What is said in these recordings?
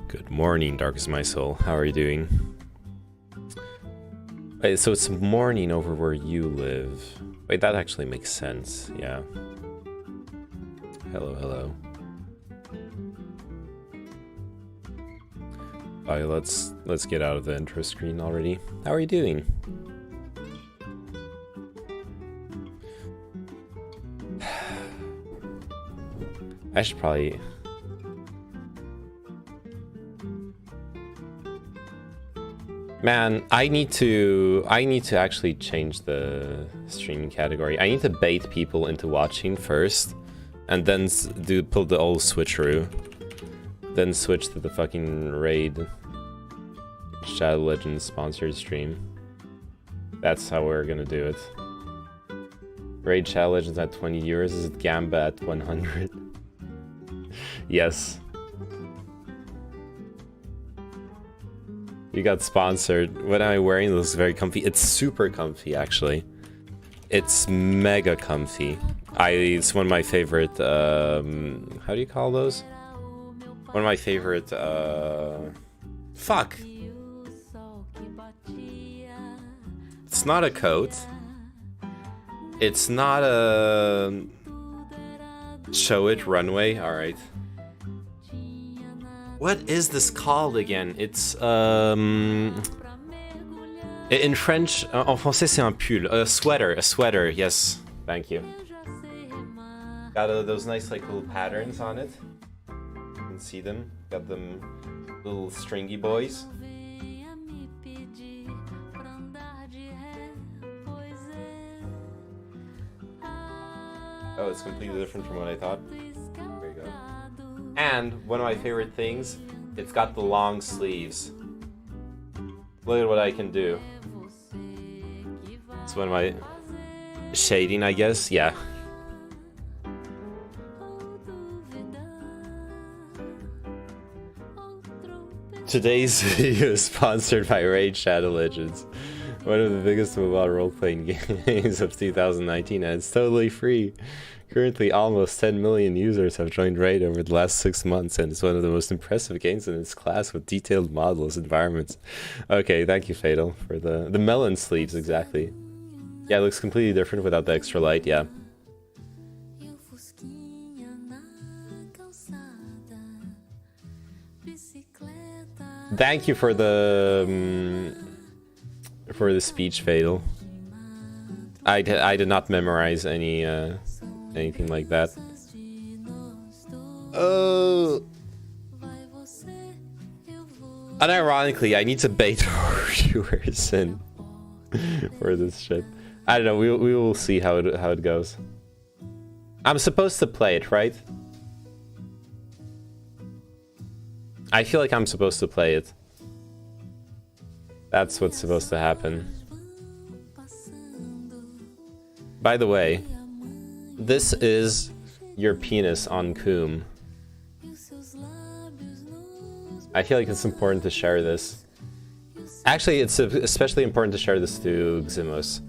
Good morning, dark is my soul. How are you doing? Wait, so it's morning over where you live. Wait, that actually makes sense. Yeah. Hello, hello. Alright, let's get out of the intro screen already. How are you doing? I should probably... Man, I need to actually change the streaming category. I need to bait people into watching first, and then pull the old switcheroo. Then switch to the fucking Raid Shadow Legends sponsored stream. That's how we're gonna do it. Raid Shadow Legends at 20 euros. Is it Gamba at 100? Yes. You got sponsored. What am I wearing? It looks very comfy. It's super comfy, actually. It's mega comfy. It's one of my favorite, how do you call those? One of my favorite, fuck! It's not a coat. It's not a... Show it runway, alright. What is this called again? It's in French, en français c'est un pull, a sweater, yes, thank you. Got those nice like little patterns on it. You can see them. Got them little stringy boys. Oh, it's completely different from what I thought. There you go. And one of my favorite things, it's got the long sleeves. Look at what I can do. It's one of my shading, I guess. Yeah. Today's video is sponsored by Raid Shadow Legends, one of the biggest mobile role-playing games of 2019, and it's totally free. Currently, almost 10 million users have joined Raid over the last 6 months, and it's one of the most impressive games in its class with detailed models, environments. Okay, thank you, Fatal, for the melon sleeves, exactly. Yeah, it looks completely different without the extra light, yeah. Thank you for the speech, Fatal. I did not memorize any anything like that. Oh. Unironically, I need to bait more viewers in for this shit. I don't know. We will see how it goes. I'm supposed to play it, right? I feel like I'm supposed to play it. That's what's supposed to happen. By the way, this is your penis on Coom. I feel like it's important to share this. Actually, it's especially important to share this to Ximos.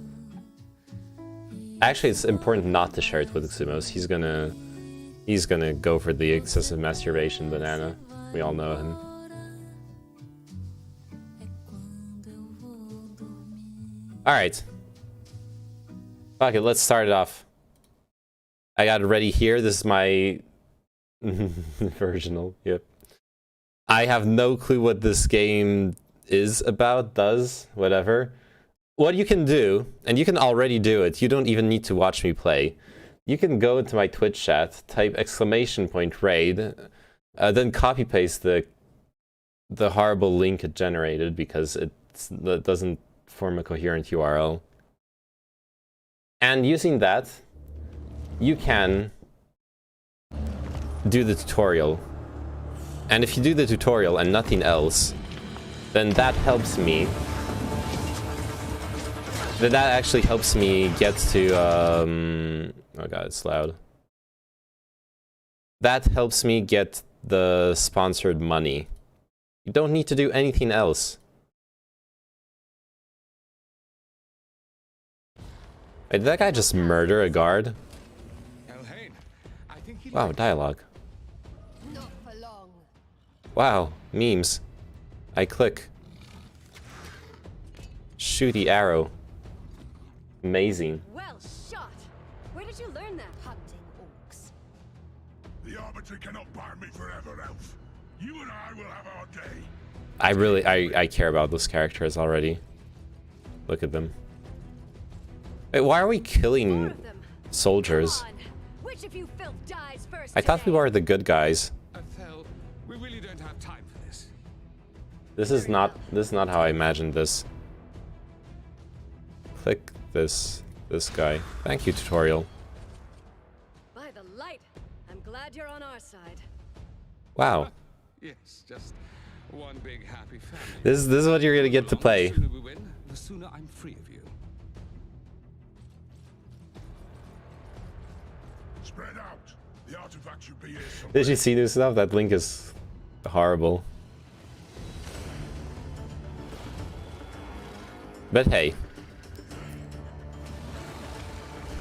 Actually, it's important not to share it with Ximos. He's gonna go for the excessive masturbation banana. We all know him. Alright. Fuck it, let's start it off. I got it ready here. This is my versional, yep. I have no clue what this game is about, whatever. What you can do, and you can already do it, you don't even need to watch me play. You can go into my Twitch chat, type !raid, then copy paste the horrible link it generated because it doesn't form a coherent URL. And using that, you can do the tutorial. And if you do the tutorial and nothing else, then that helps me. Then that actually helps me get to, oh god, it's loud. That helps me get the sponsored money. You don't need to do anything else. Wait, did that guy just murder a guard? Wow, dialogue. Not for long. Wow, memes. I click. Shoot the arrow. Amazing. Well shot. Where did you learn that? Hunting orcs. The Arbiter cannot bar me forever, Elf. You and I will have our day. I care about those characters already. Look at them. Wait, why are we killing soldiers? Which of you filth dies first I thought we were the good guys. Athel, we really don't have time for this. This is not how I imagined this. Click this guy. Thank you, tutorial. By the light, I'm glad you're on our side. Wow. Yes, just one big happy family. This is what you're gonna get to play. The sooner we win, the sooner I'm free of you. Spread out. The artifact should be here somewhere. Did you see this stuff? That link is horrible. But hey.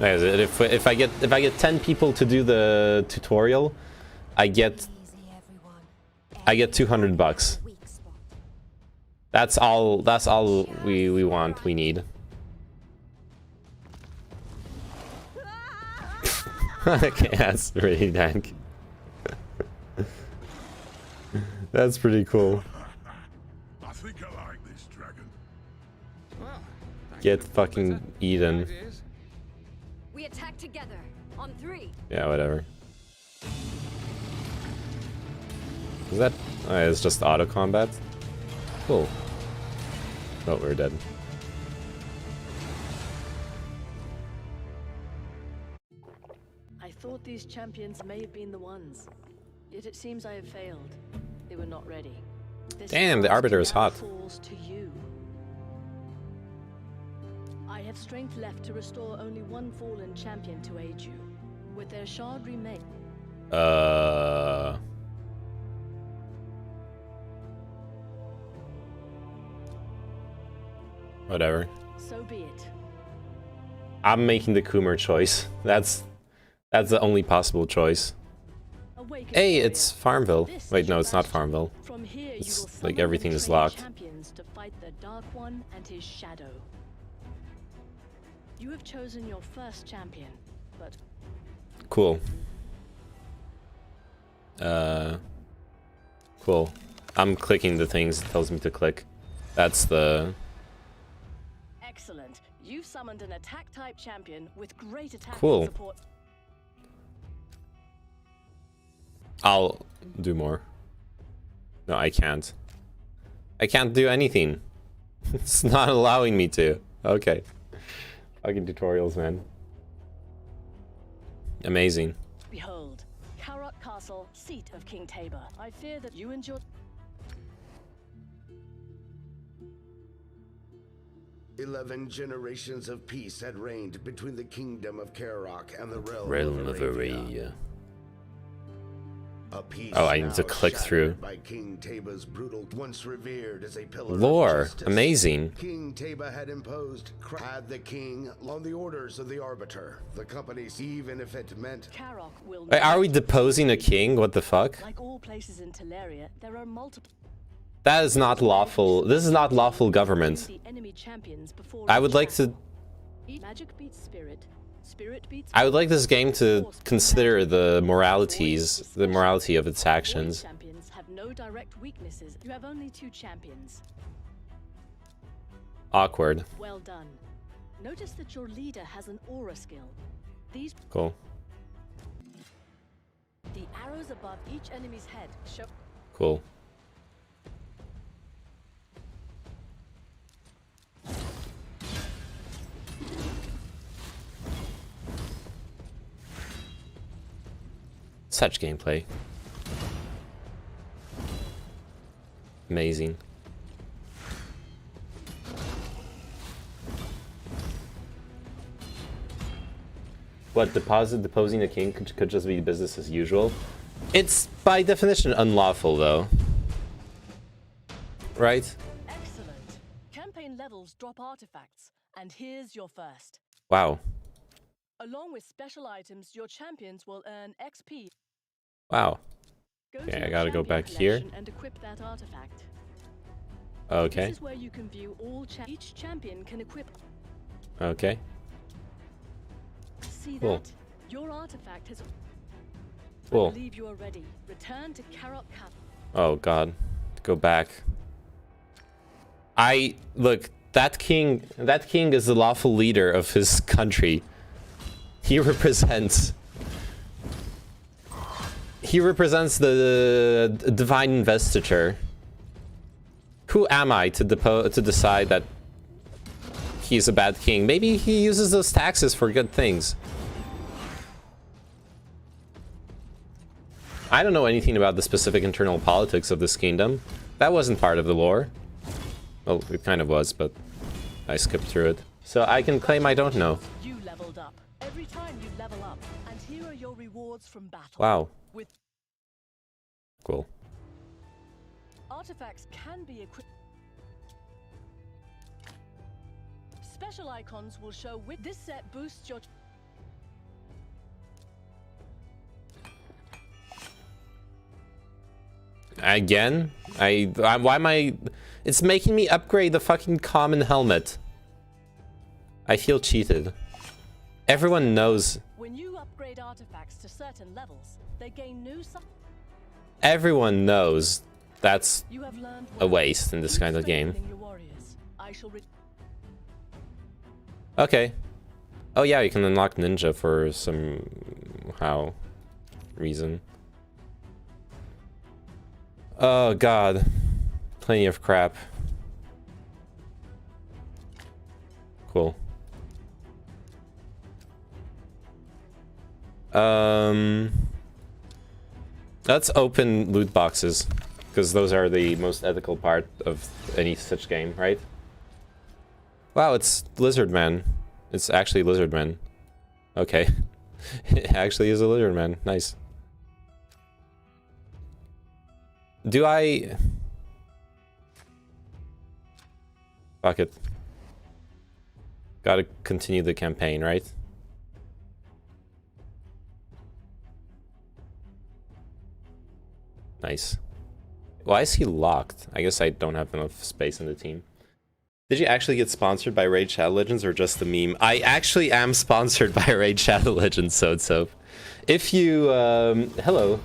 If I get 10 people to do the tutorial, I get $200. That's all we want, we need. Okay, that's really dank. That's pretty cool. I think I like this dragon. Well, thank Get you for fucking better eaten. ideas. We attack together on 3. Yeah, whatever. Is that... Oh, it's just auto combat? Cool. Oh, we're dead. I thought these champions may have been the ones. Yet it seems I have failed. They were not ready. This Damn, the task Arbiter is now hot. falls to you. I have strength left to restore only one fallen champion to aid you. With their shard remain. Whatever. So be it. I'm making the Coomer choice. That's the only possible choice. Awaken Hey, warrior. it's Farmville. This Wait, is no, your it's not bastion. Farmville. From here, It's you will like summon everything and is train locked. champions to fight the Dark One and his shadow. You have chosen your first champion, but Cool. Cool. I'm clicking the things it tells me to click. That's the... excellent. You've summoned an attack type champion with great attack Cool. support. I'll do more. No, I can't. I can't do anything. It's not allowing me to. Okay. Fucking tutorials, man. Amazing. Behold, Karot Castle, seat of King Tabor. I fear that you and your 11 generations of peace had reigned between the kingdom of Karok and the Realm of Arabia. Arabia. A peace Oh, I need to now click through. shattered by King Taba's brutal, once revered as a pillar of Lore. justice. Amazing. King Taba had had the king on the orders of the Arbiter. The companies, even if it meant Karok will Wait, are we deposing a king? What the fuck? like all places in Teleria, there are multiple That is not lawful. This is not lawful government. the enemy champions before I each would like battle. to... Magic beats spirit, spirit beats I would like this game to consider the morality of its actions. Void champions have no direct weaknesses. You have only 2 champions. Awkward. Well done. Notice that your leader has an aura skill. These Cool. the arrows above each enemy's head show Cool. Such gameplay. Amazing. What, deposing a king could just be business as usual? It's by definition unlawful though. Right? excellent. Campaign levels drop artifacts, and here's your first. Wow. Along with special items, your champions will earn XP. Wow. Go Okay, to I your gotta go champion back here. collection and equip that artifact. Okay. This is where you can view all each champion can equip. Okay. See Cool. that? Your artifact has. Cool. I believe you are ready. Return to Karok Cap. Oh god. Go back. Look, that king is the lawful leader of his country. He represents the divine investiture. Who am I to decide that he's a bad king? Maybe he uses those taxes for good things. I don't know anything about the specific internal politics of this kingdom. That wasn't part of the lore. Well, it kind of was, but I skipped through it. So I can claim I don't know. You leveled up. Every time you level up, and here are your rewards from battle. Wow. With Cool. artifacts can be equipped. Special icons will show with this set boosts your. Again? Why am I... It's making me upgrade the fucking common helmet. I feel cheated. Everyone knows... When you upgrade artifacts to certain levels, they gain new. Everyone knows that's You have learned a well. waste in this Keep kind of game. strengthening your warriors. I shall. Okay. Oh yeah, you can unlock ninja for somehow reason. Oh god. Plenty of crap. Cool. Let's open loot boxes, because those are the most ethical part of any such game, right? Wow, it's Lizard Man. It's actually Lizard Man. Okay. It actually is a Lizard Man. Nice. Do I... Fuck it. Gotta continue the campaign, right? Nice. Why is he locked? I guess I don't have enough space in the team. Did you actually get sponsored by Raid Shadow Legends or just the meme? I actually am sponsored by Raid Shadow Legends, so if you... hello.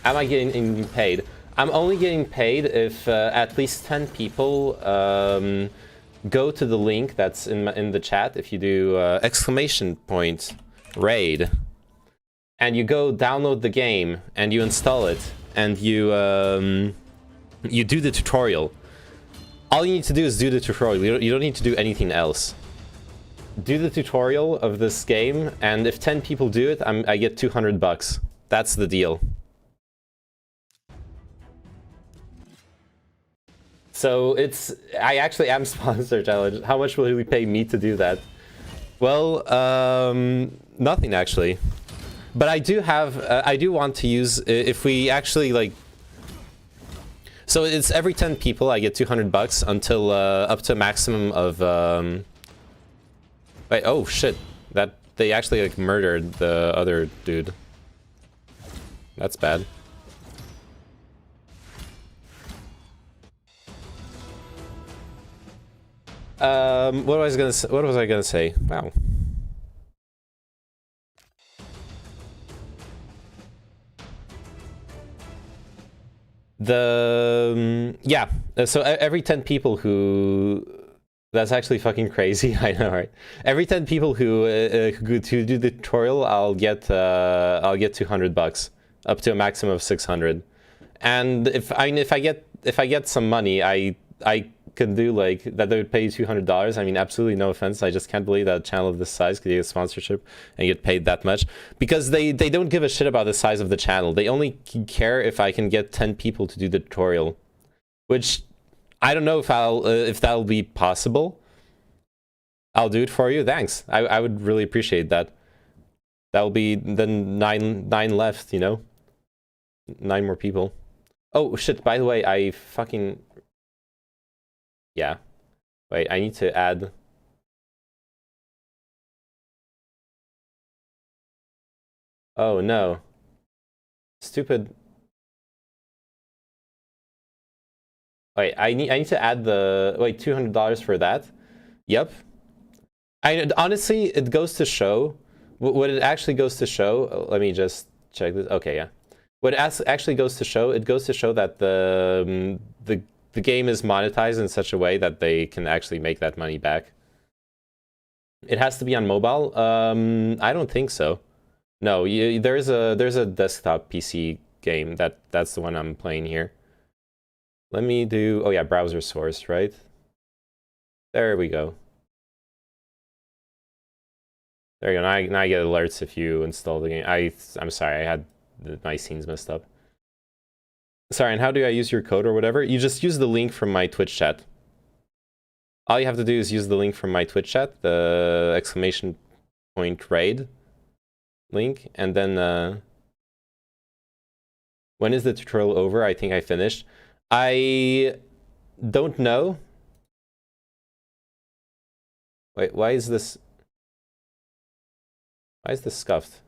Am I getting paid? I'm only getting paid if at least 10 people go to the link that's in the chat. If you do exclamation point raid, and you go download the game and you install it and you you do the tutorial. All you need to do is do the tutorial. You don't need to do anything else. Do the tutorial of this game, and if 10 people do it, I get $200. That's the deal. So I actually am sponsored, challenge. How much will he pay me to do that? Well, nothing actually. But I do have, I do want to use, if we actually like, so it's every 10 people I get $200 until up to a maximum of, wait, oh shit, that, they actually like murdered the other dude. That's bad. What was I gonna say? Wow. Yeah, so every 10 people who... That's actually fucking crazy, I know, right? Every 10 people who do the tutorial, I'll get $200, up to a maximum of 600. And if I get some money, I can do like that. They would pay you $200. I mean, absolutely no offense. I just can't believe that a channel of this size could get sponsorship and get paid that much, because they don't give a shit about the size of the channel. They only care if I can get 10 people to do the tutorial, which I don't know if that'll be possible. I'll do it for you. Thanks. I would really appreciate that. That'll be then nine left. You know, 9 more people. Oh shit! By the way, I fucking... Yeah. Wait, I need to add... Oh no. Stupid Wait, I need to add the wait $200 for that. Yep. Honestly, it goes to show. What it actually goes to show. Let me just check this. Okay, yeah. What it actually goes to show. It goes to show that the game is monetized in such a way that they can actually make that money back. It has to be on mobile. I don't think so. No, there's a desktop PC game that's the one I'm playing here. Let me do. Oh yeah, browser source, right? There we go. There you go. Now I get alerts if you install the game. I'm sorry, I had my scenes messed up. Sorry, and how do I use your code or whatever? You just use the link from my Twitch chat. All you have to do is use the link from my Twitch chat, the exclamation point raid link, and then when is the tutorial over? I think I finished. I don't know. Wait, why is this scuffed?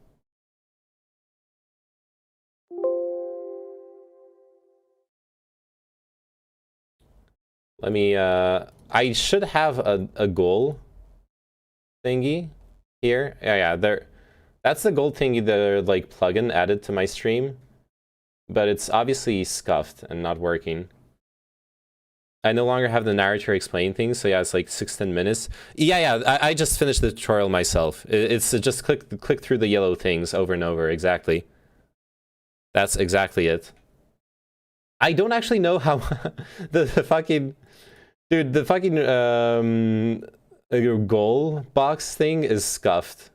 Let me, I should have a goal thingy here. Yeah, that's the gold thingy, the like plugin added to my stream, but it's obviously scuffed and not working. I no longer have the narrator explaining things, so yeah, it's like 6-10 minutes. Yeah, I just finished the tutorial myself. It's just click through the yellow things over and over, exactly. That's exactly it. I don't actually know how the fucking... Dude, the fucking goal box thing is scuffed.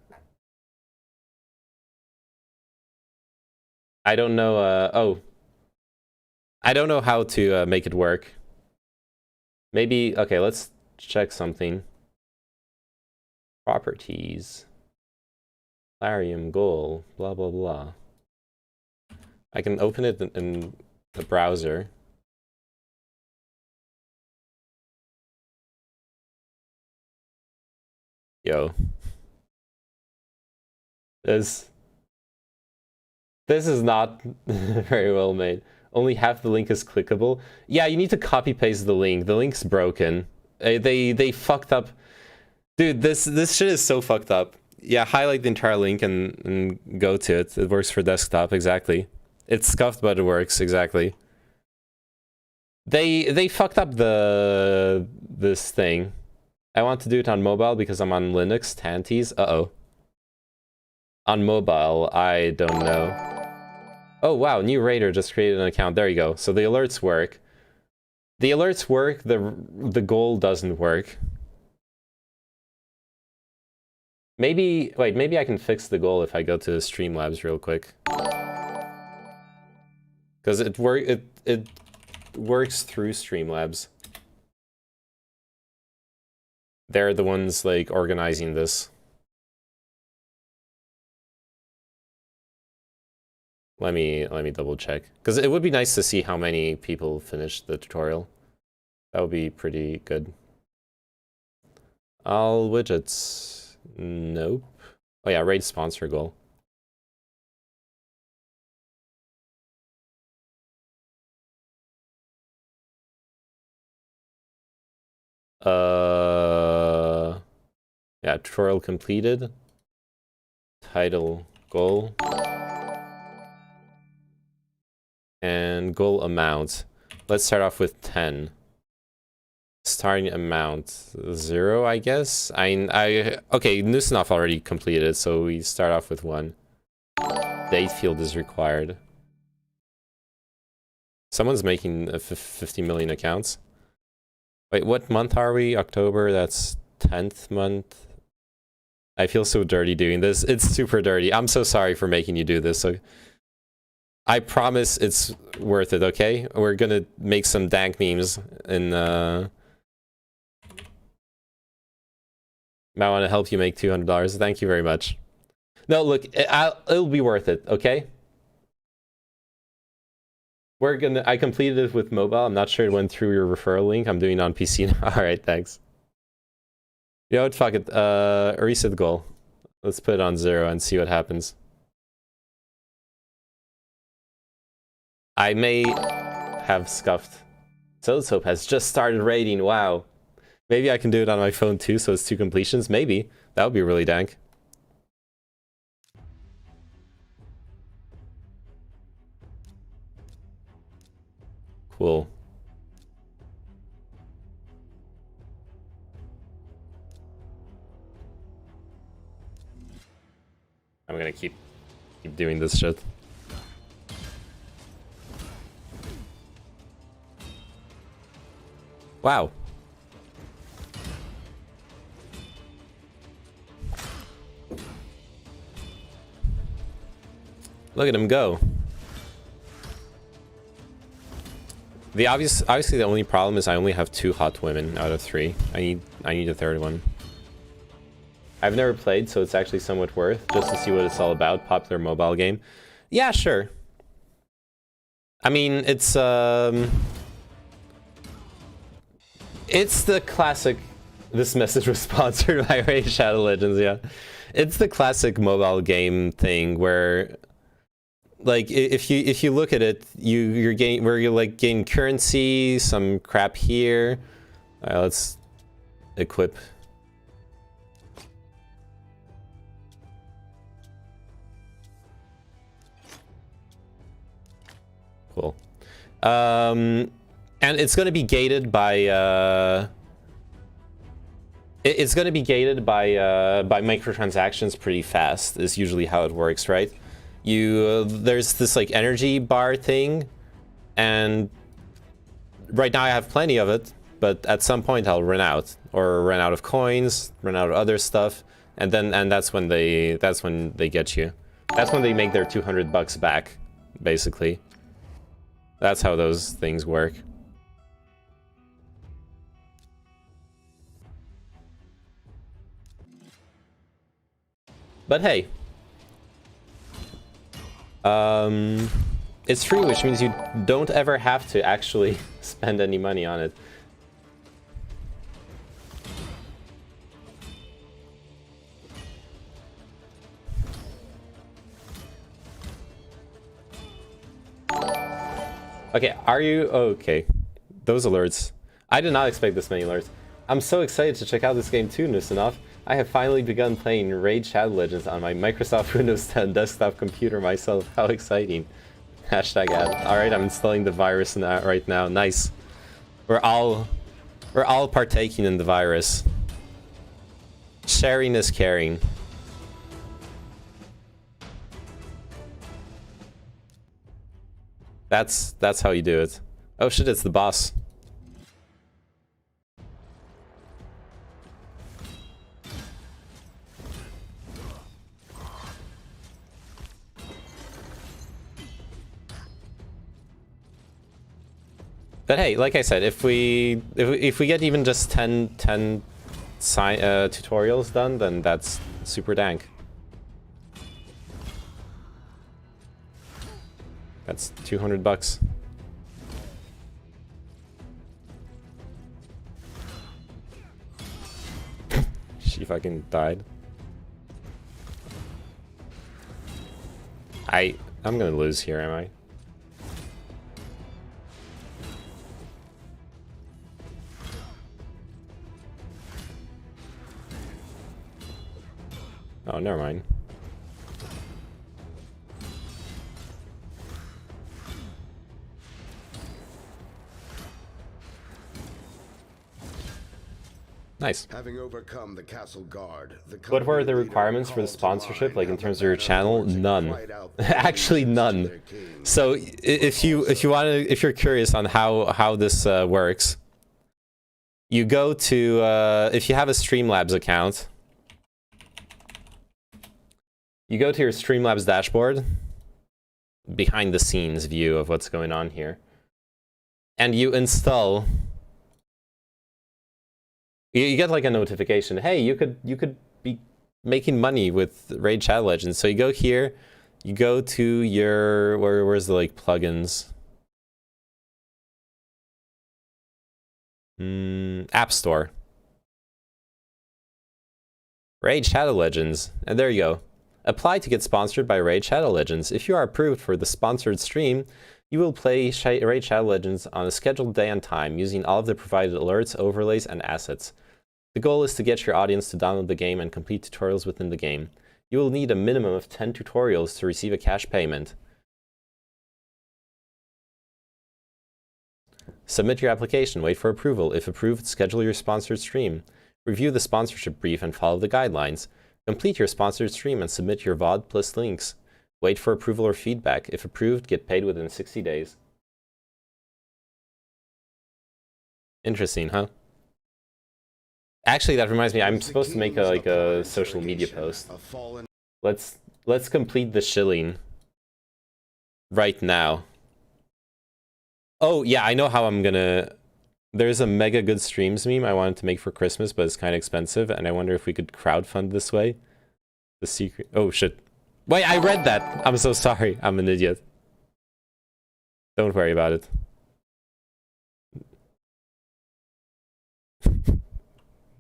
I don't know, oh. I don't know how to make it work. Maybe, okay, let's check something. Properties. Larium goal, blah, blah, blah. I can open it in the browser. Yo. This is not very well made. Only half the link is clickable. Yeah, you need to copy paste the link. The link's broken. They fucked up. Dude, this shit is so fucked up. Yeah, highlight the entire link and go to it. It works for desktop, exactly. It's scuffed, but it works, exactly. They fucked up this thing. I want to do it on mobile because I'm on Linux, Tanties. Uh-oh. On mobile, I don't know. Oh, wow, new raider just created an account. There you go. So the alerts work. The alerts work, the goal doesn't work. Maybe, wait, maybe I can fix the goal if I go to Streamlabs real quick. Because it works through Streamlabs. They're the ones, like, organizing this. Let me double check. Because it would be nice to see how many people finished the tutorial. That would be pretty good. All widgets. Nope. Oh yeah, raid sponsor goal. Yeah, tutorial completed. Title goal. And goal amount. Let's start off with 10. Starting amount 0, I guess. Okay, Nusanov already completed, so we start off with 1. Date field is required. Someone's making 50 million accounts. Wait, what month are we? October, that's 10th month. I feel so dirty doing this. It's super dirty. I'm so sorry for making you do this. So I promise it's worth it, okay? We're gonna make some dank memes and I want to help you make $200. Thank you very much. No, look, it'll be worth it, okay? I completed it with mobile. I'm not sure it went through your referral link. I'm doing it on PC now. Alright, thanks. You know what, fuck it. Reset goal. Let's put it on 0 and see what happens. I may have scuffed Zozope has just started raiding. Wow. Maybe I can do it on my phone too, so it's 2 completions. Maybe. That would be really dank. Cool. I'm gonna keep doing this shit. Wow. Look at him go. Obviously the only problem is I only have 2 hot women out of 3. I need a third one. I've never played, so it's actually somewhat worth just to see what it's all about. Popular mobile game. Yeah, sure. I mean, it's the classic. This message was sponsored by Raid Shadow Legends. Yeah, it's the classic mobile game thing where, like, if you look at it, you're getting where you're like getting currency, some crap here. All right, let's equip. Cool. And it's going to be gated by it's going to be gated by microtransactions pretty fast. Is usually how it works, right? There's this like energy bar thing, and right now I have plenty of it, but at some point I'll run out, or run out of coins, run out of other stuff, and that's when they get you. That's when they make their $200 back, basically. That's how those things work. But hey, it's free, which means you don't ever have to actually spend any money on it. Okay, are you okay? Those alerts. I did not expect this many alerts. I'm so excited to check out this game too, Nusanov. I have finally begun playing Raid Shadow Legends on my Microsoft Windows 10 desktop computer myself. How exciting. Hashtag ad. Alright, I'm installing the virus right now. Nice. We're all partaking in the virus. Sharing is caring. That's how you do it. Oh shit, it's the boss. But hey, like I said, if we get even just 10 tutorials done, then that's super dank. That's $200. She fucking died. I'm gonna lose here, am I? Oh, never mind. Nice. Having overcome the castle guard, What were the requirements for the sponsorship, like in terms of your channel? None. Actually, none. So if you're curious on how this works, you go to if you have a Streamlabs account, you go to your Streamlabs dashboard, behind the scenes view of what's going on here, and you install. You get like a notification. Hey, you could be making money with Raid Shadow Legends. So you go here, you go to your where's the like plugins? App Store. Raid Shadow Legends, and there you go. Apply to get sponsored by Raid Shadow Legends. If you are approved for the sponsored stream, You will play Raid Shadow Legends on a scheduled day and time using all of the provided alerts, overlays, and assets. The goal is to get your audience to download the game and complete tutorials within the game. You will need a minimum of 10 tutorials to receive a cash payment. Submit your application, wait for approval. If approved, schedule your sponsored stream. Review the sponsorship brief and follow the guidelines. Complete your sponsored stream and submit your VOD plus links. Wait for approval or feedback. If approved, get paid within 60 days. Interesting, huh? Actually, that reminds me, I'm supposed to make a social media post. Let's complete the shilling right now. Oh, yeah, I know how I'm gonna... There's a mega good streams meme I wanted to make for Christmas, but it's kind of expensive, and I wonder if we could crowdfund this way. The secret... Oh, shit. Wait, I read that! I'm so sorry. I'm an idiot. Don't worry about it.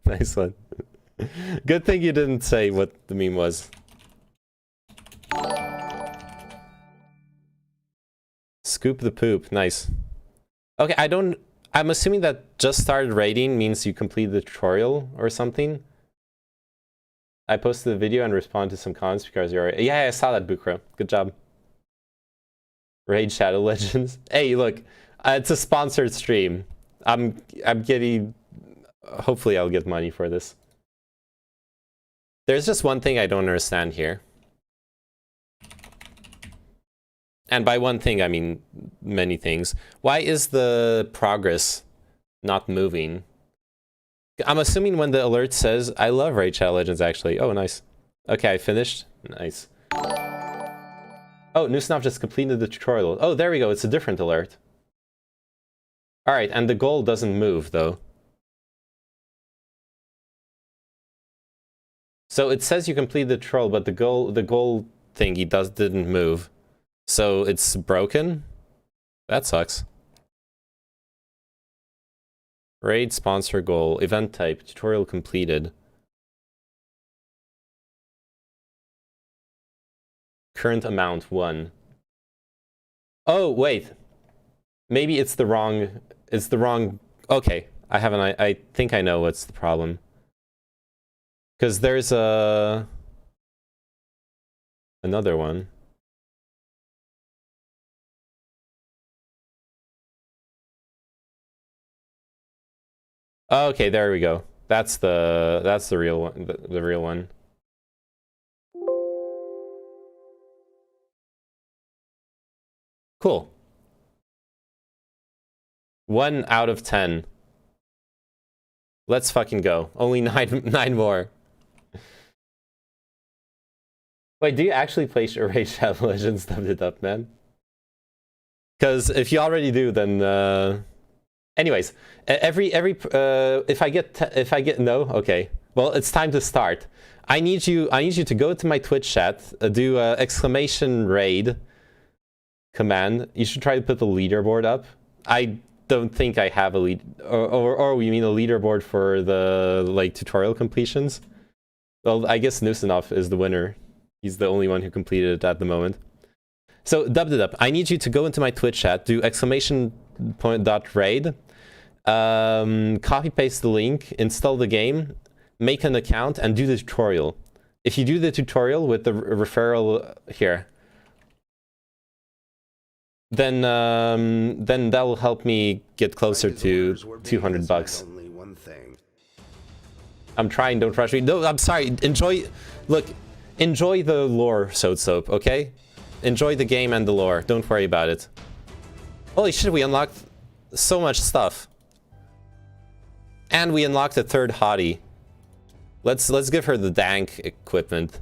Nice one. Good thing you didn't say what the meme was. Scoop the poop. Nice. Okay, I'm assuming that just started raiding means you complete the tutorial or something. I posted the video and responded to some comments because you're... Yeah, I saw that, Bukra. Good job. Raid Shadow Legends. Hey, look. It's a sponsored stream. I'm getting... Hopefully I'll get money for this. There's just one thing I don't understand here. And by one thing, I mean many things. Why is the progress not moving? I'm assuming when the alert says, I love Raid Shadow Legends, actually. Oh, nice. Okay, I finished. Nice. Oh, Newsnob just completed the tutorial. Oh, there we go. It's a different alert. All right, and the goal doesn't move, though. So it says you complete the tutorial, but the goal thingy didn't move. So it's broken? That sucks. Raid sponsor goal, event type, tutorial completed. Current amount 1. Oh, wait. Maybe it's the wrong... Okay, I think I know what's the problem. Because there's another one. Okay, there we go. That's the real one. The real one. Cool. 1 out of 10. Let's fucking go. Only 9 more. Wait, do you actually play Raid Shadow Legends? Dubbed it up, man. Because if you already do, then anyways, if I get no, okay. Well, it's time to start. I need you to go to my Twitch chat, do exclamation raid command. You should try to put the leaderboard up. I don't think I have a lead, or you mean a leaderboard for the tutorial completions? Well, I guess Nusanov is the winner. He's the only one who completed it at the moment. So, dubbed it up. I need you to go into my Twitch chat, do !raid, copy paste the link, install the game, make an account, and do the tutorial. If you do the tutorial with the referral here, then that will help me get closer to 200 bucks. I'm trying, don't rush me. No, I'm sorry. Enjoy the lore, Soap, okay? Enjoy the game and the lore. Don't worry about it. Holy shit, we unlocked so much stuff. And we unlocked a third hottie. Let's give her the dank equipment.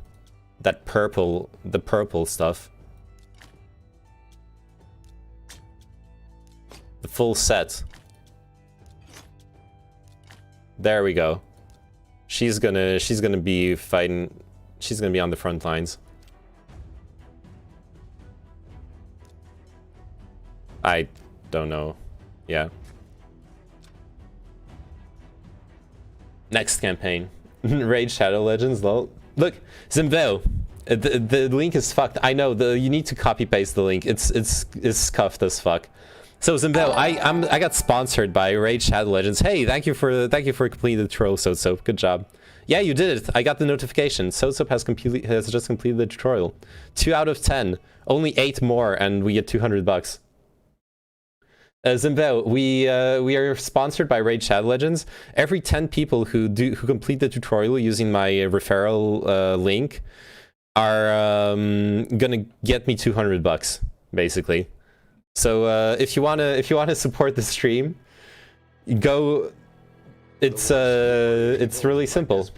The purple stuff. The full set. There we go. She's gonna be fighting. She's gonna be on the front lines. I don't know. Yeah. Next campaign. Raid Shadow Legends, lol. Look, Zimveo. The link is fucked. I know. You need to copy paste the link. It's scuffed as fuck. So Zimbel, I got sponsored by Raid Shadow Legends. Hey, thank you for completing the tutorial, Soap. Good job. Yeah, you did it. I got the notification. Soap has just completed the tutorial. 2 out of 10. Only 8 more, and we get $200. Zimbel, we are sponsored by Raid Shadow Legends. Every 10 people who complete the tutorial using my referral link are gonna get me $200, basically. So if you wanna support the stream, go. It's really simple.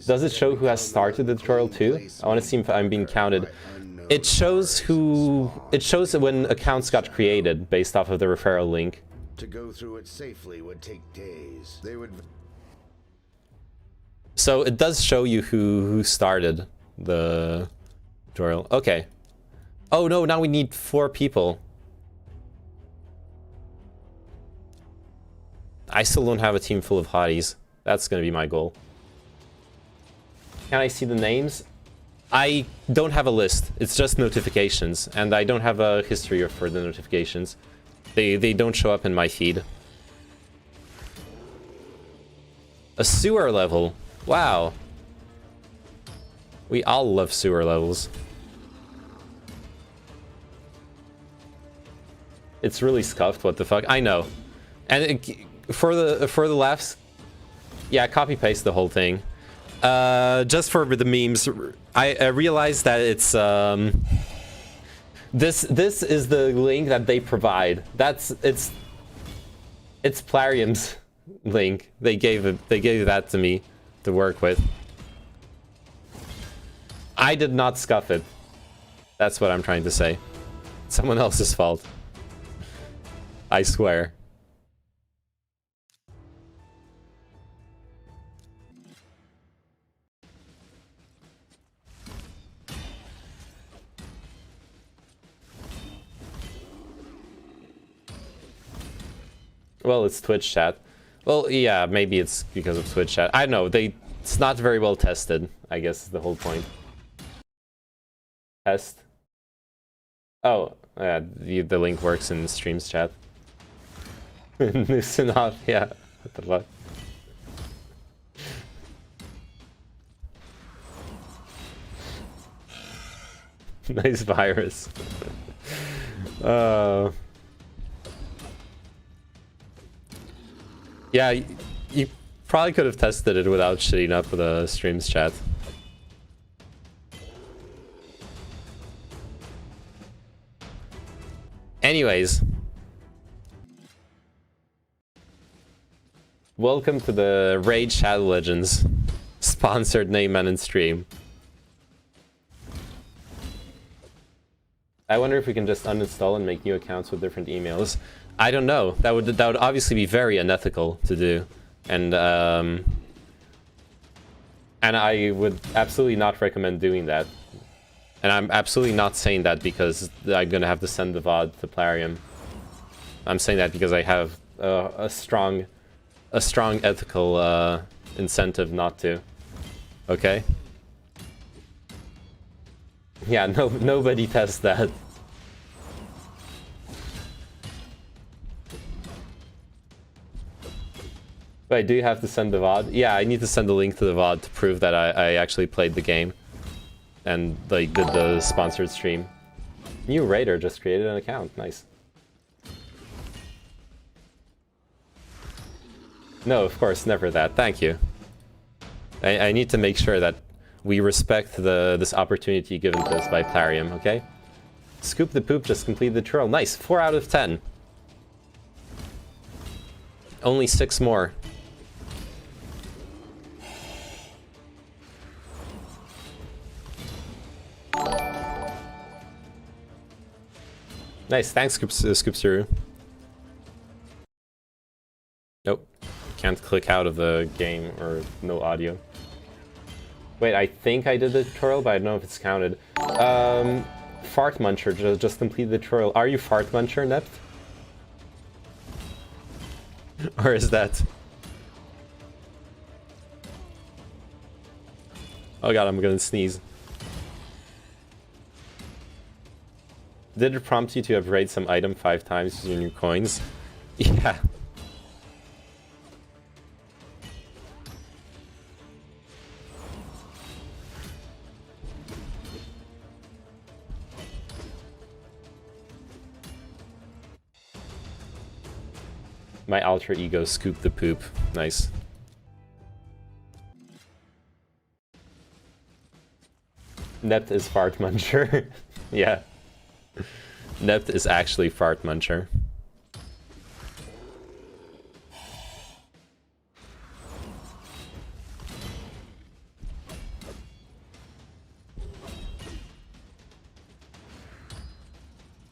Does it show who has started the tutorial too? I want to see if I'm being counted. It shows when accounts got created based off of the referral link. To go through it safely would take days. They would. So it does show you who started the tutorial. Okay. Oh no, now we need 4 people. I still don't have a team full of hotties. That's gonna be my goal. Can I see the names? I don't have a list. It's just notifications, and I don't have a history for the notifications. They don't show up in my feed. A sewer level. Wow. We all love sewer levels. It's really scuffed. What the fuck? I know. And for the laughs, yeah, copy paste the whole thing. Just for the memes, I realized that it's this is the link that they provide. It's Plarium's link. They gave that to me to work with. I did not scuff it. That's what I'm trying to say. Someone else's fault. I swear. Well, it's Twitch chat. Well, yeah, maybe it's because of Twitch chat. I don't know. It's not very well tested, I guess is the whole point. Test. Oh, yeah, the link works in streams chat. Loosen up, yeah. What the fuck? Nice virus. Yeah, you probably could have tested it without shitting up the streams chat. Anyways. Welcome to the Raid Shadow Legends sponsored name and stream. I wonder if we can just uninstall and make new accounts with different emails. I don't know. That would obviously be very unethical to do, and I would absolutely not recommend doing that. And I'm absolutely not saying that because I'm gonna have to send the VOD to Plarium. I'm saying that because I have a strong ethical incentive not to. Okay. Yeah. Nobody tests that. Wait, do you have to send the VOD? Yeah, I need to send a link to the VOD to prove that I actually played the game. And, like, did the sponsored stream. New Raider just created an account. Nice. No, of course, never that. Thank you. I need to make sure that we respect this opportunity given to us by Plarium, okay? Scoop the Poop just completed the tutorial. Nice, 4 out of 10. Only 6 more. Nice, thanks, Scoopsuru. Nope. Can't click out of the game, or no audio. Wait, I think I did the tutorial, but I don't know if it's counted. Fart Muncher just completed the tutorial. Are you Fart Muncher, Nept? Or is that... Oh god, I'm gonna sneeze. Did it prompt you to upgrade some item 5 times using your coins? Yeah. My alter ego scooped the poop. Nice. Nept is fart muncher. Yeah. Nept is actually fart muncher.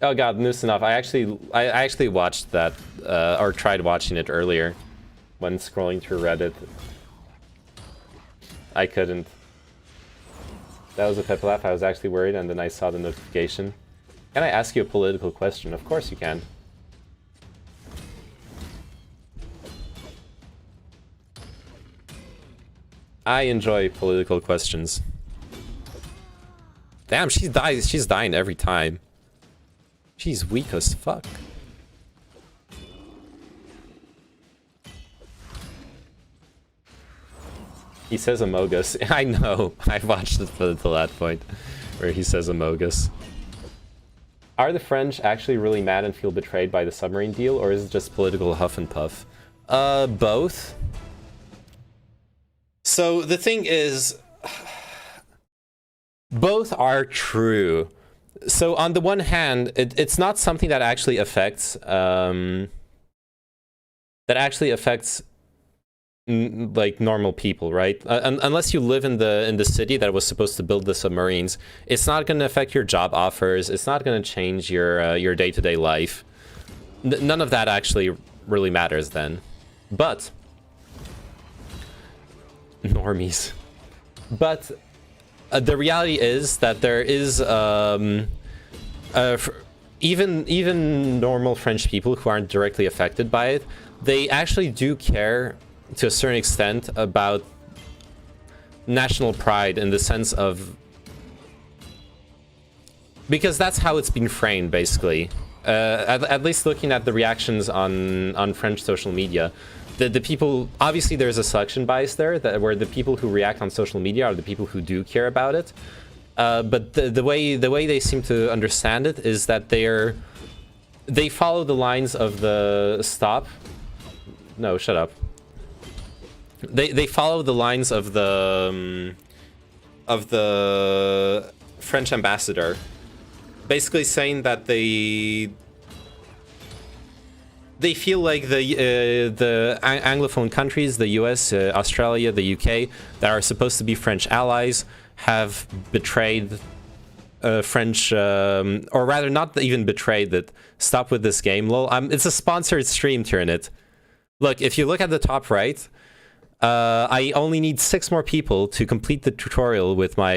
Oh god, Noose enough. I actually watched that, or tried watching it earlier, when scrolling through Reddit. I couldn't. That was a pep laugh. I was actually worried, and then I saw the notification. Can I ask you a political question? Of course you can. I enjoy political questions. Damn, she's dying every time. She's weak as fuck. He says Amogus. I know. I watched it to that point where he says Amogus. Are the French actually really mad and feel betrayed by the submarine deal, or is it just political huff and puff? Both. So the thing is, both are true. So on the one hand, it's not something that actually affects like normal people, right? Unless you live in the city that was supposed to build the submarines, it's not going to affect your job offers. It's not going to change your day-to-day life. None of that actually really matters then. But normies. But the reality is that there is even normal French people who aren't directly affected by it, they actually do care to a certain extent about national pride, in the sense of, because that's how it's been framed, basically. At least looking at the reactions on French social media, the people, obviously there's a selection bias there, where the people who react on social media are the people who do care about it. But the way they seem to understand it is that they follow the lines of the stop. No, shut up. They follow the lines of the French ambassador, basically saying that they feel like the Anglophone countries, the US, Australia, the UK, that are supposed to be French allies, have betrayed French, or rather not even betrayed it. Stop with this game, lol. It's a sponsored stream, Tyrannid. Look, if you look at the top right, I only need 6 more people to complete the tutorial with my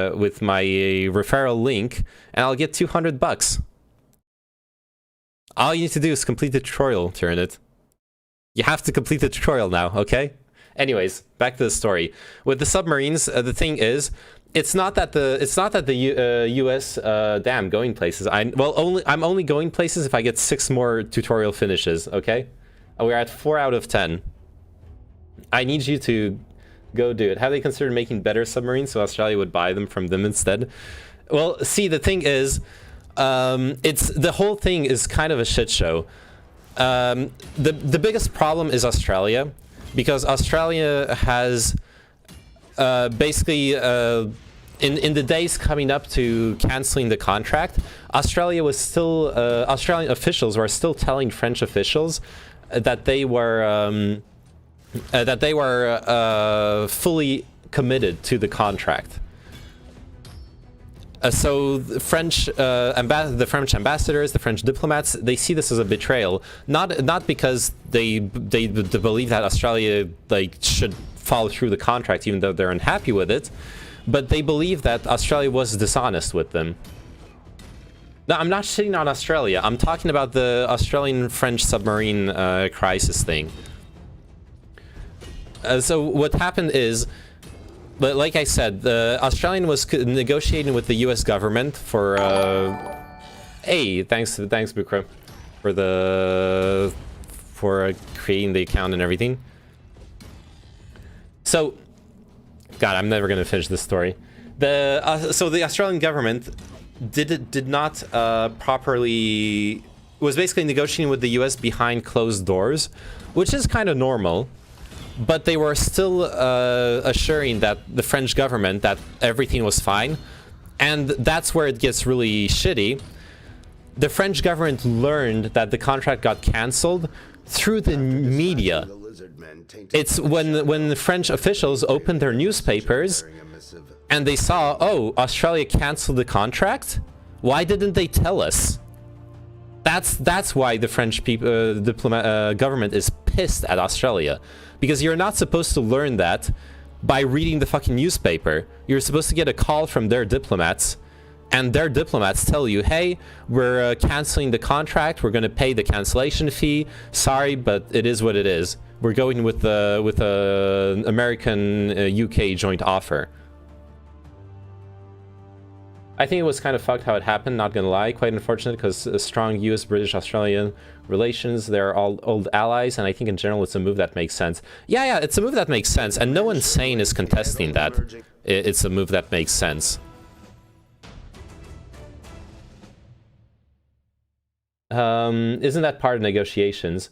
referral link, and I'll get $200. All you need to do is complete the tutorial, Tyrannid. You have to complete the tutorial now, okay? Anyways, back to the story. With the submarines, the thing is, it's not that the US damn going places. I'm only going places if I get 6 more tutorial finishes, okay? We're at 4 out of 10. I need you to go do it. Have they considered making better submarines so Australia would buy them from them instead? Well, see, the thing is, the whole thing is kind of a shit show. The biggest problem is Australia, because Australia has basically in the days coming up to canceling the contract, Australian officials were still telling French officials that they were fully committed to the contract. So the French ambassadors, the French diplomats, they see this as a betrayal, not because they believe that Australia should follow through the contract even though they're unhappy with it, but they believe that Australia was dishonest with them. Now, I'm not shitting on Australia. I'm talking about the Australian-French submarine crisis thing. So what happened is, like I said, the Australian was negotiating with the U.S. government for Hey, thanks Bukra, for creating the account and everything. So, God, I'm never gonna finish this story. So the Australian government did not properly was basically negotiating with the US behind closed doors, which is kind of normal. But they were still assuring that the French government that everything was fine, and that's where it gets really shitty. The French government learned that the contract got cancelled through the media. It's when the French officials opened their newspapers and they saw, oh, Australia cancelled the contract? Why didn't they tell us? That's why the French government is pissed at Australia. Because you're not supposed to learn that by reading the fucking newspaper. You're supposed to get a call from their diplomats, and their diplomats tell you, hey, we're canceling the contract, we're going to pay the cancellation fee. Sorry, but it is what it is. We're going with the American UK joint offer. I think it was kind of fucked how it happened, not gonna lie. Quite unfortunate, because strong US, British, Australian relations, they're all old allies, and I think in general it's a move that makes sense. Yeah, it's a move that makes sense, and no one sane is contesting that. It's a move that makes sense. Isn't that part of negotiations?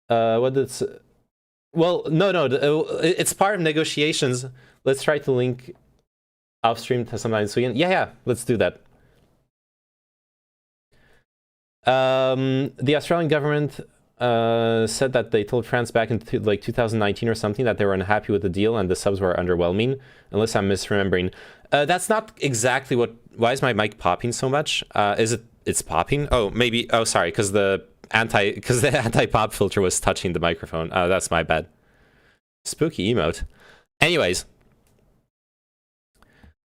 What did... Well, no, it's part of negotiations. Let's try to link off stream to sometime so we can... Yeah, let's do that. The Australian government said that they told France back in like 2019 or something that they were unhappy with the deal and the subs were underwhelming, unless I'm misremembering. That's not exactly what... Why is my mic popping so much? It's popping? Oh, maybe... Oh, sorry, because the anti-pop filter was touching the microphone. That's my bad. Spooky emote. Anyways.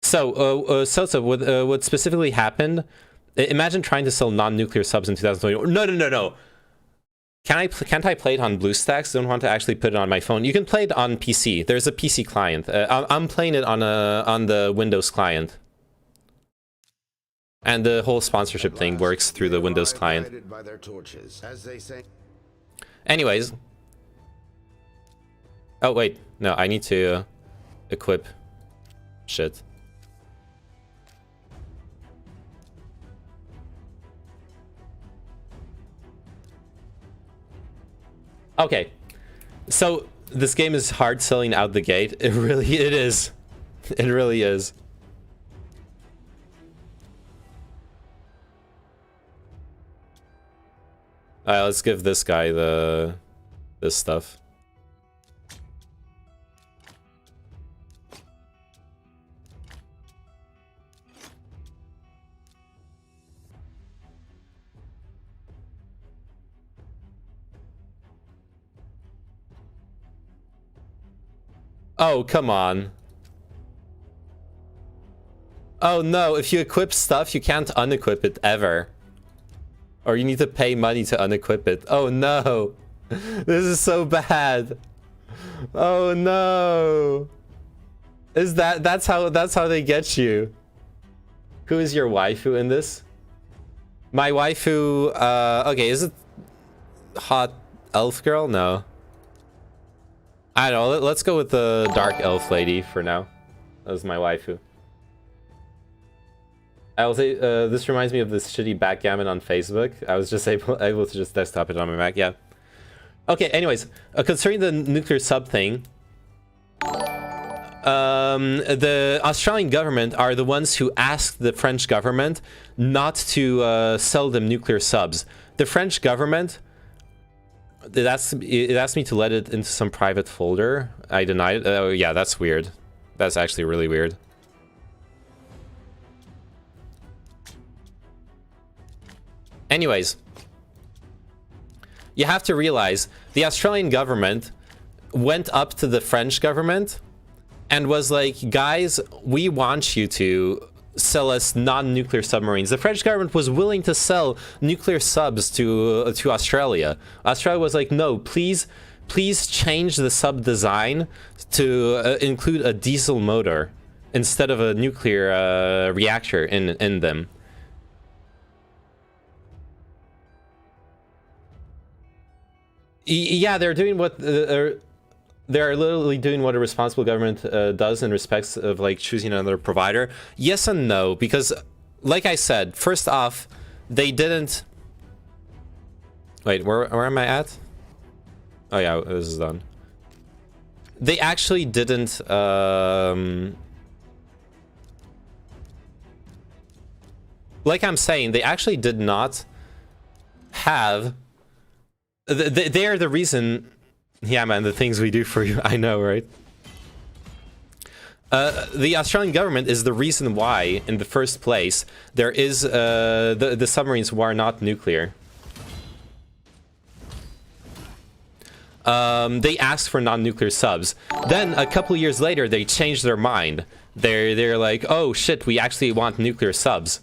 So, what specifically happened... Imagine trying to sell non-nuclear subs in 2020. No. Can't I play it on BlueStacks? Don't want to actually put it on my phone. You can play it on PC. There's a PC client. I'm playing it on the Windows client. And the whole sponsorship thing works through the Windows client. Anyways. Oh, wait. No, I need to equip shit. Okay. So, this game is hard selling out the gate. It is. It really is. Let's give this guy this stuff. Oh, come on. Oh no, if you equip stuff, you can't unequip it ever. Or you need to pay money to unequip it. Oh no. This is so bad. Oh no. That's how they get you. Who is your waifu in this? My waifu, okay, is it hot elf girl? No. I don't know, let's go with the dark elf lady for now. That was my waifu. I will say, this reminds me of this shitty backgammon on Facebook. I was just able to just desktop it on my Mac, yeah. Okay, anyways, concerning the nuclear sub thing, the Australian government are the ones who asked the French government not to sell them nuclear subs. The French government, it asked me to let it into some private folder. I denied it. Oh, yeah, that's weird. That's actually really weird. Anyways, you have to realize the Australian government went up to the French government and was like, guys, we want you to sell us non-nuclear submarines. The French government was willing to sell nuclear subs to Australia. Australia was like, no, please change the sub design to include a diesel motor. instead of a nuclear reactor in them. Yeah, they're doing what they're literally doing what a responsible government does in respects of like choosing another provider. Yes and no, because like I said, first off, they didn't. Wait, where am I at? Oh yeah, this is done. They actually didn't. Like I'm saying, they actually did not have. They're the reason. Yeah, man, the things we do for you. I know, right? The Australian government is the reason why, in the first place, there is the submarines who are not nuclear. They asked for non-nuclear subs. Then a couple years later, they changed their mind. They're like, oh shit, we actually want nuclear subs.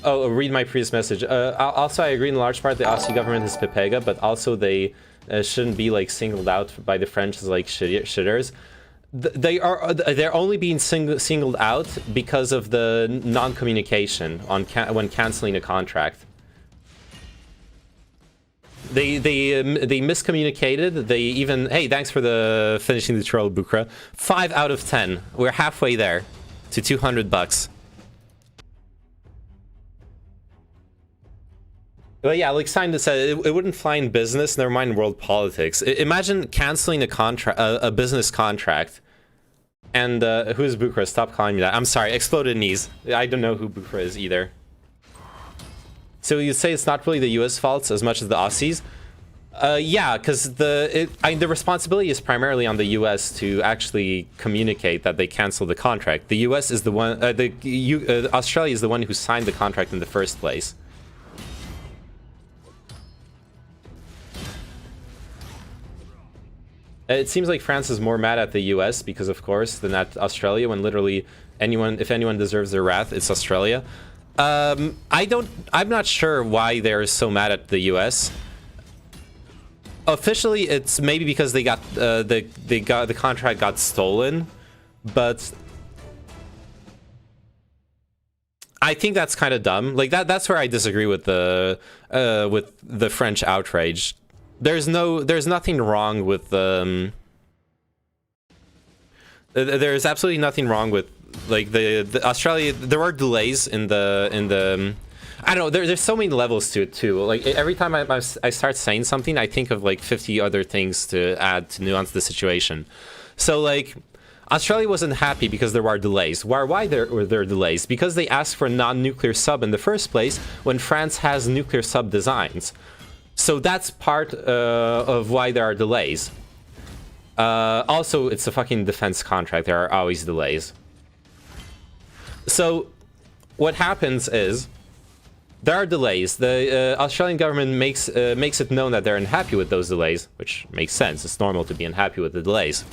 Oh, read my previous message. Also, I agree in large part the Aussie government is Pepega, but also they shouldn't be like singled out by the French as like shitters. They're only being singled out because of the non-communication on when canceling a contract. They miscommunicated. They even, hey, thanks for the finishing the troll, Bukra. 5 out of 10. We're halfway there to $200. But yeah, like Simon said, it wouldn't fly in business, never mind world politics. Imagine canceling a business contract. And who's Bukra? Stop calling me that. I'm sorry, exploded knees. I don't know who Bukra is either. So you'd say it's not really the US fault as much as the Aussies? Yeah, because the responsibility is primarily on the US to actually communicate that they canceled the contract. The US is the one, Australia is the one who signed the contract in the first place. It seems like France is more mad at the US because, of course, than at Australia, when literally if anyone deserves their wrath, it's Australia. I'm not sure why they're so mad at the US. Officially, it's maybe because they got the contract got stolen, but I think that's kind of dumb. Like that's where I disagree with the French outrage. There's nothing wrong with there's absolutely nothing wrong with like the Australia. There are delays in the I don't know, there's so many levels to it too. Like every time I start saying something, I think of like 50 other things to add to nuance the situation. So like Australia wasn't happy because there were delays. Why were there delays? Because they asked for a non-nuclear sub in the first place when France has nuclear sub designs. So that's part of why there are delays. Also, it's a fucking defense contract. There are always delays. So what happens is there are delays. The Australian government makes it known that they're unhappy with those delays, which makes sense. It's normal to be unhappy with the delays.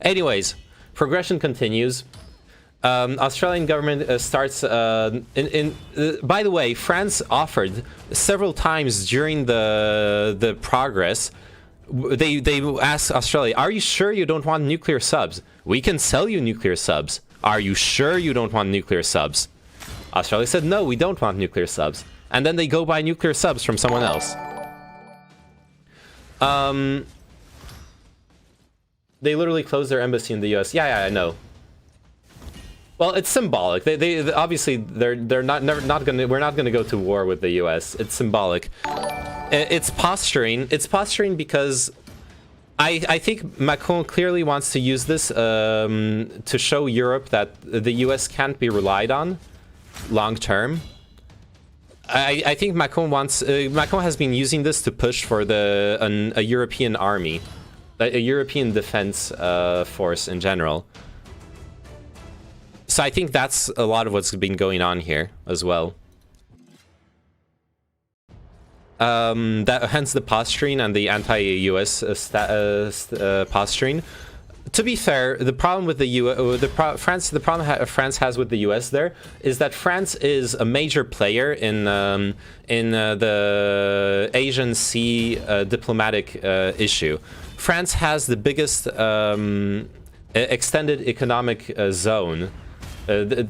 Anyways, progression continues. Australian government starts by the way, France offered several times during the progress. They asked Australia, are you sure you don't want nuclear subs? We can sell you nuclear subs. Are you sure you don't want nuclear subs? Australia said, no, we don't want nuclear subs. And then they go buy nuclear subs from someone else. They literally closed their embassy in the US. Yeah, I know. Well, it's symbolic. They obviously we're not gonna go to war with the US. It's symbolic. It's posturing. It's posturing because I think Macron clearly wants to use this to show Europe that the US can't be relied on long term. I think Macron has been using this to push for a European army, a European defense force in general. So I think that's a lot of what's been going on here as well. Hence the posturing and the anti-US posturing. to be fair, the problem with the France has with the US there is that France is a major player in the Asian Sea diplomatic issue. France has the biggest extended economic zone, the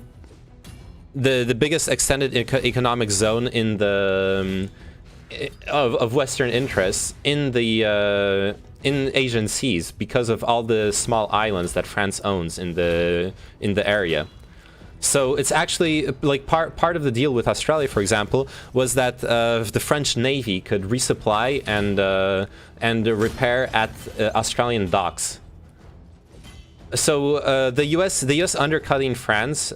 biggest extended economic zone in the of Western interests in the in Asian seas because of all the small islands that France owns in the area. So it's actually like part of the deal with Australia, for example, was that the French Navy could resupply and repair at Australian docks. So the US undercutting France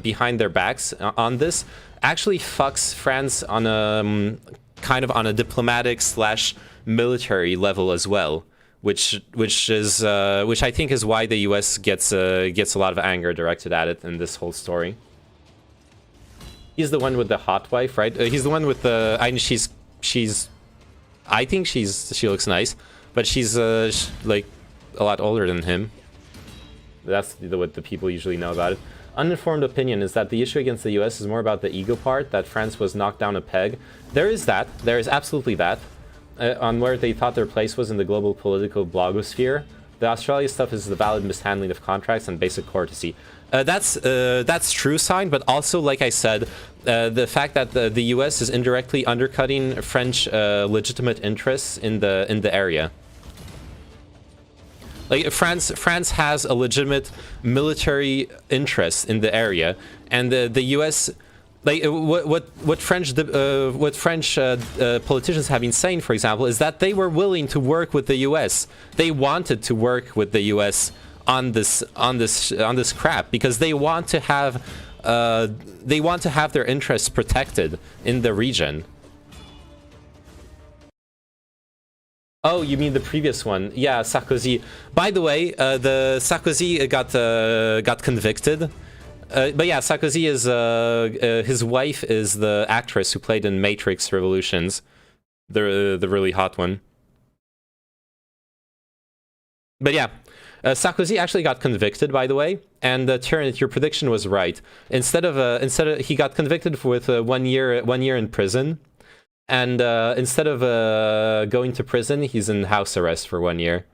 behind their backs on this actually fucks France on a kind of on a diplomatic / military level as well, which I think is why the US gets a lot of anger directed at it in this whole story. He's the one with the hot wife, right? He's the one with the I think she looks nice, but she's like a lot older than him. That's what the people usually know about it. Uninformed opinion is that the issue against the US is more about the ego part, that France was knocked down a peg. There is that. There is absolutely that. On where they thought their place was in the global political blogosphere. The Australia stuff is the valid mishandling of contracts and basic courtesy. That's true, Sign, but also, like I said, the fact that the US is indirectly undercutting French legitimate interests in the area. Like France has a legitimate military interest in the area, and the US, like what French politicians have been saying, for example, is that they were willing to work with the US. They wanted to work with the US on this crap because they want to have their interests protected in the region. Oh, you mean the previous one? Yeah, Sarkozy. By the way, the Sarkozy got convicted. But yeah, Sarkozy is his wife is the actress who played in Matrix Revolutions, the really hot one. But yeah, Sarkozy actually got convicted, by the way. And Tyrant, your prediction was right. Instead of he got convicted with 1 year in prison. And instead of going to prison, he's in house arrest for 1 year.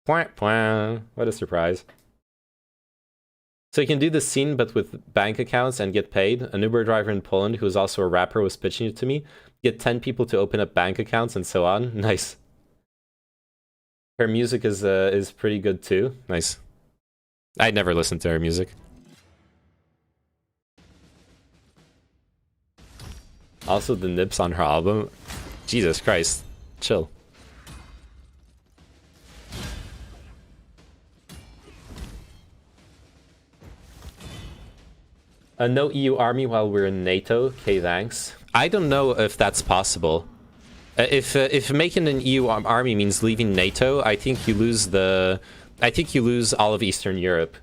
What a surprise. So you can do this scene, but with bank accounts and get paid. An Uber driver in Poland, who is also a rapper, was pitching it to me. Get 10 people to open up bank accounts and so on. Nice. Her music is pretty good too. Nice. I'd never listened to her music. Also, the nips on her album. Jesus Christ. Chill. No EU army while we're in NATO. Okay, thanks. I don't know if that's possible. If making an EU army means leaving NATO, I think you lose all of Eastern Europe.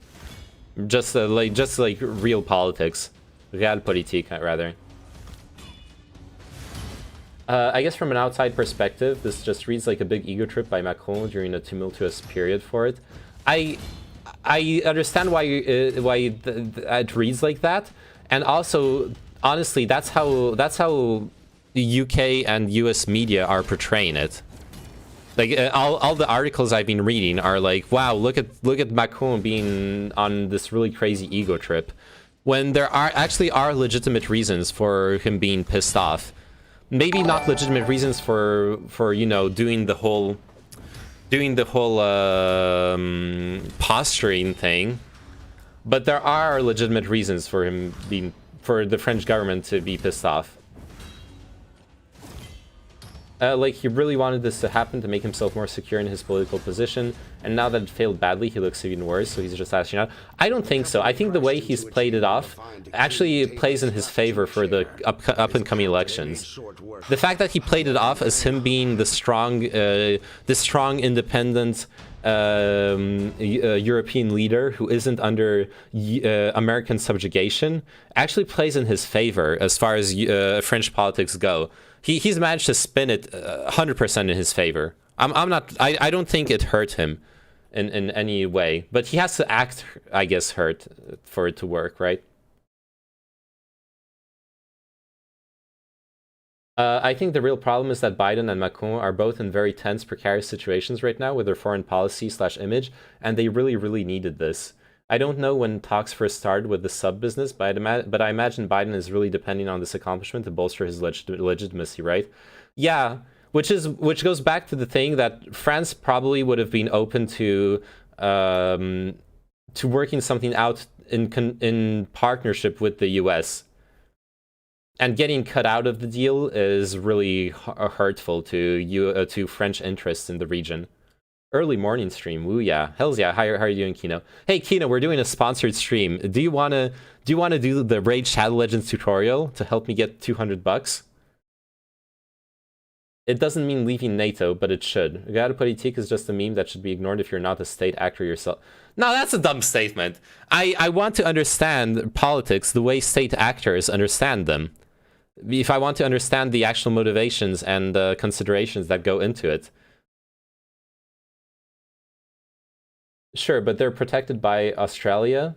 Just like real politics, realpolitik rather. I guess from an outside perspective, this just reads like a big ego trip by Macron during a tumultuous period for it. I understand why it reads like that, and also honestly, that's how the UK and US media are portraying it. Like all the articles I've been reading are like, wow, look at Macron being on this really crazy ego trip, when there actually are legitimate reasons for him being pissed off. Maybe not legitimate reasons for you know doing the whole posturing thing, but there are legitimate reasons for the French government to be pissed off. Like he really wanted this to happen to make himself more secure in his political position, and now that it failed badly, he looks even worse, so he's just lashing out. I don't think so. I think the way he's played it off actually plays in his favor for the up-and-coming elections. The fact that he played it off as him being the strong, independent European leader who isn't under American subjugation actually plays in his favor as far as French politics go. He's managed to spin it 100% in his favor. I don't think it hurt him in any way. But he has to act, I guess, hurt for it to work, right? I think the real problem is that Biden and Macron are both in very tense, precarious situations right now with their foreign policy / image, and they really, really needed this. I don't know when talks first started with the sub business, but I imagine Biden is really depending on this accomplishment to bolster his legitimacy, right? Yeah, which goes back to the thing that France probably would have been open to working something out in partnership with the US. And getting cut out of the deal is really hurtful to French interests in the region. Early morning stream, woo yeah, hells yeah. How are you doing, Kino? Hey Kino, we're doing a sponsored stream. Do you wanna do the Raid Shadow Legends tutorial to help me get $200? It doesn't mean leaving NATO, but it should. Realpolitik is just a meme that should be ignored if you're not a state actor yourself. No, that's a dumb statement. I want to understand politics the way state actors understand them. If I want to understand the actual motivations and considerations that go into it. Sure, but they're protected by Australia,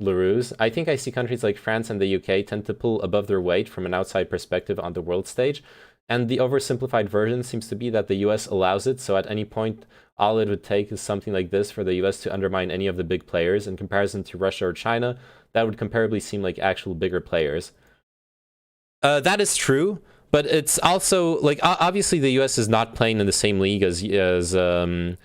LaRue's. I think I see countries like France and the UK tend to pull above their weight from an outside perspective on the world stage, and the oversimplified version seems to be that the US allows it, so at any point, all it would take is something like this for the US to undermine any of the big players. In comparison to Russia or China, that would comparably seem like actual bigger players. That is true, but it's also like obviously the U.S. is not playing in the same league as France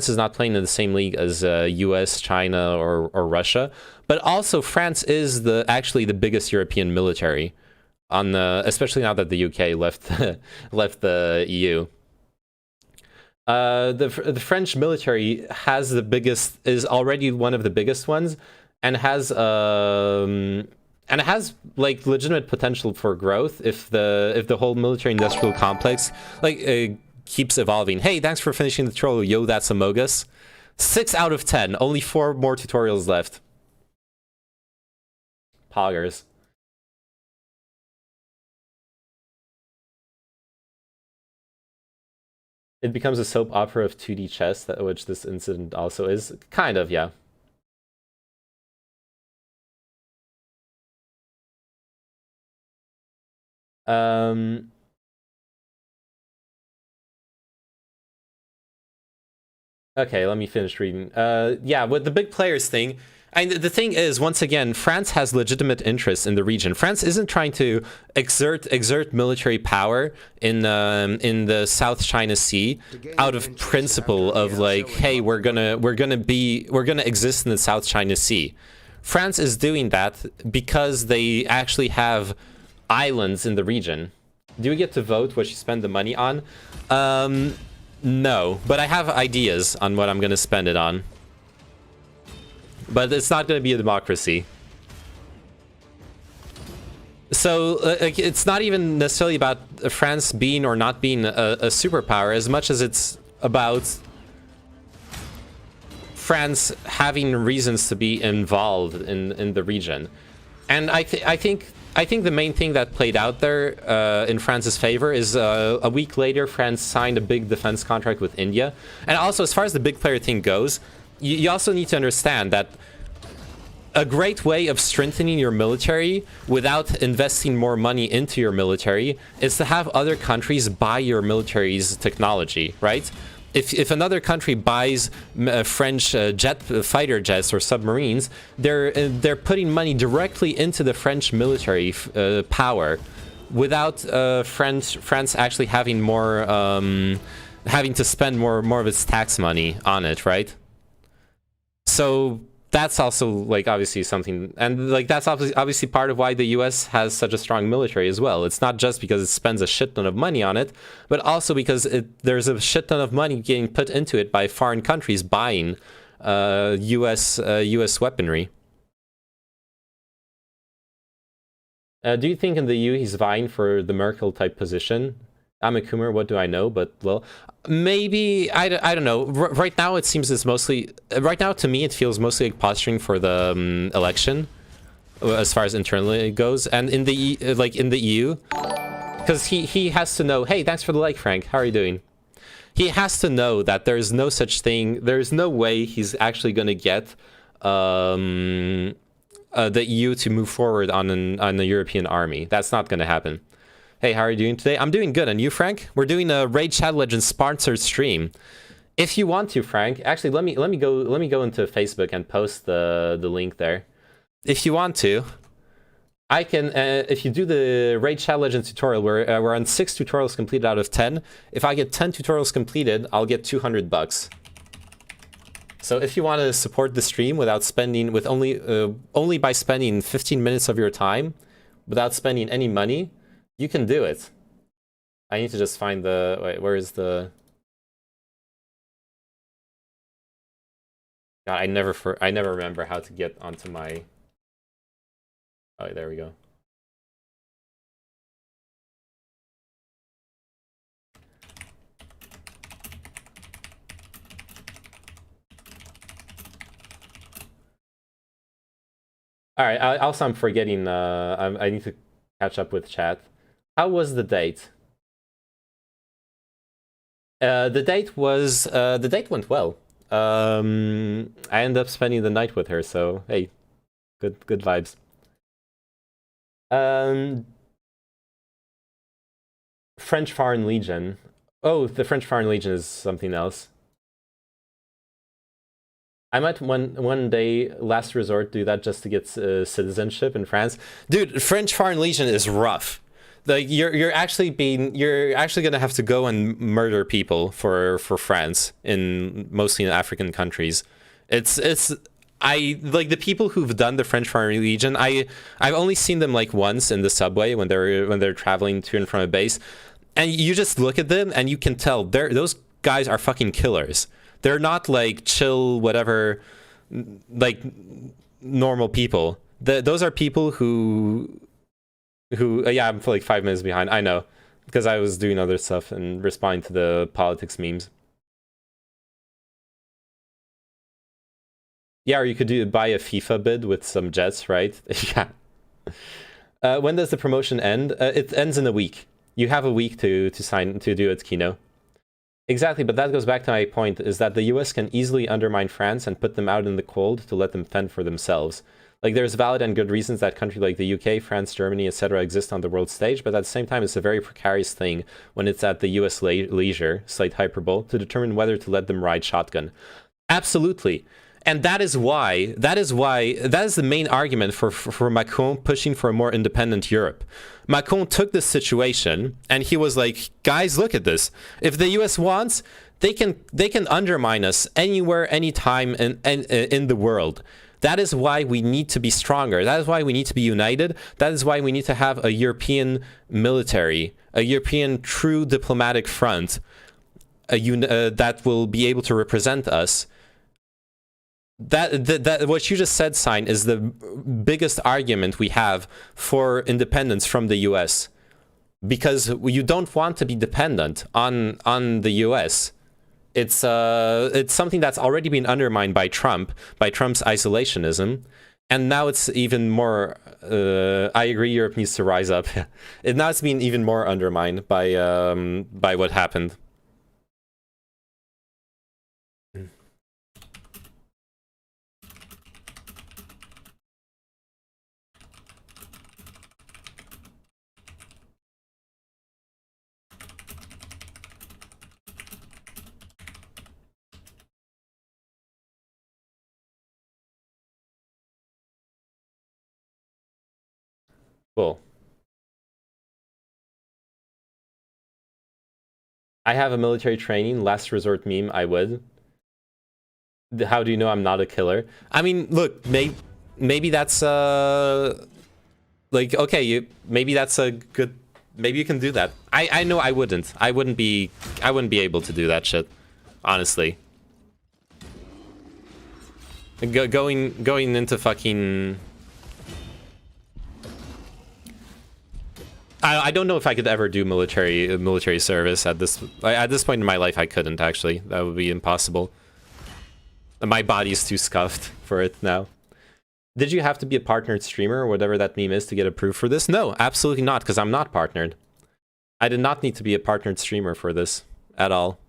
is not playing in the same league as U.S., China, or Russia. But also France is actually the biggest European military, especially now that the UK left the EU. The French military is already one of the biggest ones, and has like legitimate potential for growth if the whole military industrial complex keeps evolving. Hey, thanks for finishing the tutorial. Yo, that's Amogus. 6 out of 10. Only 4 more tutorials left. Poggers. It becomes a soap opera of 2D chess, which this incident also is. Kind of, yeah. Okay, let me finish reading. Yeah, with the big players thing, and the thing is, once again, France has legitimate interests in the region. France isn't trying to exert military power in the South China Sea out of principle of like, hey, we're gonna exist in the South China Sea. France is doing that because they actually have islands in the region. Do we get to vote what you spend the money on? No, but I have ideas on what I'm gonna spend it on. But it's not gonna be a democracy. So it's not even necessarily about France being or not being a superpower as much as it's about France having reasons to be involved in the region. And I think the main thing that played out there in France's favor is a week later, France signed a big defense contract with India. And also, as far as the big player thing goes, you also need to understand that a great way of strengthening your military without investing more money into your military is to have other countries buy your military's technology, right? If another country buys French fighter jets or submarines, they're putting money directly into the French military power, without France actually having more having to spend more of its tax money on it, right? So that's also like obviously something, and like that's obviously part of why the US has such a strong military as well. It's not just because it spends a shit ton of money on it, but also because there's a shit ton of money getting put into it by foreign countries buying US weaponry. Do you think in the EU he's vying for the Merkel type position? I'm a Coomer, what do I know? But, well, maybe, I don't know. Right now, it seems it's mostly... Right now, to me, it feels mostly like posturing for the election, as far as internally it goes. And in the in the EU, because he has to know, hey, thanks for the like, Frank. How are you doing? He has to know that there's no such thing. There's no way he's actually going to get the EU to move forward on a European army. That's not going to happen. Hey, how are you doing today? I'm doing good. And you, Frank? We're doing a Raid Shadow Legends sponsored stream. If you want to, Frank, actually let me go into Facebook and post the link there. If you want to, I can. If you do the Raid Shadow Legends tutorial, we're on 6 tutorials completed out of 10. If I get 10 tutorials completed, I'll get $200. So if you want to support the stream without spending, with only by spending 15 minutes of your time, without spending any money, you can do it. I need to just find the wait. Where is the? God, I never remember how to get onto my. Oh, there we go. All right. Also, I'm forgetting. I need to catch up with chat. How was the date? The date went well. I ended up spending the night with her, so hey, good vibes. French Foreign Legion. Oh, the French Foreign Legion is something else. I might one day, last resort, do that just to get citizenship in France. Dude, French Foreign Legion is rough. Like you're actually gonna have to go and murder people for France mostly in African countries. I like the people who've done the French Foreign Legion. I've only seen them like once in the subway when they're traveling to and from a base, and you just look at them and you can tell those guys are fucking killers. They're not like chill whatever, like normal people. Those are people who yeah, I'm like 5 minutes behind. I know because I was doing other stuff and responding to the politics memes. Yeah, or you could buy a FIFA bid with some jets, right? Yeah. When does the promotion end? It ends in a week. You have a week to do it, Kino. Exactly, but that goes back to my point, is that the US can easily undermine France and put them out in the cold to let them fend for themselves. Like, there's valid and good reasons that countries like the UK, France, Germany, etc. exist on the world stage, but at the same time, it's a very precarious thing when it's at the US leisure, slight hyperbole, to determine whether to let them ride shotgun. Absolutely. And that is the main argument for Macron pushing for a more independent Europe. Macron took this situation and he was like, guys, look at this. If the US wants, they can undermine us anywhere, anytime in the world. That is why we need to be stronger. That is why we need to be united. That is why we need to have a European military, a European true diplomatic front, that will be able to represent us. That what you just said, Sign, is the biggest argument we have for independence from the US, because you don't want to be dependent on the US. It's something that's already been undermined by Trump's isolationism, and now it's even more. I agree, Europe needs to rise up. Now it's been even more undermined by what happened. Cool. I have a military training, last resort meme, I would. How do you know I'm not a killer? I mean, look, maybe that's like, okay, maybe that's a good, maybe you can do that. I know I wouldn't be able to do that shit, honestly. Going into fucking, I don't know if I could ever do military service at this point in my life. I couldn't, actually. That would be impossible. My body's too scuffed for it now. Did you have to be a partnered streamer or whatever that meme is to get approved for this? No, absolutely not, because I'm not partnered. I did not need to be a partnered streamer for this at all.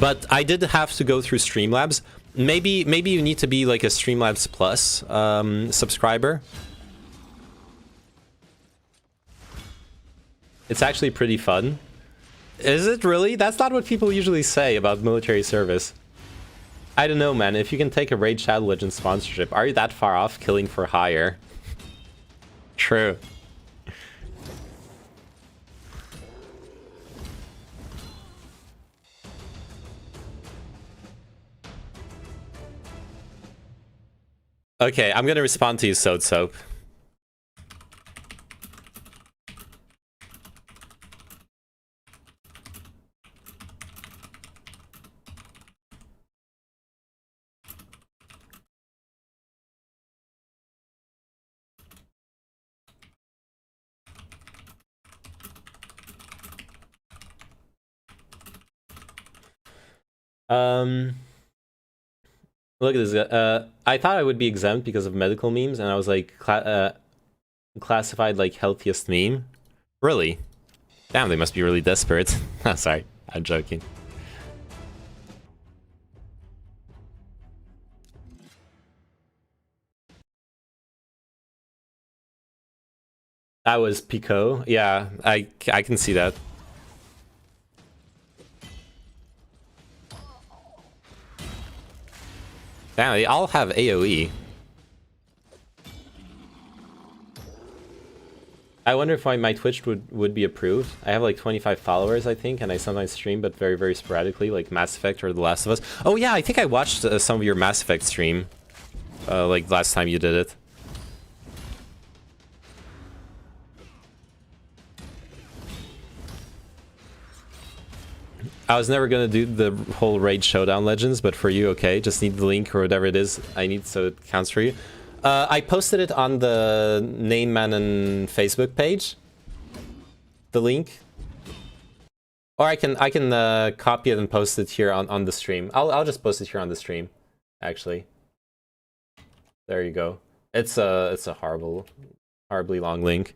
But I did have to go through Streamlabs. Maybe you need to be like a Streamlabs Plus subscriber. It's actually pretty fun. Is it really? That's not what people usually say about military service. I don't know, man. If you can take a Raid Shadow Legends sponsorship, are you that far off killing for hire? True. Okay, I'm gonna respond to you, Soap. Look at this. I thought I would be exempt because of medical memes, and I was like classified like healthiest meme. Really? Damn, they must be really desperate. Sorry, I'm joking. That was Pico. Yeah, I can see that. Damn, they all have AoE. I wonder if my Twitch would be approved. I have like 25 followers, I think, and I sometimes stream, but very, very sporadically, like Mass Effect or The Last of Us. Oh yeah, I think I watched some of your Mass Effect stream, like last time you did it. I was never gonna do the whole Raid Showdown Legends, but for you, okay, just need the link or whatever it is I need so it counts for you. I posted it on the Name Manon Facebook page. The link. Or I can copy it and post it here on the stream. I'll just post it here on the stream, actually. There you go. It's a horribly long link.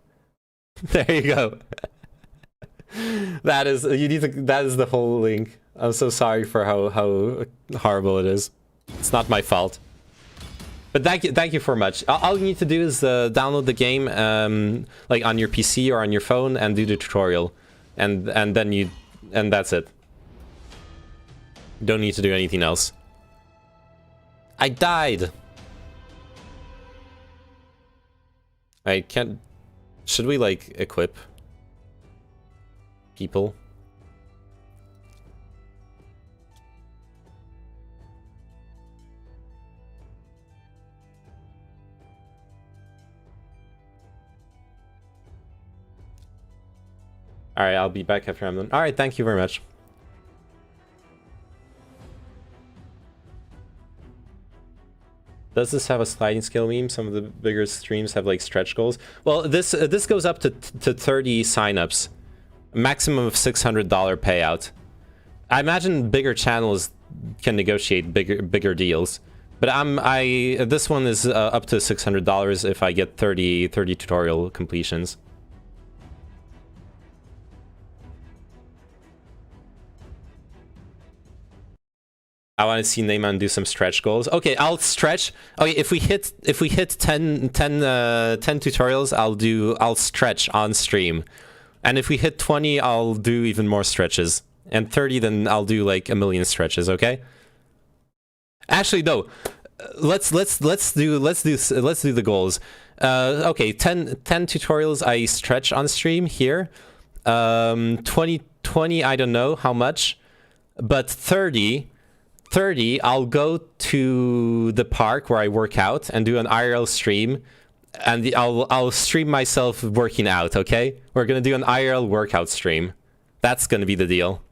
There you go. That is the whole link. I'm so sorry for how horrible it is. It's not my fault. But thank you for much. All you need to do is download the game like on your PC or on your phone and do the tutorial, and that's it. Don't need to do anything else. I died. I can't. Should we like equip people? All right, I'll be back after I'm done. All right, thank you very much. Does this have a sliding scale meme? Some of the bigger streams have like stretch goals. Well, this goes up to 30 signups, maximum of $600 payout. I imagine bigger channels can negotiate bigger deals, but this one is up to $600 if I get 30 tutorial completions. I want to see Neyman do some stretch goals. Okay, I'll stretch. Okay, if we hit 10 tutorials, I'll stretch on stream. And if we hit 20, I'll do even more stretches. And 30, then I'll do like 1,000,000 stretches, okay? Actually, no. Let's do the goals. Okay, 10 tutorials I stretch on stream here. 20 I don't know how much, but 30 I'll go to the park where I work out and do an IRL stream, and I'll stream myself working out, okay? We're gonna do an IRL workout stream. That's gonna be the deal.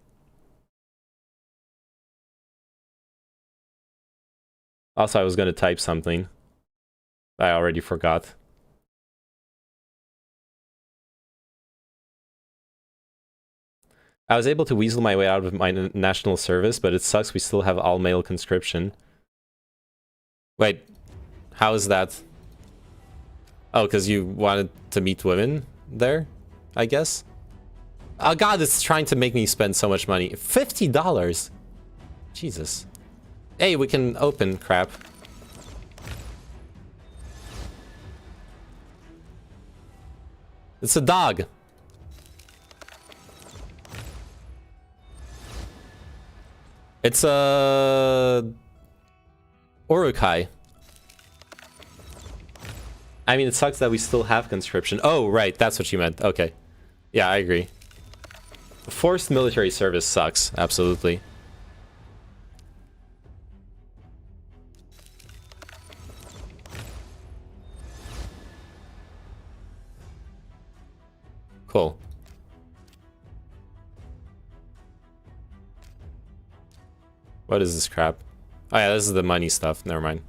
Also, I was gonna type something. I already forgot. I was able to weasel my way out of my national service, but it sucks we still have all-male conscription. Wait, how is that? Oh, because you wanted to meet women there, I guess? Oh god, it's trying to make me spend so much money. $50! Jesus. Hey, we can open crap. It's a dog. It's a Urukai. I mean, it sucks that we still have conscription. Oh, right, that's what you meant. Okay. Yeah, I agree. Forced military service sucks, absolutely. Cool. What is this crap? Oh yeah, this is the money stuff. Never mind.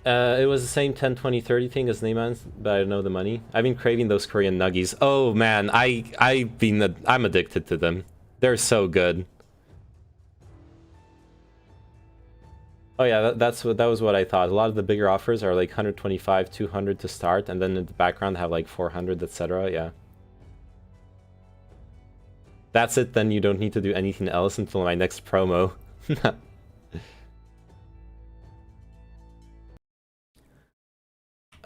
It was the same 10, 20, 30 thing as Neyman's, but I don't know the money. I've been craving those Korean nuggies. Oh man, I'm addicted to them. They're so good. Oh yeah, that was what I thought. A lot of the bigger offers are like 125, 200 to start, and then in the background have like 400, etc. Yeah. That's it, then you don't need to do anything else until my next promo.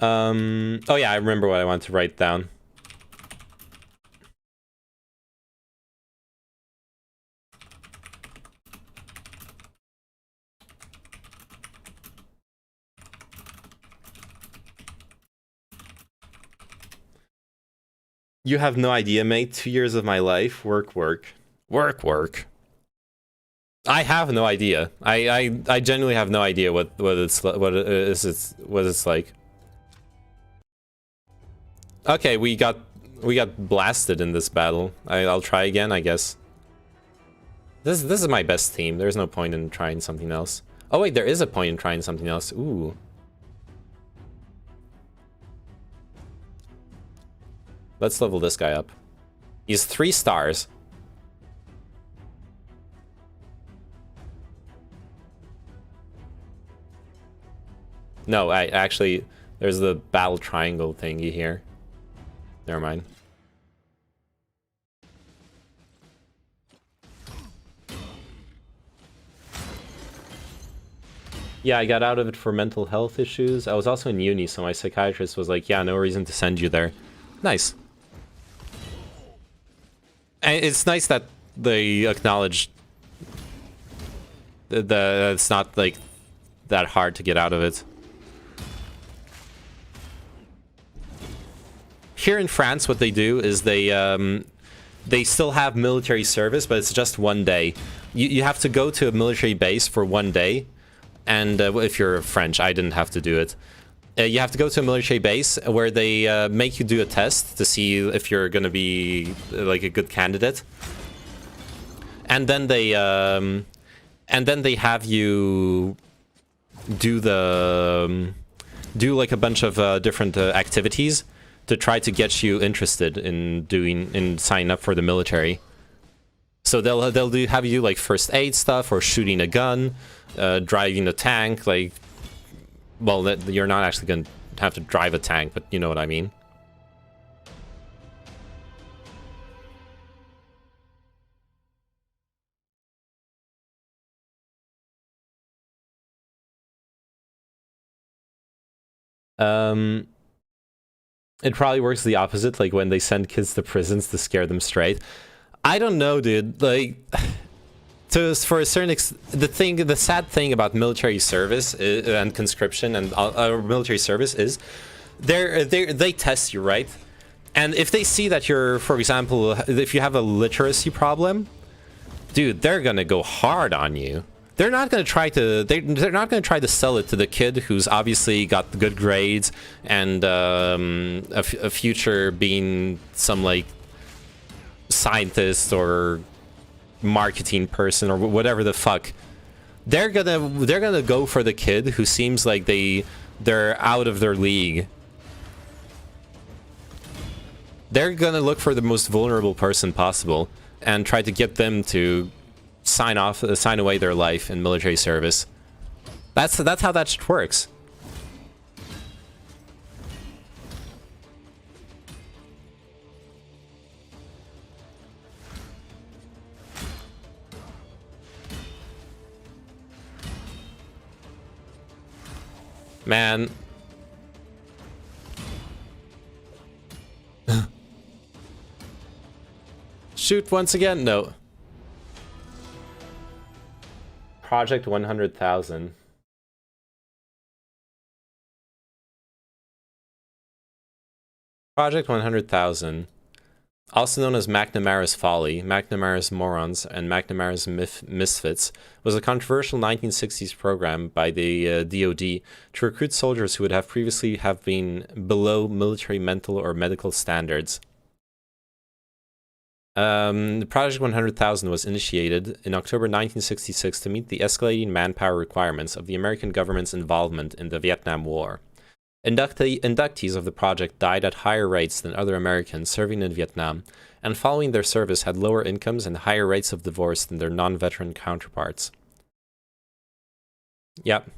Oh yeah, I remember what I wanted to write down. You have no idea, mate. 2 years of my life. Work, work. Work, work. I have no idea. I genuinely have no idea what it's like. Okay, we got blasted in this battle. I'll try again, I guess. This is my best team. There's no point in trying something else. Oh wait, there is a point in trying something else. Ooh. Let's level this guy up. He's 3 stars. No, actually, there's the battle triangle thingy here. Never mind. Yeah, I got out of it for mental health issues. I was also in uni, so my psychiatrist was like, yeah, no reason to send you there. Nice. And it's nice that they acknowledge that it's not like that hard to get out of it. Here in France, what they do is they still have military service, but it's just 1 day. You have to go to a military base for 1 day, and if you're French, I didn't have to do it. You have to go to a military base where they make you do a test to see if you're gonna be like a good candidate, and then they have you do like a bunch of different activities to try to get you interested in signing up for the military. So they'll have you like first aid stuff or shooting a gun, driving a tank, like. Well, you're not actually going to have to drive a tank, but you know what I mean. It probably works the opposite, like when they send kids to prisons to scare them straight. I don't know, dude. Like, for a certain the sad thing about military service and conscription and military service is they test you, right? And if they see that you're, for example, if you have a literacy problem, dude, they're gonna go hard on you. They're not gonna try to sell it to the kid who's obviously got good grades and a future being some like scientist or marketing person or whatever the fuck. They're gonna go for the kid who seems like they're out of their league. They're gonna look for the most vulnerable person possible and try to get them to sign away their life in military service. That's how that shit works. Man. Shoot once again? No. Project 100,000. Project 100,000, also known as McNamara's Folly, McNamara's Morons, and McNamara's Misfits, was a controversial 1960s program by the DoD to recruit soldiers who would have previously been below military mental or medical standards. Project 100,000 was initiated in October 1966 to meet the escalating manpower requirements of the American government's involvement in the Vietnam War. Inductees of the project died at higher rates than other Americans serving in Vietnam, and following their service had lower incomes and higher rates of divorce than their non-veteran counterparts. Yep.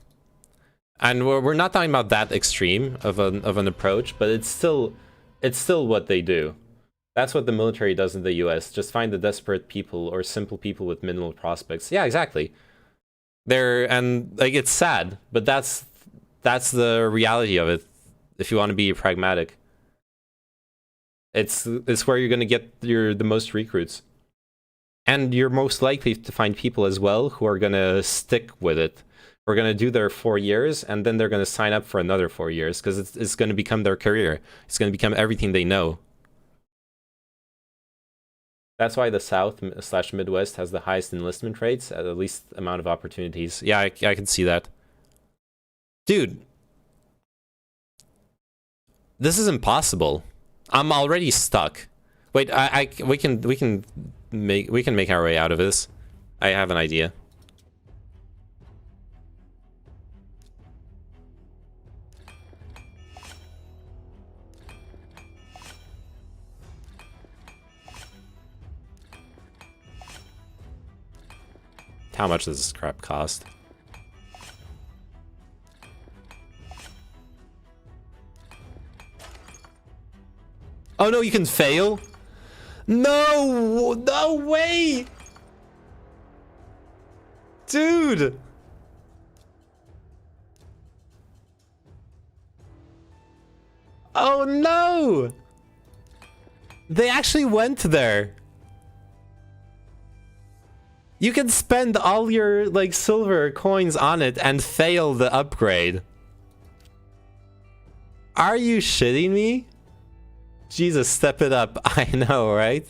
And we're not talking about that extreme of an approach, but it's still what they do. That's what the military does in the US. Just find the desperate people or simple people with minimal prospects. Yeah, exactly. It's sad, but that's the reality of it. If you want to be pragmatic, it's where you're going to get the most recruits, and you're most likely to find people as well who are going to stick with it. We're going to do their 4 years, and then they're going to sign up for another 4 years because it's going to become their career. It's going to become everything they know. That's why the South/Midwest has the highest enlistment rates at the least amount of opportunities. Yeah, I can see that. Dude, this is impossible. I'm already stuck. Wait, we can make our way out of this. I have an idea. How much does this crap cost? Oh no, you can fail? No! No way! Dude! Oh no! They actually went there. You can spend all your, like, silver coins on it and fail the upgrade. Are you shitting me? Jesus, step it up. I know, right?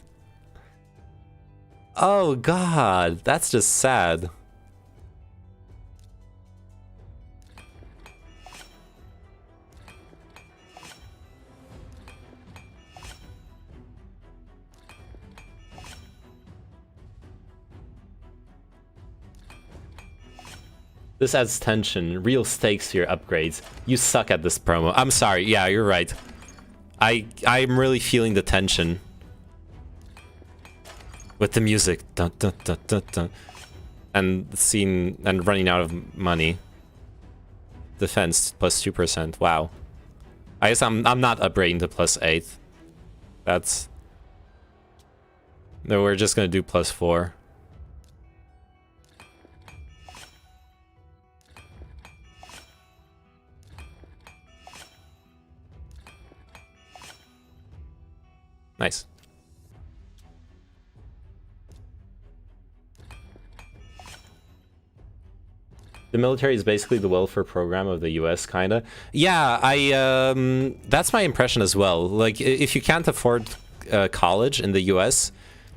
Oh god, that's just sad. This adds tension, real stakes to your upgrades. You suck at this promo. I'm sorry, yeah, you're right. I'm really feeling the tension. With the music. Dun, dun, dun, dun, dun. And the scene, and running out of money. Defense, plus 2%, wow. I guess I'm not upgrading to plus 8. That's... No, we're just gonna do plus 4. Nice. The military is basically the welfare program of the US, kinda. Yeah, that's my impression as well. Like, if you can't afford college in the US,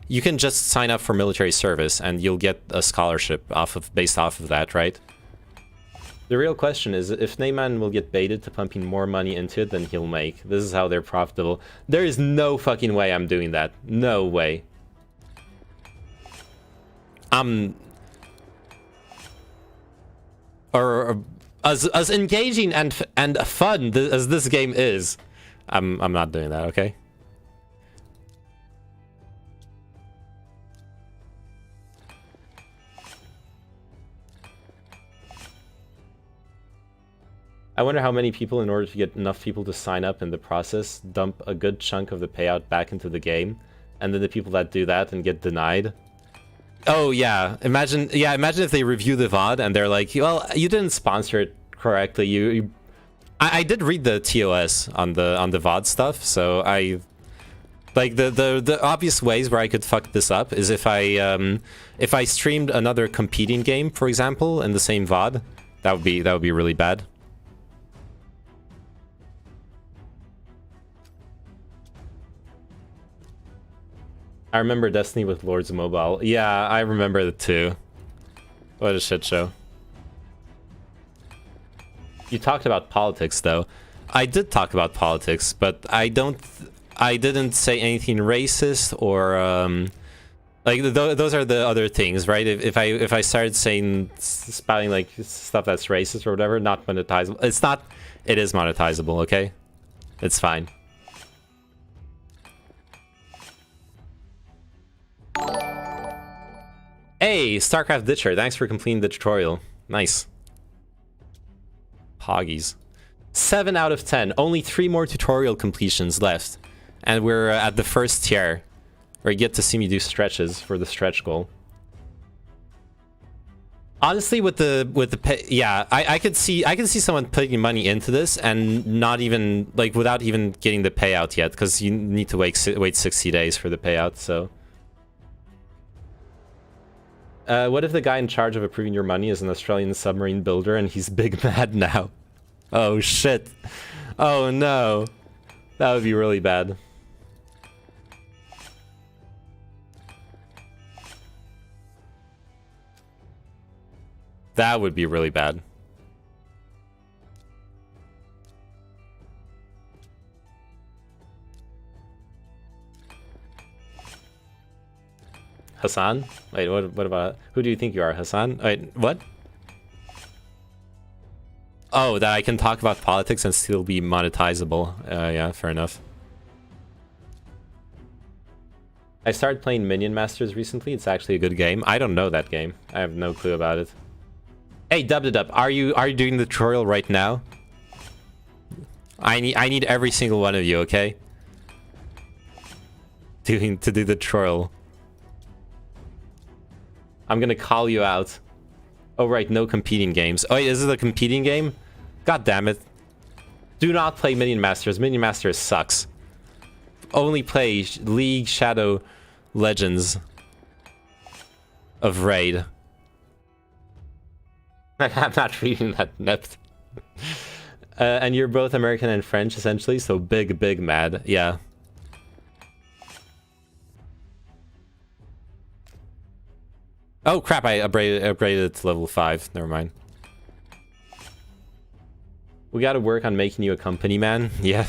you can just sign up for military service and you'll get a scholarship based off of that, right? The real question is if Neyman will get baited to pumping more money into it than he'll make. This is how they're profitable. There is no fucking way I'm doing that. No way. Or as engaging and fun as this game is, I'm not doing that, okay? I wonder how many people, in order to get enough people to sign up in the process, dump a good chunk of the payout back into the game, and then the people that do that and get denied. Oh yeah, imagine if they review the VOD and they're like, well, you didn't sponsor it correctly. You I did read the TOS on the VOD stuff, so I like the obvious ways where I could fuck this up is if I streamed another competing game, for example, in the same VOD. That would be really bad. I remember Destiny with Lords Mobile. Yeah, I remember it too. What a shit show. You talked about politics, though. I did talk about politics, but I didn't say anything racist or like those are the other things, right? If I started spouting like stuff that's racist or whatever, not monetizable. It's not. It is monetizable. Okay, it's fine. Hey, StarCraft Ditcher, thanks for completing the tutorial. Nice. Poggies. 7 out of 10. Only 3 more tutorial completions left. And we're at the first tier, where you get to see me do stretches for the stretch goal. Honestly, with the pay, yeah, I can see someone putting money into this and not even like without even getting the payout yet, because you need to wait 60 days for the payout. So. What if the guy in charge of approving your money is an Australian submarine builder and he's big mad now? Oh shit. Oh no. That would be really bad. That would be really bad. Hassan? Wait, what about... Who do you think you are, Hassan? Wait, what? Oh, that I can talk about politics and still be monetizable. Yeah, fair enough. I started playing Minion Masters recently. It's actually a good game. I don't know that game. I have no clue about it. Hey, Dub, are you doing the tutorial right now? I need every single one of you, okay? To do the tutorial. I'm gonna call you out. Oh right, no competing games. Oh wait, is it a competing game? God damn it. Do not play Minion Masters. Minion Masters sucks. Only play League Shadow Legends of Raid. I'm not reading that nept. And you're both American and French, essentially, so big mad. Yeah. Oh crap, I upgraded it to level 5. Never mind. We gotta work on making you a company, man. Yeah.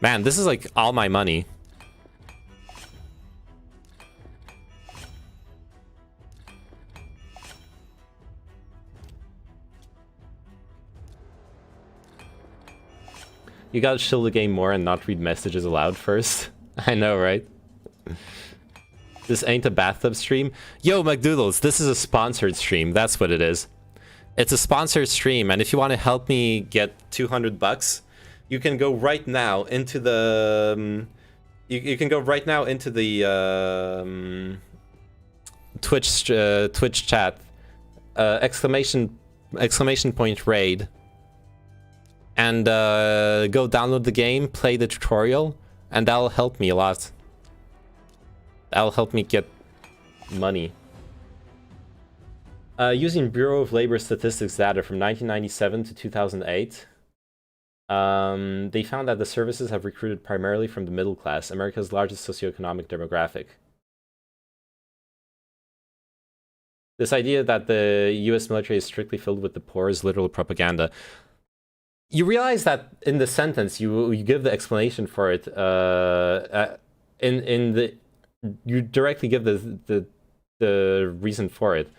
Man, this is like all my money. You gotta chill the game more and not read messages aloud first. I know, right? This ain't a bathtub stream. Yo, McDoodles, this is a sponsored stream. That's what it is. It's a sponsored stream, and if you want to help me get 200 bucks, you can go right now into the... you can go right now into the Twitch chat. Exclamation point raid. And go download the game, play the tutorial, and that'll help me a lot. That'll help me get money. Using Bureau of Labor Statistics data from 1997 to 2008, they found that the services have recruited primarily from the middle class, America's largest socioeconomic demographic. This idea that the US military is strictly filled with the poor is literal propaganda. You realize that in the sentence you give the explanation for it you directly give the reason for it.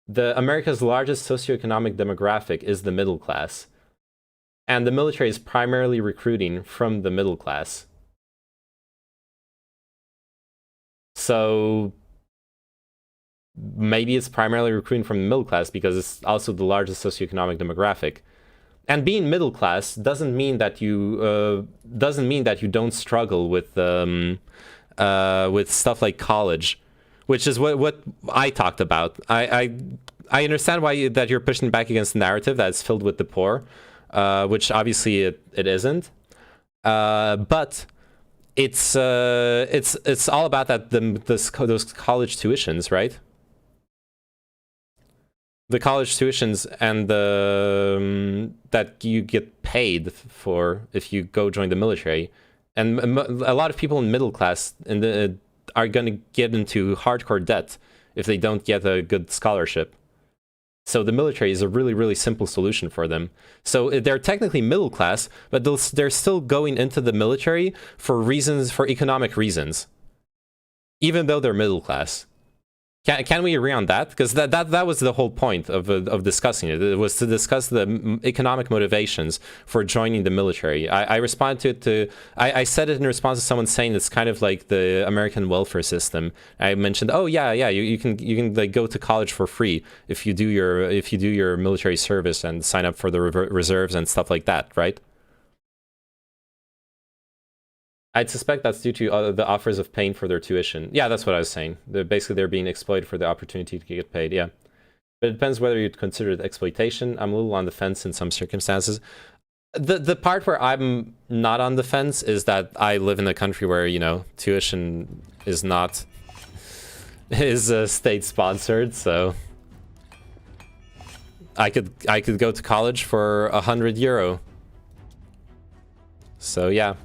The America's largest socioeconomic demographic is the middle class, and the military is primarily recruiting from the middle class. So maybe it's primarily recruiting from the middle class because it's also the largest socioeconomic demographic. And being middle class doesn't mean that you don't struggle with with stuff like college, which is what I talked about. I understand why that you're pushing back against the narrative that's filled with the poor, which obviously it isn't. But it's all about that those college tuitions, right? The college tuitions and the that you get paid for if you go join the military, and a lot of people in middle class are going to get into hardcore debt if they don't get a good scholarship. So the military is a really, really simple solution for them. So they're technically middle class, but they're still going into the military for economic reasons, even though they're middle class. Can we agree on that? Because that was the whole point of discussing it. It was to discuss the economic motivations for joining the military. I responded to it I said it in response to someone saying it's kind of like the American welfare system. I mentioned, oh yeah, you can like go to college for free if you do your military service and sign up for the reserves and stuff like that, right? I'd suspect that's due to the offers of paying for their tuition. Yeah, that's what I was saying. Basically, they're being exploited for the opportunity to get paid, yeah. But it depends whether you'd consider it exploitation. I'm a little on the fence in some circumstances. The part where I'm not on the fence is that I live in a country where, you know, tuition is not... is state-sponsored, so... I could go to college for €100. So, yeah.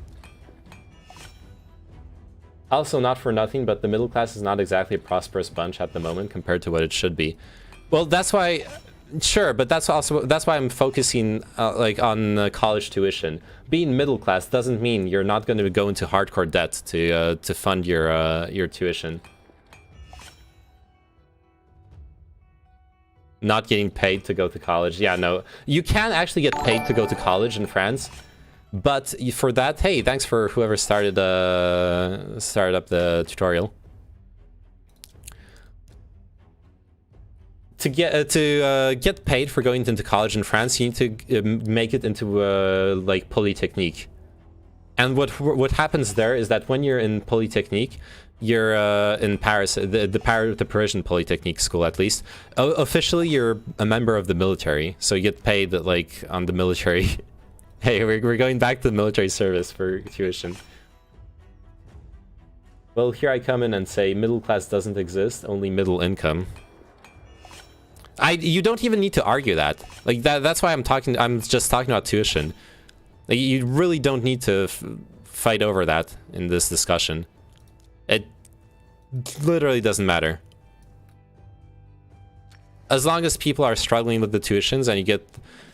Also, not for nothing, but the middle class is not exactly a prosperous bunch at the moment compared to what it should be. Well, that's why, sure, but that's why I'm focusing like on college tuition. Being middle class doesn't mean you're not going to go into hardcore debt to fund your tuition. Not getting paid to go to college. Yeah, no, you can actually get paid to go to college in France. But for that, hey, thanks for whoever started up the tutorial. To get paid for going into college in France, you need to make it into like Polytechnique. And what happens there is that when you're in Polytechnique, you're in Paris, the Parisian Polytechnique school at least. Officially, you're a member of the military, so you get paid like on the military. Hey, we're going back to the military service for tuition. Well, here I come in and say middle class doesn't exist, only middle income. You don't even need to argue that. Like that's why I'm just talking about tuition. Like, you really don't need to fight over that in this discussion. It literally doesn't matter. As long as people are struggling with the tuitions and you get...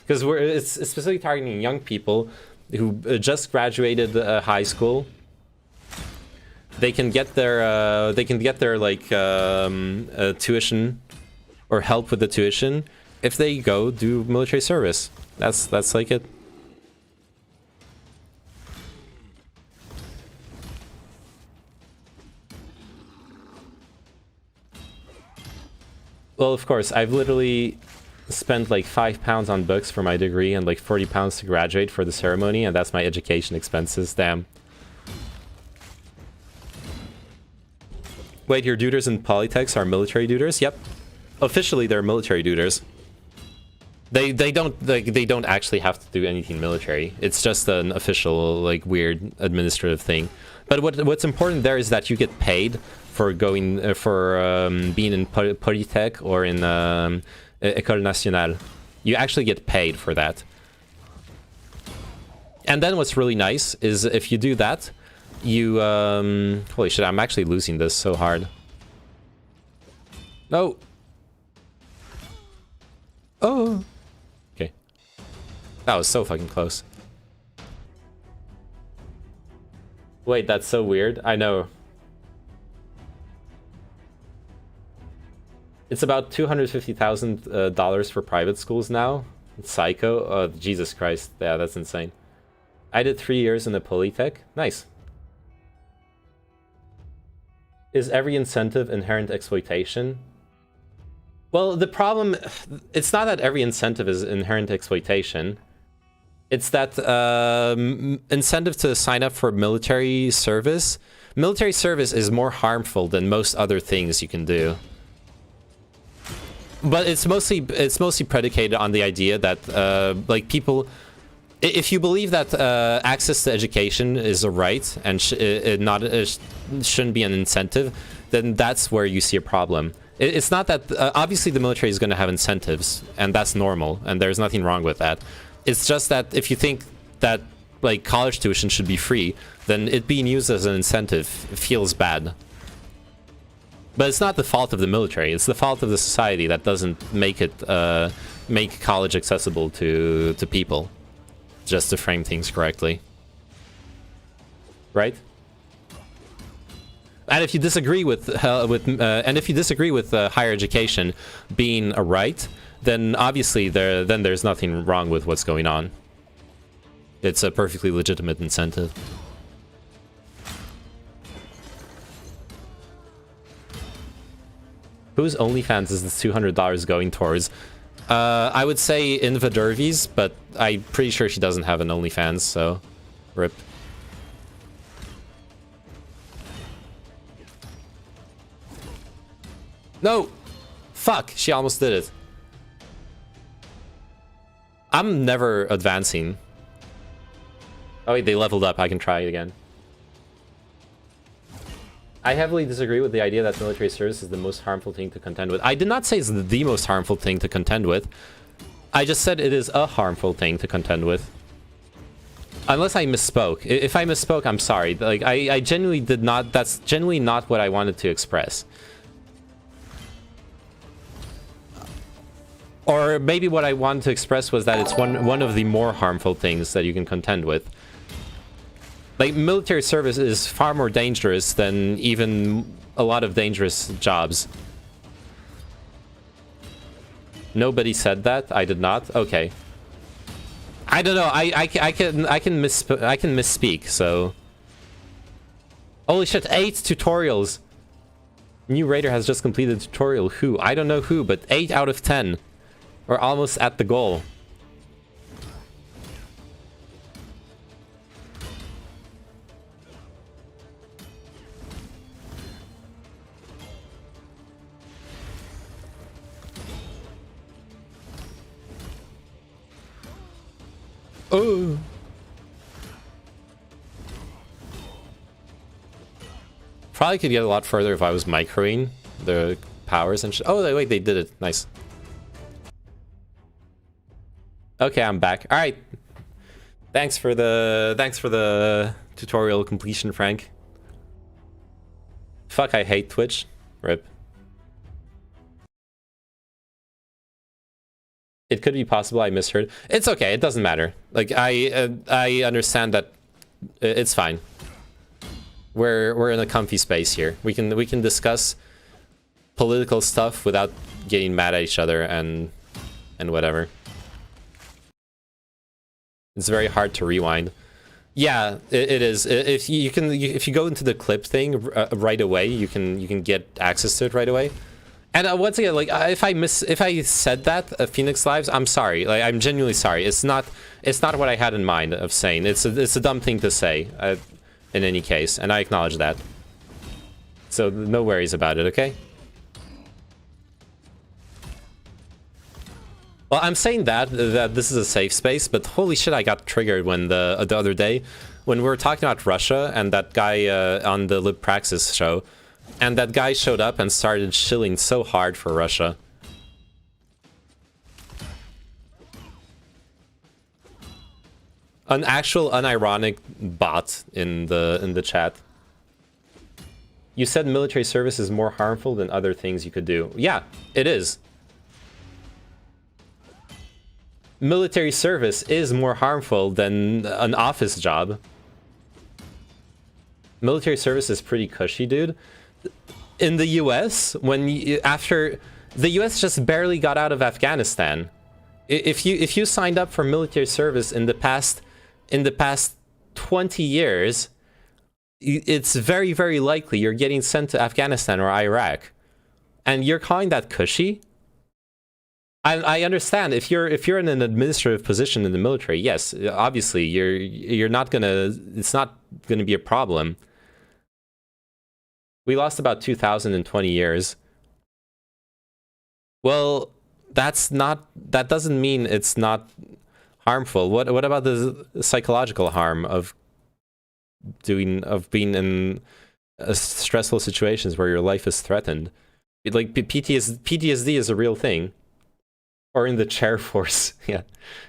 Because it's specifically targeting young people who just graduated high school. They can get their like tuition or help with the tuition if they go do military service. That's like it. Well, of course, I've literally spent like £5 on books for my degree and like £40 to graduate for the ceremony, and that's my education expenses. Damn. Wait, your tutors in Polytechs are military tutors? Yep. Officially, they're military tutors. They don't actually have to do anything military. It's just an official like weird administrative thing. But what's important there is that you get paid for going being in Polytech or in École Nationale. You actually get paid for that. And then what's really nice is if you do that, you holy shit, I'm actually losing this so hard. No. Oh. Okay. That was so fucking close. Wait, that's so weird. I know. It's about $250,000 for private schools now. It's psycho. Oh, Jesus Christ. Yeah, that's insane. I did 3 years in the Polytech. Nice. Is every incentive inherent exploitation? Well, the problem... It's not that every incentive is inherent exploitation. It's that incentive to sign up for military service. Military service is more harmful than most other things you can do. But it's mostly predicated on the idea that like people, if you believe that access to education is a right and shouldn't be an incentive, then that's where you see a problem. It's not that obviously the military is going to have incentives, and that's normal, and there's nothing wrong with that. It's just that if you think that like college tuition should be free, then it being used as an incentive feels bad. But it's not the fault of the military. It's the fault of the society that doesn't make it make college accessible to people. Just to frame things correctly, right? And if you disagree with higher education being a right, then obviously there's nothing wrong with what's going on. It's a perfectly legitimate incentive. Whose OnlyFans is this $200 going towards? I would say Invadervi's, but I'm pretty sure she doesn't have an OnlyFans, so rip. No! Fuck! She almost did it. I'm never advancing. Oh wait, they leveled up. I can try it again. I heavily disagree with the idea that military service is the most harmful thing to contend with. I did not say it's the most harmful thing to contend with. I just said it is a harmful thing to contend with. Unless I misspoke. If I misspoke, I'm sorry. Like, I genuinely did not... That's genuinely not what I wanted to express. Or maybe what I wanted to express was that it's one of the more harmful things that you can contend with. Like, military service is far more dangerous than even a lot of dangerous jobs. Nobody said that? I did not? Okay. I don't know. I can misspeak, so... Holy shit, 8 tutorials! New raider has just completed a tutorial. Who? I don't know who, but 8 out of 10. We're almost at the goal. Oh. Probably could get a lot further if I was microing the powers and shit. Oh, wait, they did it. Nice. Okay, I'm back. All right. Thanks for the tutorial completion, Frank. Fuck, I hate Twitch. Rip. It could be possible I misheard. It's okay. It doesn't matter. Like, I understand that it's fine. We're in a comfy space here. We can discuss political stuff without getting mad at each other and whatever. It's very hard to rewind. Yeah, it is. If you go into the clip thing right away, you can get access to it right away. And once again, like if I said that Phoenix Lives, I'm sorry. Like I'm genuinely sorry. It's not what I had in mind of saying. It's a dumb thing to say. In any case, and I acknowledge that. So no worries about it, okay? Well, I'm saying that this is a safe space, but holy shit, I got triggered when the other day when we were talking about Russia and that guy on the Lib Praxis show, and that guy showed up and started shilling so hard for Russia. An actual unironic bot in the chat. You said military service is more harmful than other things you could do. Yeah, it is. Military service is more harmful than an office job. Military service is pretty cushy, dude. In the US, after the US just barely got out of Afghanistan. If you signed up for military service in the past 20 years, it's very, very likely you're getting sent to Afghanistan or Iraq. And you're calling that cushy? I understand if you're in an administrative position in the military, yes, obviously you're not gonna, it's not gonna be a problem. We lost about 2,000 in 20 years. Well, that doesn't mean it's not harmful. What about the psychological harm of being in stressful situations where your life is threatened? Like PTSD is a real thing. Or in the chair force. Yeah,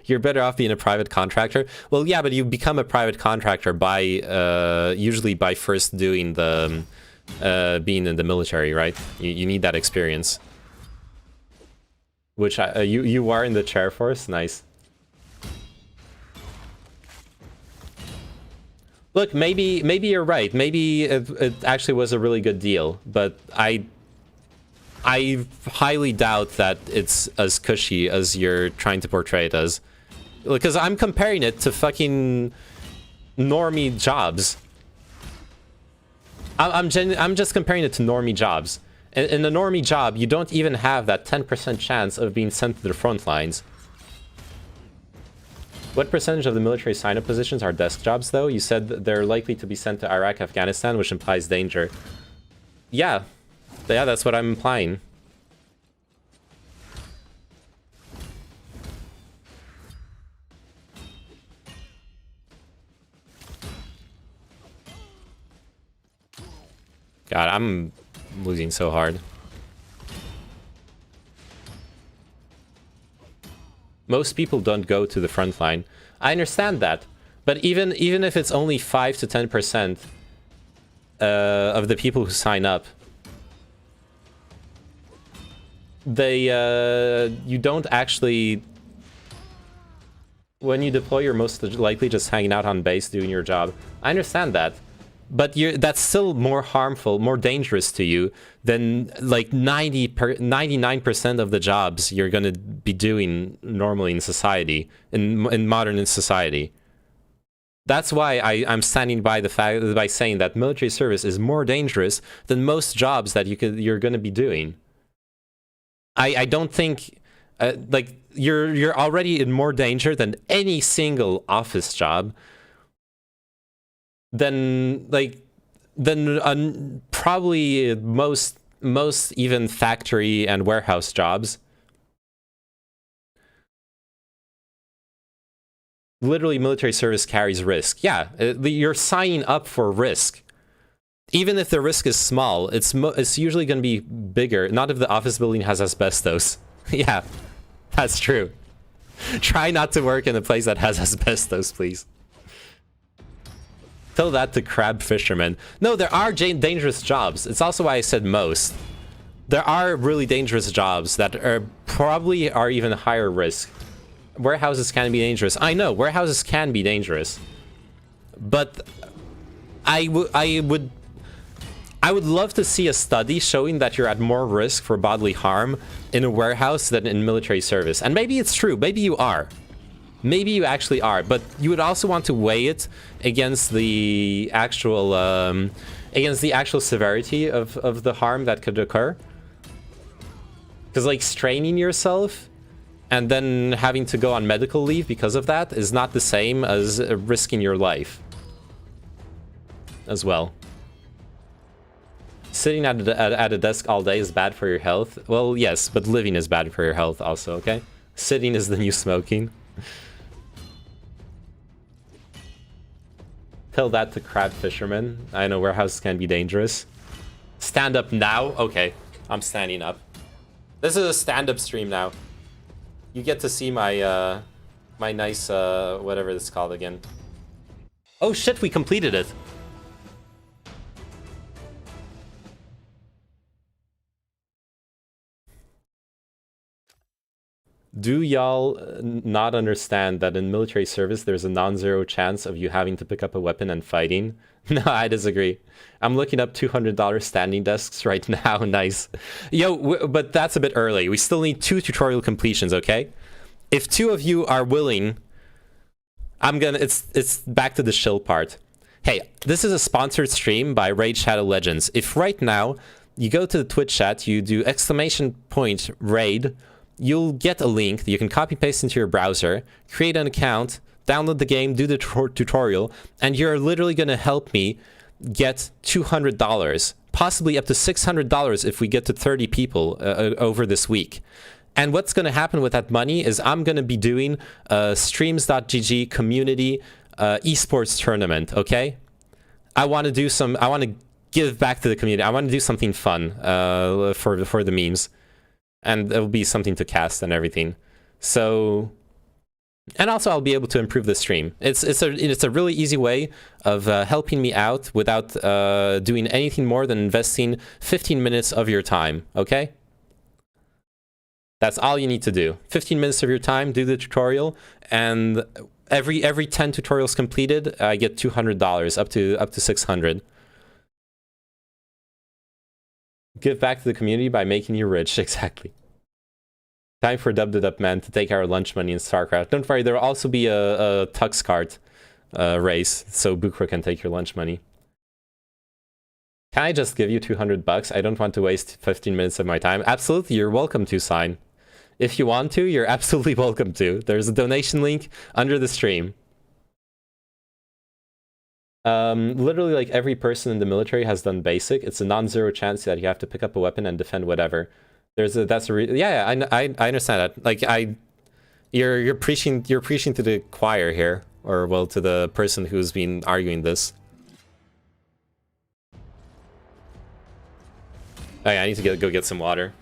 you're better off being a private contractor. Well, yeah, but you become a private contractor by usually by first doing the being in the military, right? You need that experience. Which you are in the chair force. Nice. Look, maybe you're right. Maybe it actually was a really good deal, but I highly doubt that it's as cushy as you're trying to portray it as. Because I'm comparing it to fucking normie jobs. I'm just comparing it to normie jobs. In a normie job, you don't even have that 10% chance of being sent to the front lines. What percentage of the military sign-up positions are desk jobs, though? You said that they're likely to be sent to Iraq, Afghanistan, which implies danger. Yeah. Yeah, that's what I'm implying. God, I'm losing so hard. Most people don't go to the front line. I understand that. But even if it's only 5 to 10% of the people who sign up, you don't actually, when you deploy, you're most likely just hanging out on base doing your job. I understand that, but that's still more harmful, more dangerous to you than like 99% of the jobs you're gonna be doing normally in society, in modern society. That's why I'm standing by the fact, by saying that military service is more dangerous than most jobs that you're gonna be doing. I don't think like you're already in more danger than any single office job, than probably most even factory and warehouse jobs. Literally, military service carries risk. Yeah, you're signing up for risk. Even if the risk is small, it's usually going to be bigger. Not if the office building has asbestos. Yeah, that's true. Try not to work in a place that has asbestos, please. Tell that to crab fishermen. No, there are dangerous jobs. It's also why I said most. There are really dangerous jobs that are probably even higher risk. Warehouses can be dangerous. I know, warehouses can be dangerous. But I would love to see a study showing that you're at more risk for bodily harm in a warehouse than in military service. And maybe it's true. Maybe you are. Maybe you actually are. But you would also want to weigh it against the actual severity of the harm that could occur. Because like straining yourself and then having to go on medical leave because of that is not the same as risking your life as well. Sitting at a desk all day is bad for your health. Well, yes, but living is bad for your health also, okay? Sitting is the new smoking. Tell that to crab fishermen. I know warehouses can be dangerous. Stand up now? Okay, I'm standing up. This is a stand-up stream now. You get to see my my nice whatever it's called again. Oh shit, we completed it. Do y'all not understand that in military service there's a non-zero chance of you having to pick up a weapon and fighting? No, I disagree. I'm looking up $200 standing desks right now. Nice. Yo, but that's a bit early. We still need 2 tutorial completions, okay? If 2 of you are willing, it's back to the shill part. Hey, this is a sponsored stream by Raid Shadow Legends. If right now you go to the Twitch chat, you do !raid, you'll get a link that you can copy paste into your browser, create an account, download the game, do the tutorial, and you're literally going to help me get $200, possibly up to $600 if we get to 30 people over this week. And what's going to happen with that money is I'm going to be doing a streams.gg community esports tournament, okay? I want to give back to the community. I want to do something fun for the memes. And it'll be something to cast and everything. So, and also I'll be able to improve the stream. It's a really easy way of helping me out without doing anything more than investing 15 minutes of your time, okay? That's all you need to do. 15 minutes of your time, do the tutorial, and every 10 tutorials completed, I get $200, up to 600. Give back to the community by making you rich, exactly. Time for Dub Man to take our lunch money in StarCraft. Don't worry, there will also be a Tux cart race, so Bukra can take your lunch money. Can I just give you $200? I don't want to waste 15 minutes of my time. Absolutely, you're welcome to, Sign. If you want to, you're absolutely welcome to. There's a donation link under the stream. Literally, like, every person in the military has done basic. It's a non-zero chance that you have to pick up a weapon and defend whatever. Yeah, I understand that. Like, you're preaching to the choir here, or well, to the person who's been arguing this. Oh yeah, I need to go get some water.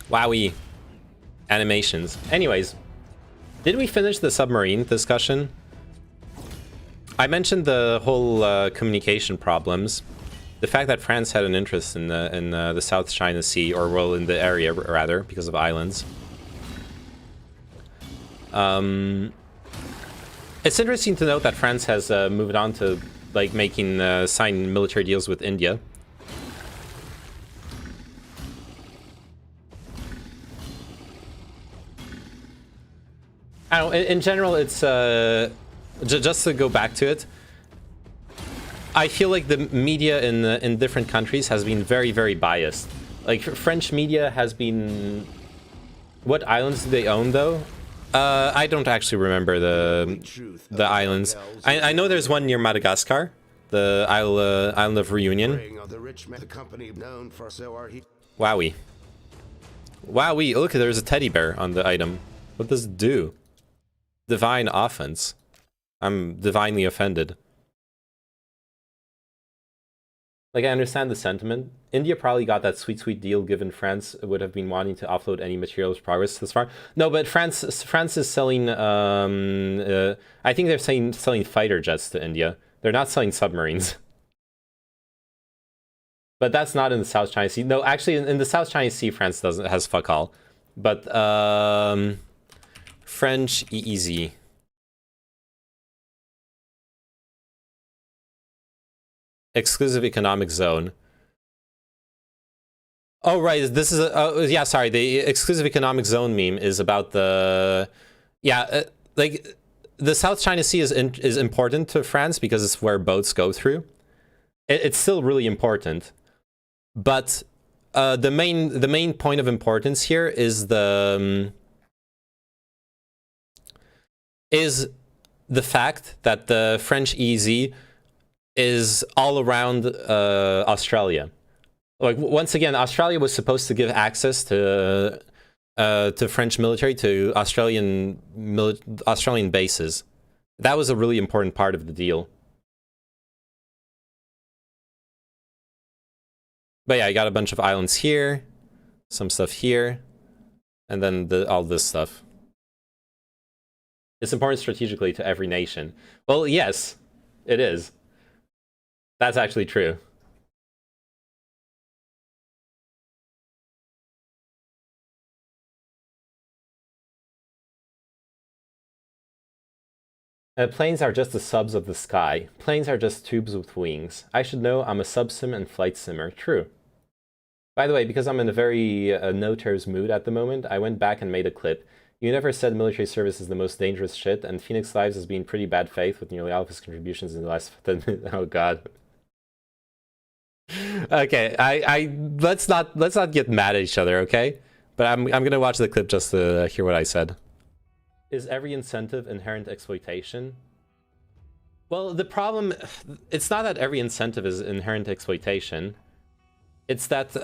Wowie. Animations. Anyways, did we finish the submarine discussion? I mentioned the whole communication problems. The fact that France had an interest in the South China Sea, or well, in the area rather, because of islands. It's interesting to note that France has moved on to like making sign military deals with India. I don't know, in general, it's just to go back to it. I feel like the media in different countries has been very, very biased. Like, French media has been... What islands do they own, though? I don't actually remember the islands. I know there's one near Madagascar, the island of Reunion. Wowie. Wowie, look, there's a teddy bear on the item. What does it do? Divine offense. I'm divinely offended. Like, I understand the sentiment. India probably got that sweet, sweet deal given France would have been wanting to offload any materials progress this far. No, but France is selling, I think they're selling fighter jets to India. They're not selling submarines. But that's not in the South China Sea. No, actually, in the South China Sea, France has fuck all. But, French EEZ. Exclusive economic zone. Oh, right. This is yeah, sorry. The exclusive economic zone meme is about the... Yeah, like, the South China Sea is important to France because it's where boats go through. It's still really important. But the main point of importance here is the fact that the French EZ is all around Australia. Like, once again, Australia was supposed to give access to French military to Australian bases. That was a really important part of the deal. But yeah, I got a bunch of islands here, some stuff here, and then all this stuff. It's important strategically to every nation. Well, yes, it is. That's actually true. Planes are just the subs of the sky. Planes are just tubes with wings. I should know I'm a sub-sim and flight simmer. True. By the way, because I'm in a very no-tears mood at the moment, I went back and made a clip. You never said military service is the most dangerous shit, and Phoenix Lives has been pretty bad faith with nearly all of his contributions in the last 10 minutes. Oh god. Okay, let's not get mad at each other, okay? But I'm gonna watch the clip just to hear what I said. Is every incentive inherent exploitation? Well, the problem, it's not that every incentive is inherent exploitation. It's that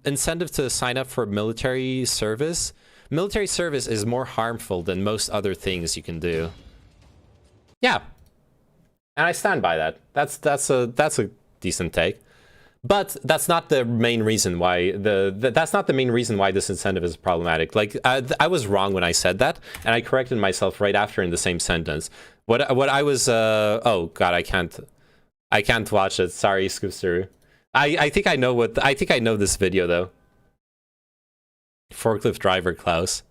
incentive to sign up for military service. Military service is more harmful than most other things you can do. Yeah, and I stand by that. That's a decent take. But that's not the main reason why that's not the main reason why this incentive is problematic. Like I was wrong when I said that, and I corrected myself right after in the same sentence. What I was oh god, I can't watch it. Sorry, Scoopster. I think I know this video though. Forklift driver Klaus.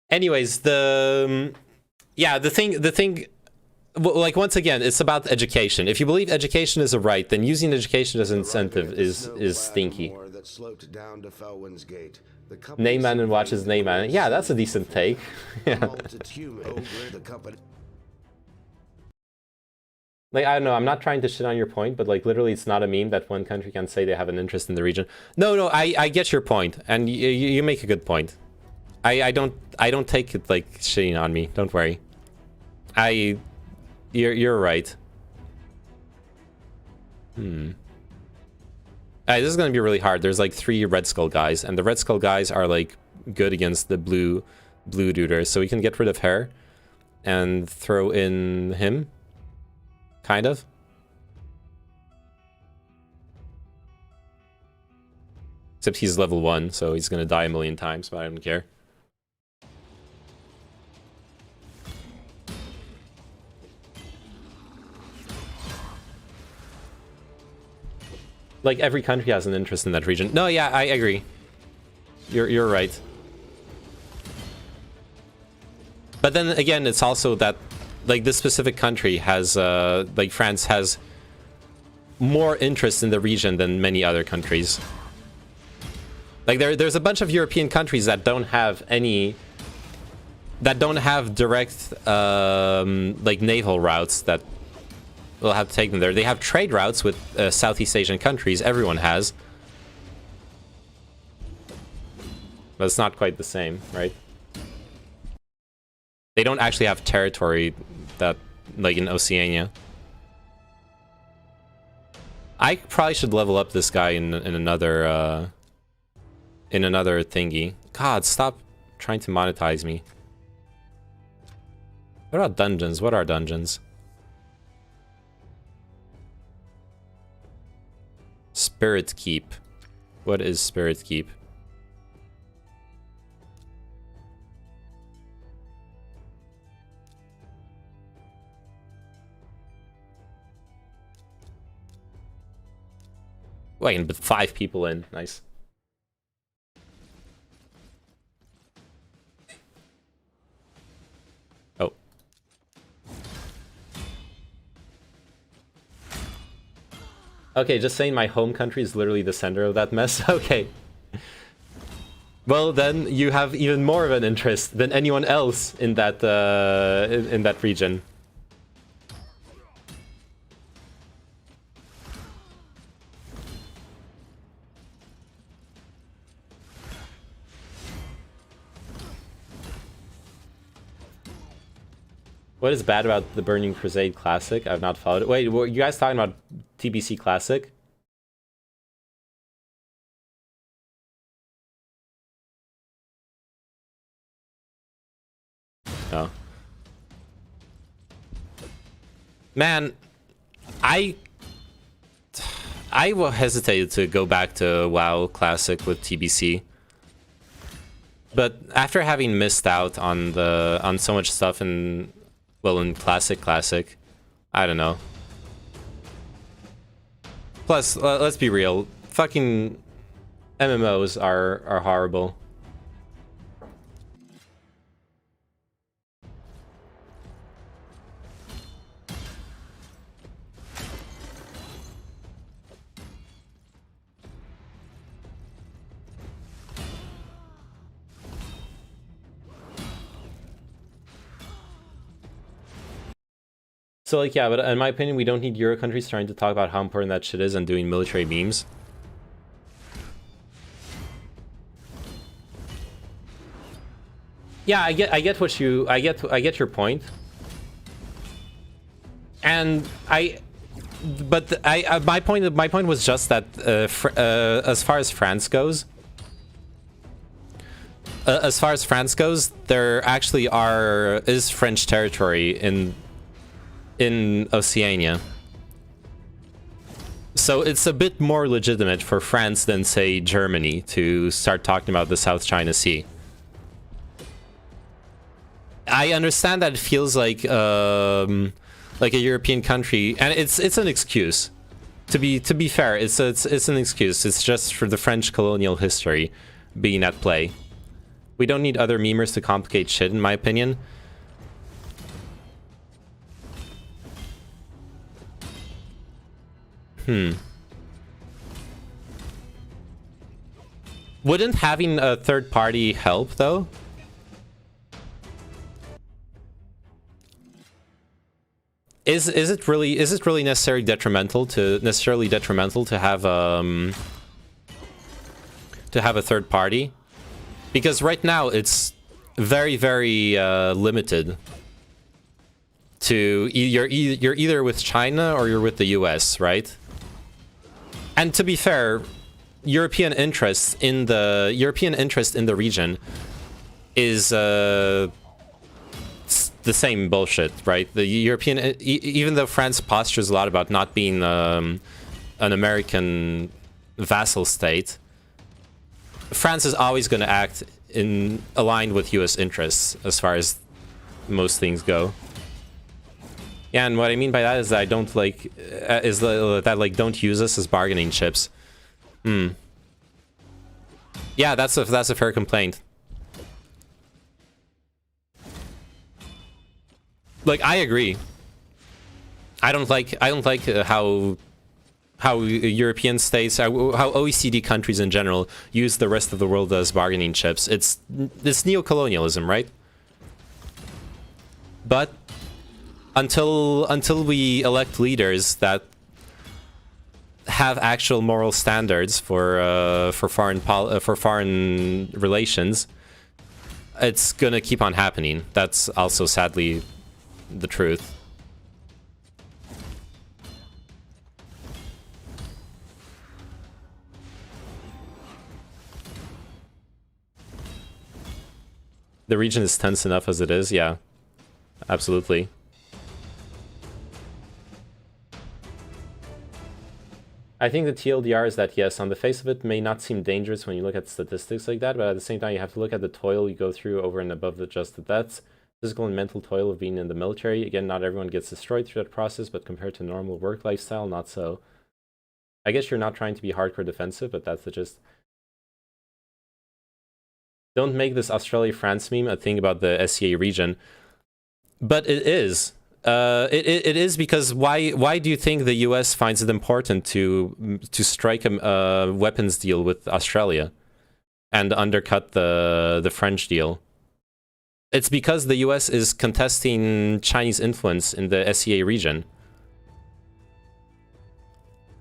Anyways, the thing. Like, once again, it's about education. If you believe education is a right, then using education as an incentive is stinky. Neyman and watches Neyman. Yeah, that's a decent take. Yeah. Like, I don't know, I'm not trying to shit on your point, but like literally it's not a meme that one country can say they have an interest in the region. No, I get your point, and you make a good point. I don't take it like shitting on me. Don't worry. You're right. This is gonna be really hard. There's like 3 Red Skull guys, and the Red Skull guys are like good against the blue duders, so we can get rid of her and throw in him. Kind of. Except he's level 1, so he's gonna die a million times, but I don't care. Like, every country has an interest in that region. No, yeah, I agree. You're right. But then again, it's also that, like, this specific country has, like, France has more interest in the region than many other countries. Like, there's a bunch of European countries that don't have direct, like, naval routes that will have to take them there. They have trade routes with Southeast Asian countries. Everyone has. But it's not quite the same, right? They don't actually have territory that, like, in Oceania. I probably should level up this guy in another thingy. God, stop trying to monetize me. What about dungeons? What are dungeons? Spirit Keep. What is Spirit Keep? Well, I can put 5 people in. Nice. Oh. Okay, just saying my home country is literally the center of that mess. Okay. Well, then you have even more of an interest than anyone else in that in that region. What is bad about the Burning Crusade Classic? I've not followed it. Wait, were you guys talking about TBC Classic? No. Man, I will hesitate to go back to WoW Classic with TBC. But after having missed out on so much stuff in, well, in Classic, I don't know. Plus, let's be real, fucking MMOs are horrible. So like, yeah, but in my opinion, we don't need Euro countries trying to talk about how important that shit is and doing military memes. Yeah, I get what you I get your point. And my point was just that as far as France goes, there actually is French territory in Oceania. So it's a bit more legitimate for France than, say, Germany to start talking about the South China Sea. I understand that it feels like a European country, and it's an excuse. To be fair, it's an excuse. It's just for the French colonial history being at play. We don't need other memers to complicate shit, in my opinion. Wouldn't having a third party help, though? Is it really necessarily detrimental to have a third party? Because right now it's very limited to you're either with China or you're with the US, right? And to be fair, European interest in the region is the same bullshit, right? The European, even though France postures a lot about not being an American vassal state, France is always going to act aligned with US interests as far as most things go. Yeah, and what I mean by that is that I don't like don't use us as bargaining chips. Yeah, that's a fair complaint. Like, I agree. I don't like how European states, how OECD countries in general use the rest of the world as bargaining chips. It's neocolonialism, right? But until we elect leaders that have actual moral standards for foreign relations, it's gonna keep on happening. That's also sadly the truth. The region is tense enough as it is, yeah. Absolutely. I think the TLDR is that, yes, on the face of it may not seem dangerous when you look at statistics like that, but at the same time you have to look at the toil you go through over and above just the deaths. Physical and mental toil of being in the military. Again, not everyone gets destroyed through that process, but compared to normal work lifestyle, not so. I guess you're not trying to be hardcore defensive, but that's the gist. Don't make this Australia-France meme a thing about the SCA region. But it is. It is because why do you think the US finds it important to strike a weapons deal with Australia and undercut the French deal? It's because the US is contesting Chinese influence in the SCA region.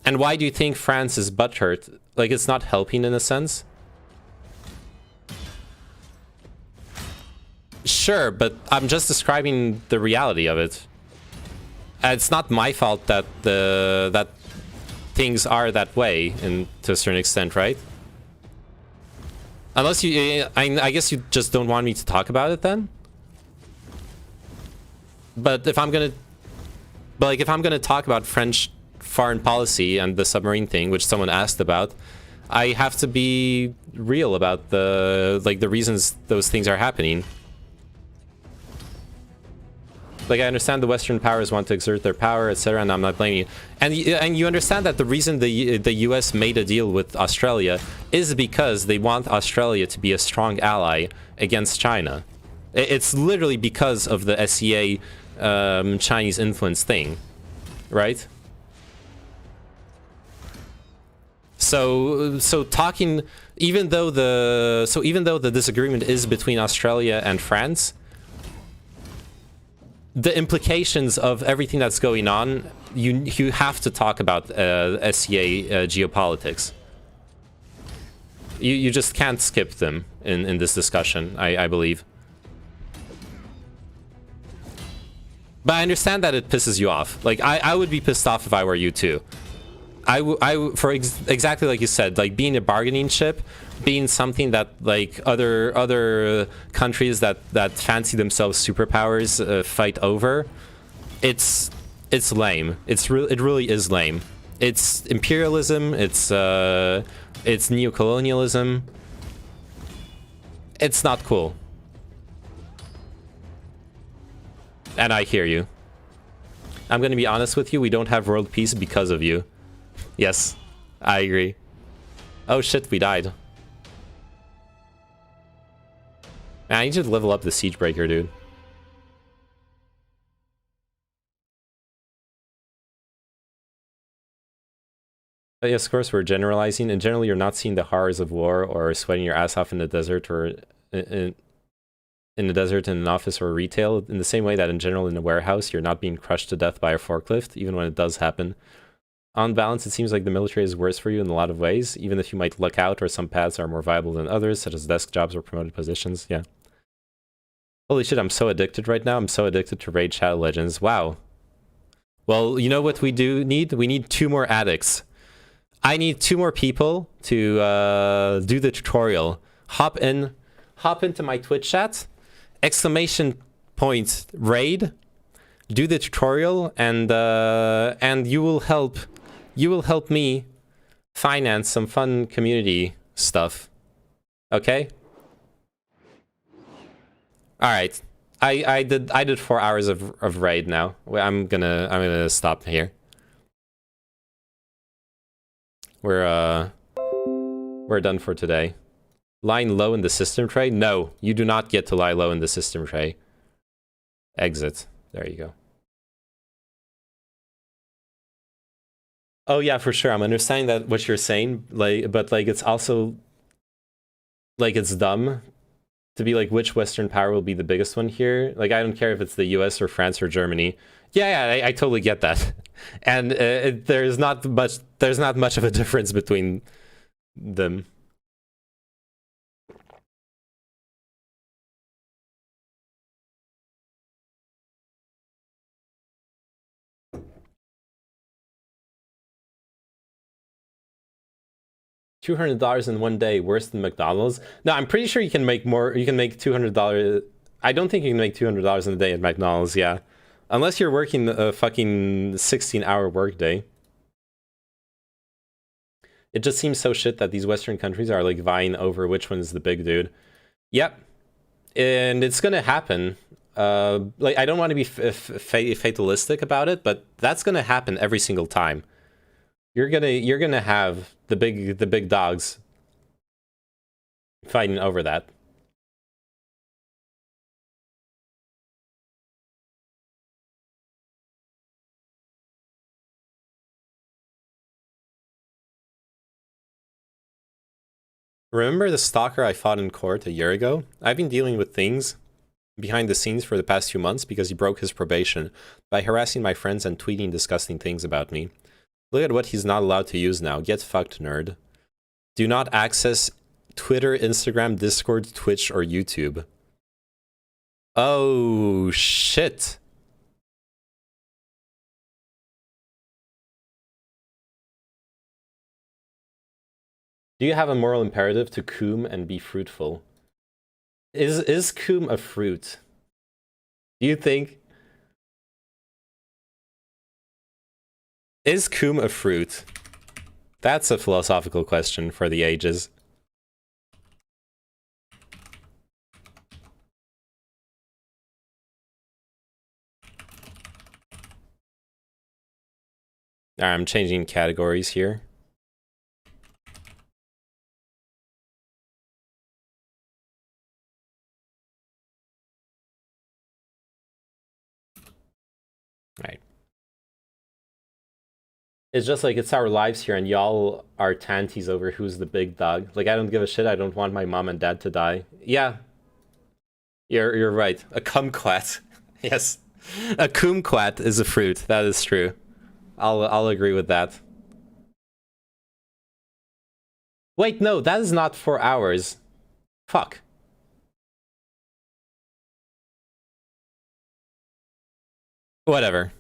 And why do you think France is butthurt? Like, it's not helping in a sense? Sure, but I'm just describing the reality of it. It's not my fault that that things are that way, to a certain extent, right? Unless I guess you just don't want me to talk about it then. But if I'm gonna talk about French foreign policy and the submarine thing, which someone asked about, I have to be real about the reasons those things are happening. Like, I understand the Western powers want to exert their power, etc., and I'm not blaming you. And you understand that the reason the US made a deal with Australia is because they want Australia to be a strong ally against China. It's literally because of the SCA Chinese influence thing, right? So talking, even though the disagreement is between Australia and France, the implications of everything that's going on, you have to talk about SCA geopolitics. You just can't skip them in this discussion, I believe. But I understand that it pisses you off. Like, I would be pissed off if I were you too. Exactly like you said, like being a bargaining chip, being something that like other countries that fancy themselves superpowers fight over, it's lame. It really is lame. It's imperialism. It's neocolonialism. It's not cool. And I hear you. I'm gonna be honest with you. We don't have world peace because of you. Yes, I agree. Oh shit, we died. Man, I need to level up the siege breaker, dude. But yes, of course, we're generalizing. In general, you're not seeing the horrors of war or sweating your ass off in the desert or in the desert in an office or retail. In the same way that in general in a warehouse, you're not being crushed to death by a forklift, even when it does happen. On balance, it seems like the military is worse for you in a lot of ways, even if you might luck out or some paths are more viable than others, such as desk jobs or promoted positions. Yeah. Holy shit, I'm so addicted right now. I'm so addicted to Raid Shadow Legends. Wow. Well, you know what we do need? We need 2 more addicts. I need 2 more people to do the tutorial. Hop into my Twitch chat, ! Raid, do the tutorial, and you will help me finance some fun community stuff. Okay? All right. I did 4 hours of raid now. I'm gonna stop here. We're done for today. Lying low in the system tray? No, you do not get to lie low in the system tray. Exit. There you go. Oh yeah, for sure. I'm understanding that what you're saying, like, but like it's also like it's dumb to be like which Western power will be the biggest one here. Like I don't care if it's the U.S. or France or Germany. Yeah, I totally get that. And there's not much of a difference between them. $200 in one day, worse than McDonald's? No, I'm pretty sure you can make more. You can make $200. I don't think you can make $200 in a day at McDonald's. Yeah, unless you're working a fucking 16-hour workday. It just seems so shit that these Western countries are like vying over which one is the big dude. Yep, and it's gonna happen. Like I don't want to be fatalistic about it, but that's gonna happen every single time. You're gonna have the big dogs fighting over that. Remember the stalker I fought in court a year ago? I've been dealing with things behind the scenes for the past few months because he broke his probation by harassing my friends and tweeting disgusting things about me. Look at what he's not allowed to use now. Get fucked, nerd. Do not access Twitter, Instagram, Discord, Twitch, or YouTube. Oh, shit. Do you have a moral imperative to coom and be fruitful? Is coom a fruit? Do you think? Is coom a fruit? That's a philosophical question for the ages. Alright, I'm changing categories here. Right. It's just like it's our lives here and y'all are tanties over who's the big dog. Like I don't give a shit. I don't want my mom and dad to die. Yeah. You're right. A kumquat. Yes. A kumquat is a fruit. That is true. I'll agree with that. Wait, no, that is not 4 hours. Fuck. Whatever.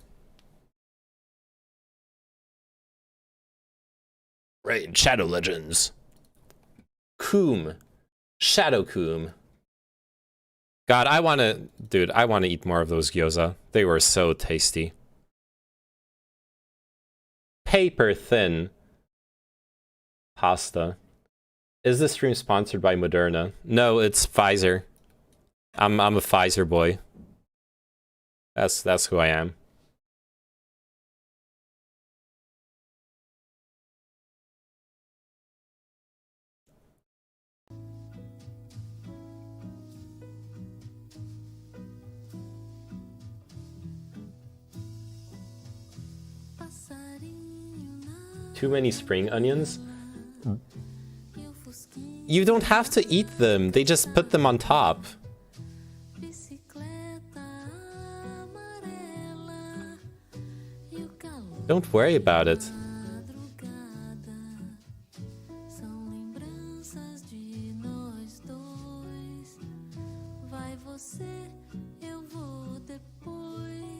Right, Shadow Legends. Coom. Shadow Coom. God, I wanna... Dude, I wanna eat more of those gyoza. They were so tasty. Paper thin. Pasta. Is this stream sponsored by Moderna? No, it's Pfizer. I'm a Pfizer boy. That's who I am. Too many spring onions? You don't have to eat them. They just put them on top. Don't worry about it.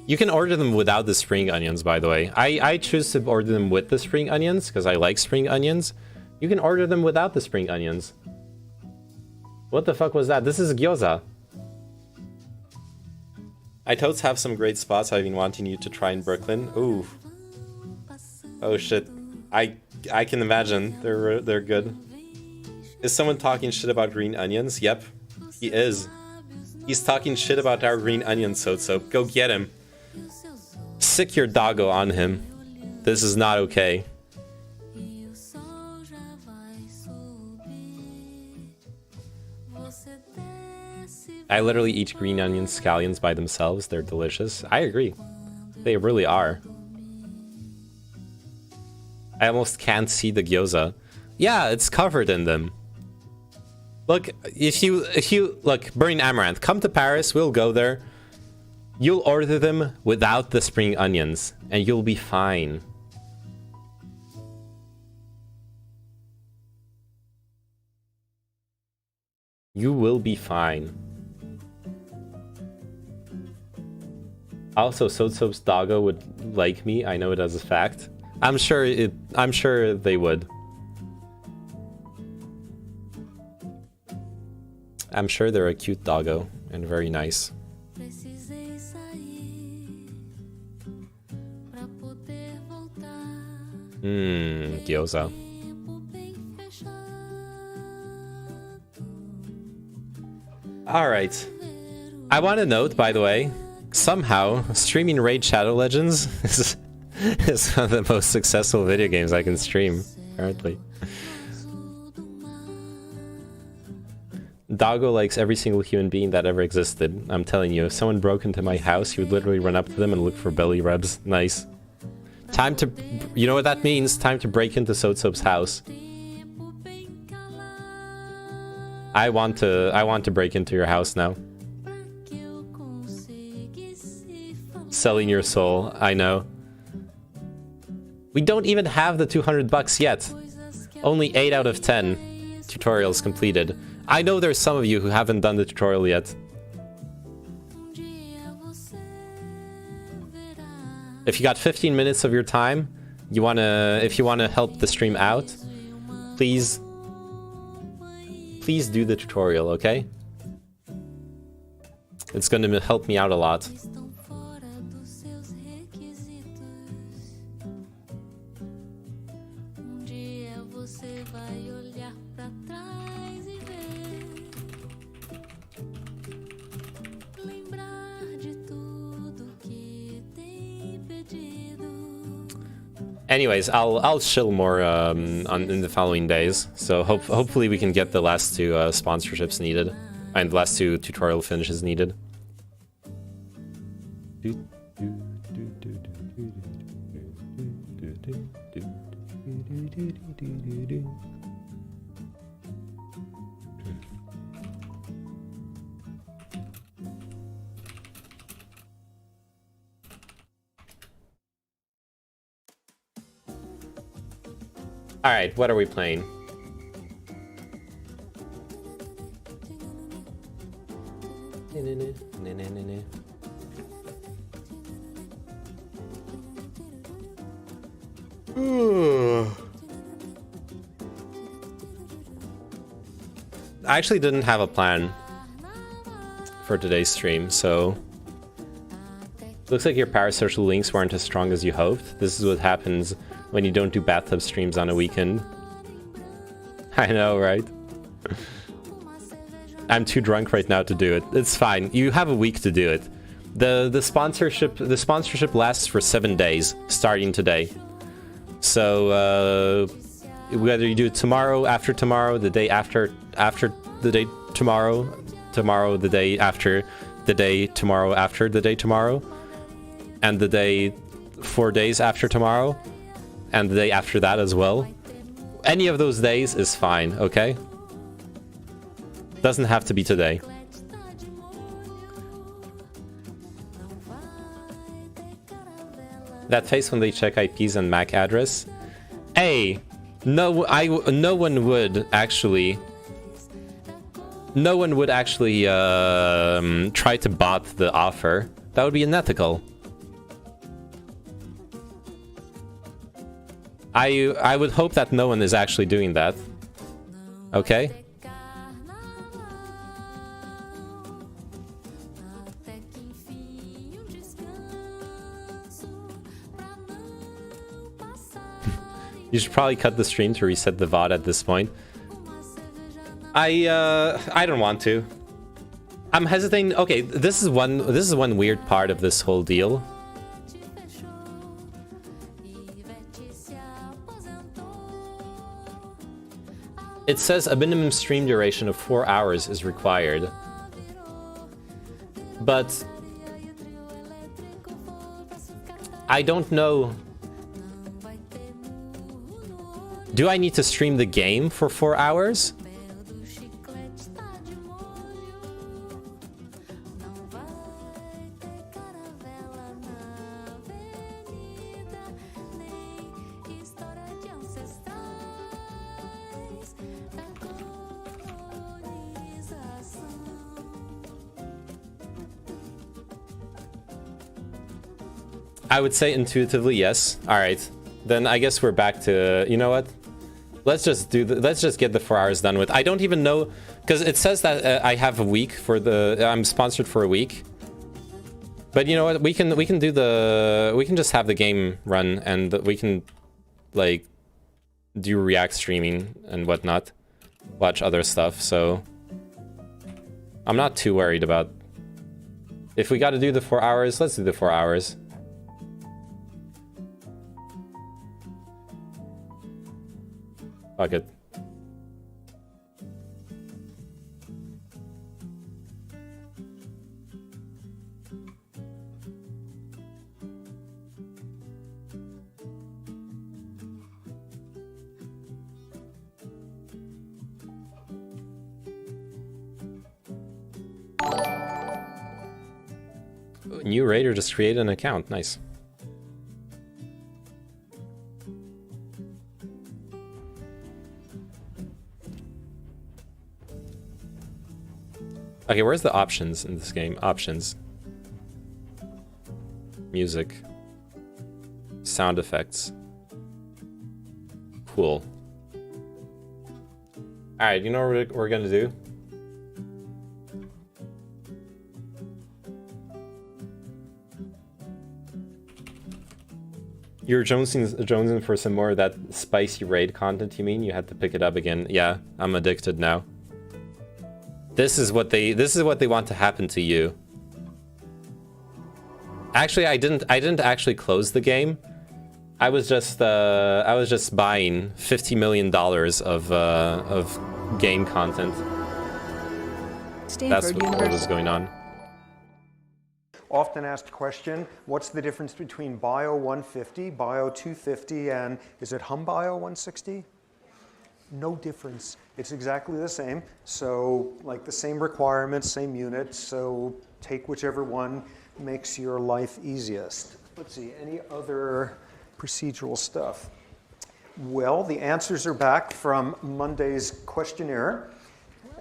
You can order them without the spring onions, by the way. I choose to order them with the spring onions because I like spring onions. You can order them without the spring onions. What the fuck was that? This is gyoza. I totes have some great spots I've been wanting you to try in Brooklyn. Ooh. Oh shit. I can imagine. They're good. Is someone talking shit about green onions? Yep. He is. He's talking shit about our green onions, Soap. Go get him. Sick your doggo on him. This is not okay. I literally eat green onion scallions by themselves. They're delicious. I agree. They really are. I almost can't see the gyoza. Yeah, it's covered in them. Look, if you look, Burning Amaranth, come to Paris, we'll go there. You'll order them without the spring onions, and you'll be fine. You will be fine. Also, Soap's doggo would like me. I know it as a fact. I'm sure they would. I'm sure they're a cute doggo and very nice. Gyoza. Alright. I want to note, by the way, somehow, streaming Raid Shadow Legends is one of the most successful video games I can stream, apparently. Doggo likes every single human being that ever existed. I'm telling you, if someone broke into my house, he would literally run up to them and look for belly rubs. Nice. Time to... You know what that means? Time to break into Soap's house. I want to break into your house now. Selling your soul, I know. We don't even have the 200 bucks yet. Only 8 out of 10 tutorials completed. I know there's some of you who haven't done the tutorial yet. If you got 15 minutes of your time, if you wanna help the stream out, please do the tutorial, okay? It's gonna help me out a lot. Anyways, I'll chill more in the following days. So hopefully we can get the last two sponsorships needed, and the last two tutorial finishes needed. Alright, what are we playing? I actually didn't have a plan for today's stream, so looks like your parasocial links weren't as strong as you hoped. This is what happens when you don't do bathtub streams on a weekend. I know, right? I'm too drunk right now to do it. It's fine. You have a week to do it. The sponsorship lasts for 7 days, starting today. So whether you do it tomorrow, after tomorrow, the day after the day tomorrow, the day after, the day tomorrow after the day tomorrow, and the day 4 days after tomorrow, and the day after that as well. Any of those days is fine, okay? Doesn't have to be today. That face when they check IPs and MAC address. Hey, no one would actually try to bot the offer. That would be unethical. I would hope that no one is actually doing that. Okay? You should probably cut the stream to reset the VOD at this point. I don't want to. I'm hesitating. Okay, this is one weird part of this whole deal. It says a minimum stream duration of 4 hours is required. But I don't know. Do I need to stream the game for 4 hours? I would say intuitively yes. All right, then I guess we're back to, you know what? Let's just get the 4 hours done with. I don't even know, because it says that I have a week for I'm sponsored for a week. But you know what? We can just have the game run, and we can like do React streaming and whatnot, watch other stuff. So I'm not too worried about. If we got to do the 4 hours, let's do the 4 hours. Fuck it. New raider just created an account. Nice. Okay, where's the options in this game? Options. Music. Sound effects. Cool. Alright, you know what we're gonna do? You're jonesing for some more of that spicy raid content, you mean? You had to pick it up again. Yeah, I'm addicted now. This is what they want to happen to you. Actually, I didn't actually close the game. I was just buying $50 million of game content. That's what was going on. Often asked question, what's the difference between Bio 150, Bio 250, and is it Hum Bio 160? No difference. It's exactly the same. So like the same requirements, same units. So take whichever one makes your life easiest. Let's see, any other procedural stuff? Well, the answers are back from Monday's questionnaire,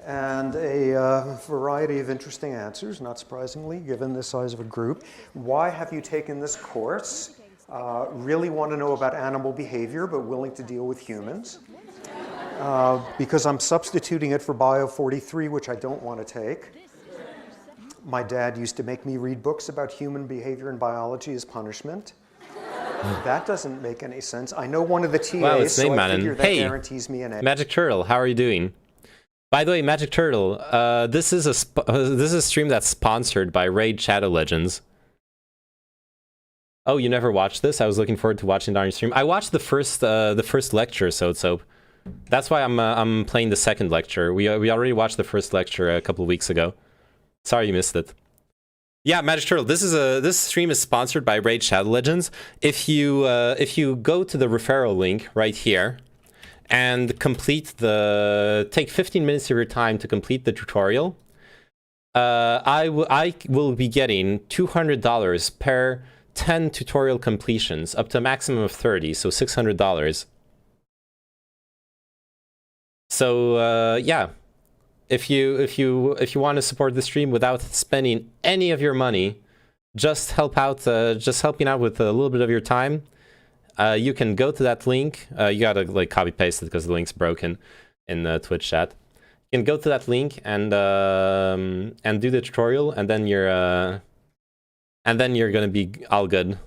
and a variety of interesting answers, not surprisingly, given the size of a group. Why have you taken this course? Really want to know about animal behavior, but willing to deal with humans. Because I'm substituting it for Bio 43, which I don't want to take. My dad used to make me read books about human behavior and biology as punishment. That doesn't make any sense. I know one of the TAs, Wow, it's so I Manon. figure that Hey, guarantees me an A. Magic Turtle, how are you doing? By the way, Magic Turtle, this is a stream that's sponsored by Raid Shadow Legends. Oh, you never watched this? I was looking forward to watching it on your stream. I watched the first lecture, so that's why I'm playing the second lecture. We already watched the first lecture a couple of weeks ago. Sorry you missed it. Yeah, Magic Turtle. This stream is sponsored by Raid Shadow Legends. If you go to the referral link right here and take 15 minutes of your time to complete the tutorial, I will be getting $200 per 10 tutorial completions, up to a maximum of 30, so $600. So yeah. If you want to support the stream without spending any of your money, just helping out with a little bit of your time, you can go to that link. You gotta like copy paste it because the link's broken in the Twitch chat. You can go to that link and do the tutorial, and then you're gonna be all good.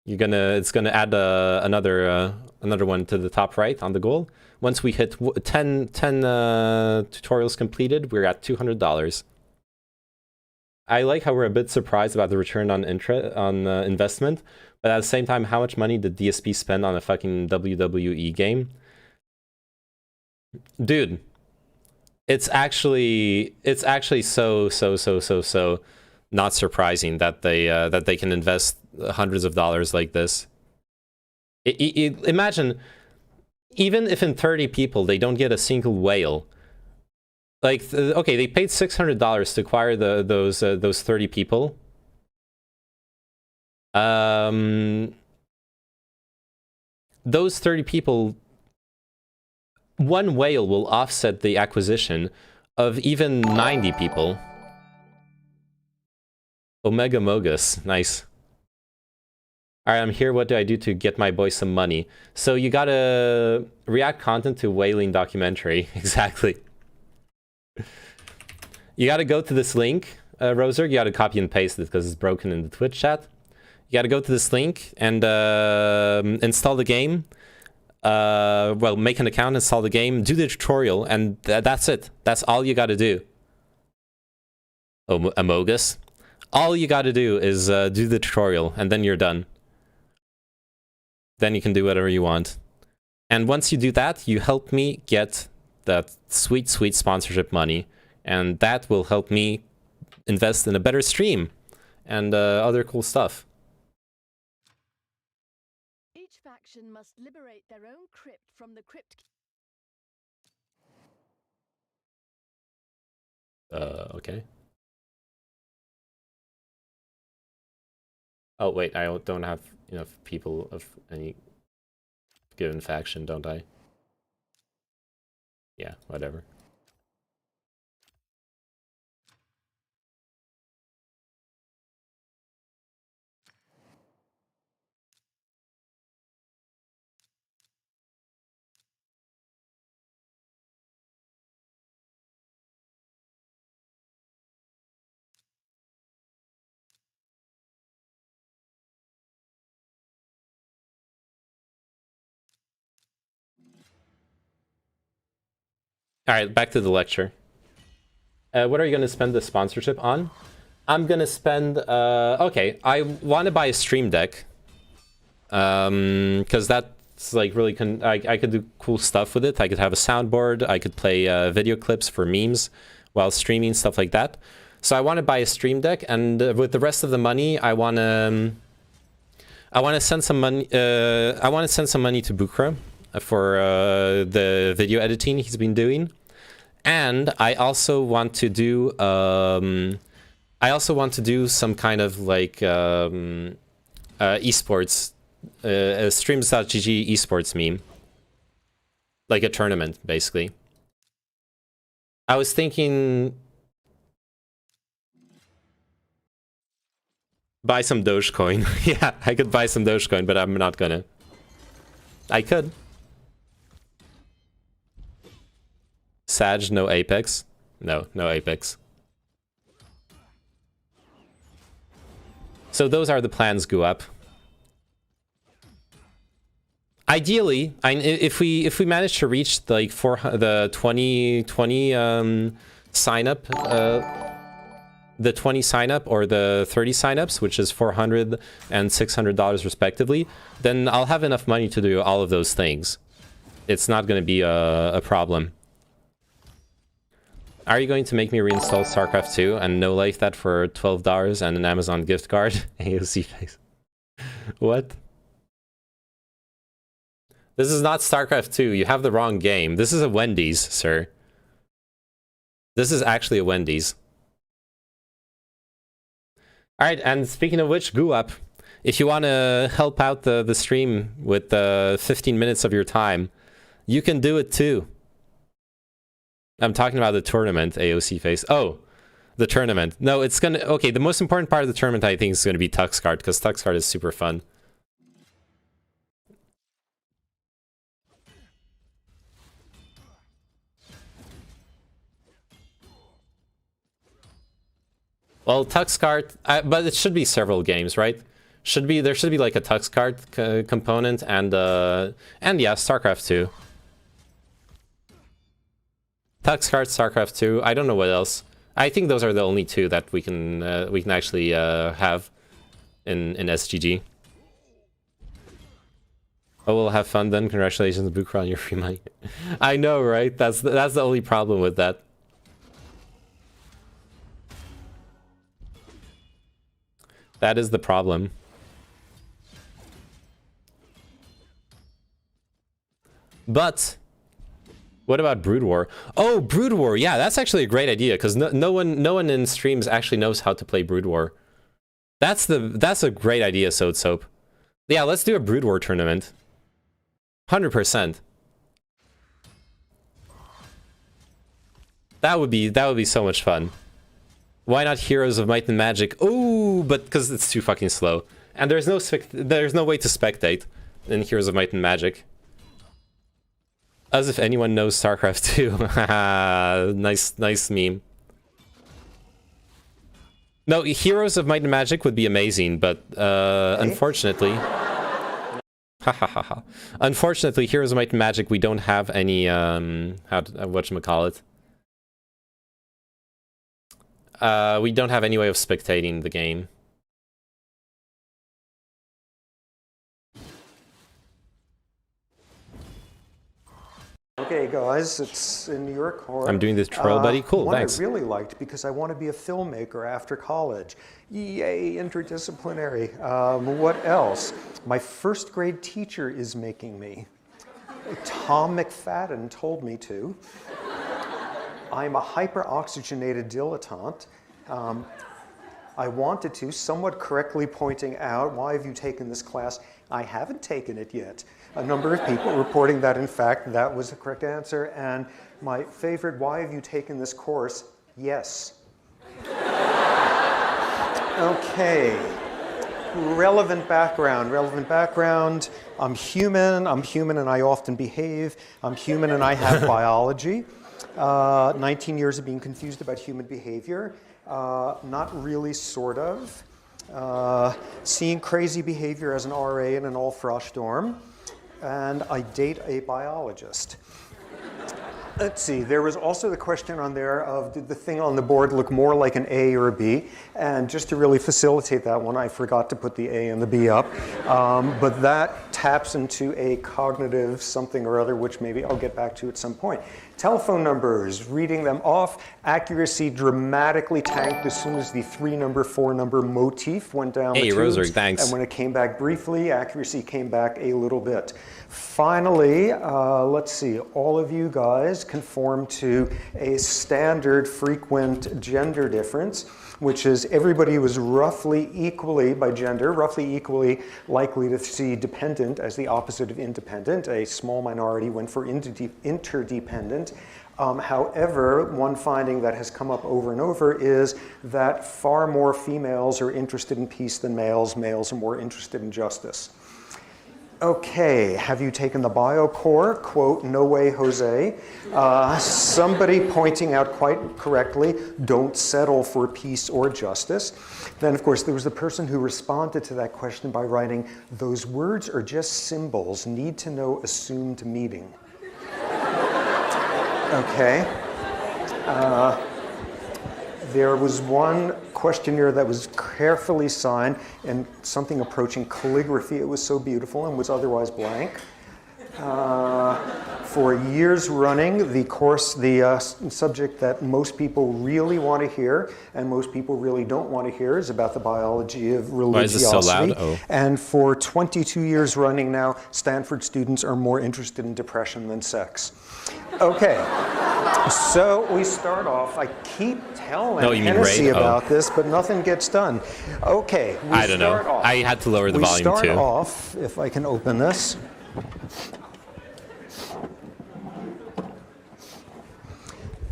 It's gonna add another one to the top right on the goal. Once we hit 10 tutorials completed, we're at $200. I like how we're a bit surprised about the return on investment, but at the same time, how much money did DSP spend on a fucking WWE game? Dude, it's actually so not surprising that they can invest hundreds of dollars like this. Imagine. Even if in 30 people they don't get a single whale, like okay, they paid $600 to acquire those 30 people. Those 30 people, one whale will offset the acquisition of even 90 people. Omega Mogus, nice. Alright, I'm here. What do I do to get my boy some money? So you gotta react content to whaling documentary. Exactly. You gotta go to this link, Roser. You gotta copy and paste it because it's broken in the Twitch chat. You gotta go to this link and install the game. Well, make an account, install the game, do the tutorial, and that's it. That's all you gotta do. Oh, Amogus. All you gotta do is do the tutorial, and then you're done. Then you can do whatever you want. And once you do that, you help me get that sweet, sweet sponsorship money. And that will help me invest in a better stream and other cool stuff. Each faction must liberate their own crypt from the crypt. Okay. Oh, wait, I don't have enough people of any given faction, don't I? Yeah, whatever. All right, back to the lecture. What are you going to spend the sponsorship on? I'm going to spend... okay, I want to buy a stream deck. Because that's like really... I could do cool stuff with it. I could have a soundboard. I could play video clips for memes while streaming, stuff like that. So I want to buy a stream deck, and with the rest of the money, I want to send some money... I want to send some money to Bukra for the video editing he's been doing, and I also want to do some kind of like esports a streams.gg esports meme. Like a tournament, basically. I was thinking... buy some Dogecoin. Yeah, I could buy some Dogecoin, but I'm not gonna. I could. Sag, no Apex. No Apex. So those are the plans, go up. Ideally, if we manage to reach like the 20 sign up, the 20 sign up or the 30 signups, which is $400 and $600 respectively, then I'll have enough money to do all of those things. It's not going to be a problem. Are you going to make me reinstall StarCraft 2 and no life that for $12 and an Amazon gift card? AOC face. What? This is not StarCraft 2. You have the wrong game. This is a Wendy's, sir. This is actually a Wendy's. Alright, and speaking of which, go up. If you want to help out the stream with 15 minutes of your time, you can do it too. I'm talking about the tournament, AOC face. Oh, the tournament. No, it's gonna... okay, the most important part of the tournament, I think, is going to be Tuxcart, because Tuxcart is super fun. Well, Tuxcart, but it should be several games, right? There should be like a Tuxcart component and yeah, StarCraft 2. Tuxcart, StarCraft 2. I don't know what else. I think those are the only two that we can actually have in SGG. Oh, we'll have fun then. Congratulations, Bukra, on your free money. I know, right? That's the only problem with that. That is the problem. But what about Brood War? Oh, Brood War. Yeah, that's actually a great idea because no one in streams actually knows how to play Brood War. That's a great idea, Soap. Yeah, let's do a Brood War tournament. 100%. That would be so much fun. Why not Heroes of Might and Magic? Oh, but because it's too fucking slow. And there's no way to spectate in Heroes of Might and Magic. As if anyone knows StarCraft 2. Nice meme. No, Heroes of Might and Magic would be amazing, but unfortunately... Unfortunately, Heroes of Might and Magic, we don't have any, whatchamacallit. We don't have any way of spectating the game. Okay, guys, it's in your court. I'm doing this tutorial, buddy. Cool, one thanks. I really liked because I want to be a filmmaker after college. Yay, interdisciplinary. What else? My first grade teacher is making me. Tom McFadden told me to. I'm a hyper-oxygenated dilettante. I wanted to, somewhat correctly pointing out, why have you taken this class? I haven't taken it yet. A number of people reporting that, in fact, that was the correct answer. And my favorite, why have you taken this course? Yes. Okay. Relevant background. I'm human and I often behave. I'm human and I have biology. 19 years of being confused about human behavior. Not really, sort of. Seeing crazy behavior as an RA in an all-frosh dorm. And I date a biologist. Let's see, there was also the question on there of did the thing on the board look more like an A or a B? And just to really facilitate that one, I forgot to put the A and the B up. But that taps into a cognitive something or other, which maybe I'll get back to at some point. Telephone numbers, reading them off. Accuracy dramatically tanked as soon as the 3-number, 4-number motif went down the tubes. Rosary, thanks. And when it came back briefly, accuracy came back a little bit. Finally, let's see, all of you guys conform to a standard frequent gender difference, which is everybody was roughly equally, by gender, roughly equally likely to see dependent as the opposite of independent. A small minority went for interdependent. However, one finding that has come up over and over is that far more females are interested in peace than males. Males are more interested in justice. Okay, have you taken the bio core? Quote, no way, Jose. Somebody pointing out quite correctly, don't settle for peace or justice. Then, of course, there was the person who responded to that question by writing, those words are just symbols, need to know assumed meaning. Okay. There was one questionnaire that was carefully signed and something approaching calligraphy. It was so beautiful and was otherwise blank. For years running, the subject that most people really want to hear and most people really don't want to hear is about the biology of religiosity. Why is this so loud? Oh. And for 22 years running now, Stanford students are more interested in depression than sex. Okay, so we start off. I keep telling Hennessy about this, but nothing gets done. Okay, I don't know. I had to lower the volume too. We start off, if I can open this.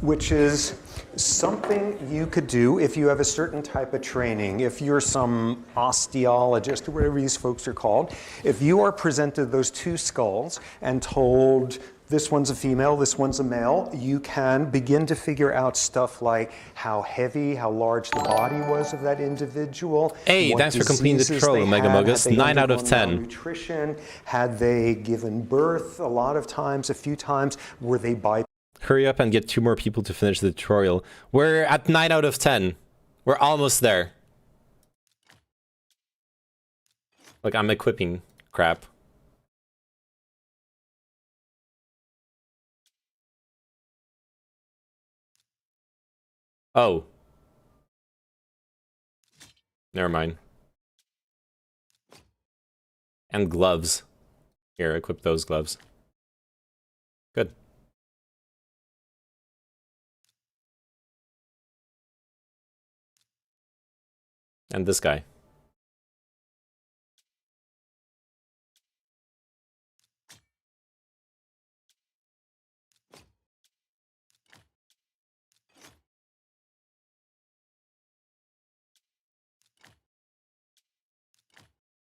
Which is something you could do if you have a certain type of training, if you're some osteologist or whatever these folks are called. If you are presented those two skulls and told this one's a female, this one's a male, you can begin to figure out stuff like how heavy, how large the body was of that individual. Hey, thanks for completing the troll, Omega Mogus. 9 out of 10. Nutrition, had they given birth a lot of times, a few times, were they by? Hurry up and get 2 more people to finish the tutorial. We're at 9 out of 10. We're almost there. Look, I'm equipping crap. Oh. Never mind. And gloves. Here, equip those gloves. Good. And this guy.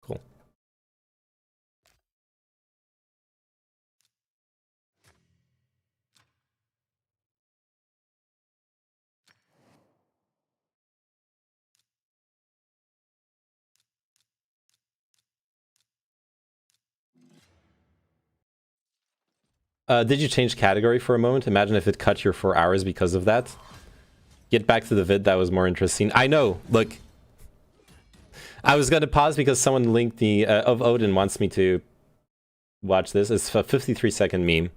Cool. Did you change category for a moment? Imagine if it cut your 4 hours because of that. Get back to the vid, that was more interesting. I know, look. I was gonna pause because someone linked the, of Odin wants me to watch this. It's a 53-second meme.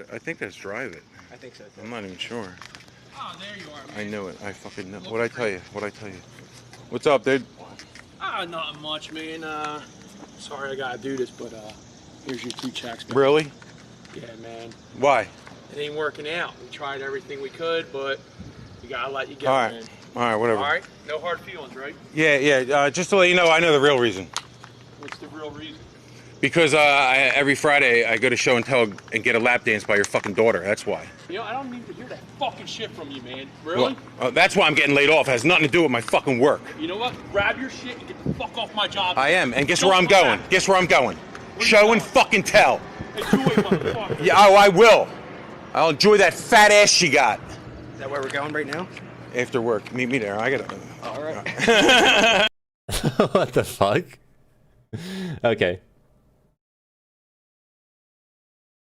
I think that's Drive It. I think so. I'm not even sure. Oh, there you are, man. I knew it. I fucking know. What'd I tell you? What'd I tell you? What's up, dude? Nothing much, man. Sorry I gotta do this, but here's your 2 checks, man. Really? Yeah, man. Why? It ain't working out. We tried everything we could, but we gotta let you go, All right. man. All right, whatever. All right? No hard feelings, right? Yeah. Just to let you know, I know the real reason. What's the real reason? Because every Friday I go to show and tell and get a lap dance by your fucking daughter. That's why. You know, I don't need to hear that fucking shit from you, man. Really? Well, that's why I'm getting laid off. It has nothing to do with my fucking work. You know what? Grab your shit and get the fuck off my job. I am, and guess where I'm going? Guess where I'm going? Show and fucking tell. Enjoy, motherfucker. Yeah, oh, I will. I'll enjoy that fat ass she got. Is that where we're going right now? After work, meet me there. I gotta. All right. What the fuck? Okay.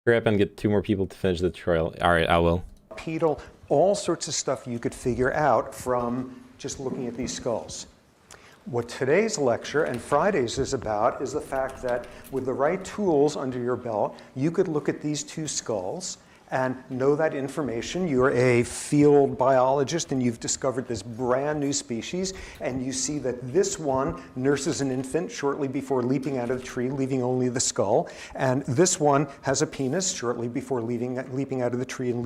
Hurry up and get 2 more people to finish the tutorial. Alright, I will. All sorts of stuff you could figure out from just looking at these skulls. What today's lecture and Friday's is about is the fact that with the right tools under your belt, you could look at these two skulls and know that information. You're a field biologist and you've discovered this brand new species, and you see that this one nurses an infant shortly before leaping out of the tree, leaving only the skull, and this one has a penis shortly before leaping out of the tree and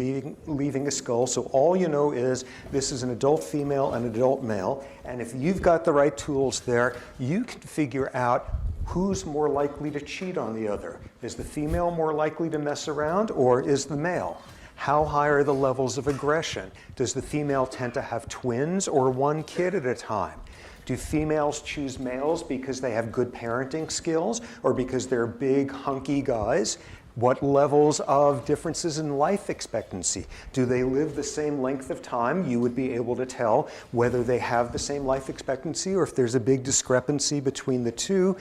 leaving a skull. So all you know is this is an adult female and an adult male, and if you've got the right tools there, you can figure out who's more likely to cheat on the other. Is the female more likely to mess around, or is the male? How high are the levels of aggression? Does the female tend to have twins or one kid at a time? Do females choose males because they have good parenting skills or because they're big, hunky guys? What levels of differences in life expectancy? Do they live the same length of time? You would be able to tell whether they have the same life expectancy or if there's a big discrepancy between the two.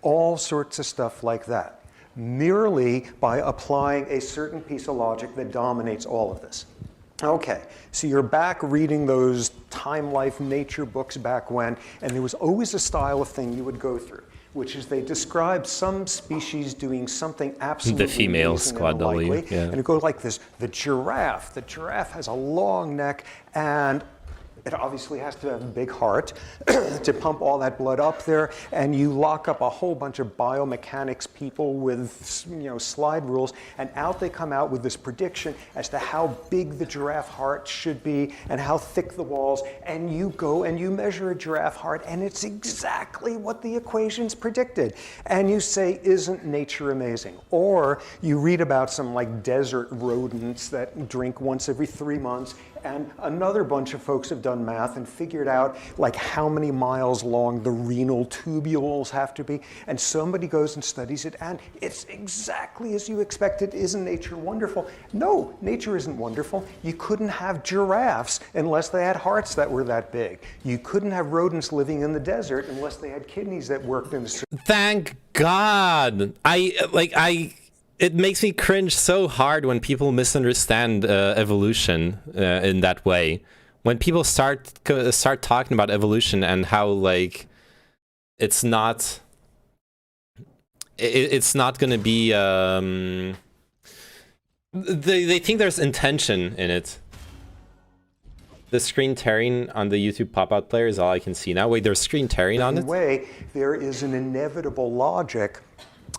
All sorts of stuff like that, merely by applying a certain piece of logic that dominates all of this. Okay, so you're back reading those Time, Life, Nature books back when, and there was always a style of thing you would go through, which is they describe some species doing something absolutely the female amazing squad and W, unlikely, yeah. and it goes like this. The giraffe has a long neck, and it obviously has to have a big heart to pump all that blood up there, and you lock up a whole bunch of biomechanics people with slide rules, and out they come out with this prediction as to how big the giraffe heart should be and how thick the walls, and you go and you measure a giraffe heart, and it's exactly what the equations predicted. And you say, isn't nature amazing? Or you read about some like desert rodents that drink once every 3 months, and another bunch of folks have done math and figured out like how many miles long the renal tubules have to be. And somebody goes and studies it, and it's exactly as you expected. Isn't nature wonderful? No, nature isn't wonderful. You couldn't have giraffes unless they had hearts that were that big. You couldn't have rodents living in the desert unless they had kidneys that worked in the... Thank God. It makes me cringe so hard when people misunderstand evolution in that way. When people start talking about evolution and how like it's not going to be they think there's intention in it. The screen tearing on the YouTube pop-out player is all I can see now. Wait, there's screen tearing on it? Way, there is an inevitable logic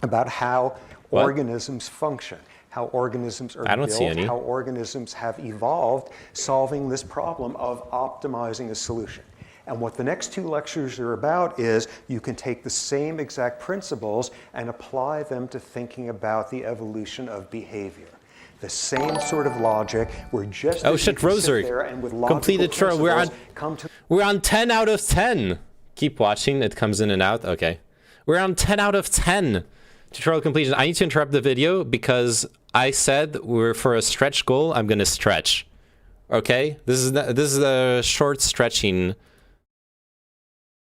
about how What? organisms function, how organisms are I don't built, see any. how organisms have evolved, solving this problem of optimizing a solution. And what the next two lectures are about is you can take the same exact principles and apply them to thinking about the evolution of behavior. The same sort of logic. We're just Oh shit, Rosary. Completed trial. We're on 10 out of 10. Keep watching. It comes in and out. Okay. We're on 10 out of 10. Tutorial completion. I need to interrupt the video because I said we're for a stretch goal. I'm gonna stretch. Okay, this is a short stretching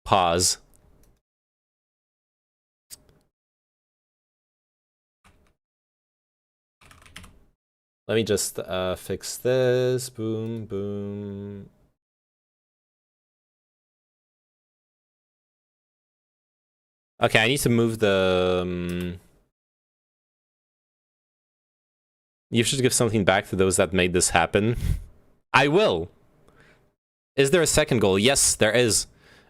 pause. Let me just fix this. Boom, boom. Okay, I need to move the... You should give something back to those that made this happen. I will. Is there a second goal? Yes, there is.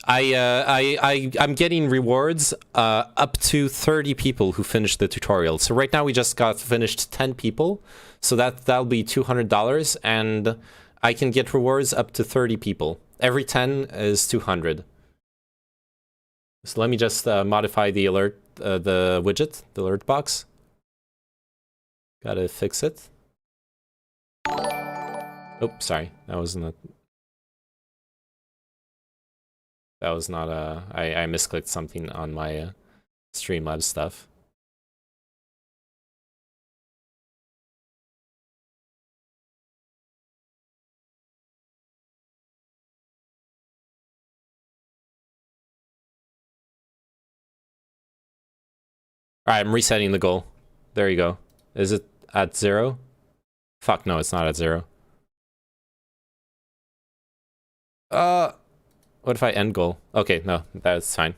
I'm getting rewards up to 30 people who finished the tutorial. So right now we just got finished 10 people. So that'll be $200, and I can get rewards up to 30 people. Every 10 is 200. So let me just modify the alert, the widget, the alert box. Gotta fix it. Oh, sorry, that was not. That was not I misclicked something on my Streamlabs stuff. Alright, I'm resetting the goal. There you go. Is it at 0? Fuck, no, it's not at 0. What if I end goal? Okay, no, that's fine.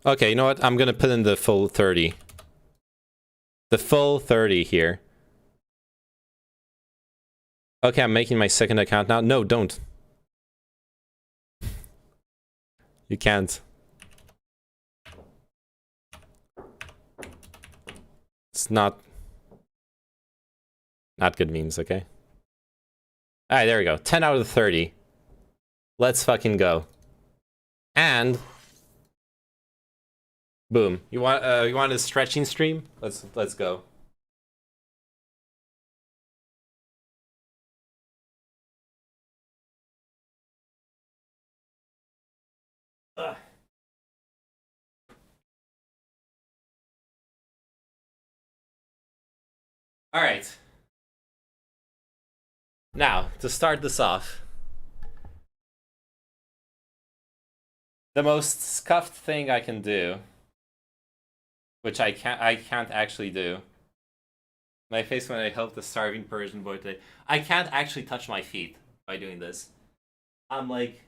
Okay, you know what? I'm gonna put in the full 30. The full 30 here. Okay, I'm making my second account now. No, don't. You can't. It's not good memes, okay? Alright, there we go. 10 out of 30. Let's fucking go. And boom. You want a stretching stream? Let's go. Ugh. All right. Now, to start this off, the most scuffed thing I can do, which I can't actually do. My face when I help the starving Persian boy today. I can't actually touch my feet by doing this. I'm like,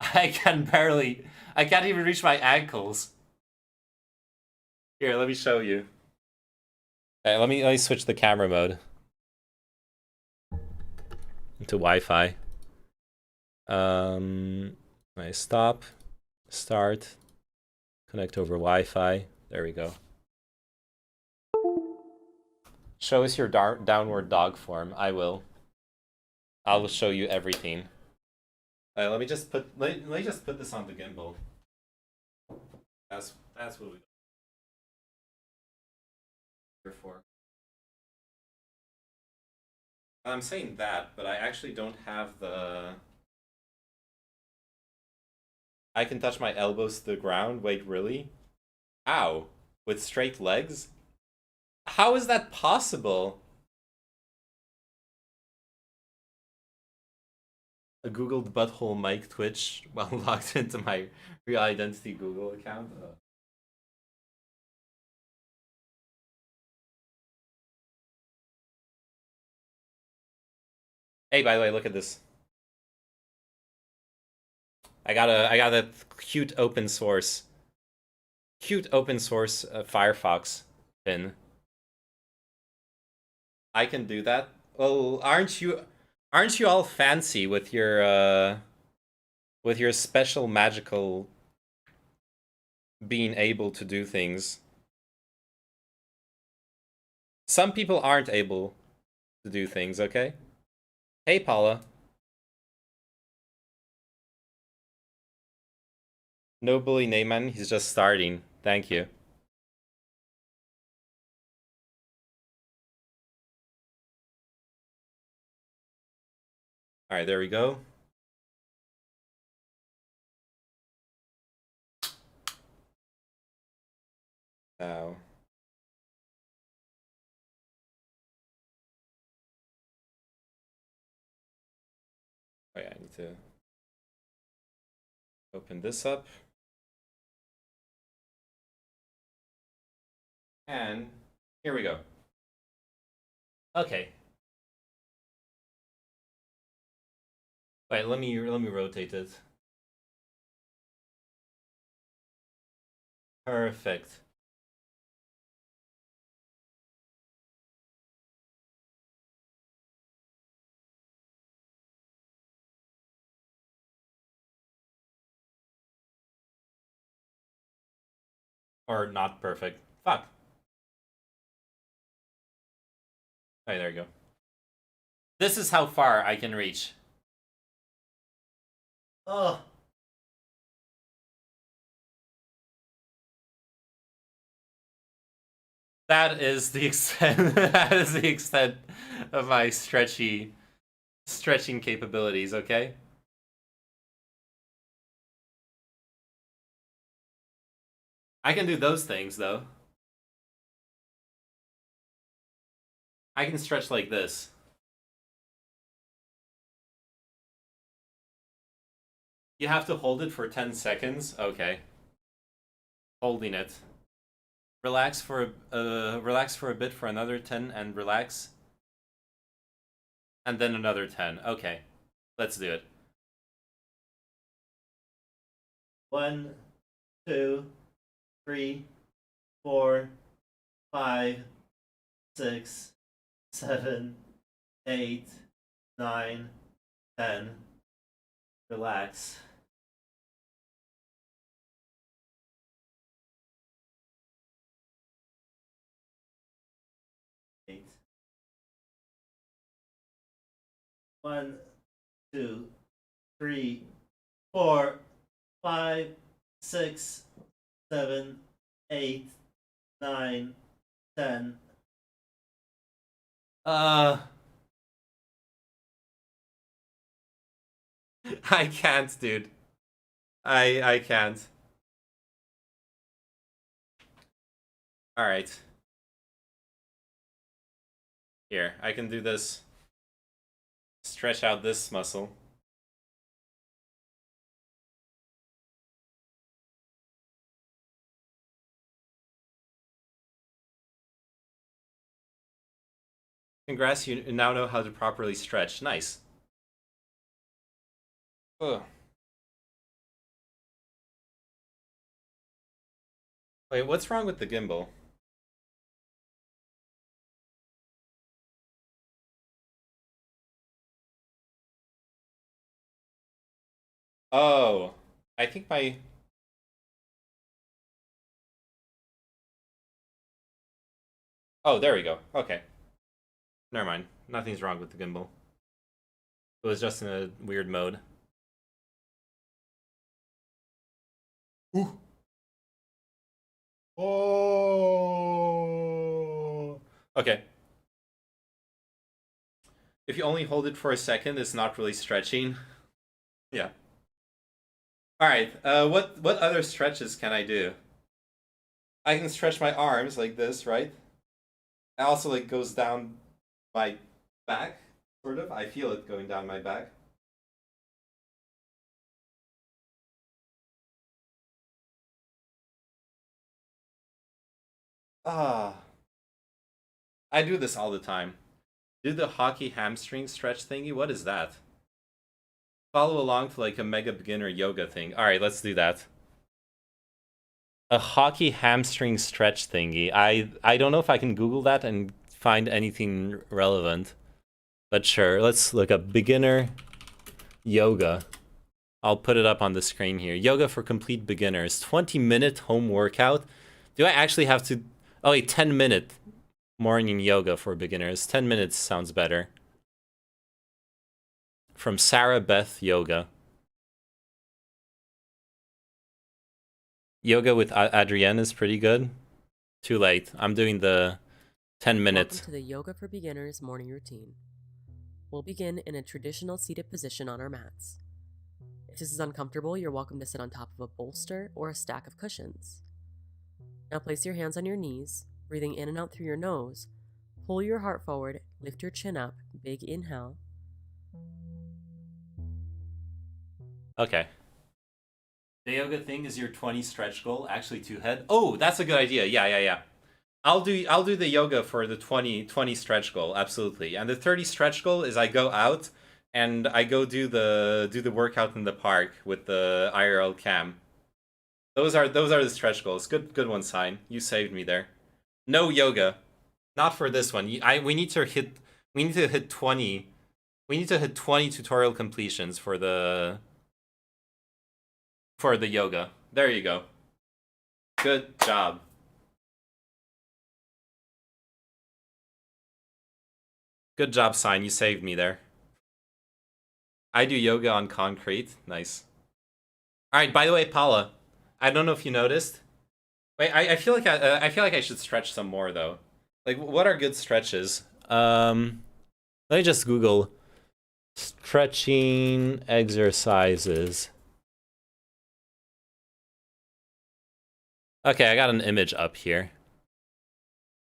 I can't even reach my ankles. Here, let me show you. Okay, let me switch the camera mode to Wi-Fi. I stop, start, connect over Wi-Fi. There we go. Show us your downward dog form. I will. I will show you everything. Let me just put this on the gimbal. That's what we here for. I'm saying that, but I actually don't have the. I can touch my elbows to the ground. Wait, really? Ow! With straight legs? How is that possible? I googled butthole mic Twitch while logged into my real identity Google account. Hey, by the way, look at this. I got a cute open source Firefox pin. I can do that. Well, aren't you all fancy with your special magical being able to do things? Some people aren't able to do things, okay? Hey, Paula. No bully Neyman, he's just starting. Thank you. Alright, there we go. Now. Oh yeah, I need to open this up. And here we go. Okay. Wait, let me rotate it. Perfect. Or not perfect. Fuck. Alright, there you go. This is how far I can reach. Oh. That is the extent. That is the extent of my stretching capabilities. Okay. I can do those things though. I can stretch like this. You have to hold it for 10 seconds. Okay. Holding it. Relax for a bit for another 10 and relax. And then another 10. Okay. Let's do it. 1, 2, 3, 4, 5, 6, 7, 8, 9, 10. Relax. Eight. 1, 2, 3, 4, 5, 6, 7, 8, 9, 10. I can't, dude. I can't. Alright. Here, I can do this. Stretch out this muscle. Congrats, you now know how to properly stretch. Nice. Ugh. Wait, what's wrong with the gimbal? Oh, I think my... Oh, there we go. Okay. Never mind. Nothing's wrong with the gimbal. It was just in a weird mode. Ooh. Oh. Okay. If you only hold it for a second, it's not really stretching. Yeah. All right. What other stretches can I do? I can stretch my arms like this, right? It also like goes down my back, sort of. I feel it going down my back. Ah. I do this all the time. Do the hockey hamstring stretch thingy? What is that? Follow along to like a mega beginner yoga thing. Alright, let's do that. A hockey hamstring stretch thingy. I don't know if I can Google that and find anything relevant. But sure, let's look up beginner yoga. I'll put it up on the screen here. Yoga for complete beginners. 20-minute home workout. Do I actually have to... Oh wait, 10-minute morning yoga for beginners. 10 minutes sounds better. From Sarah Beth Yoga. Yoga with Adrienne is pretty good. Too late. I'm doing the 10 minutes. Welcome to the Yoga for Beginners morning routine. We'll begin in a traditional seated position on our mats. If this is uncomfortable, you're welcome to sit on top of a bolster or a stack of cushions. Now place your hands on your knees, breathing in and out through your nose. Pull your heart forward, lift your chin up, big inhale. Okay. The yoga thing is your 20 stretch goal, actually 2 head. Oh, that's a good idea. Yeah. I'll do the yoga for the 20 stretch goal, absolutely. And the 30 stretch goal is I go out and I go do the workout in the park with the IRL cam. Those are the stretch goals. Good one, Sign. You saved me there. No yoga. Not for this one. We need to hit 20. We need to hit 20 tutorial completions for the yoga. There you go. Good job. Good job, Sign. You saved me there. I do yoga on concrete. Nice. All right. By the way, Paula, I don't know if you noticed. Wait, I feel like I feel like I should stretch some more though. Like, what are good stretches? Let me just Google stretching exercises. Okay, I got an image up here.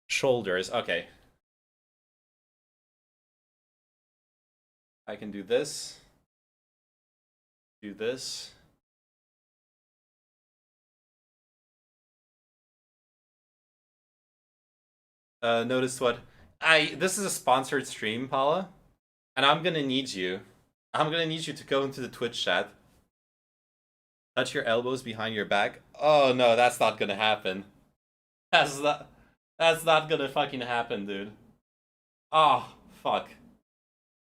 Shoulders. Okay. I can do this. Do this. noticed what this is a sponsored stream, Paula, and I'm gonna need you. I'm gonna need you to go into the Twitch chat. Touch your elbows behind your back. Oh no, that's not gonna happen. That's not gonna fucking happen, dude. Oh, fuck.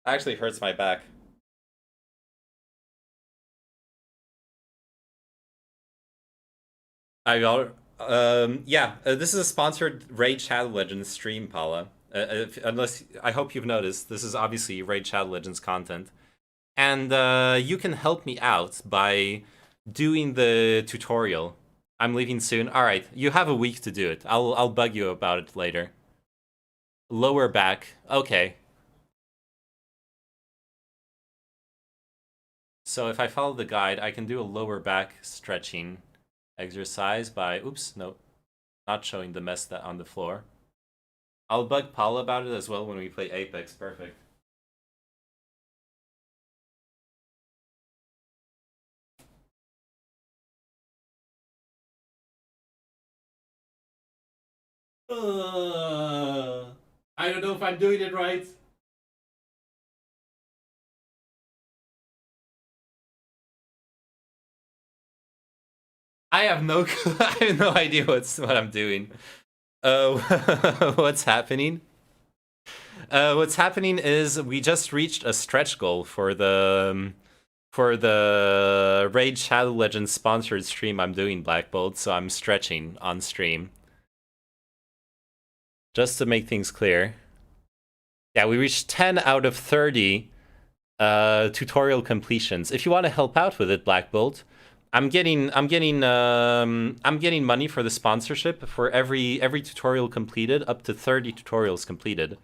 Actually hurts my back. This is a sponsored Raid Shadow Legends stream, Paula. Unless, I hope you've noticed, this is obviously Raid Shadow Legends content. And you can help me out by doing the tutorial. I'm leaving soon. Alright, you have a week to do it. I'll bug you about it later. Lower back. Okay. So if I follow the guide, I can do a lower back stretching exercise by... Oops, no. Not showing the mess that on the floor. I'll bug Paula about it as well when we play Apex. Perfect. I don't know if I'm doing it right. I have no I have no idea what I'm doing. What's happening? What's happening is we just reached a stretch goal for the Raid Shadow Legends sponsored stream I'm doing, Black Bolt, so I'm stretching on stream. Just to make things clear. Yeah, we reached 10 out of 30 tutorial completions. If you want to help out with it, Black Bolt, I'm getting money for the sponsorship for every tutorial completed, up to 30 tutorials completed.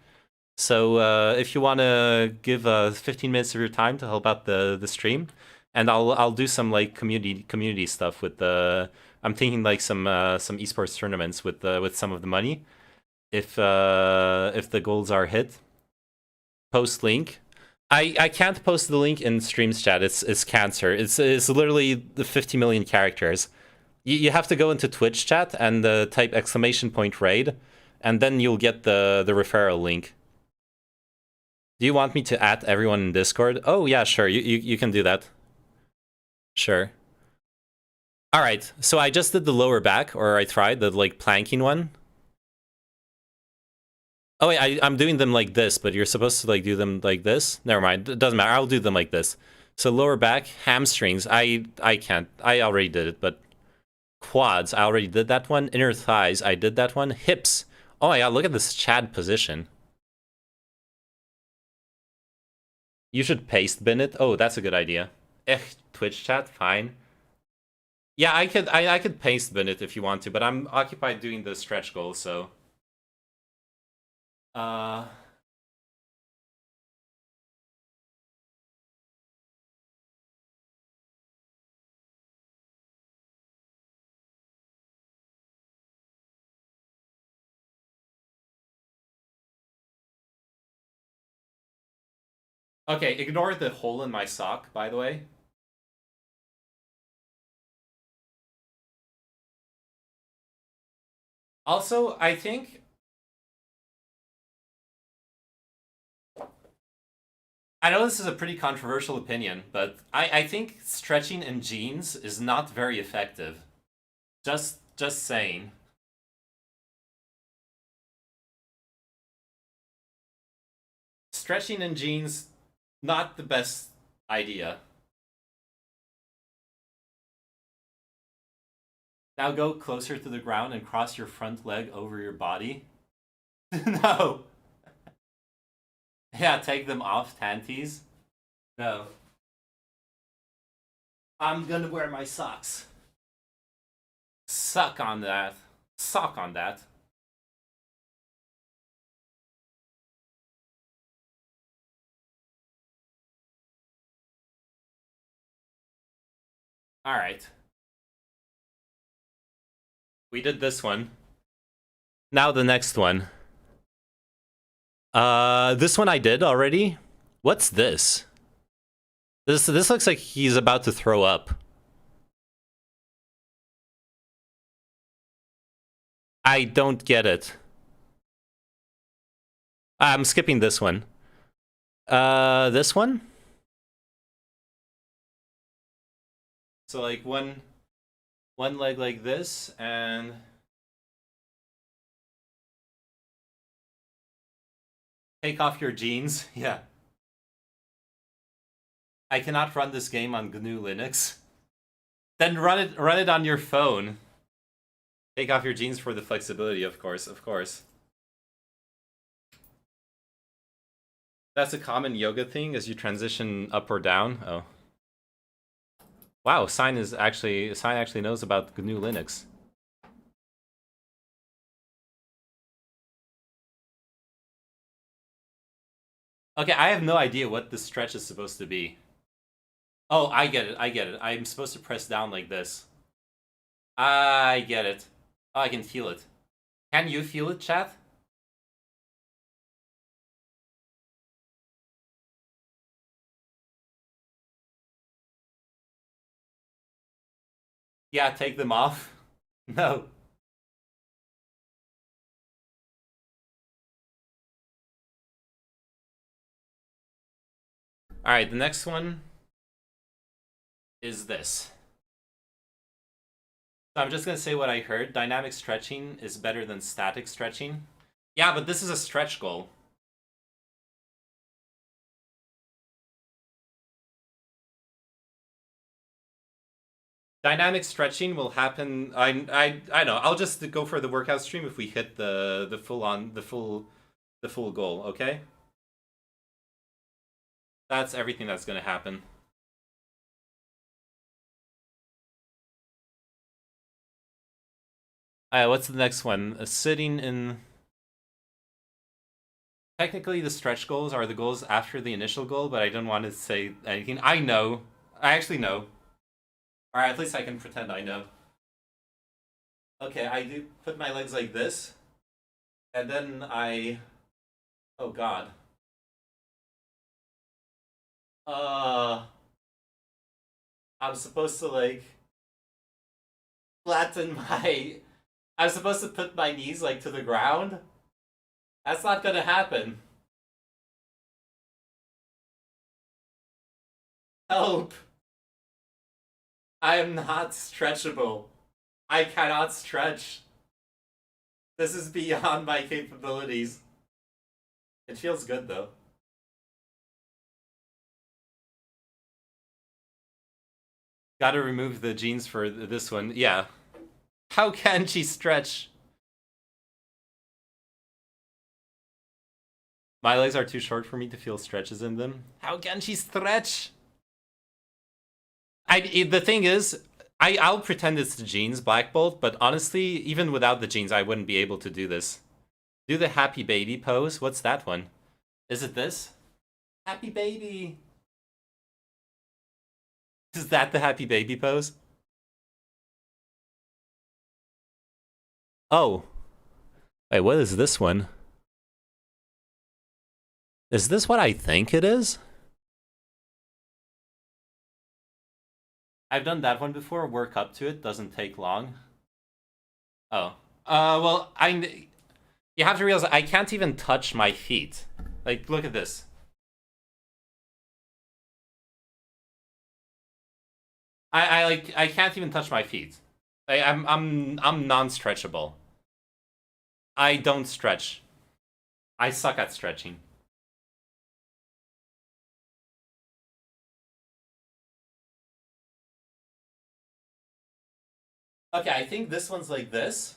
So if you want to give 15 minutes of your time to help out the stream, and I'll do some like community stuff with the... I'm thinking like some esports tournaments with some of the money. If the goals are hit, post link. I can't post the link in streams chat. It's cancer. It's literally the 50 million characters. You have to go into Twitch chat and type !raid, and then you'll get the referral link. Do you want me to add everyone in Discord? Oh yeah, sure. You can do that. Sure. All right. So I just did the lower back, or I tried the like planking one. Oh wait, I'm doing them like this, but you're supposed to like do them like this? Never mind, it doesn't matter, I'll do them like this. So lower back, hamstrings, I can't, I already did it, but quads, I already did that one. Inner thighs, I did that one. Hips, oh my god, look at this Chad position. You should paste bin it. Oh, that's a good idea. Twitch chat, fine. Yeah, I could paste bin it if you want to, but I'm occupied doing the stretch goal, so... Okay, ignore the hole in my sock, by the way. Also, I think... I know this is a pretty controversial opinion, but I think stretching in jeans is not very effective. Just saying. Stretching in jeans, not the best idea. Now go closer to the ground and cross your front leg over your body. No. Yeah, take them off, tanties. No. I'm gonna wear my socks. Suck on that. Sock on that. Alright. We did this one. Now the next one. This one I did already. What's this? This looks like he's about to throw up. I don't get it. I'm skipping this one. This one? So like one leg like this, and take off your jeans. Yeah. I cannot run this game on GNU Linux. Then run it on your phone. Take off your jeans for the flexibility, of course, of course. That's a common yoga thing as you transition up or down. Oh. Wow, Sign actually knows about GNU Linux. Okay, I have no idea what this stretch is supposed to be. Oh, I get it. I'm supposed to press down like this. I get it. Oh, I can feel it. Can you feel it, chat? Yeah, take them off. No. Alright, the next one is this. So I'm just gonna say what I heard. Dynamic stretching is better than static stretching. Yeah, but this is a stretch goal. Dynamic stretching will happen. I know. I'll just go for the workout stream if we hit the full goal. Okay. That's everything that's gonna happen. Alright, what's the next one? Sitting in. Technically, the stretch goals are the goals after the initial goal, but I don't want to say anything. I know. I actually know. Alright, at least I can pretend I know. Okay, I do put my legs like this. And then I... Oh god. I'm supposed to, like... flatten my... I'm supposed to put my knees, like, to the ground? That's not gonna happen. Help! I am not stretchable. I cannot stretch. This is beyond my capabilities. It feels good, though. Gotta remove the jeans for this one. Yeah. How can she stretch? My legs are too short for me to feel stretches in them. How can she stretch? The thing is, I'll pretend it's the jeans, Black Bolt, but honestly, even without the jeans, I wouldn't be able to do this. Do the happy baby pose. What's that one? Is it this? Happy baby. Is that the happy baby pose? Oh. Wait, what is this one? Is this what I think it is? I've done that one before. Work up to it. Doesn't take long. Oh. Well, you have to realize I can't even touch my feet. Like, look at this. I can't even touch my feet. I'm non-stretchable. I don't stretch. I suck at stretching. Okay, I think this one's like this.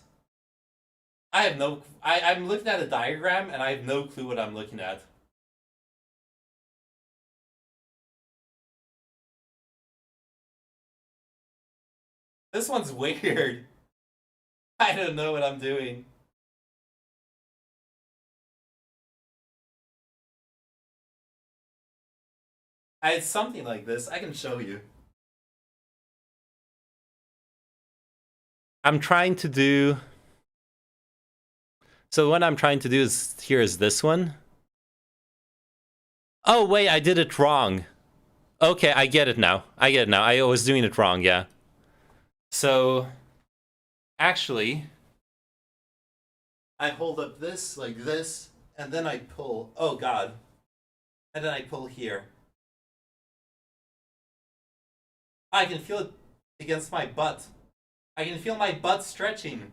I have no... I'm looking at a diagram, and I have no clue what I'm looking at. This one's weird. I don't know what I'm doing. It's something like this. I can show you. I'm trying to do... So what I'm trying to do is... Here is this one. Oh, wait, I did it wrong. Okay, I get it now. I was doing it wrong, yeah. So... Actually... I hold up this like this, and then I pull. Oh god. And then I pull here. I can feel it against my butt. I can feel my butt stretching.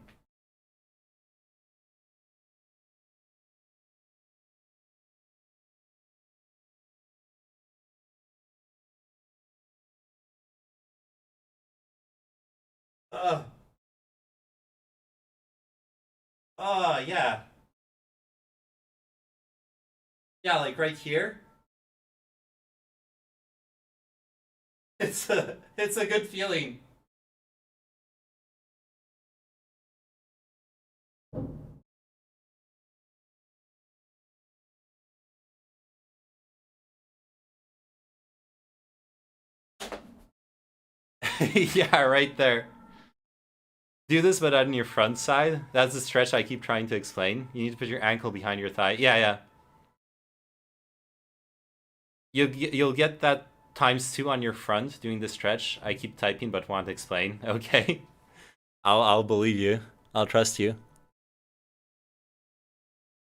Ugh. Yeah. Yeah, like right here. It's a good feeling. Yeah, right there. Do this, but on your front side. That's the stretch I keep trying to explain. You need to put your ankle behind your thigh. Yeah, yeah. You'll get that ×2 on your front doing the stretch. I keep typing but want to explain. Okay. I'll believe you. I'll trust you.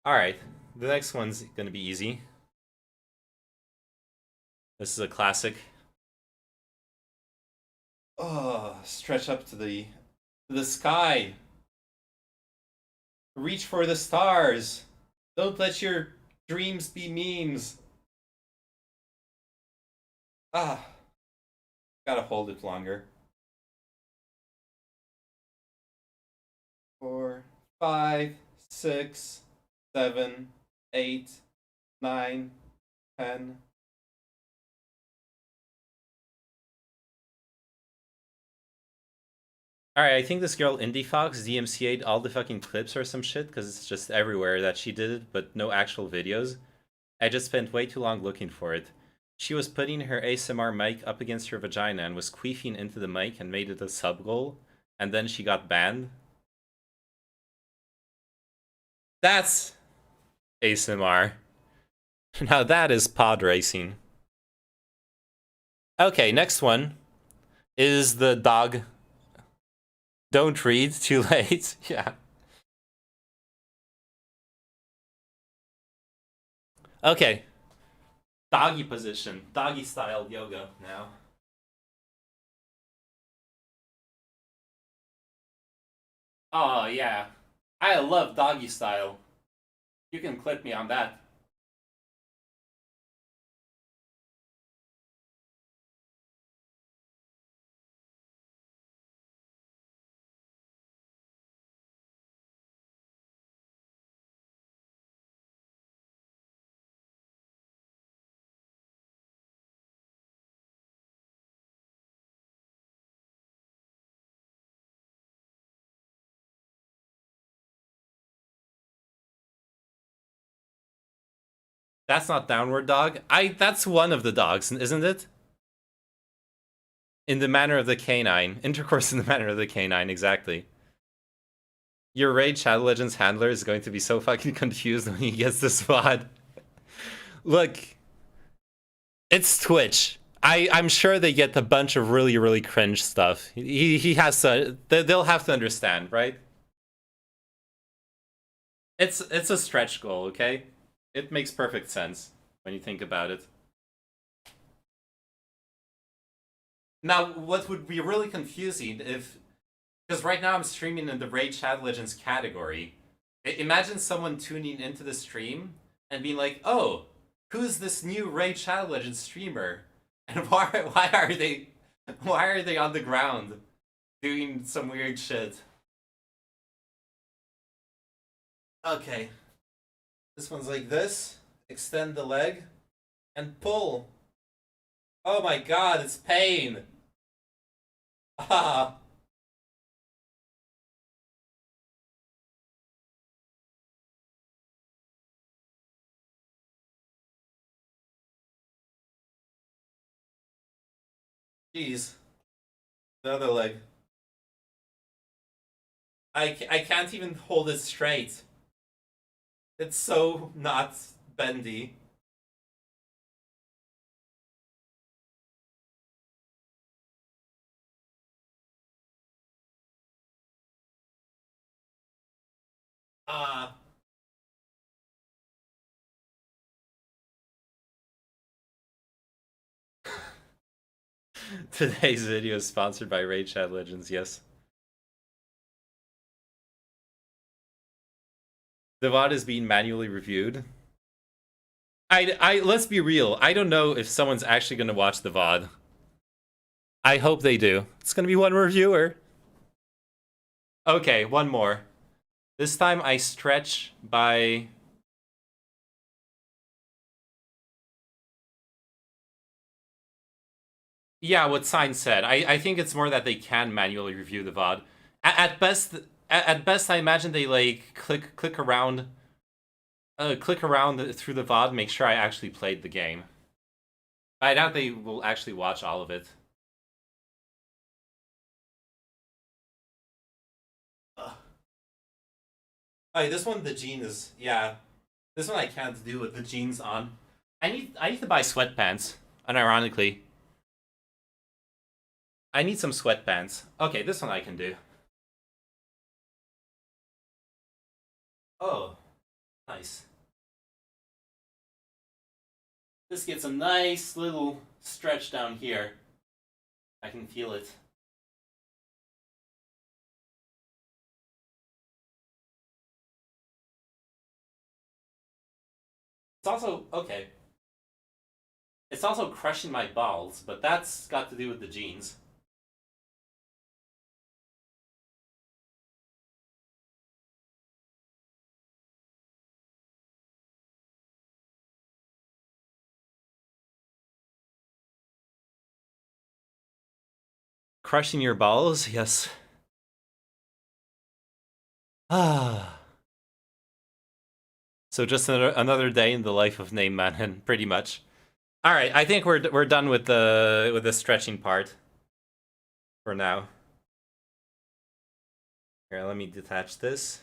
Alright. The next one's gonna be easy. This is a classic. Oh, stretch up to the sky. Reach for the stars. Don't let your dreams be memes. Ah. Gotta hold it longer. 4, 5, 6, 7, 8, 9, 10. Alright, I think this girl Indie Fox DMCA'd all the fucking clips or some shit, because it's just everywhere that she did it, but no actual videos. I just spent way too long looking for it. She was putting her ASMR mic up against her vagina and was queefing into the mic and made it a sub goal, and then she got banned. That's ASMR. Now that is pod racing. Okay, next one is the dog. Don't read, too late. Yeah. Okay. Doggy position. Doggy style yoga now. Oh, yeah. I love doggy style. You can clip me on that. That's not downward dog. That's one of the dogs, isn't it? In the manner of the canine. Intercourse in the manner of the canine, exactly. Your Raid Shadow Legends handler is going to be so fucking confused when he gets this VOD. Look, it's Twitch. I'm sure they get a bunch of really, really cringe stuff. He has to, they'll have to understand, right? It's a stretch goal, okay? It makes perfect sense when you think about it. Now, what would be really confusing if... Because right now I'm streaming in the Raid Shadow Legends category. Imagine someone tuning into the stream and being like, oh, who's this new Raid Shadow Legends streamer? And why are they on the ground doing some weird shit? Okay. This one's like this. Extend the leg and pull. Oh my god, it's pain. Ah. Jeez. The other leg. I can't even hold it straight. It's so not bendy. Ah. Today's video is sponsored by Raid Shadow Legends, yes. The VOD is being manually reviewed. Let's be real. I don't know if someone's actually going to watch the VOD. I hope they do. It's going to be one reviewer. Okay, one more. This time I stretch by... Yeah, what Sign said. I think it's more that they can manually review the VOD. At best, I imagine they like click around through the VOD, make sure I actually played the game. I doubt they will actually watch all of it. Oh, this one, the jean is, yeah. This one I can't do with the jeans on. I need to buy sweatpants, unironically. I need some sweatpants. Okay, this one I can do. Oh, nice. This gets a nice little stretch down here. I can feel it. It's also, okay. It's also crushing my balls, but that's got to do with the jeans. Crushing your balls? Yes. Ah. So just another day in the life of Name Man, pretty much. All right, I think we're done with the stretching part for now. Here, let me detach this.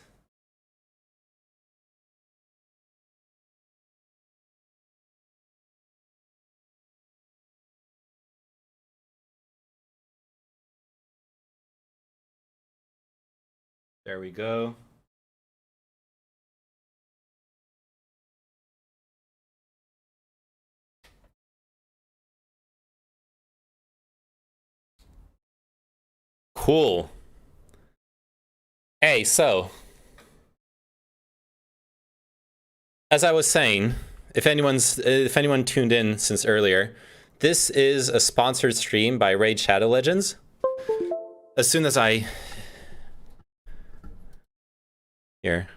There we go. Cool. Hey, so as I was saying, if anyone tuned in since earlier, this is a sponsored stream by Raid Shadow Legends. As soon as I here.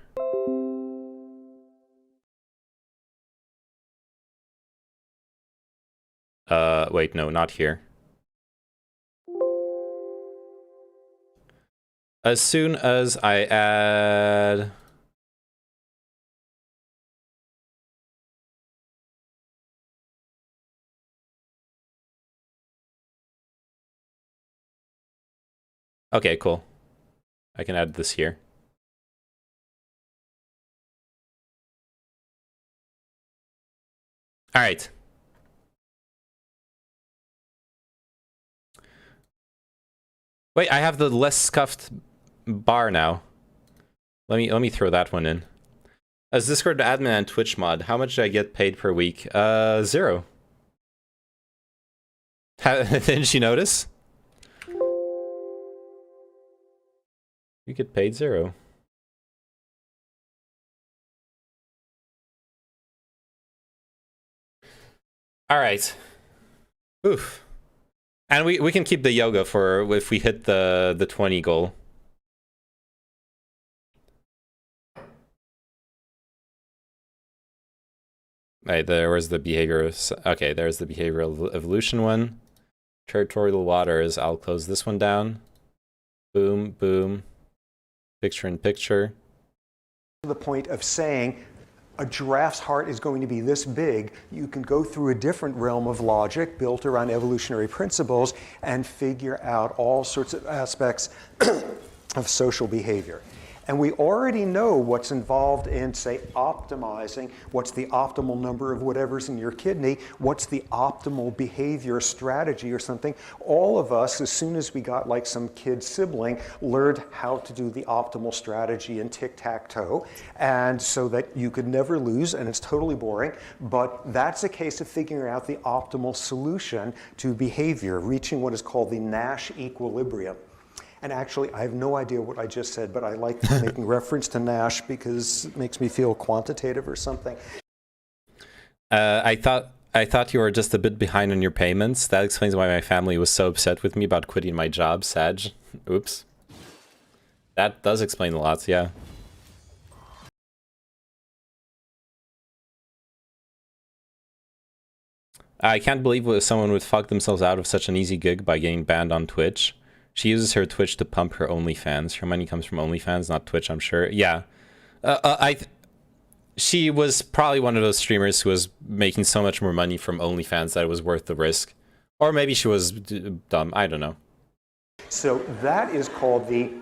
Wait, no, not here. As soon as I add... Okay, cool. I can add this here. All right. Wait, I have the less scuffed bar now. Let me throw that one in. As Discord admin and Twitch mod, how much do I get paid per week? 0. Didn't you notice? You get paid 0. All right. Oof. And we can keep the yoga for if we hit the 20 goal. Right, where's the behavior? Okay, there's the behavioral evolution one. Territorial waters, I'll close this one down. Boom, boom. Picture in picture. To the point of saying a giraffe's heart is going to be this big, you can go through a different realm of logic built around evolutionary principles and figure out all sorts of aspects of social behavior. And we already know what's involved in, say, optimizing. What's the optimal number of whatever's in your kidney? What's the optimal behavior strategy or something? All of us, as soon as we got like some kid sibling, learned how to do the optimal strategy in tic-tac-toe. And so that you could never lose, and it's totally boring. But that's a case of figuring out the optimal solution to behavior, reaching what is called the Nash equilibrium. And actually, I have no idea what I just said, but I like making reference to Nash because it makes me feel quantitative or something. I thought you were just a bit behind on your payments. That explains why my family was so upset with me about quitting my job. Sag. Oops. That does explain a lot, yeah. I can't believe someone would fuck themselves out of such an easy gig by getting banned on Twitch. She uses her Twitch to pump her OnlyFans. Her money comes from OnlyFans, not Twitch, I'm sure. Yeah. She was probably one of those streamers who was making so much more money from OnlyFans that it was worth the risk. Or maybe she was dumb. I don't know. So that is called the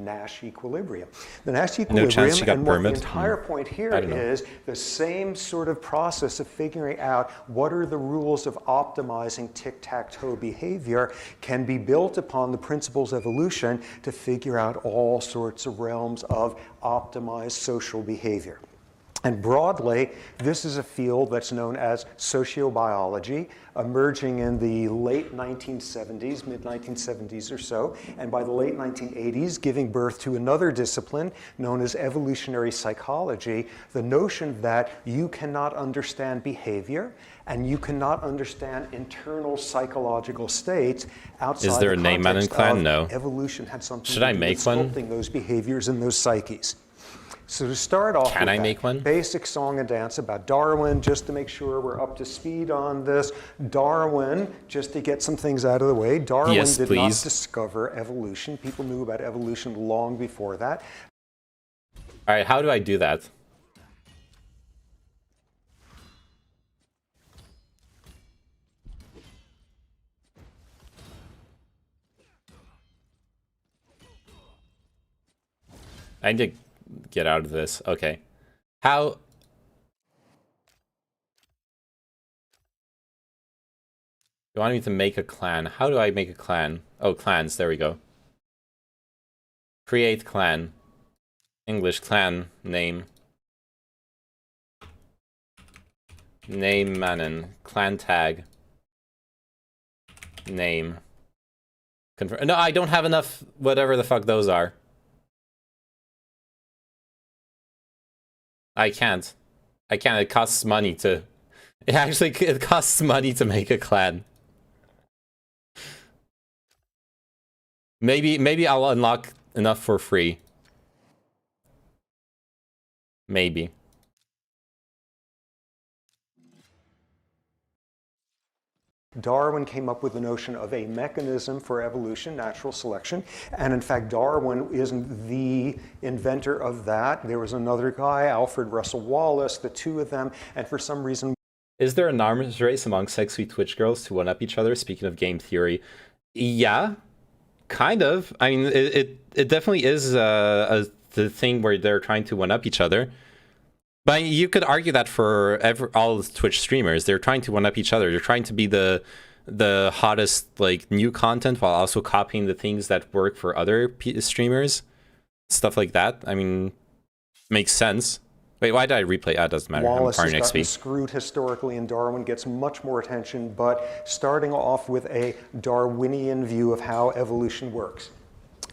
Nash equilibrium. The Nash equilibrium, No chance she got and what the permit? entire point here is the same sort of process of figuring out what are the rules of optimizing tic-tac-toe behavior can be built upon the principles of evolution to figure out all sorts of realms of optimized social behavior. And broadly, this is a field that's known as sociobiology, emerging in the late 1970s, mid-1970s or so, and by the late 1980s, giving birth to another discipline known as evolutionary psychology, the notion that you cannot understand behavior and you cannot understand internal psychological states outside Is there the a name man in context clan? of No. evolution had something Should to I do make with one? sculpting those behaviors and those psyches. So to start off Can with I that make one? basic song and dance about Darwin, just to make sure we're up to speed on this. Darwin, just to get some things out of the way, Darwin Yes, did please. not discover evolution. People knew about evolution long before that. All right, how do I do that? I need to get out of this. Okay. How? You want me to make a clan? How do I make a clan? Oh, clans. There we go. Create clan. English clan name. Name Manon. Clan tag. Name. Confirm. No, I don't have enough. Whatever the fuck those are. I can't. It costs money to... It costs money to make a clan. Maybe I'll unlock enough for free. Maybe. Darwin came up with the notion of a mechanism for evolution, natural selection. And in fact, Darwin isn't the inventor of that. There was another guy, Alfred Russel Wallace, the two of them. And for some reason... Is there an arms race among sexy Twitch girls to one-up each other? Speaking of game theory. Yeah. Kind of. I mean, it definitely is the thing where they're trying to one-up each other. But you could argue that for all Twitch streamers, they're trying to one-up each other. They're trying to be the hottest like new content while also copying the things that work for other streamers, stuff like that. I mean, makes sense. Wait, why did I replay? Ah, it doesn't matter. Wallace has I'm gotten XP. screwed historically, and Darwin gets much more attention. But starting off with a Darwinian view of how evolution works.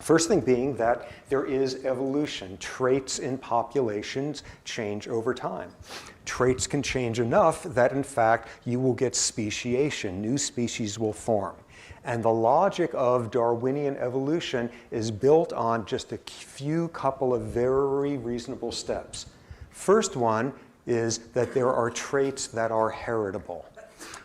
First thing being that there is evolution. Traits in populations change over time. Traits can change enough that, in fact, you will get speciation. New species will form. And the logic of Darwinian evolution is built on just a few couple of very reasonable steps. First one is that there are traits that are heritable.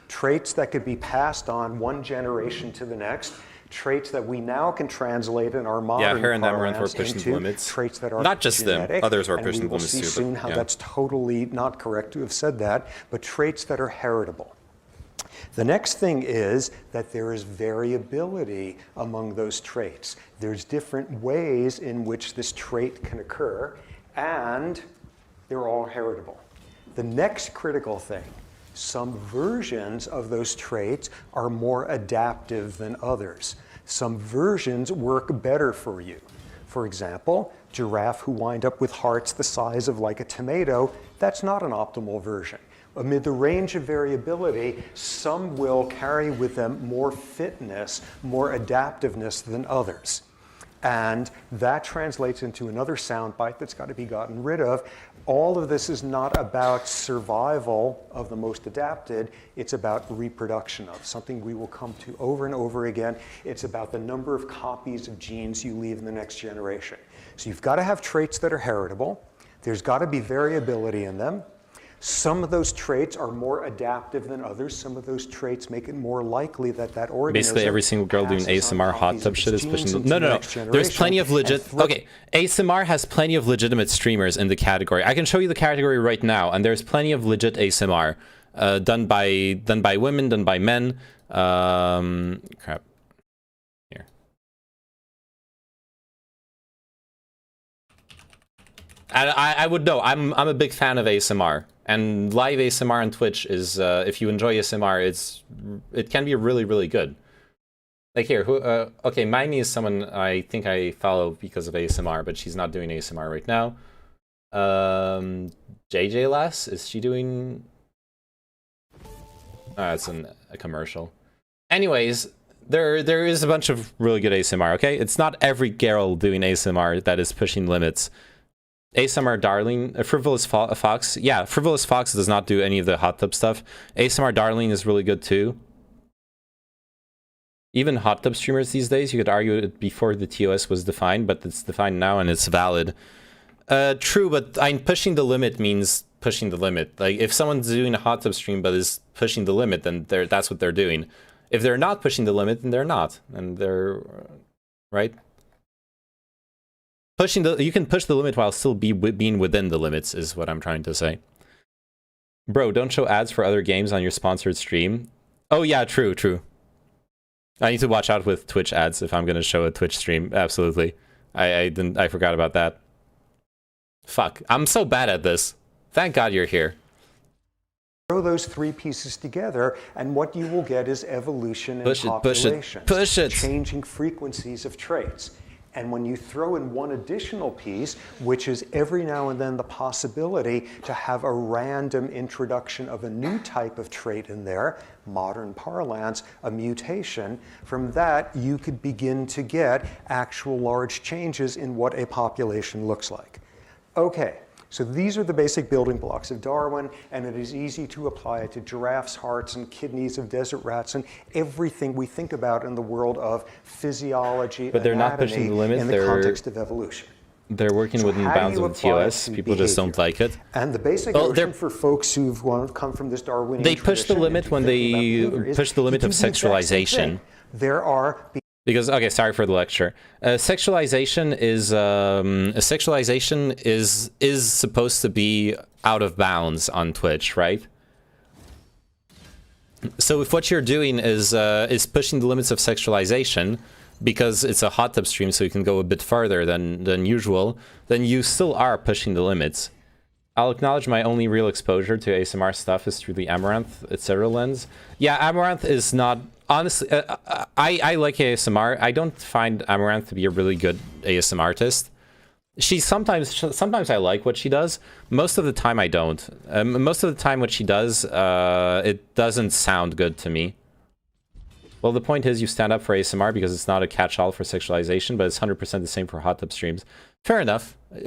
Traits that could be passed on one generation to the next. Traits that we now can translate in our modern parlance into traits that are not just genetic, them, others are and pushing we will limits see too. soon how that's totally not correct to have said that, but traits that are heritable. The next thing is that there is variability among those traits. There's different ways in which this trait can occur, and they're all heritable. The next critical thing, some versions of those traits are more adaptive than others. Some versions work better for you. For example, giraffe who wind up with hearts the size of like a tomato, that's not an optimal version. Amid the range of variability, some will carry with them more fitness, more adaptiveness than others. And that translates into another soundbite that's got to be gotten rid of. All of this is not about survival of the most adapted. It's about reproduction of something we will come to over and over again. It's about the number of copies of genes you leave in the next generation. So you've got to have traits that are heritable. There's got to be variability in them. Some of those traits are more adaptive than others. Some of those traits make it more likely that that organism Basically, every single girl doing ASMR hot tub shit is pushing. No. There's plenty of legit. Okay, ASMR has plenty of legitimate streamers in the category. I can show you the category right now, and there's plenty of legit ASMR done by women, done by men. Crap. Here. I would know. I'm a big fan of ASMR. And live ASMR on Twitch is, if you enjoy ASMR, it can be really, really good. Like here, okay, Miney is someone I think I follow because of ASMR, but she's not doing ASMR right now. JJ Lass, is she doing? It's a commercial. Anyways, there is a bunch of really good ASMR. Okay, it's not every girl doing ASMR that is pushing limits. ASMR Darling, Frivolous Fox. Yeah, Frivolous Fox does not do any of the hot tub stuff. ASMR Darling is really good too. Even hot tub streamers these days, you could argue it before the TOS was defined, but it's defined now and it's valid. True, but pushing the limit means pushing the limit. Like, if someone's doing a hot tub stream but is pushing the limit, then that's what they're doing. If they're not pushing the limit, then they're not. And they're... right? You can push the limit while still being within the limits, is what I'm trying to say. Bro, don't show ads for other games on your sponsored stream. Oh yeah, true. I need to watch out with Twitch ads if I'm gonna show a Twitch stream. Absolutely. I forgot about that. Fuck, I'm so bad at this. Thank God you're here. Throw those three pieces together, and what you will get is evolution in populations. Push it. Changing frequencies of traits. And when you throw in one additional piece, which is every now and then the possibility to have a random introduction of a new type of trait in there, modern parlance, a mutation, from that you could begin to get actual large changes in what a population looks like. Okay. So these are the basic building blocks of Darwin, and it is easy to apply it to giraffes' hearts and kidneys of desert rats and everything we think about in the world of physiology, but they're not pushing the limit. In the context of evolution. They're working within bounds of the TOS. People just don't like it. And the basic notion for folks who've come from this Darwinian tradition, they push the limit when they push the limit of sexualization. There are... Because, okay, sorry for the lecture. Sexualization is supposed to be out of bounds on Twitch, right? So if what you're doing is pushing the limits of sexualization, because it's a hot tub stream, so you can go a bit farther than usual, then you still are pushing the limits. I'll acknowledge my only real exposure to ASMR stuff is through the Amaranth, etc. lens. Yeah, Amaranth is not... Honestly, I like ASMR. I don't find Amaranth to be a really good ASMR artist. Sometimes I like what she does. Most of the time I don't. Most of the time what she does, it doesn't sound good to me. Well, the point is you stand up for ASMR because it's not a catch-all for sexualization, but it's 100% the same for hot tub streams. Fair enough. I'll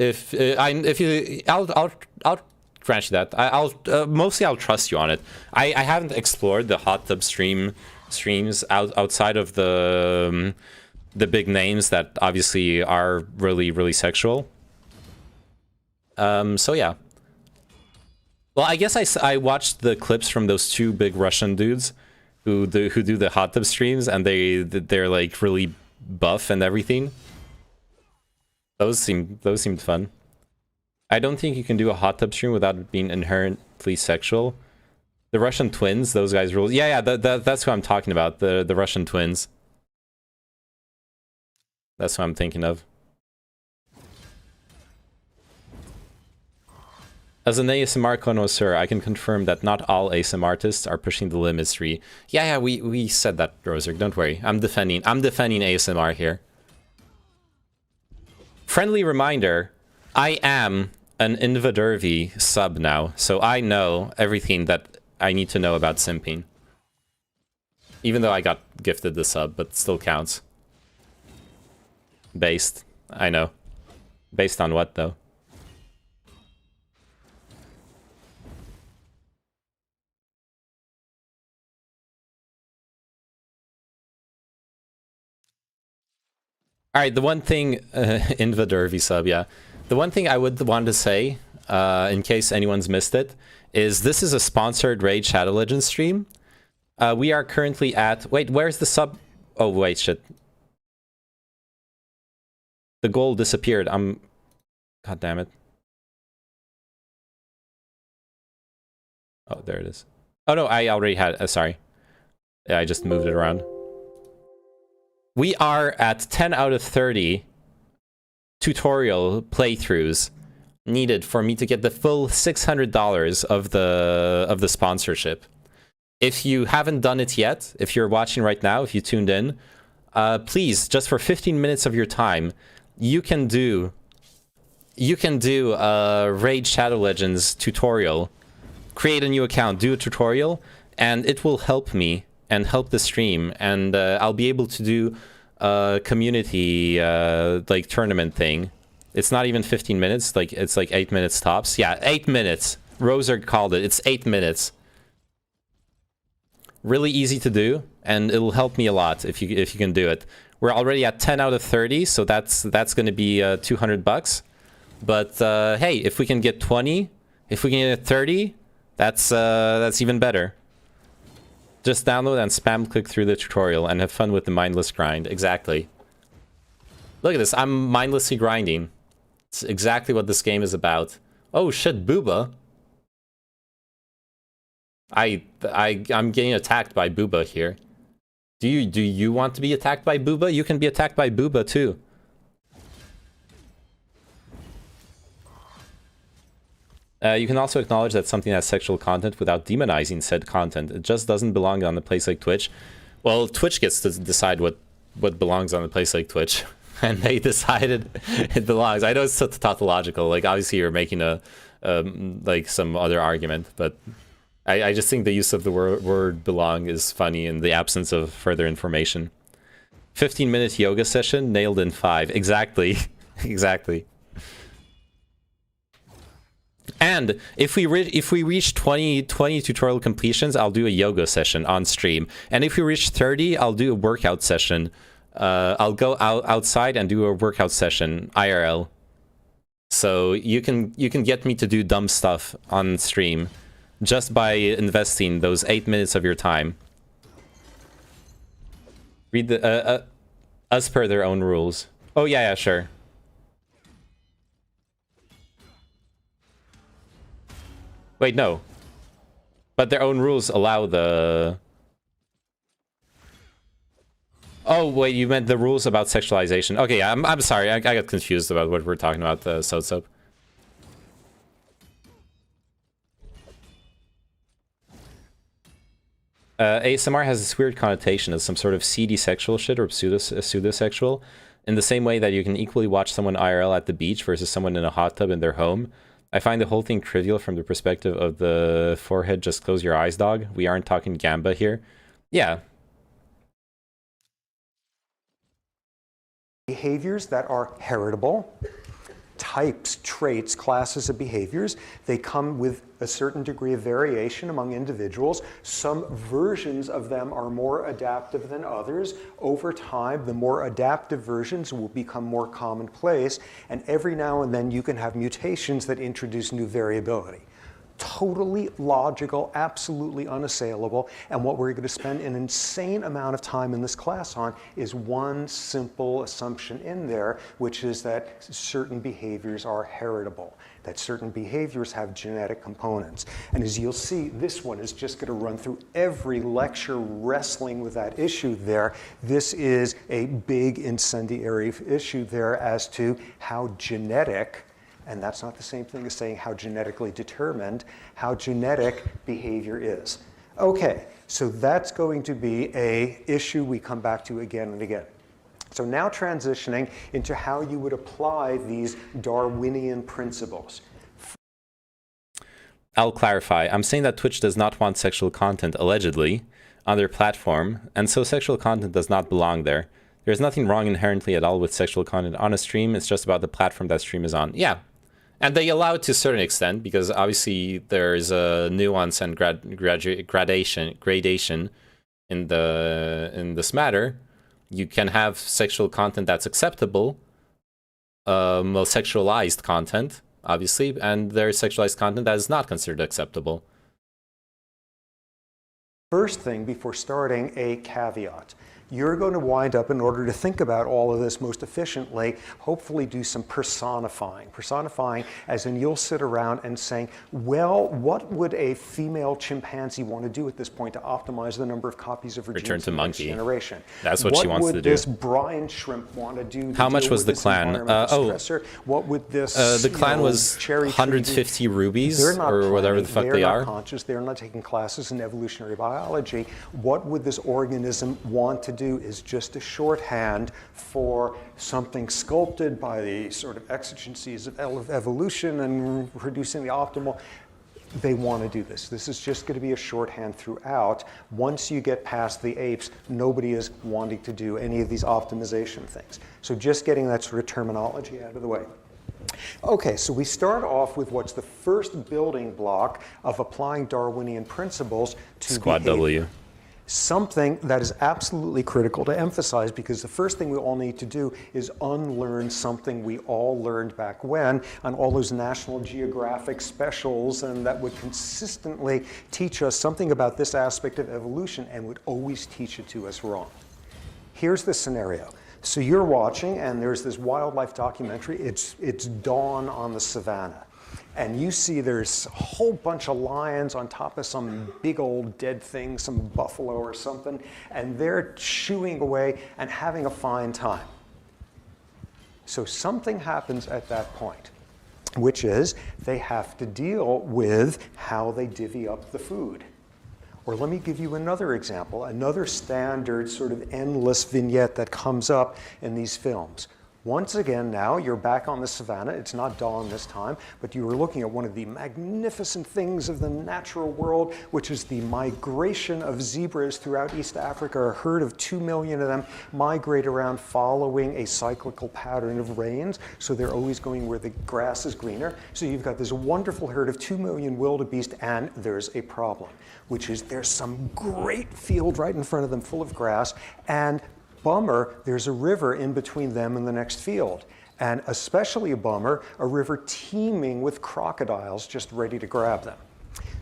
grant you that. Mostly I'll trust you on it. I haven't explored the hot tub streams outside of the big names that obviously are really, really sexual. So yeah. Well, I guess I watched the clips from those two big Russian dudes who do the hot tub streams, and they're like really buff and everything. Those seemed fun. I don't think you can do a hot tub stream without it being inherently sexual. The Russian twins, those guys rules. Yeah, that's who I'm talking about. The Russian twins. That's what I'm thinking of. As an ASMR connoisseur, I can confirm that not all ASMR artists are pushing the limits. Yeah, we said that, Roser. Don't worry. I'm defending ASMR here. Friendly reminder, I am an Invadervy sub now, so I know everything that I need to know about simping. Even though I got gifted the sub, but still counts. Based. I know. Based on what, though? Alright, the one thing... Invadervy sub, yeah. The one thing I would want to say, in case anyone's missed it, is this is a sponsored Raid Shadow Legends stream. We are currently at... Wait, where's the sub... Oh, wait, shit. The goal disappeared. God damn it. Oh, there it is. Oh, no, I already had... sorry. Yeah, I just moved it around. We are at 10 out of 30 tutorial playthroughs needed for me to get the full $600 of the sponsorship. If you haven't done it yet, if you're watching right now, if you tuned in, please, just for 15 minutes of your time, you can do a Raid Shadow Legends tutorial. Create a new account, do a tutorial, and it will help me and help the stream, and I'll be able to do a community like tournament thing. It's not even 15 minutes, like it's like 8 minutes tops. Yeah, 8 minutes. Roser called it. It's 8 minutes. Really easy to do, and it'll help me a lot if you can do it. We're already at 10 out of 30, so that's going to be $200. But hey, if we can get 20, if we can get 30, that's even better. Just download and spam click through the tutorial and have fun with the mindless grind. Exactly. Look at this. I'm mindlessly grinding. It's exactly what this game is about. Oh shit, Booba. I'm getting attacked by Booba here. Do you want to be attacked by Booba? You can be attacked by Booba too. You can also acknowledge that something has sexual content without demonizing said content. It just doesn't belong on a place like Twitch. Well, Twitch gets to decide what belongs on a place like Twitch. And they decided it belongs. I know it's tautological. Like, obviously you're making a like some other argument, but I just think the use of the word belong is funny in the absence of further information. 15-minute yoga session, nailed in 5. Exactly. Exactly. And if we reach 20 tutorial completions, I'll do a yoga session on stream. And if we reach 30, I'll do a workout session. I'll go outside and do a workout session IRL. So you can get me to do dumb stuff on stream just by investing those 8 minutes of your time. Read the as per their own rules. Oh yeah, sure. Wait, no. But their own rules allow the... Oh, wait, you meant the rules about sexualization. Okay, yeah, I'm sorry. I got confused about what we're talking about, the soap. ASMR has this weird connotation as some sort of seedy sexual shit or pseudo-sexual, in the same way that you can equally watch someone IRL at the beach versus someone in a hot tub in their home. I find the whole thing trivial from the perspective of the forehead, just close your eyes, dog. We aren't talking Gamba here. Yeah. Behaviors that are heritable, types, traits, classes of behaviors. They come with a certain degree of variation among individuals. Some versions of them are more adaptive than others. Over time, the more adaptive versions will become more commonplace, and every now and then you can have mutations that introduce new variability. Totally logical, absolutely unassailable, and what we're going to spend an insane amount of time in this class on is one simple assumption in there, which is that certain behaviors are heritable, that certain behaviors have genetic components. And as you'll see, this one is just going to run through every lecture wrestling with that issue there. This is a big incendiary issue there as to how genetic, and that's not the same thing as saying how genetically determined, how genetic behavior is. Okay, so that's going to be an issue we come back to again and again. So now transitioning into how you would apply these Darwinian principles. I'll clarify. I'm saying that Twitch does not want sexual content, allegedly, on their platform, and so sexual content does not belong there. There's nothing wrong inherently at all with sexual content on a stream. It's just about the platform that stream is on. Yeah. And they allow it to a certain extent, because obviously there's a nuance and gradation in this matter. You can have sexual content that's acceptable, well, sexualized content, obviously, and there's sexualized content that is not considered acceptable. First thing before starting, a caveat. You're going to wind up, in order to think about all of this most efficiently, hopefully do some personifying. Personifying as in you'll sit around and saying, well, what would a female chimpanzee want to do at this point to optimize the number of copies of her Return genes to in the next monkey. generation? That's what she wants to do. What would this brine shrimp want to do? How much was the clan? Stressor? What would this the clan was 150 rubies, or whatever the fuck they are. They're not conscious. They're not taking classes in evolutionary biology. What would this organism want to do is just a shorthand for something sculpted by the sort of exigencies of evolution and producing the optimal. They want to do this. This is just going to be a shorthand throughout. Once you get past the apes, nobody is wanting to do any of these optimization things. So just getting that sort of terminology out of the way. Okay, so we start off with what's the first building block of applying Darwinian principles to Squad behavior. W. Something that is absolutely critical to emphasize, because the first thing we all need to do is unlearn something we all learned back when on all those National Geographic specials, and that would consistently teach us something about this aspect of evolution and would always teach it to us wrong. Here's the scenario. So you're watching, and there's this wildlife documentary. It's dawn on the savannah. And you see there's a whole bunch of lions on top of some big old dead thing, some buffalo or something, and they're chewing away and having a fine time. So something happens at that point, which is they have to deal with how they divvy up the food. Or let me give you another example, another standard sort of endless vignette that comes up in these films. Once again now, you're back on the savannah. It's not dawn this time, but you were looking at one of the magnificent things of the natural world, which is the migration of zebras throughout East Africa. A herd of 2 million of them migrate around following a cyclical pattern of rains, so they're always going where the grass is greener. So you've got this wonderful herd of 2 million wildebeest, and there's a problem, which is there's some great field right in front of them full of grass, and bummer, there's a river in between them and the next field. And especially a bummer, a river teeming with crocodiles just ready to grab them.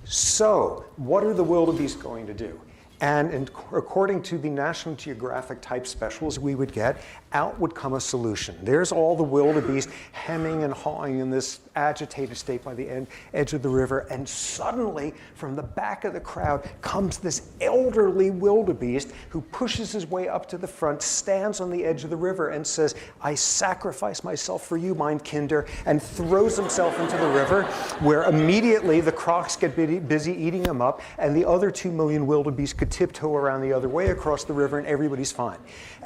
So what are the wildebeest going to do? And according to the National Geographic type specials we would get, out would come a solution. There's all the wildebeest hemming and hawing in this agitated state by the edge of the river, and suddenly from the back of the crowd comes this elderly wildebeest who pushes his way up to the front, stands on the edge of the river and says, "I sacrifice myself for you, mein Kinder," and throws himself into the river, where immediately the crocs get busy eating him up, and the other 2 million wildebeest could tiptoe around the other way across the river, and everybody's fine.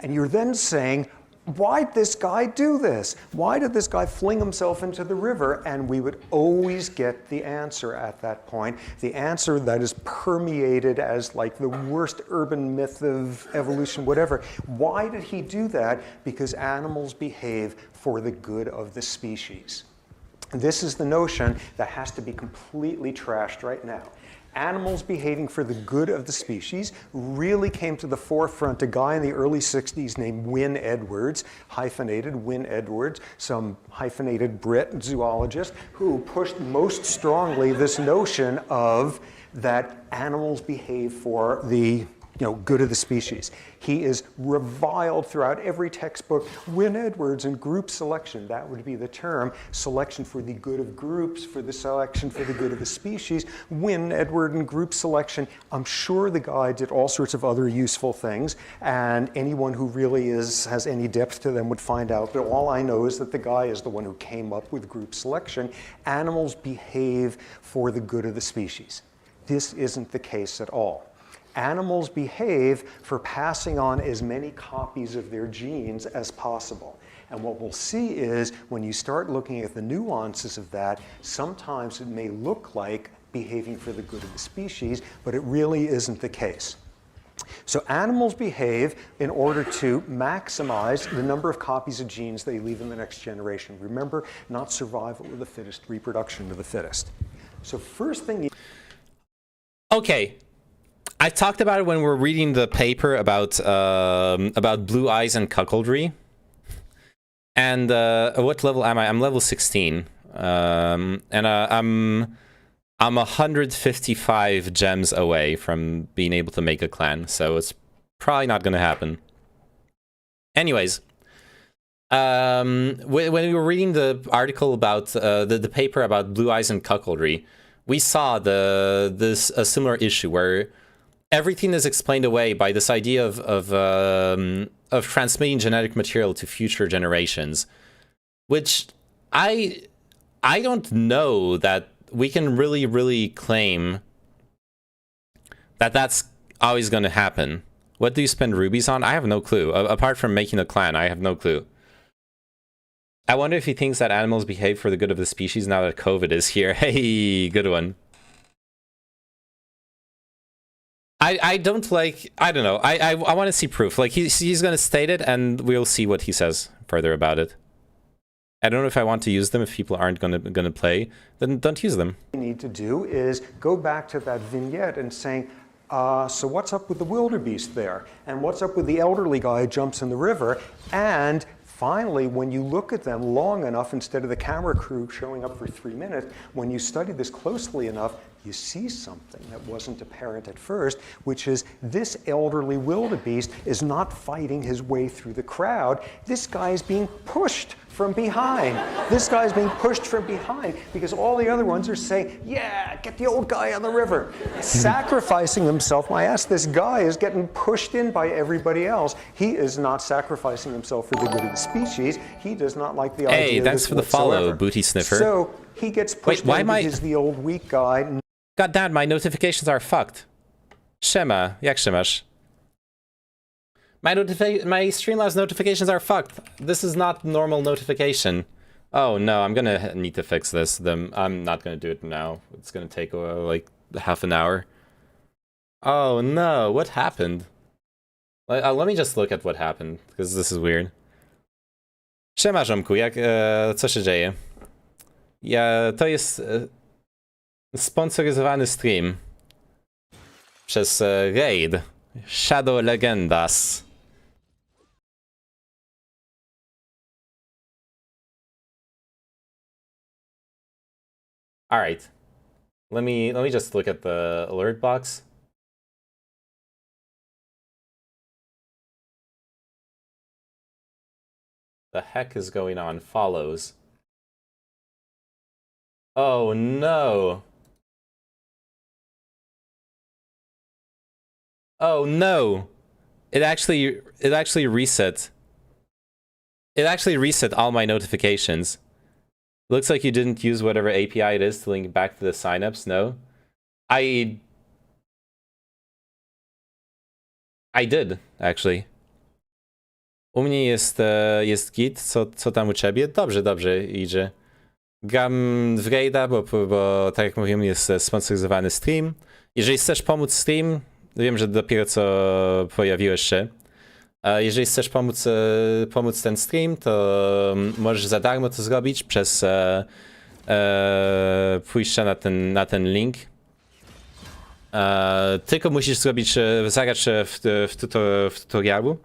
And you're then saying, why'd this guy do this? Why did this guy fling himself into the river? And we would always get the answer at that point, the answer that is permeated as like the worst urban myth of evolution, whatever. Why did he do that? Because animals behave for the good of the species. This is the notion that has to be completely trashed right now. Animals behaving for the good of the species really came to the forefront. A guy in the early 60s named Wynne Edwards, hyphenated Wynne Edwards, some hyphenated Brit zoologist, who pushed most strongly this notion of that animals behave for the good of the species. He is reviled throughout every textbook. Wynne Edwards and group selection, that would be the term. Selection for the good of groups, for the selection for the good of the species. Wynne Edward and group selection. I'm sure the guy did all sorts of other useful things, and anyone who really has any depth to them would find out. But all I know is that the guy is the one who came up with group selection. Animals behave for the good of the species. This isn't the case at all. Animals behave for passing on as many copies of their genes as possible. And what we'll see is when you start looking at the nuances of that, sometimes it may look like behaving for the good of the species, but it really isn't the case. So animals behave in order to maximize the number of copies of genes they leave in the next generation. Remember, not survival of the fittest, reproduction of the fittest. So first thing. Okay. I talked about it when we were reading the paper about blue eyes and cuckoldry. And what level am I? I'm level 16. And I'm 155 gems away from being able to make a clan, so it's probably not gonna happen. Anyways, when we were reading the article about the paper about blue eyes and cuckoldry, we saw a similar issue where everything is explained away by this idea of transmitting genetic material to future generations, which I don't know that we can really claim that that's always going to happen. What do you spend rubies on? I have no clue. Apart from making a clan, I have no clue. I wonder if he thinks that animals behave for the good of the species now that COVID is here. Hey, good one. I don't like, I don't know. I want to see proof. Like he's going to state it and we'll see what he says further about it. I don't know if I want to use them. If people aren't gonna play, then don't use them. What you need to do is go back to that vignette and saying, so what's up with the wildebeest there? And what's up with the elderly guy who jumps in the river? And finally, when you look at them long enough, instead of the camera crew showing up for 3 minutes, when you study this closely enough, you see something that wasn't apparent at first, which is this elderly wildebeest is not fighting his way through the crowd. This guy is being pushed from behind. This guy's being pushed from behind because all the other ones are saying, yeah, get the old guy on the river. Sacrificing himself. My ass, this guy is getting pushed in by everybody else. He is not sacrificing himself for the good of the species. He does not like the idea of this. Hey, thanks for the follow, Booty Sniffer. So he gets pushed in because the old weak guy. God damn, my notifications are fucked. Shema, jak się masz? My Streamlabs notifications are fucked. This is not normal notification. Oh no, I'm gonna need to fix this. I'm not gonna do it now. It's gonna take like half an hour. Oh no, what happened? Let me just look at what happened, because this is weird. Siema, Żomku, co się dzieje? To jest sponsoryzowany stream przez Raid Shadow Legendas. All right, let me just look at the alert box. The heck is going on? Follows. Oh no. Oh no. It actually reset. It actually reset all my notifications. Looks like you didn't use whatever API it is to link back to the signups, no? I did, actually. U mnie jest git, co tam u ciebie? Dobrze idzie. Gram w Raida, bo tak jak mówiłem, jest sponsoryzowany stream. Jeżeli chcesz pomóc stream, wiem, że dopiero co pojawiłeś się. Jeżeli chcesz pomóc ten stream, to możesz za darmo to zrobić przez pójście na ten link. Tylko musisz zrobić, zagrać w tutorialu.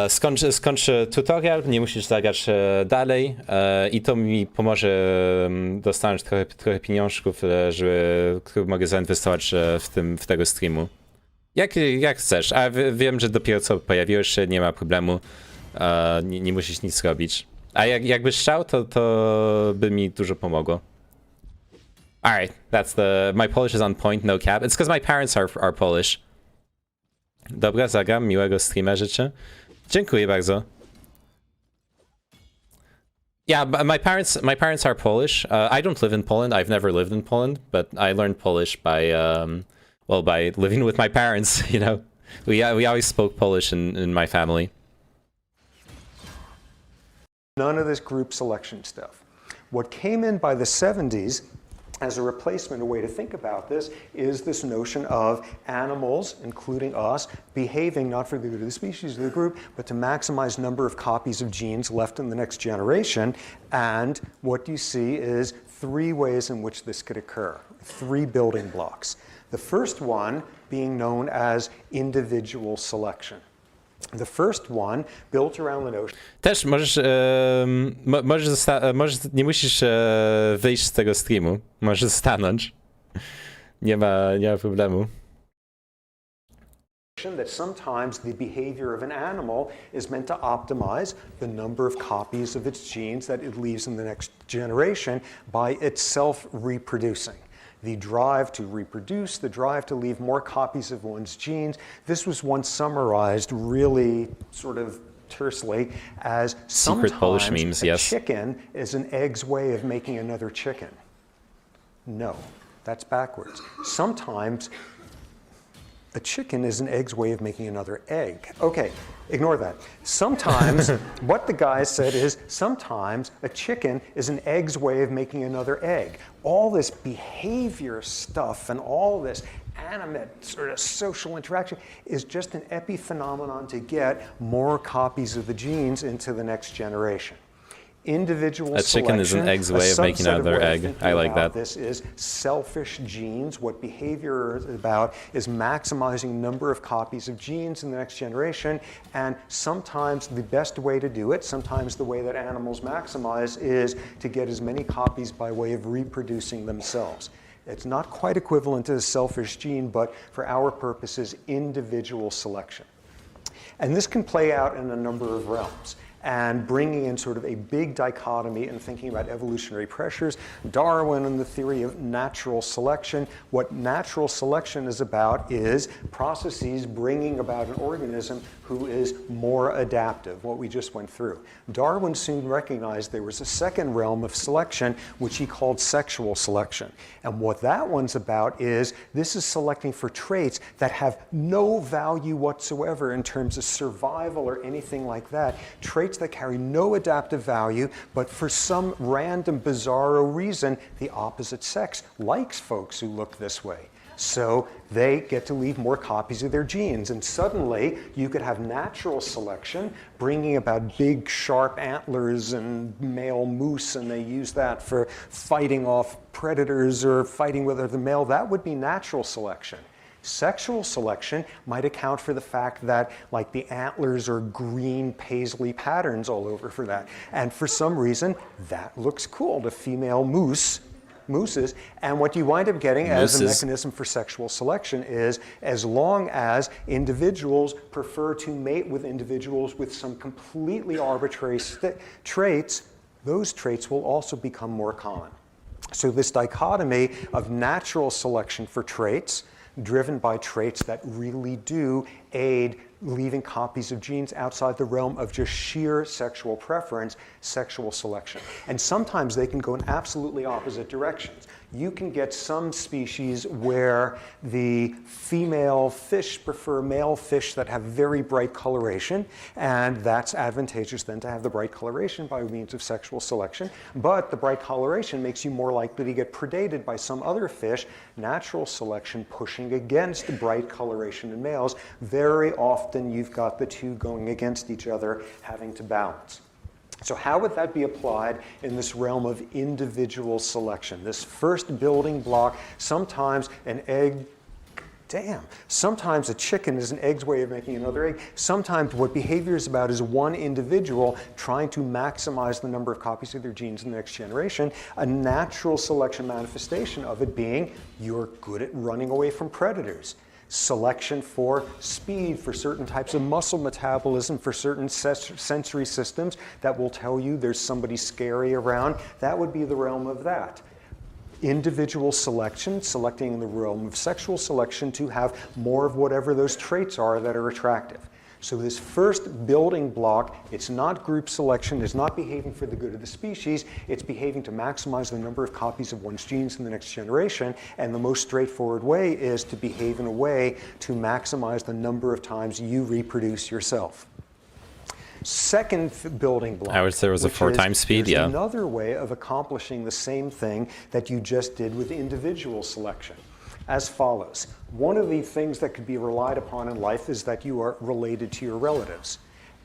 Skończ tutorial, nie musisz zagrać dalej i to mi pomoże dostać trochę pieniążków, które mogę zainwestować w tego streamu. Jak chcesz, a wiem, że dopiero co pojawiłeś się, nie ma problemu, nie musisz nic robić. A jakbyś chciał, to by mi dużo pomogło. Alright, my Polish is on point, no cap. It's because my parents are Polish. Dobra, zagram, miłego streama życzę. Dziękuję bardzo. Yeah, my parents are Polish. I don't live in Poland. I've never lived in Poland, but I learned Polish by living with my parents. You know, we always spoke Polish in my family. None of this group selection stuff. What came in by the 70s as a replacement, a way to think about this, is this notion of animals, including us, behaving not for the good of the species or the group, but to maximize number of copies of genes left in the next generation. And what you see is 3 ways in which this could occur, 3 building blocks. The first one being known as individual selection. The first one built around the notion. Też nie musisz wyjść z tego streamu. Możesz stanąć. Nie ma problemu. That sometimes the behavior of an animal is meant to optimize the number of copies of its genes that it leaves in the next generation by itself reproducing. The drive to reproduce, the drive to leave more copies of one's genes. This was once summarized really sort of tersely as secret Polish memes, a chicken is an egg's way of making another chicken. No, that's backwards. Sometimes a chicken is an egg's way of making another egg. Okay, ignore that. Sometimes, what the guy said is, sometimes a chicken is an egg's way of making another egg. All this behavior stuff and all this animate sort of social interaction is just an epiphenomenon to get more copies of the genes into the next generation. Individual a chicken is an egg's way of making another egg. I like that. This is selfish genes. What behavior is about is maximizing number of copies of genes in the next generation. And sometimes the best way to do it, sometimes the way that animals maximize, is to get as many copies by way of reproducing themselves. It's not quite equivalent to a selfish gene, but for our purposes, individual selection. And this can play out in a number of realms. And bringing in sort of a big dichotomy and thinking about evolutionary pressures, Darwin and the theory of natural selection. What natural selection is about is processes bringing about an organism who is more adaptive, what we just went through. Darwin soon recognized there was a second realm of selection, which he called sexual selection. And what that one's about is this is selecting for traits that have no value whatsoever in terms of survival or anything like that. Traits that carry no adaptive value, but for some random, bizarro reason, the opposite sex likes folks who look this way. So they get to leave more copies of their genes. And suddenly, you could have natural selection bringing about big, sharp antlers and male moose, and they use that for fighting off predators or fighting with other male. That would be natural selection. Sexual selection might account for the fact that, like, the antlers are green paisley patterns all over for that. And for some reason, that looks cool to female mooses. And what you wind up getting as a mechanism for sexual selection is, as long as individuals prefer to mate with individuals with some completely arbitrary traits, those traits will also become more common. So this dichotomy of natural selection for traits, driven by traits that really do aid leaving copies of genes outside the realm of just sheer sexual preference, sexual selection. And sometimes they can go in absolutely opposite directions. You can get some species where the female fish prefer male fish that have very bright coloration, and that's advantageous then to have the bright coloration by means of sexual selection. But the bright coloration makes you more likely to get predated by some other fish, natural selection pushing against bright coloration in males. Very often you've got the two going against each other, having to balance. So how would that be applied in this realm of individual selection? This first building block, sometimes an egg, sometimes a chicken is an egg's way of making another egg. Sometimes what behavior is about is one individual trying to maximize the number of copies of their genes in the next generation. A natural selection manifestation of it being you're good at running away from predators. Selection for speed, for certain types of muscle metabolism, for certain sensory systems that will tell you there's somebody scary around. That would be the realm of that. Individual selection, selecting in the realm of sexual selection to have more of whatever those traits are that are attractive. So this first building block, it's not group selection, it's not behaving for the good of the species, it's behaving to maximize the number of copies of one's genes in the next generation, and the most straightforward way is to behave in a way to maximize the number of times you reproduce yourself. Second building block. I would say it was a 4 times speed, yeah. Another way of accomplishing the same thing that you just did with individual selection. As follows. One of the things that could be relied upon in life is that you are related to your relatives.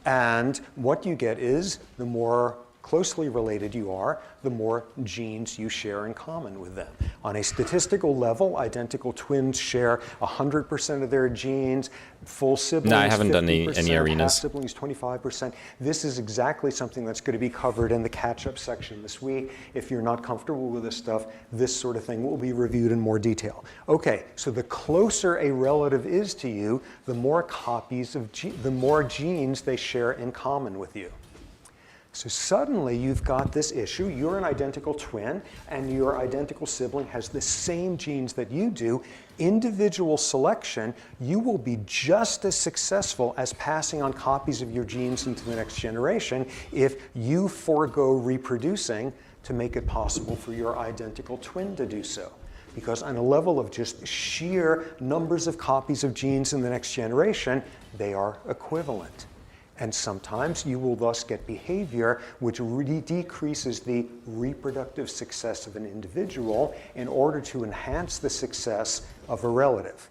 And what you get is the more closely related you are, the more genes you share in common with them. On a statistical level, identical twins share 100% of their genes, full siblings, no, I haven't done any arenas. Half siblings, 25%. This is exactly something that's going to be covered in the catch-up section this week. If you're not comfortable with this stuff, this sort of thing will be reviewed in more detail. Okay, so the closer a relative is to you, the more copies of the more genes they share in common with you. So suddenly you've got this issue. You're an identical twin, and your identical sibling has the same genes that you do. Individual selection, you will be just as successful as passing on copies of your genes into the next generation if you forego reproducing to make it possible for your identical twin to do so. Because on a level of just sheer numbers of copies of genes in the next generation, they are equivalent. And sometimes you will thus get behavior which decreases the reproductive success of an individual in order to enhance the success of a relative.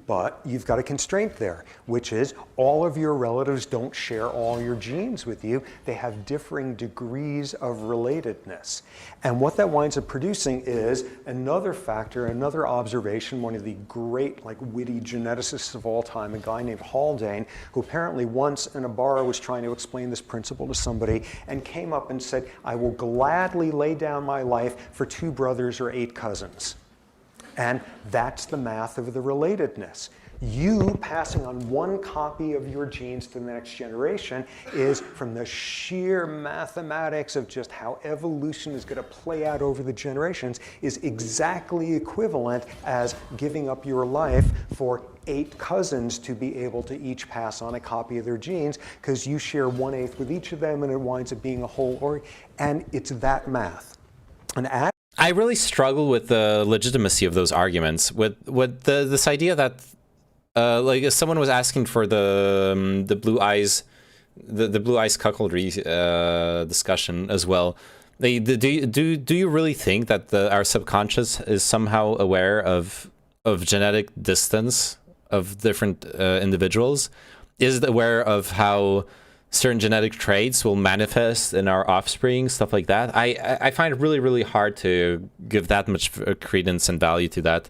But you've got a constraint there, which is all of your relatives don't share all your genes with you. They have differing degrees of relatedness. And what that winds up producing is another factor, another observation. One of the great, witty geneticists of all time, a guy named Haldane, who apparently once in a bar was trying to explain this principle to somebody and came up and said, "I will gladly lay down my life for 2 brothers or 8 cousins." And that's the math of the relatedness. You passing on 1 copy of your genes to the next generation is, from the sheer mathematics of just how evolution is going to play out over the generations, is exactly equivalent as giving up your life for 8 cousins to be able to each pass on a copy of their genes, because you share 1/8 with each of them, and it winds up being a whole, and it's that math. And I really struggle with the legitimacy of those arguments. With this idea that, if someone was asking for the blue eyes, the blue eyes cuckoldry discussion as well. Do you really think that our subconscious is somehow aware of genetic distance of different individuals? Is it aware of how certain genetic traits will manifest in our offspring, stuff like that? I find it really, really hard to give that much credence and value to that.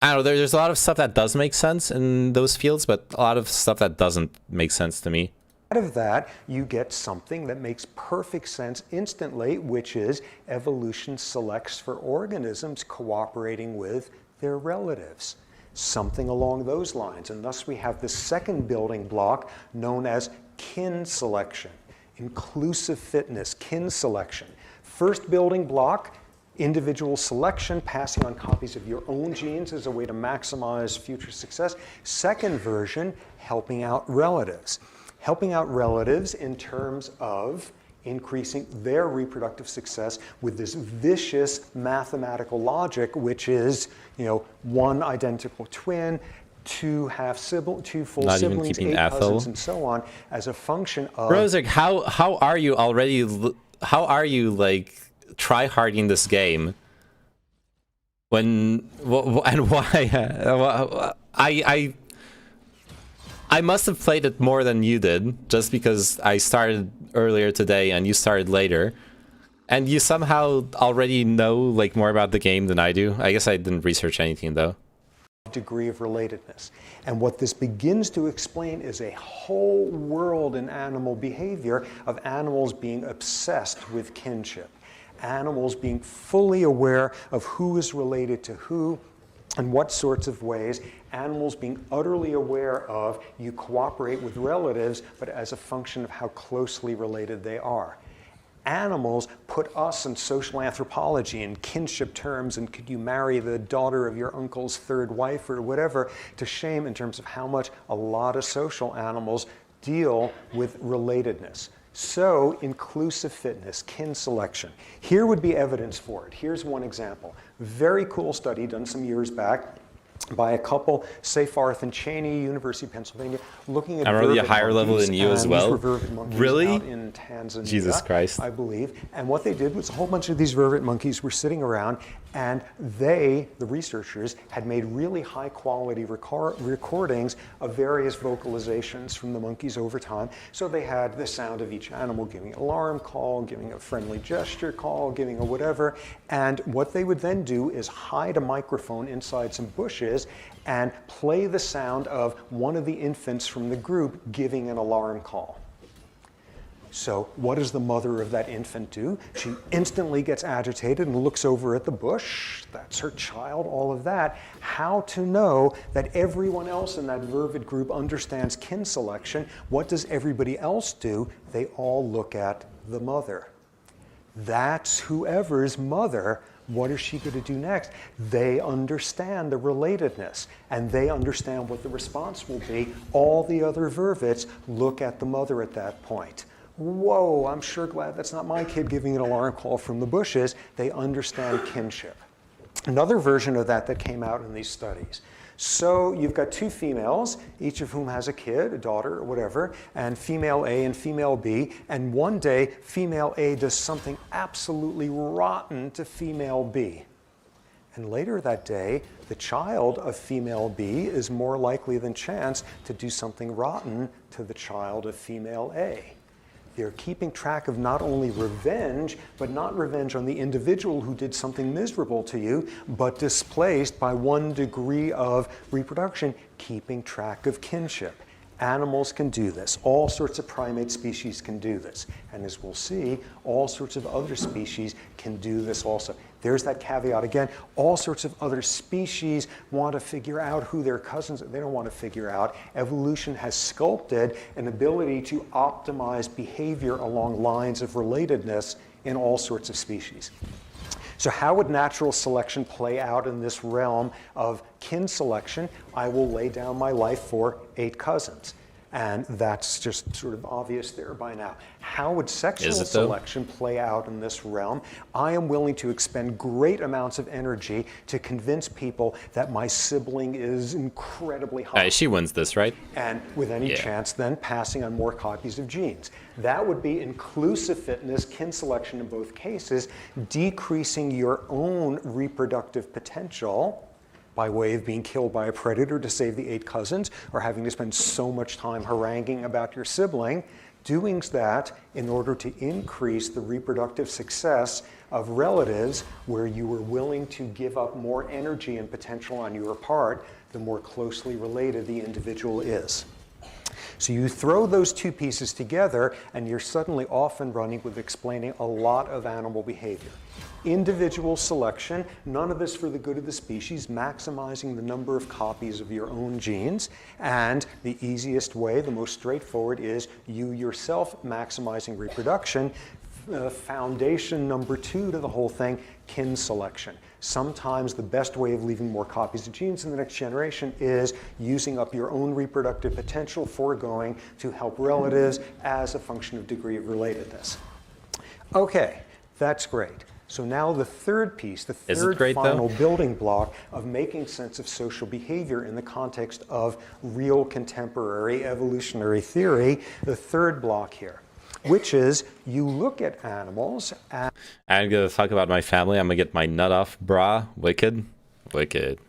I don't know, there's a lot of stuff that does make sense in those fields, but a lot of stuff that doesn't make sense to me. Out of that, you get something that makes perfect sense instantly, which is evolution selects for organisms cooperating with their relatives. Something along those lines. And thus we have the second building block known as kin selection. Inclusive fitness, kin selection. First building block, individual selection, passing on copies of your own genes as a way to maximize future success. Second version, helping out relatives. Helping out relatives in terms of increasing their reproductive success with this vicious mathematical logic, which is, 1 identical twin, 2 full siblings, 8 cousins, and so on, as a function of. Rosic, how are you try-harding this game? And why? I must have played it more than you did, just because I started earlier today and you started later. And you somehow already know like more about the game than I do. I guess I didn't research anything though. Degree of relatedness. And what this begins to explain is a whole world in animal behavior of animals being obsessed with kinship. Animals being fully aware of who is related to who, and what sorts of ways. Animals being utterly aware of you cooperate with relatives, but as a function of how closely related they are. Animals put us in social anthropology in kinship terms, and could you marry the daughter of your uncle's third wife or whatever, to shame in terms of how much a lot of social animals deal with relatedness. So, inclusive fitness, kin selection. Here would be evidence for it. Here's one example. Very cool study done some years back by a couple, Seyfarth and Cheney, University of Pennsylvania, looking at I'm really a vervet higher level monkeys, than you as and well. these were vervet monkeys Really? out in Tanzania, Jesus Christ. I believe. And what they did was a whole bunch of these vervet monkeys were sitting around, and they, the researchers, had made really high quality recordings of various vocalizations from the monkeys over time. So they had the sound of each animal giving an alarm call, giving a friendly gesture call, giving a whatever. And what they would then do is hide a microphone inside some bushes and play the sound of one of the infants from the group giving an alarm call. So what does the mother of that infant do? She instantly gets agitated and looks over at the bush. That's her child, all of that. How to know that everyone else in that vervet group understands kin selection? What does everybody else do? They all look at the mother. That's whoever's mother. What is she going to do next? They understand the relatedness, and they understand what the response will be. All the other vervets look at the mother at that point. Whoa, I'm sure glad that's not my kid giving an alarm call from the bushes. They understand kinship. Another version of that came out in these studies. So you've got two females, each of whom has a kid, a daughter, or whatever, and female A and female B. And one day, female A does something absolutely rotten to female B. And later that day, the child of female B is more likely than chance to do something rotten to the child of female A. They're keeping track of not only revenge, but not revenge on the individual who did something miserable to you, but displaced by 1 degree of reproduction, keeping track of kinship. Animals can do this. All sorts of primate species can do this. And as we'll see, all sorts of other species can do this also. There's that caveat again. All sorts of other species want to figure out who their cousins are. They don't want to figure out. Evolution has sculpted an ability to optimize behavior along lines of relatedness in all sorts of species. So how would natural selection play out in this realm of kin selection? I will lay down my life for 8 cousins. And that's just sort of obvious there by now. How would sexual selection play out in this realm? I am willing to expend great amounts of energy to convince people that my sibling is incredibly hot. She wins this, right? And with any chance then passing on more copies of genes. That would be inclusive fitness, kin selection in both cases, decreasing your own reproductive potential by way of being killed by a predator to save the 8 cousins, or having to spend so much time haranguing about your sibling, doing that in order to increase the reproductive success of relatives where you were willing to give up more energy and potential on your part, the more closely related the individual is. So you throw those two pieces together, and you're suddenly off and running with explaining a lot of animal behavior. Individual selection, none of this for the good of the species, maximizing the number of copies of your own genes. And the easiest way, the most straightforward, is you yourself maximizing reproduction. Foundation number 2 to the whole thing, kin selection. Sometimes the best way of leaving more copies of genes in the next generation is using up your own reproductive potential, foregoing to help relatives as a function of degree of relatedness. Okay, that's great. So now the third piece, the third final building block of making sense of social behavior in the context of real contemporary evolutionary theory, the third block here, which is you look at animals and I'm gonna talk about my family. I'm gonna get my nut off, brah. Wicked. Wicked.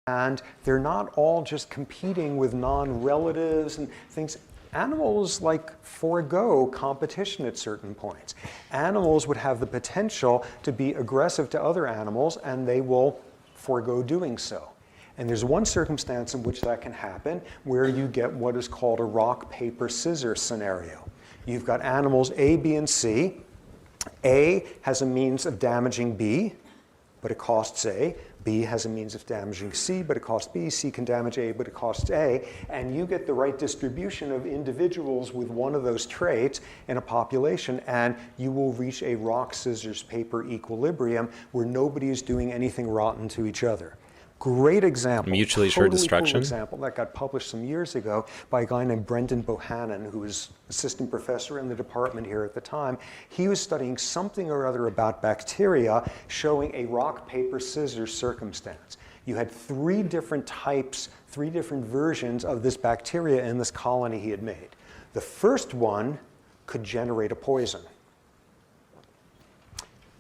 And they're not all just competing with non-relatives and things. Animals forego competition at certain points. Animals would have the potential to be aggressive to other animals, and they will forego doing so. And there's one circumstance in which that can happen, where you get what is called a rock, paper, scissors scenario. You've got animals A, B, and C. A has a means of damaging B, but it costs A. B has a means of damaging C, but it costs B. C can damage A, but it costs A. And you get the right distribution of individuals with one of those traits in a population, and you will reach a rock, scissors, paper equilibrium where nobody is doing anything rotten to each other. Great example. Mutually assured destruction. Cool example that got published some years ago by a guy named Brendan Bohannon, who was assistant professor in the department here at the time. He was studying something or other about bacteria, showing a rock, paper, scissors circumstance. You had 3 different types, 3 different versions of this bacteria in this colony he had made. The first one could generate a poison,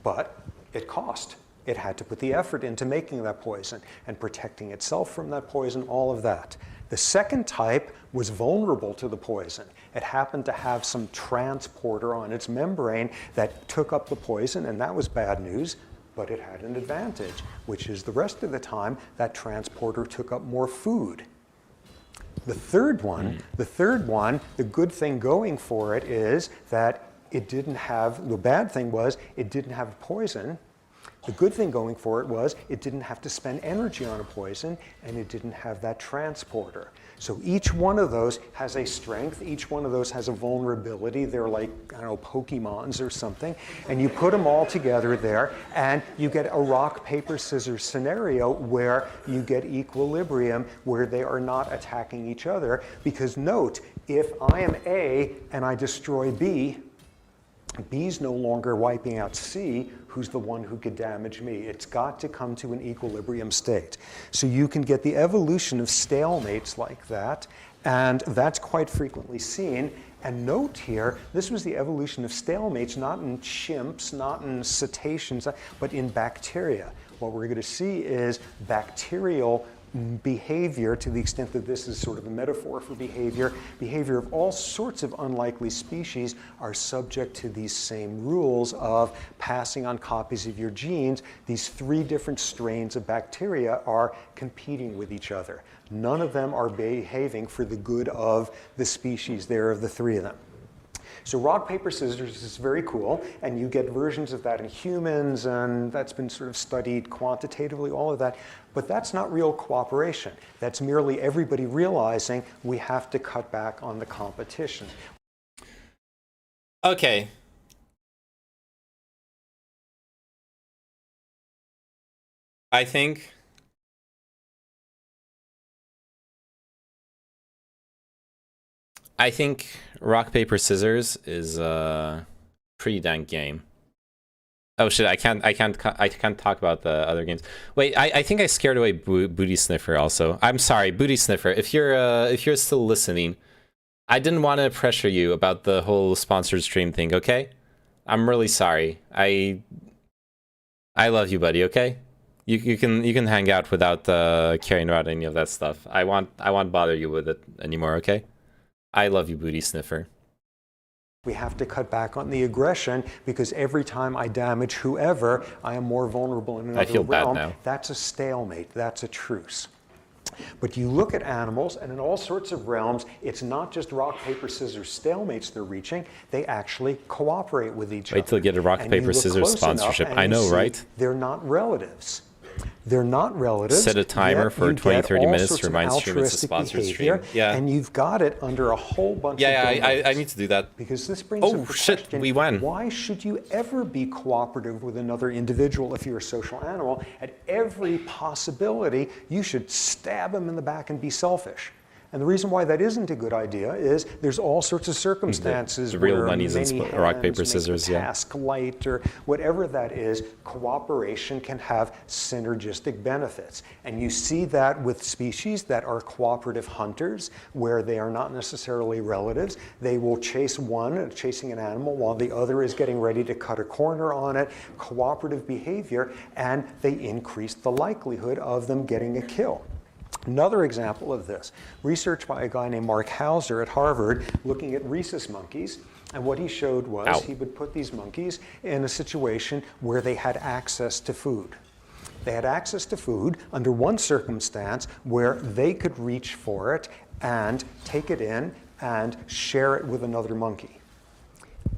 but it cost. It had to put the effort into making that poison and protecting itself from that poison, all of that. The second type was vulnerable to the poison. It happened to have some transporter on its membrane that took up the poison, and that was bad news, but it had an advantage, which is the rest of the time that transporter took up more food. The third one, the good thing going for it is that it didn't have, the bad thing was it didn't have poison. The good thing going for it was it didn't have to spend energy on a poison, and it didn't have that transporter. So each one of those has a strength. Each one of those has a vulnerability. They're like, I don't know, Pokemons or something. And you put them all together there, and you get a rock, paper, scissors scenario where you get equilibrium, where they are not attacking each other. Because note, if I am A and I destroy B, B's no longer wiping out C, who's the one who could damage me. It's got to come to an equilibrium state. So you can get the evolution of stalemates like that, and that's quite frequently seen. And note here, this was the evolution of stalemates, not in chimps, not in cetaceans, but in bacteria. What we're going to see is bacterial behavior, to the extent that this is sort of a metaphor for behavior of all sorts of unlikely species are subject to these same rules of passing on copies of your genes. These 3 different strains of bacteria are competing with each other. None of them are behaving for the good of the species there of the 3 of them. So rock, paper, scissors is very cool, and you get versions of that in humans, and that's been sort of studied quantitatively, all of that. But that's not real cooperation. That's merely everybody realizing we have to cut back on the competition. Okay. I think rock, paper, scissors is a pretty dank game. Oh shit! I can't talk about the other games. Wait, I think I scared away Booty Sniffer. Also, I'm sorry, Booty Sniffer. If you're still listening, I didn't want to pressure you about the whole sponsored stream thing. Okay, I'm really sorry. I love you, buddy. Okay, you can hang out without caring about any of that stuff. I won't bother you with it anymore. Okay. I love you, Booty Sniffer. We have to cut back on the aggression because every time I damage whoever, I am more vulnerable in another realm. I feel bad now. That's a stalemate. That's a truce. But you look at animals, and in all sorts of realms, it's not just rock, paper, scissors stalemates they're reaching. They actually cooperate with each other. Wait till you get a rock, paper, scissors sponsorship. I know, right? They're not relatives. They're not relatives. Set a timer for 20-30 minutes to remind streamers to sponsor stream. Yeah. And you've got it under a whole bunch of domains. I need to do that. Because this brings up the shit, question, we won. Why should you ever be cooperative with another individual if you're a social animal? At every possibility, you should stab him in the back and be selfish. And the reason why that isn't a good idea is there's all sorts of circumstances the real where money's in many rock, hands paper, make scissors, the yeah. task light or whatever that is. Cooperation can have synergistic benefits. And you see that with species that are cooperative hunters, where they are not necessarily relatives. They will chase one, chasing an animal, while the other is getting ready to cut a corner on it. Cooperative behavior, and they increase the likelihood of them getting a kill. Another example of this, research by a guy named Mark Hauser at Harvard looking at rhesus monkeys. And what he showed was he would put these monkeys in a situation where they had access to food. They had access to food under one circumstance where they could reach for it and take it in and share it with another monkey.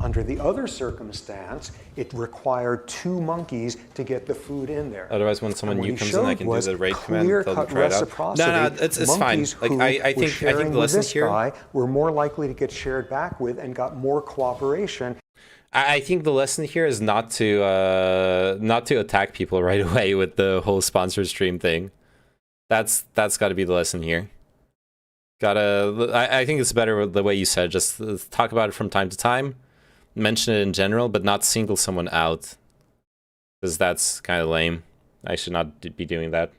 Under the other circumstance, it required 2 monkeys to get the food in there. Otherwise, when someone new comes in, I can do the raid command and tell them to try it out. No, it's fine. Like I think the lesson here. Guy were more likely to get shared back with and got more cooperation. I think the lesson here is not to attack people right away with the whole sponsor stream thing. That's got to be the lesson here. I think it's better the way you said. Just talk about it from time to time. Mention it in general, but not single someone out, because that's kind of lame. I should not be doing that.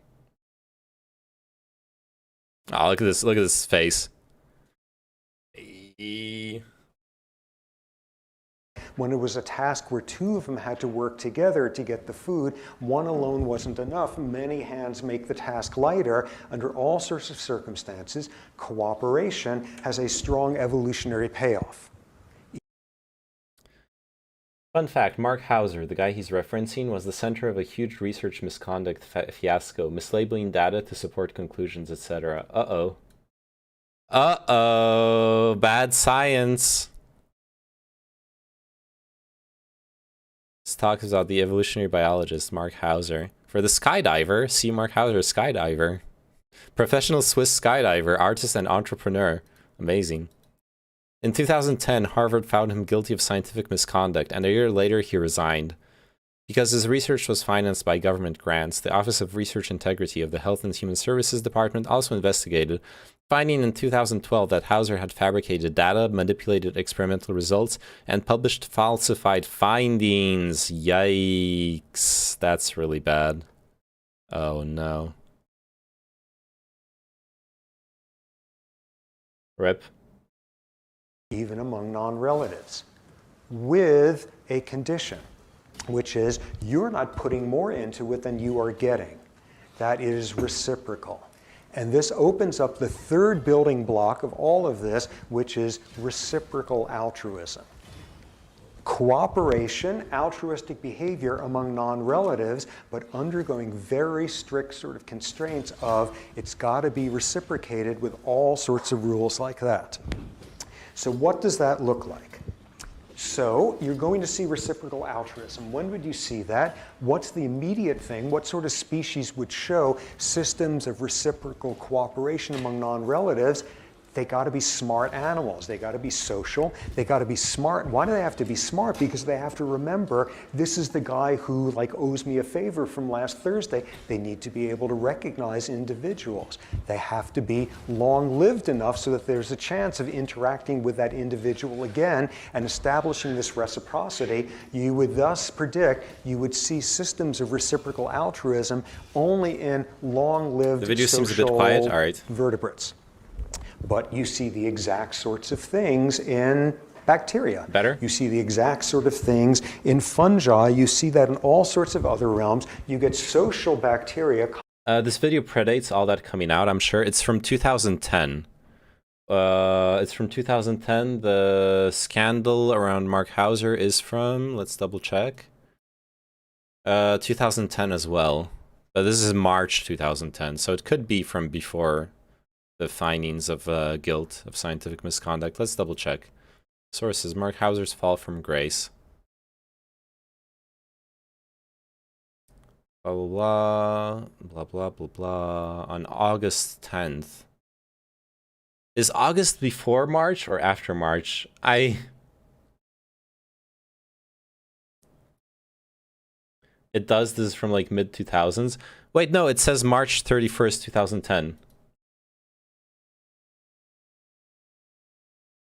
Oh, look at this! Look at this face. When it was a task where 2 of them had to work together to get the food, one alone wasn't enough. Many hands make the task lighter. Under all sorts of circumstances, cooperation has a strong evolutionary payoff. Fun fact, Mark Hauser, the guy he's referencing, was the center of a huge research misconduct fiasco, mislabeling data to support conclusions, etc. Uh-oh. Uh-oh. Bad science. This talk is about the evolutionary biologist, Mark Hauser. For the skydiver, see Mark Hauser, skydiver. Professional Swiss skydiver, artist and entrepreneur. Amazing. In 2010, Harvard found him guilty of scientific misconduct, and a year later he resigned. Because his research was financed by government grants, the Office of Research Integrity of the Health and Human Services Department also investigated, finding in 2012 that Hauser had fabricated data, manipulated experimental results, and published falsified findings. Yikes. That's really bad. Oh no. Rip. Even among non-relatives, with a condition, which is you're not putting more into it than you are getting. That is reciprocal. And this opens up the 3rd building block of all of this, which is reciprocal altruism. Cooperation, altruistic behavior among non-relatives, but undergoing very strict sort of constraints of it's got to be reciprocated with all sorts of rules like that. So what does that look like? So you're going to see reciprocal altruism. When would you see that? What's the immediate thing? What sort of species would show systems of reciprocal cooperation among non-relatives? They got to be smart animals. They got to be social. They got to be smart. Why do they have to be smart? Because they have to remember this is the guy who owes me a favor from last Thursday. They need to be able to recognize individuals. They have to be long-lived enough so that there's a chance of interacting with that individual again and establishing this reciprocity. You would thus predict you would see systems of reciprocal altruism only in long-lived The video social seems a bit quiet. All right. vertebrates. But you see the exact sorts of things in bacteria. Better? You see the exact sort of things in fungi. You see that in all sorts of other realms. You get social bacteria. This video predates all that coming out, I'm sure. It's from 2010. It's from 2010. The scandal around Mark Hauser is from, let's double check, 2010 as well. But this is March 2010, so it could be from before the findings of guilt of scientific misconduct. Let's double check. Sources: Mark Hauser's fall from grace. Blah blah blah blah blah blah. On August 10th. Is August before March or after March? It does. This is from like mid 2000s. Wait, no, it says March 31st, 2010.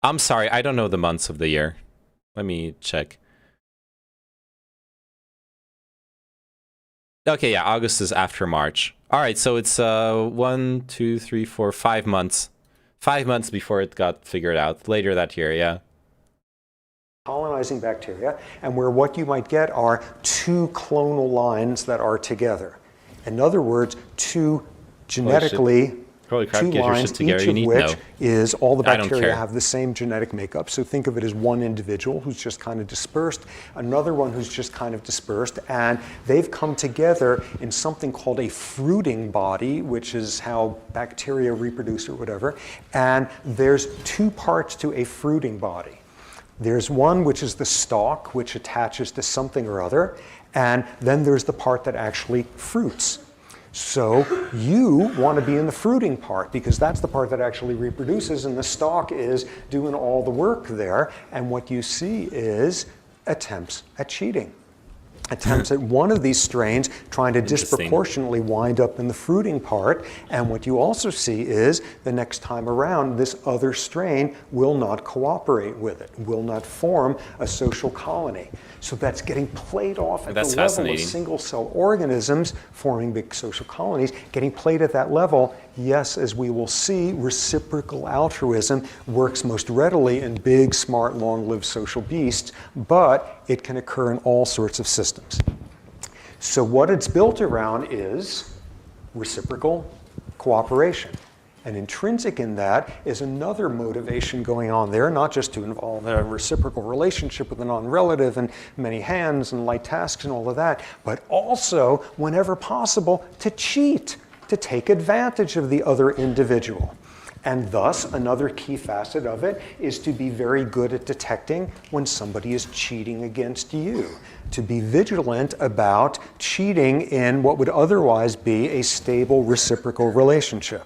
I'm sorry, I don't know the months of the year. Let me check. Okay, yeah, August is after March. All right, so it's 1, 2, 3, 4, 5 months. 5 months before it got figured out. Later that year, yeah. Colonizing bacteria, and where what you might get are two clonal lines that are together. In other words, two genetically Holy crap, two get your lines, shit together. each You of need which no. is all the I don't bacteria care. have the same genetic makeup. So think of it as one individual who's just kind of dispersed, another one who's just kind of dispersed, and they've come together in something called a fruiting body, which is how bacteria reproduce or whatever. And there's two parts to a fruiting body. There's one which is the stalk, which attaches to something or other, and then there's the part that actually fruits. So you want to be in the fruiting part because that's the part that actually reproduces, and the stalk is doing all the work there. And what you see is attempts at cheating. Attempts at one of these strains trying to disproportionately wind up in the fruiting part. And what you also see is the next time around, this other strain will not cooperate with it, will not form a social colony. So that's getting played off at the level of single cell organisms forming big social colonies, getting played at that level. Yes, as we will see, reciprocal altruism works most readily in big, smart, long-lived social beasts, but it can occur in all sorts of systems. So what it's built around is reciprocal cooperation. And intrinsic in that is another motivation going on there, not just to involve a reciprocal relationship with a non-relative and many hands and light tasks and all of that, but also, whenever possible, to cheat, to take advantage of the other individual. And thus, another key facet of it is to be very good at detecting when somebody is cheating against you, to be vigilant about cheating in what would otherwise be a stable reciprocal relationship.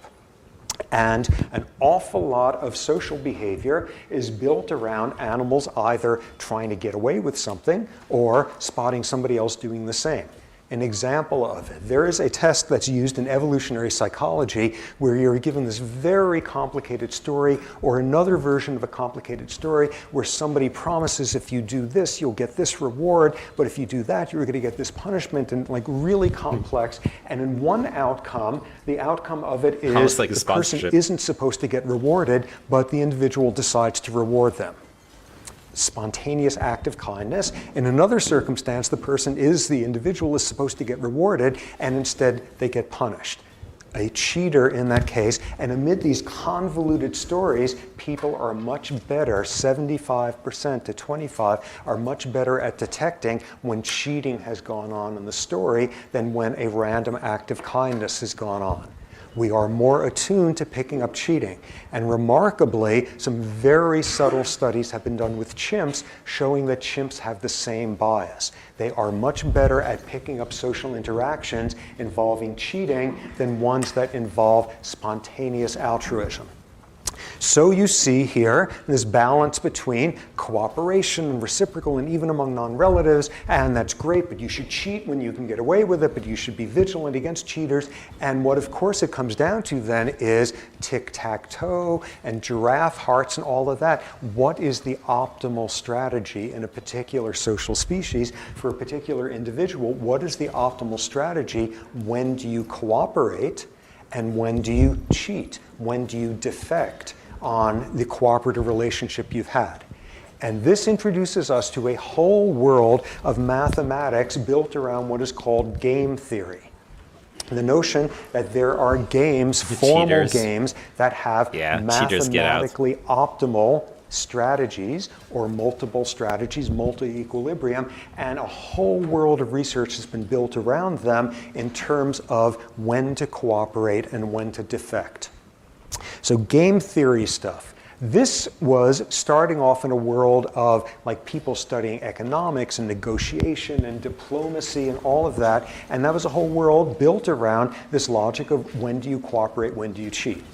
And an awful lot of social behavior is built around animals either trying to get away with something or spotting somebody else doing the same. An example of it, there is a test that's used in evolutionary psychology where you're given this very complicated story or another version of a complicated story where somebody promises if you do this, you'll get this reward, but if you do that, you're going to get this punishment, and like really complex. And in one outcome, the outcome of it is like the person isn't supposed to get rewarded, but the individual decides to reward them. Spontaneous act of kindness. In another circumstance, the person the individual is supposed to get rewarded, and instead they get punished. A cheater in that case. And amid these convoluted stories, people are much better, 75% to 25%, are much better at detecting when cheating has gone on in the story than when a random act of kindness has gone on. We are more attuned to picking up cheating. And remarkably, some very subtle studies have been done with chimps showing that chimps have the same bias. They are much better at picking up social interactions involving cheating than ones that involve spontaneous altruism. So you see here this balance between cooperation and reciprocal and even among non-relatives, and that's great, but you should cheat when you can get away with it, but you should be vigilant against cheaters. And what of course it comes down to then is tic-tac-toe and giraffe hearts and all of that. What is the optimal strategy in a particular social species for a particular individual? What is the optimal strategy? When do you cooperate? And when do you cheat? When do you defect on the cooperative relationship you've had? And this introduces us to a whole world of mathematics built around what is called game theory. The notion that there are games, formal games, that have mathematically optimal strategies or multiple strategies, multi-equilibrium, and a whole world of research has been built around them in terms of when to cooperate and when to defect. So game theory stuff. This was starting off in a world of like people studying economics and negotiation and diplomacy and all of that, and that was a whole world built around this logic of when do you cooperate, when do you cheat.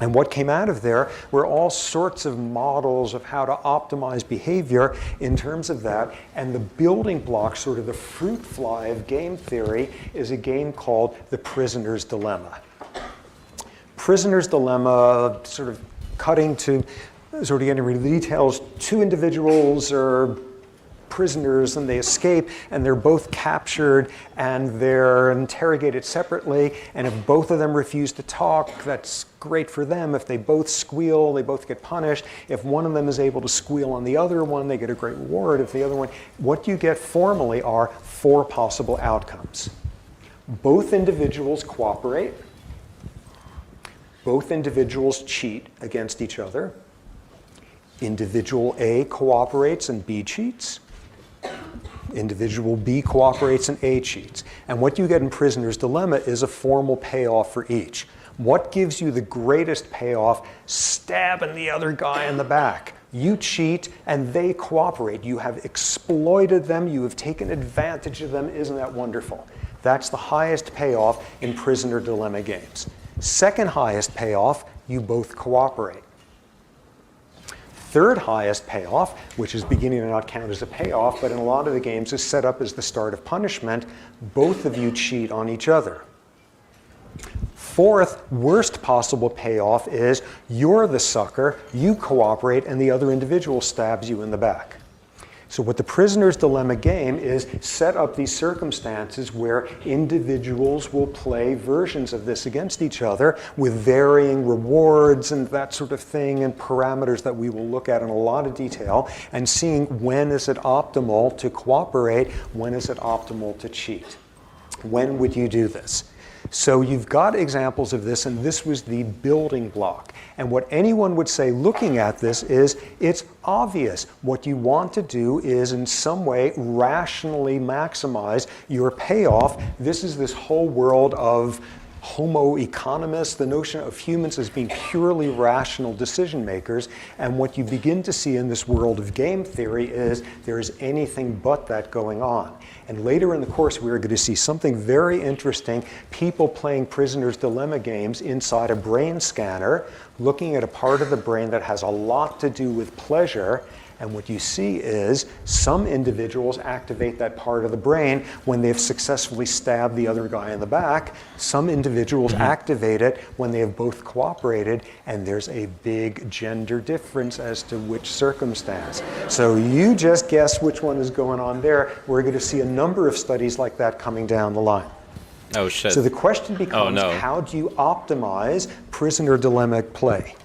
And what came out of there were all sorts of models of how to optimize behavior in terms of that. And the building block, sort of the fruit fly of game theory, is a game called the prisoner's dilemma. Prisoner's dilemma, sort of cutting to sort of getting rid of the details, two individuals are prisoners and they escape and they're both captured and they're interrogated separately, and if both of them refuse to talk, that's great for them. If they both squeal, they both get punished. If one of them is able to squeal on the other one, they get a great reward. If the other one, what you get formally are 4 possible outcomes. Both individuals cooperate. Both individuals cheat against each other. Individual A cooperates and B cheats. Individual B cooperates and A cheats. And what you get in Prisoner's Dilemma is a formal payoff for each. What gives you the greatest payoff? Stabbing the other guy in the back. You cheat and they cooperate. You have exploited them. You have taken advantage of them. Isn't that wonderful? That's the highest payoff in Prisoner Dilemma games. Second highest payoff, you both cooperate. Third highest payoff, which is beginning to not count as a payoff, but in a lot of the games is set up as the start of punishment, both of you cheat on each other. Fourth, worst possible payoff is you're the sucker, you cooperate, and the other individual stabs you in the back. So what the Prisoner's Dilemma game is set up these circumstances where individuals will play versions of this against each other with varying rewards and that sort of thing and parameters that we will look at in a lot of detail, and seeing when is it optimal to cooperate, when is it optimal to cheat. When would you do this? So you've got examples of this, and this was the building block. And what anyone would say looking at this is, it's obvious. What you want to do is in some way rationally maximize your payoff. This is this whole world of Homo economist, the notion of humans as being purely rational decision makers. And what you begin to see in this world of game theory is there is anything but that going on. And later in the course, we're going to see something very interesting, people playing Prisoner's Dilemma games inside a brain scanner, looking at a part of the brain that has a lot to do with pleasure. And what you see is some individuals activate that part of the brain when they've successfully stabbed the other guy in the back. Some individuals activate it when they have both cooperated, and there's a big gender difference as to which circumstance. So you just guess which one is going on there. We're going to see a number of studies like that coming down the line. Oh, shit. So the question becomes, how do you optimize Prisoner Dilemma play?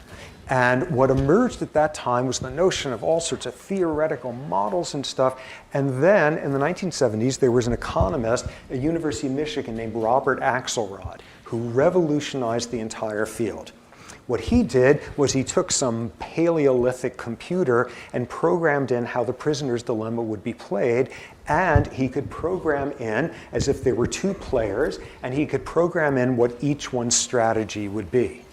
And what emerged at that time was the notion of all sorts of theoretical models and stuff. And then in the 1970s, there was an economist at University of Michigan named Robert Axelrod, who revolutionized the entire field. What he did was he took some Paleolithic computer and programmed in how the Prisoner's Dilemma would be played, and he could program in, as if there were 2 players, and he could program in what each one's strategy would be.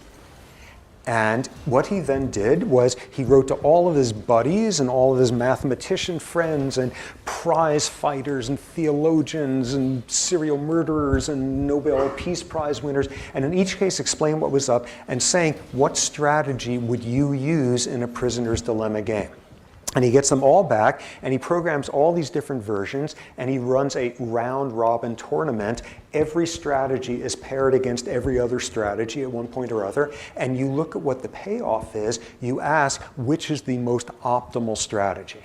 And what he then did was he wrote to all of his buddies and all of his mathematician friends and prize fighters and theologians and serial murderers and Nobel Peace Prize winners, and in each case explained what was up and saying, what strategy would you use in a Prisoner's Dilemma game? And he gets them all back, and he programs all these different versions, and he runs a round-robin tournament. Every strategy is paired against every other strategy at one point or other, and you look at what the payoff is. You ask, which is the most optimal strategy?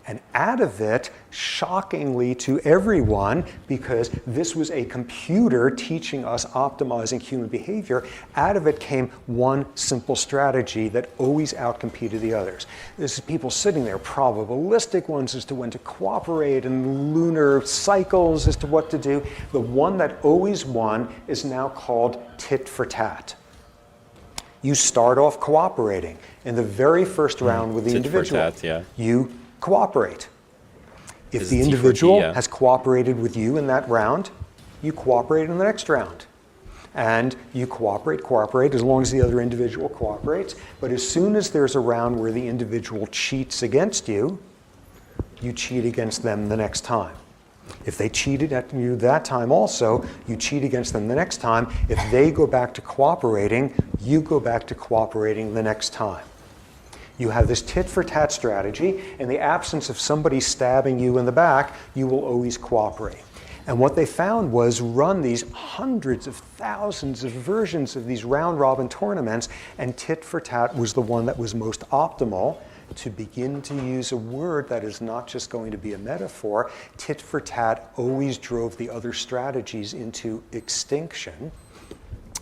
And out of it, shockingly to everyone, because this was a computer teaching us optimizing human behavior, out of it came one simple strategy that always outcompeted the others. This is people sitting there, probabilistic ones as to when to cooperate and lunar cycles as to what to do. The one that always won is now called tit for tat. You start off cooperating. In the very first round with the individual, tit for tat, yeah. You cooperate. If the individual has cooperated with you in that round, you cooperate in the next round. And you cooperate as long as the other individual cooperates. But as soon as there's a round where the individual cheats against you, you cheat against them the next time. If they cheated at you that time also, you cheat against them the next time. If they go back to cooperating, you go back to cooperating the next time. You have this tit-for-tat strategy. In the absence of somebody stabbing you in the back, you will always cooperate. And what they found was run these hundreds of thousands of versions of these round-robin tournaments, and tit for tat was the one that was most optimal. To begin to use a word that is not just going to be a metaphor, tit for tat always drove the other strategies into extinction.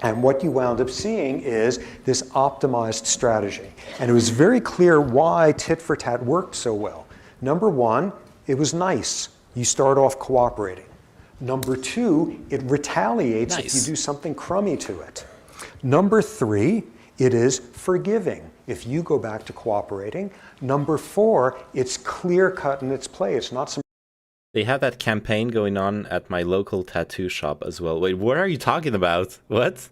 And what you wound up seeing is this optimized strategy. And it was very clear why tit for tat worked so well. Number one, it was nice. You start off cooperating. Number two, it retaliates if you do something crummy to it. Number three, it is forgiving if you go back to cooperating. Number four, it's clear-cut in its play. It's not some... They have that campaign going on at my local tattoo shop as well. Wait, what are you talking about? What?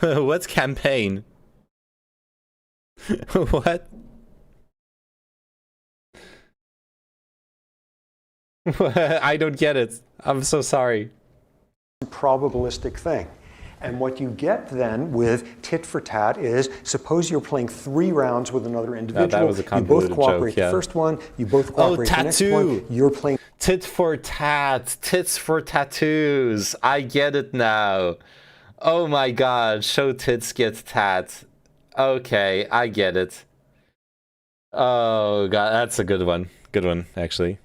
What's campaign? What? I don't get it. I'm so sorry. Probabilistic thing. And what you get then with tit for tat is, suppose you're playing 3 rounds with another individual. That was a you both cooperate joke, yeah. the first one, you both cooperate the next one, you're playing... Tit for tat, tits for tattoos. I get it now. Oh my god, show tits get tat. Okay, I get it. Oh god, that's a good one. Good one, actually.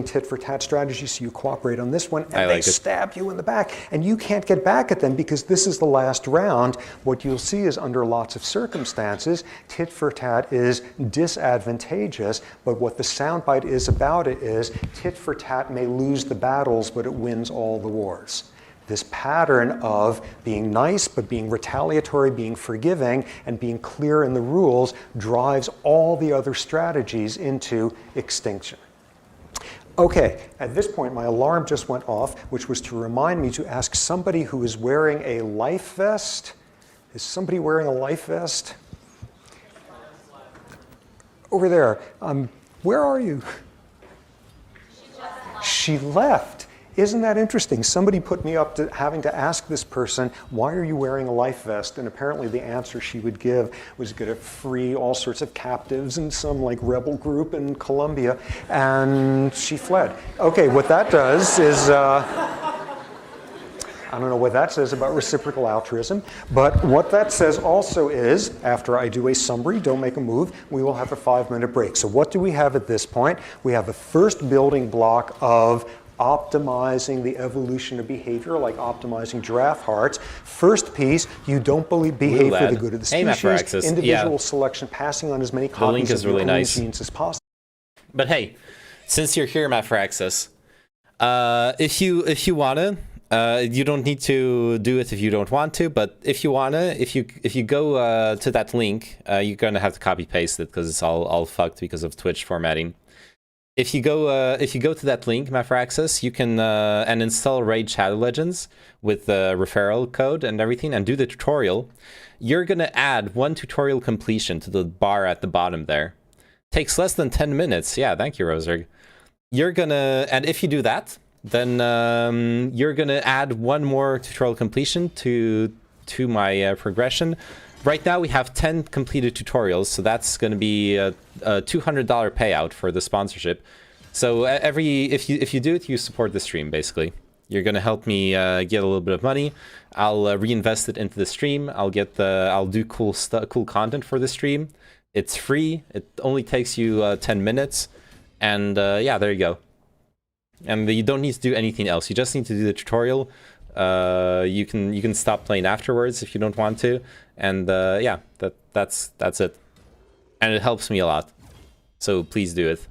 Tit for tat strategy, so you cooperate on this one, and I they like it. stab you in the back, and you can't get back at them because this is the last round. What you'll see is, under lots of circumstances, tit for tat is disadvantageous, but what the soundbite is about it is, tit for tat may lose the battles, but it wins all the wars. This pattern of being nice, but being retaliatory, being forgiving, and being clear in the rules drives all the other strategies into extinction. Okay, at this point, my alarm just went off, which was to remind me to ask somebody who is wearing a life vest. Is somebody wearing a life vest? Over there. Where are you? She left. Isn't that interesting? Somebody put me up to having to ask this person, why are you wearing a life vest? And apparently the answer she would give was going to free all sorts of captives in some like rebel group in Colombia. And she fled. Okay, what that does is, I don't know what that says about reciprocal altruism, but what that says also is, after I do a summary, don't make a move, we will have a 5-minute break. So what do we have at this point? We have a first building block of optimizing the evolution of behavior, like optimizing giraffe hearts. First piece, you don't behave for the good of the species. Individual selection, passing on as many copies of your own genes as possible. But hey, since you're here, Maphraxis, if you wanna, you don't need to do it if you don't want to. But if you wanna, if you go to that link, you're gonna have to copy paste it because it's all fucked because of Twitch formatting. If you go to that link, Maphraxis, you can and install Raid Shadow Legends with the referral code and everything, and do the tutorial. You're gonna add 1 tutorial completion to the bar at the bottom there. Takes less than 10 minutes. Yeah, thank you, Roserg. You're gonna, and if you do that, then you're gonna add 1 more tutorial completion to my progression. Right now we have 10 completed tutorials, so that's going to be a $200 payout for the sponsorship. So if you do it, you support the stream. Basically, you're going to help me get a little bit of money. I'll reinvest it into the stream. I'll do cool content for the stream. It's free. It only takes you 10 minutes, and yeah, there you go. And you don't need to do anything else. You just need to do the tutorial. You can stop playing afterwards if you don't want to, and yeah, that's it. And it helps me a lot, so please do it.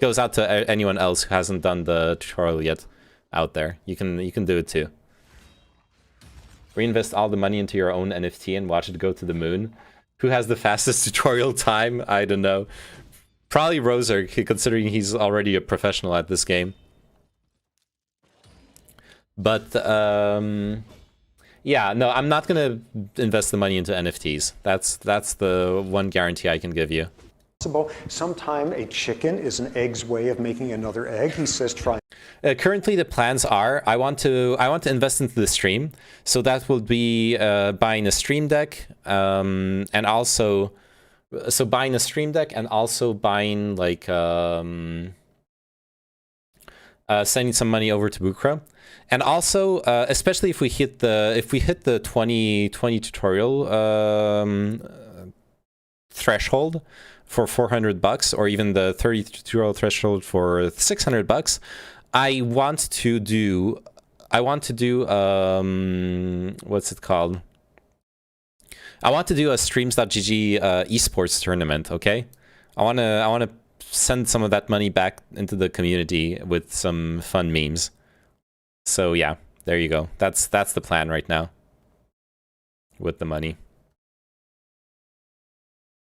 Goes out to anyone else who hasn't done the tutorial yet out there. You can do it too. Reinvest all the money into your own NFT and watch it go to the moon. Who has the fastest tutorial time? I don't know. Probably Roser, considering he's already a professional at this game. But yeah, no, I'm not gonna invest the money into NFTs. That's the one guarantee I can give you. Sometime a chicken is an egg's way of making another egg. He says try. Currently, the plans are I want to invest into the stream, so that will be buying a stream deck and also So buying a Stream Deck and also buying like sending some money over to Bukra, and also especially if we hit the 20 tutorial threshold for $400, or even the 30 tutorial threshold for $600, I want to do what's it called? I want to do a streams.gg esports tournament, okay? I want to send some of that money back into the community with some fun memes. So yeah, there you go. That's the plan right now with the money.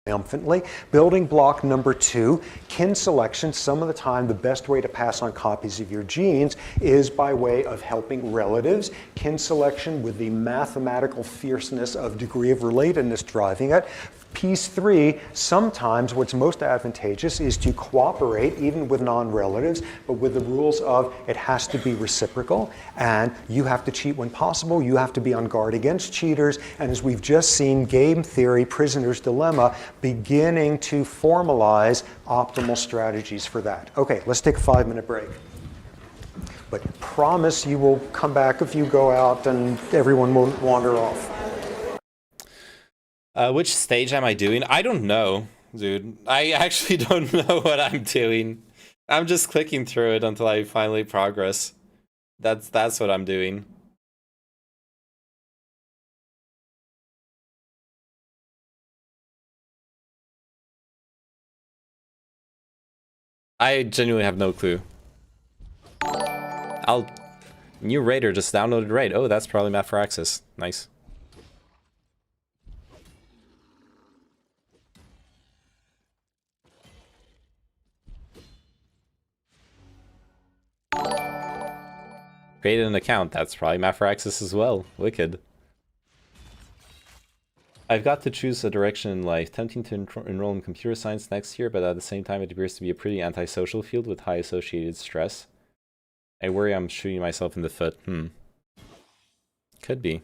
Triumphantly. Building block number 2, kin selection. Some of the time, the best way to pass on copies of your genes is by way of helping relatives. Kin selection with the mathematical fierceness of degree of relatedness driving it. Piece 3, sometimes what's most advantageous is to cooperate even with non-relatives, but with the rules of it has to be reciprocal, and you have to cheat when possible, you have to be on guard against cheaters, and as we've just seen, game theory, prisoner's dilemma, beginning to formalize optimal strategies for that. Okay, let's take a 5-minute break. But promise you will come back if you go out and everyone won't wander off. Which stage am I doing? I don't know, dude. I actually don't know what I'm doing. I'm just clicking through it until I finally progress. That's what I'm doing. I genuinely have no clue. New Raider just downloaded Raid. Oh, that's probably Map for Access. Nice. Created an account. That's probably Map for Access as well. Wicked. I've got to choose a direction in life. Tempting to enroll in computer science next year, but at the same time it appears to be a pretty antisocial field with high associated stress. I worry I'm shooting myself in the foot. Could be.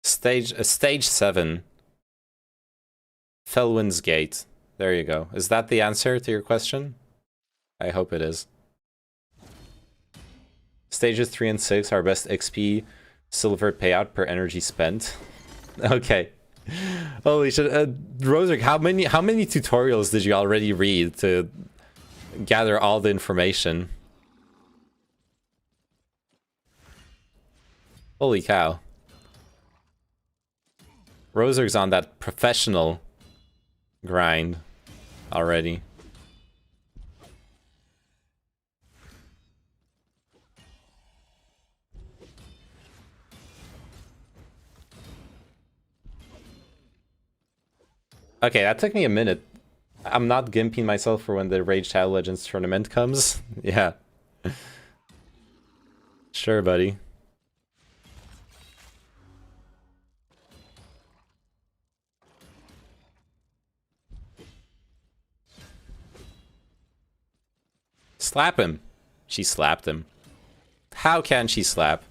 Stage 7. Felwyn's Gate. There you go. Is that the answer to your question? I hope it is. Stages 3 and 6 are best XP silver payout per energy spent. Okay. Holy shit. Rosrick, how many tutorials did you already read to gather all the information? Holy cow. Rosrick's on that professional grind already. Okay, that took me a minute. I'm not gimping myself for when the Rage Shadow Legends tournament comes. Yeah. Sure, buddy. Slap him. She slapped him. How can she slap?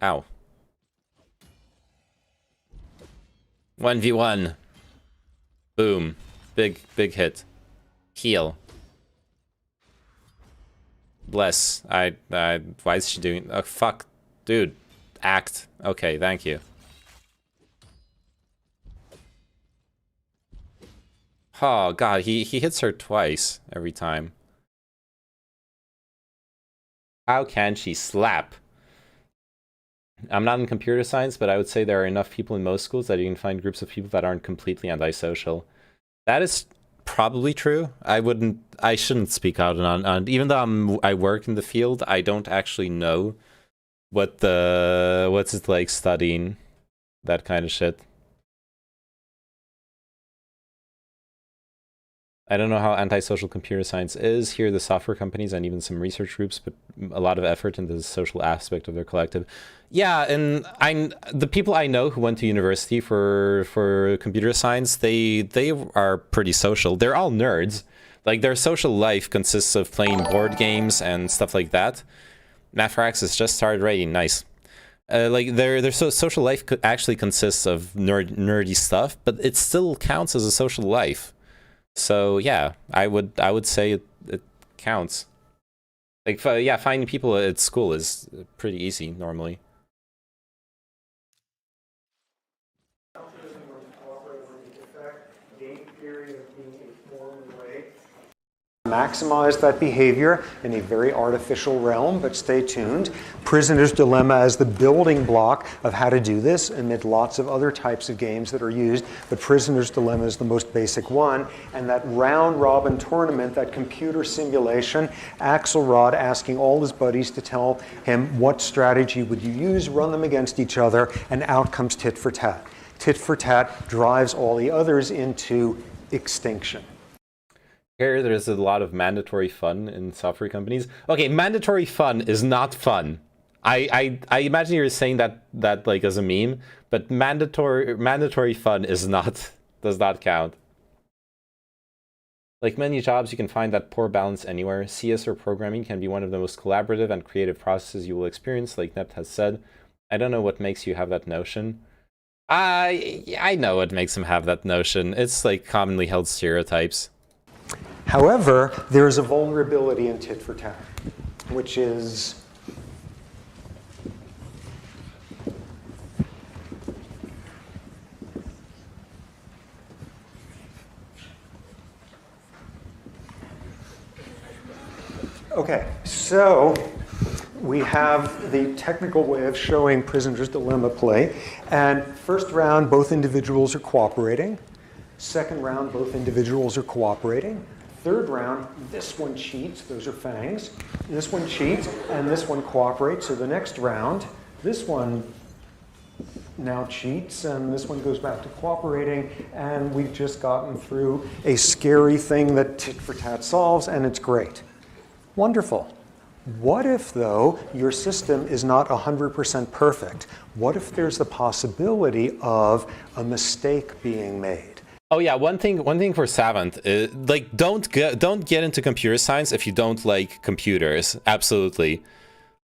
Ow. 1v1. Boom. Big hit. Heal. Bless. Why is she doing... Oh, fuck. Dude. Act. Okay, thank you. Oh, God. He hits her twice every time. How can she slap? I'm not in computer science, but I would say there are enough people in most schools that you can find groups of people that aren't completely antisocial. That is probably true. I shouldn't speak out on even though I work in the field, I don't actually know what's it like studying that kind of shit. I don't know how antisocial computer science is. Here, the software companies and even some research groups put a lot of effort into the social aspect of their collective. Yeah, and the people I know who went to university for computer science, they are pretty social. They're all nerds. Like, their social life consists of playing board games and stuff like that. Math for Access just started raiding. Nice. Like their social life actually consists of nerdy stuff, but it still counts as a social life. So yeah, I would say it counts. Like yeah, finding people at school is pretty easy normally. Maximize that behavior in a very artificial realm, but stay tuned. Prisoner's Dilemma as the building block of how to do this amid lots of other types of games that are used, but Prisoner's Dilemma is the most basic one. And that round-robin tournament, that computer simulation, Axelrod asking all his buddies to tell him what strategy would you use, run them against each other, and out comes tit for tat. Tit for tat drives all the others into extinction. Here, there's a lot of mandatory fun in software companies. Okay, mandatory fun is not fun. I imagine you're saying that like as a meme, but mandatory fun does not count. Like many jobs, you can find that poor balance anywhere. CS or programming can be one of the most collaborative and creative processes you will experience, like Nept has said. I don't know what makes you have that notion. I know what makes him have that notion. It's like commonly held stereotypes. However, there is a vulnerability in tit for tat, which is okay, so we have the technical way of showing Prisoner's Dilemma play. And first round, both individuals are cooperating. Second round, both individuals are cooperating. Third round, this one cheats, those are fangs. This one cheats, and this one cooperates. So the next round, this one now cheats, and this one goes back to cooperating, and we've just gotten through a scary thing that tit for tat solves, and it's great. Wonderful. What if, though, your system is not 100% perfect? What if there's the possibility of a mistake being made? Oh yeah, one thing for Savant, like don't get into computer science if you don't like computers. Absolutely.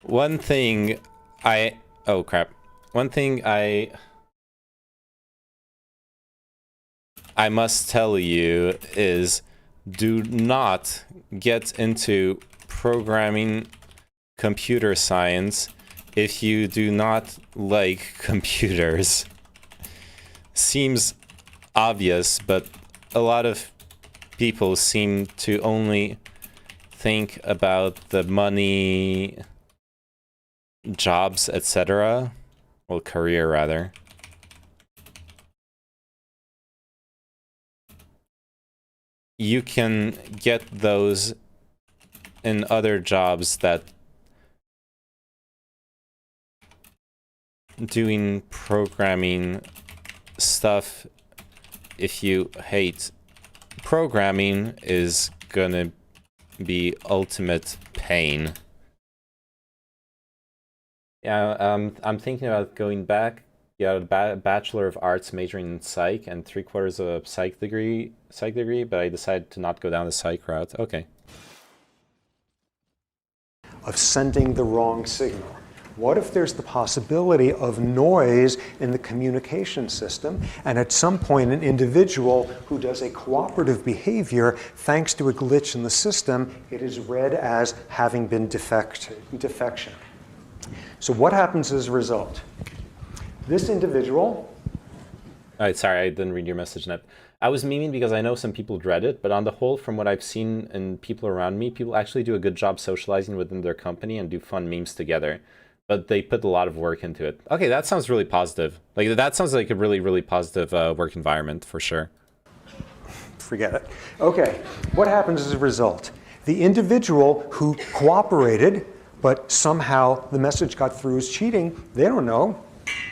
One thing I must tell you is do not get into programming computer science if you do not like computers. Seems obvious, but a lot of people seem to only think about the money, jobs, etc. Well, career rather. You can get those in other jobs that doing programming stuff. If you hate programming, is gonna be ultimate pain. Yeah, I'm thinking about going back. Yeah, a Bachelor of Arts majoring in Psych and 3/4 of a Psych degree, but I decided to not go down the Psych route. Okay. Of sending the wrong signal. What if there's the possibility of noise in the communication system, and at some point an individual who does a cooperative behavior, thanks to a glitch in the system, it is read as having been defection. So what happens as a result? This individual... Alright, sorry, I didn't read your message, Net. I was memeing because I know some people dread it, but on the whole, from what I've seen in people around me, people actually do a good job socializing within their company and do fun memes together. But they put a lot of work into it. Okay, that sounds really positive. Like, that sounds like a really, really positive work environment, for sure. Forget it. Okay, what happens as a result? The individual who cooperated, but somehow the message got through as cheating, they don't know.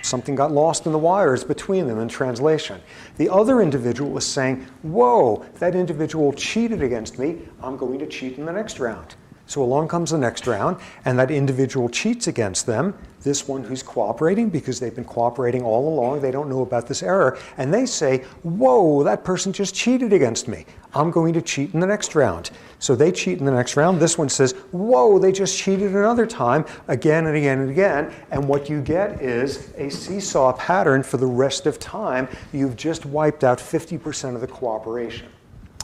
Something got lost in the wires between them in translation. The other individual is saying, whoa, that individual cheated against me. I'm going to cheat in the next round. So along comes the next round, and that individual cheats against them, this one who's cooperating, because they've been cooperating all along, they don't know about this error, and they say, whoa, that person just cheated against me. I'm going to cheat in the next round. So they cheat in the next round. This one says, whoa, they just cheated another time, again and again and again. And what you get is a seesaw pattern for the rest of time. You've just wiped out 50% of the cooperation.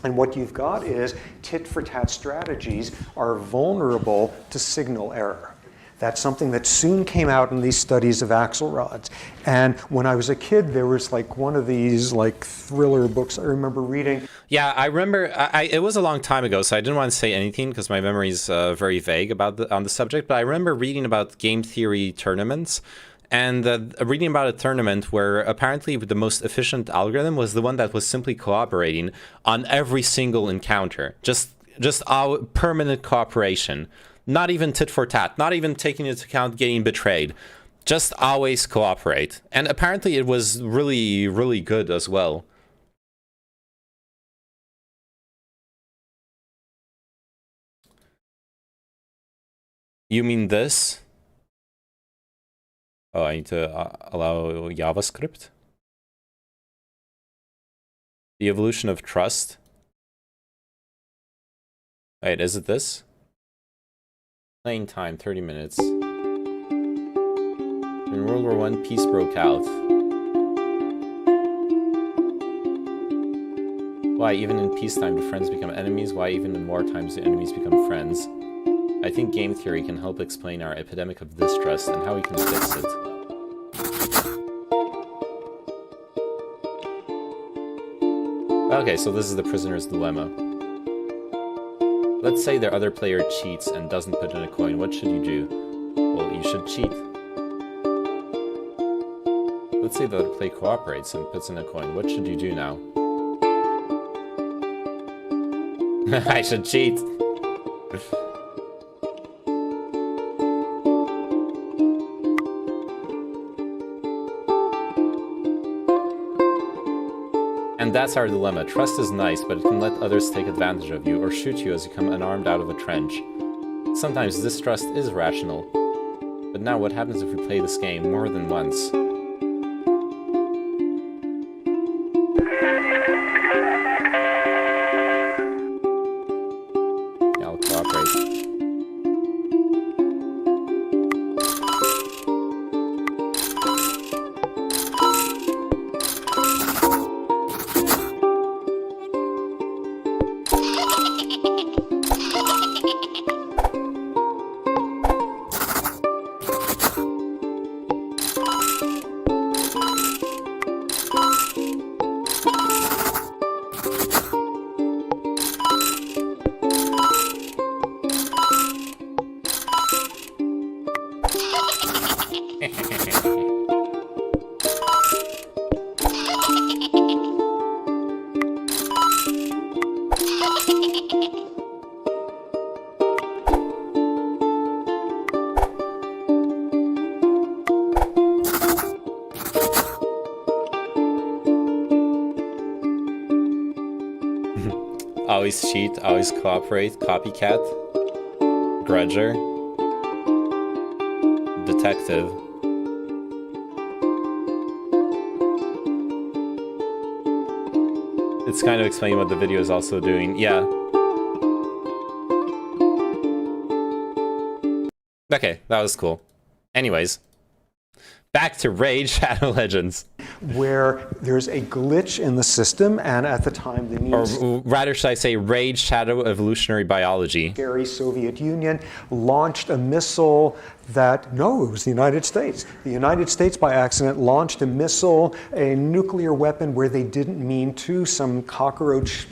And what you've got is tit-for-tat strategies are vulnerable to signal error. That's something that soon came out in these studies of Axelrod's. And when I was a kid, there was like one of these like thriller books I remember reading. Yeah, I remember. It was a long time ago, so I didn't want to say anything because my memory is very vague on the subject. But I remember reading about game theory tournaments. And reading about a tournament where apparently the most efficient algorithm was the one that was simply cooperating on every single encounter. Just our permanent cooperation. Not even tit for tat. Not even taking into account getting betrayed. Just always cooperate. And apparently it was really, really good as well. You mean this? Oh, I need to allow JavaScript. The evolution of trust. Wait, is it this? Playing time, 30 minutes. In World War I, peace broke out. Why, even in peacetime, do friends become enemies? Why, even in war times, do enemies become friends? I think game theory can help explain our epidemic of distrust and how we can fix it. Okay, so this is the prisoner's dilemma. Let's say the other player cheats and doesn't put in a coin. What should you do? Well, you should cheat. Let's say the other player cooperates and puts in a coin. What should you do now? I should cheat. And that's our dilemma. Trust is nice, but it can let others take advantage of you or shoot you as you come unarmed out of a trench. Sometimes distrust is rational. But now what happens if we play this game more than once? Yeah, I'll cooperate. Always cheat, always cooperate, copycat, grudger, detective. It's kind of explaining what the video is also doing. Yeah. Okay, that was cool. Anyways, back to Raid Shadow Legends. Where there's a glitch in the system, and at the time the Or rather, should I say Raid Shadow Evolutionary Biology. scary Soviet Union launched a missile that, no, it was the United States. The United States, by accident, launched a missile, a nuclear weapon where they didn't mean to. Some cockroach,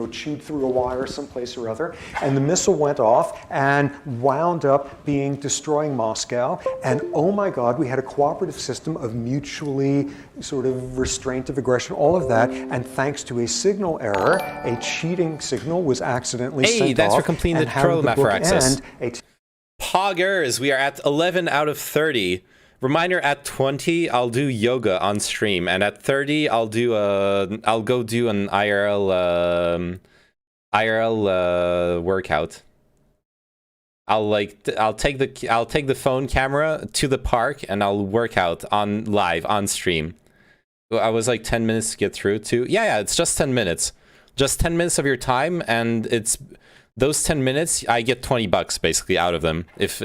chewed through a wire someplace or other, and the missile went off and wound up destroying Moscow. And oh my God, we had a cooperative system of mutually sort of restraint of aggression, all of that. And thanks to a signal error, a cheating signal was accidentally sent off. Hey, thanks for completing the tutorial map for access. End Poggers, we are at 11 out of 30. Reminder, at 20, I'll do yoga on stream, and at 30, I'll go do an IRL workout. I'll take the phone camera to the park and I'll work out on live on stream. I was like 10 minutes to get through to. Yeah, it's just 10 minutes. Just 10 minutes of your time, and it's those 10 minutes I get $20 basically out of them if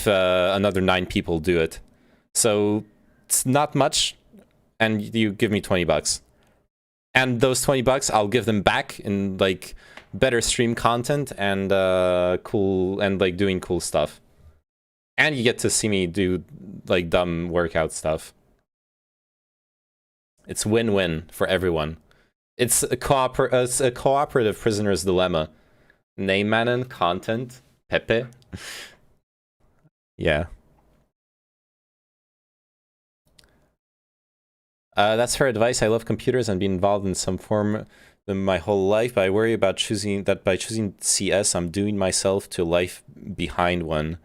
another 9 people do it. So it's not much, and you give me $20. And those $20 I'll give them back in like better stream content and cool and like doing cool stuff. And you get to see me do like dumb workout stuff. It's win-win for everyone. It's a cooperative prisoner's dilemma. Name Manon, content, Pepe. Yeah. That's her advice. I love computers and being involved in some form my whole life, but I worry about choosing CS, I'm doing myself to life behind one.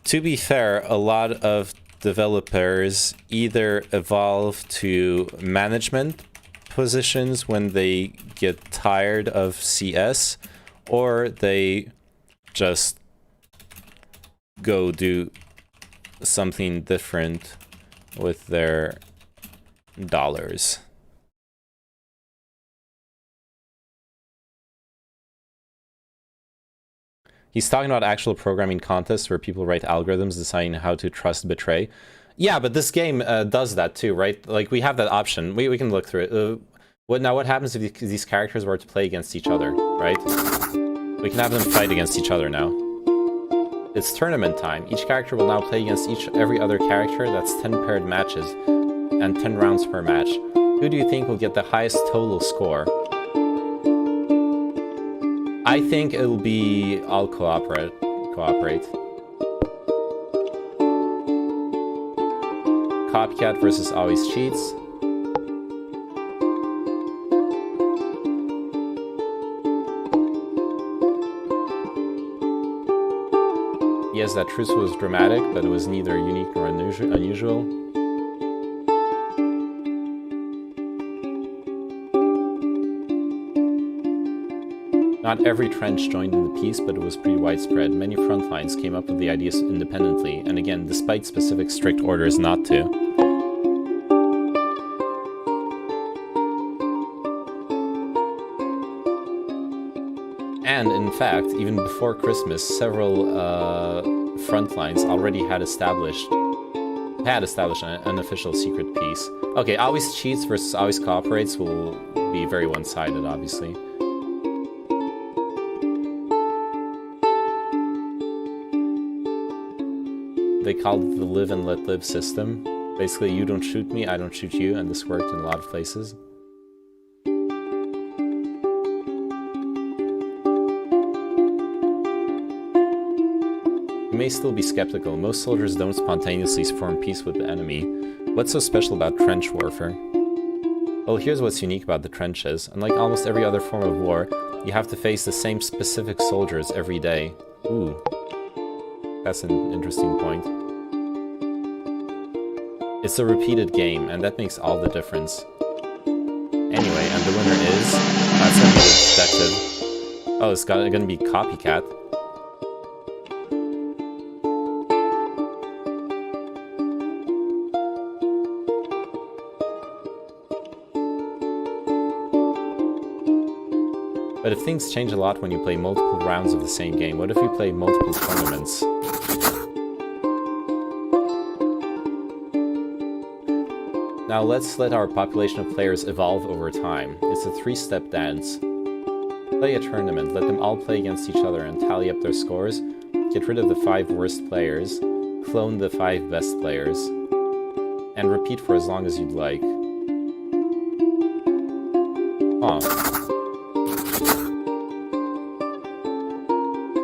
To be fair, a lot of developers either evolve to management positions when they get tired of CS, or they just go do something different with their dollars. He's talking about actual programming contests where people write algorithms deciding how to trust betray. Yeah, but this game does that too, right? Like, we have that option. We can look through it. What happens if these characters were to play against each other, right? We can have them fight against each other now. It's tournament time. Each character will now play against every other character. That's 10 paired matches and 10 rounds per match. Who do you think will get the highest total score? I think it'll be all cooperate. Copycat versus always cheats. Yes, that truce was dramatic, but it was neither unique nor unusual. Not every trench joined in the piece, but it was pretty widespread. Many frontlines came up with the ideas independently, and again, despite specific strict orders not to. And in fact, even before Christmas, several frontlines already had established an official secret piece. Okay, always cheats versus always cooperates will be very one-sided, obviously. They called it the live and let live system. Basically, you don't shoot me, I don't shoot you, and this worked in a lot of places. You may still be skeptical. Most soldiers don't spontaneously form peace with the enemy. What's so special about trench warfare? Well, here's what's unique about the trenches. Unlike almost every other form of war, you have to face the same specific soldiers every day. Ooh. That's an interesting point. It's a repeated game, and that makes all the difference. Anyway, and the winner is... That's gonna be the detective. Oh, it's gonna be Copycat. But if things change a lot when you play multiple rounds of the same game, what if you play multiple tournaments? Now let's let our population of players evolve over time. It's a 3-step dance. Play a tournament, let them all play against each other and tally up their scores, get rid of the 5 worst players, clone the 5 best players, and repeat for as long as you'd like.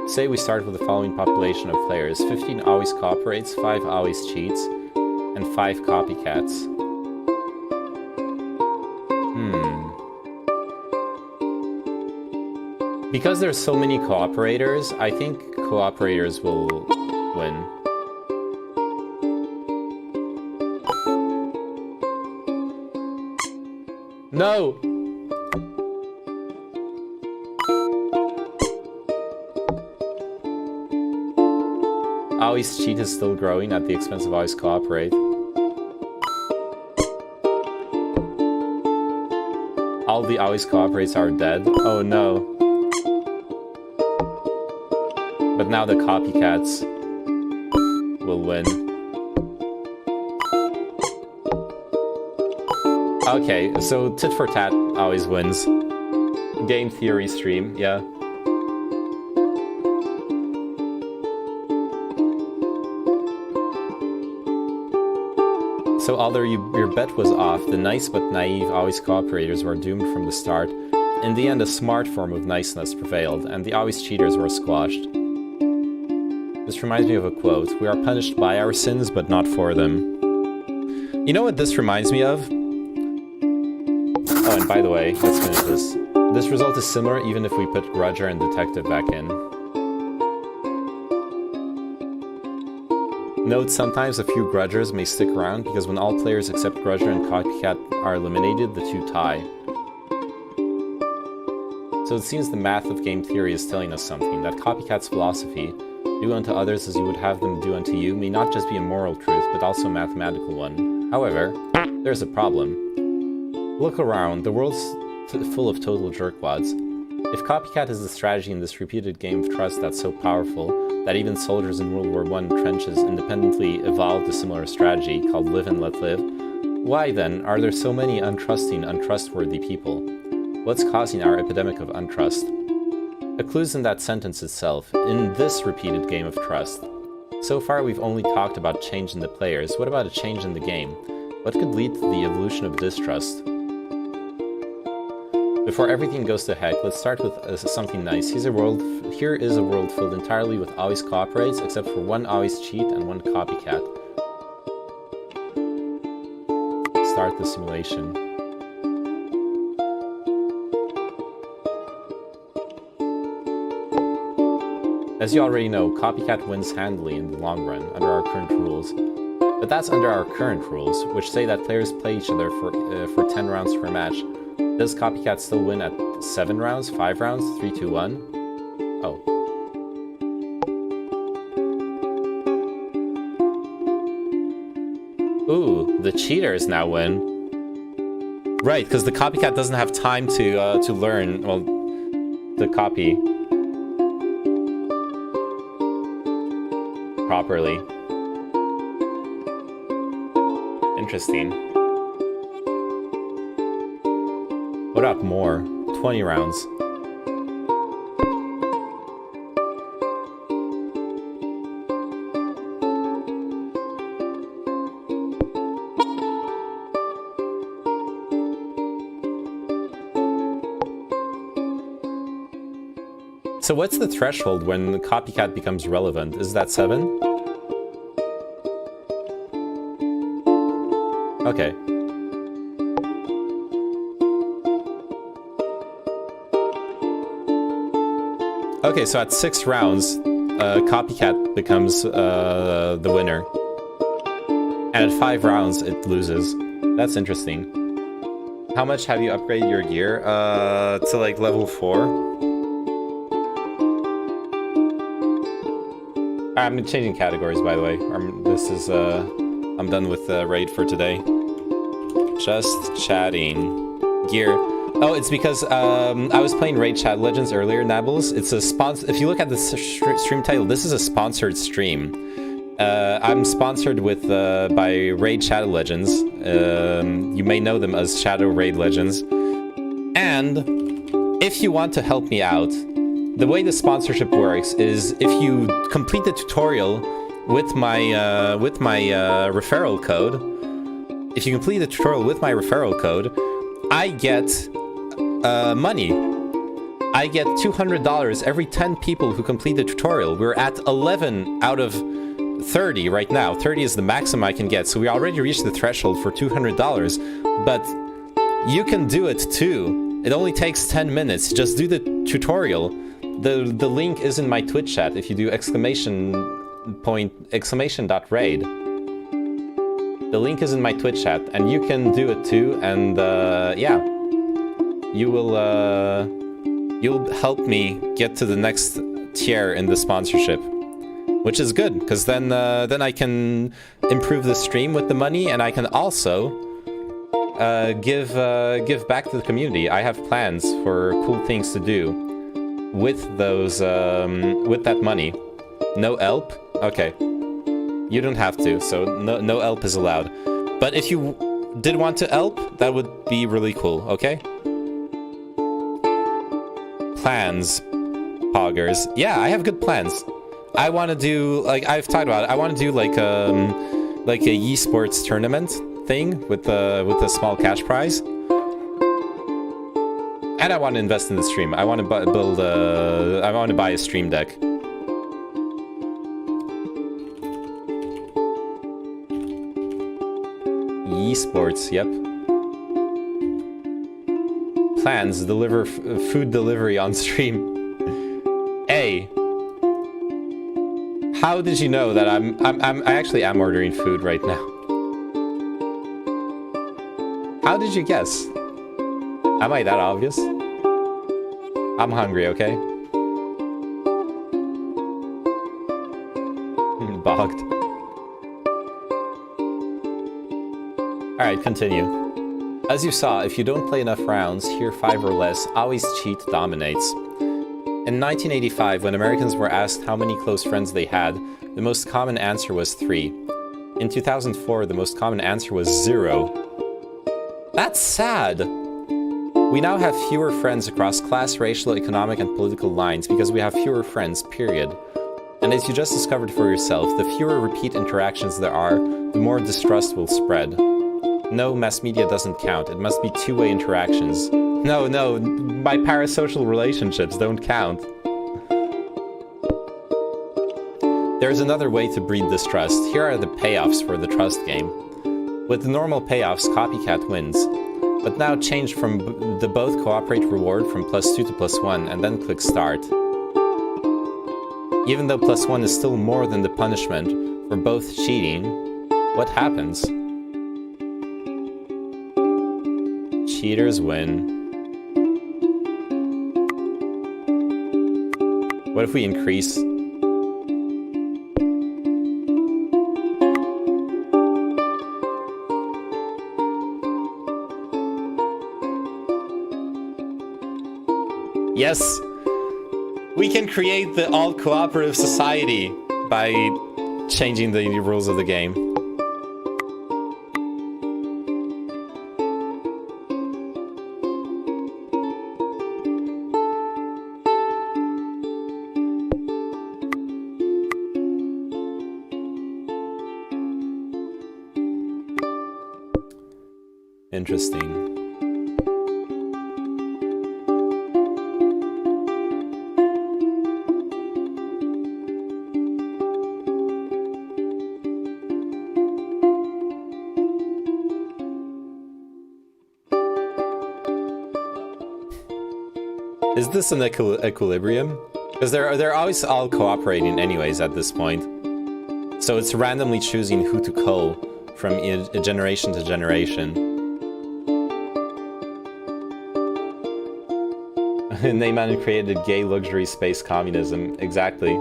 Say we start with the following population of players. 15 always cooperates, 5 always cheats, and 5 copycats. Because there's so many cooperators, I think cooperators will win. No! Always cheat is still growing at the expense of always cooperate. All the always cooperates are dead. Oh no. But now the copycats will win. Okay, so tit for tat always wins. Game theory stream, yeah. So although your bet was off, the nice but naive always cooperators were doomed from the start. In the end, a smart form of niceness prevailed, and the always cheaters were squashed. This reminds me of a quote: "We are punished by our sins, but not for them." You know what this reminds me of? Oh, and by the way, let's finish this. This result is similar even if we put Grudger and Detective back in. Note, sometimes a few Grudgers may stick around, because when all players except Grudger and Copycat are eliminated, the two tie. So it seems the math of game theory is telling us something, that Copycat's philosophy, do unto others as you would have them do unto you, may not just be a moral truth, but also a mathematical one. However, there's a problem. Look around, the world's full of total jerkwads. If Copycat is the strategy in this repeated game of trust that's so powerful, that even soldiers in World War I trenches independently evolved a similar strategy called live and let live, why then are there so many untrusting, untrustworthy people? What's causing our epidemic of untrust? A clue's in that sentence itself, in this repeated game of trust. So far we've only talked about change in the players, what about a change in the game? What could lead to the evolution of distrust? Before everything goes to heck, let's start with something nice. Here is a world filled entirely with always cooperates, except for one always cheat and one copycat. Start the simulation. As you already know, Copycat wins handily in the long run, under our current rules. But that's under our current rules, which say that players play each other for 10 rounds per match. Does Copycat still win at 7 rounds, 5 rounds, 3, 2, 1? Oh. Ooh, the cheaters now win. Right, because the Copycat doesn't have time to learn, well, to copy properly. Interesting. What about more? 20 rounds. So what's the threshold when the Copycat becomes relevant? Is that 7? Okay. Okay, so at 6 rounds, Copycat becomes the winner. And at 5 rounds, it loses. That's interesting. How much have you upgraded your gear? To like level 4? I'm changing categories, by the way. I'm done with raid for today. Just chatting. Gear. Oh, it's because I was playing Raid Chat Legends earlier, Nabbles. It's a sponsor. If you look at the stream title, this is a sponsored stream. I'm sponsored with by Raid Shadow Legends. You may know them as Shadow Raid Legends. And if you want to help me out, the way the sponsorship works is if you complete the tutorial with my referral code. If you complete the tutorial with my referral code, I get money. I get $200 every 10 people who complete the tutorial. We're at 11 out of 30 right now. 30 is the maximum I can get, so we already reached the threshold for $200. But you can do it too. It only takes 10 minutes. Just do the tutorial. The link is in my Twitch chat if you do !raid. The link is in my Twitch chat, and you can do it too, and yeah. You'll help me get to the next tier in the sponsorship. which is good, because then I can improve the stream with the money, and I can also give back to the community. I have plans for cool things to do with those with that money. No help? Okay. You don't have to, so no help is allowed. But if you did want to help, that would be really cool, okay? Plans, poggers. Yeah, I have good plans. I want to do, like, I've talked about it. I want to do like a esports tournament thing with a small cash prize. And I want to invest in the stream. I want to build I want to buy a stream deck. Esports, yep. Plans, deliver food delivery on stream. Hey, how did you know that I actually am ordering food right now? How did you guess? Am I that obvious? I'm hungry, okay? Bogged. Alright, continue. As you saw, if you don't play enough rounds, here 5 or less, always cheat dominates. In 1985, when Americans were asked how many close friends they had, the most common answer was 3. In 2004, the most common answer was 0. That's sad! We now have fewer friends across class, racial, economic, and political lines because we have fewer friends, period. And as you just discovered for yourself, the fewer repeat interactions there are, the more distrust will spread. No, mass media doesn't count. It must be two-way interactions. No, my parasocial relationships don't count. There's another way to breed distrust. Here are the payoffs for the trust game. With the normal payoffs, copycat wins. But now change from the both cooperate reward from +2 to +1 and then click start. Even though +1 is still more than the punishment for both cheating, what happens? Cheaters win. What if we increase? Yes! We can create the all-cooperative society by changing the rules of the game. Interesting. Is this an equilibrium? Because they're always all cooperating anyways at this point. So it's randomly choosing who to co from a generation to generation. Neyman created gay luxury space communism. Exactly.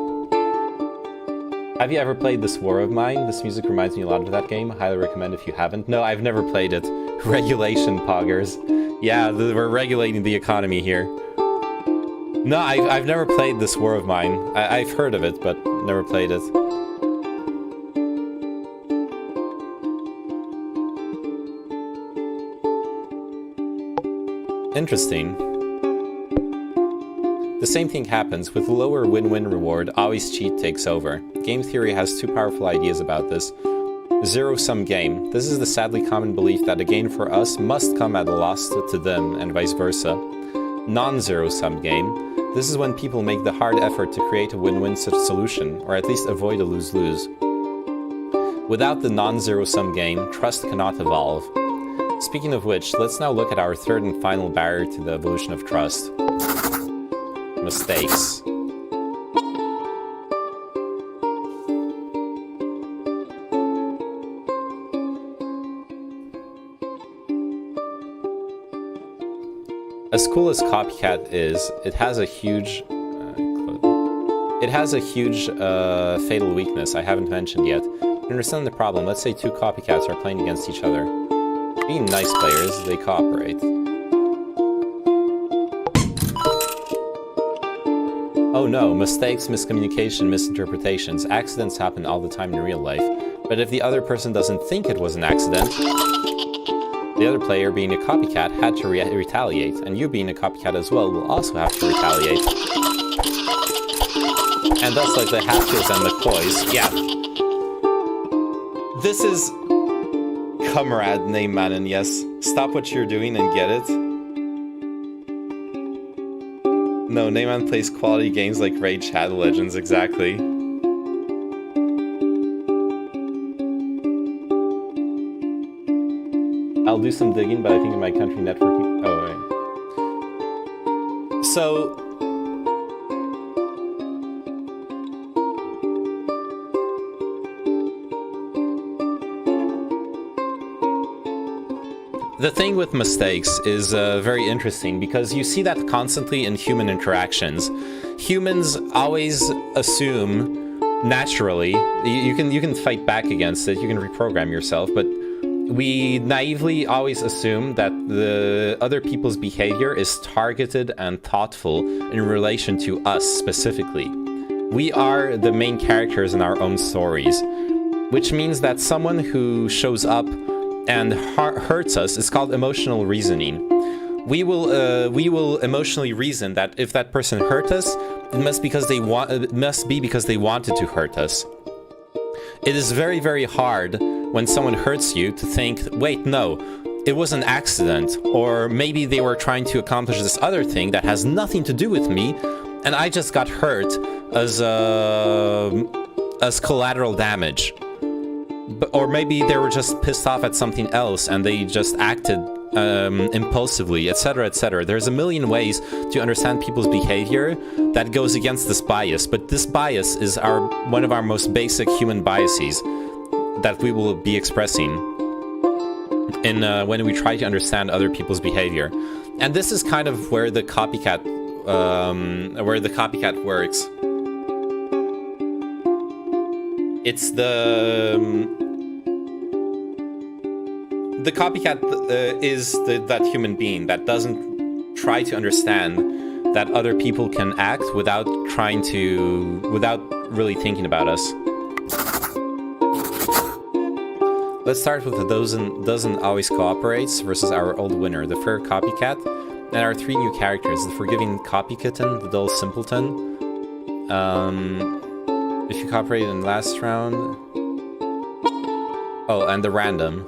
Have you ever played This War of Mine? This music reminds me a lot of that game. Highly recommend if you haven't. No, I've never played it. Regulation, poggers. Yeah, we're regulating the economy here. No, I've never played This War of Mine. I've heard of it, but never played it. Interesting. The same thing happens with lower win-win reward, always cheat takes over. Game theory has two powerful ideas about this. Zero-sum game. This is the sadly common belief that a gain for us must come at a loss to them, and vice versa. Non-zero-sum game. This is when people make the hard effort to create a win-win solution, or at least avoid a lose-lose. Without the non-zero-sum game, trust cannot evolve. Speaking of which, let's now look at our third and final barrier to the evolution of trust. Mistakes. As cool as Copycat is, it has a huge... It has a huge fatal weakness I haven't mentioned yet. To understand the problem, let's say two copycats are playing against each other. Being nice players, they cooperate. Oh no, mistakes, miscommunication, misinterpretations. Accidents happen all the time in real life. But if the other person doesn't think it was an accident, the other player, being a copycat, had to retaliate. And you, being a copycat as well, will also have to retaliate. And thus, like the Hatches and McCoys, yeah. This is... Comrade name Manon, yes. Stop what you're doing and get it. No, Neyman plays quality games like Raid Shadow Legends, exactly. I'll do some digging, but I think in my country networking... Oh, right. So... The thing with mistakes is very interesting because you see that constantly in human interactions. Humans always assume naturally, you can fight back against it, you can reprogram yourself, but we naively always assume that the other people's behavior is targeted and thoughtful in relation to us specifically. We are the main characters in our own stories, which means that someone who shows up and hurts us is called emotional reasoning. We will emotionally reason that if that person hurt us, it must be because they wanted to hurt us. It is very, very hard when someone hurts you to think, wait, no, it was an accident, or maybe they were trying to accomplish this other thing that has nothing to do with me, and I just got hurt as collateral damage. Or maybe they were just pissed off at something else and they just acted impulsively, etc., etc. There's a million ways to understand people's behavior that goes against this bias, but this bias is one of our most basic human biases that we will be expressing in when we try to understand other people's behavior. And this is kind of where the copycat works. It's the copycat is that human being that doesn't try to understand that other people can act without really thinking about us. Let's start with the doesn't always cooperates versus our old winner, the fair copycat, and our three new characters, the forgiving copykitten, the dull simpleton. If you cooperate in the last round... Oh, and the random.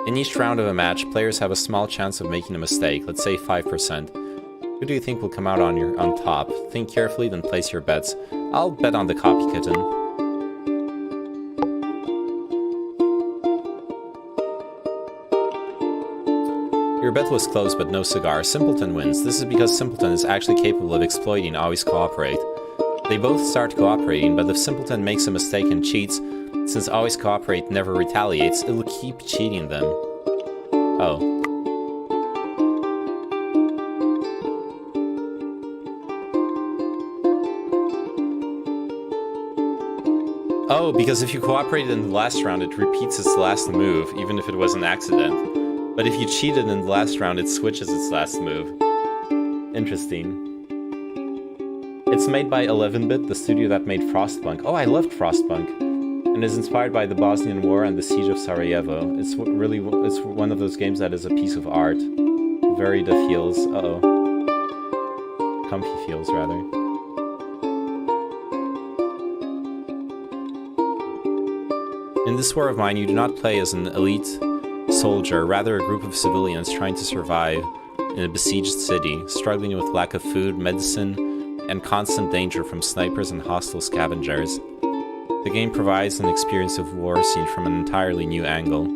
In each round of a match, players have a small chance of making a mistake, let's say 5%. Who do you think will come out on top? Think carefully, then place your bets. I'll bet on the copykitten. Your bet was close, but no cigar. Simpleton wins. This is because Simpleton is actually capable of exploiting Always Cooperate. They both start cooperating, but if Simpleton makes a mistake and cheats, since Always Cooperate never retaliates, it will keep cheating them. Oh. Oh, because if you cooperated in the last round, it repeats its last move, even if it was an accident. But if you cheated in the last round, it switches its last move. Interesting. It's made by 11-Bit, the studio that made Frostpunk. Oh, I loved Frostpunk. And is inspired by the Bosnian War and the Siege of Sarajevo. It's one of those games that is a piece of art. Very the feels. Uh-oh. Comfy feels, rather. In this war of mine, you do not play as an elite soldier, rather a group of civilians trying to survive in a besieged city, struggling with lack of food, medicine, and constant danger from snipers and hostile scavengers. The game provides an experience of war seen from an entirely new angle.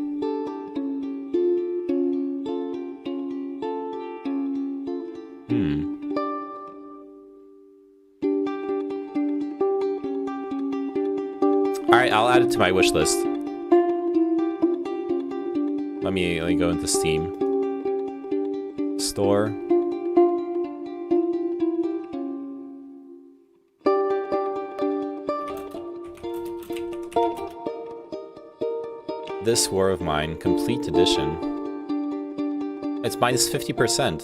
Alright, I'll add it to my wish list. Let me go into Steam. Store. This War of Mine, complete edition. It's minus 50%.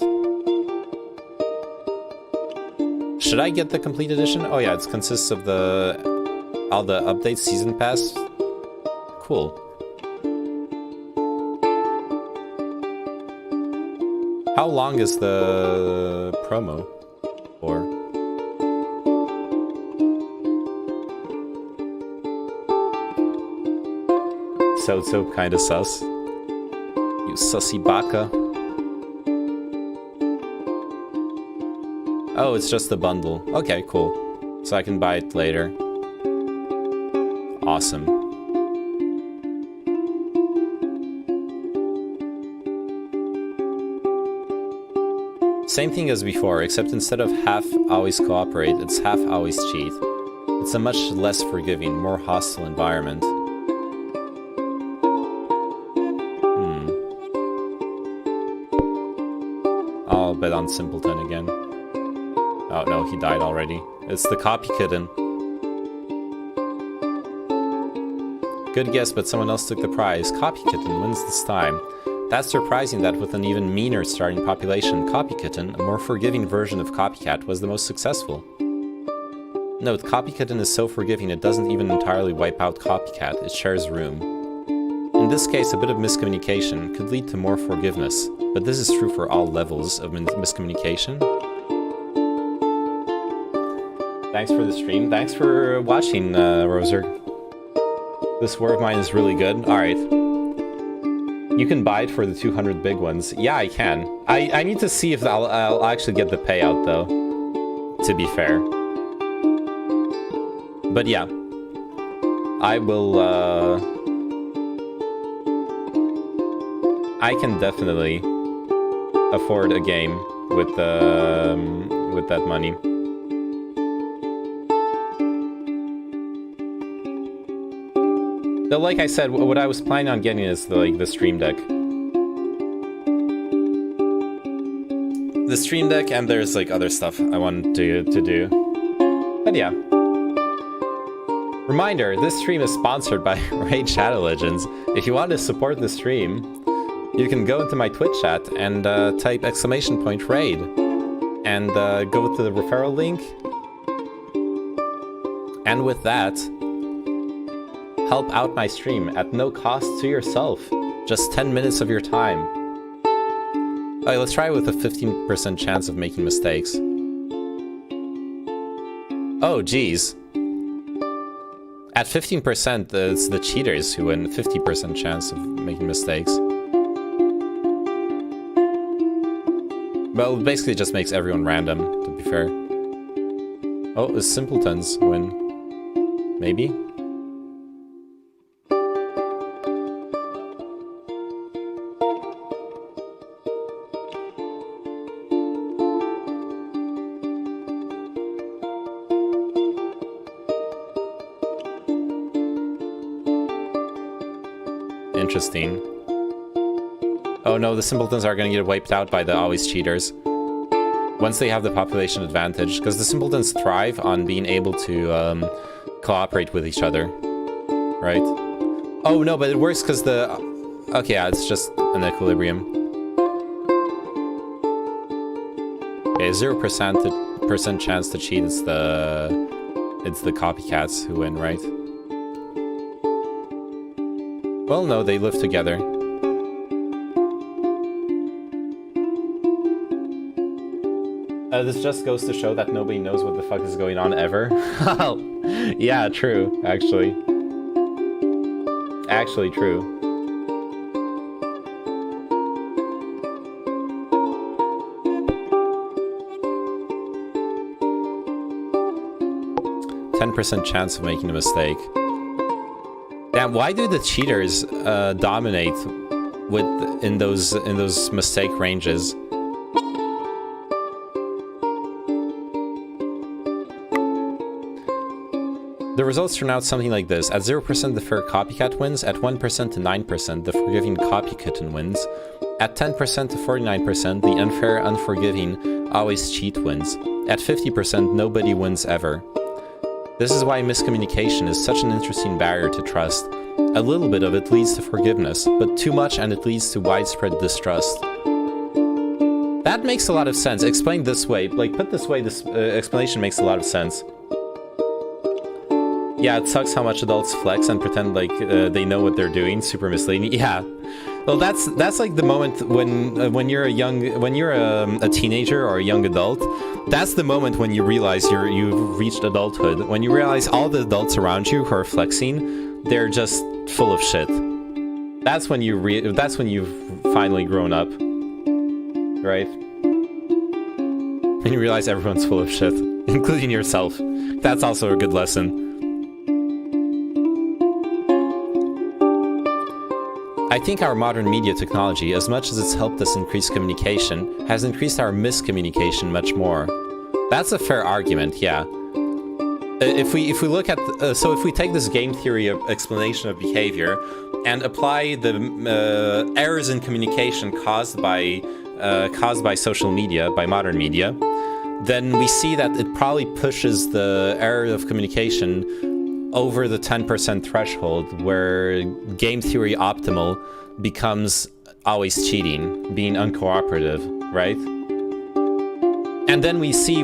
Should I get the complete edition? Oh yeah, it consists of all the updates, season pass. Cool. How long is the promo for? So kinda sus. You sussy baka. Oh, it's just a bundle. Okay, cool. So I can buy it later. Awesome. Same thing as before, except instead of half always cooperate, it's half always cheat. It's a much less forgiving, more hostile environment. I'll bet on Simpleton again. Oh no, he died already. It's the copy kitten. Good guess, but someone else took the prize. Copy kitten wins this time. That's surprising that with an even meaner starting population, Copy Kitten, a more forgiving version of Copycat, was the most successful. Note, Copy Kitten is so forgiving it doesn't even entirely wipe out Copycat, it shares room. In this case, a bit of miscommunication could lead to more forgiveness, but this is true for all levels of miscommunication. Thanks for the stream. Thanks for watching, Roser. This War of Mine is really good. Alright. You can buy it for the 200 big ones. Yeah, I can. I need to see if I'll actually get the payout, though. To be fair. But yeah. I will, I can definitely afford a game with that money. But like I said, what I was planning on getting is the Stream Deck. The Stream Deck, and there's like other stuff I wanted to do. But yeah. Reminder, this stream is sponsored by Raid Shadow Legends. If you want to support the stream, you can go into my Twitch chat and type !raid and go to the referral link. And with that, help out my stream at no cost to yourself. Just 10 minutes of your time. Okay, let's try it with a 15% chance of making mistakes. Oh, geez. At 15%, it's the cheaters who win. 50% chance of making mistakes. Well, it basically just makes everyone random, to be fair. Oh, the simpletons win. Maybe? Interesting. Oh no, the simpletons are gonna get wiped out by the always cheaters. Once they have the population advantage, because the simpletons thrive on being able to cooperate with each other. Right? Oh no, but it works because the... Okay, yeah, it's just an equilibrium. Okay, 0% chance to cheat, it's the copycats who win, right? Well, no, they live together. This just goes to show that nobody knows what the fuck is going on ever. Oh, yeah, true, actually. Actually true. %10 chance of making a mistake. Damn, why do the cheaters dominate in those mistake ranges? The results turn out something like this. At 0% the fair copycat wins, at 1% to 9% the forgiving copykitten wins, at 10% to 49% the unfair, unforgiving, always cheat wins, at 50% nobody wins ever. This is why miscommunication is such an interesting barrier to trust. A little bit of it leads to forgiveness, but too much and it leads to widespread distrust. That makes a lot of sense. Explained this way, like put this way, this explanation makes a lot of sense. Yeah, it sucks how much adults flex and pretend like they know what they're doing. Super misleading. Yeah. Well, that's like the moment when you're a teenager or a young adult. That's the moment when you realize you've reached adulthood. When you realize all the adults around you who are flexing, they're just full of shit. That's when you've finally grown up, right? When you realize everyone's full of shit, including yourself. That's also a good lesson. I think our modern media technology, as much as it's helped us increase communication, has increased our miscommunication much more. That's a fair argument, yeah. If we look at so if we take this game theory of explanation of behavior and apply the errors in communication caused by social media, by modern media, then we see that it probably pushes the error of communication over the 10% threshold, where game theory optimal becomes always cheating, being uncooperative, right? And then we see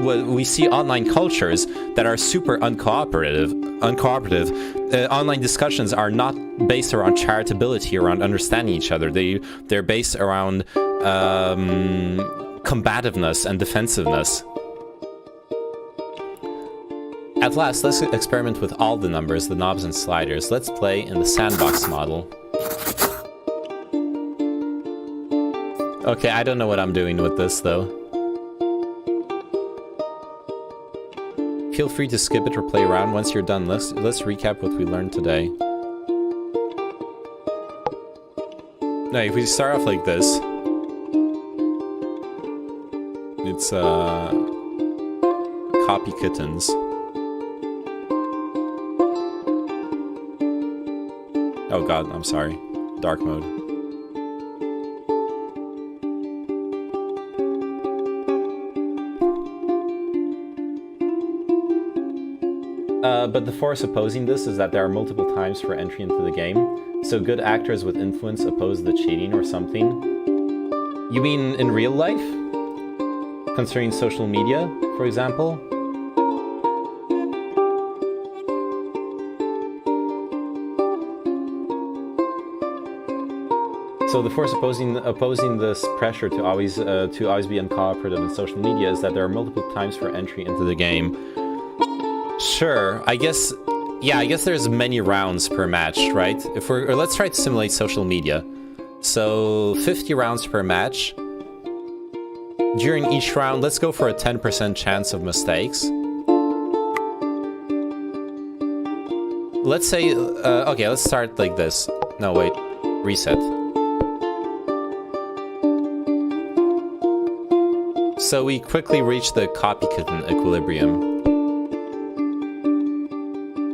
online cultures that are super uncooperative. Online discussions are not based around charitability, around understanding each other. They're based around combativeness and defensiveness. At last, let's experiment with all the numbers, the knobs and sliders. Let's play in the sandbox model. Okay, I don't know what I'm doing with this, though. Feel free to skip it or play around. Once you're done, let's recap what we learned today. No, if we start off like this, it's copy kittens. Oh god, I'm sorry. Dark mode. But the force opposing this is that there are multiple times for entry into the game. So good actors with influence oppose the cheating or something. You mean in real life? Concerning social media, for example? So the force opposing this pressure to always be uncooperative in social media is that there are multiple times for entry into the game. Sure, I guess there's many rounds per match, right? Let's try to simulate social media. So 50 rounds per match. During each round, let's go for a 10% chance of mistakes. Let's say, okay, let's start like this. No, wait, reset. So we quickly reach the copy kitten equilibrium.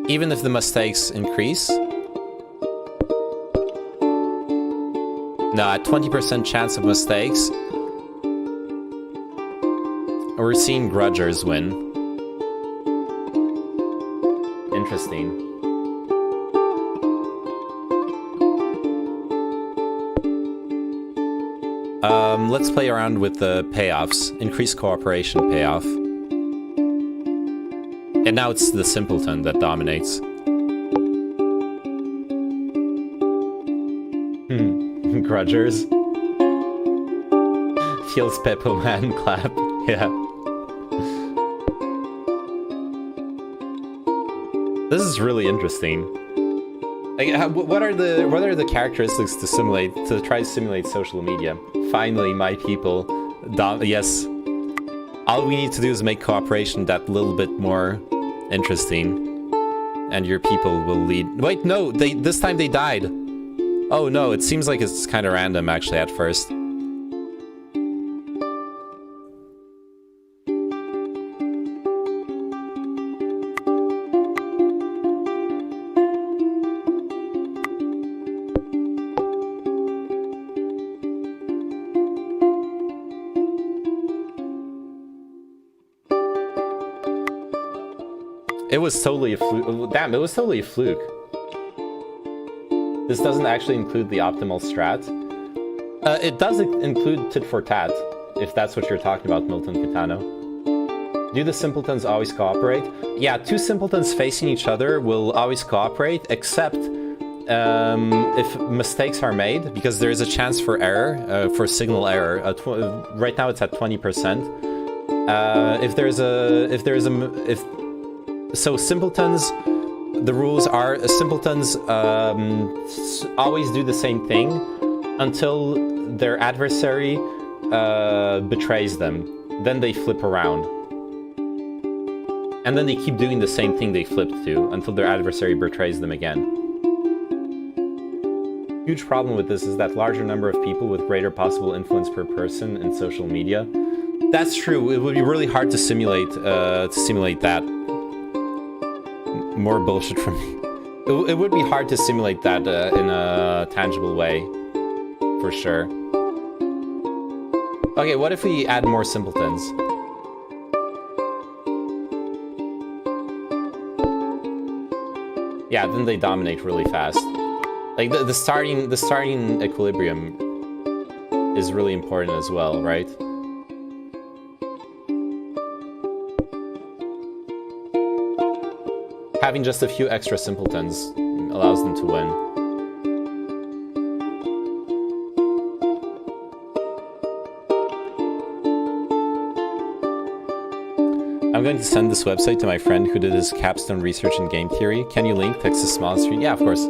Even if the mistakes increase. No, at 20% chance of mistakes, we're seeing grudgers win. Interesting. Let's play around with the payoffs. Increased cooperation payoff. And now it's the simpleton that dominates. Grudgers. Feels Peppo Man clap. Yeah. This is really interesting. Like, what are the characteristics to try to simulate social media? Finally, my people. Yes. All we need to do is make cooperation that little bit more interesting, and your people will lead. Wait, no, this time they died. Oh no, it seems like it's kind of random actually at first. It was totally a fluke. Damn, it was totally a fluke. This doesn't actually include the optimal strat. It does include tit for tat, if that's what you're talking about, Milton Kitano. Do the simpletons always cooperate? Yeah, two simpletons facing each other will always cooperate, except if mistakes are made, because there is a chance for error, for signal error. Right now it's at 20%. So simpletons, the rules are simpletons always do the same thing until their adversary betrays them. Then they flip around. And then they keep doing the same thing they flipped to until their adversary betrays them again. Huge problem with this is that larger number of people with greater possible influence per person in social media. That's true. It would be really hard to simulate that. More bullshit from me. It would be hard to simulate that in a tangible way, for sure. Okay, what if we add more simpletons? Yeah, then they dominate really fast. Like the starting equilibrium is really important as well, right? Having just a few extra simpletons allows them to win. I'm going to send this website to my friend who did his capstone research in game theory. Can you link? Text is small screen. Yeah, of course.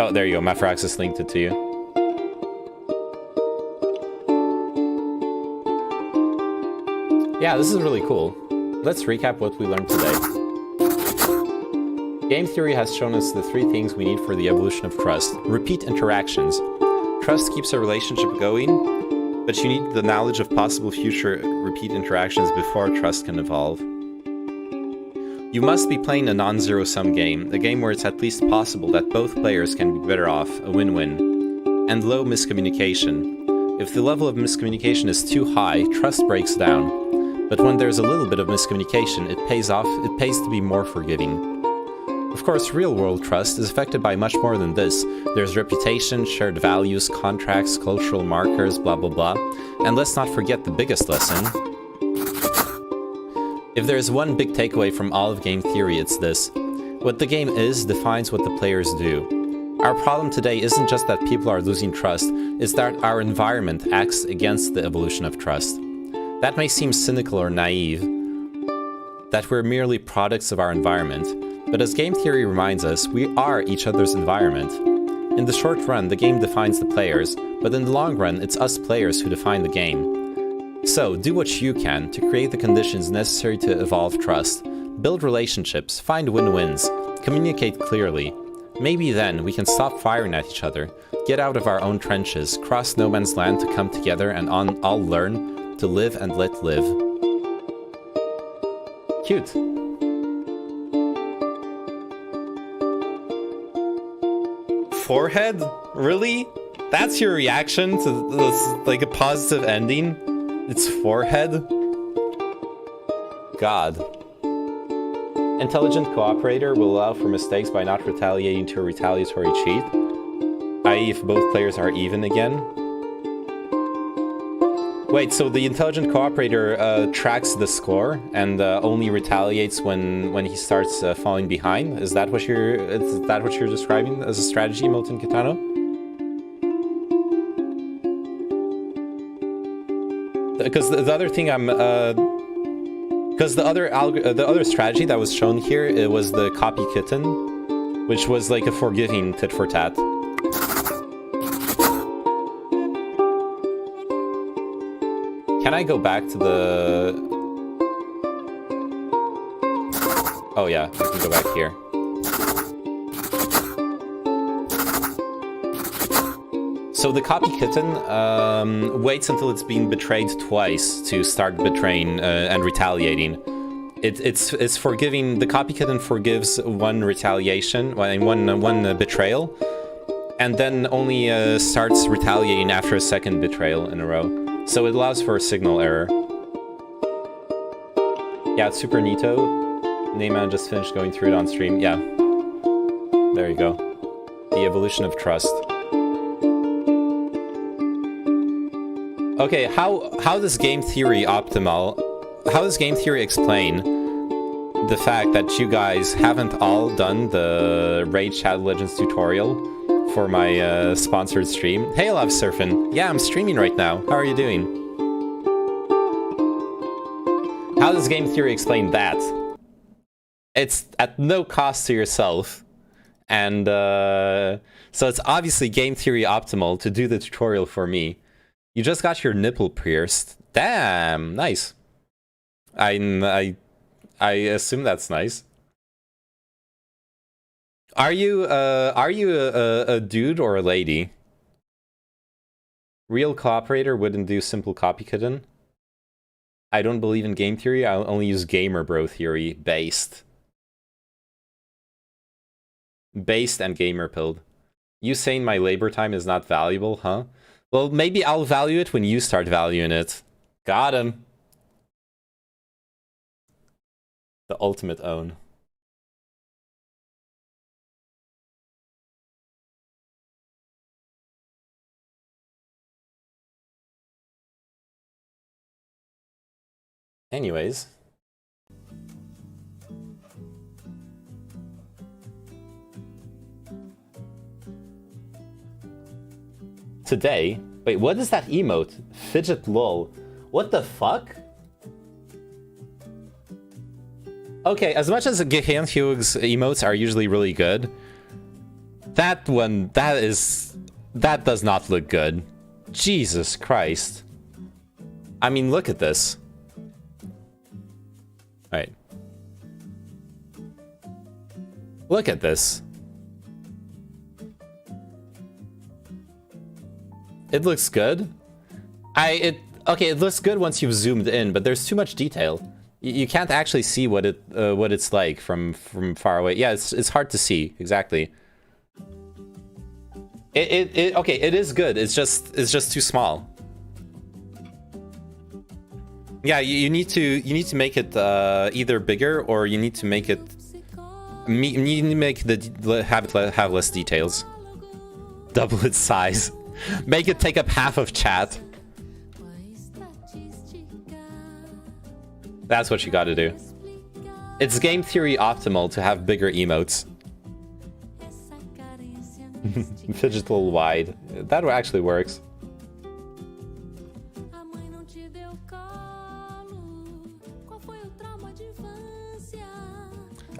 Oh, there you go. Mafraxis linked it to you. Yeah, this is really cool. Let's recap what we learned today. Game theory has shown us the three things we need for the evolution of trust. Repeat interactions. Trust keeps a relationship going, but you need the knowledge of possible future repeat interactions before trust can evolve. You must be playing a non-zero-sum game, a game where it's at least possible that both players can be better off, a win-win. And low miscommunication. If the level of miscommunication is too high, trust breaks down. But when there's a little bit of miscommunication, it pays to be more forgiving. Of course, real-world trust is affected by much more than this. There's reputation, shared values, contracts, cultural markers, blah blah blah. And let's not forget the biggest lesson. If there's one big takeaway from all of game theory, it's this. What the game is defines what the players do. Our problem today isn't just that people are losing trust, it's that our environment acts against the evolution of trust. That may seem cynical or naive, that we're merely products of our environment, but as game theory reminds us, we are each other's environment. In the short run, the game defines the players, but in the long run, it's us players who define the game. So, do what you can to create the conditions necessary to evolve trust. Build relationships, find win-wins, communicate clearly. Maybe then we can stop firing at each other, get out of our own trenches, cross no man's land to come together and all learn to live and let live. Cute. Forehead? Really? That's your reaction to this, like, a positive ending? It's forehead? God. Intelligent cooperator will allow for mistakes by not retaliating to a retaliatory cheat, i.e. if both players are even again. Wait, so the intelligent cooperator tracks the score and only retaliates when he starts falling behind? Is that what you're describing as a strategy, Milton Kitano? Because the other thing because the other strategy that was shown here, it was the copy kitten, which was like a forgiving tit for tat. Can I go back to the... Oh yeah, I can go back here. So the copy kitten waits until it's been betrayed twice to start betraying and retaliating. It's forgiving. The copy kitten forgives one retaliation, one betrayal, and then only starts retaliating after a second betrayal in a row. So it allows for a signal error. Yeah, it's super neato. Neyman just finished going through it on stream. Yeah. There you go. The evolution of trust. Okay, how does game theory how does game theory explain the fact that you guys haven't all done the Raid Shadow Legends tutorial for my sponsored stream? Hey, Love Surfin'. Yeah, I'm streaming right now. How are you doing? How does game theory explain that? It's at no cost to yourself. And so it's obviously game theory optimal to do the tutorial for me. You just got your nipple pierced. Damn, nice. I assume that's nice. Are you a dude or a lady? Real cooperator wouldn't do simple copy kitten. I don't believe in game theory. I only use gamer bro theory. Based and gamer pilled. You saying my labor time is not valuable, huh? Well, maybe I'll value it when you start valuing it. Got him. The ultimate own. Anyways. Today, wait, what is that emote? Fidget lol. What the fuck? Okay, as much as Gehanhyug's emotes are usually really good, that does not look good. Jesus Christ. I mean, look at this. Alright. Look at this. It looks good. Okay, it looks good once you've zoomed in, but there's too much detail. You can't actually see what it's like from far away. Yeah, it's hard to see exactly. Okay, it is good. It's just too small. Yeah, you need to make it either bigger or you need to make it. You need to make have less details. Double its size. Make it take up half of chat. That's what you gotta do. It's game theory optimal to have bigger emotes. Digital wide. That actually works.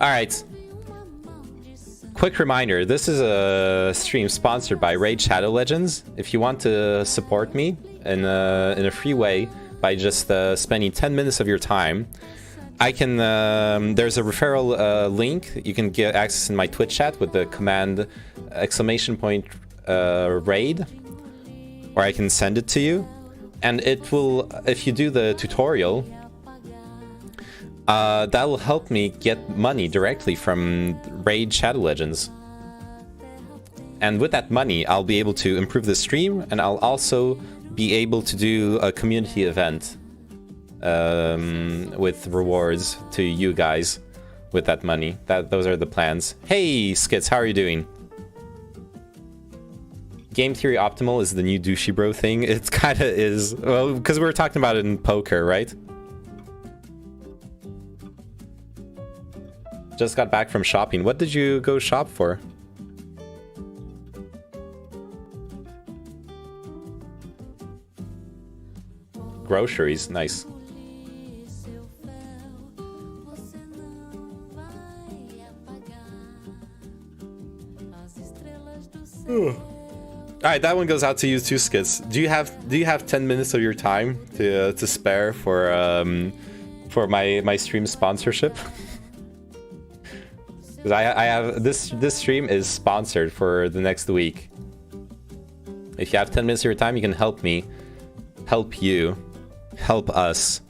Alright. Quick reminder, this is a stream sponsored by Raid Shadow Legends. If you want to support me in a free way by just spending 10 minutes of your time, I can. There's a referral link. You can get access in my Twitch chat with the command !raid, or I can send it to you, and it will. If you do the tutorial, that will help me get money directly from Raid Shadow Legends. And with that money, I'll be able to improve the stream, and I'll also be able to do a community event with rewards to you guys with that money. Those are the plans. Hey, Skits, how are you doing? Game theory optimal is the new douchey bro thing. It kind of is. Well, because we were talking about it in poker, right? Just got back from shopping. What did you go shop for? Groceries, nice. Alright, that one goes out to you too, Skits. Do you have 10 minutes of your time to spare for my stream sponsorship? Because I have this stream is sponsored for the next week. If you have 10 minutes of your time, you can help me, help you, help us.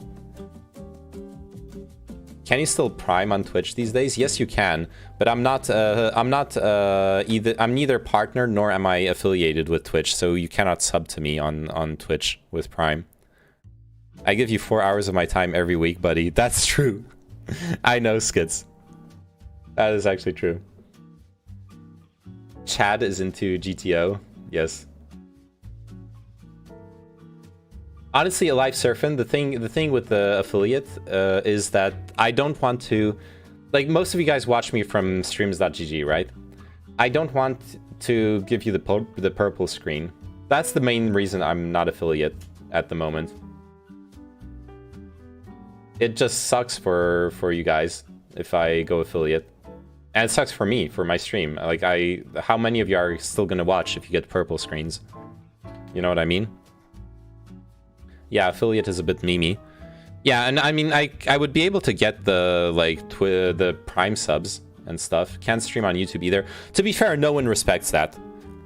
Can you still Prime on Twitch these days? Yes, you can, but I'm neither partner nor am I affiliated with Twitch, so you cannot sub to me on Twitch with Prime. I give you 4 hours of my time every week, buddy. That's true. I know, Skits. That is actually true. Chad is into GTO. Yes. Honestly, Alive Surfin', the thing with the affiliate is that I don't want to, like, most of you guys watch me from streams.gg, right? I don't want to give you the purple screen. That's the main reason I'm not affiliate at the moment. It just sucks for you guys if I go affiliate. And it sucks for me, for my stream. Like, how many of you are still gonna watch if you get purple screens? You know what I mean? Yeah, affiliate is a bit memey. Yeah, and I mean, I would be able to get the, like, the Prime subs and stuff. Can't stream on YouTube either. To be fair, no one respects that.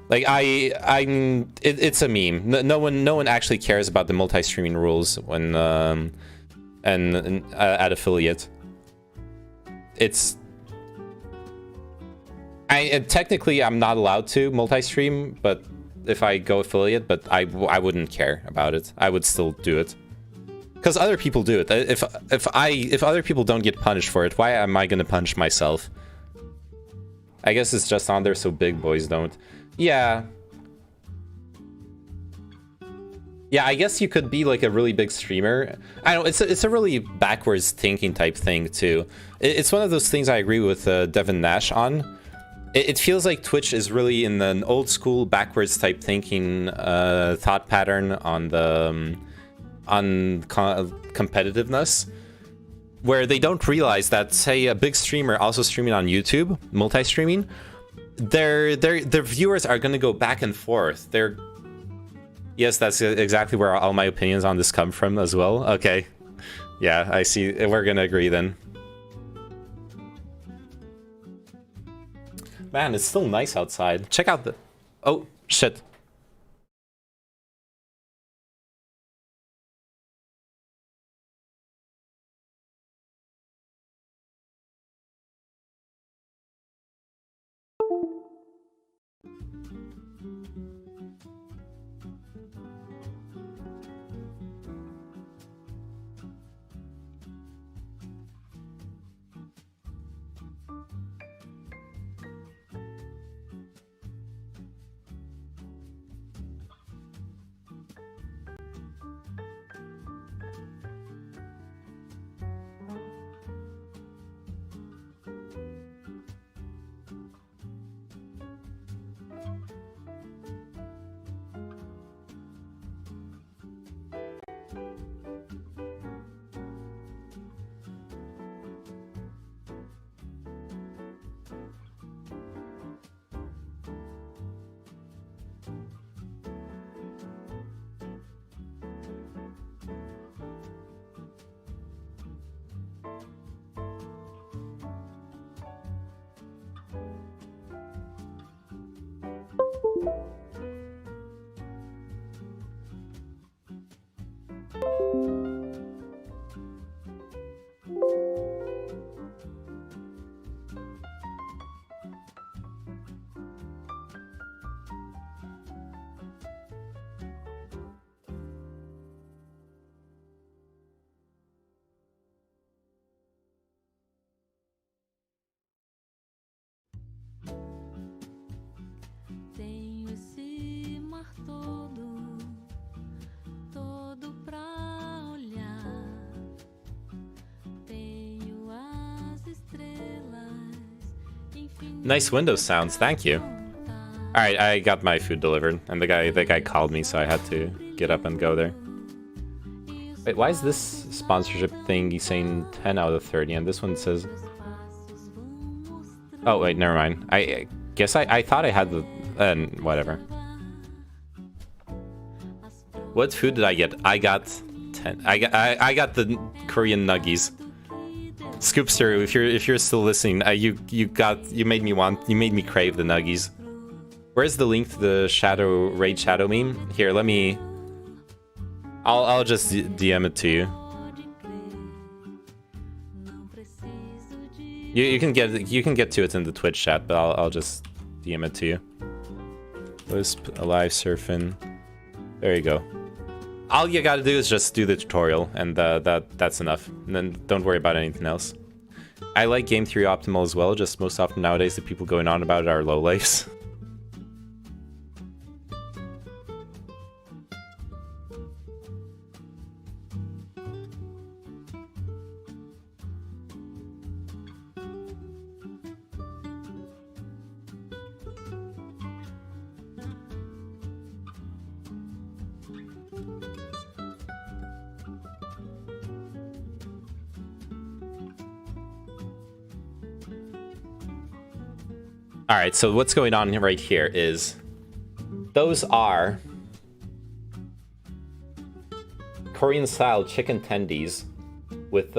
Like, it's a meme. No one actually cares about the multi-streaming rules when, at affiliate. It's... technically, I'm not allowed to multi-stream, but if I go affiliate, but I wouldn't care about it. I would still do it. Because other people do it. If other people don't get punished for it, why am I gonna punish myself? I guess it's just on there so big boys don't. Yeah. Yeah, I guess you could be like a really big streamer. I don't know, it's a really backwards thinking type thing too. It's one of those things I agree with Devin Nash on. It feels like Twitch is really in an old school backwards type thinking thought pattern on the competitiveness, where they don't realize that, say, a big streamer also streaming on YouTube, multi-streaming, their viewers are going to go back and forth. Yes, that's exactly where all my opinions on this come from as well. Okay, yeah, I see. We're gonna agree then. Man, it's still nice outside. Check out the... Oh, shit. Tenho esse mar todo pra olhar. Tenho as estrelas. Nice Windows sounds, thank you. Alright, I got my food delivered, and the guy called me, so I had to get up and go there. Wait, why is this sponsorship thing saying 10 out of 30, and this one says... Oh, wait, never mind. I guess I thought I had the... whatever. What food did I get? I got 10. I got the Korean nuggies. Scoopster, if you're still listening, you made me crave the nuggies. Where's the link to the Raid Shadow meme? Here, let me... I'll just DM it to you. You can get to it in the Twitch chat, but I'll just DM it to you. Wisp, Alive Surfin'. There you go. All you gotta do is just do the tutorial, and that's enough. And then don't worry about anything else. I like game theory optimal as well, just most often nowadays the people going on about it are lowlifes. All right, so what's going on right here is those are Korean-style chicken tendies with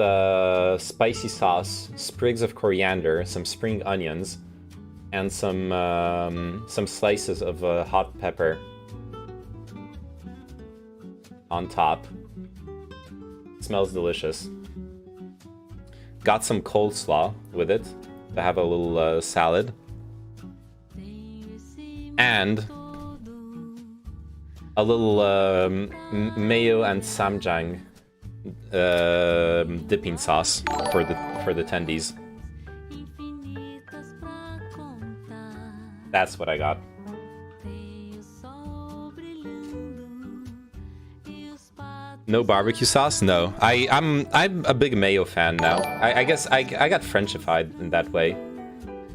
spicy sauce, sprigs of coriander, some spring onions, and some slices of hot pepper on top. Smells delicious. Got some coleslaw with it to have a little salad. And a little mayo and samjang dipping sauce for the tendies. That's what I got. No barbecue sauce? No. I'm a big mayo fan now. I guess I got Frenchified in that way.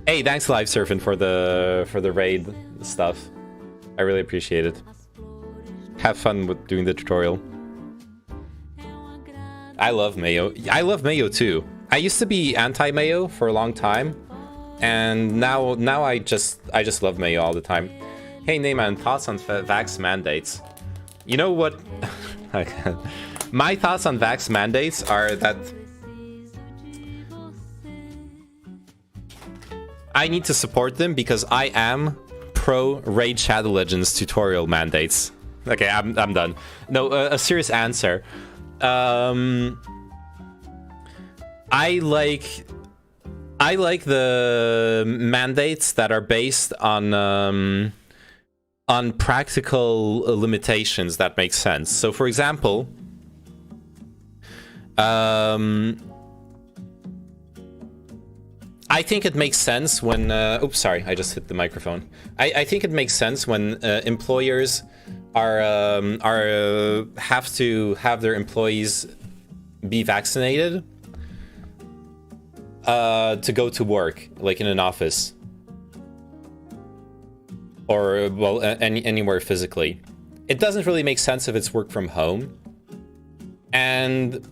Hey, thanks Live Surfing for the raid stuff. I really appreciate it. Have fun with doing the tutorial. I love mayo. I love mayo too. I used to be anti-mayo for a long time, and now I just love mayo all the time. Hey Neyman, thoughts on vax mandates? You know what? My thoughts on vax mandates are that I need to support them because I am pro Raid Shadow Legends tutorial mandates. Okay, I'm done. No, a serious answer. I like the mandates that are based on practical limitations that make sense. So, for example, I think it makes sense when... oops, sorry, I just hit the microphone. I think it makes sense when employers have to have their employees be vaccinated to go to work, like in an office. Or, well, anywhere physically. It doesn't really make sense if it's work from home. And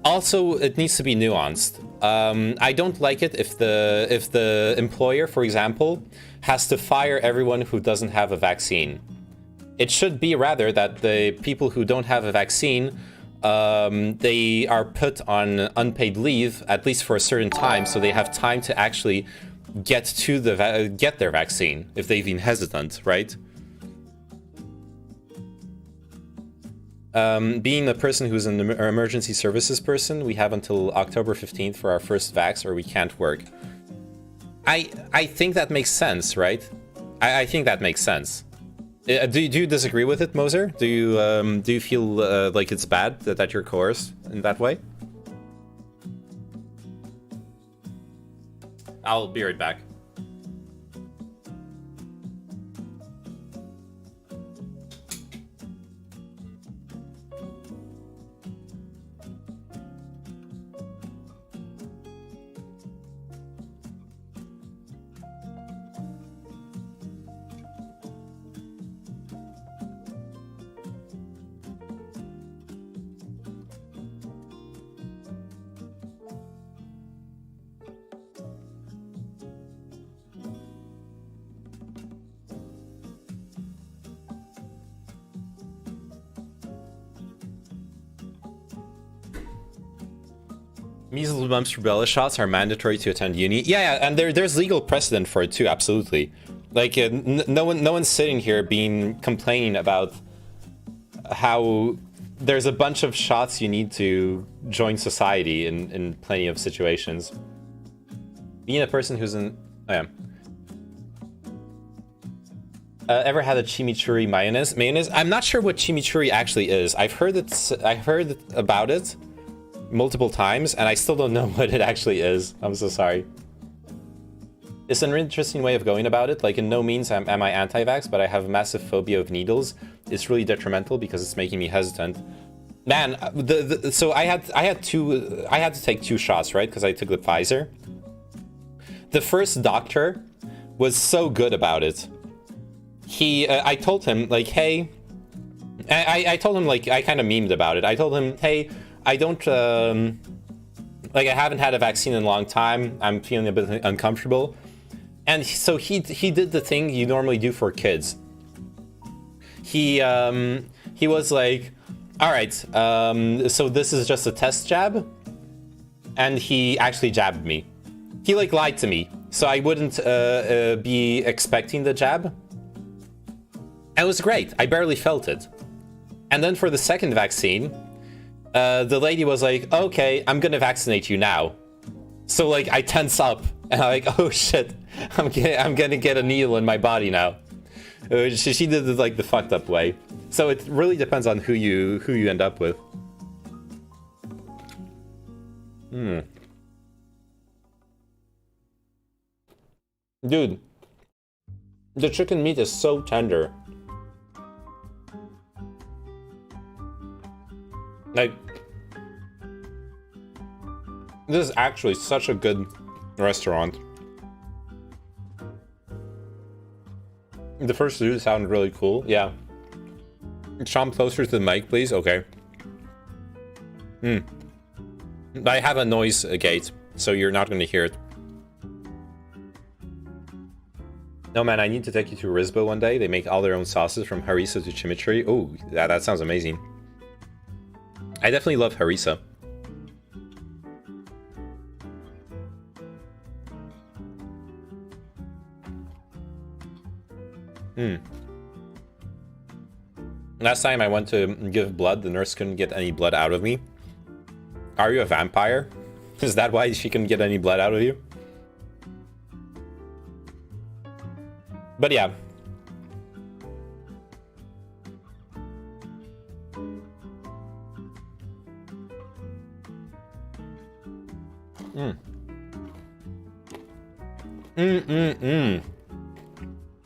also, it needs to be nuanced. I don't like it if the employer, for example, has to fire everyone who doesn't have a vaccine. It should be rather that the people who don't have a vaccine, they are put on unpaid leave, at least for a certain time, so they have time to actually get their vaccine if they've been hesitant, right? Being a person who's an emergency services person, we have until October 15th for our first vax, or we can't work. I think that makes sense, right? I think that makes sense. Do you disagree with it, Moser? Do you feel like it's bad that you're coerced in that way? I'll be right back. Measles, mumps, rubella shots are mandatory to attend uni. Yeah, and there's legal precedent for it too. Absolutely. Like no one's sitting here complaining about how there's a bunch of shots you need to join society in plenty of situations. Being a person who's ever had a chimichurri mayonnaise? I'm not sure what chimichurri actually is. I've heard about it multiple times, and I still don't know what it actually is. I'm so sorry. It's an interesting way of going about it. Like, in no means am I anti-vax, but I have a massive phobia of needles. It's really detrimental because it's making me hesitant. Man, so I had to take 2 shots, right? Because I took the Pfizer. The first doctor was so good about it. I told him, like, hey, I told him, like, I kind of memed about it. I told him, hey, I don't, like, I haven't had a vaccine in a long time. I'm feeling a bit uncomfortable. And so he did the thing you normally do for kids. He was like, all right, so this is just a test jab, and he actually jabbed me. He like lied to me, so I wouldn't be expecting the jab. And it was great. I barely felt it. And then for the second vaccine, the lady was like, okay, I'm gonna vaccinate you now. So like I tense up and I'm like, oh shit, I'm gonna get a needle in my body now. She did it like the fucked up way. So it really depends on who you end up with. Dude, the chicken meat is so tender. Like, this is actually such a good restaurant. The first two sound really cool. Yeah. Sean, closer to the mic, please. Okay. I have a noise gate, so you're not going to hear it. No, man, I need to take you to Risbah one day. They make all their own sauces from harissa to chimichurri. Oh, that sounds amazing. I definitely love harissa. Last time I went to give blood, the nurse couldn't get any blood out of me. Are you a vampire? Is that why she couldn't get any blood out of you? But yeah.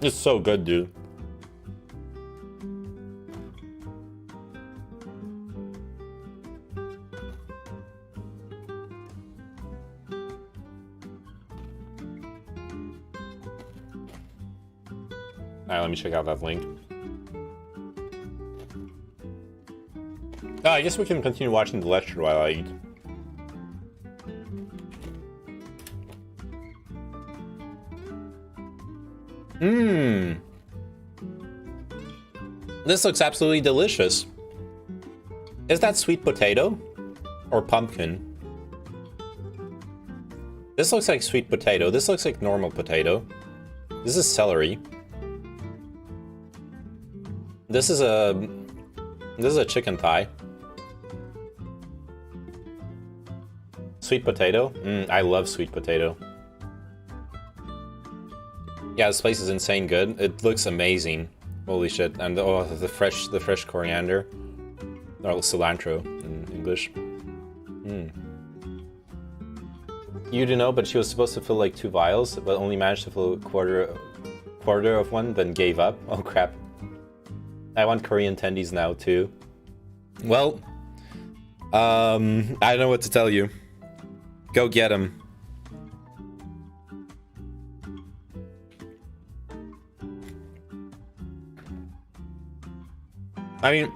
It's so good, dude. Alright, let me check out that link. I guess we can continue watching the lecture while I eat. This looks absolutely delicious. Is that sweet potato? Or pumpkin? This looks like sweet potato. This looks like normal potato. This is celery. This is a chicken thigh. Sweet potato? I love sweet potato. Yeah, this place is insane good. It looks amazing. Holy shit. And oh, the fresh coriander. Or cilantro in English. You do know, but she was supposed to fill like 2 vials, but only managed to fill a quarter of one, then gave up. Oh crap. I want Korean tendies now too. Well, I don't know what to tell you. Go get them. I mean,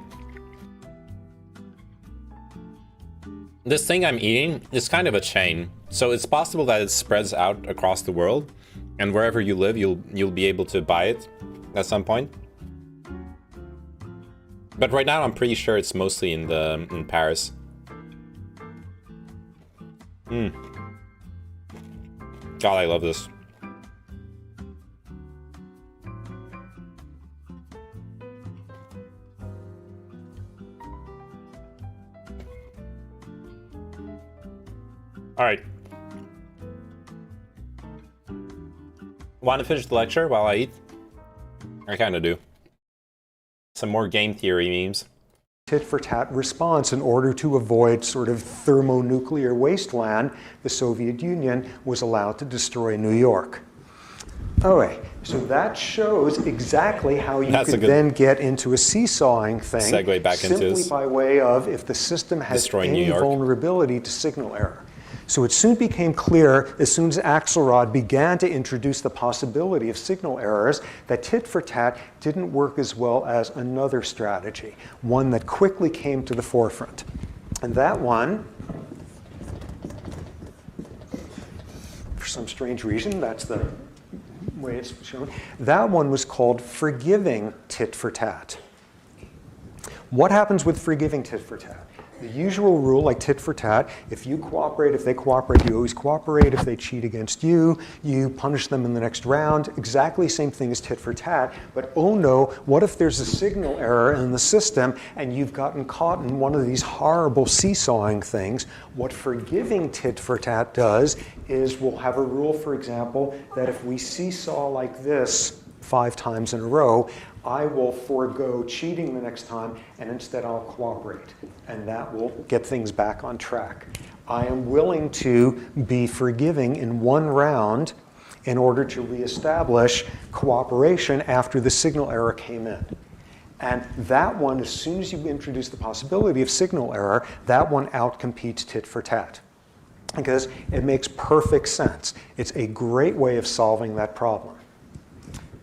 this thing I'm eating is kind of a chain, so it's possible that it spreads out across the world, and wherever you live, you'll be able to buy it at some point. But right now, I'm pretty sure it's mostly in Paris. God, I love this. All right. Want to finish the lecture while I eat? I kind of do. Some more game theory memes. Tit-for-tat response in order to avoid sort of thermonuclear wasteland, the Soviet Union was allowed to destroy New York. Okay, so that shows exactly how you could then get into a seesawing thing. Segue back into simply by way of if the system has any vulnerability to signal error. So it soon became clear, as soon as Axelrod began to introduce the possibility of signal errors, that tit-for-tat didn't work as well as another strategy, one that quickly came to the forefront. And that one, for some strange reason, that's the way it's shown. That one was called forgiving tit for tat. What happens with forgiving tit for tat? The usual rule, like tit for tat, if you cooperate, if they cooperate, you always cooperate. If they cheat against you, you punish them in the next round. Exactly same thing as tit for tat. But oh no, what if there's a signal error in the system and you've gotten caught in one of these horrible seesawing things? What forgiving tit for tat does is we'll have a rule, for example, that if we seesaw like this 5 times in a row, I will forego cheating the next time, and instead I'll cooperate. And that will get things back on track. I am willing to be forgiving in one round in order to reestablish cooperation after the signal error came in. And that one, as soon as you introduce the possibility of signal error, that one outcompetes tit for tat. Because it makes perfect sense. It's a great way of solving that problem.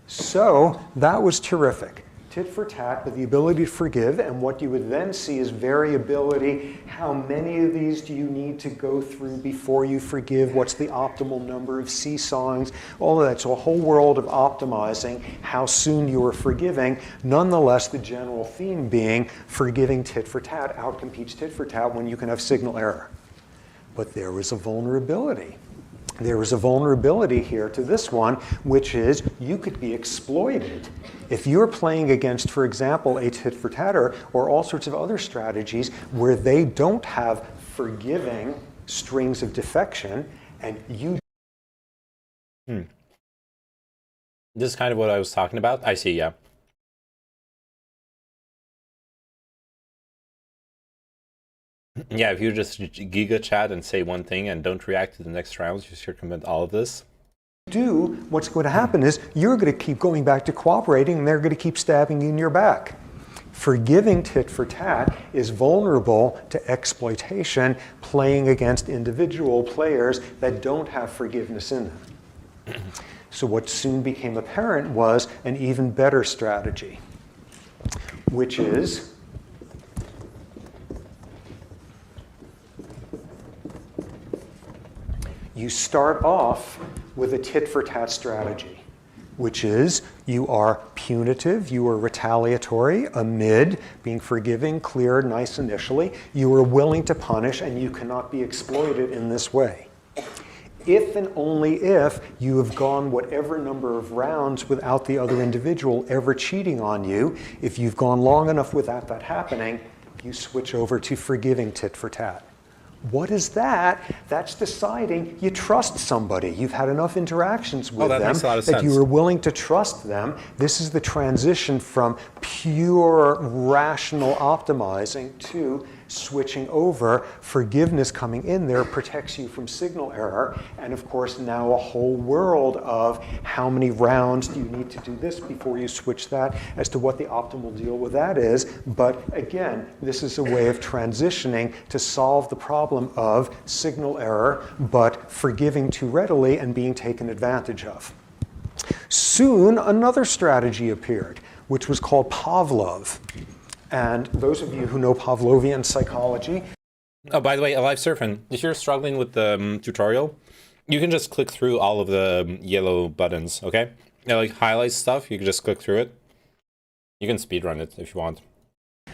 So that was terrific. Tit for tat with the ability to forgive, and what you would then see is variability. How many of these do you need to go through before you forgive? What's the optimal number of seesawings? All of that. So a whole world of optimizing how soon you are forgiving. Nonetheless, the general theme being forgiving tit for tat outcompetes tit for tat when you can have signal error. But there was a vulnerability. There was a vulnerability here to this one, which is you could be exploited. If you're playing against, for example, a tit for tatter or all sorts of other strategies where they don't have forgiving strings of defection, and you... This is kind of what I was talking about. I see, yeah. Yeah, if you just giga chat and say one thing and don't react to the next rounds, you circumvent all of this. What's going to happen is you're going to keep going back to cooperating, and they're going to keep stabbing you in your back. Forgiving tit for tat is vulnerable to exploitation playing against individual players that don't have forgiveness in them. So what soon became apparent was an even better strategy, which is you start off with a tit-for-tat strategy, which is you are punitive, you are retaliatory, amid being forgiving, clear, nice initially. You are willing to punish, and you cannot be exploited in this way. If and only if you have gone whatever number of rounds without the other individual ever cheating on you, if you've gone long enough without that happening, you switch over to forgiving tit-for-tat. What is that? That's deciding you trust somebody. You've had enough interactions with them that you are willing to trust them. This is the transition from pure rational optimizing to switching over. Forgiveness coming in there protects you from signal error. And of course, now a whole world of how many rounds do you need to do this before you switch that, as to what the optimal deal with that is. But again, this is a way of transitioning to solve the problem of signal error, but forgiving too readily and being taken advantage of. Soon, another strategy appeared, which was called Pavlov. And those of you who know Pavlovian psychology. Oh, by the way, Alive Surfing, if you're struggling with the tutorial, you can just click through all of the yellow buttons, okay? Like highlight stuff, you can just click through it. You can speedrun it if you want.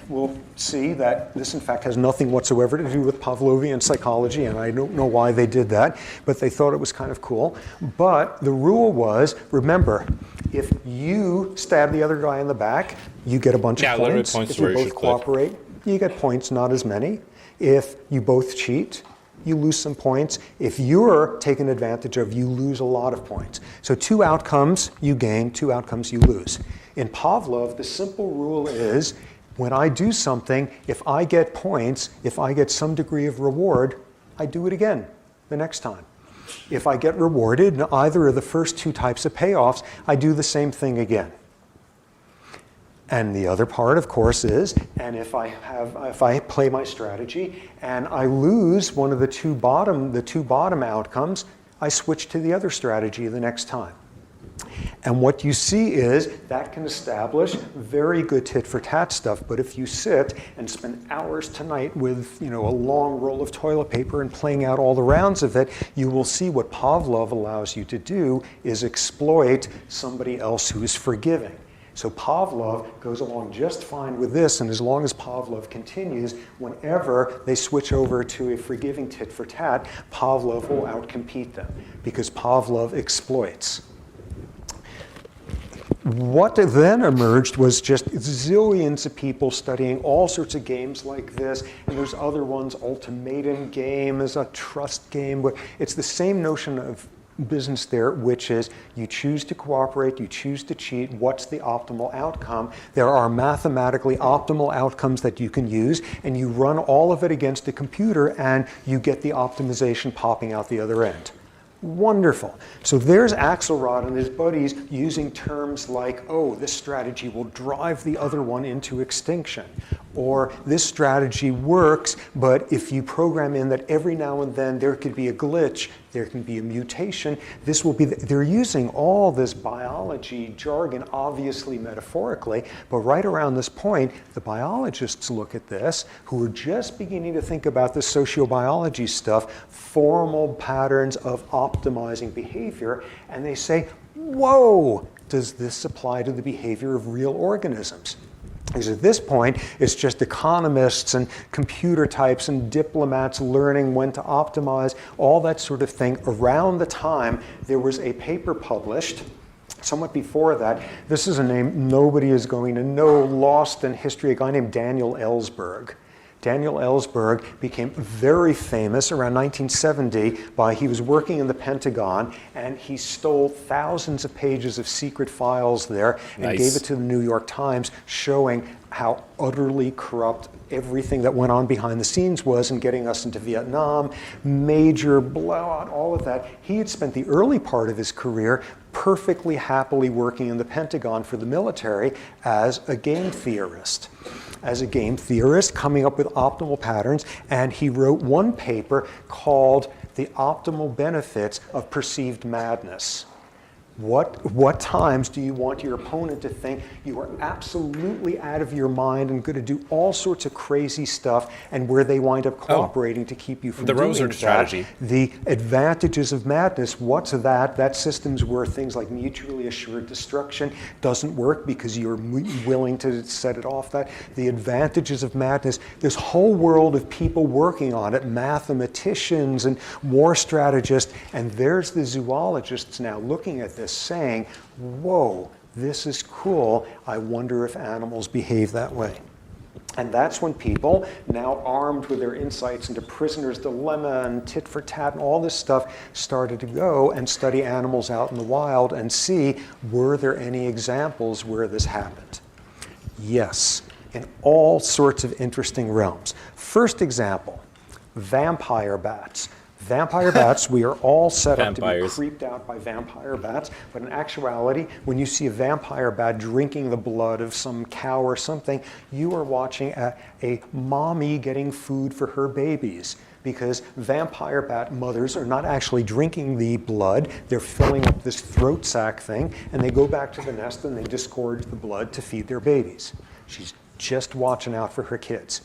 We'll see that this, in fact, has nothing whatsoever to do with Pavlovian psychology, and I don't know why they did that, but they thought it was kind of cool. But the rule was, remember, if you stab the other guy in the back, you get a bunch of points. If you both cooperate, you get points, not as many. If you both cheat, you lose some points. If you're taken advantage of, you lose a lot of points. So 2 outcomes you gain, 2 outcomes you lose. In Pavlov, the simple rule is, when I do something, if I get points, if I get some degree of reward, I do it again the next time. If I get rewarded in either of the first 2 types of payoffs, I do the same thing again. And the other part, of course, is, and if I play my strategy and I lose one of the two bottom outcomes, I switch to the other strategy the next time. And what you see is that can establish very good tit-for-tat stuff. But if you sit and spend hours tonight with a long roll of toilet paper and playing out all the rounds of it, you will see what Pavlov allows you to do is exploit somebody else who is forgiving. So Pavlov goes along just fine with this, and as long as Pavlov continues, whenever they switch over to a forgiving tit-for-tat, Pavlov will outcompete them, because Pavlov exploits. What then emerged was just zillions of people studying all sorts of games like this, and there's other ones. Ultimatum game is a trust game. It's the same notion of business there, which is you choose to cooperate, you choose to cheat, what's the optimal outcome? There are mathematically optimal outcomes that you can use, and you run all of it against a computer, and you get the optimization popping out the other end. Wonderful. So there's Axelrod and his buddies using terms like, oh, this strategy will drive the other one into extinction. Or this strategy works, but if you program in that every now and then there could be a glitch, there can be a mutation, this will be, they're using all this biology jargon, obviously metaphorically, but right around this point, the biologists look at this, who are just beginning to think about the sociobiology stuff, formal patterns of optimizing behavior, and they say, whoa, does this apply to the behavior of real organisms? Because at this point, it's just economists and computer types and diplomats learning when to optimize, all that sort of thing. Around the time, there was a paper published, somewhat before that. This is a name nobody is going to know, lost in history, a guy named Daniel Ellsberg. Daniel Ellsberg became very famous around 1970 he was working in the Pentagon, and he stole thousands of pages of secret files there and gave it to the New York Times, showing how utterly corrupt everything that went on behind the scenes was in getting us into Vietnam, major blowout, all of that. He had spent the early part of his career perfectly happily working in the Pentagon for the military as a game theorist. Coming up with optimal patterns, and he wrote one paper called The Optimal Benefits of Perceived Madness. What times do you want your opponent to think you are absolutely out of your mind and going to do all sorts of crazy stuff, and where they wind up cooperating to keep you from doing that? The Rosert strategy. The advantages of madness, what's that? That system's where things like mutually assured destruction doesn't work because you're willing to set it off that. The advantages of madness, this whole world of people working on it, mathematicians and war strategists, and there's the zoologists now looking at this saying, whoa, this is cool. I wonder if animals behave that way. And that's when people, now armed with their insights into prisoner's dilemma and tit for tat and all this stuff, started to go and study animals out in the wild and see, were there any examples where this happened? Yes, in all sorts of interesting realms. First example, vampire bats. Vampire bats, we are all set up to be creeped out by vampire bats, but in actuality, when you see a vampire bat drinking the blood of some cow or something, you are watching a mommy getting food for her babies, because vampire bat mothers are not actually drinking the blood, they're filling up this throat sac thing, and they go back to the nest and they disgorge the blood to feed their babies. She's just watching out for her kids.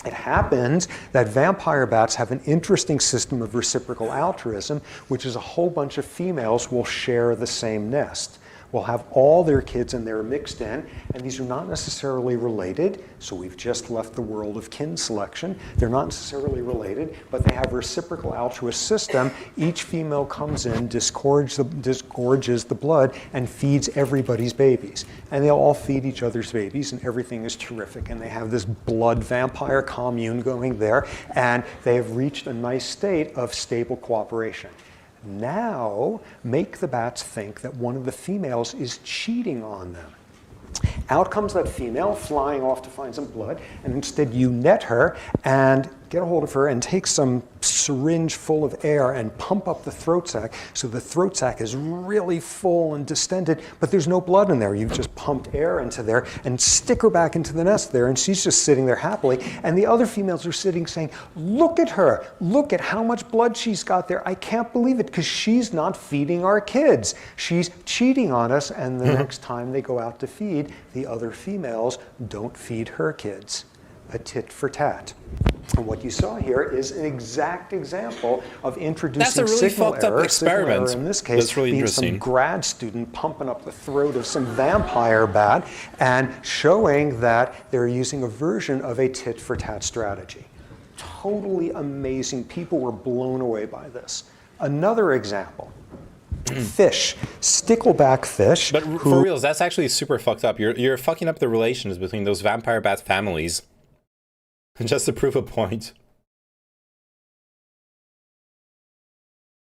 It happens that vampire bats have an interesting system of reciprocal altruism, which is a whole bunch of females will share the same nest. Will have all their kids in there mixed in, and these are not necessarily related, so we've just left the world of kin selection. They're not necessarily related, but they have a reciprocal altruist system. Each female comes in, disgorges the blood, and feeds everybody's babies. And they all feed each other's babies, and everything is terrific. And they have this blood vampire commune going there, and they have reached a nice state of stable cooperation. Now, make the bats think that one of the females is cheating on them. Out comes that female flying off to find some blood, and instead you net her, and get a hold of her and take some syringe full of air and pump up the throat sac so the throat sac is really full and distended, but there's no blood in there. You've just pumped air into there, and stick her back into the nest there, and she's just sitting there happily. And the other females are sitting saying, look at her, look at how much blood she's got there. I can't believe it, because she's not feeding our kids. She's cheating on us. And the next time they go out to feed, the other females don't feed her kids. A tit for tat. And what you saw here is an exact example of introducing That's a really signal fucked up error. experiment. Signal error in this case That's really being interesting. some grad student pumping up the throat of some vampire bat and showing that they're using a version of a tit for tat strategy. Totally amazing. People were blown away by this. Another example. Fish, stickleback fish. But for reals, that's actually super fucked up. You're fucking up the relations between those vampire bat families. Just to prove a point.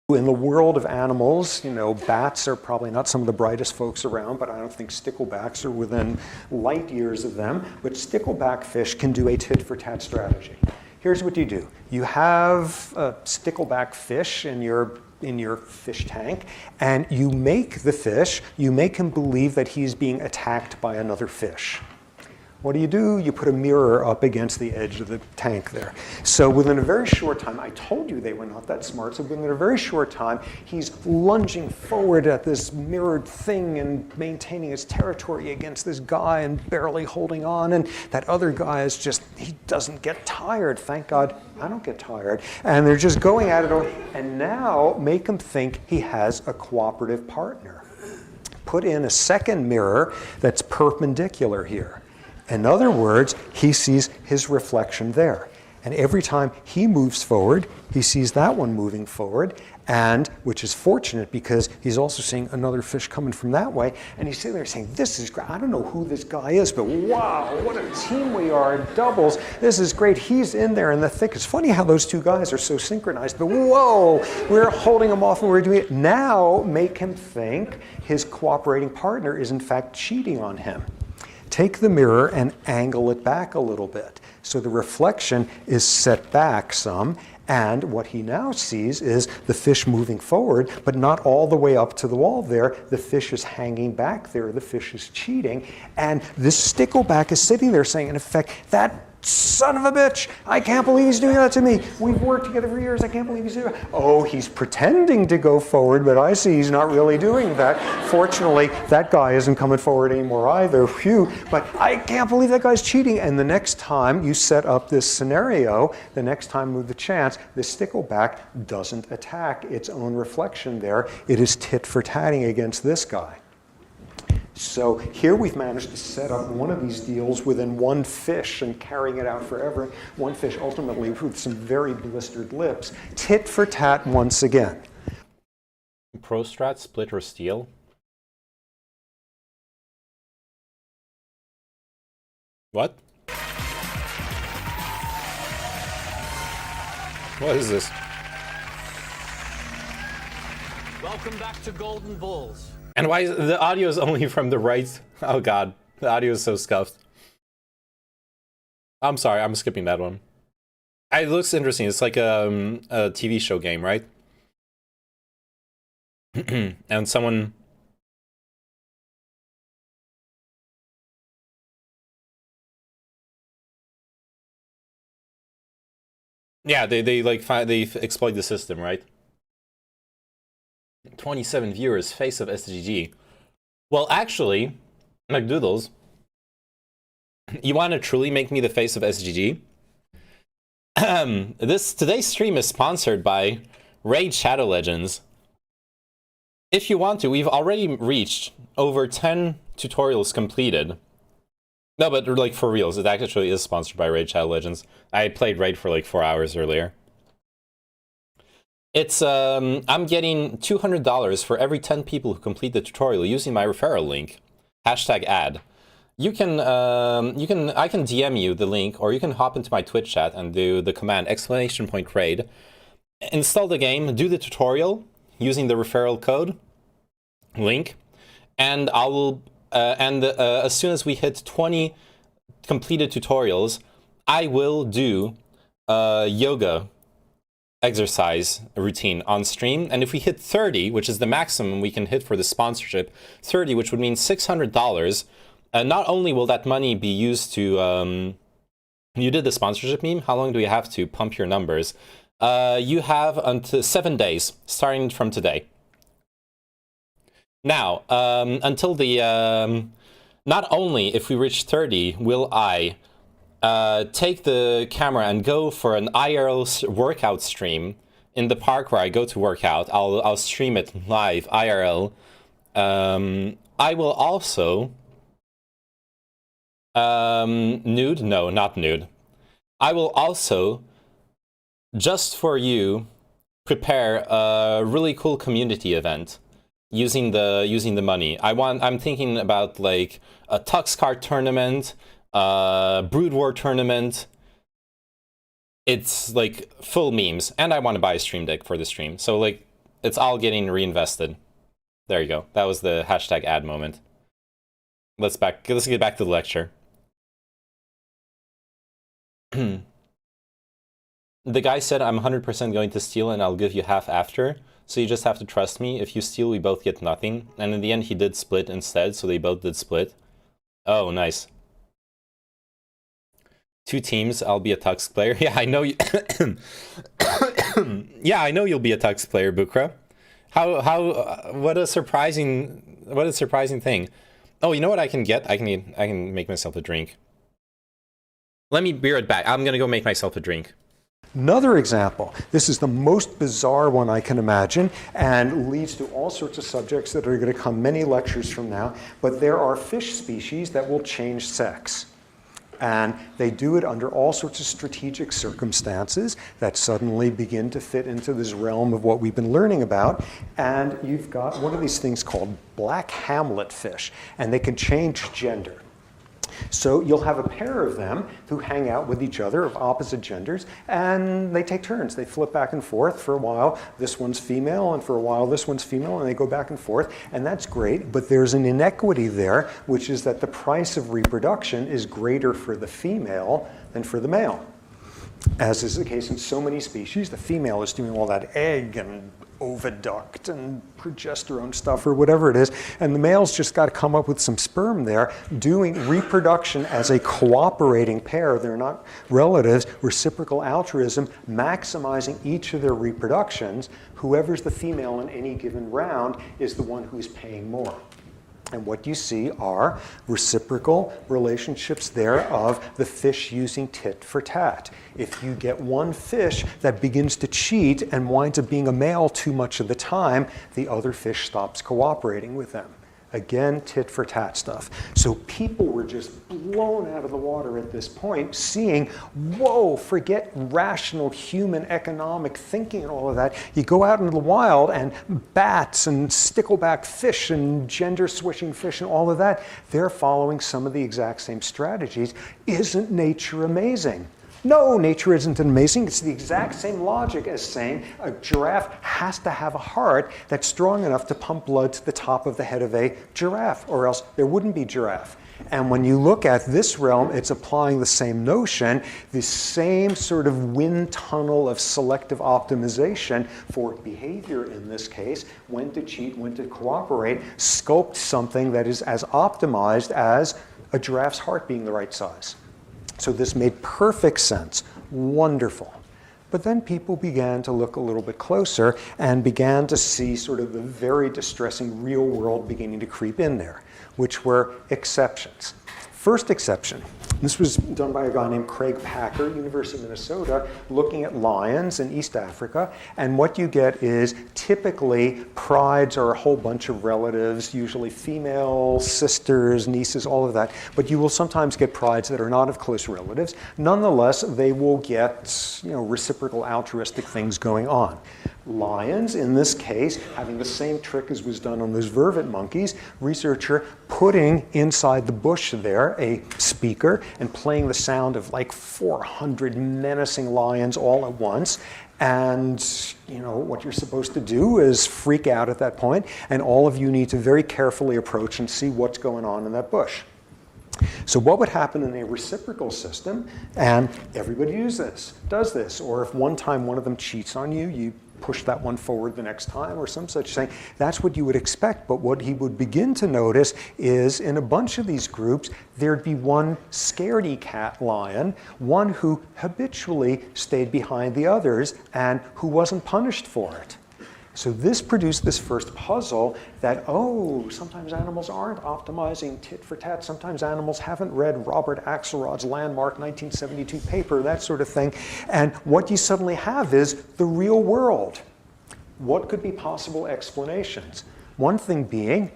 In the world of animals, you know, bats are probably not some of the brightest folks around, but I don't think sticklebacks are within light years of them. But stickleback fish can do a tit for tat strategy. Here's what you do. You have a stickleback fish in your fish tank, and you make him believe that he's being attacked by another fish. What do? You put a mirror up against the edge of the tank there. So within a very short time, I told you they were not that smart, so within a very short time, he's lunging forward at this mirrored thing and maintaining his territory against this guy and barely holding on, and that other guy is just, he doesn't get tired. Thank God I don't get tired. And they're just going at it, and now make him think he has a cooperative partner. Put in a second mirror that's perpendicular here. In other words, he sees his reflection there. And every time he moves forward, he sees that one moving forward, and which is fortunate because he's also seeing another fish coming from that way. And he's sitting there saying, this is great. I don't know who this guy is, but wow, what a team we are in doubles. This is great. He's in there in the thick. It's funny how those two guys are so synchronized, but whoa, we're holding him off and we're doing it. Now make him think his cooperating partner is in fact cheating on him. Take the mirror and angle it back a little bit. So the reflection is set back some, and what he now sees is the fish moving forward, but not all the way up to the wall there. The fish is hanging back there. The fish is cheating. And this stickleback is sitting there saying, in effect, that son of a bitch, I can't believe he's doing that to me. We've worked together for years. I can't believe he's doing that. Oh, he's pretending to go forward, but I see he's not really doing that. Fortunately, that guy isn't coming forward anymore either. Phew. But I can't believe that guy's cheating. And the next time you set up this scenario, the next time with the chance, the stickleback doesn't attack its own reflection there. It is tit for tatting against this guy. So here we've managed to set up one of these deals within one fish and carrying it out forever. One fish ultimately with some very blistered lips. Tit for tat once again. Pro strat, split or steal? What? What is this? Welcome back to Golden Bulls. And why is the audio is only from the right? Oh god, the audio is so scuffed. I'm sorry, I'm skipping that one. It looks interesting. It's like a TV show game, right? And someone... Yeah, they exploit the system, right? 27 viewers, face of SGG. Well, actually, McDoodles, you want to truly make me the face of SGG? Today's stream is sponsored by Raid Shadow Legends. If you want to, we've already reached over 10 tutorials completed. No, but like for reals, it actually is sponsored by Raid Shadow Legends. I played Raid for like 4 hours earlier. It's, I'm getting $200 for every 10 people who complete the tutorial using my referral link. #ad. I can DM you the link, or you can hop into my Twitch chat and do the command !raid. Install the game, do the tutorial using the referral code link, and I will, as soon as we hit 20 completed tutorials, I will do yoga exercise routine on stream, and if we hit 30, which is the maximum we can hit for the sponsorship, 30, which would mean $600, not only will that money be used to, you did the sponsorship meme, how long do you have to pump your numbers? You have until 7 days, starting from today. Now, until the, not only if we reach 30, will I take the camera and go for an IRL workout stream in the park where I go to work out. I'll stream it live, IRL. I will also... nude? No, not nude. I will also, just for you, prepare a really cool community event using the money. I'm thinking about like a Tux Card tournament, Brood War tournament. It's like full memes, and I want to buy a stream deck for the stream. So like, it's all getting reinvested. There you go. That was the hashtag ad moment. Let's get back to the lecture. The guy said, I'm 100% going to steal and I'll give you half after. So you just have to trust me. If you steal, we both get nothing. And in the end, he did split instead, so they both did split. Oh, nice. 2 teams, I'll be a Tux player. Yeah, I know you. Yeah, I know you'll be a Tux player, Bukra. What a surprising thing. Oh, you know what I can get? I can make myself a drink. Let me be right back. I'm gonna go make myself a drink. Another example, this is the most bizarre one I can imagine and leads to all sorts of subjects that are going to come many lectures from now, but there are fish species that will change sex. And they do it under all sorts of strategic circumstances that suddenly begin to fit into this realm of what we've been learning about. And you've got one of these things called black hamlet fish, and they can change gender. So you'll have a pair of them who hang out with each other of opposite genders, and they take turns. They flip back and forth. For a while, this one's female, and for a while, this one's female, and they go back and forth, and that's great. But there's an inequity there, which is that the price of reproduction is greater for the female than for the male. As is the case in so many species, the female is doing all that egg and oviduct and progesterone stuff or whatever it is, and the male's just got to come up with some sperm there, doing reproduction as a cooperating pair. They're not relatives, reciprocal altruism, maximizing each of their reproductions. Whoever's the female in any given round is the one who's paying more. And what you see are reciprocal relationships there of the fish using tit for tat. If you get one fish that begins to cheat and winds up being a male too much of the time, the other fish stops cooperating with them. Again, tit for tat stuff. So people were just blown out of the water at this point, seeing, whoa, forget rational human economic thinking and all of that. You go out into the wild and bats and stickleback fish and gender switching fish and all of that, they're following some of the exact same strategies. Isn't nature amazing? No, nature isn't amazing. It's the exact same logic as saying a giraffe has to have a heart that's strong enough to pump blood to the top of the head of a giraffe, or else there wouldn't be giraffe. And when you look at this realm, it's applying the same notion, the same sort of wind tunnel of selective optimization for behavior in this case, when to cheat, when to cooperate, sculpt something that is as optimized as a giraffe's heart being the right size. So this made perfect sense. Wonderful. But then people began to look a little bit closer and began to see sort of the very distressing real world beginning to creep in there, which were exceptions. First exception, this was done by a guy named Craig Packer, University of Minnesota, looking at lions in East Africa. And what you get is typically prides are a whole bunch of relatives, usually female, sisters, nieces, all of that. But you will sometimes get prides that are not of close relatives. Nonetheless, they will get, reciprocal altruistic things going on. Lions, in this case, having the same trick as was done on those vervet monkeys, researcher putting inside the bush there a speaker and playing the sound of like 400 menacing lions all at once. And what you're supposed to do is freak out at that point, and all of you need to very carefully approach and see what's going on in that bush. So what would happen in a reciprocal system? And everybody does this. Or if one time one of them cheats on you, you push that one forward the next time or some such thing. That's what you would expect. But what he would begin to notice is in a bunch of these groups, there'd be one scaredy cat lion, one who habitually stayed behind the others and who wasn't punished for it. So this produced this first puzzle that, oh, sometimes animals aren't optimizing tit for tat. Sometimes animals haven't read Robert Axelrod's landmark 1972 paper, that sort of thing. And what you suddenly have is the real world. What could be possible explanations? One thing being,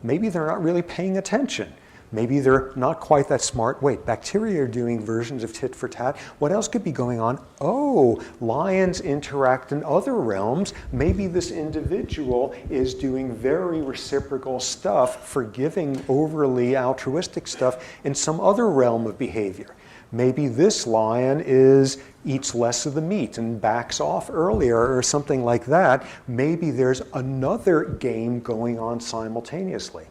maybe they're not really paying attention. Maybe they're not quite that smart. Wait, bacteria are doing versions of tit for tat. What else could be going on? Oh, lions interact in other realms. Maybe this individual is doing very reciprocal stuff, forgiving, overly altruistic stuff in some other realm of behavior. Maybe this lion eats less of the meat and backs off earlier or something like that. Maybe there's another game going on simultaneously.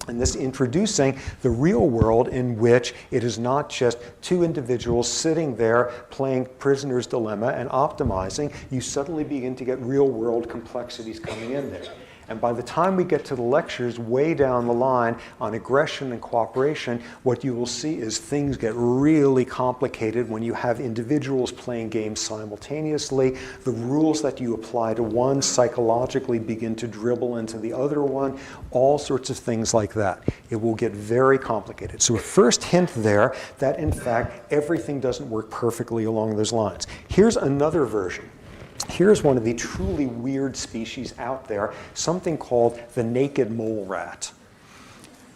And this introducing the real world in which it is not just two individuals sitting there playing prisoner's dilemma and optimizing. You suddenly begin to get real world complexities coming in there. And by the time we get to the lectures way down the line on aggression and cooperation, what you will see is things get really complicated when you have individuals playing games simultaneously. The rules that you apply to one psychologically begin to dribble into the other one, all sorts of things like that. It will get very complicated. So a first hint there that, in fact, everything doesn't work perfectly along those lines. Here's another version. Here's one of the truly weird species out there, something called the naked mole rat.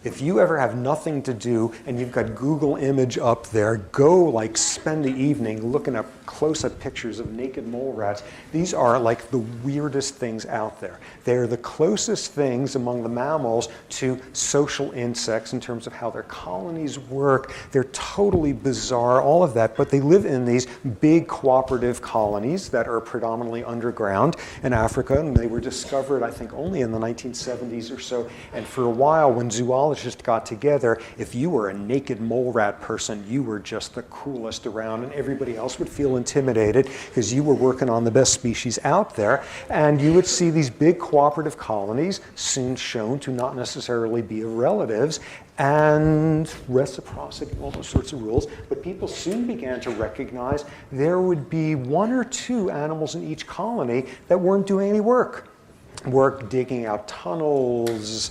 If you ever have nothing to do and you've got Google image up there, go spend the evening looking up close-up pictures of naked mole rats. These are like the weirdest things out there. They're the closest things among the mammals to social insects in terms of how their colonies work. They're totally bizarre, all of that, but they live in these big cooperative colonies that are predominantly underground in Africa, and they were discovered, I think, only in the 1970s or so. And for a while, when zoologists got together, if you were a naked mole rat person, you were just the coolest around, and everybody else would feel intimidated because you were working on the best species out there. And you would see these big cooperative colonies soon shown to not necessarily be of relatives, and reciprocity, all those sorts of rules. But people soon began to recognize there would be one or two animals in each colony that weren't doing any work digging out tunnels,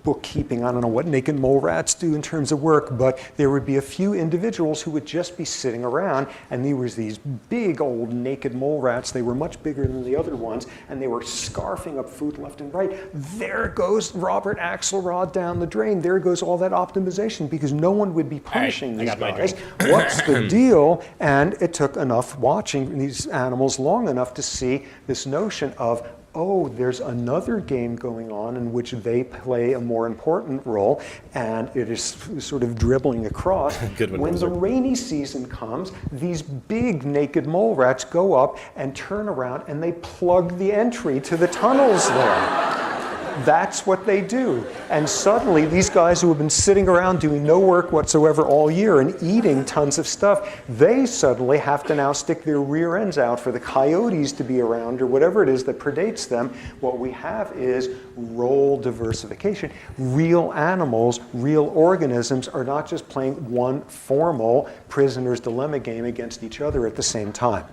bookkeeping. I don't know what naked mole rats do in terms of work, but there would be a few individuals who would just be sitting around, and there was these big old naked mole rats. They were much bigger than the other ones, and they were scarfing up food left and right. There goes Robert Axelrod down the drain. There goes all that optimization, because no one would be punishing these guys. What's the deal? And it took enough watching these animals long enough to see this notion of, oh, there's another game going on in which they play a more important role, and it is sort of dribbling across. When the rainy season comes, these big naked mole rats go up and turn around and they plug the entry to the tunnels there. That's what they do. And suddenly, these guys who have been sitting around doing no work whatsoever all year and eating tons of stuff, they suddenly have to now stick their rear ends out for the coyotes to be around or whatever it is that predates them. What we have is role diversification. Real animals, real organisms are not just playing one formal prisoner's dilemma game against each other at the same time.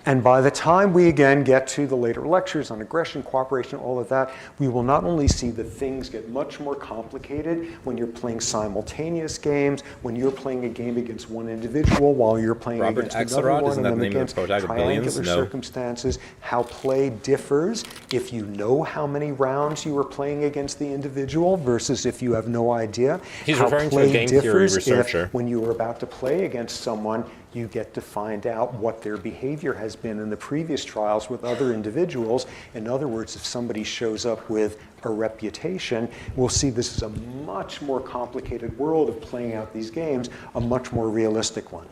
And by the time we again get to the later lectures on aggression, cooperation, all of that, we will not only see that things get much more complicated when you're playing simultaneous games, when you're playing a game against one individual while you're playing against another one, and then against triangular circumstances, how play differs if you know how many rounds you are playing against the individual versus if you have no idea. He's referring to a game theory researcher. When you are about to play against someone, you get to find out what their behavior has been in the previous trials with other individuals. In other words, if somebody shows up with a reputation, we'll see this is a much more complicated world of playing out these games, a much more realistic one.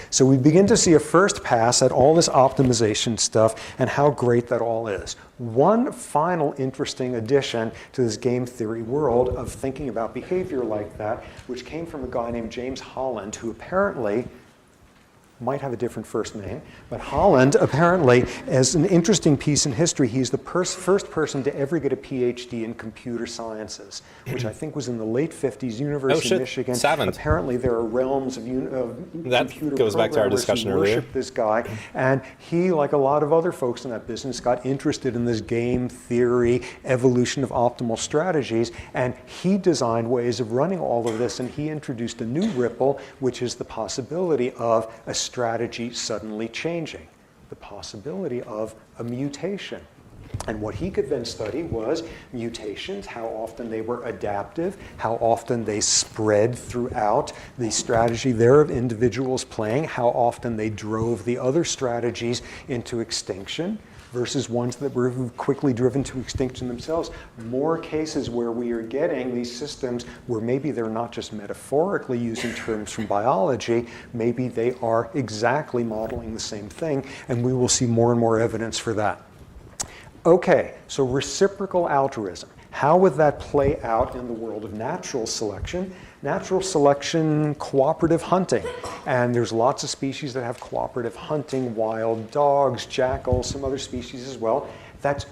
So we begin to see a first pass at all this optimization stuff and how great that all is. One final interesting addition to this game theory world of thinking about behavior like that, which came from a guy named James Holland, who apparently might have a different first name, but Holland apparently, as an interesting piece in history, he's the first person to ever get a PhD in computer sciences, which I think was in the late 50s, University of Michigan. Savant. Apparently there are realms of that computer goes back to our discussion who earlier. worship this guy, and he, like a lot of other folks in that business, got interested in this game theory, evolution of optimal strategies, and he designed ways of running all of this, and he introduced a new ripple, which is the possibility of a strategy suddenly changing, the possibility of a mutation. And what he could then study was mutations, how often they were adaptive, how often they spread throughout the strategy there of individuals playing, how often they drove the other strategies into extinction versus ones that were quickly driven to extinction themselves. More cases where we are getting these systems where maybe they're not just metaphorically using terms from biology, maybe they are exactly modeling the same thing, and we will see more and more evidence for that. Okay, so reciprocal altruism. How would that play out in the world of natural selection? Natural selection, cooperative hunting. And there's lots of species that have cooperative hunting, wild dogs, jackals, some other species as well. That's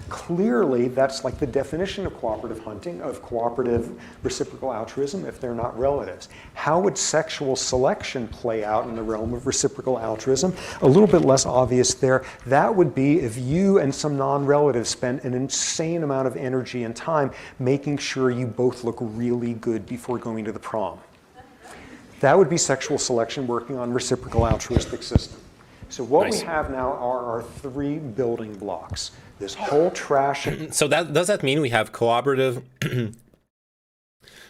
like the definition of cooperative hunting, of cooperative reciprocal altruism, if they're not relatives. How would sexual selection play out in the realm of reciprocal altruism? A little bit less obvious there. That would be if you and some non-relatives spend an insane amount of energy and time making sure you both look really good before going to the prom. That would be sexual selection working on reciprocal altruistic system. So what we have now are our three building blocks. This whole trash. So does that mean we have cooperative?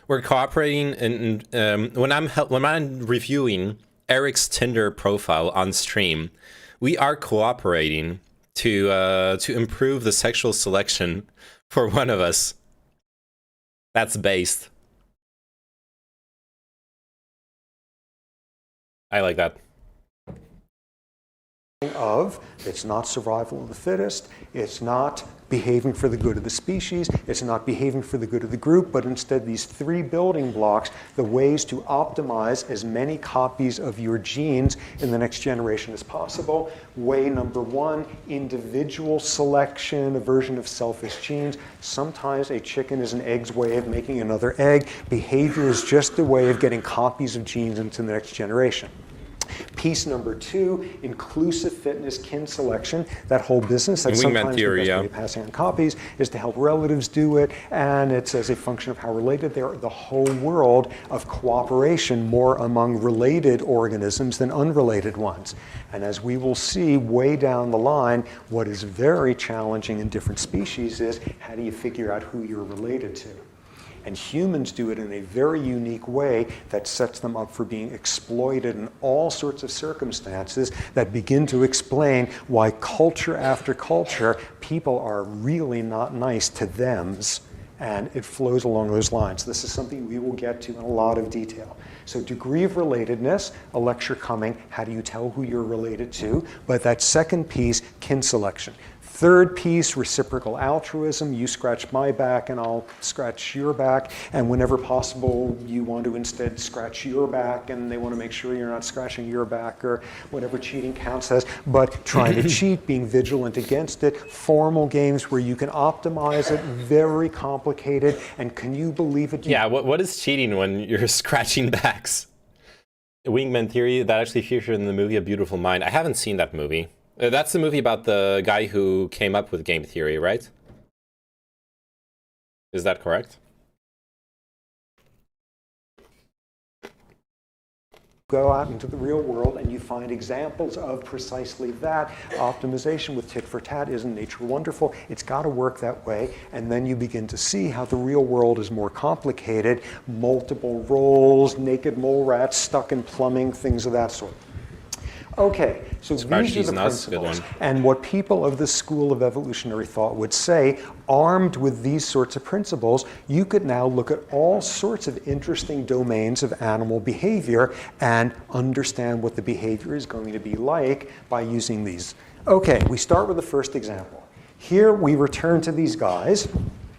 We're cooperating, and when I'm reviewing Eric's Tinder profile on stream, we are cooperating to improve the sexual selection for one of us. That's based. I like that. It's not survival of the fittest, it's not behaving for the good of the species, it's not behaving for the good of the group, but instead these three building blocks, the ways to optimize as many copies of your genes in the next generation as possible. Way number one, individual selection, a version of selfish genes. Sometimes a chicken is an egg's way of making another egg. Behavior is just a way of getting copies of genes into the next generation. Piece number two, inclusive fitness, kin selection. That whole business, that's sometimes the best way of passing on copies, is to help relatives do it, and it's as a function of how related they are. The whole world of cooperation more among related organisms than unrelated ones. And as we will see way down the line, what is very challenging in different species is how do you figure out who you're related to? And humans do it in a very unique way that sets them up for being exploited in all sorts of circumstances that begin to explain why culture after culture, people are really not nice to thems, and it flows along those lines. This is something we will get to in a lot of detail. So degree of relatedness, a lecture coming, how do you tell who you're related to? But that second piece, kin selection. Third piece, reciprocal altruism. You scratch my back and I'll scratch your back. And whenever possible, you want to instead scratch your back and they want to make sure you're not scratching your back or whatever cheating counts as. But trying to cheat, being vigilant against it. Formal games where you can optimize it, very complicated. And can you believe it? Yeah, what is cheating when you're scratching backs? Wingman Theory, that actually featured in the movie A Beautiful Mind. I haven't seen that movie. That's the movie about the guy who came up with game theory, right? Is that correct? Go out into the real world and you find examples of precisely that. Optimization with tit for tat, isn't nature wonderful? It's got to work that way. And then you begin to see how the real world is more complicated. Multiple roles, naked mole rats stuck in plumbing, things of that sort. Okay, so Sparge these are cheese the nuts, good principles. one. And what people of the school of evolutionary thought would say, armed with these sorts of principles, you could now look at all sorts of interesting domains of animal behavior and understand what the behavior is going to be like by using these. Okay, we start with the first example. Here we return to these guys,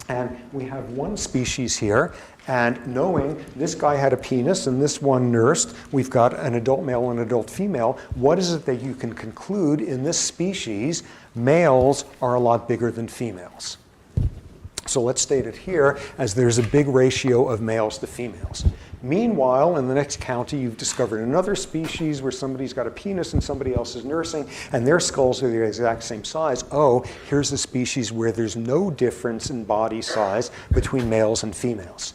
and we have one species here, and knowing this guy had a penis and this one nursed, we've got an adult male and adult female. What is it that you can conclude in this species? Males are a lot bigger than females. So let's state it here as there's a big ratio of males to females. Meanwhile, in the next county, you've discovered another species where somebody's got a penis and somebody else is nursing, and their skulls are the exact same size. Oh, here's a species where there's no difference in body size between males and females.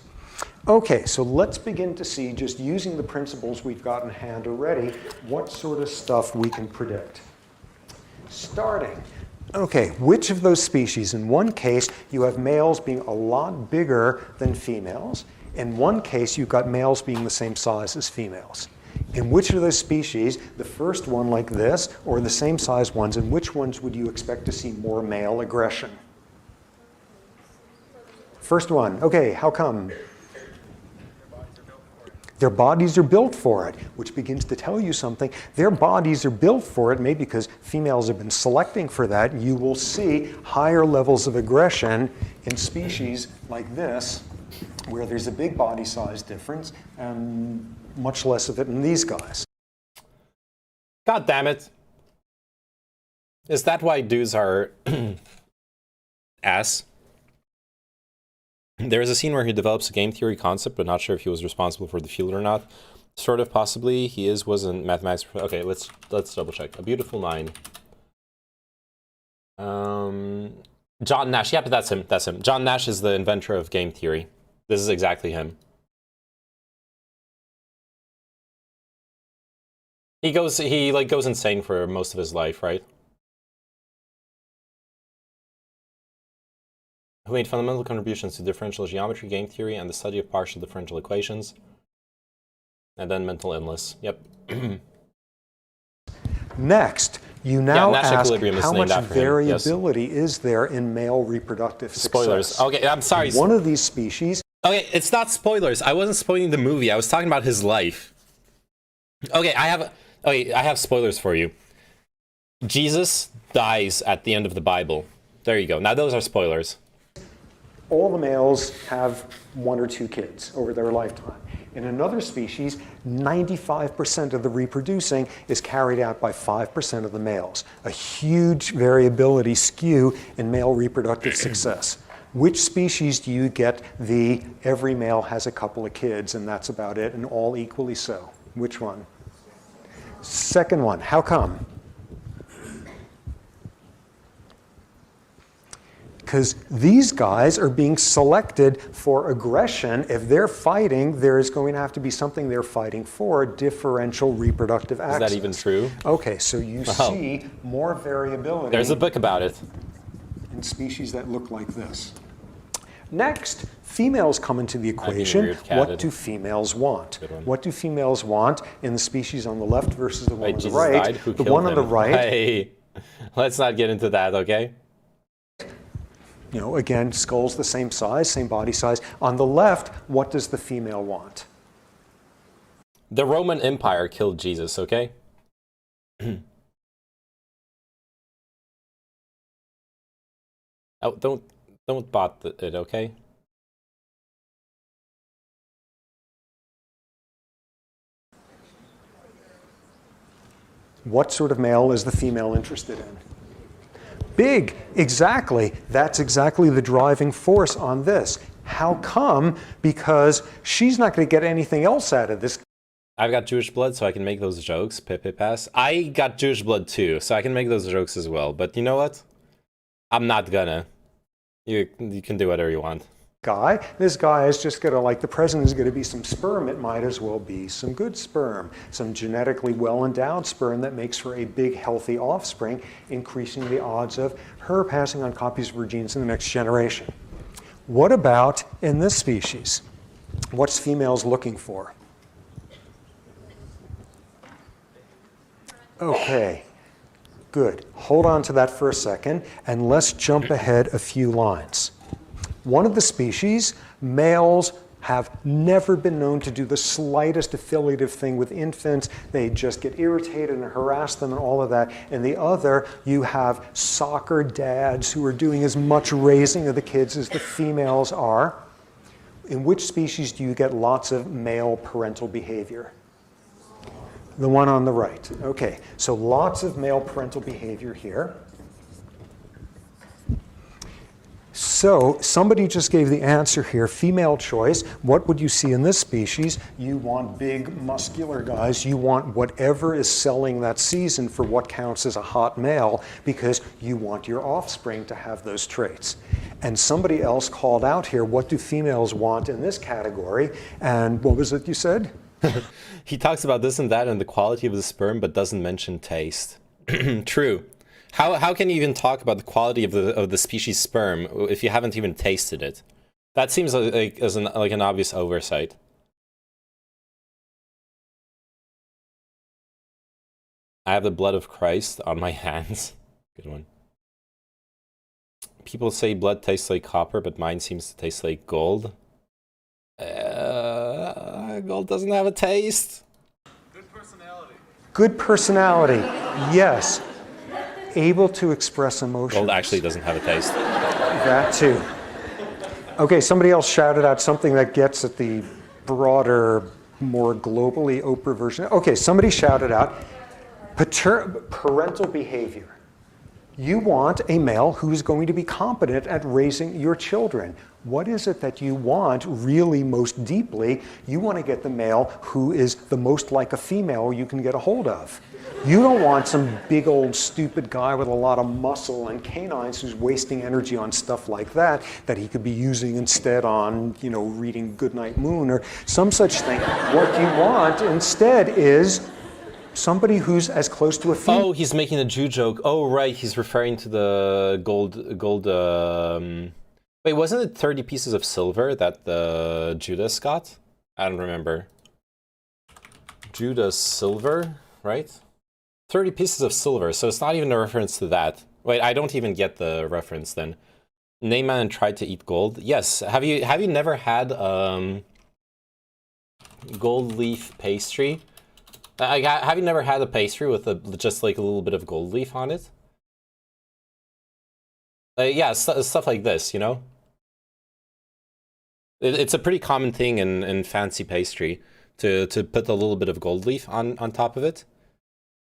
Okay, so let's begin to see, just using the principles we've got in hand already, what sort of stuff we can predict. Starting. Okay, which of those species? In one case, you have males being a lot bigger than females. In one case, you've got males being the same size as females. In which of those species, the first one like this, or the same size ones, in which ones would you expect to see more male aggression? First one. Okay, how come? Their bodies are built for it, which begins to tell you something. Their bodies are built for it, maybe because females have been selecting for that. You will see higher levels of aggression in species like this, where there's a big body size difference, and much less of it in these guys. God damn it. Is that why dudes are ass? There is a scene where he develops a game theory concept, but not sure if he was responsible for the fuel or not. Sort of, possibly. He wasn't mathematics. Okay, let's double check. A Beautiful Mind. John Nash. Yeah, but that's him. That's him. John Nash is the inventor of game theory. This is exactly him. He goes insane for most of his life, right? Who made fundamental contributions to differential geometry, game theory, and the study of partial differential equations. And then mental illness. Yep. Next, you now Nash ask Equilibrium is how named much after him, yes. variability is there in male reproductive success? Spoilers. Okay, I'm sorry. One of these species. Okay, it's not spoilers. I wasn't spoiling the movie. I was talking about his life. Okay, I have spoilers for you. Jesus dies at the end of the Bible. There you go. Now those are spoilers. All the males have 1 or 2 kids over their lifetime. In another species, 95% of the reproducing is carried out by 5% of the males. A huge variability skew in male reproductive success. Which species do you get the every male has a couple of kids and that's about it and all equally so? Which one? Second one. How come? Because these guys are being selected for aggression. If they're fighting, there is going to have to be something they're fighting for, differential reproductive access. Is that even true? Okay, so you see more variability. There's a book about it. In species that look like this. Next, females come into the equation. What do females want? What do females want in the species on the left versus the one on the right? The one on the right. Hey, let's not get into that, okay? You know, again, skull's the same size, same body size. On the left, what does the female want? The Roman Empire killed Jesus, okay? Oh, don't bot it, okay? What sort of male is the female interested in? Big, exactly. That's exactly the driving force on this. How come? Because she's not going to get anything else out of this. I've got Jewish blood, so I can make those jokes. Pepe pass. I got Jewish blood too, so I can make those jokes as well. But you know what? I'm not gonna. You can do whatever you want. This guy is just going to, like the present is going to be some sperm. It might as well be some good sperm, some genetically well-endowed sperm that makes for a big, healthy offspring, increasing the odds of her passing on copies of her genes in the next generation. What about in this species? What's females looking for? Okay, good. Hold on to that for a second, and let's jump ahead a few lines. One of the species, males, have never been known to do the slightest affiliative thing with infants. They just get irritated and harass them and all of that. And the other, you have soccer dads who are doing as much raising of the kids as the females are. In which species do you get lots of male parental behavior? The one on the right. Okay, so lots of male parental behavior here. So somebody just gave the answer here, female choice. What would you see in this species? You want big, muscular guys. You want whatever is selling that season for what counts as a hot male, because you want your offspring to have those traits. And somebody else called out here, what do females want in this category? And what was it you said? He talks about this and that and the quality of the sperm, but doesn't mention taste. True. How can you even talk about the quality of the species sperm if you haven't even tasted it? That seems like an obvious oversight. I have the blood of Christ on my hands. Good one. People say blood tastes like copper, but mine seems to taste like gold. Gold doesn't have a taste. Good personality. Good personality, yes. Able to express emotions. Gold actually doesn't have a taste. That too. Okay, somebody else shouted out something that gets at the broader, more globally Oprah version. Okay, somebody shouted out parental behavior. You want a male who's going to be competent at raising your children. What is it that you want really most deeply? You want to get the male who is the most like a female you can get a hold of. You don't want some big old stupid guy with a lot of muscle and canines who's wasting energy on stuff like that he could be using instead on, you know, reading Goodnight Moon or some such thing. What you want instead is somebody who's as close to a female. Oh, he's making a Jew joke. Oh, right, he's referring to the gold. Wait, wasn't it 30 pieces of silver that the Judas got? I don't remember. Judas silver, right? 30 pieces of silver, so it's not even a reference to that. Wait, I don't even get the reference then. Naaman tried to eat gold. Yes, have you never had gold leaf pastry? Have you never had a pastry with just like a little bit of gold leaf on it? Yeah, stuff like this, you know? It's a pretty common thing in fancy pastry to put a little bit of gold leaf on top of it.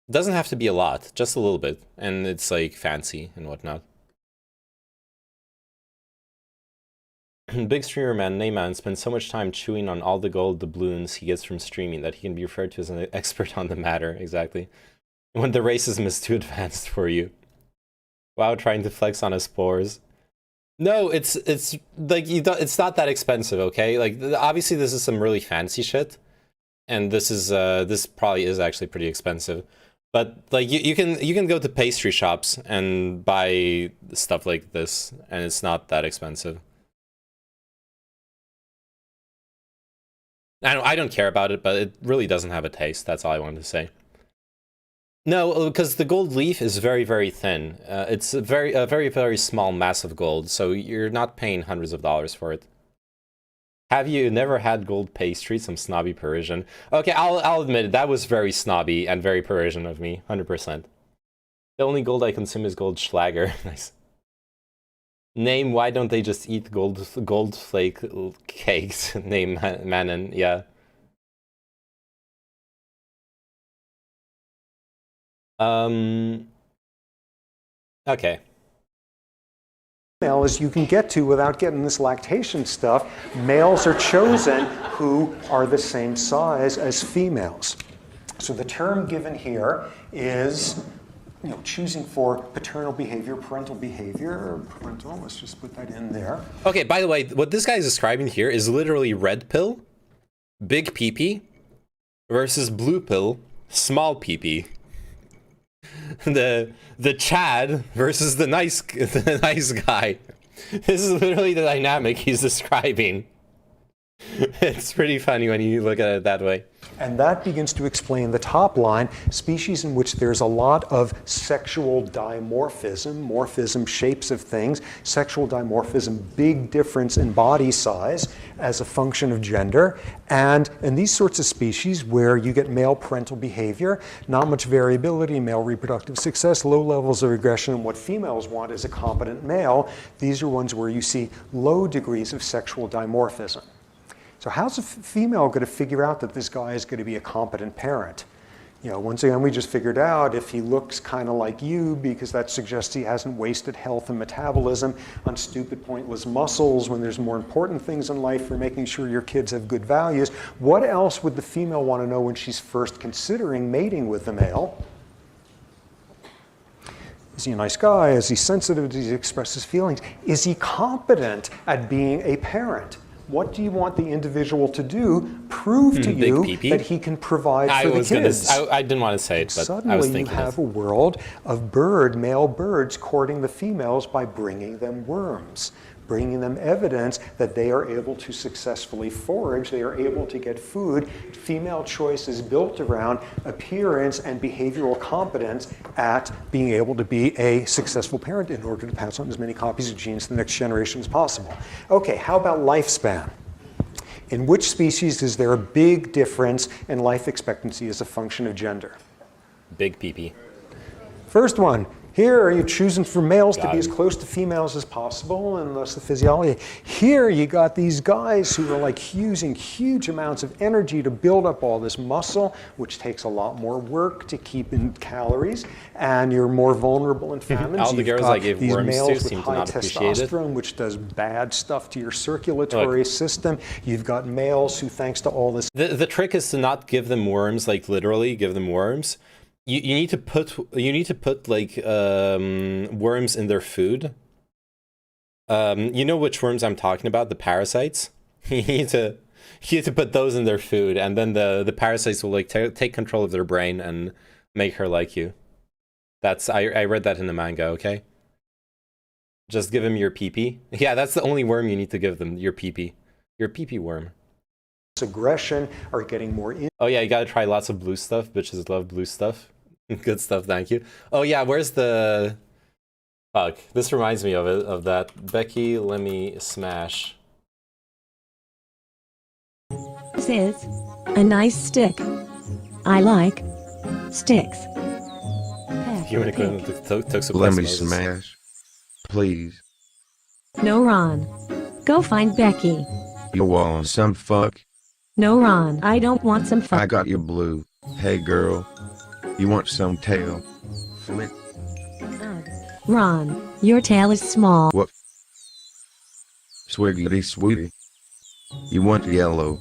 It doesn't have to be a lot, just a little bit, and it's like fancy and whatnot. Big streamer man Naaman spends so much time chewing on all the gold doubloons he gets from streaming that he can be referred to as an expert on the matter. Exactly. When the racism is too advanced for you. Wow, trying to flex on his spores. No, it's like it's not that expensive, okay? Like obviously this is some really fancy shit, and this probably is actually pretty expensive. But like you can go to pastry shops and buy stuff like this, and it's not that expensive. I don't care about it, but it really doesn't have a taste. That's all I wanted to say. No, because the gold leaf is very, very thin. It's a very small mass of gold, so you're not paying hundreds of dollars for it. Have you never had gold pastry? Some snobby Parisian. Okay, I'll admit it. That was very snobby and very Parisian of me, 100%. The only gold I consume is gold Schlager. Nice. Name, why don't they just eat gold flake cakes? Name Manon, yeah. Okay. As you can get to without getting this lactation stuff, males are chosen who are the same size as females. So the term given here is, you know, choosing for paternal behavior, parental behavior, or parental, let's just put that in there. Okay, by the way, what this guy is describing here is literally red pill, big pee-pee, versus blue pill, small pee-pee. The Chad versus the nice guy. This is literally the dynamic he's describing. It's pretty funny when you look at it that way. And that begins to explain the top line, species in which there's a lot of sexual dimorphism, morphism, shapes of things, sexual dimorphism, big difference in body size as a function of gender. And in these sorts of species where you get male parental behavior, not much variability in male reproductive success, low levels of aggression, and what females want is a competent male, these are ones where you see low degrees of sexual dimorphism. So how's a female going to figure out that this guy is going to be a competent parent? You know, once again, we just figured out if he looks kind of like you, because that suggests he hasn't wasted health and metabolism on stupid, pointless muscles when there's more important things in life for making sure your kids have good values. What else would the female want to know when she's first considering mating with the male? Is he a nice guy? Is he sensitive? Does he express his feelings? Is he competent at being a parent? What do you want the individual to do? Prove to you that he can provide for the kids. I didn't want to say it, but suddenly I was thinking you have a world of male birds courting the females by bringing them worms, bringing them evidence that they are able to successfully forage, they are able to get food. Female choice is built around appearance and behavioral competence at being able to be a successful parent in order to pass on as many copies of genes to the next generation as possible. Okay, how about lifespan? In which species is there a big difference in life expectancy as a function of gender? Big pee-pee. First one. Here, you're choosing for males to be as close to females as possible, and thus the physiology. Here, you got these guys who are like using huge amounts of energy to build up all this muscle, which takes a lot more work to keep in calories, and you're more vulnerable in famines. All the girls I gave these worms males to with seem to high not appreciate it. testosterone, which does bad stuff to your circulatory system. You've got males who, thanks to all this... The trick is to not give them worms, like literally give them worms. You need to put like worms in their food. You know which worms I'm talking about? The parasites. you need to put those in their food, and then the parasites will like take control of their brain and make her like you. I read that in the manga. Okay. Just give him your pee-pee. Yeah, that's the only worm you need to give them. Your pee-pee. Your pee-pee worm. Aggression are getting more in. Oh yeah, you gotta try lots of blue stuff. Bitches love blue stuff. Good stuff, thank you. Oh yeah, where's the... Fuck, this reminds me of that. Becky, let me smash. This is a nice stick. I like sticks. You wanna go into Toxoplasmosis? Let me smash. Please. No, Ron. Go find Becky. You want some fuck? No, Ron, I don't want some fun. I got you blue. Hey girl, you want some tail? Flint. Ron, your tail is small. What? Swiggity sweetie. You want yellow?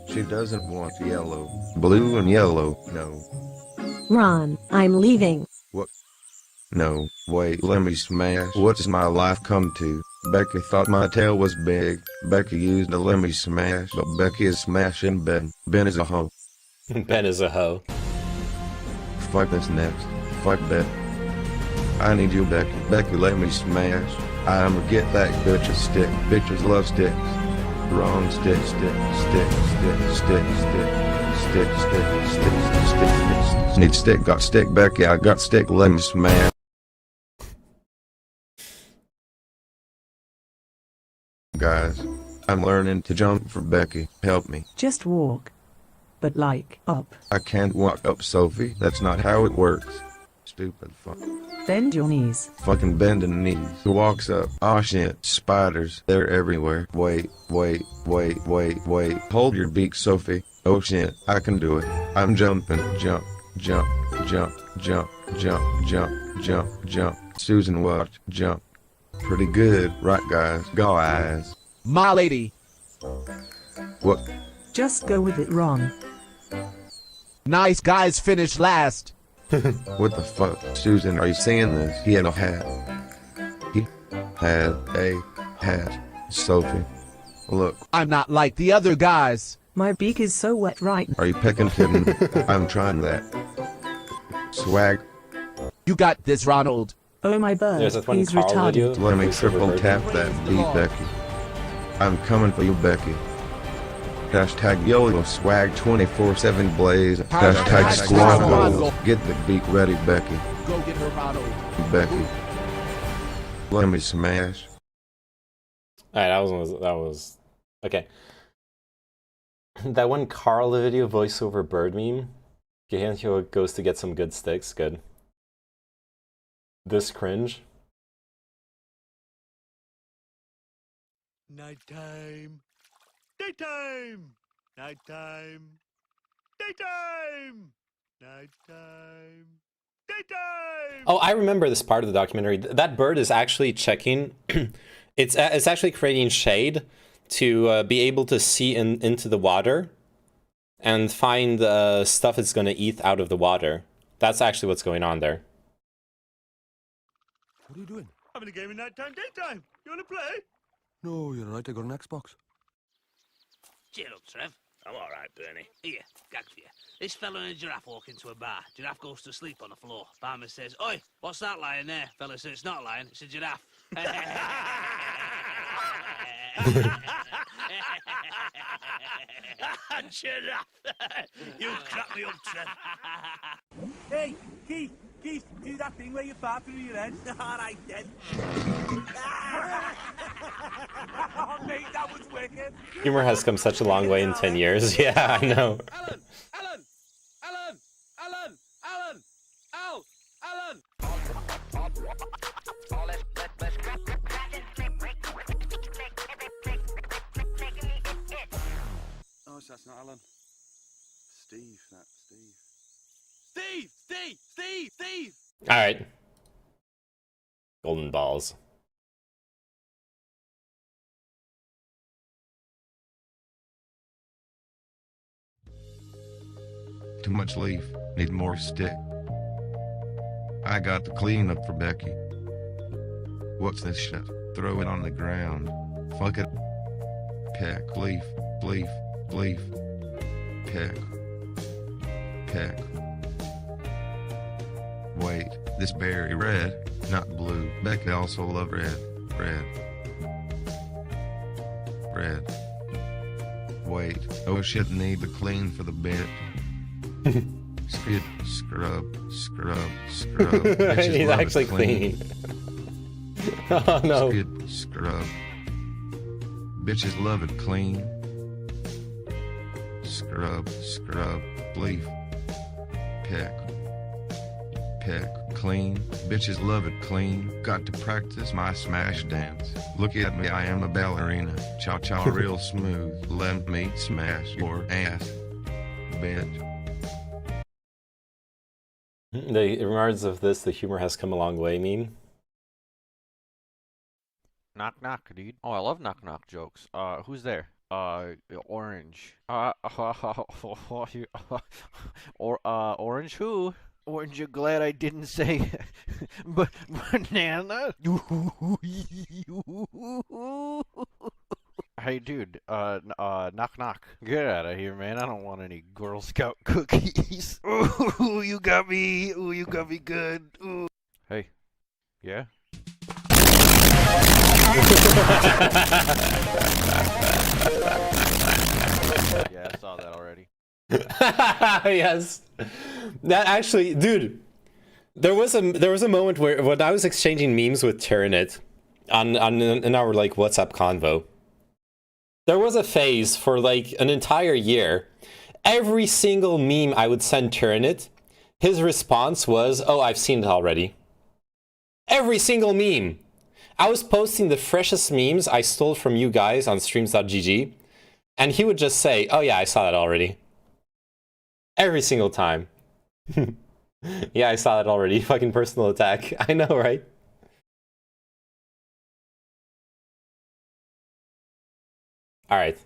She doesn't want yellow. Blue and yellow, no. Ron, I'm leaving. What? No, wait, let me smash. What does my life come to? Becky thought my tail was big. Becky used a lemmy smash, but Becky is smashing Ben. Ben is a hoe. Ben is a hoe. Fuck this next. Fuck Ben. I need you, Becky. Becky, let me smash. I'ma get that bitch a stick. Bitches love sticks. Wrong stick, stick, stick, stick, stick, stick, stick, stick, stick, stick. Need stick, got stick, Becky. I got stick, let me smash. Guys, I'm learning to jump for Becky. Help me. Just walk. But like, up. I can't walk up, Sophie. That's not how it works. Stupid fuck. Bend your knees. Fucking bending knees. Who walks up? Aw shit. Spiders. They're everywhere. Wait, wait, wait, wait, wait. Hold your beak, Sophie. Oh shit. I can do it. I'm jumping. Jump, jump, jump, jump, jump, jump, jump, jump. Susan, watch. Jump. Pretty good, right guys? Go eyes. My lady. What? Just go with it, Ron. Nice guys finish last. What the fuck? Susan, are you seeing this? He had a hat. He had a hat. Sophie. Look. I'm not like the other guys. My beak is so wet right now. Are you pecking kitten? I'm trying that. Swag. You got this, Ronald. Oh my bird, he's retarded. Let me triple tap that beat, Becky. I'm coming for you, Becky. Hashtag YOLO swag 24/7 blaze. Hashtag squad goals. Get the beat ready, Becky. Go get her bottle. Becky. Let me smash. Alright, that was okay. That one Carl video voiceover bird meme. Gehenhyo goes to get some good sticks. Good. This cringe. Nighttime. Daytime. Nighttime. Daytime. Nighttime. Daytime. Oh, I remember this part of the documentary. That bird is actually checking. It's actually creating shade to be able to see into the water and find stuff it's going to eat out of the water. That's actually what's going on there. What are you doing? Having a game in nighttime, daytime. You want to play? No, you're right. I got an Xbox. Cheer up, Trev. I'm all right, Bernie. Here, gag for you. This fella and a giraffe walk into a bar. Giraffe goes to sleep on the floor. Barman says, "Oi, what's that lying there?" Fella says, "It's not lying, it's a giraffe." Giraffe. You crack me up, Trev. Hey, Keith, do that thing where you fart through your head. All right, then. Oh, mate, that was wicked. Humor has come such a long way in 10 years. Yeah, I know. Oh, that's not Alan. Steve, that's Steve. Steve! Alright. Golden balls. Too much leaf. Need more stick. I got the cleanup for Becky. What's this shit? Throw it on the ground. Fuck it. Peck. Leaf. Leaf. Leaf. Peck. Peck. Wait, this berry red, not blue. Becky also love red. Red. Red. Wait, oh shit, need the clean for the bit. Skid, scrub, scrub, scrub. He's actually clean. Oh no. Skid, scrub. Bitches love it clean. Scrub, scrub, leaf. Peck. Peck, clean. Bitches love it clean. Got to practice my smash dance. Look at me, I am a ballerina. Cha-cha real smooth. Let me smash your ass, bitch. In regards of this, the humor has come a long way meme. Knock knock, dude. Oh, I love knock knock jokes. Who's there? Orange. Orange who? Orange, you're glad I didn't say but banana? Hey, dude, knock knock. Get out of here, man. I don't want any Girl Scout cookies. Ooh, you got me. Ooh, you got me good. Ooh. Hey. Yeah? Yeah, I saw that already. Yes. That actually, dude, there was a moment where when I was exchanging memes with Tyranid in our like WhatsApp convo. There was a phase for like an entire year. Every single meme I would send Tyranid, his response was, "Oh, I've seen it already." Every single meme. I was posting the freshest memes I stole from you guys on streams.gg, and he would just say, "Oh yeah, I saw that already." Every single time. Yeah, I saw that already. Fucking personal attack. I know, right? Alright.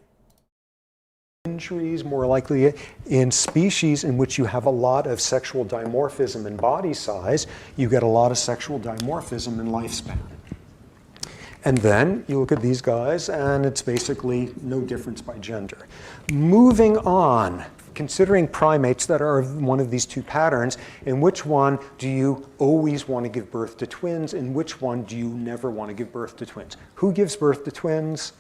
Injuries more likely in species in which you have a lot of sexual dimorphism in body size, you get a lot of sexual dimorphism in lifespan. And then you look at these guys and it's basically no difference by gender. Moving on, considering primates that are one of these two patterns, in which one do you always want to give birth to twins? In which one do you never want to give birth to twins? Who gives birth to twins?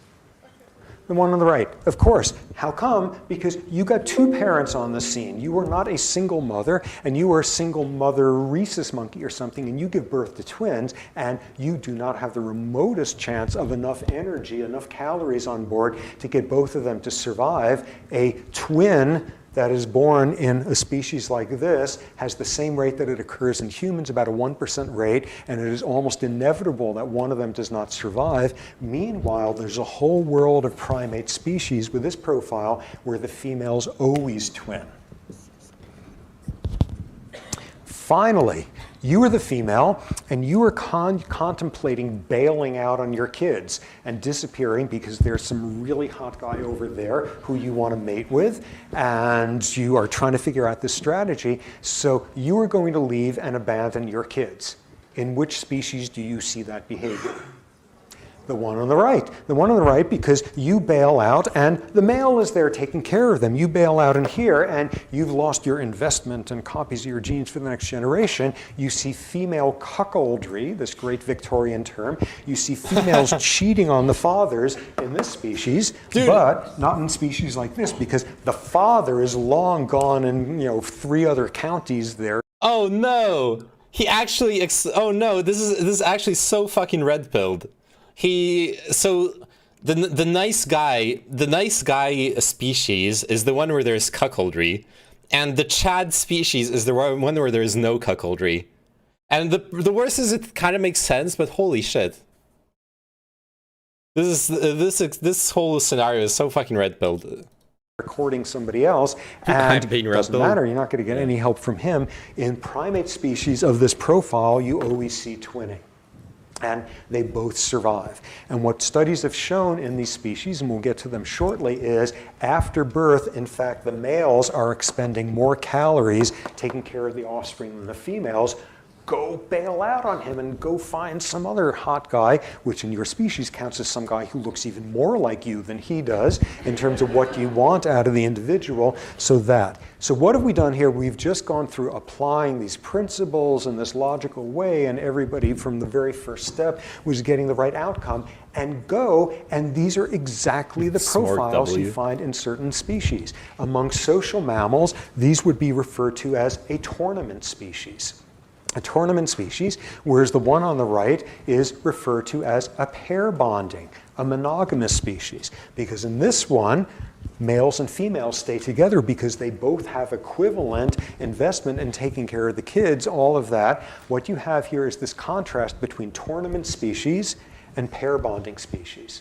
The one on the right. Of course. How come? Because you got two parents on the scene. You are not a single mother, and you are a single mother rhesus monkey or something, and you give birth to twins, and you do not have the remotest chance of enough energy, enough calories on board to get both of them to survive. A twin that is born in a species like this has the same rate that it occurs in humans, about a 1% rate, and it is almost inevitable that one of them does not survive. Meanwhile, there's a whole world of primate species with this profile where the females always twin. Finally, you are the female, and you are contemplating bailing out on your kids and disappearing because there's some really hot guy over there who you want to mate with, and you are trying to figure out this strategy. So you are going to leave and abandon your kids. In which species do you see that behavior? The one on the right. The one on the right, because you bail out and the male is there taking care of them. You bail out in here and you've lost your investment and copies of your genes for the next generation. You see female cuckoldry, this great Victorian term. You see females cheating on the fathers in this species, but not in species like this, because the father is long gone in 3 other counties there. Oh no! He actually, oh no, this is actually so fucking red-pilled. The nice guy species is the one where there's cuckoldry, and the Chad species is the one where there is no cuckoldry. And the worst is it kind of makes sense, but holy shit. This whole scenario is so fucking red-pilled. Recording somebody else, and it doesn't matter, you're not going to get any help from him. In primate species of this profile, you always see twinning. And they both survive. And what studies have shown in these species, and we'll get to them shortly, is after birth, in fact, the males are expending more calories taking care of the offspring than the females. Go bail out on him and go find some other hot guy, which in your species counts as some guy who looks even more like you than he does in terms of what you want out of the individual. So what have we done here? We've just gone through applying these principles in this logical way, and everybody from the very first step was getting the right outcome. And these are exactly the profiles you find in certain species. Among social mammals, these would be referred to as a tournament species. A tournament species, whereas the one on the right is referred to as a pair bonding, a monogamous species. Because in this one, males and females stay together because they both have equivalent investment in taking care of the kids, all of that. What you have here is this contrast between tournament species and pair bonding species.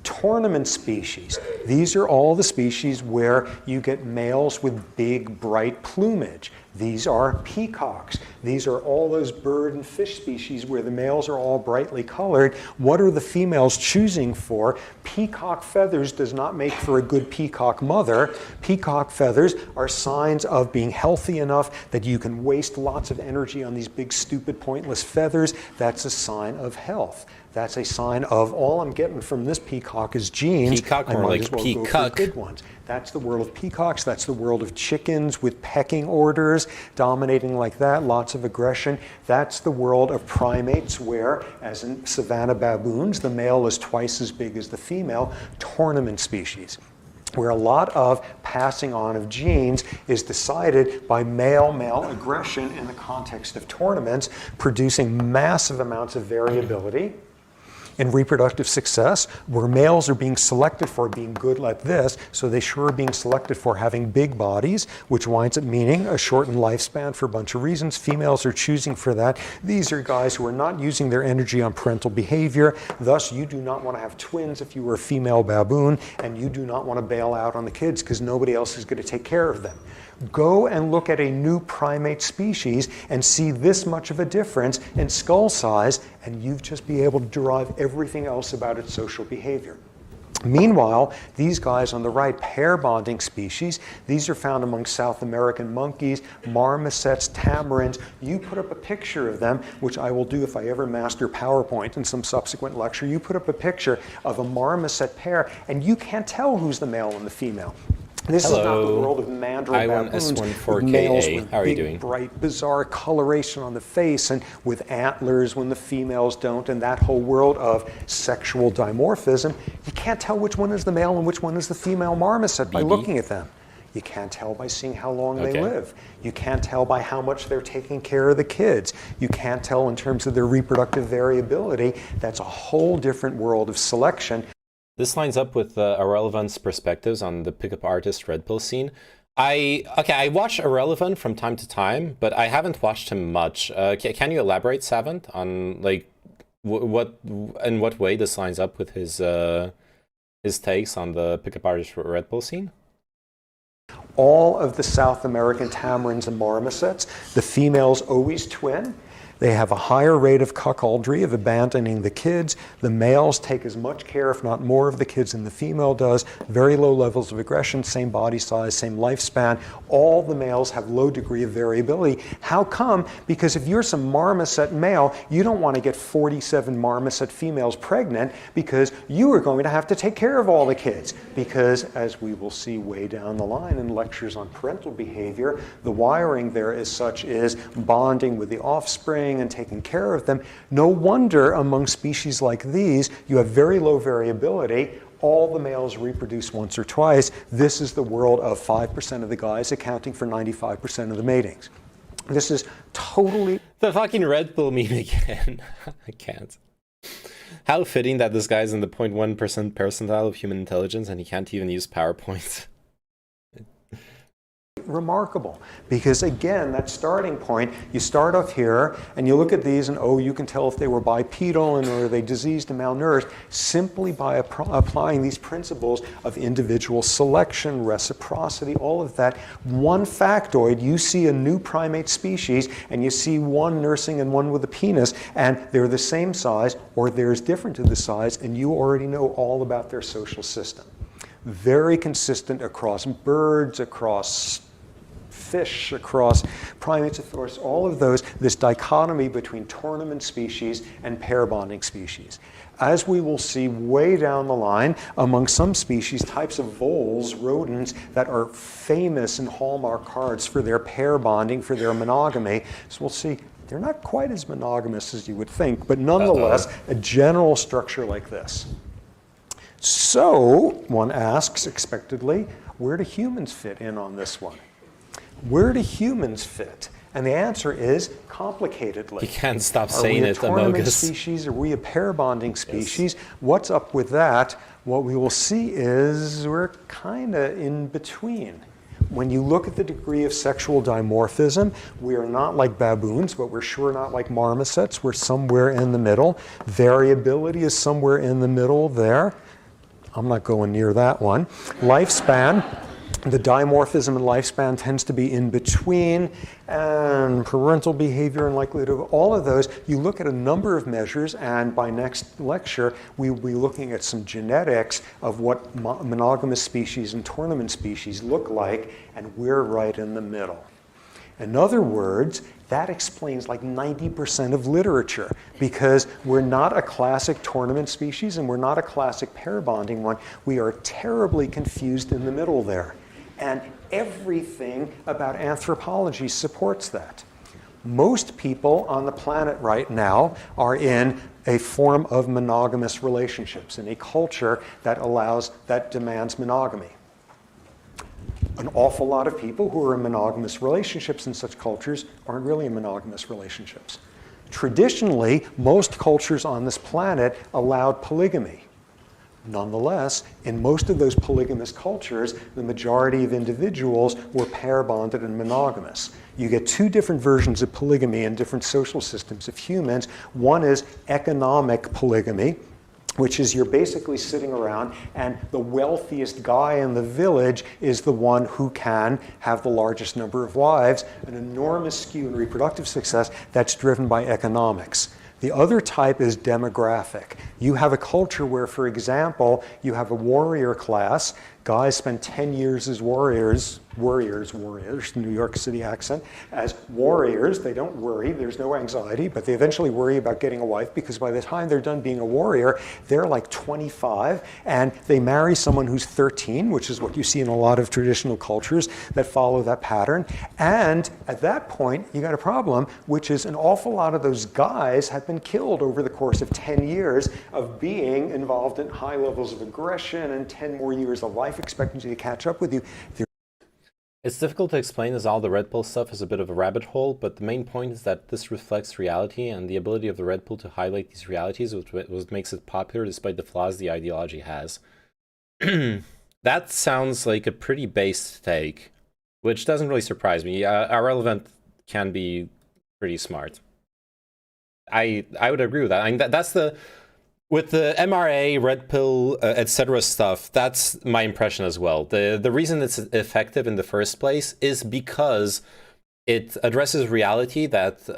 Tournament species, these are all the species where you get males with big, bright plumage. These are peacocks. These are all those bird and fish species where the males are all brightly colored. What are the females choosing for? Peacock feathers does not make for a good peacock mother. Peacock feathers are signs of being healthy enough that you can waste lots of energy on these big, stupid, pointless feathers. That's a sign of health. That's a sign of all I'm getting from this peacock is genes. Peacock, I more might like as well peacock. go for good ones. That's the world of peacocks. That's the world of chickens with pecking orders, dominating like that, lots of aggression. That's the world of primates where, as in savanna baboons, the male is twice as big as the female. Tournament species, where a lot of passing on of genes is decided by male-male aggression in the context of tournaments, producing massive amounts of variability in reproductive success, where males are being selected for being good like this, so they sure are being selected for having big bodies, which winds up meaning a shortened lifespan for a bunch of reasons. Females are choosing for that. These are guys who are not using their energy on parental behavior. Thus, you do not want to have twins if you were a female baboon, and you do not want to bail out on the kids because nobody else is going to take care of them. Go and look at a new primate species and see this much of a difference in skull size, and you'd just be able to derive everything else about its social behavior. Meanwhile, these guys on the right, pair bonding species, these are found among South American monkeys, marmosets, tamarins. You put up a picture of them, which I will do if I ever master PowerPoint in some subsequent lecture. You put up a picture of a marmoset pair, and you can't tell who's the male and the female. This is not the Hello. world of mandrill baboons I1S1 with males 4KA. with How are you big, doing? bright, bizarre coloration on the face and with antlers when the females don't, and that whole world of sexual dimorphism. You can't tell which one is the male and which one is the female marmoset by looking at them. You can't tell by seeing how long they live. You can't tell by how much they're taking care of the kids. You can't tell in terms of their reproductive variability. That's a whole different world of selection. This lines up with Irrelevant's perspectives on the pickup artist Red Pill scene. I watch Irrelevant from time to time, but I haven't watched him much. Can you elaborate, Savant, on like in what way this lines up with his takes on the pickup artist Red Pill scene? All of the South American tamarins and marmosets, the females always twin. They have a higher rate of cuckoldry, of abandoning the kids. The males take as much care, if not more, of the kids than the female does. Very low levels of aggression, same body size, same lifespan. All the males have low degree of variability. How come? Because if you're some marmoset male, you don't want to get 47 marmoset females pregnant because you are going to have to take care of all the kids. Because as we will see way down the line in lectures on parental behavior, the wiring there as such is bonding with the offspring and taking care of them. No wonder among species like these, you have very low variability. All the males reproduce once or twice. This is the world of 5% of the guys accounting for 95% of the matings. This is totally... The fucking Red Pill meme again. I can't. How fitting that this guy's in the 0.1% percentile of human intelligence and he can't even use PowerPoint. Remarkable, because again, that starting point, you start off here and you look at these and you can tell if they were bipedal and are they diseased and malnourished simply by applying these principles of individual selection, reciprocity, all of that. One factoid, you see a new primate species and you see one nursing and one with a penis and they're the same size or they're as different to the size and you already know all about their social system. Very consistent across birds, across fish, across primates, of course, all of those, this dichotomy between tournament species and pair bonding species. As we will see way down the line, among some species, types of voles, rodents, that are famous in Hallmark cards for their pair bonding, for their monogamy. So we'll see they're not quite as monogamous as you would think, but nonetheless, a general structure like this. So one asks expectedly, where do humans fit in on this one? Where do humans fit? And the answer is complicatedly. You can't stop saying it, Amogus. Are we a tournament species? Are we a pair bonding species? Yes. What's up with that? What we will see is we're kind of in between. When you look at the degree of sexual dimorphism, we are not like baboons, but we're sure not like marmosets. We're somewhere in the middle. Variability is somewhere in the middle there. I'm not going near that one. Lifespan. The dimorphism in lifespan tends to be in between, and parental behavior and likelihood of all of those. You look at a number of measures, and by next lecture, we will be looking at some genetics of what monogamous species and tournament species look like, and we're right in the middle. In other words, that explains like 90% of literature, because we're not a classic tournament species and we're not a classic pair bonding one. We are terribly confused in the middle there. And everything about anthropology supports that. Most people on the planet right now are in a form of monogamous relationships, in a culture that demands monogamy. An awful lot of people who are in monogamous relationships in such cultures aren't really in monogamous relationships. Traditionally, most cultures on this planet allowed polygamy. Nonetheless, in most of those polygamous cultures, the majority of individuals were pair bonded and monogamous. You get two different versions of polygamy in different social systems of humans. One is economic polygamy, which is you're basically sitting around and the wealthiest guy in the village is the one who can have the largest number of wives, an enormous skew in reproductive success that's driven by economics. The other type is demographic. You have a culture where, for example, you have a warrior class. Guys spend 10 years as warriors, warriors, New York City accent, as warriors. They don't worry, there's no anxiety, but they eventually worry about getting a wife because by the time they're done being a warrior, they're like 25 and they marry someone who's 13, which is what you see in a lot of traditional cultures that follow that pattern. And at that point, you got a problem, which is an awful lot of those guys have been killed over the course of 10 years of being involved in high levels of aggression and 10 more years of life expectancy to catch up with you. It's difficult to explain as all the Red Pill stuff is a bit of a rabbit hole, but the main point is that this reflects reality, and the ability of the Red Pill to highlight these realities is what makes it popular despite the flaws the ideology has. That sounds like a pretty based take, which doesn't really surprise me. Irrelevant can be pretty smart. I would agree with that. I mean, that's the... With the MRA, Red Pill, etc. stuff, that's my impression as well. The reason it's effective in the first place is because it addresses reality that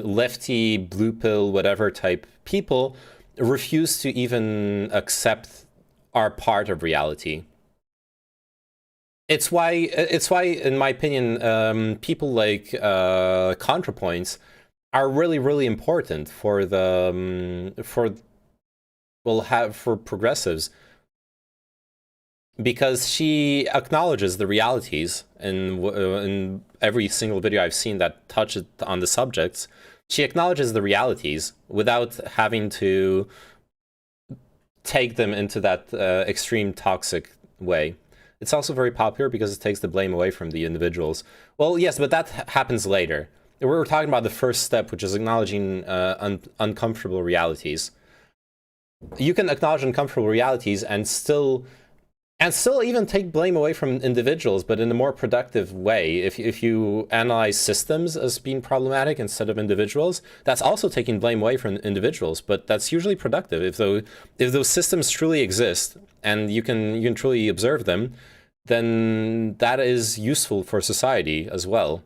lefty, blue pill, whatever type people refuse to even accept are part of reality. It's why, in my opinion, people like ContraPoints are really, really important for the for progressives, because she acknowledges the realities in every single video I've seen that touches on the subjects. She acknowledges the realities without having to take them into that extreme toxic way. It's also very popular because it takes the blame away from the individuals. Well, yes, but that happens later. We're talking about the first step, which is acknowledging uncomfortable realities. You can acknowledge uncomfortable realities and still even take blame away from individuals, but in a more productive way. If you analyze systems as being problematic instead of individuals, that's also taking blame away from individuals, but that's usually productive. If those systems truly exist and you can truly observe them, then that is useful for society as well.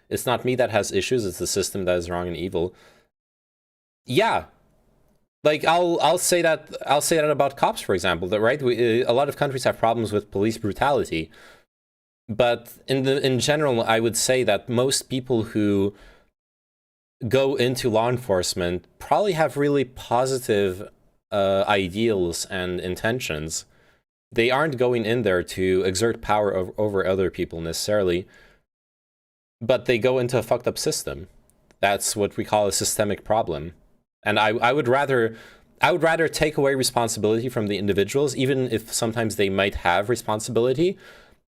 It's not me that has issues, it's the system that is wrong and evil. Yeah. Like I'll say that about cops, for example. That right, a lot of countries have problems with police brutality, but in general, I would say that most people who go into law enforcement probably have really positive ideals and intentions. They aren't going in there to exert power over other people necessarily, but they go into a fucked up system. That's what we call a systemic problem. And I would rather take away responsibility from the individuals, even if sometimes they might have responsibility,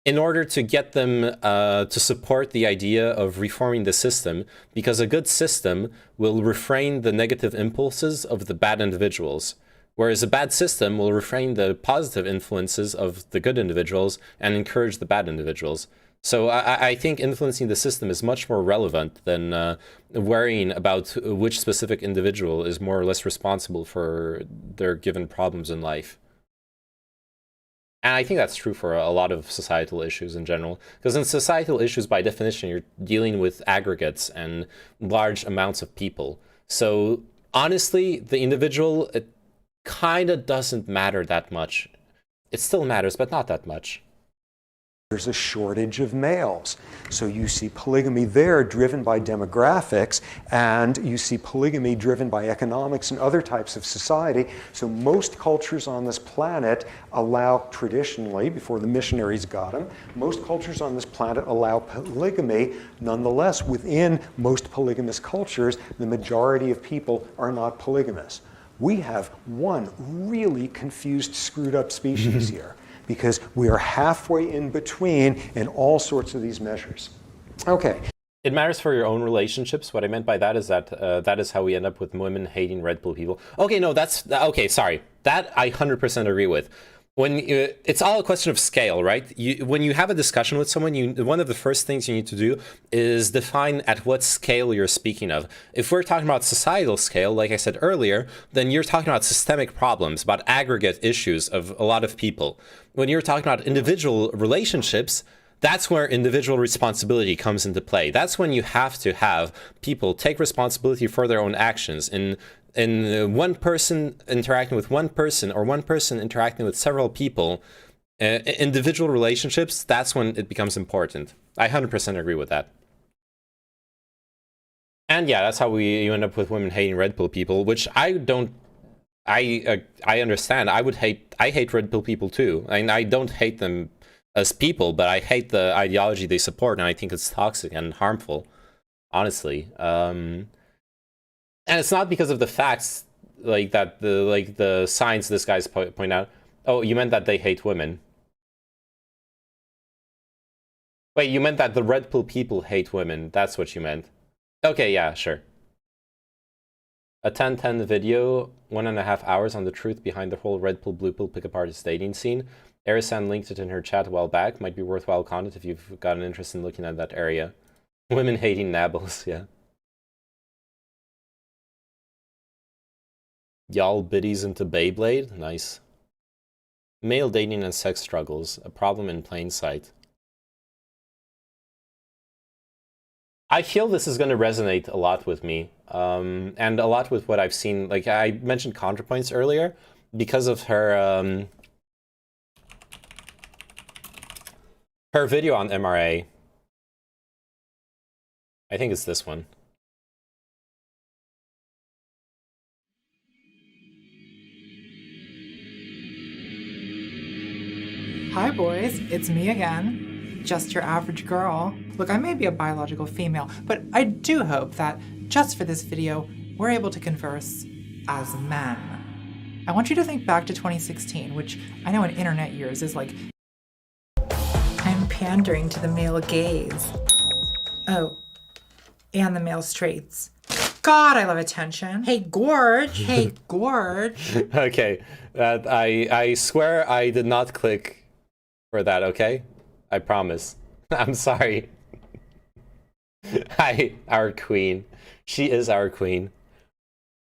in order to get them to support the idea of reforming the system, because a good system will refrain the negative impulses of the bad individuals, whereas a bad system will refrain the positive influences of the good individuals and encourage the bad individuals. So I think influencing the system is much more relevant than worrying about which specific individual is more or less responsible for their given problems in life. And I think that's true for a lot of societal issues in general. Because in societal issues, by definition, you're dealing with aggregates and large amounts of people. So honestly, the individual, it kind of doesn't matter that much. It still matters, but not that much. There's a shortage of males. So you see polygamy there driven by demographics, and you see polygamy driven by economics and other types of society. So most cultures on this planet allow, traditionally, before the missionaries got them, most cultures on this planet allow polygamy. Nonetheless, within most polygamous cultures, the majority of people are not polygamous. We have one really confused, screwed up species here, because we are halfway in between in all sorts of these measures. Okay. It matters for your own relationships. What I meant by that is that that is how we end up with women hating Red Pill people. Okay, no, okay, sorry. That I 100% agree with. When it's all a question of scale, right? When you have a discussion with someone, one of the first things you need to do is define at what scale you're speaking of. If we're talking about societal scale, like I said earlier, then you're talking about systemic problems, about aggregate issues of a lot of people. When you're talking about individual relationships, that's where individual responsibility comes into play. That's when you have to have people take responsibility for their own actions. In one person interacting with one person or one person interacting with several people, individual relationships, that's when it becomes important. I 100% agree with that. And yeah, that's how you end up with women hating red pill people, which I don't. I understand. I hate red pill people too. I mean, I don't hate them as people, but I hate the ideology they support, and I think it's toxic and harmful, honestly. And it's not because of the facts, like that, the science this guy's point out. Oh, you meant that they hate women. Wait, you meant that the red pill people hate women. That's what you meant. Okay, yeah, sure. A 10-10 video, 1.5 hours on the truth behind the whole red pill, blue pill pickup artist dating scene. Arisan linked it in her chat a while back. Might be worthwhile content if you've got an interest in looking at that area. Women hating nabbles, yeah. Y'all biddies into Beyblade? Nice. Male dating and sex struggles, a problem in plain sight. I feel this is going to resonate a lot with me, and a lot with what I've seen. Like, I mentioned ContraPoints earlier, because of her, her video on MRA. I think it's this one. Hi boys, it's me again. Just your average girl. Look, I may be a biological female, but I do hope that, just for this video, we're able to converse as men. I want you to think back to 2016, which I know in internet years is like, I'm pandering to the male gaze. Oh, and the male straights. God, I love attention. Hey, Gorge. Hey, Gorge. Okay, I swear I did not click for that, okay? I promise. I'm sorry. Our queen. She is our queen.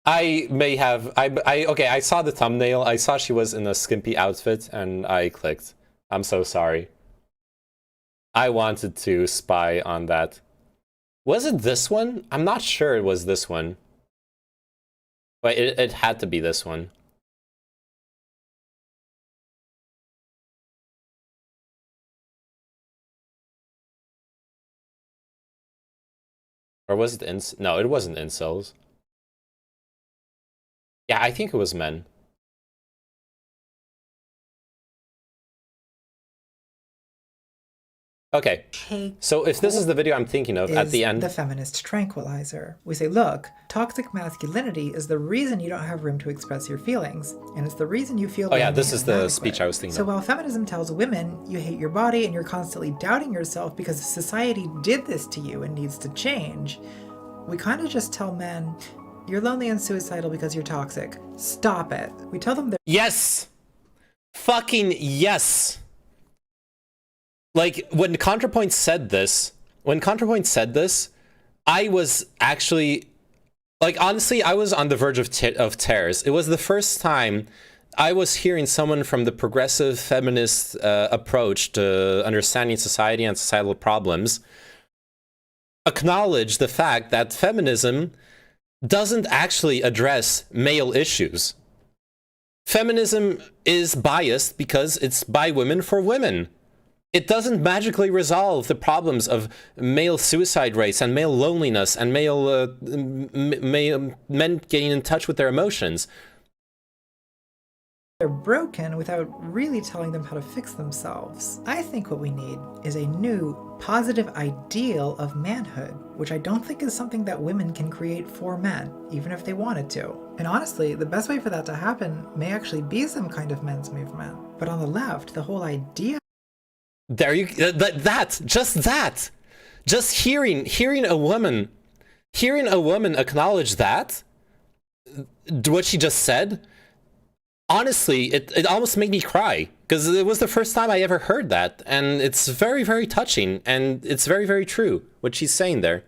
I may have, okay, I saw the thumbnail. I saw she was in a skimpy outfit and I clicked. I'm so sorry. I wanted to spy on that. Was it this one? I'm not sure it was this one. But it had to be this one. Or was it no, it wasn't incels. Yeah, I think it was men. Okay, so if this is the video I'm thinking of, at the end... the feminist tranquilizer. We say, look, toxic masculinity is the reason you don't have room to express your feelings, and it's the reason you feel... Oh yeah, this is the speech I was thinking of. So of. while feminism tells women you hate your body and you're constantly doubting yourself because society did this to you and needs to change, we kind of just tell men, you're lonely and suicidal because you're toxic. Stop it. We tell them they're... Yes! Fucking yes! Like, when ContraPoint said this, I was actually, like, honestly, I was on the verge of tears. It was the first time I was hearing someone from the progressive feminist approach to understanding society and societal problems acknowledge the fact that feminism doesn't actually address male issues. Feminism is biased because it's by women for women. It doesn't magically resolve the problems of male suicide rates and male loneliness and men getting in touch with their emotions. They're broken without really telling them how to fix themselves. I think what we need is a new, positive ideal of manhood, which I don't think is something that women can create for men, even if they wanted to. And honestly, the best way for that to happen may actually be some kind of men's movement. But on the left, the whole idea... There you just hearing a woman acknowledge that, what she just said, honestly, it almost made me cry, because it was the first time I ever heard that, and it's very, very touching, and it's very, very true what she's saying there.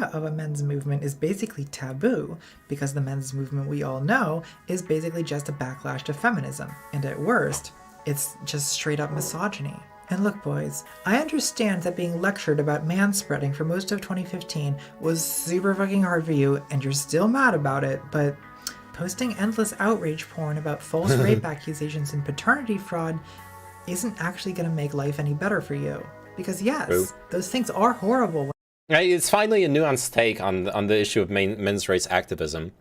Of a men's movement is basically taboo, because the men's movement we all know is basically just a backlash to feminism, and at worst, it's just straight up misogyny. And look, boys, I understand that being lectured about manspreading for most of 2015 was super fucking hard for you, and you're still mad about it, but posting endless outrage porn about false rape accusations and paternity fraud isn't actually going to make life any better for you. Because yes, those things are horrible. It's finally a nuanced take on the issue of men's rights activism.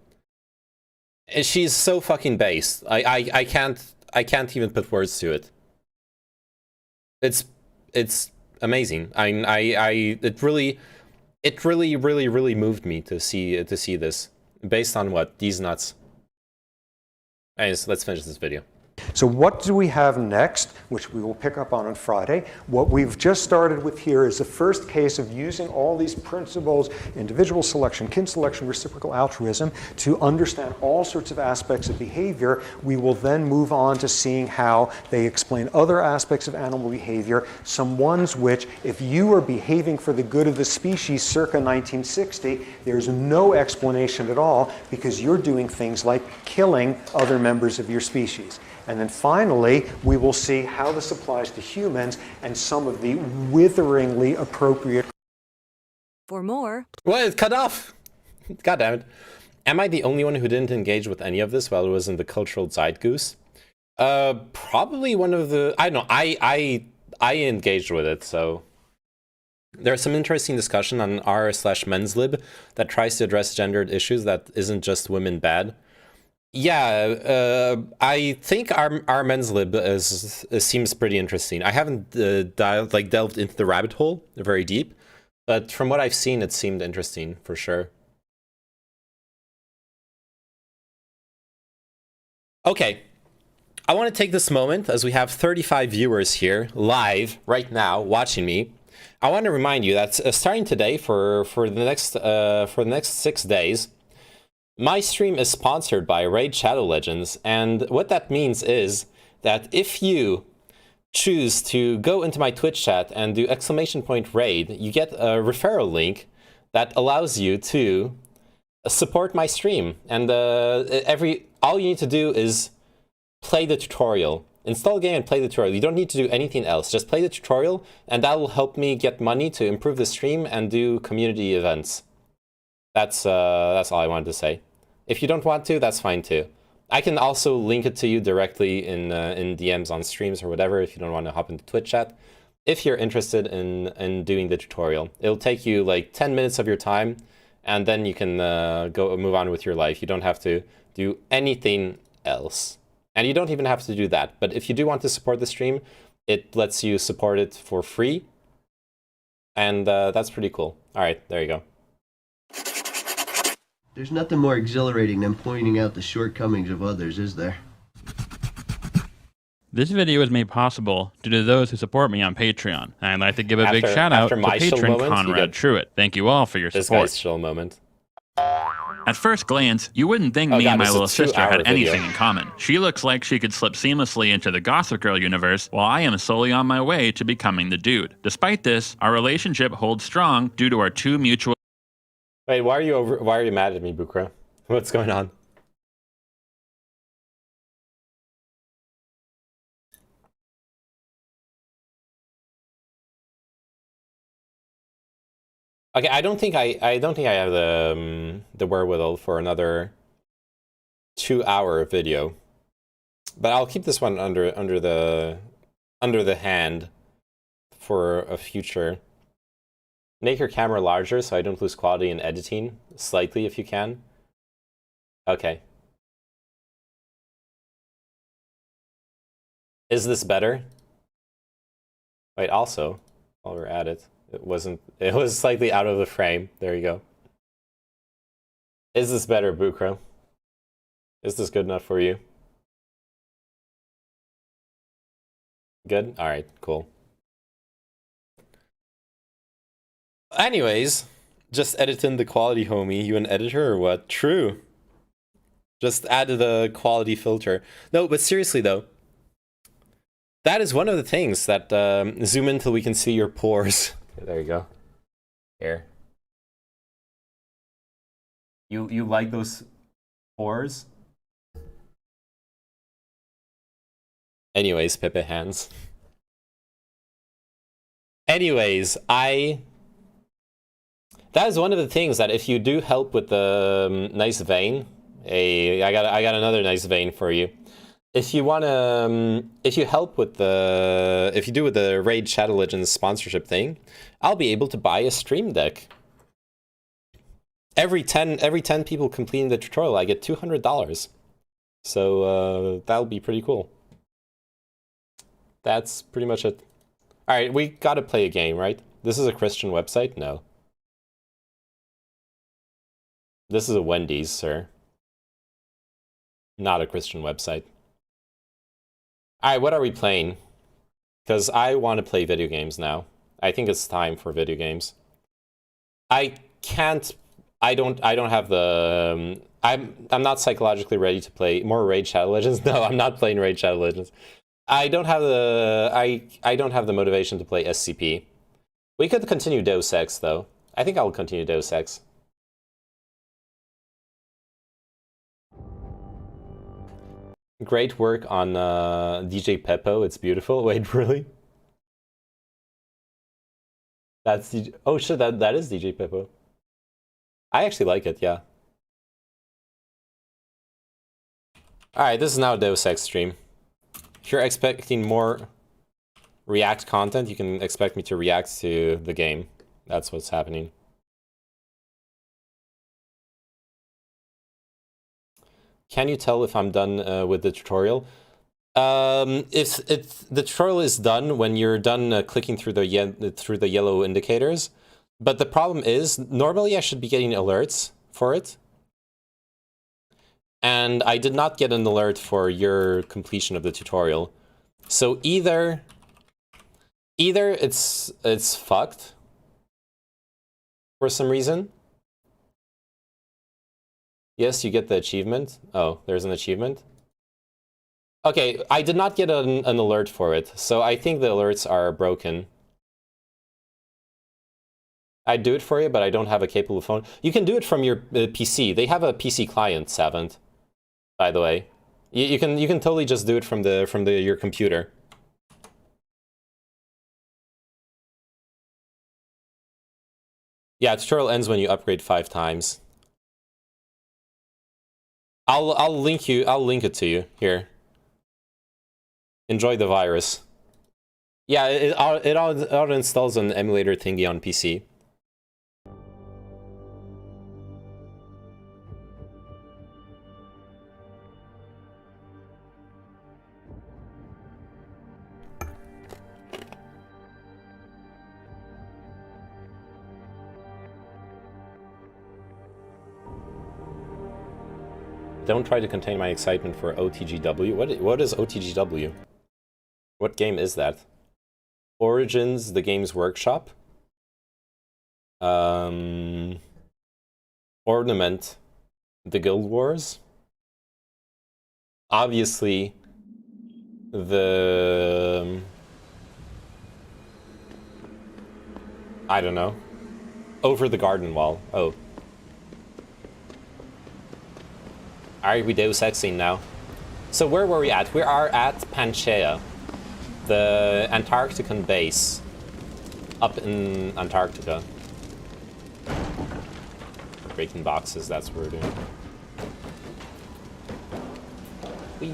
She's so fucking based. I can't even put words to it. It's amazing. It really moved me to see this based on what these nuts. Anyways, let's finish this video. So what do we have next, which we will pick up on Friday? What we've just started with here is the first case of using all these principles, individual selection, kin selection, reciprocal altruism, to understand all sorts of aspects of behavior. We will then move on to seeing how they explain other aspects of animal behavior, some ones which, if you are behaving for the good of the species circa 1960, there's no explanation at all because you're doing things like killing other members of your species. And then finally, we will see how this applies to humans and some of the witheringly appropriate. For more. Well, it's cut off. God damn it. Am I the only one who didn't engage with any of this while it was in the cultural zeitgeist? Probably one of the. I don't know. I engaged with it, so. There's some interesting discussion on r/menslib that tries to address gendered issues that isn't just women bad. Yeah, I think our men's lib seems pretty interesting. I haven't delved into the rabbit hole very deep, but from what I've seen, it seemed interesting for sure. Okay, I want to take this moment as we have 35 viewers here live right now watching me. I want to remind you that starting today for the next 6 days. My stream is sponsored by Raid Shadow Legends, and what that means is that if you choose to go into my Twitch chat and do !raid, you get a referral link that allows you to support my stream. And all you need to do is play the tutorial. Install the game and play the tutorial. You don't need to do anything else. Just play the tutorial, and that will help me get money to improve the stream and do community events. That's all I wanted to say. If you don't want to, that's fine too. I can also link it to you directly in DMs on streams or whatever if you don't want to hop into Twitch chat. If you're interested in doing the tutorial, it'll take you like 10 minutes of your time, and then you can move on with your life. You don't have to do anything else, and you don't even have to do that. But if you do want to support the stream, it lets you support it for free, and that's pretty cool. All right, there you go. There's nothing more exhilarating than pointing out the shortcomings of others, is there? This video is made possible due to those who support me on Patreon. And I'd like to give a big shout out to patron Conrad Truitt. Thank you all for your support. This guy's chill moment. At first glance, you wouldn't think me and my little sister had anything in common. She looks like she could slip seamlessly into the Gossip Girl universe, while I am solely on my way to becoming the dude. Despite this, our relationship holds strong due to our two mutual. Wait, why are you mad at me, Bukra? What's going on? Okay, I don't think I have the wherewithal for another 2-hour video, but I'll keep this one under the hand for a future. Make your camera larger so I don't lose quality in editing slightly if you can. Okay. Is this better? Wait, also, while we're at it, it was slightly out of the frame. There you go. Is this better, Bukro? Is this good enough for you? Good? All right, cool. Anyways, just edit in the quality, homie. You an editor or what? True. Just added the quality filter. No, but seriously though, that is one of the things that zoom in till we can see your pores. There you go. Here. You like those pores? Anyways, Pepe hands. Anyways, that is one of the things that if you do help with the nice vein, Hey, I got another nice vein for you. If you wanna, if you help with the, if you do with the Raid Shadow Legends sponsorship thing, I'll be able to buy a stream deck. Every 10 people completing the tutorial, I get $200. So that'll be pretty cool. That's pretty much it. All right, we gotta play a game, right? This is a Christian website? No. This is a Wendy's, sir. Not a Christian website. All right, what are we playing? Because I want to play video games now. I think it's time for video games. I don't have the. I'm not psychologically ready to play more Raid Shadow Legends. No, I'm not playing Raid Shadow Legends. I don't have the. I don't have the motivation to play SCP. We could continue Deus Ex though. I think I'll continue Deus Ex. Great work on DJ Peppo. It's beautiful. Wait, really? That's DJ. Oh shit, that is DJ Peppo. I actually like it, yeah. Alright, this is now a Deus Ex stream. If you're expecting more React content, you can expect me to react to the game. That's what's happening. Can you tell if I'm done with the tutorial? If the tutorial is done when you're done clicking through the yellow indicators, but the problem is normally I should be getting alerts for it, and I did not get an alert for your completion of the tutorial. So either it's fucked for some reason. Yes, you get the achievement. Oh, there's an achievement. Okay, I did not get an alert for it, so I think the alerts are broken. I'd do it for you, but I don't have a capable phone. You can do it from your PC. They have a PC client, Savant. By the way, you can totally just do it from your computer. Yeah, tutorial ends when you upgrade 5 times. I'll link it to you here. Enjoy the virus. Yeah, it auto installs an emulator thingy on PC. Don't try to contain my excitement for OTGW. What is OTGW? What game is that? Origins, the Games Workshop. Ornament, the Guild Wars. Obviously, the... I don't know. Over the Garden Wall. Oh. Alright, we Deus Exing now. So where were we at? We are at Panchaea, the Antarctican base up in Antarctica. Breaking boxes, that's what we're doing. Whee.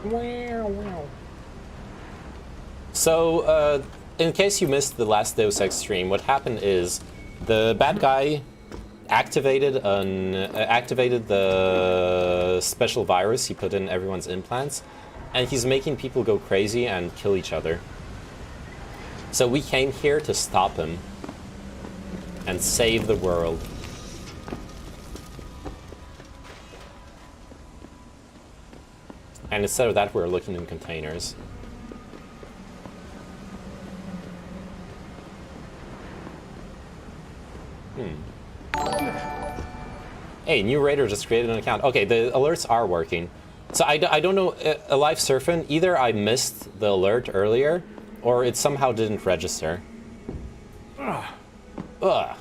Wow, wow. So, in case you missed the last Deus Ex stream, what happened is the bad guy activated the special virus he put in everyone's implants, and he's making people go crazy and kill each other. So we came here to stop him and save the world. And instead of that, we're looking in containers. Hey, new raider just created an account. Okay, the alerts are working. So I don't know, Alive Surfin, either I missed the alert earlier, or it somehow didn't register. Ugh. Ugh.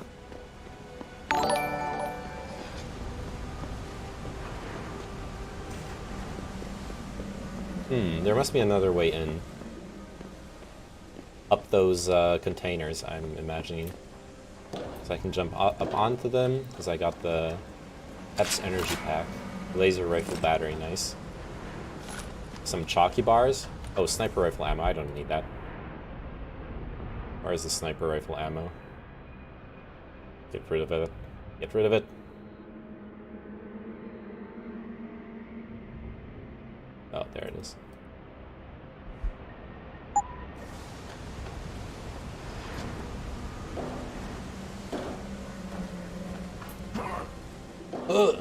There must be another way in. Up those containers, I'm imagining. So I can jump up onto them, because I got the Pep's energy pack. Laser rifle battery, nice. Some chalky bars. Oh, sniper rifle ammo, I don't need that. Where's the sniper rifle ammo? Get rid of it. Get rid of it. Oh, there it is. Ugh.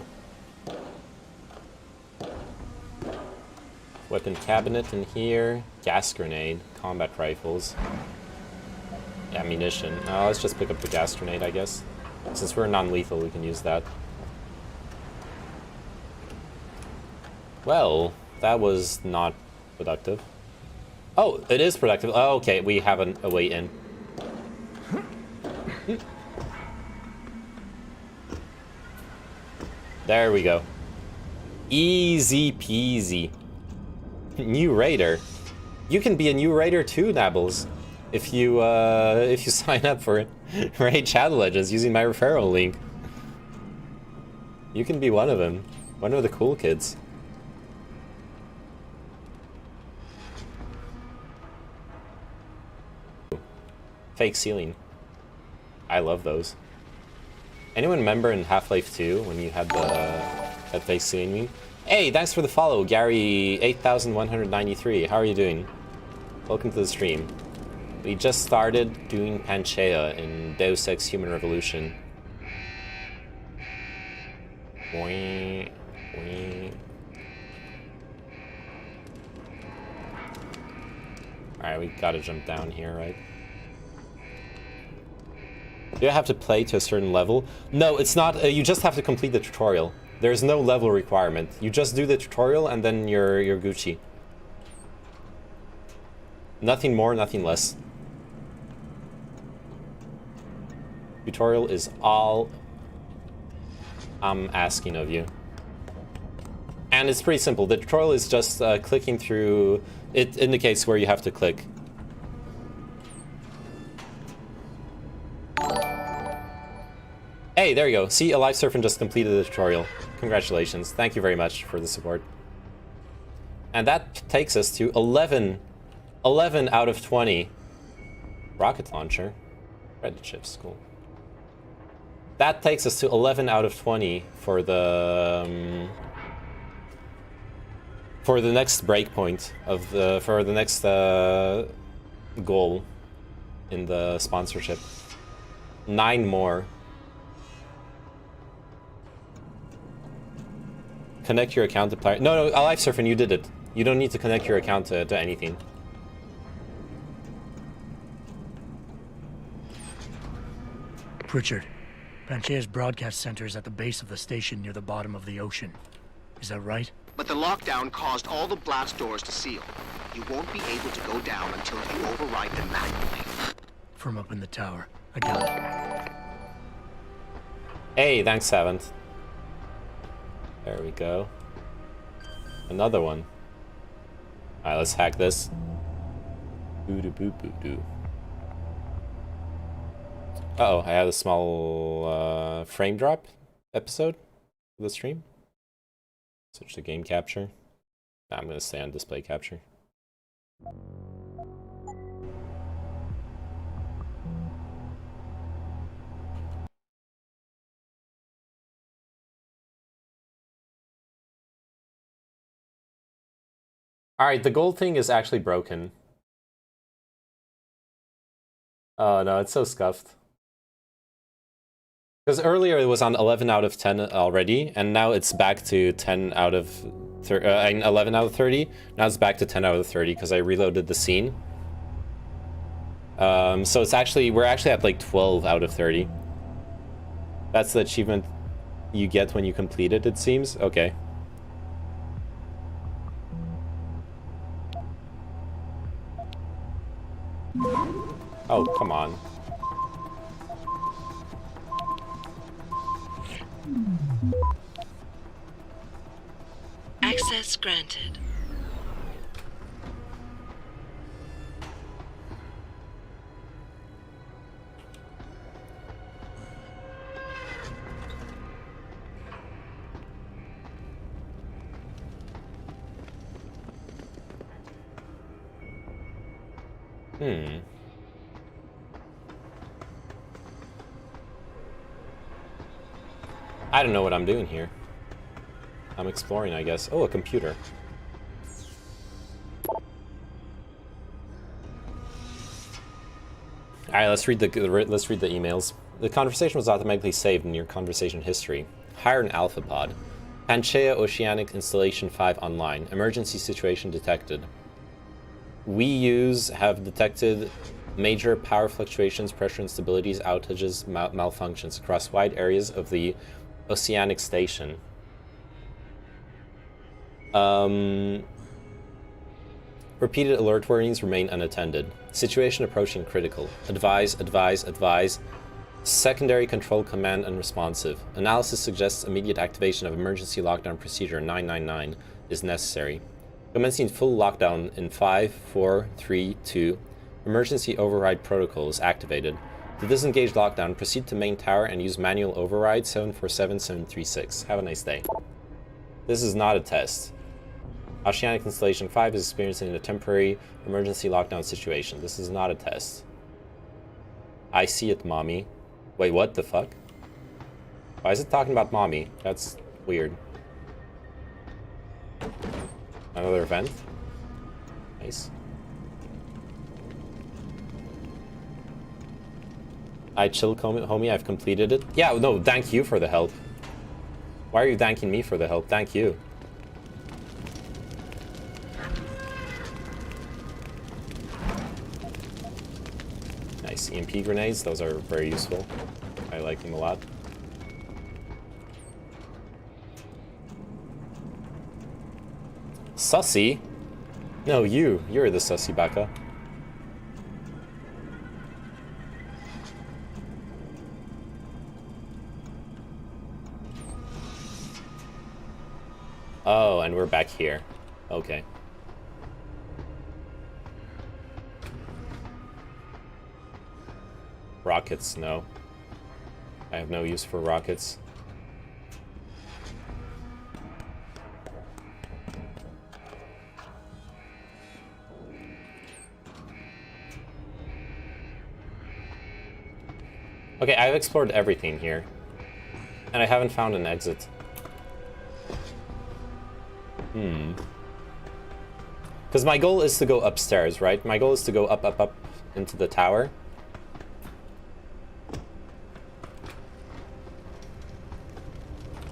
Weapon cabinet in here. Gas grenade. Combat rifles. Ammunition. Let's just pick up the gas grenade, I guess. Since we're non-lethal, we can use that. Well, that was not productive. Oh, it is productive. Oh, okay, we have a way in. There we go. Easy peasy. New raider. You can be a new raider too, Nabbles. If you sign up for Raid Shadow Legends using my referral link. You can be one of them. One of the cool kids. Fake ceiling. I love those. Anyone remember in Half-Life 2 when you had that fake ceiling meme? Hey, thanks for the follow, Gary8193. How are you doing? Welcome to the stream. We just started doing Panchaea in Deus Ex Human Revolution. Alright, we gotta jump down here, right? Do you have to play to a certain level? No, it's not. You just have to complete the tutorial. There's no level requirement. You just do the tutorial and then you're Gucci. Nothing more, nothing less. Tutorial is all I'm asking of you. And it's pretty simple. The tutorial is just clicking through. It indicates where you have to click. Hey, there you go. See, Alive Surfing just completed the tutorial. Congratulations. Thank you very much for the support. And that takes us to 11 out of 20. Rocket launcher. Red chips, cool. That takes us to 11 out of 20 for the next breakpoint of for the next goal in the sponsorship. 9 more. Connect your account to player. No, Alive Surfing, you did it. You don't need to connect your account to anything. Pritchard, Panchaea's broadcast center is at the base of the station near the bottom of the ocean. Is that right? But the lockdown caused all the blast doors to seal. You won't be able to go down until you override them manually. From up in the tower. I got it. Hey, thanks, Seventh. There we go. Another one. Alright, let's hack this. Boo-doo-boo-boo-doo. Uh-oh, I had a small frame drop episode of the stream. Switch to game capture. Nah, I'm gonna stay on display capture. Alright, the gold thing is actually broken. Oh no, it's so scuffed. Because earlier it was on 11 out of 10 already, and now it's back to 10 out of 11 out of 30. Now it's back to 10 out of 30 because I reloaded the scene. So it's actually, we're actually at like 12 out of 30. That's the achievement you get when you complete it, it seems. Okay. Oh, come on. Access granted. I don't know what I'm doing here. I'm exploring, I guess. Oh, a computer. All right, let's read the emails. The conversation was automatically saved in your conversation history. Hire an alpha pod. Panchaea Oceanic Installation 5 online. Emergency situation detected. We have detected major power fluctuations, pressure instabilities, outages, malfunctions across wide areas of the Oceanic Station. Repeated alert warnings remain unattended. Situation approaching critical. Advise, advise, advise. Secondary control command unresponsive. Analysis suggests immediate activation of emergency lockdown procedure 999 is necessary. Commencing full lockdown in 5, 4, 3, 2. Emergency override protocol is activated. To disengage lockdown, proceed to main tower and use manual override 747-736. Have a nice day. This is not a test. Oceanic Installation 5 is experiencing a temporary emergency lockdown situation. This is not a test. I see it, mommy. Wait, what the fuck? Why is it talking about mommy? That's weird. Another event? Nice. I chill, homie, I've completed it. Yeah, no, thank you for the help. Why are you thanking me for the help? Thank you. Nice. EMP grenades, those are very useful. I like them a lot. Sussy? No, you're the sussy baka. Oh, and we're back here. Okay. Rockets, no. I have no use for rockets. Okay, I've explored everything here. And I haven't found an exit. Because my goal is to go upstairs, right? My goal is to go up, up, up into the tower.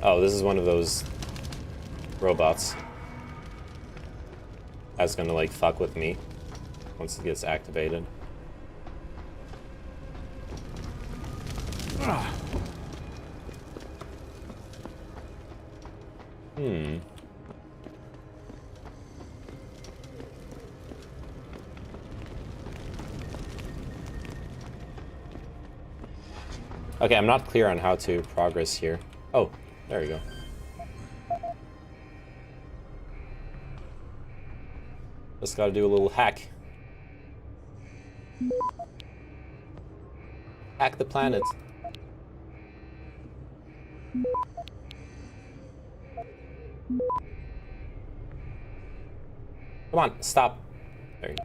Oh, this is one of those robots. That's gonna, like, fuck with me once it gets activated. Okay, I'm not clear on how to progress here. Oh, there we go. Just gotta do a little hack. Hack the planet. Come on, stop. There you go.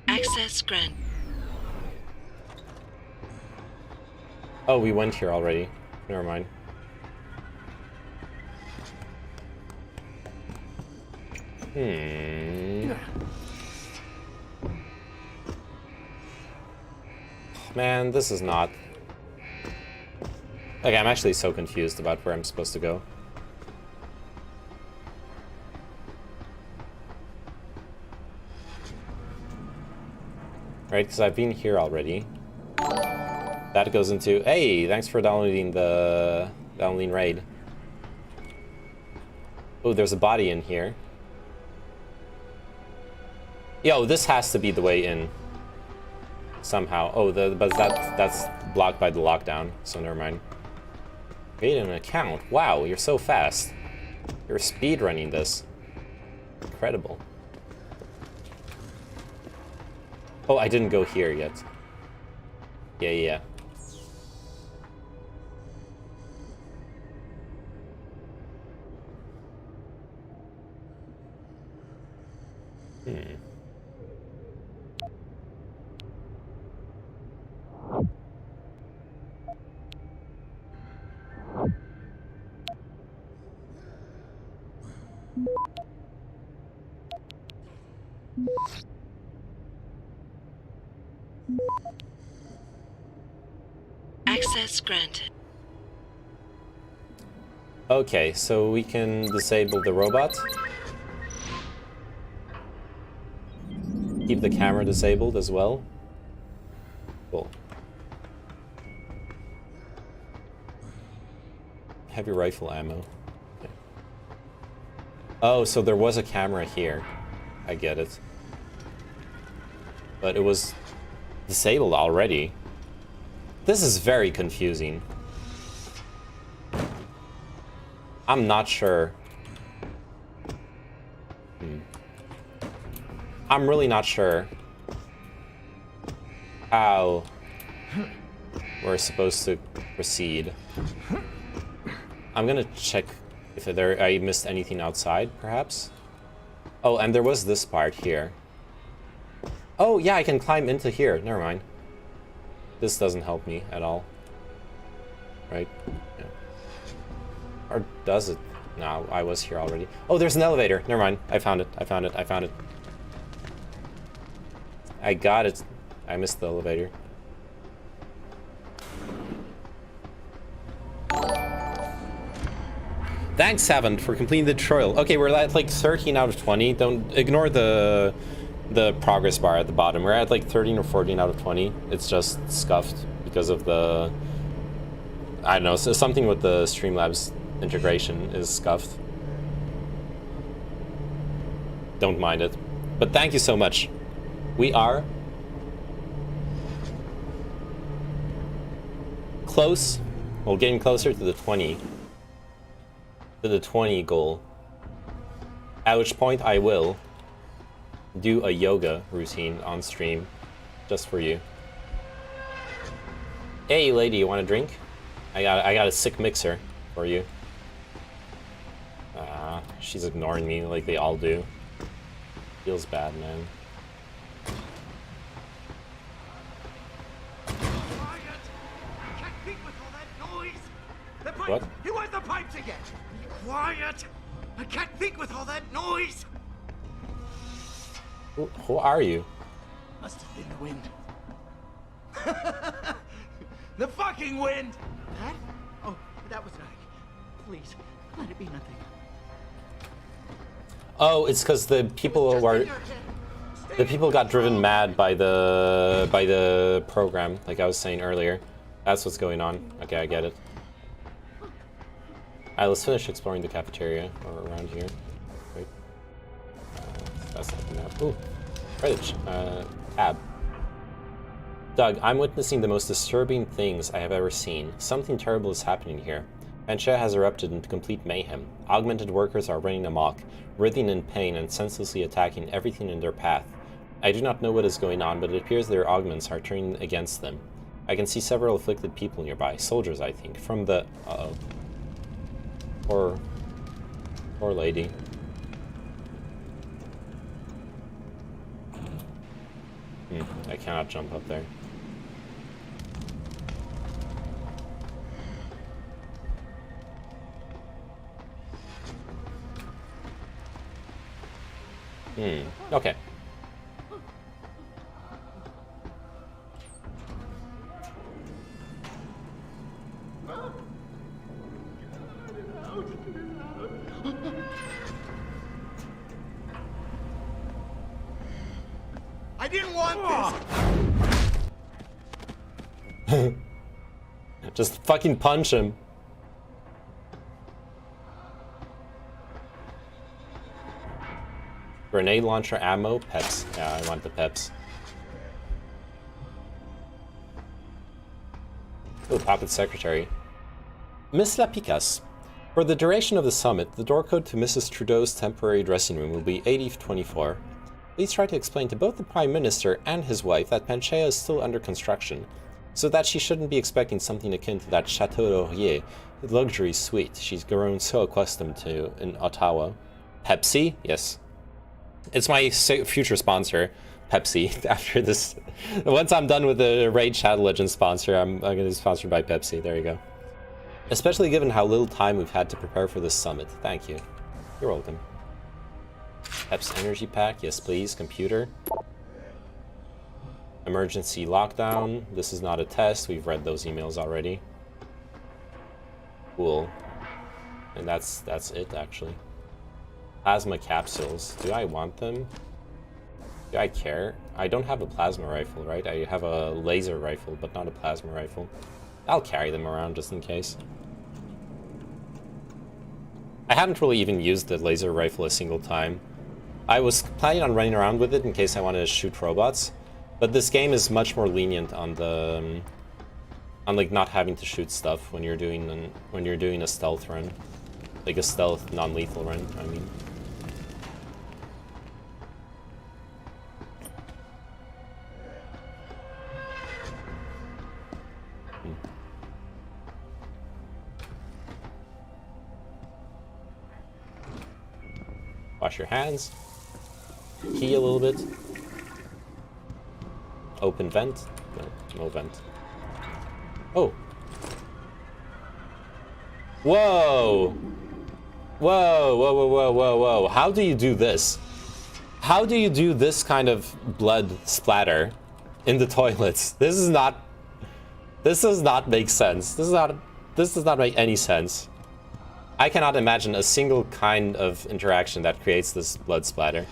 Access grant. Oh, we went here already. Never mind. Man, this is not... Okay, I'm actually so confused about where I'm supposed to go. Right, because I've been here already. That goes into... Hey, thanks for downloading the raid. Oh, there's a body in here. Yo, this has to be the way in. Somehow. Oh, but that's blocked by the lockdown, so never mind. Create an account. Wow, you're so fast. You're speedrunning this. Incredible. Oh, I didn't go here yet. Yeah. Access granted. Okay, so we can disable the robot. Keep the camera disabled as well. Cool. Heavy rifle ammo. Okay. Oh, so there was a camera here. I get it. But it was disabled already. This is very confusing. I'm not sure. I'm really not sure how we're supposed to proceed. I'm gonna check if I missed anything outside, perhaps. Oh, and there was this part here. Oh, yeah, I can climb into here. Never mind. This doesn't help me at all. Right? Yeah. Or does it? No, I was here already. Oh, there's an elevator. Never mind. I found it. I found it. I found it. I got it. I missed the elevator. Thanks, Savant, for completing the tutorial. Okay, we're at like 13 out of 20. Don't ignore the progress bar at the bottom. We're at like 13 or 14 out of 20. It's just scuffed because of the... I don't know, so something with the Streamlabs integration is scuffed. Don't mind it. But thank you so much. We are close. Well, getting closer to the 20. To the 20 goal. At which point I will do a yoga routine on stream just for you. Hey lady, you want a drink? I got a sick mixer for you. She's ignoring me like they all do. Feels bad, man. What? He wants the pipes again! Be quiet! I can't think with all that noise! Who are you? Must have been the wind. The fucking wind! That? Oh, that was like... Please, let it be nothing. Oh, it's because the people got driven mad by the program, like I was saying earlier. That's what's going on. Okay, I get it. Alright, let's finish exploring the cafeteria or around here. Wait. That's not the map. Ooh, fridge. Tab. Doug, I'm witnessing the most disturbing things I have ever seen. Something terrible is happening here. Panchea has erupted into complete mayhem. Augmented workers are running amok, writhing in pain and senselessly attacking everything in their path. I do not know what is going on, but it appears their augments are turning against them. I can see several afflicted people nearby. Soldiers, I think. From the... Uh-oh. Poor lady. I cannot jump up there. Okay. I didn't want this! Just fucking punch him. Grenade launcher ammo, peps. Yeah, I want the peps. Oh, Puppet Secretary. Miss Lapicas. For the duration of the summit, the door code to Mrs. Trudeau's temporary dressing room will be 8024. Please try to explain to both the Prime Minister and his wife that Panchea is still under construction, so that she shouldn't be expecting something akin to that Chateau Laurier luxury suite she's grown so accustomed to in Ottawa. Pepsi? Yes. It's my future sponsor, Pepsi. After this, once I'm done with the Raid Shadow Legends sponsor, I'm going to be sponsored by Pepsi. There you go. Especially given how little time we've had to prepare for this summit. Thank you. You're welcome. Peps energy pack, yes please. Computer. Emergency lockdown. This is not a test. We've read those emails already. Cool. And that's it, actually. Plasma capsules. Do I want them? Do I care? I don't have a plasma rifle, right? I have a laser rifle, but not a plasma rifle. I'll carry them around just in case. I hadn't really even used the laser rifle a single time. I was planning on running around with it in case I wanted to shoot robots, but this game is much more lenient on the on like not having to shoot stuff when you're doing a stealth run, like a stealth non-lethal run. I mean. Wash your hands. Key a little bit. Open vent. No vent. Oh. Whoa! Whoa, whoa, whoa, whoa, whoa, whoa. How do you do this? How do you do this kind of blood splatter in the toilets? This does not make sense. This does not make any sense. I cannot imagine a single kind of interaction that creates this blood splatter.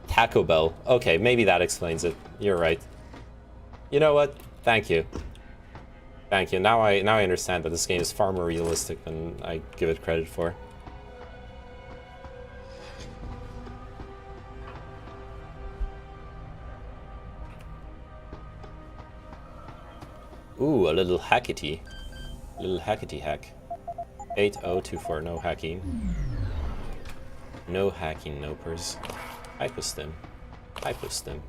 Taco Bell. Okay, maybe that explains it. You're right. You know what? Thank you. Thank you. Now I understand that this game is far more realistic than I give it credit for. Ooh, a little hackety. Little hackety hack. 8024, no hacking. No hacking, nopers. Hypostim. Hypostim.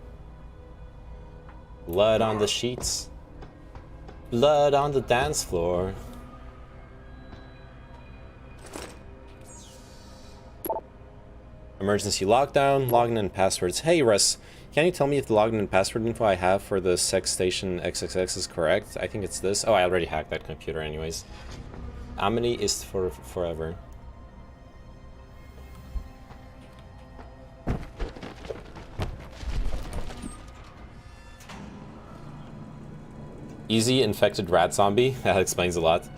Blood on the sheets. Blood on the dance floor. Emergency lockdown, login and passwords. Hey Russ, can you tell me if the login and password info I have for the sex station XXX is correct? I think it's this. Oh, I already hacked that computer anyways. Amity is for forever. Easy infected rat zombie. That explains a lot.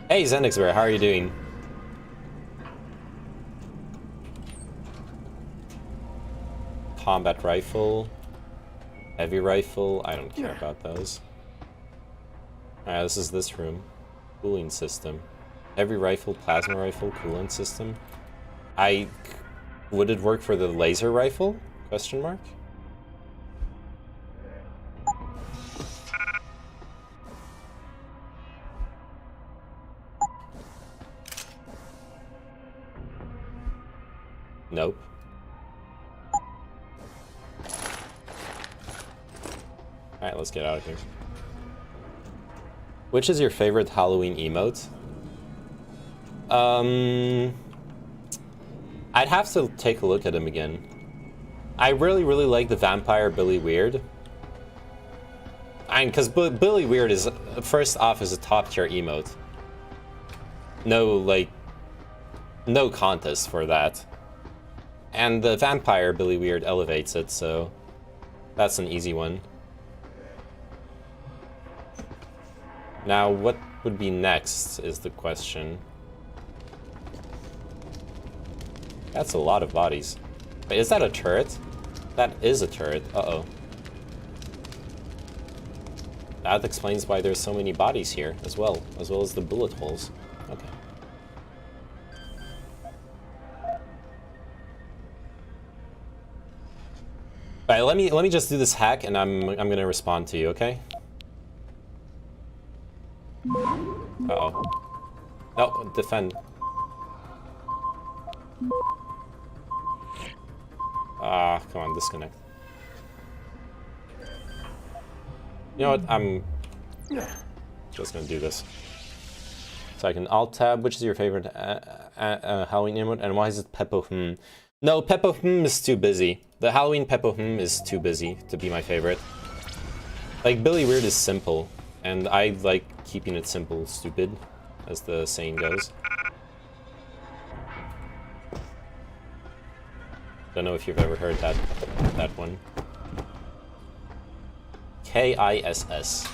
Hey Zenixbear, how are you doing? Combat rifle. Heavy rifle. I don't care about those. Alright, this is this room. Cooling system. Heavy rifle, plasma rifle, coolant system. Would it work for the laser rifle? Question mark? Nope. Alright, let's get out of here. Which is your favorite Halloween emote? I'd have to take a look at him again. I really like the vampire Billy Weird. Because Billy Weird is, first off, is a top tier emote. No contest for that. And the vampire Billy Weird elevates it, so that's an easy one. Now, what would be next is the question. That's a lot of bodies. Wait, is that a turret? That is a turret. Uh-oh. That explains why there's so many bodies here as well as the bullet holes. Okay. Alright, let me just do this hack and I'm gonna respond to you, okay? Uh-oh. No, defend. Come on, disconnect. You know what, I'm just gonna do this. So I can alt-tab, which is your favorite Halloween emote, and why is it Peppo Hmm? No, Peppo Hmm is too busy. The Halloween Peppo Hmm is too busy to be my favorite. Like, Billy Weird is simple, and I like keeping it simple, stupid, as the saying goes. Don't know if you've ever heard that one. Kiss.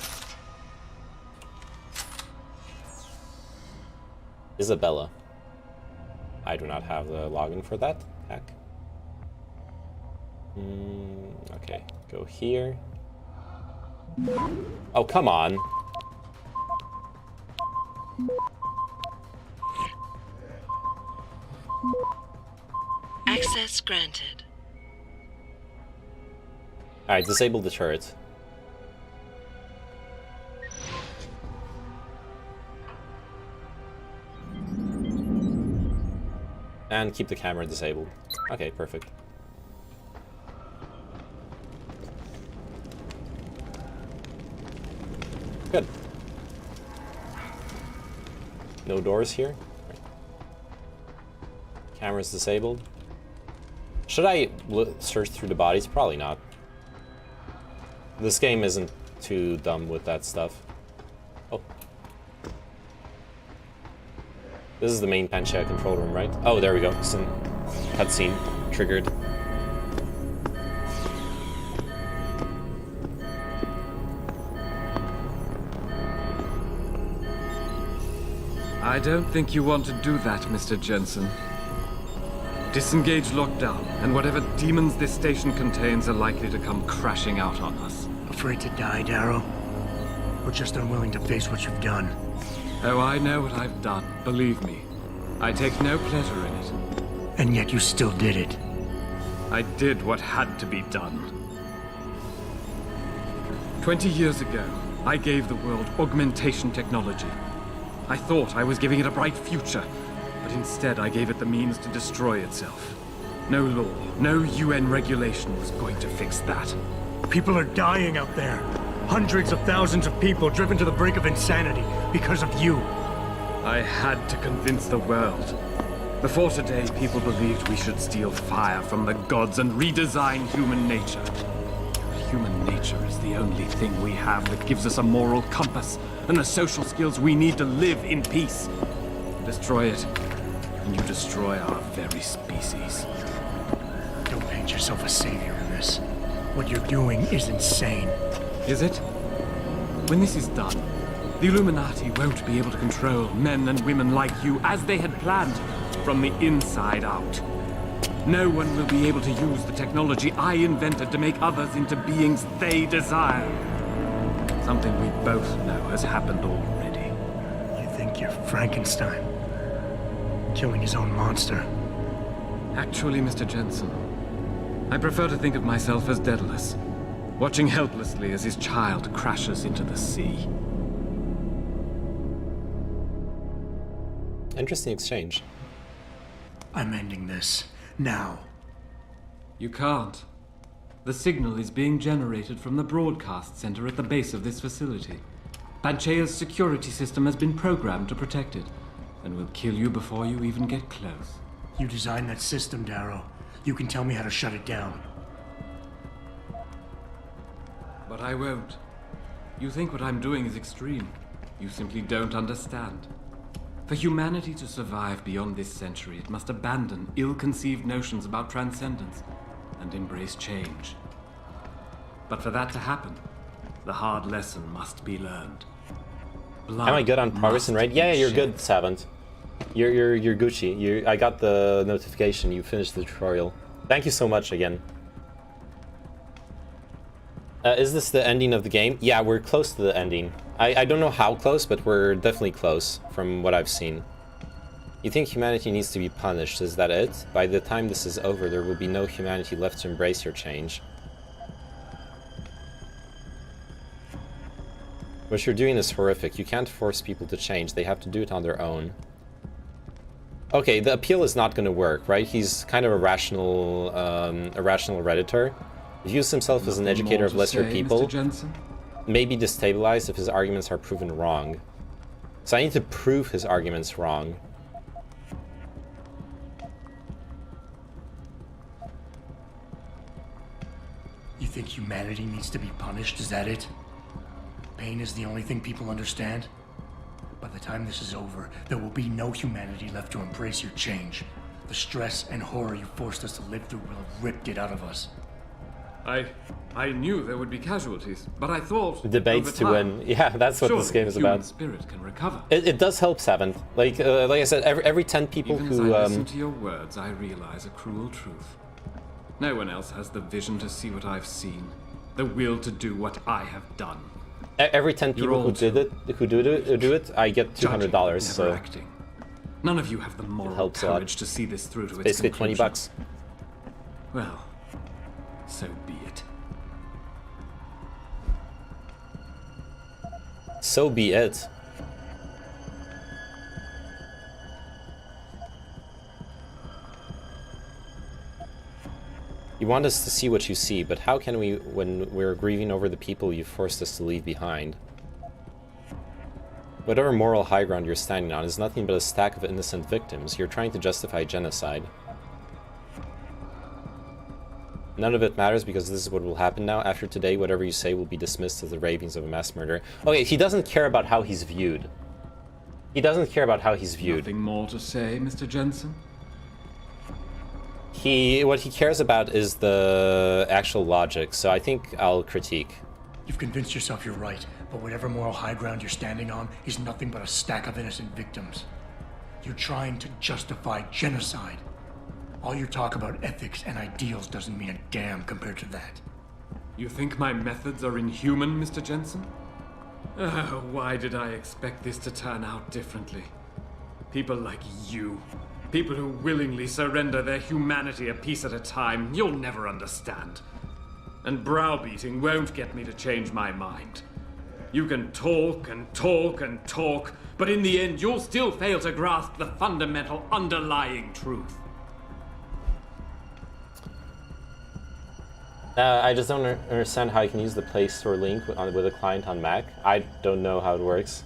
Isabella. I do not have the login for that. Heck. Okay, go here. Oh, come on. Access granted. Alright, disable the turret. And keep the camera disabled. Okay, perfect. Good. No doors here. Right. Camera's disabled. Should I search through the bodies? Probably not. This game isn't too dumb with that stuff. Oh. This is the main Panchea control room, right? Oh, there we go. Some cutscene triggered. I don't think you want to do that, Mr. Jensen. Disengage lockdown, and whatever demons this station contains are likely to come crashing out on us. Afraid to die, Darrow? Or just unwilling to face what you've done? Oh, I know what I've done, believe me. I take no pleasure in it. And yet you still did it. I did what had to be done. 20 years ago, I gave the world augmentation technology. I thought I was giving it a bright future, but instead I gave it the means to destroy itself. No law, no UN regulation was going to fix that. People are dying out there. Hundreds of thousands of people driven to the brink of insanity because of you. I had to convince the world. Before today, people believed we should steal fire from the gods and redesign human nature. Human nature is the only thing we have that gives us a moral compass and the social skills we need to live in peace. Destroy it, and you destroy our very species. Don't paint yourself a savior in this. What you're doing is insane. Is it? When this is done, the Illuminati won't be able to control men and women like you as they had planned, from the inside out. No one will be able to use the technology I invented to make others into beings they desire. Something we both know has happened already. You think you're Frankenstein? Killing his own monster? Actually, Mr. Jensen, I prefer to think of myself as Daedalus, watching helplessly as his child crashes into the sea. Interesting exchange. I'm ending this. Now. You can't. The signal is being generated from the broadcast center at the base of this facility. Panchea's security system has been programmed to protect it, and will kill you before you even get close. You designed that system, Darrow. You can tell me how to shut it down. But I won't. You think what I'm doing is extreme. You simply don't understand. For humanity to survive beyond this century, it must abandon ill-conceived notions about transcendence and embrace change. But for that to happen, the hard lesson must be learned. Am I good on progress and raid? Yeah, you're good, Savant. You're Gucci. I got the notification. You finished the tutorial. Thank you so much again. Is this the ending of the game? Yeah, we're close to the ending. I don't know how close, but we're definitely close from what I've seen. You think humanity needs to be punished, is that it? By the time this is over, there will be no humanity left to embrace your change. What you're doing is horrific. You can't force people to change. They have to do it on their own. Okay, the appeal is not going to work, right? He's kind of a rational Redditor. He views himself as an educator of lesser people. May be destabilized if his arguments are proven wrong. So I need to prove his arguments wrong. You think humanity needs to be punished? Is that it? Pain is the only thing people understand? By the time this is over, there will be no humanity left to embrace your change. The stress and horror you forced us to live through will have ripped it out of us. I knew there would be casualties, but I thought debates to win. Yeah, that's what this game is about. Spirit can recover. It does help, Seventh. Like I said, every 10 people Even who as I listen to your words, I realize a cruel truth. No one else has the vision to see what I've seen, the will to do what I have done. Every 10 people who do it, I get $200. So acting. None of you have the moral courage to see this through to its basically conclusion. $20. Well, so be it. So be it. You want us to see what you see, but how can we when we're grieving over the people you forced us to leave behind? Whatever moral high ground you're standing on is nothing but a stack of innocent victims. You're trying to justify genocide. None of it matters because this is what will happen now. After today, whatever you say will be dismissed as the ravings of a mass murderer. Okay, he doesn't care about how he's viewed. He doesn't care about how he's viewed. Nothing more to say, Mr. Jensen? What he cares about is the actual logic, so I think I'll critique. You've convinced yourself you're right, but whatever moral high ground you're standing on is nothing but a stack of innocent victims. You're trying to justify genocide. All your talk about ethics and ideals doesn't mean a damn compared to that. You think my methods are inhuman, Mr. Jensen? Oh, why did I expect this to turn out differently? People like you, people who willingly surrender their humanity a piece at a time, you'll never understand. And browbeating won't get me to change my mind. You can talk and talk and talk, but in the end you'll still fail to grasp the fundamental underlying truth. I just don't understand how you can use the Play Store link with a client on Mac. I don't know how it works.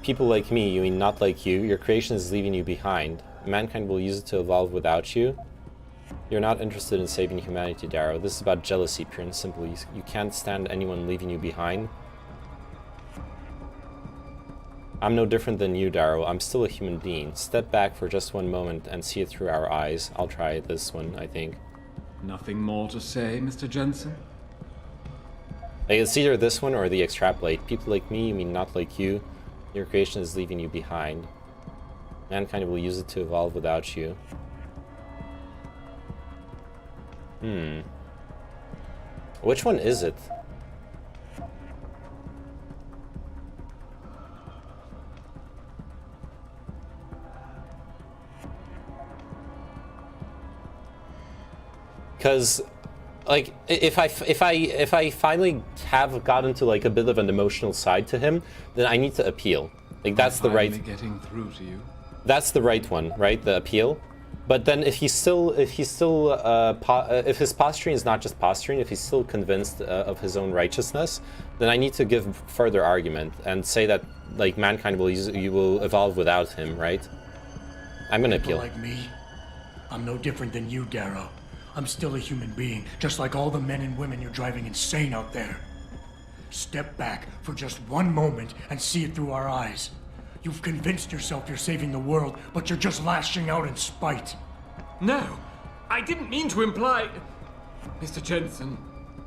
People like me, you mean not like you, your creation is leaving you behind. Mankind will use it to evolve without you. You're not interested in saving humanity, Darrow. This is about jealousy, pure and simple. You can't stand anyone leaving you behind. I'm no different than you, Darrow. I'm still a human being. Step back for just one moment and see it through our eyes. I'll try this one, I think. Nothing more to say, Mr. Jensen? Like, it's either this one or the extrapolate. People like me, you mean not like you. Your creation is leaving you behind. Mankind will use it to evolve without you. Which one is it? Because, like, if I finally have gotten to like a bit of an emotional side to him, then I need to appeal. Like that's the right. Getting through to you. That's the right one, right? The appeal. But then if his posturing is not just posturing, if he's still convinced of his own righteousness, then I need to give further argument and say that like mankind will evolve without him, right? I'm gonna appeal. People like me, I'm no different than you, Darrow. I'm still a human being, just like all the men and women you're driving insane out there. Step back for just one moment and see it through our eyes. You've convinced yourself you're saving the world, but you're just lashing out in spite. No, I didn't mean to imply... Mr. Jensen,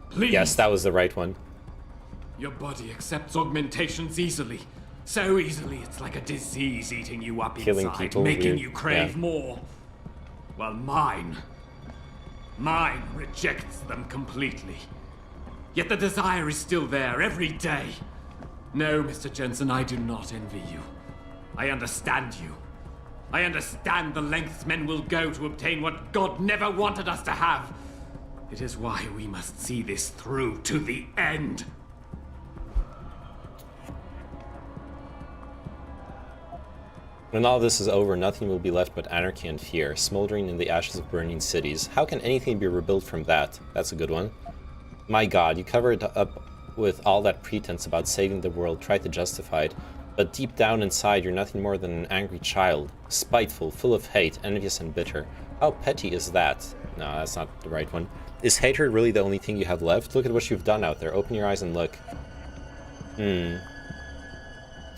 please. Yes, that was the right one. Your body accepts augmentations easily. So easily, it's like a disease eating you up Killing inside, people, making you crave more. While mine rejects them completely. Yet the desire is still there every day. No, Mr. Jensen, I do not envy you. I understand you. I understand the lengths men will go to obtain what God never wanted us to have. It is why we must see this through to the end. When all this is over, nothing will be left but anarchy and fear, smoldering in the ashes of burning cities. How can anything be rebuilt from that? That's a good one. My God, you covered it up with all that pretense about saving the world, tried to justify it, but deep down inside you're nothing more than an angry child, spiteful, full of hate, envious and bitter. How petty is that? No, that's not the right one. Is hatred really the only thing you have left? Look at what you've done out there. Open your eyes and look.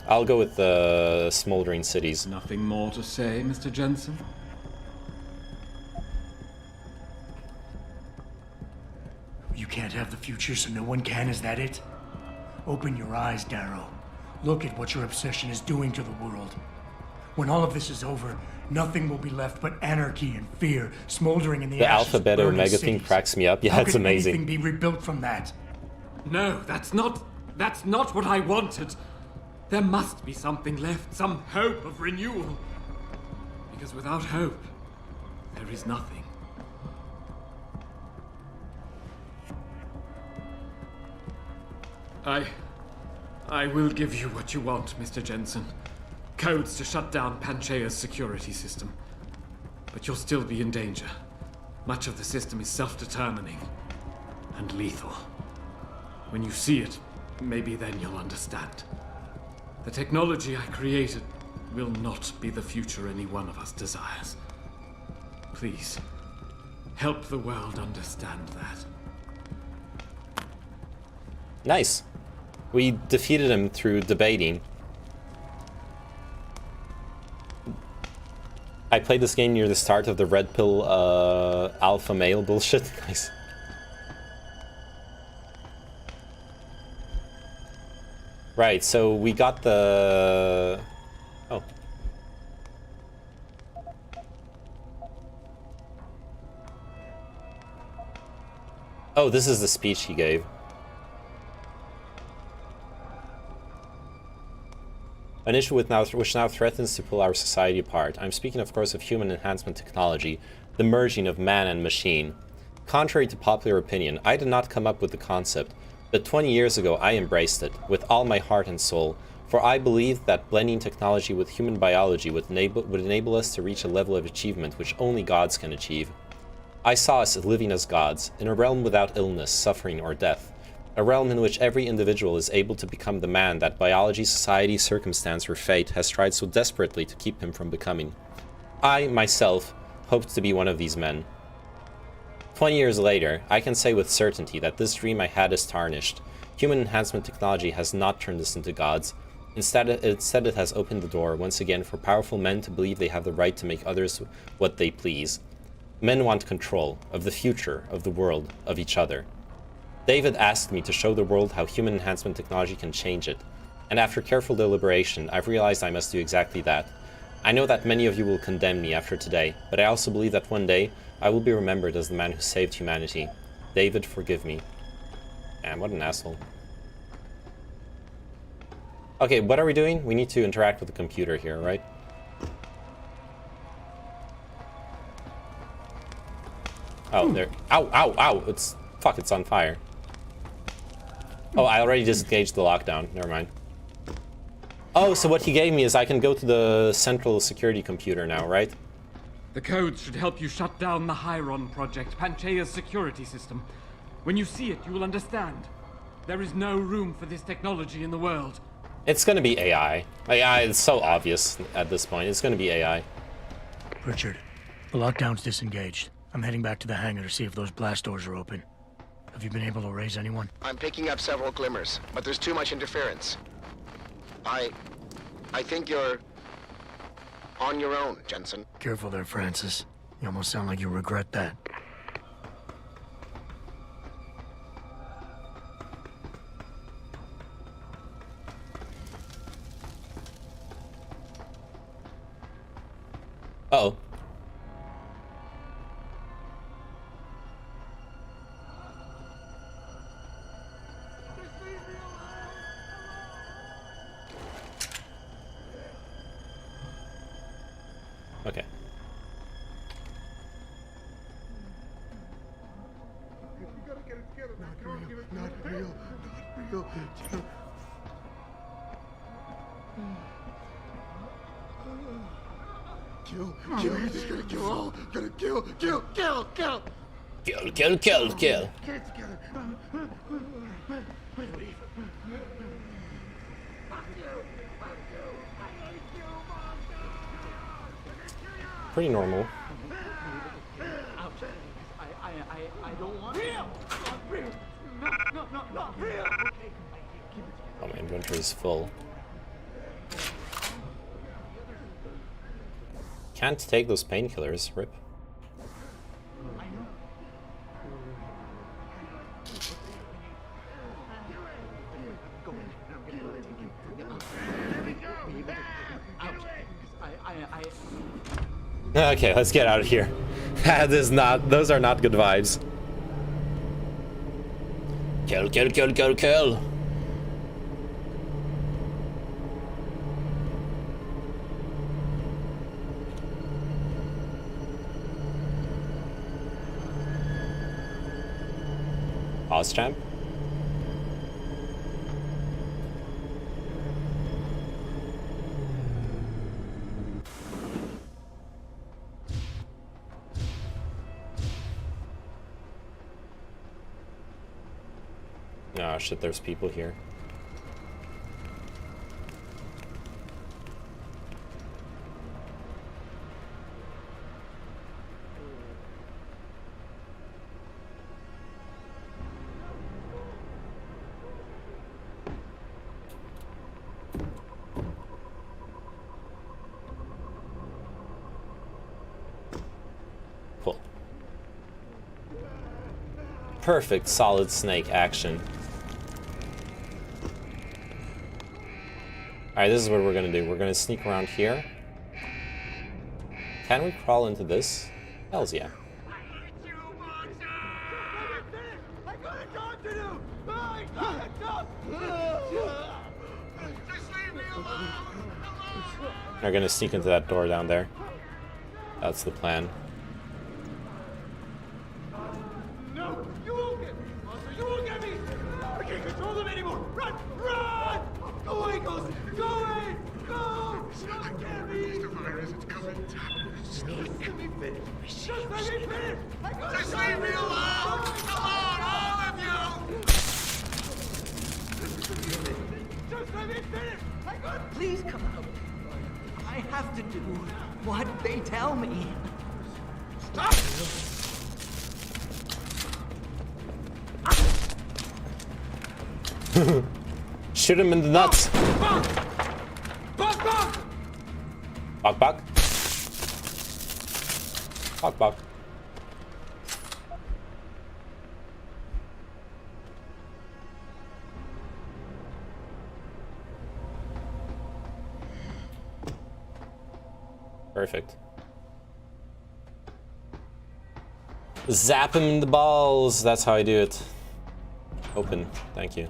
I'll go with the smoldering cities. Nothing more to say, Mr. Jensen? future so no one can, is that it? Open your eyes, Darrow. Look at what your obsession is doing to the world. When all of this is over, nothing will be left but anarchy and fear, smoldering in the ashes of Alphabet burning Omega thing cities. cracks me up. Yeah, How it's can amazing. anything be rebuilt from that? No, that's not what I wanted. There must be something left, some hope of renewal. Because without hope, there is nothing. I will give you what you want, Mr. Jensen. Codes to shut down Panchaea's security system. But you'll still be in danger. Much of the system is self-determining and lethal. When you see it, maybe then you'll understand. The technology I created will not be the future any one of us desires. Please, help the world understand that. Nice. We defeated him through debating. I played this game near the start of the red pill alpha male bullshit. Nice. Right, so we got the... Oh. Oh, this is the speech he gave. An issue which now threatens to pull our society apart. I'm speaking, of course, of human enhancement technology, the merging of man and machine. Contrary to popular opinion, I did not come up with the concept, but 20 years ago I embraced it, with all my heart and soul, for I believed that blending technology with human biology would enable us to reach a level of achievement which only gods can achieve. I saw us living as gods, in a realm without illness, suffering, or death. A realm in which every individual is able to become the man that biology, society, circumstance, or fate has tried so desperately to keep him from becoming. I, myself, hoped to be one of these men. 20 years later, I can say with certainty that this dream I had is tarnished. Human enhancement technology has not turned us into gods. Instead, it has opened the door, once again, for powerful men to believe they have the right to make others what they please. Men want control of the future, of the world, of each other. David asked me to show the world how human enhancement technology can change it, and after careful deliberation, I've realized I must do exactly that. I know that many of you will condemn me after today, but I also believe that one day, I will be remembered as the man who saved humanity. David, forgive me. Man, what an asshole. Okay, what are we doing? We need to interact with the computer here, right? Oh, there. Ow, ow, ow! It's... Fuck, it's on fire. Oh, I already disengaged the lockdown. Never mind. Oh, so what he gave me is I can go to the central security computer now, right? The codes should help you shut down the Hyron project, Panchaea's security system. When you see it, you will understand. There is no room for this technology in the world. It's gonna be AI. AI is so obvious at this point. It's gonna be AI. Richard, the lockdown's disengaged. I'm heading back to the hangar to see if those blast doors are open. Have you been able to raise anyone? I'm picking up several glimmers, but there's too much interference. I think you're on your own, Jensen. Careful there, Francis. You almost sound like you regret that. Uh-oh. Okay. Not real. Kill. He's just gonna kill all. Gonna kill. Kill. Get it together. Pretty normal. I don't want real. Not real. Not real. Oh, my inventory is full. Can't take those painkillers, rip. Okay, let's get out of here. Those are not good vibes. Kill, kill, kill, kill, kill. Pause champ. Oh shit, there's people here. Cool. Perfect solid snake action. Alright, this is what we're gonna do. We're gonna sneak around here. Can we crawl into this? Hells yeah. We're gonna sneak into that door down there. That's the plan. No, you won't get me! Monster, you won't get me! I can't control them anymore! Run! Run! Go away, Ghost! Go away! Go! Don't get me! The virus is coming. Just let me finish. Just let me finish! Just leave me alone! Alone, all of you! Just let me finish! Please come out. I have to do what they tell me. Stop! Shoot him in the nuts. Bok! Bok! Bok bok. Bok bok. Perfect. Zap him in the balls. That's how I do it. Open. Thank you.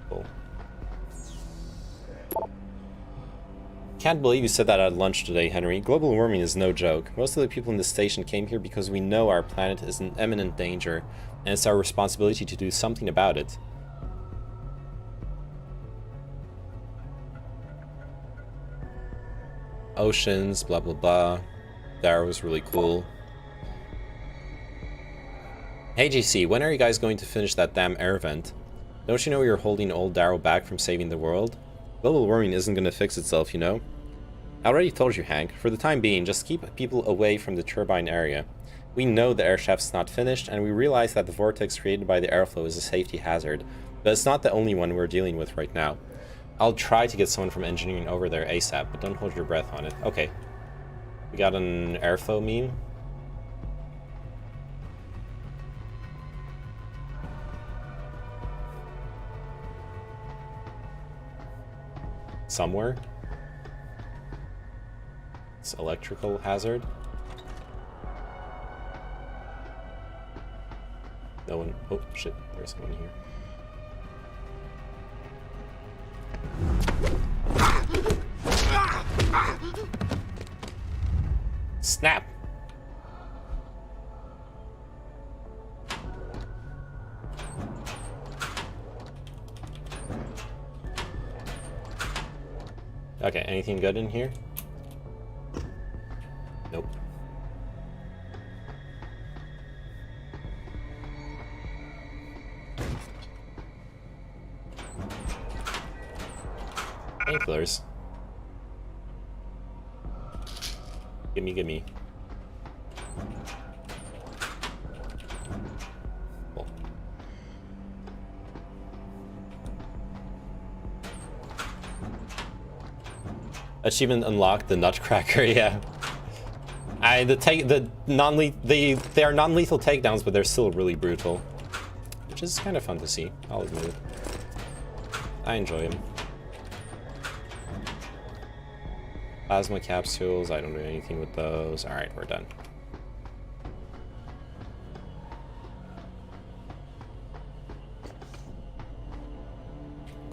Cool. Can't believe you said that at lunch today, Henry. Global warming is no joke. Most of the people in this station came here because we know our planet is in imminent danger, and it's our responsibility to do something about it. Oceans, blah blah blah. Darrow was really cool. Hey GC, when are you guys going to finish that damn air vent? Don't you know you're holding old Darrow back from saving the world? Global warming isn't gonna fix itself, you know? I already told you, Hank. For the time being, just keep people away from the turbine area. We know the air shaft's not finished, and we realize that the vortex created by the airflow is a safety hazard, but it's not the only one we're dealing with right now. I'll try to get someone from engineering over there ASAP, but don't hold your breath on it. Okay. We got an airflow meme. Somewhere. It's electrical hazard. No one. Oh shit, there's someone here. Snap! Okay, anything good in here? Nope. Painkillers. Gimme, gimme. Cool. Achievement unlocked, the Nutcracker, yeah. They are non-lethal takedowns, but they're still really brutal. Which is kind of fun to see, I'll admit it. I enjoy them. Plasma capsules, I don't do anything with those. Alright, we're done.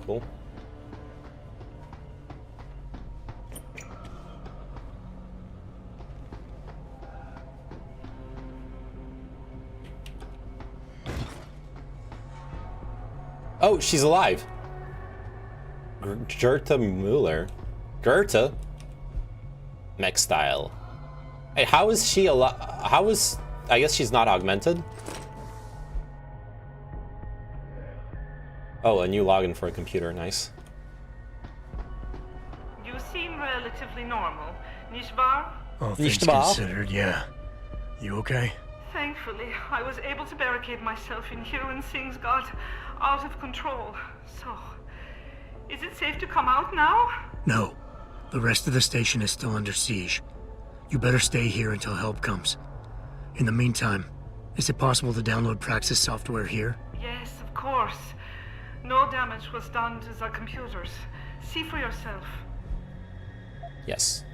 Cool. Oh, she's alive. Gerta Mueller. Gerta? Mech style. Hey, how is she alive? How is... I guess she's not augmented? Oh, a new login for a computer. Nice. You seem relatively normal, Nishbar? All things considered, yeah. You okay? Thankfully, I was able to barricade myself in here when things got out of control. So, is it safe to come out now? No. The rest of the station is still under siege. You better stay here until help comes. In the meantime, is it possible to download Praxis software here? Yes, of course. No damage was done to the computers. See for yourself. Yes.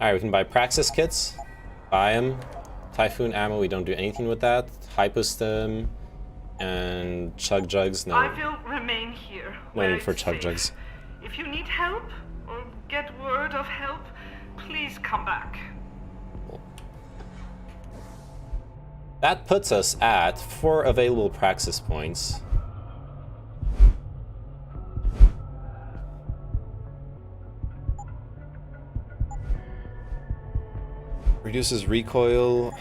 Alright, we can buy Praxis kits. Buy them. Typhoon ammo, we don't do anything with that. Hypostem. And Chug Jugs, no. I will remain here. No need for Chug Jugs. If you need help, or get word of help, please come back. That puts us at 4 available Praxis points. Reduces recoil.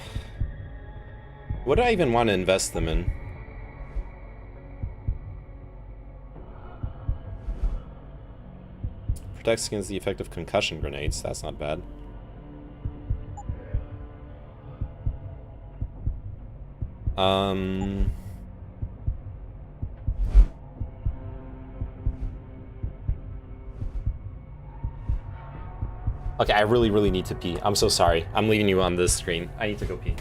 What do I even want to invest them in? Protects against the effect of concussion grenades. That's not bad. Okay, I really need to pee. I'm so sorry. I'm leaving you on this screen. I need to go pee.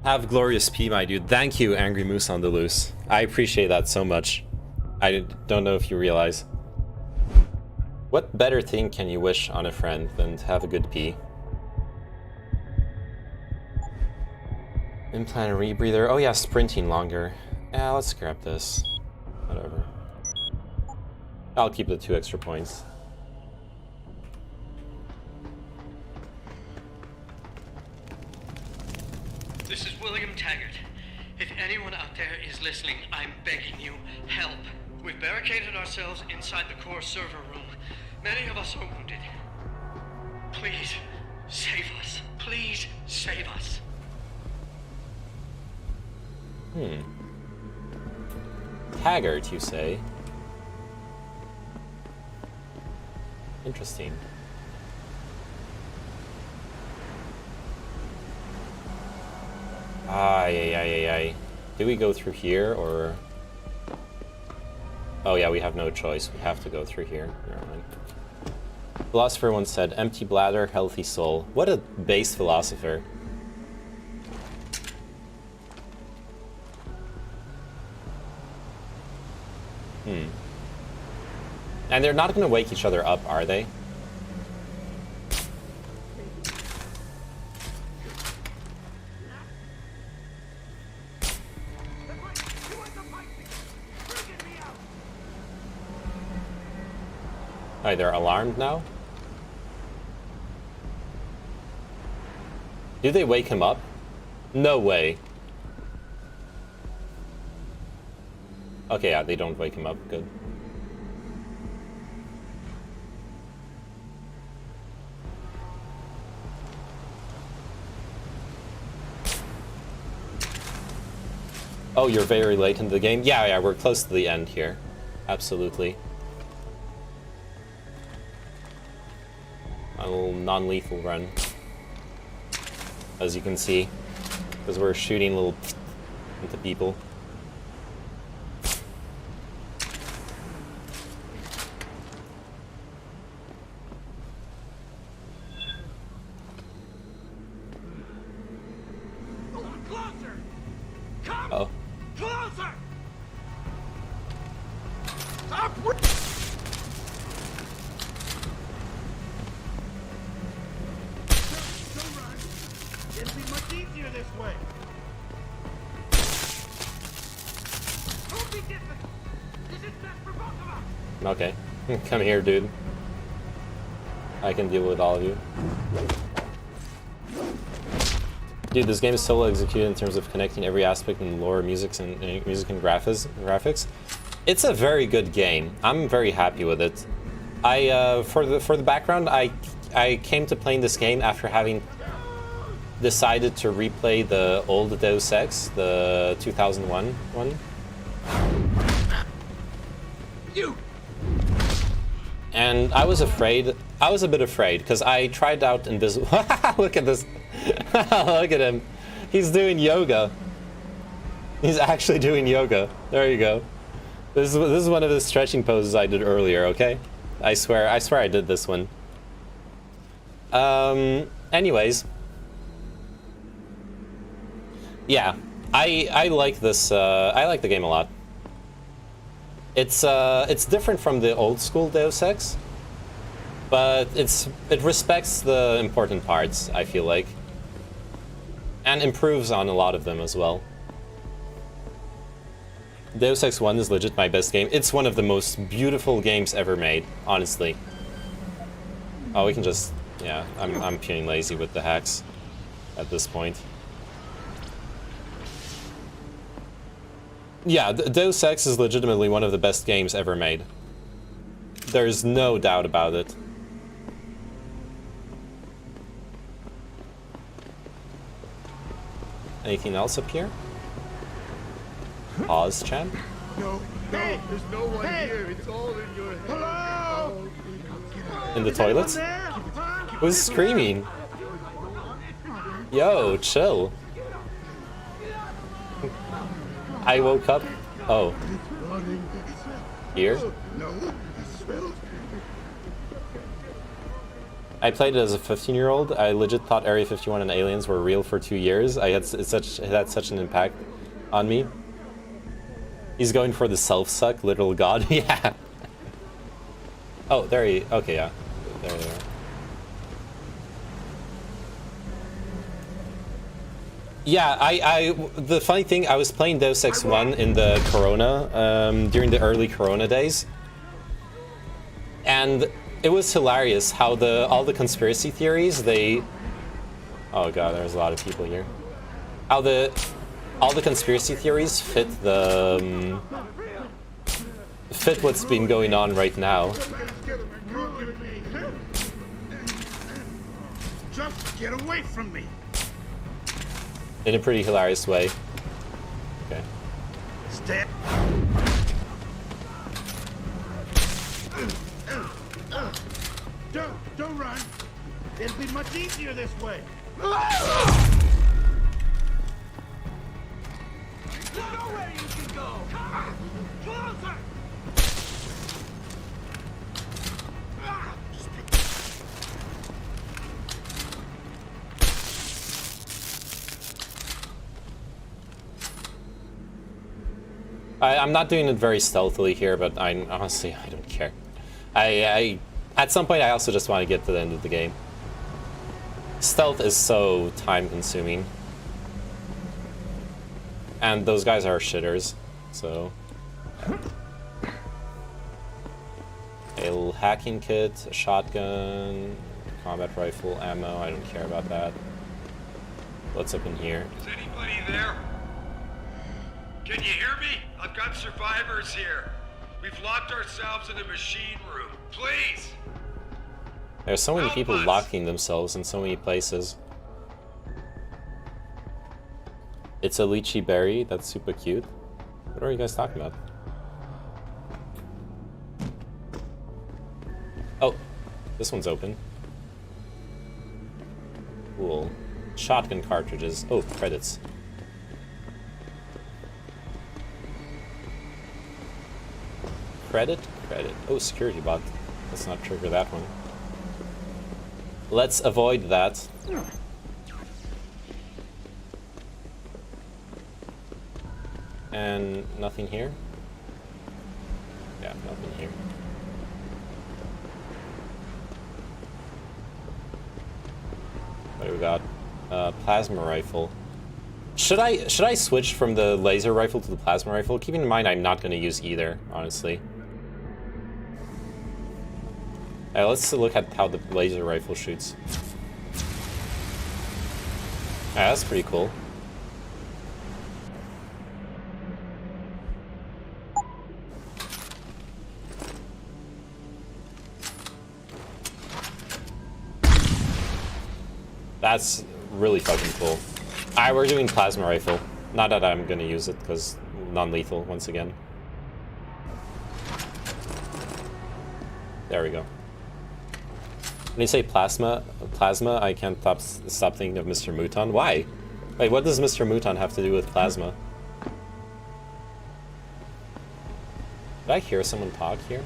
Have glorious pee, my dude. Thank you, Angry Moose on the Loose. I appreciate that so much. I don't know if you realize. What better thing can you wish on a friend than to have a good pee? Implant a rebreather. Oh yeah, sprinting longer. Yeah, let's grab this. Whatever. I'll keep the 2 extra points. This is William Taggart. If anyone out there is listening, I'm begging you, help. We've barricaded ourselves inside the core server room. Many of us are wounded. Please, save us. Please, save us. Taggart, you say? Interesting. Ay. Do we go through here, or... Oh yeah, we have no choice. We have to go through here. Never mind. Philosopher once said, empty bladder, healthy soul. What a base philosopher. And they're not going to wake each other up, are they? Oh, they're alarmed now? Did they wake him up? No way. Okay, yeah, they don't wake him up. Good. Oh, you're very late into the game? Yeah, we're close to the end here. Absolutely. A little non-lethal run. As you can see. Because we're shooting little into people. Oh. Closer! Stop! Don't run. It'll be much easier this way. Don't be difficult. This is best for both of us. Okay. Come here, dude. I can deal with all of you. Dude, this game is so well executed in terms of connecting every aspect in lore, music and graphics. It's a very good game. I'm very happy with it. For the background, I came to playing this game after having decided to replay the old Deus Ex, the 2001 one. And I was afraid. I was a bit afraid because I tried out Invisible. Look at this. Look at him. He's doing yoga. He's actually doing yoga. There you go. This is one of the stretching poses I did earlier, okay? I swear I did this one. Anyways. Yeah. I like this I like the game a lot. It's different from the old school Deus Ex, but it respects the important parts, I feel like. And improves on a lot of them as well. Deus Ex 1 is legit my best game. It's one of the most beautiful games ever made, honestly. Oh, we can just... yeah, I'm feeling lazy with the hacks at this point. Yeah, Deus Ex is legitimately one of the best games ever made. There's no doubt about it. Anything else up here? Pause, champ. No, there's no one here. It's all in your head. Hello? In the toilets? Who's screaming? Yo, chill. I woke up. Oh. Here? I played it as a 15-year-old. I legit thought Area 51 and aliens were real for 2 years. It had such an impact on me. He's going for the self-suck, literal god. Yeah. Oh, there he... okay, yeah. There they are. Yeah, the funny thing, I was playing Deus Ex 1 in the Corona, during the early Corona days. And it was hilarious how all the conspiracy theories, they... oh god, there's a lot of people here. How all the conspiracy theories fit fit what's been going on right now. Just get away from me. In a pretty hilarious way. Okay. Stay. Don't run. It'll be much easier this way. You know where you can go. Closer. I'm not doing it very stealthily here, but honestly, I don't care. At some point, I also just want to get to the end of the game. Stealth is so time-consuming. And those guys are shitters, so... A little hacking kit, a shotgun, combat rifle, ammo. I don't care about that. What's up in here? Is anybody there? Can you hear me? I've got survivors here. We've locked ourselves in the machine room. Please! There's so many people locking themselves in so many places. It's a lychee berry. That's super cute. What are you guys talking about? Oh, this one's open. Cool. Shotgun cartridges. Oh, credits. Credit? Credit. Oh, security bot. Let's not trigger that one. Let's avoid that. And nothing here? Yeah, nothing here. What do we got? Plasma rifle. Should I switch from the laser rifle to the plasma rifle? Keeping in mind I'm not going to use either, honestly. Alright, let's look at how the laser rifle shoots. Yeah, that's pretty cool. That's really fucking cool. Alright, we're doing plasma rifle. Not that I'm gonna use it, because non-lethal, once again. There we go. When you say plasma, I can't stop thinking of Mr. Mouton. Why? Wait, what does Mr. Mouton have to do with plasma? Did I hear someone talk here?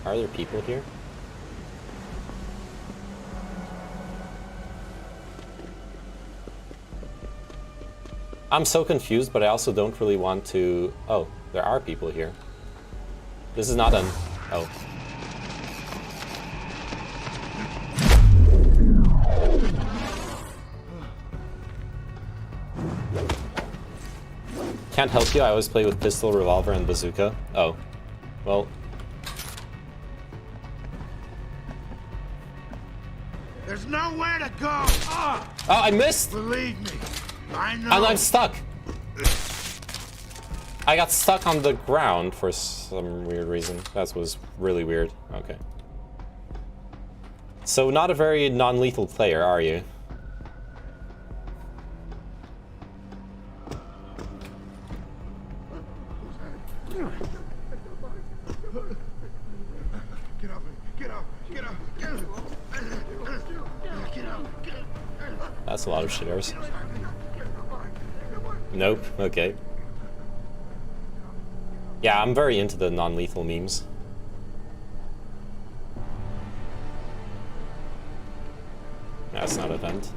Are there people here? I'm so confused, but I also don't really want to... Oh, there are people here. This is not an... Oh. Can't help you, I always play with pistol, revolver, and bazooka. Oh. Well... There's nowhere to go! Oh, I missed! Believe me, I know. And I'm stuck! I got stuck on the ground for some weird reason. That was really weird. Okay. So not a very non-lethal player, are you? Get up, get up, get up, get up. That's a lot of shitters. Nope, okay. Yeah, I'm very into the non-lethal memes. That's not a vent.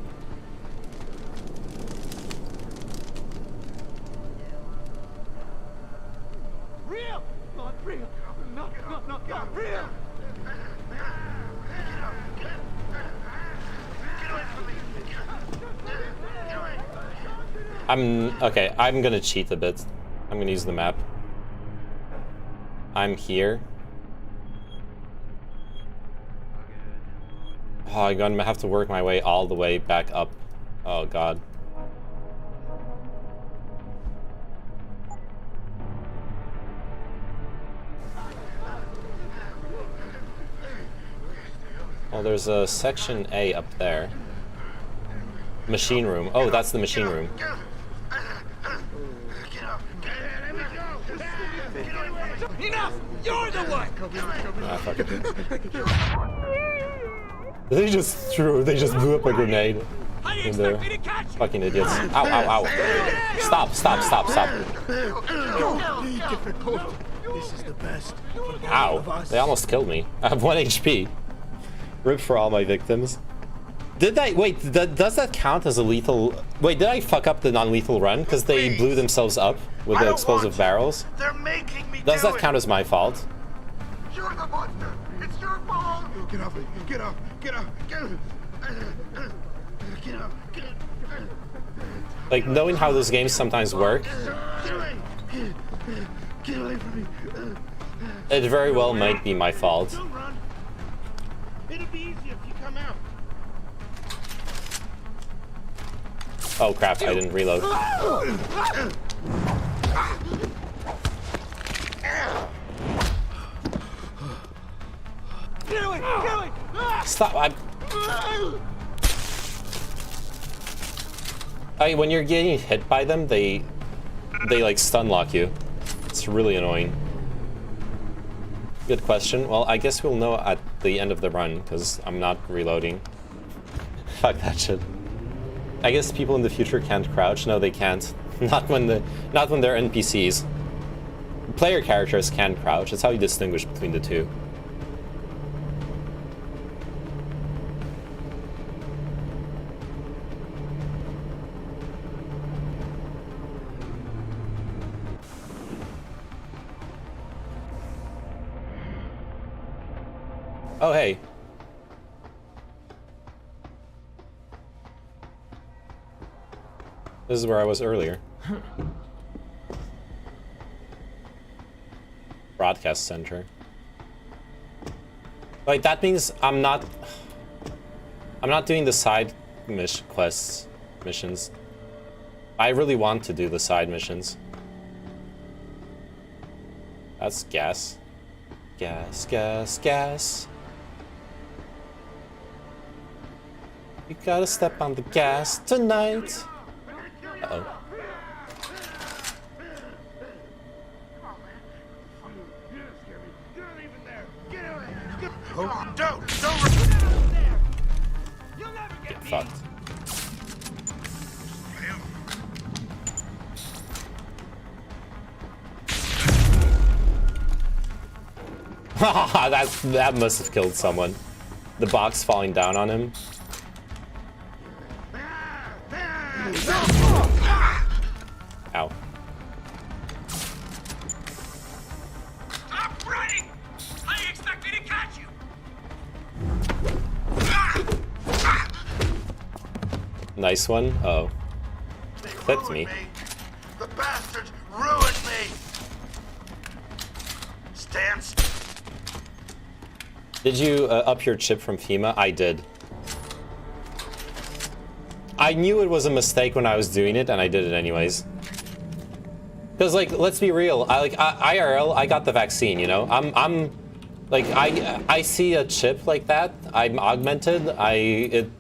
Real! Not real! Not real! Okay, I'm gonna cheat a bit. I'm gonna use the map. I'm here. Oh, I'm gonna have to work my way all the way back up. Oh god. Oh, there's a section A up there. Machine room. Oh, that's the machine room. Enough! You're the one! Ah, fuck it. They just blew up a grenade in there. Fucking idiots. Ow, ow, ow. Stop, stop, stop, stop. This is the best. Ow. They almost killed me. I have 1 HP. RIP for all my victims. Did I... Wait, does that count as a lethal... Wait, did I fuck up the non-lethal run? Because they blew themselves up with the explosive barrels? They're making me Does that count as my fault? You're the monster! It's your fault! Get up, get up, get up, get up! Get up, get up! Like, knowing how those games sometimes work... Get away from me. It very well might be my fault. Don't run. It'll be easier if you come out. Oh crap, I didn't reload. Get away! Get away! Stop! When you're getting hit by them, they like stun lock you. It's really annoying. Good question. Well, I guess we'll know at the end of the run because I'm not reloading. Fuck that shit. I guess people in the future can't crouch. No, they can't. Not when they're NPCs. Player characters can crouch. That's how you distinguish between the two. Oh, hey. This is where I was earlier. Broadcast center. Like, that means I'm not doing the side missions. I really want to do the side missions. That's gas. Gas, gas, gas. You gotta step on the gas tonight. Uh-oh. Don't! Get fucked. that must have killed someone. The box falling down on him. Ow. Stop running! How do you expect me to catch you? Nice one. Oh. Clipped me. The bastards ruined me! Stand still. Did you up your chip from FEMA? I did. I knew it was a mistake when I was doing it, and I did it anyways. Because, like, let's be real. IRL, I got the vaccine, you know? I'm like, I see a chip like that. I'm augmented.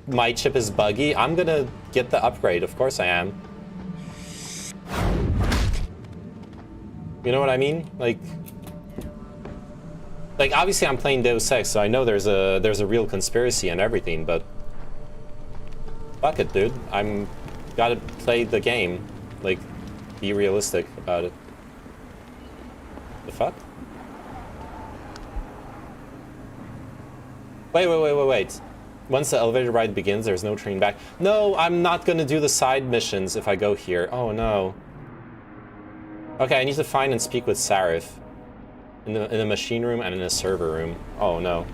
My chip is buggy. I'm gonna get the upgrade. Of course I am. You know what I mean? Like obviously I'm playing Deus Ex, so I know there's a real conspiracy and everything, but fuck it, dude. Gotta play the game. Like, be realistic about it. The fuck? Wait. Once the elevator ride begins, there's no train back. No, I'm not gonna do the side missions if I go here. Oh no. Okay, I need to find and speak with Sarif. In the machine room and in the server room. Oh no.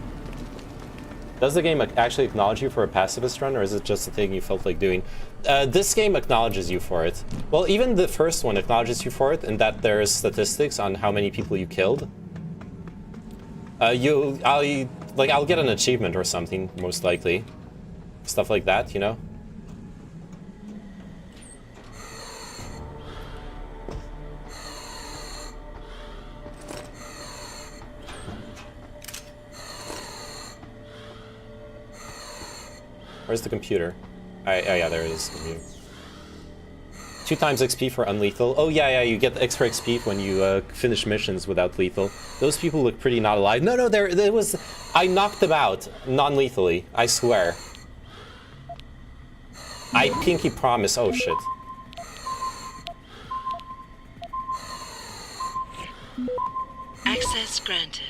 Does the game actually acknowledge you for a pacifist run, or is it just a thing you felt like doing? This game acknowledges you for it. Well, even the first one acknowledges you for it, in that there's statistics on how many people you killed. I'll get an achievement or something, most likely. Stuff like that, you know? Where's the computer? Oh yeah, there it is. 2 times XP for unlethal. Oh yeah, you get the extra XP when you finish missions without lethal. Those people look pretty not alive. No, there was... I knocked them out non-lethally, I swear. I pinky promise. Oh shit. Access granted.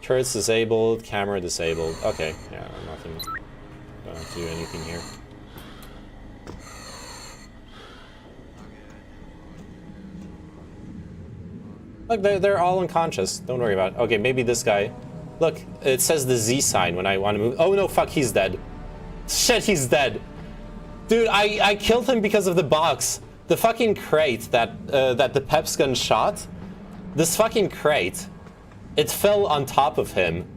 Turrets disabled, camera disabled. Okay, yeah, nothing. Don't have to do anything here. Look, they're all unconscious. Don't worry about it. Okay, maybe this guy. Look, it says the Z sign when I want to move. Oh no, fuck, he's dead. Shit, he's dead. Dude, I killed him because of the box. The fucking crate that that the Peps gun shot, this fucking crate, it fell on top of him.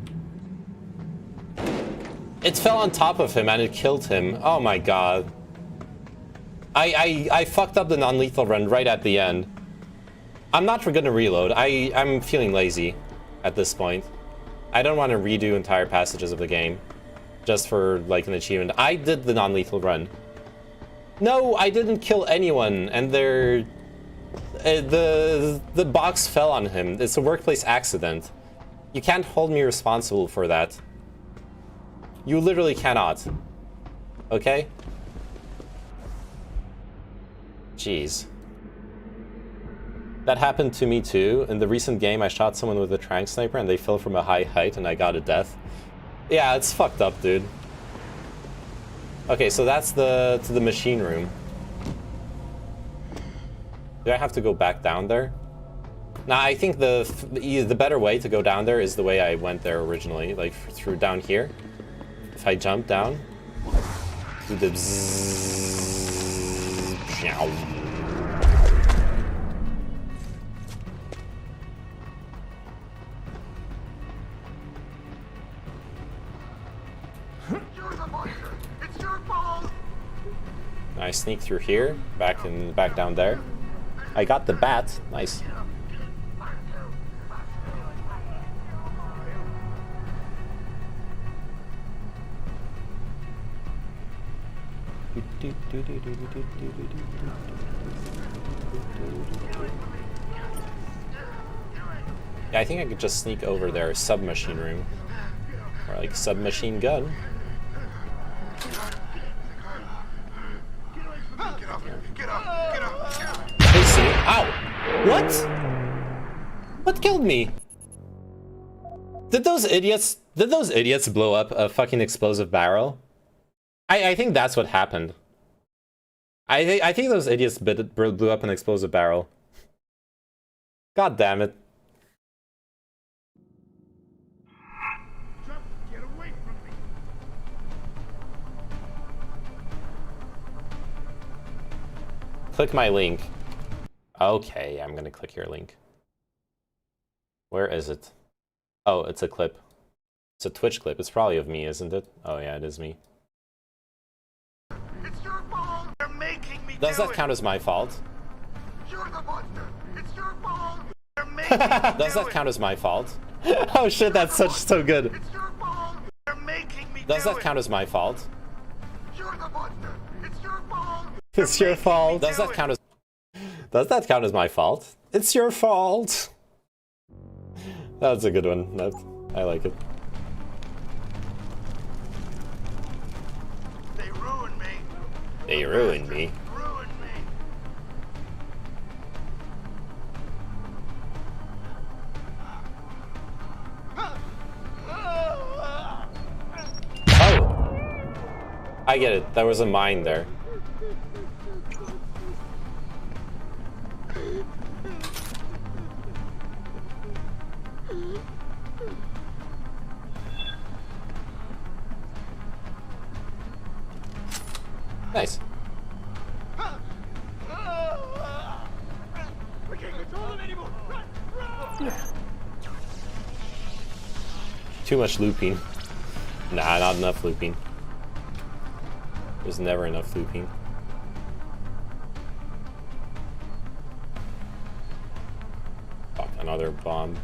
It fell on top of him and it killed him. Oh my god. I fucked up the non-lethal run right at the end. I'm not gonna reload. I'm feeling lazy at this point. I don't want to redo entire passages of the game just for like an achievement. I did the non-lethal run. No, I didn't kill anyone, and the box fell on him. It's a workplace accident. You can't hold me responsible for that. You literally cannot. Okay? Jeez. That happened to me too. In the recent game, I shot someone with a tranq sniper and they fell from a high height and I got a death. Yeah, it's fucked up, dude. Okay, so that's to the machine room. Do I have to go back down there? Nah, I think the better way to go down there is the way I went there originally, like through down here. If I jump down, do the bzzz, I sneak through here, back down there. I got the bat. Nice. Yeah, I think I could just sneak over there, submachine room. Or like submachine gun. Hey, see? Ow! What? What killed me? Did those idiots blow up a fucking explosive barrel? I think that's what happened. I think those idiots blew up an explosive barrel. God damn it. Click my link. Okay, I'm gonna click your link. Where is it? Oh, it's a clip. It's a Twitch clip. It's probably of me, isn't it? Oh yeah, it is me. It's your fault. You're making me Does that count as my fault? You're the monster. It's your fault. You're making me Does that count as my fault? Oh shit, that's so good. It's your fault. You're making me Does that count as my fault? You're the monster. It's your fault. It's your fault. Does that count as my fault? It's your fault. That's a good one. I like it. They ruined me. They ruined me. Ruined me. Oh! I get it. There was a mine there. Nice. We can't control them anymore. Run! Run! Too much looping. Nah, not enough looping. There's never enough looping. Fuck, another bomb.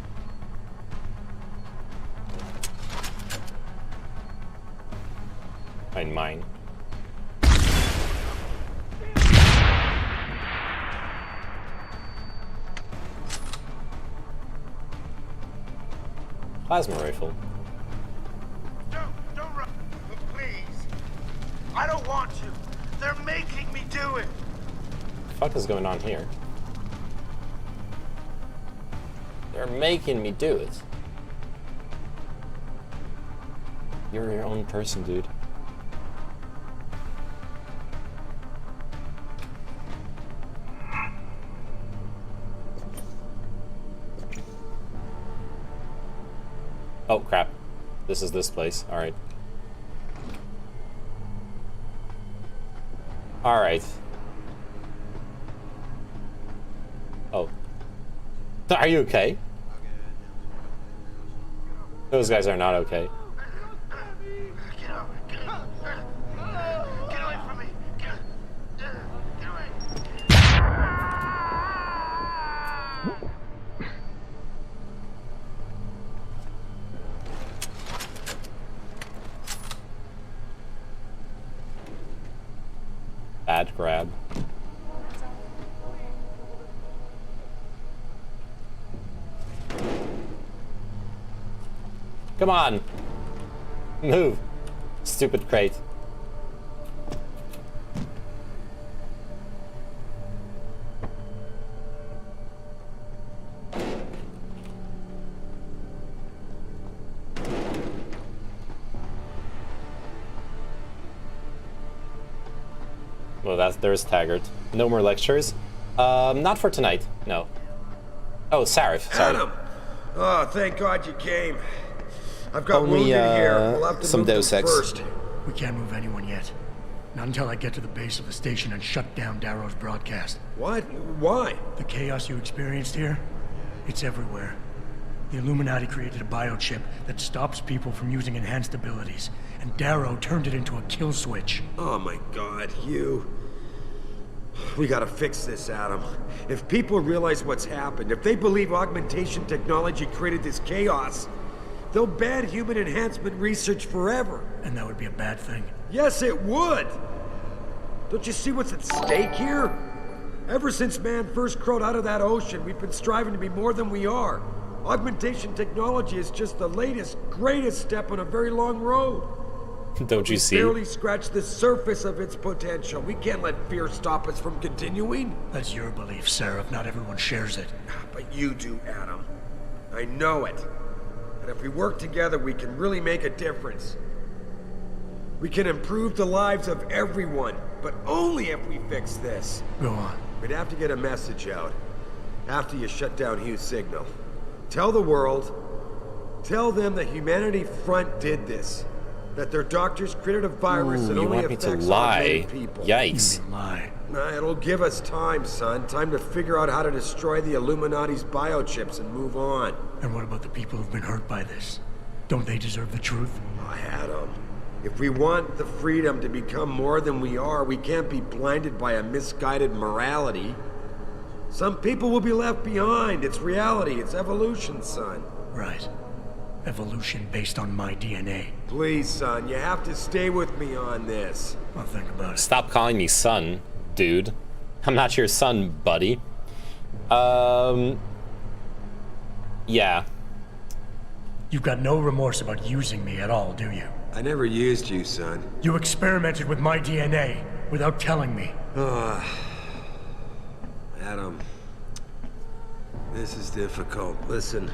Find mine. Plasma rifle. Don't run. Please. I don't want you. They're making me do it. What the fuck is going on here? They're making me do it. You're your own person, dude. Oh crap. This is this place. Alright. Alright. Are you okay? Those guys are not okay. Bad grab. Come on! Move! Stupid crate. Well, there's Taggart. No more lectures. Not for tonight, no. Oh, Sarif, sorry. Adam! Oh, thank God you came. I've got Only, wounded here. We'll have to some move them Deus Ex. first. We can't move anyone yet. Not until I get to the base of the station and shut down Darrow's broadcast. What? Why? The chaos you experienced here, it's everywhere. The Illuminati created a biochip that stops people from using enhanced abilities, and Darrow turned it into a kill switch. Oh my God, you. We gotta fix this, Adam. If people realize what's happened, if they believe augmentation technology created this chaos, they'll ban human enhancement research forever. And that would be a bad thing. Yes, it would! Don't you see what's at stake here? Ever since man first crawled out of that ocean, we've been striving to be more than we are. Augmentation technology is just the latest, greatest step on a very long road. Don't you see? We barely scratched the surface of its potential. We can't let fear stop us from continuing. That's your belief, Sarif. Not everyone shares it. But you do, Adam. I know it. And if we work together, we can really make a difference. We can improve the lives of everyone, but only if we fix this. Go on. We'd have to get a message out after you shut down Hugh's signal. Tell the world, tell them the Humanity Front did this. That their doctors created a virus that only affects augmented people. Yikes. Lie. It'll give us time, son. Time to figure out how to destroy the Illuminati's biochips and move on. And what about the people who've been hurt by this? Don't they deserve the truth? Adam, if we want the freedom to become more than we are, we can't be blinded by a misguided morality. Some people will be left behind. It's reality. It's evolution, son. Right. Evolution based on my DNA. Please, son, you have to stay with me on this. I'll think about it. Stop calling me son, dude. I'm not your son, buddy. Yeah. You've got no remorse about using me at all, do you? I never used you, son. You experimented with my DNA without telling me. Adam, this is difficult. Listen.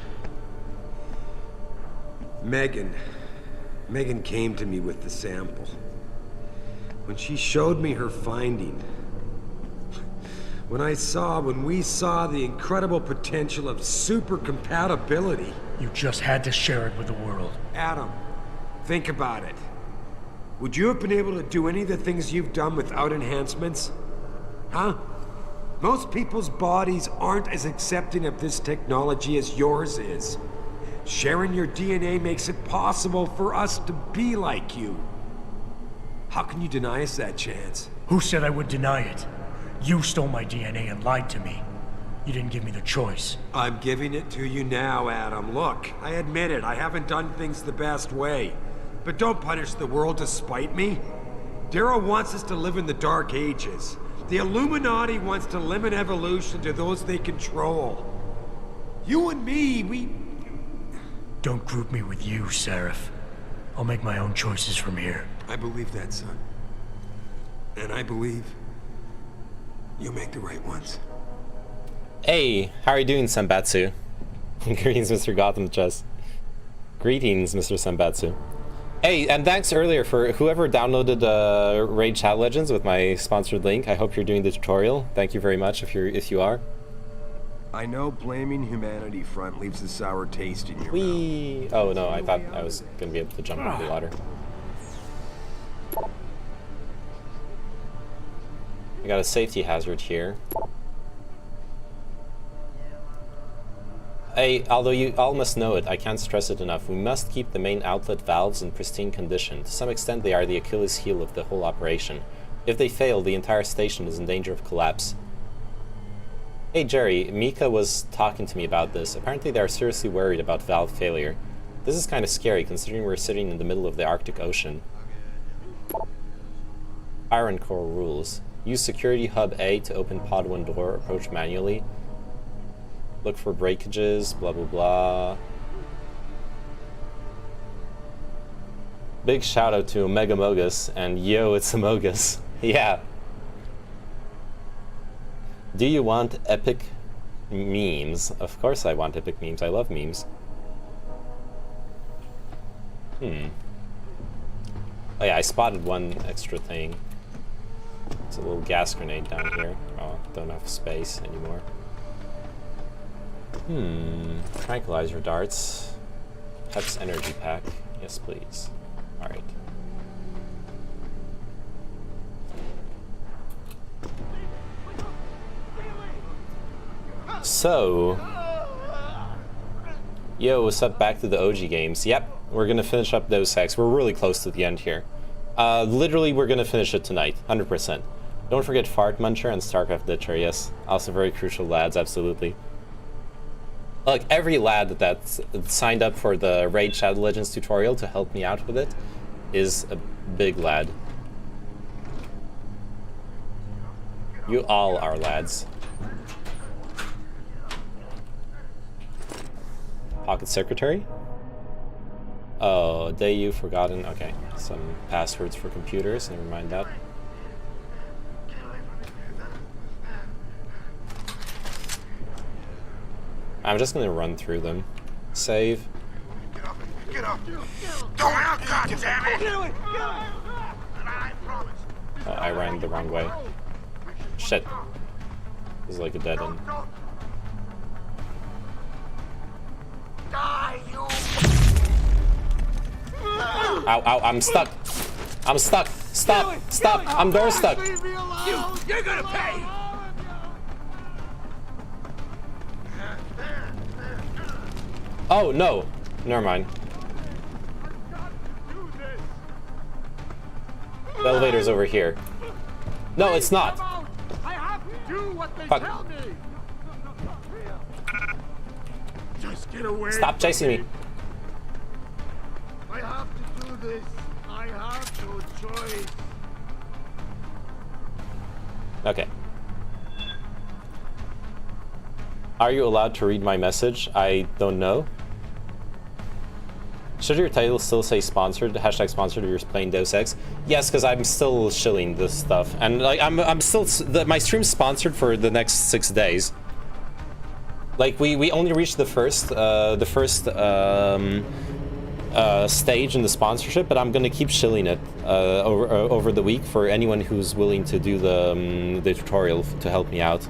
Megan came to me with the sample. When she showed me her finding, when we saw the incredible potential of super compatibility. You just had to share it with the world. Adam, think about it. Would you have been able to do any of the things you've done without enhancements? Huh? Most people's bodies aren't as accepting of this technology as yours is. Sharing your DNA makes it possible for us to be like you. How can you deny us that chance? Who said I would deny it? You stole my DNA and lied to me. You didn't give me the choice. I'm giving it to you now, Adam. Look, I admit it. I haven't done things the best way. But don't punish the world to spite me. Darrow wants us to live in the Dark Ages. The Illuminati wants to limit evolution to those they control. You and me, we... Don't group me with you, Sarif. I'll make my own choices from here. I believe that, son. And I believe you'll make the right ones. Hey, how are you doing, Senbatsu? Greetings, Mr. Gotham Chess. Greetings, Mr. Senbatsu. Hey, and thanks earlier for whoever downloaded Raid Chat Legends with my sponsored link. I hope you're doing the tutorial. Thank you very much if you are. I know blaming Humanity Front leaves a sour taste in your mouth. Oh no, I thought I was gonna be able to jump into the water. I got a safety hazard here. Although you all must know it, I can't stress it enough. We must keep the main outlet valves in pristine condition. To some extent, they are the Achilles heel of the whole operation. If they fail, the entire station is in danger of collapse. Hey Jerry, Mika was talking to me about this. Apparently they are seriously worried about valve failure. This is kind of scary, considering we're sitting in the middle of the Arctic Ocean. Iron Core rules. Use security hub A to open pod 1 door, approach manually. Look for breakages, blah blah blah. Big shout out to Omega Mogus and yo, it's Amogus. Yeah. Do you want epic memes? Of course I want epic memes. I love memes. Oh yeah, I spotted one extra thing. It's a little gas grenade down here. Oh, don't have space anymore. Tranquilizer darts. Hex energy pack. Yes, please. Alright. So... Yo, what's up? Back to the OG games. Yep, we're gonna finish up Deus Ex. We're really close to the end here. Literally, we're gonna finish it tonight. 100%. Don't forget Fart Muncher and StarCraft Ditcher, yes. Also very crucial lads, absolutely. Look, every lad that's signed up for the Raid Shadow Legends tutorial to help me out with it is a big lad. You all are lads. Pocket Secretary? Oh, day you've forgotten. Okay, some passwords for computers, never mind that. I'm just gonna run through them. Save. Get up! Go out, goddammit! Get away! Oh, I ran the wrong way. Shit. This is like a dead end. Die, you! Ow, ow, I'm stuck! I'm stuck! Stop! Stop! I'm door stuck! You're gonna pay! Oh, no! Never mind. The elevator's over here. No, it's not! I have to do what they Fuck. tell me! Just get away! Stop chasing me! I have to do this! I have no choice! Okay. Are you allowed to read my message? I don't know. Should your title still say sponsored, hashtag sponsored, if you're playing Deus Ex? Yes, because I'm still shilling this stuff, and like I'm still my stream's sponsored for the next 6 days. Like we only reached the first stage in the sponsorship, but I'm gonna keep shilling it over the week for anyone who's willing to do the tutorial to help me out.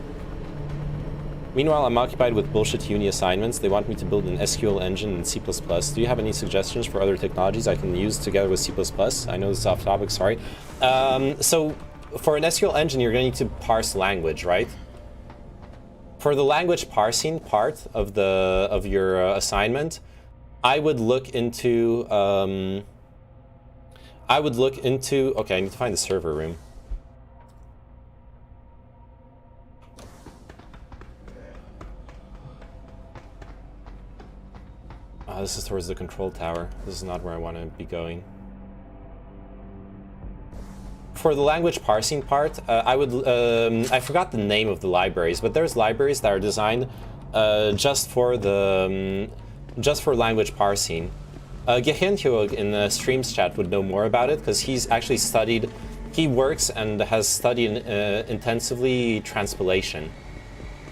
Meanwhile, I'm occupied with bullshit uni assignments. They want me to build an SQL engine in C++. Do you have any suggestions for other technologies I can use together with C++? I know this is off topic, sorry. So, for an SQL engine, you're going to need to parse language, right? For the language parsing part of your assignment, I would look into... okay, I need to find the server room. Oh, this is towards the control tower. This is not where I want to be going. For the language parsing part, I would... I forgot the name of the libraries, but there's libraries that are designed just for language parsing. Gehenhyog in the streams chat would know more about it, because he's actually studied... He works and has studied intensively transpilation.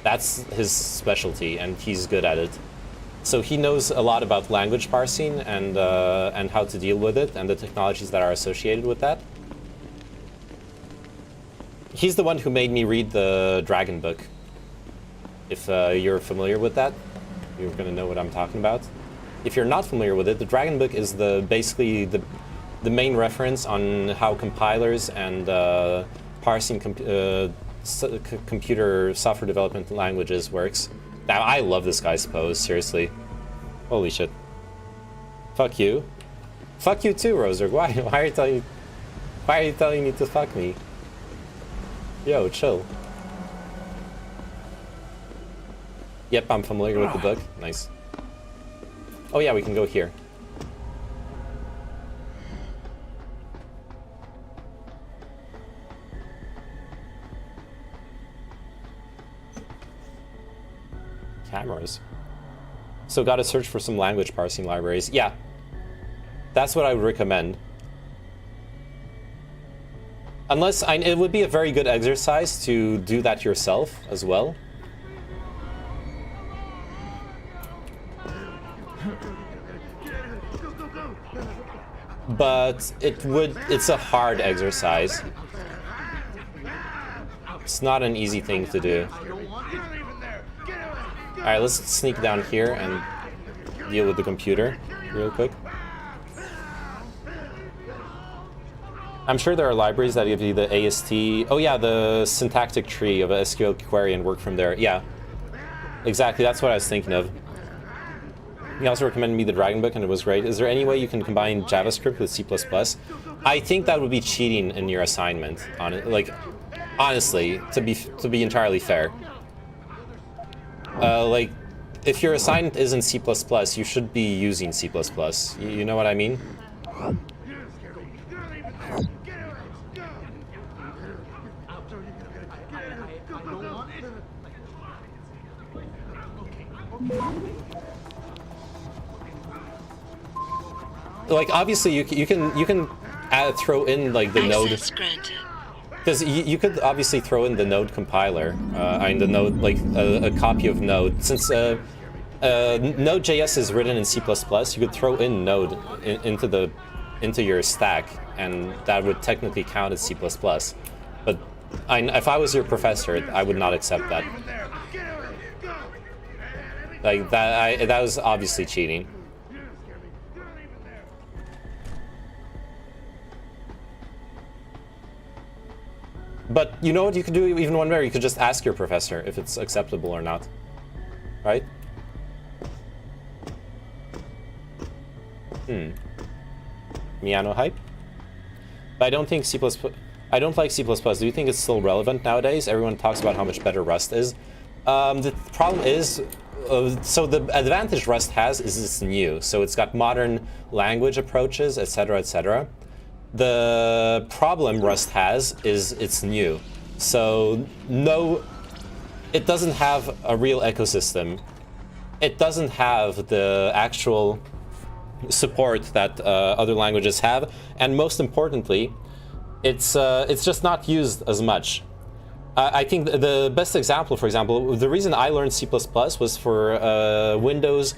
That's his specialty, and he's good at it. So he knows a lot about language parsing and how to deal with it and the technologies that are associated with that. He's the one who made me read the Dragon book. If you're familiar with that, you're gonna know what I'm talking about. If you're not familiar with it, the Dragon book is basically the main reference on how compilers and parsing computer software development languages works. I love this guy's pose, seriously. Holy shit. Fuck you. Fuck you too, Roser. Why are you telling me to fuck me? Yo, chill. Yep, I'm familiar with the book. Nice. Oh yeah, we can go here. Cameras. So gotta search for some language parsing libraries. Yeah. That's what I would recommend. Unless, it would be a very good exercise to do that yourself as well. But it's a hard exercise. It's not an easy thing to do. Alright, let's sneak down here and deal with the computer real quick. I'm sure there are libraries that give you the AST. Oh yeah, the syntactic tree of a SQL query and work from there. Yeah, exactly, that's what I was thinking of. He also recommended me the Dragon Book and it was great. Is there any way you can combine JavaScript with C++? I think that would be cheating in your assignment. Like, honestly, to be entirely fair. Like, if your assignment isn't C++, you should be using C++. You know what I mean? Like, obviously you can throw in like the node, because you could obviously throw in the node compiler and the node, like a copy of node. Since Node.js is written in C++, you could throw in node into your stack, and that would technically count as C++. But if I was your professor, I would not accept that. Like that was obviously cheating. But you know what you could do even one better? You could just ask your professor if it's acceptable or not, right? Miano hype? But I don't think I don't like C++. Do you think it's still relevant nowadays? Everyone talks about how much better Rust is. The problem is, so the advantage Rust has is it's new. So it's got modern language approaches, etc., etc. The problem Rust has is it's new. So it doesn't have a real ecosystem. It doesn't have the actual support that other languages have, and most importantly, it's just not used as much. I think the best example, for example, the reason I learned C++ was for Windows,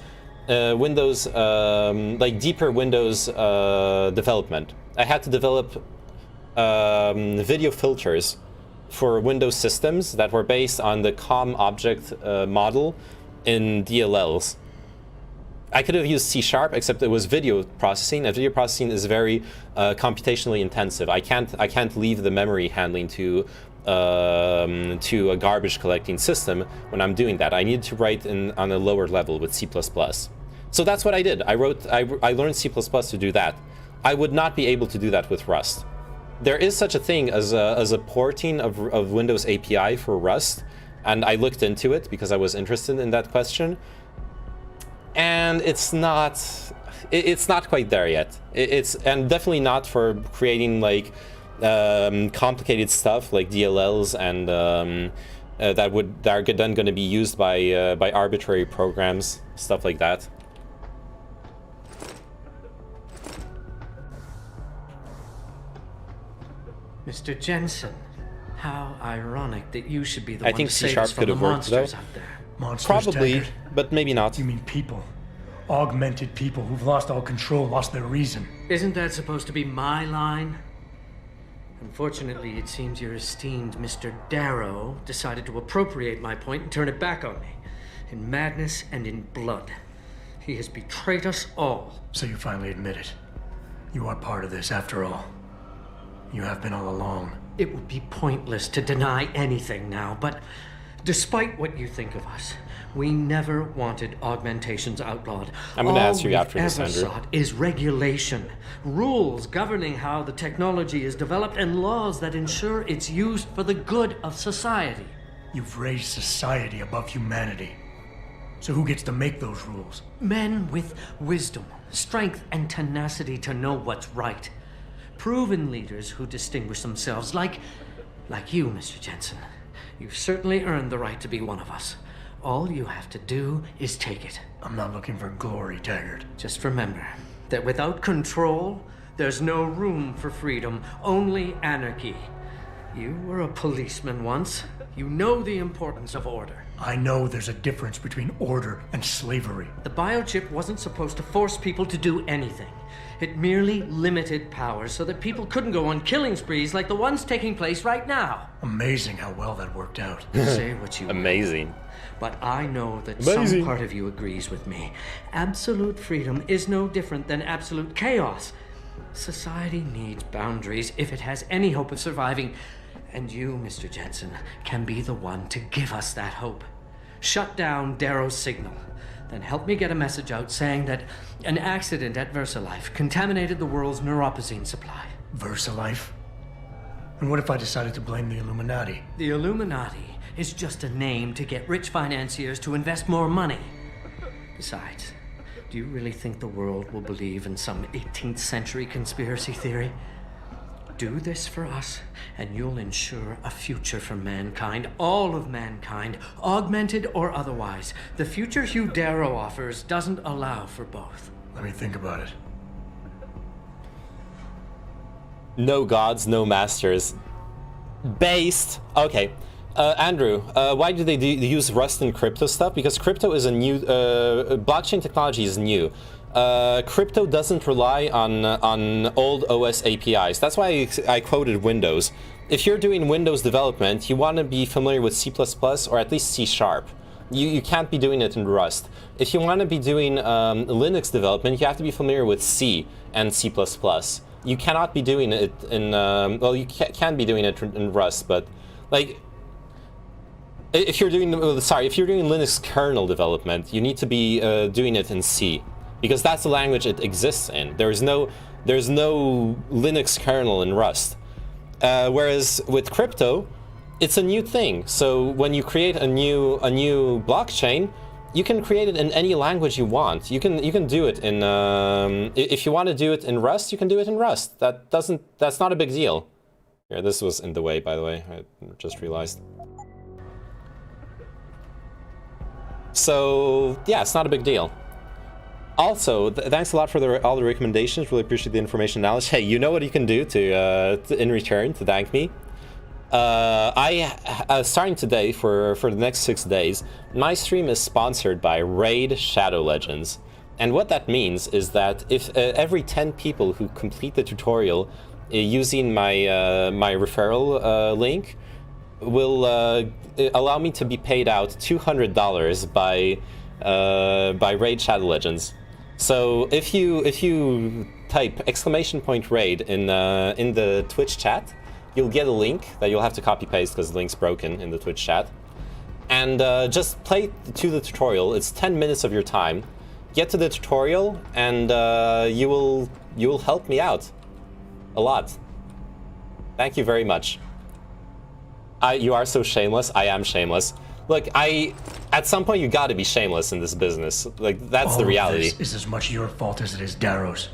like deeper Windows development. I had to develop video filters for Windows systems that were based on the COM object model in DLLs. I could have used C#, except it was video processing, and video processing is very computationally intensive. I can't leave the memory handling to a garbage collecting system when I'm doing that. I need to write on a lower level with C++. So that's what I did. I learned C++ to do that. I would not be able to do that with Rust. There is such a thing as a porting of Windows API for Rust, and I looked into it because I was interested in that question. And it's not quite there yet. And definitely not for creating like complicated stuff like DLLs and that are then going to be used by arbitrary programs, stuff like that. Mr. Jensen, how ironic that you should be the I one think to C# save us from could the have worked though. monsters out there. Monsters, Probably, Taggart? but maybe not. You mean people. Augmented people who've lost all control, lost their reason. Isn't that supposed to be my line? Unfortunately, it seems your esteemed Mr. Darrow decided to appropriate my point and turn it back on me. In madness and in blood. He has betrayed us all. So you finally admit it. You are part of this, after all. You have been all along. It would be pointless to deny anything now, but Despite what you think of us, we never wanted augmentations outlawed. I'm going to ask you after this, All we've ever Andrew. sought is regulation, rules governing how the technology is developed, and laws that ensure it's used for the good of society. You've raised society above humanity. So who gets to make those rules? Men with wisdom, strength, and tenacity to know what's right. Proven leaders who distinguish themselves like you, Mr. Jensen. You've certainly earned the right to be one of us. All you have to do is take it. I'm not looking for glory, Taggart. Just remember that without control, there's no room for freedom, only anarchy. You were a policeman once. You know the importance of order. I know there's a difference between order and slavery. The biochip wasn't supposed to force people to do anything. It merely limited power so that people couldn't go on killing sprees like the ones taking place right now. Amazing how well that worked out. Say what you Amazing. will, but I know that Amazing. some part of you agrees with me. Absolute freedom is no different than absolute chaos. Society needs boundaries if it has any hope of surviving. And you, Mr. Jensen, can be the one to give us that hope. Shut down Darrow's signal. Then help me get a message out saying that an accident at VersaLife contaminated the world's neuropozyne supply. VersaLife? And what if I decided to blame the Illuminati? The Illuminati is just a name to get rich financiers to invest more money. Besides, do you really think the world will believe in some 18th century conspiracy theory? Do this for us, and you'll ensure a future for mankind, all of mankind, augmented or otherwise. The future Hugh Darrow offers doesn't allow for both. Let me think about it. No gods, no masters. Based. Okay. Andrew, why do they use Rust and crypto stuff? Because crypto is a new... blockchain technology is new. Crypto doesn't rely on old OS APIs. That's why I quoted Windows. If you're doing Windows development, you want to be familiar with C++ or at least C#. You can't be doing it in Rust. If you want to be doing Linux development, you have to be familiar with C and C++. You cannot be doing it in... well, you can be doing it in Rust, but like... If you're doing Linux kernel development, you need to be doing it in C. Because that's the language it exists in. There's no Linux kernel in Rust. Whereas with crypto, it's a new thing. So when you create a new blockchain, you can create it in any language you want. You can do it in if you want to do it in Rust, you can do it in Rust. That's not a big deal. Here, this was in the way, by the way. I just realized. So yeah, it's not a big deal. Also, thanks a lot for all the recommendations. Really appreciate the information and knowledge. Hey, you know what you can do to in return to thank me? Starting today for the next 6 days, my stream is sponsored by Raid Shadow Legends. And what that means is that if every 10 people who complete the tutorial using my my referral link will allow me to be paid out $200 by Raid Shadow Legends. So if you type !raid in the Twitch chat, you'll get a link that you'll have to copy paste because the link's broken in the Twitch chat, and just play to the tutorial. It's 10 minutes of your time. Get to the tutorial, and you will help me out a lot. Thank you very much. You are so shameless. I am shameless. Look, at some point you got to be shameless in this business. Like, that's the reality. This is as much your fault as it is Darrow's.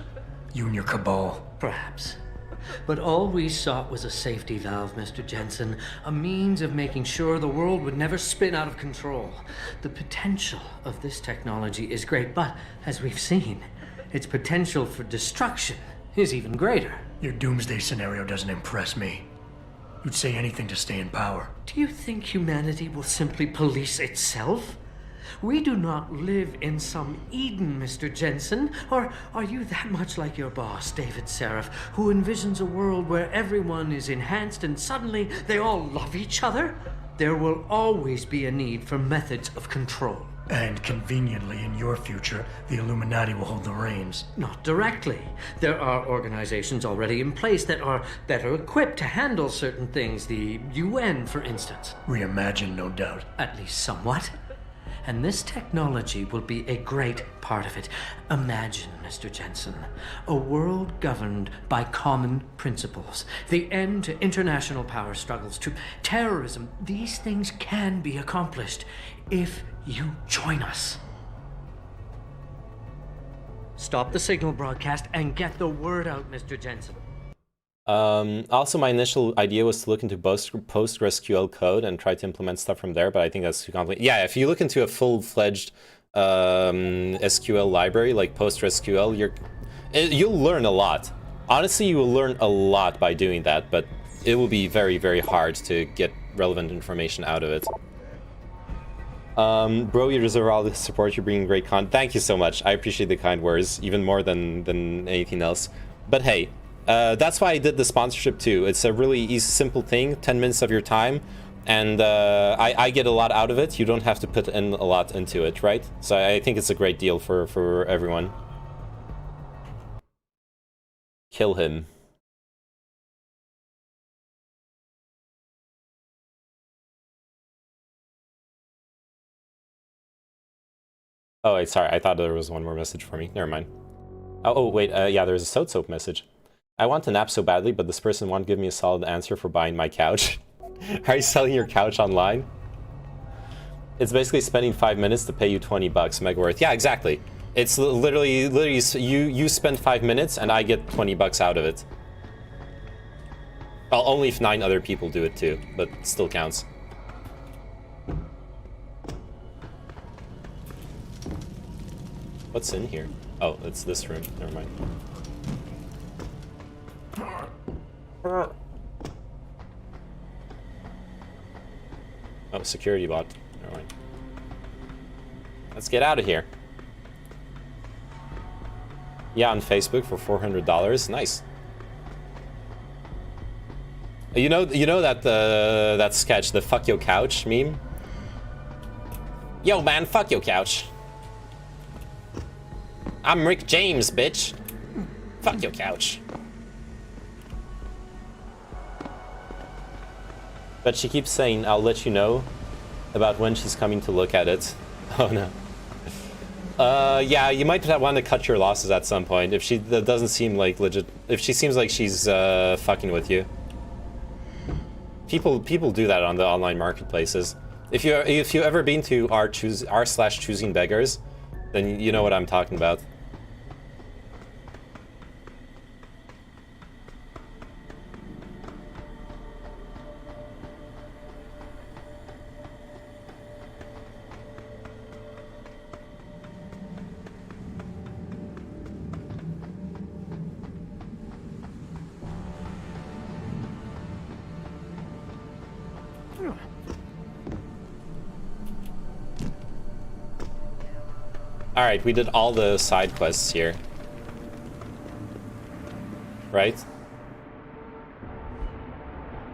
You and your cabal. Perhaps. But all we sought was a safety valve, Mr. Jensen. A means of making sure the world would never spin out of control. The potential of this technology is great, but as we've seen, its potential for destruction is even greater. Your doomsday scenario doesn't impress me. You'd say anything to stay in power. Do you think humanity will simply police itself? We do not live in some Eden, Mr. Jensen. Or are you that much like your boss, David Seraph, who envisions a world where everyone is enhanced and suddenly they all love each other? There will always be a need for methods of control. And conveniently, in your future, the Illuminati will hold the reins. Not directly. There are organizations already in place that are better equipped to handle certain things. The UN, for instance. Reimagined, no doubt. At least somewhat. And this technology will be a great part of it. Imagine, Mr. Jensen, a world governed by common principles. The end to international power struggles, to terrorism. These things can be accomplished if you join us. Stop the signal broadcast and get the word out, Mr. Jensen. Also, my initial idea was to look into PostgreSQL code and try to implement stuff from there, but I think that's too complicated. Yeah, if you look into a full-fledged SQL library like PostgreSQL, you'll learn a lot. Honestly, you will learn a lot by doing that, but it will be very, very hard to get relevant information out of it. Bro, you deserve all the support. You're bringing great content. Thank you so much. I appreciate the kind words, even more than anything else. But hey, that's why I did the sponsorship too. It's a really easy, simple thing, 10 minutes of your time, and I get a lot out of it. You don't have to put in a lot into it, right? So I think it's a great deal for everyone. Kill him. Oh, wait, sorry. I thought there was one more message for me. Never mind. Oh, wait. Yeah, there's a soap message. I want to nap so badly, but this person won't give me a solid answer for buying my couch. Are you selling your couch online? It's basically spending 5 minutes to pay you 20 bucks, mega worth. Yeah, exactly. It's literally you spend 5 minutes and I get 20 bucks out of it. Well, only if 9 other people do it too, but it still counts. What's in here? Oh, it's this room. Never mind. Oh, security bot. Never mind. Let's get out of here. Yeah, on Facebook for $400. Nice. You know that that sketch, the "fuck your couch" meme. Yo, man, fuck your couch. I'm Rick James, bitch. Fuck your couch. But she keeps saying, I'll let you know about when she's coming to look at it. Oh no. Yeah, you might want to cut your losses at some point if that doesn't seem like legit. If she seems like she's fucking with you. People do that on the online marketplaces. If you ever been to r/choosing beggars, then you know what I'm talking about. Alright, we did all the side quests here. Right?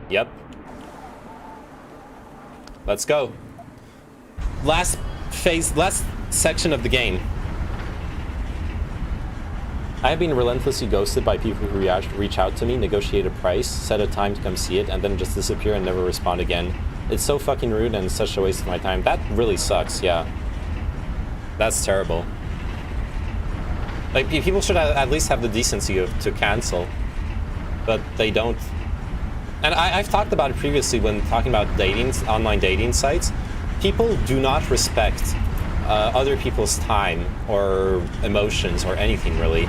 Yep. Let's go. Last section of the game. I have been relentlessly ghosted by people who reach out to me, negotiate a price, set a time to come see it, and then just disappear and never respond again. It's so fucking rude and such a waste of my time. That really sucks, yeah. That's terrible. Like, people should at least have the decency to cancel, but they don't. And I've talked about it previously when talking about online dating sites. People do not respect other people's time or emotions or anything really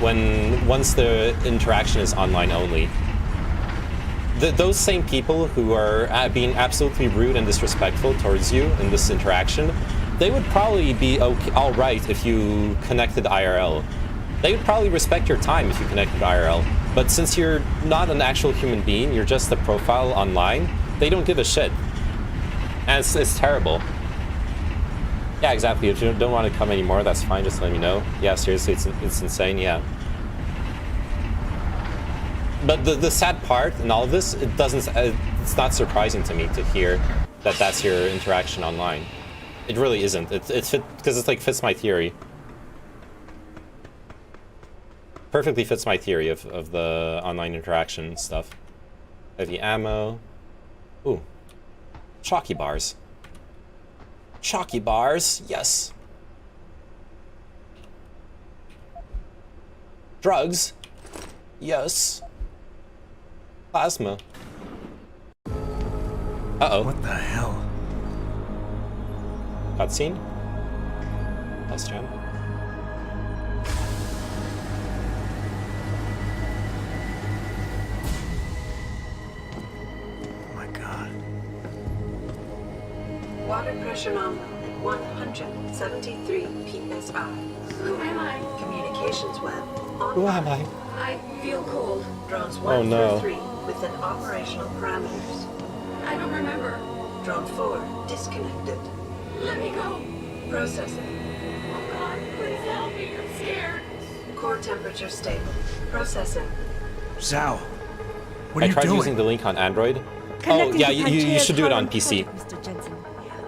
once the interaction is online only. Those same people who are being absolutely rude and disrespectful towards you in this interaction, they would probably be all right if you connected IRL. They would probably respect your time if you connected IRL. But since you're not an actual human being, you're just a profile online, they don't give a shit. And it's terrible. Yeah, exactly. If you don't want to come anymore, that's fine. Just let me know. Yeah, seriously, it's insane. Yeah. But the sad part in all of this, it's not surprising to me to hear that that's your interaction online. It really isn't. It's because it's like fits my theory. Perfectly fits my theory of the online interaction stuff. Heavy ammo. Ooh. Chalky bars. Chalky bars, yes. Drugs, yes. Plasma. Uh-oh. What the hell? Cutscene? Last jam. Water pressure nominal at 173 psi. Who am I? Communications web on. Who am I? I feel cold. Drones 1 Oh, no. through 3 within operational parameters. I don't remember. Drone 4 disconnected. Let me go. Processing. Oh God, please help me. I'm scared. Core temperature stable. Processing. Zhao, what are I you tried doing? using the link on Android. Oh, Connecting yeah, to you Pangea's should do it on quantum PC. project, Mr. Jensen.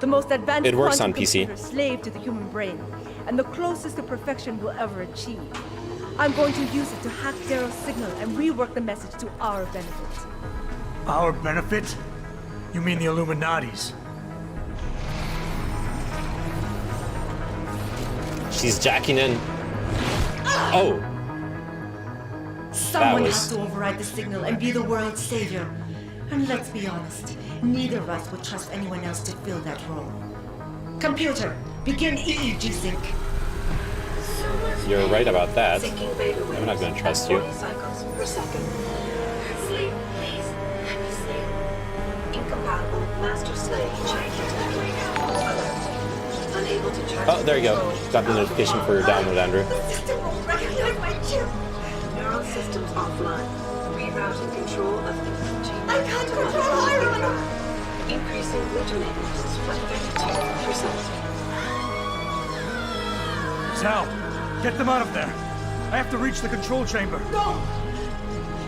The most advanced It works quantum on PC. computer slave to the human brain, and the closest to perfection we'll ever achieve. I'm going to use it to hack Darrow's signal and rework the message to our benefit. Our benefit? You mean the Illuminati's? She's jacking in. Oh. Someone was- has to override the signal and be the world's savior. And let's be honest, neither of us would trust anyone else to fill that role. Computer, begin EEG sync. You're right about that. Syncing beta I'm not going to trust 40 you. cycles per second. Sleep, please. Let me sleep. Incompatible master slave change detected. Alert. Unable to charge. Oh, there you go. Got the notification for your download, Andrew. System won't recognize my chip. Neural systems offline. Rerouting control of the I can't control iron. Increasing glutamate levels by 32%. Zhao, get them out of there. I have to reach the control chamber. No!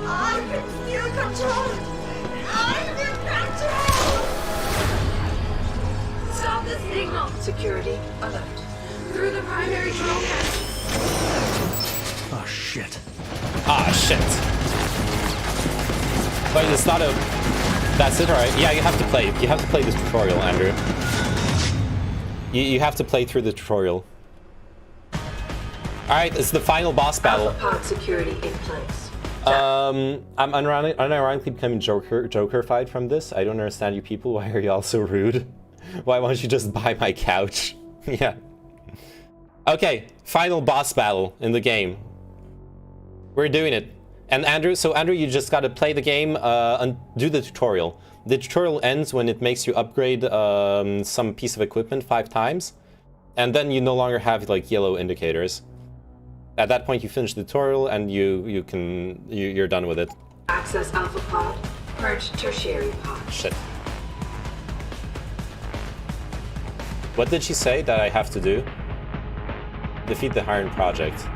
I can still control it! I'm in control! Stop the signal. Security alert. Through the primary control panel. Oh, shit. Ah, shit. But it's not a... That's it, right? Yeah, you have to play. You have to play the tutorial, Andrew. You have to play through the tutorial. Alright, it's the final boss battle. Pod security in place. I'm unironically becoming Joker-fied from this. I don't understand you people. Why are you all so rude? Why won't you just buy my couch? Yeah. Okay, final boss battle in the game. We're doing it. And Andrew, you just gotta play the game and do the tutorial. The tutorial ends when it makes you upgrade some piece of equipment 5 times. And then you no longer have like yellow indicators. At that point you finish the tutorial and you're done with it. Access alpha pod. Purge tertiary pod. Shit. What did she say that I have to do? Defeat the Iron Project.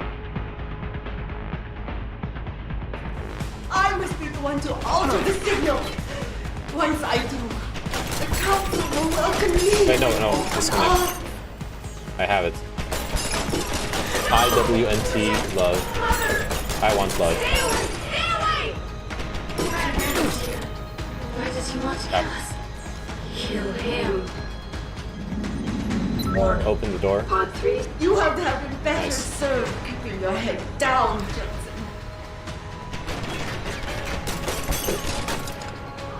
I must be the one to alter the signal. Once I do, the council will welcome me. Wait, no, disconnect. I have it. IWNT, love. I want love. Why does he want to kill us? Kill him. Warning. Open the door. Pod 3. You have been better served keeping your head down, Jensen.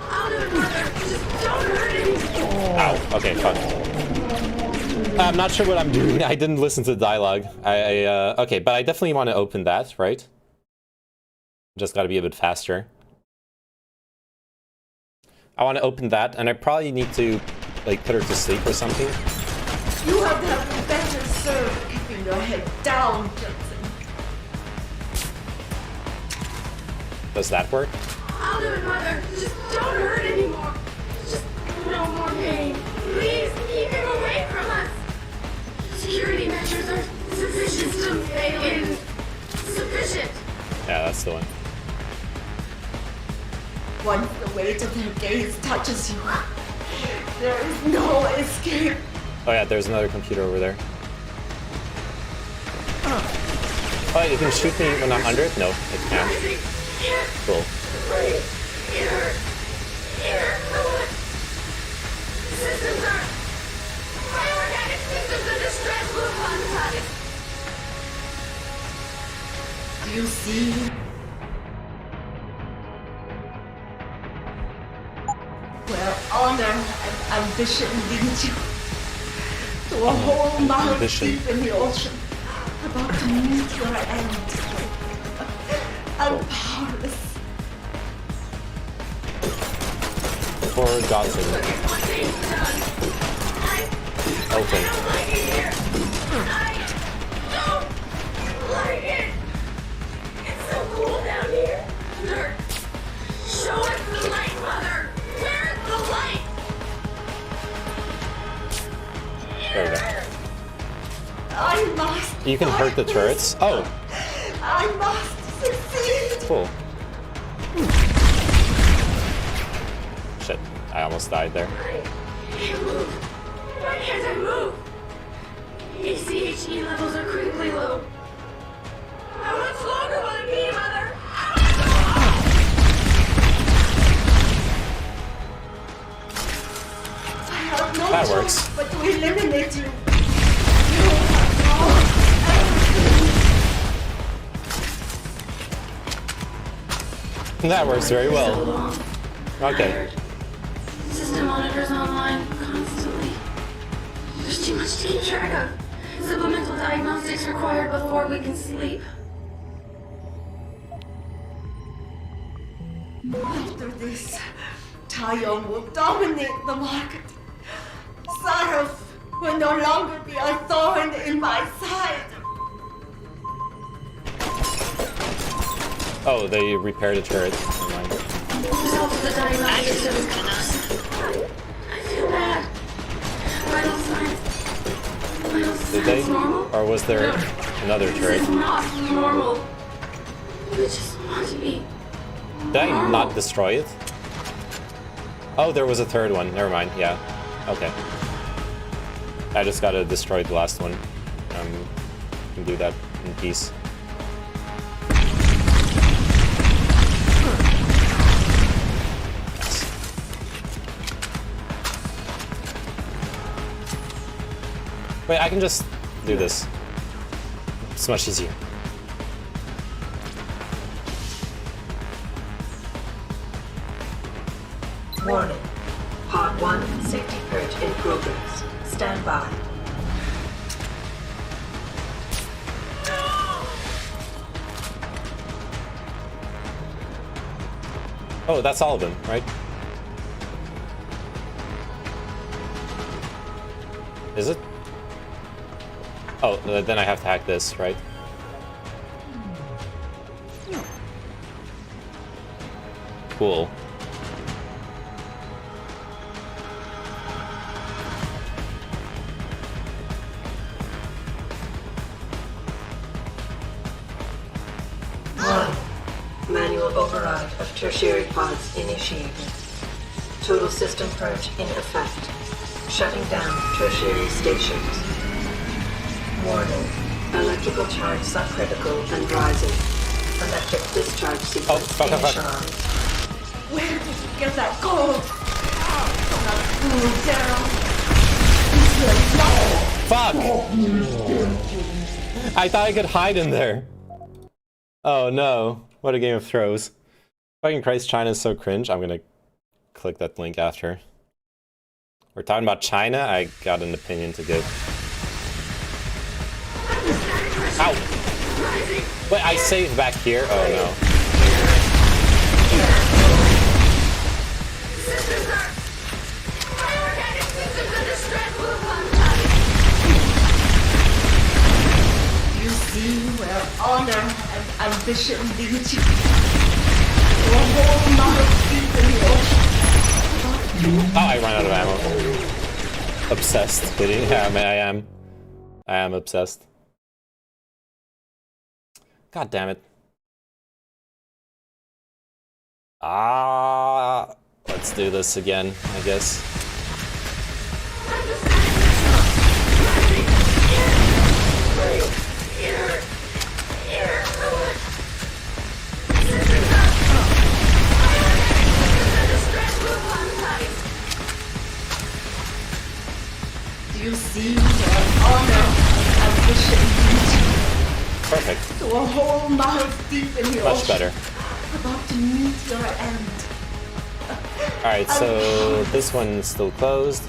I'll do it, Mother. Just don't hurt him. Ow. Okay, fuck. I'm not sure what I'm doing. I didn't listen to the dialogue. Okay, but I definitely want to open that, right? Just gotta be a bit faster. I want to open that, and I probably need to, like, put her to sleep or something. You have been better served keeping your head down, Jensen. Does that work? I'll do it, Mother. Just don't hurt anymore. Just no more pain. Please keep him away from us. Security measures are sufficient to fail him. Sufficient. Yeah, that's the one. Once the weight of their gaze touches you, there is no escape. Oh yeah, there's another computer over there. Oh, it can shoot me when I'm under it? No, it can't. Cool. Systems are... Bioorganic systems under stress will upon the target. You see? Where honor and ambition lead you to a whole mile deep in the ocean, about to meet your end. I'm powerless. Forgotten. Open. Like it. It's so cool down here. Nerd. Show us the light, Mother. Where's the light? There we go. I must. You can hurt the turrets? Oh, I must succeed. cool. Shit, I almost died there. I can't move. Why can't I move? ACHE levels are critically low. How much longer will it be, Mother? I have no That choice works. but to eliminate you. That works very well. Okay. System monitors online constantly. There's too much to keep track of. Supplemental diagnostics required before we can sleep. After this, Tyone will dominate the market. Saros will no longer be a thorn in my side. Oh, they repaired a turret. Never mind. Results of the diagnostics are I feel bad. Vital signs. Did they? Normal? Or was there another turret? This is not normal. We just want to be. Did I not destroy it? Oh, there was a third one. Never mind. Yeah. Okay. I just gotta destroy the last one. Can do that in peace. Wait, I can just do this. It's much easier. Warning. Part 1 safety purge in progress. Stand by. Oh, that's all of them, right? Is it? Oh, then I have to hack this, right? Cool. Manual override of tertiary pods initiated. Total system purge in effect. Shutting down tertiary stations. Warning. Electrical charge subcritical and rising. Electric discharge sequence initialized. Where did you get that gold? Not cool, Daryl. Fuck! I thought I could hide in there. Oh no. What a game of throws. Fucking Christ, China is so cringe. I'm gonna click that link after. We're talking about China? I got an opinion to give. Ow! Wait, I saved back here? Oh no. Systems are... Bioorganic systems under stress will upon the target. You see where honor and ambition lead you. To a whole mile deep in the ocean. Oh, I ran out of ammo. Obsessed. Kidding? Yeah, I am obsessed. God damn it. Let's do this again, I guess. Perfect. To a hole miles deep in the Much ocean. better. About to meet your end. Alright, so this one's still closed.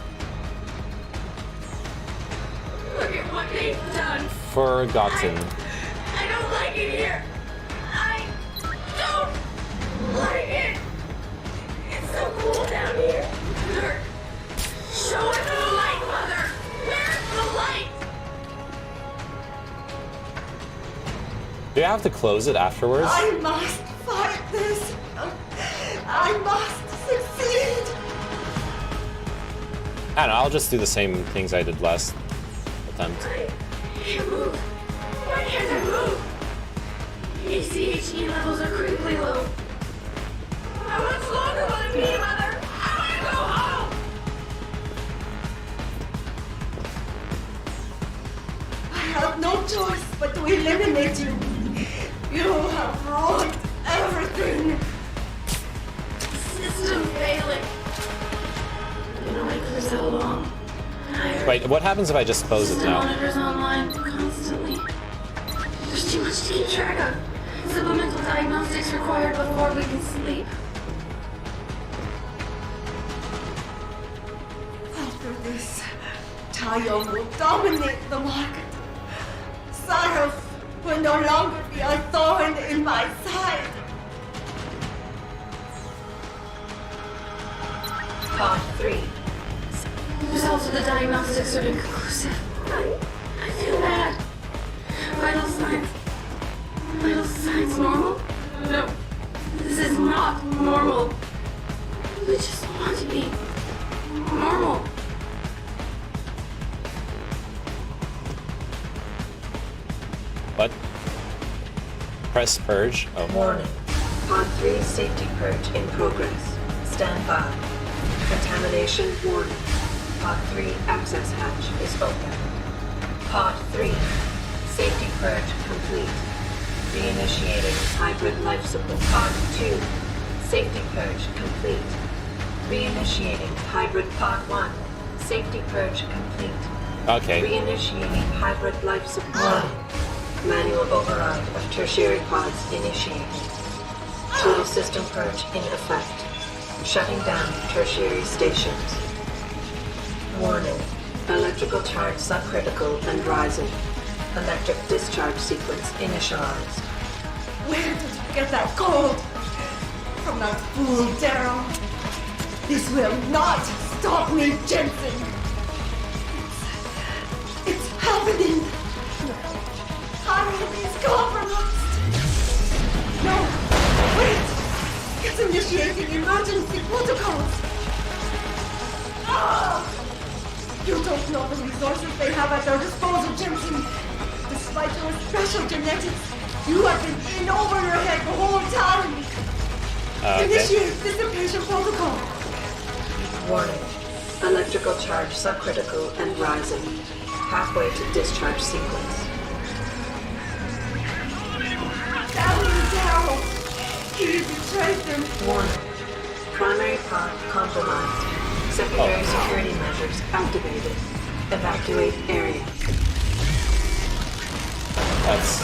Look at what they've done. Forgotten. I don't like it here. I don't like it. It's so cool down here. Dirk, show us the light, Mother. Where's the light? Do you have to close it afterwards? I must fight this. I must succeed. I don't know, I'll just do the same things I did last attempt. I can't move. Why can't I move? ACHE levels are critically low. How much longer will it be, Mother? I want to go home. I have no choice but to eliminate you. You have ruined everything. System failing. Been awake for so long. Wait, what happens if I just close it System now? monitors online constantly. There's too much to keep track of. Supplemental diagnostics required before we can sleep. After this, Tayo will dominate the market. Cyrus will no longer be a thorn in my side. Part 3. Results of the diagnostics are inconclusive. I feel bad. Vital signs. Vital signs normal? No. This is not normal. We just want to be normal. What? Press purge. Oh. Warning. Part 3 safety purge in progress. Stand by. Contamination warning. Part 3 access hatch is open. Part 3 safety purge complete. Reinitiating hybrid life support. Part 2 safety purge complete. Reinitiating hybrid part 1. Safety purge complete. Okay. Reinitiating hybrid life support. Manual override of tertiary pods initiated. Total system purge in effect. Shutting down tertiary stations. Warning. Electrical charge subcritical and rising. Electric discharge sequence initialized. Where did you get that gold? From that fool Darrow. This will not stop me, Jensen. It's happening. Harry is compromised. No, wait. It's initiating emergency protocols. Ah! You don't know the resources they have at their disposal, Jensen. Despite your special genetics, you have been in over your head the whole time. Okay. Initiate dissipation protocol. Warning. Electrical charge subcritical and rising. Halfway to discharge sequence. Damn you, Darrow. He betrayed them. Warning. Primary pod compromised. Secondary security measures activated. Evacuate area. That's...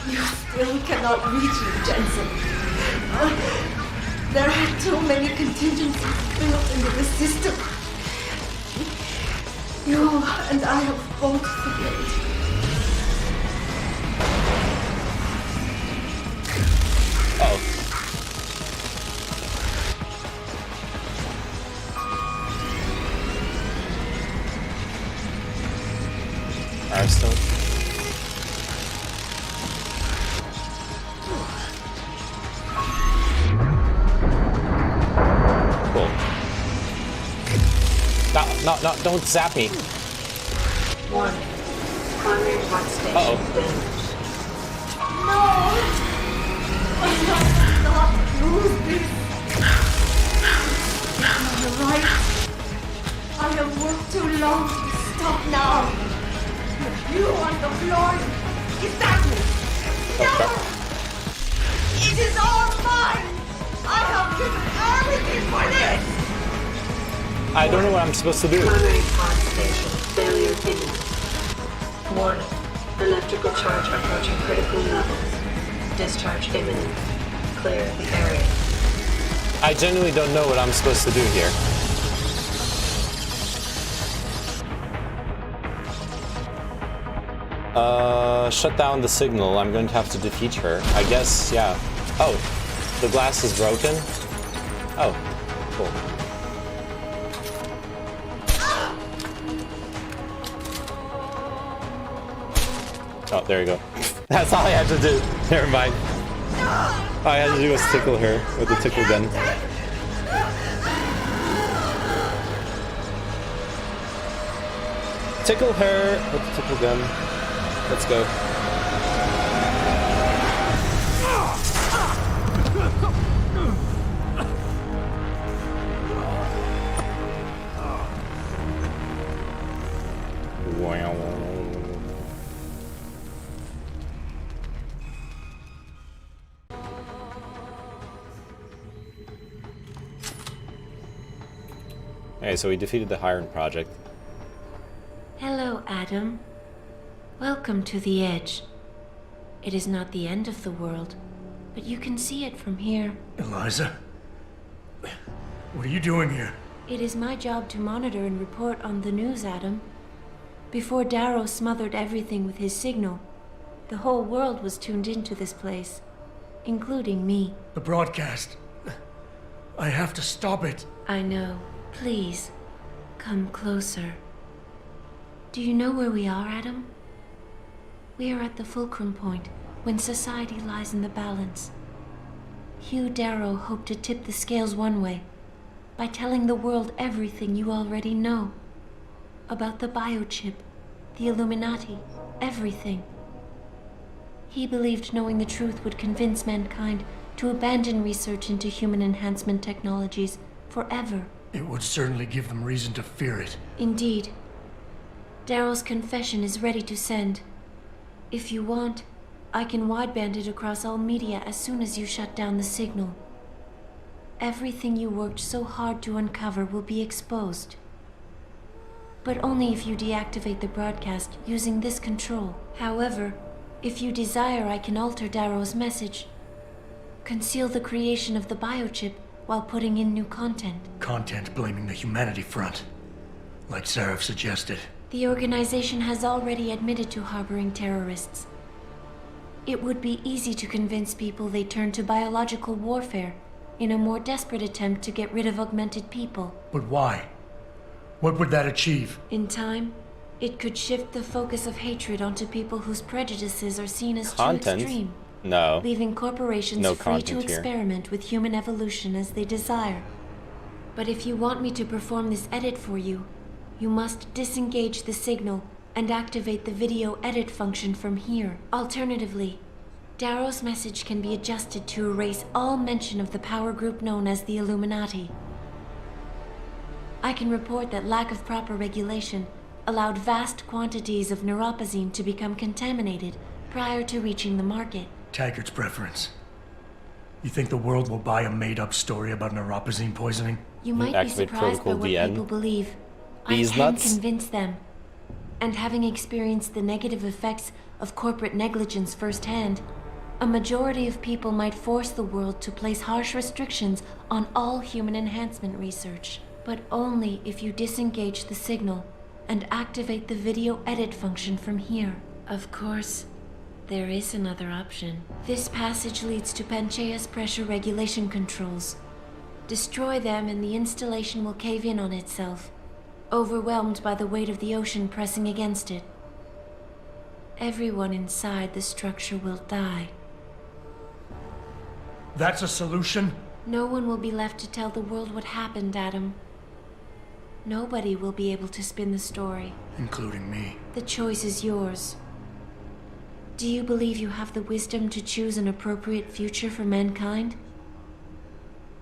You still cannot reach me, Jensen. There are too many contingencies built into the system. You and I have both failed. Oh. Firestone. Cool. No, don't zap me. Warning. Primary pod station damaged. No! I must not lose this. You're right. I have worked too long to stop now. You on the floor. Exactly. No! It is all mine. I have given everything for this. I don't know what I'm supposed to do. Primary pod station failure imminent. Warning. Electrical charge approaching critical levels. Discharge imminent. Clear the area. I genuinely don't know what I'm supposed to do here. Shut down the signal. I'm going to have to defeat her. I guess, yeah. Oh, the glass is broken? Oh, cool. Oh, there you go. That's all I had to do. Never mind. All I had to do was tickle her with the tickle gun. Tickle her with the tickle gun. Let's go. Wow. Okay, so we defeated the Hiron Project. Hello, Adam. Welcome to the Edge. It is not the end of the world, but you can see it from here. Eliza? What are you doing here? It is my job to monitor and report on the news, Adam. Before Darrow smothered everything with his signal, the whole world was tuned into this place, including me. The broadcast. I have to stop it. I know. Please, come closer. Do you know where we are, Adam? We are at the fulcrum point, when society lies in the balance. Hugh Darrow hoped to tip the scales one way, by telling the world everything you already know. About the biochip, the Illuminati, everything. He believed knowing the truth would convince mankind to abandon research into human enhancement technologies forever. It would certainly give them reason to fear it. Indeed. Darrow's confession is ready to send. If you want, I can wideband it across all media as soon as you shut down the signal. Everything you worked so hard to uncover will be exposed. But only if you deactivate the broadcast using this control. However, if you desire, I can alter Darrow's message. Conceal the creation of the biochip while putting in new content. Content blaming the Humanity Front, like Seraph suggested. The organization has already admitted to harboring terrorists. It would be easy to convince people they turn to biological warfare in a more desperate attempt to get rid of augmented people. But why? What would that achieve? In time, it could shift the focus of hatred onto people whose prejudices are seen as Content? too extreme. No. Leaving corporations No free to content here. experiment with human evolution as they desire. But if you want me to perform this edit for you, you must disengage the signal and activate the video edit function from here. Alternatively, Darrow's message can be adjusted to erase all mention of the power group known as the Illuminati. I can report that lack of proper regulation allowed vast quantities of neuropozyne to become contaminated prior to reaching the market. Taggart's preference. You think the world will buy a made-up story about neuropozyne poisoning? You might be Activate surprised by Protocol what DN. people believe. These I can nuts? convince them. And having experienced the negative effects of corporate negligence firsthand, a majority of people might force the world to place harsh restrictions on all human enhancement research. But only if you disengage the signal and activate the video edit function from here. Of course, there is another option. This passage leads to Panchaea's pressure regulation controls. Destroy them and the installation will cave in on itself, overwhelmed by the weight of the ocean pressing against it. Everyone inside the structure will die. That's a solution? No one will be left to tell the world what happened, Adam. Nobody will be able to spin the story. Including me. The choice is yours. Do you believe you have the wisdom to choose an appropriate future for mankind?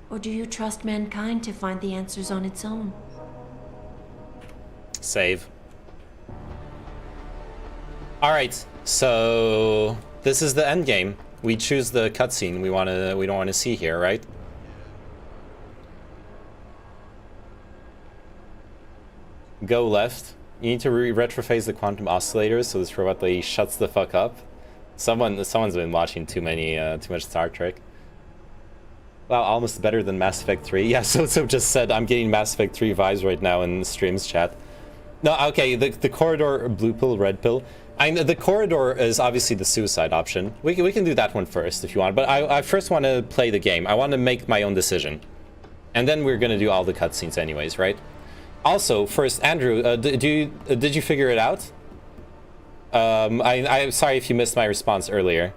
Or do you trust mankind to find the answers on its own? Save. Alright, so this is the end game. We choose the cutscene we don't want to see here, right? Go left. You need to retrophase the quantum oscillators so this robot lady shuts the fuck up. Someone's been watching too much Star Trek. Wow, almost better than Mass Effect 3. Yeah, so just said I'm getting Mass Effect 3 vibes right now in the streams chat. No, okay, the corridor, blue pill, red pill. The corridor is obviously the suicide option. We can do that one first if you want, but I first want to play the game. I want to make my own decision. And then we're gonna do all the cutscenes anyways, right? Also, first, Andrew, did you figure it out? I'm sorry if you missed my response earlier.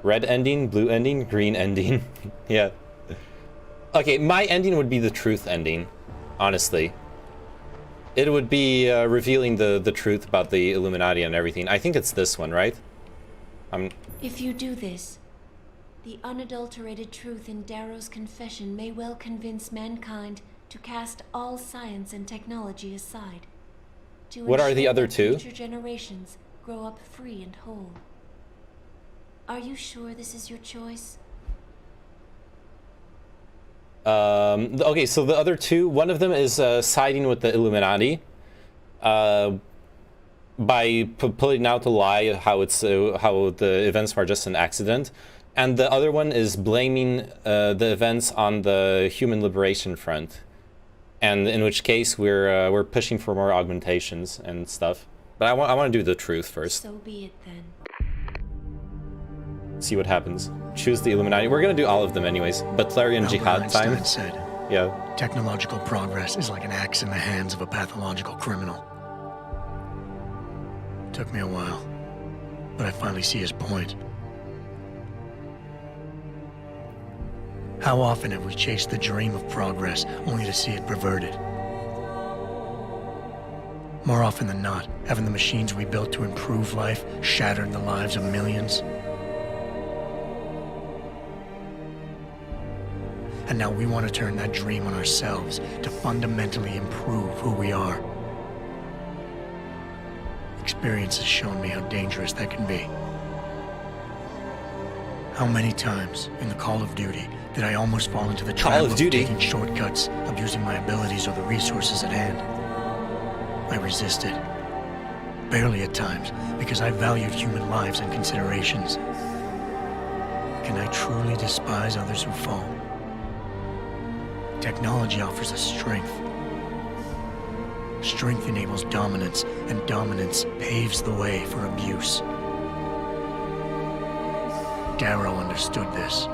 Red ending, blue ending, green ending. Yeah. Okay, my ending would be the truth ending, honestly. It would be revealing the truth about the Illuminati and everything. I think it's this one, right? If you do this, the unadulterated truth in Darrow's confession may well convince mankind to cast all science and technology aside. What are the other two? Future generations grow up free and whole. Are you sure this is your choice? Okay, so the other two, one of them is siding with the Illuminati by putting out the lie how the events were just an accident, and the other one is blaming the events on the Human Liberation Front, and in which case we're pushing for more augmentations and stuff. But I want to do the truth first. So be it then. See what happens. Choose the Illuminati. We're gonna do all of them anyways. Butlerian Jihad time. Einstein said, yeah. Technological progress is like an axe in the hands of a pathological criminal. It took me a while, but I finally see his point. How often have we chased the dream of progress only to see it perverted? More often than not, haven't the machines we built to improve life shattered the lives of millions? And now we want to turn that dream on ourselves to fundamentally improve who we are. Experience has shown me how dangerous that can be. How many times in the Call of Duty did I almost fall into the trap of taking shortcuts, abusing my abilities or the resources at hand? I resisted. Barely at times, because I valued human lives and considerations. Can I truly despise others who fall? Technology offers us strength. Strength enables dominance, and dominance paves the way for abuse. Darrow understood this.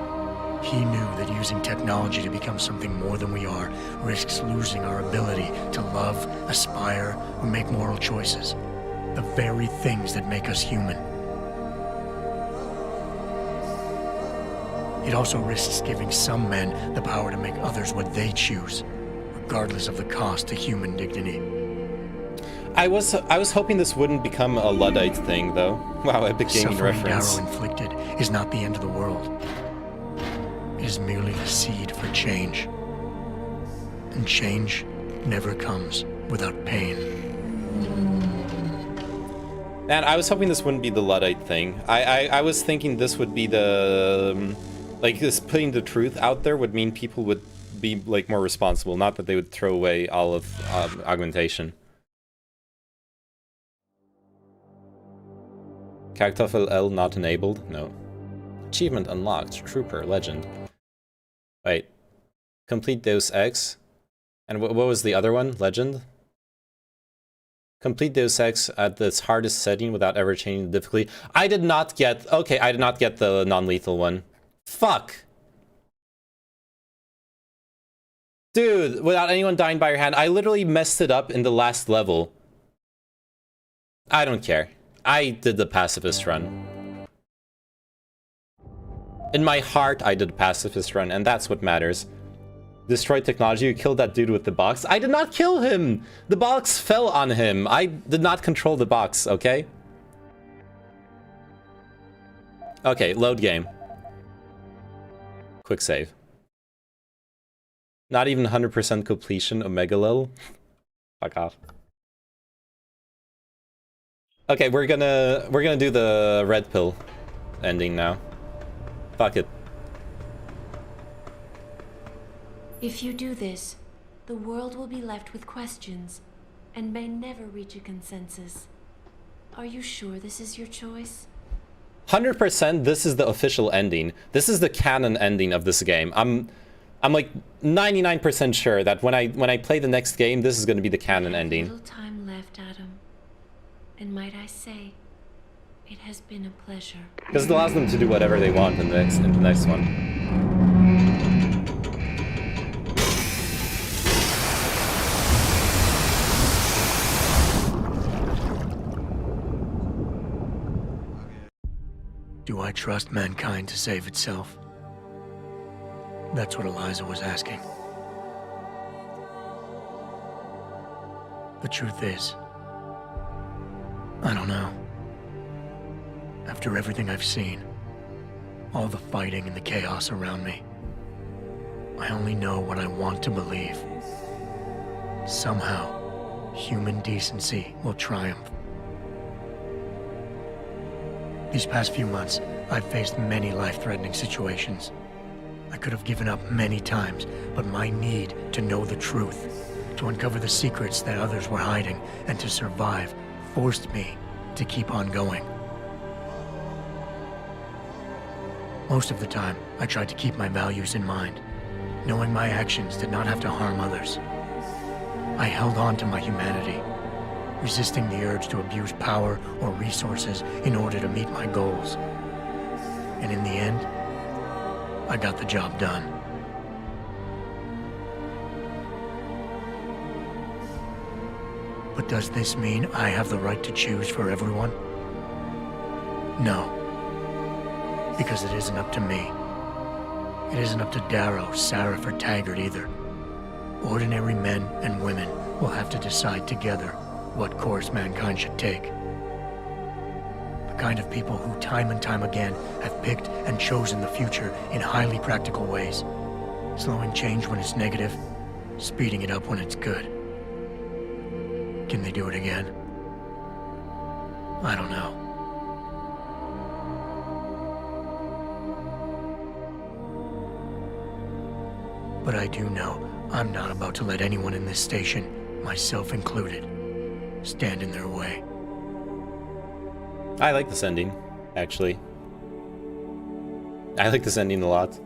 He knew that using technology to become something more than we are risks losing our ability to love, aspire, or make moral choices. The very things that make us human. It also risks giving some men the power to make others what they choose, regardless of the cost to human dignity. I was hoping this wouldn't become a Luddite thing, though. Wow, epic gaming reference. Suffering Darrow inflicted is not the end of the world. It is merely the seed for change. And change never comes without pain. Man, I was hoping this wouldn't be the Luddite thing. I was thinking this would be the... like, this putting the truth out there would mean people would be, like, more responsible. Not that they would throw away all of augmentation. Cactophil L not enabled? No. Achievement unlocked. Trooper. Legend. Wait. Complete Deus Ex. And what was the other one? Legend? Complete Deus Ex at its hardest setting without ever changing the difficulty. I did not get... okay, I did not get the non-lethal one. Fuck! Dude, without anyone dying by your hand, I literally messed it up in the last level. I don't care. I did the pacifist run. In my heart, I did the pacifist run, and that's what matters. Destroyed technology, you killed that dude with the box. I did not kill him! The box fell on him. I did not control the box, okay? Okay, load game. Quick save. Not even 100% completion, Omega level. Fuck off. Okay, we're gonna do the red pill ending now. Fuck it. If you do this, the world will be left with questions. and may never reach a consensus. Are you sure this is your choice? 100% this is the official ending. This is the canon ending of this game. I'm like 99% sure that when I play the next game, this is going to be the canon ending. Little time left, Adam. And might I say, it has been a pleasure. Because it allows them to do whatever they want in the next one. Do I trust mankind to save itself? That's what Eliza was asking. The truth is, I don't know. After everything I've seen, all the fighting and the chaos around me, I only know what I want to believe. Somehow, human decency will triumph. These past few months, I've faced many life-threatening situations. I could have given up many times, but my need to know the truth, to uncover the secrets that others were hiding, and to survive, forced me to keep on going. Most of the time, I tried to keep my values in mind, knowing my actions did not have to harm others. I held on to my humanity, resisting the urge to abuse power or resources in order to meet my goals. And in the end, I got the job done. But does this mean I have the right to choose for everyone? No. Because it isn't up to me. It isn't up to Darrow, Sarif, or Taggart either. Ordinary men and women will have to decide together what course mankind should take. The kind of people who time and time again have picked and chosen the future in highly practical ways, slowing change when it's negative, speeding it up when it's good. Can they do it again? I don't know. But I do know I'm not about to let anyone in this station, myself included, stand in their way. I like this ending, actually. I like this ending a lot.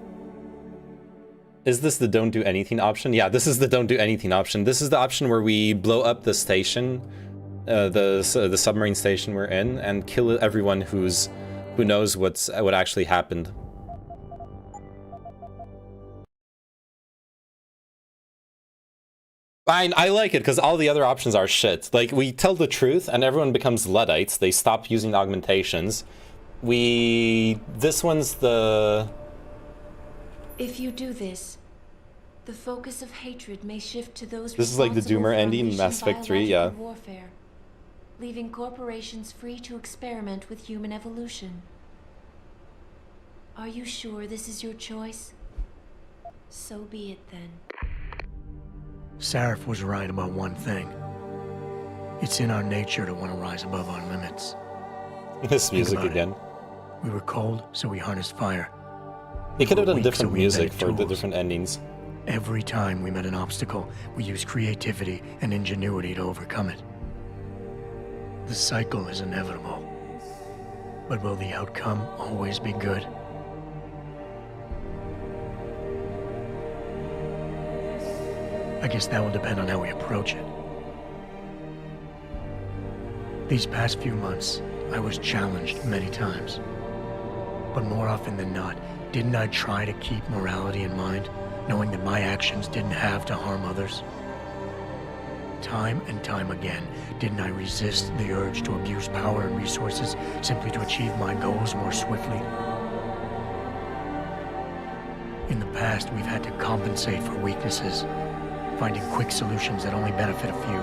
Is this the don't do anything option? Yeah, this is the don't do anything option. This is the option where we blow up the station, the submarine station we're in, and kill everyone who knows what actually happened. Fine, I like it because all the other options are shit. Like, we tell the truth and everyone becomes Luddites. They stop using augmentations. This one's the... If you do this, the focus of hatred may shift to those This is like the Doomer ending in Mass Effect 3, yeah. Warfare, leaving corporations free to experiment with human evolution. Are you sure this is your choice? So be it then. Sarif was right about one thing. It's in our nature to want to rise above our limits. This music again. We were cold, so we harnessed fire. They could have done different music for the different endings. Every time we met an obstacle, we used creativity and ingenuity to overcome it. The cycle is inevitable. But will the outcome always be good? I guess that will depend on how we approach it. These past few months, I was challenged many times. But more often than not, didn't I try to keep morality in mind, knowing that my actions didn't have to harm others? Time and time again, didn't I resist the urge to abuse power and resources simply to achieve my goals more swiftly? In the past, we've had to compensate for weaknesses, finding quick solutions that only benefit a few.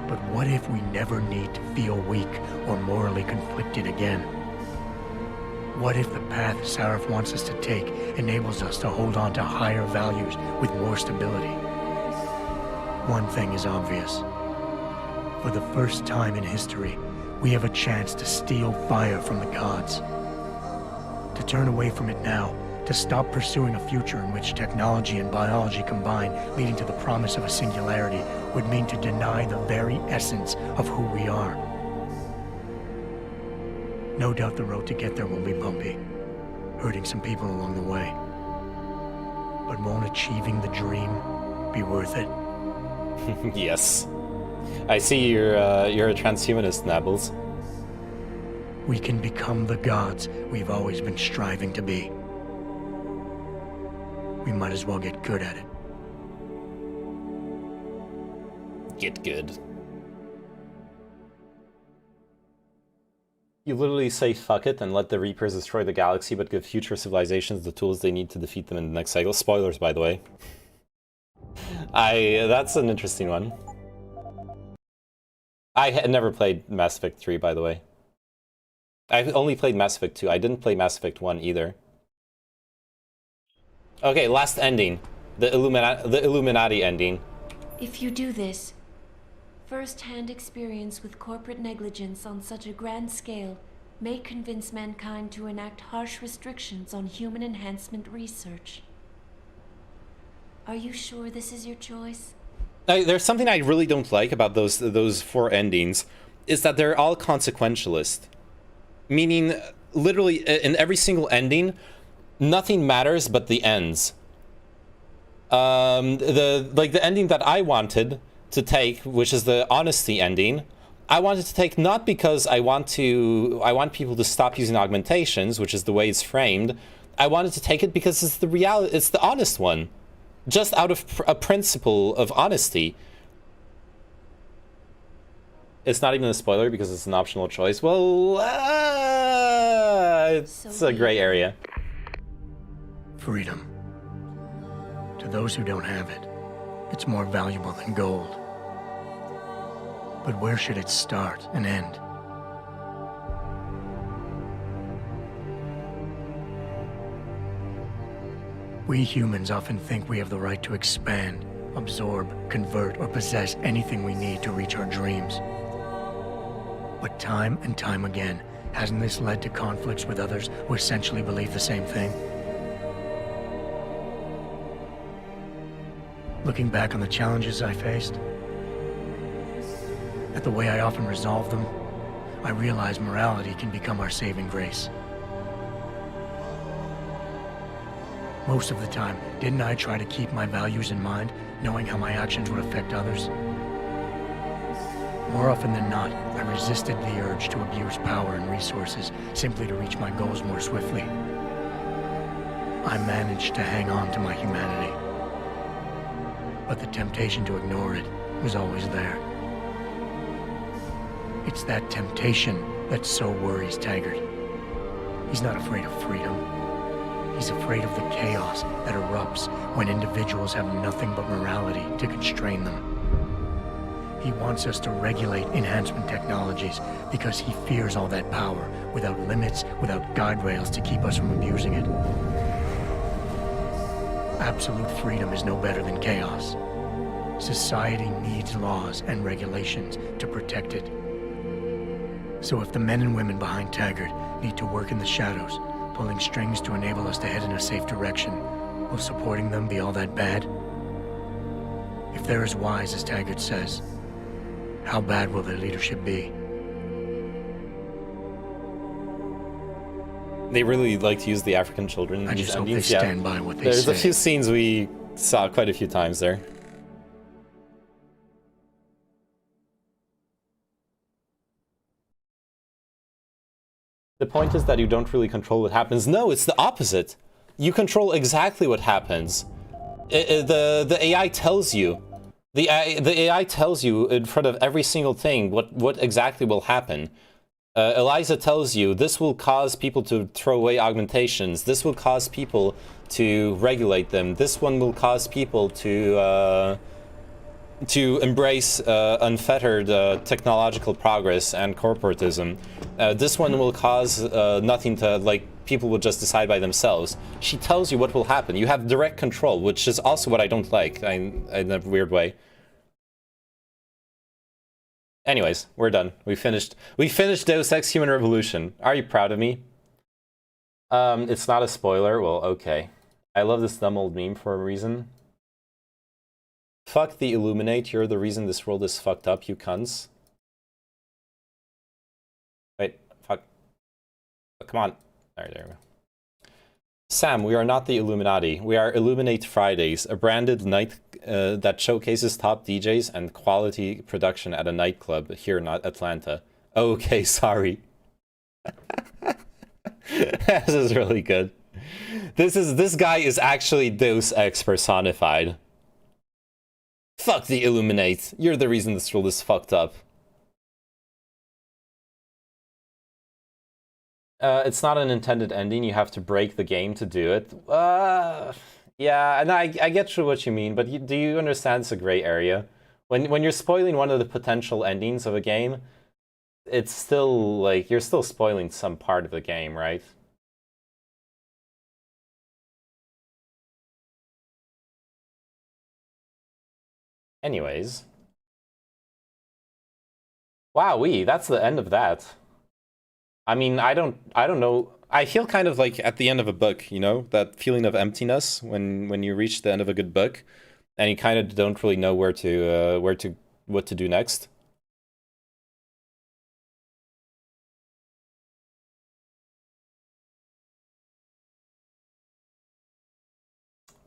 But what if we never need to feel weak or morally conflicted again? What if the path Sarif wants us to take enables us to hold on to higher values with more stability? One thing is obvious. For the first time in history, we have a chance to steal fire from the gods. To turn away from it now To stop pursuing a future in which technology and biology combine, leading to the promise of a singularity, would mean to deny the very essence of who we are. No doubt the road to get there will be bumpy, hurting some people along the way. But won't achieving the dream be worth it? Yes. I see you're a transhumanist, Nabbles. We can become the gods we've always been striving to be. We might as well get good at it. Get good. You literally say fuck it and let the Reapers destroy the galaxy, but give future civilizations the tools they need to defeat them in the next cycle. Spoilers, by the way. That's an interesting one. I had never played Mass Effect 3, by the way. I only played Mass Effect 2. I didn't play Mass Effect 1 either. Okay, last ending. The Illuminati ending. If you do this, first-hand experience with corporate negligence on such a grand scale may convince mankind to enact harsh restrictions on human enhancement research. Are you sure this is your choice? There's something I really don't like about those 4 endings, is that they're all consequentialist. Meaning, literally, in every single ending, nothing matters but the ends. The ending that I wanted to take, which is the honesty ending, I wanted to take not because I want people to stop using augmentations, which is the way it's framed. I wanted to take it because it's the reality, it's the honest one. Just out of a principle of honesty. It's not even a spoiler because it's an optional choice. Well, it's a gray area. Freedom. To those who don't have it, it's more valuable than gold. But where should it start and end? We humans often think we have the right to expand, absorb, convert, or possess anything we need to reach our dreams. But time and time again, hasn't this led to conflicts with others who essentially believe the same thing? Looking back on the challenges I faced, at the way I often resolve them, I realize morality can become our saving grace. Most of the time, didn't I try to keep my values in mind, knowing how my actions would affect others? More often than not, I resisted the urge to abuse power and resources simply to reach my goals more swiftly. I managed to hang on to my humanity. But the temptation to ignore it was always there. It's that temptation that so worries Taggart. He's not afraid of freedom. He's afraid of the chaos that erupts when individuals have nothing but morality to constrain them. He wants us to regulate enhancement technologies because he fears all that power, without limits, without guide rails to keep us from abusing it. Absolute freedom is no better than chaos. Society needs laws and regulations to protect it. So if the men and women behind Taggart need to work in the shadows, pulling strings to enable us to head in a safe direction, will supporting them be all that bad? If they're as wise as Taggart says, how bad will their leadership be? They really like to use the African children in I these just hope they endings. stand by what they There's say. a few scenes we saw quite a few times there. The point is that you don't really control what happens. No, it's the opposite. You control exactly what happens. The AI tells you. The AI tells you in front of every single thing what exactly will happen. Eliza tells you this will cause people to throw away augmentations. This will cause people to regulate them. This one will cause people to embrace unfettered technological progress and corporatism. This one will cause nothing to, like, people will just decide by themselves. She tells you what will happen. You have direct control, which is also what I don't like in a weird way. Anyways, we're done. We finished Deus Ex Human Revolution. Are you proud of me? It's not a spoiler. Well, okay. I love this dumb old meme for a reason. Fuck the Illuminate. You're the reason this world is fucked up, you cunts. Wait, fuck. Oh, come on. Alright, there we go. Sam, we are not the Illuminati. We are Illuminate Fridays, a branded night that showcases top DJs and quality production at a nightclub here in Atlanta. Okay, sorry. This is really good. This guy is actually Deus Ex personified. Fuck the Illuminate. You're the reason this world is fucked up. It's not an intended ending. You have to break the game to do it. Yeah, and I get what you mean, but do you understand it's a gray area? When you're spoiling one of the potential endings of a game, it's still like you're still spoiling some part of the game, right? Anyways. Wowee, that's the end of that. I mean, I don't know. I feel kind of like at the end of a book, you know, that feeling of emptiness when you reach the end of a good book, and you kind of don't really know what to do next.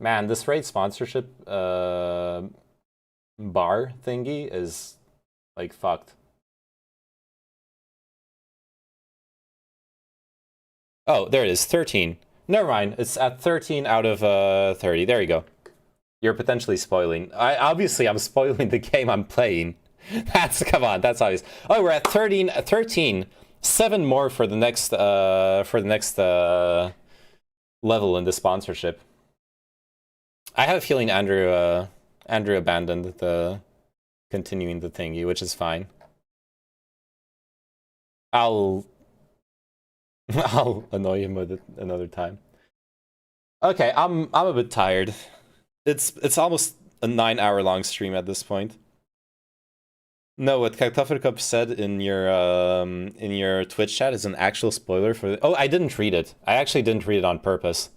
Man, this raid sponsorship bar thingy is like fucked. Oh, there it is, 13. Never mind, it's at 13 out of 30. There you go. You're potentially spoiling. Obviously, I'm spoiling the game I'm playing. Come on, that's obvious. Oh, we're at 13. 7 more for the next level in the sponsorship. I have a feeling Andrew abandoned the continuing the thingy, which is fine. I'll annoy him with it another time. Okay, I'm a bit tired. It's almost a 9-hour long stream at this point. No, what Kaktoferkup said in your Twitch chat is an actual spoiler for oh, I didn't read it. I actually didn't read it on purpose.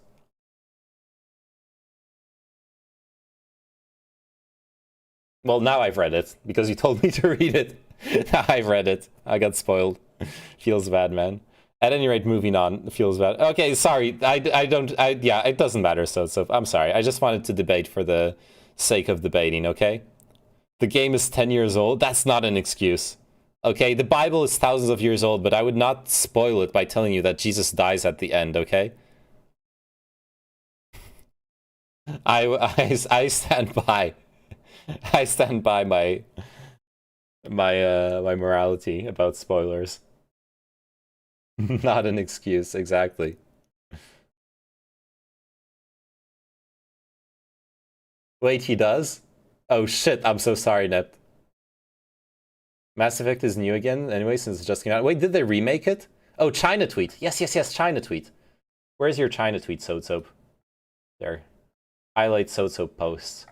Well, now I've read it because you told me to read it. Now I've read it. I got spoiled. Feels bad, man. At any rate, moving on. Feels bad. Okay, sorry. Yeah, it doesn't matter. So I'm sorry. I just wanted to debate for the sake of debating. Okay. The game is 10 years old. That's not an excuse. Okay, the Bible is thousands of years old, but I would not spoil it by telling you that Jesus dies at the end. Okay. I stand by. I stand by my morality about spoilers. Not an excuse, exactly. Wait, he does? Oh shit, I'm so sorry, Net. Mass Effect is new again, anyway, since it just came out. Wait, did they remake it? Oh, China tweet. Yes, China tweet. Where's your China tweet, Soap? There. Highlight Soap posts.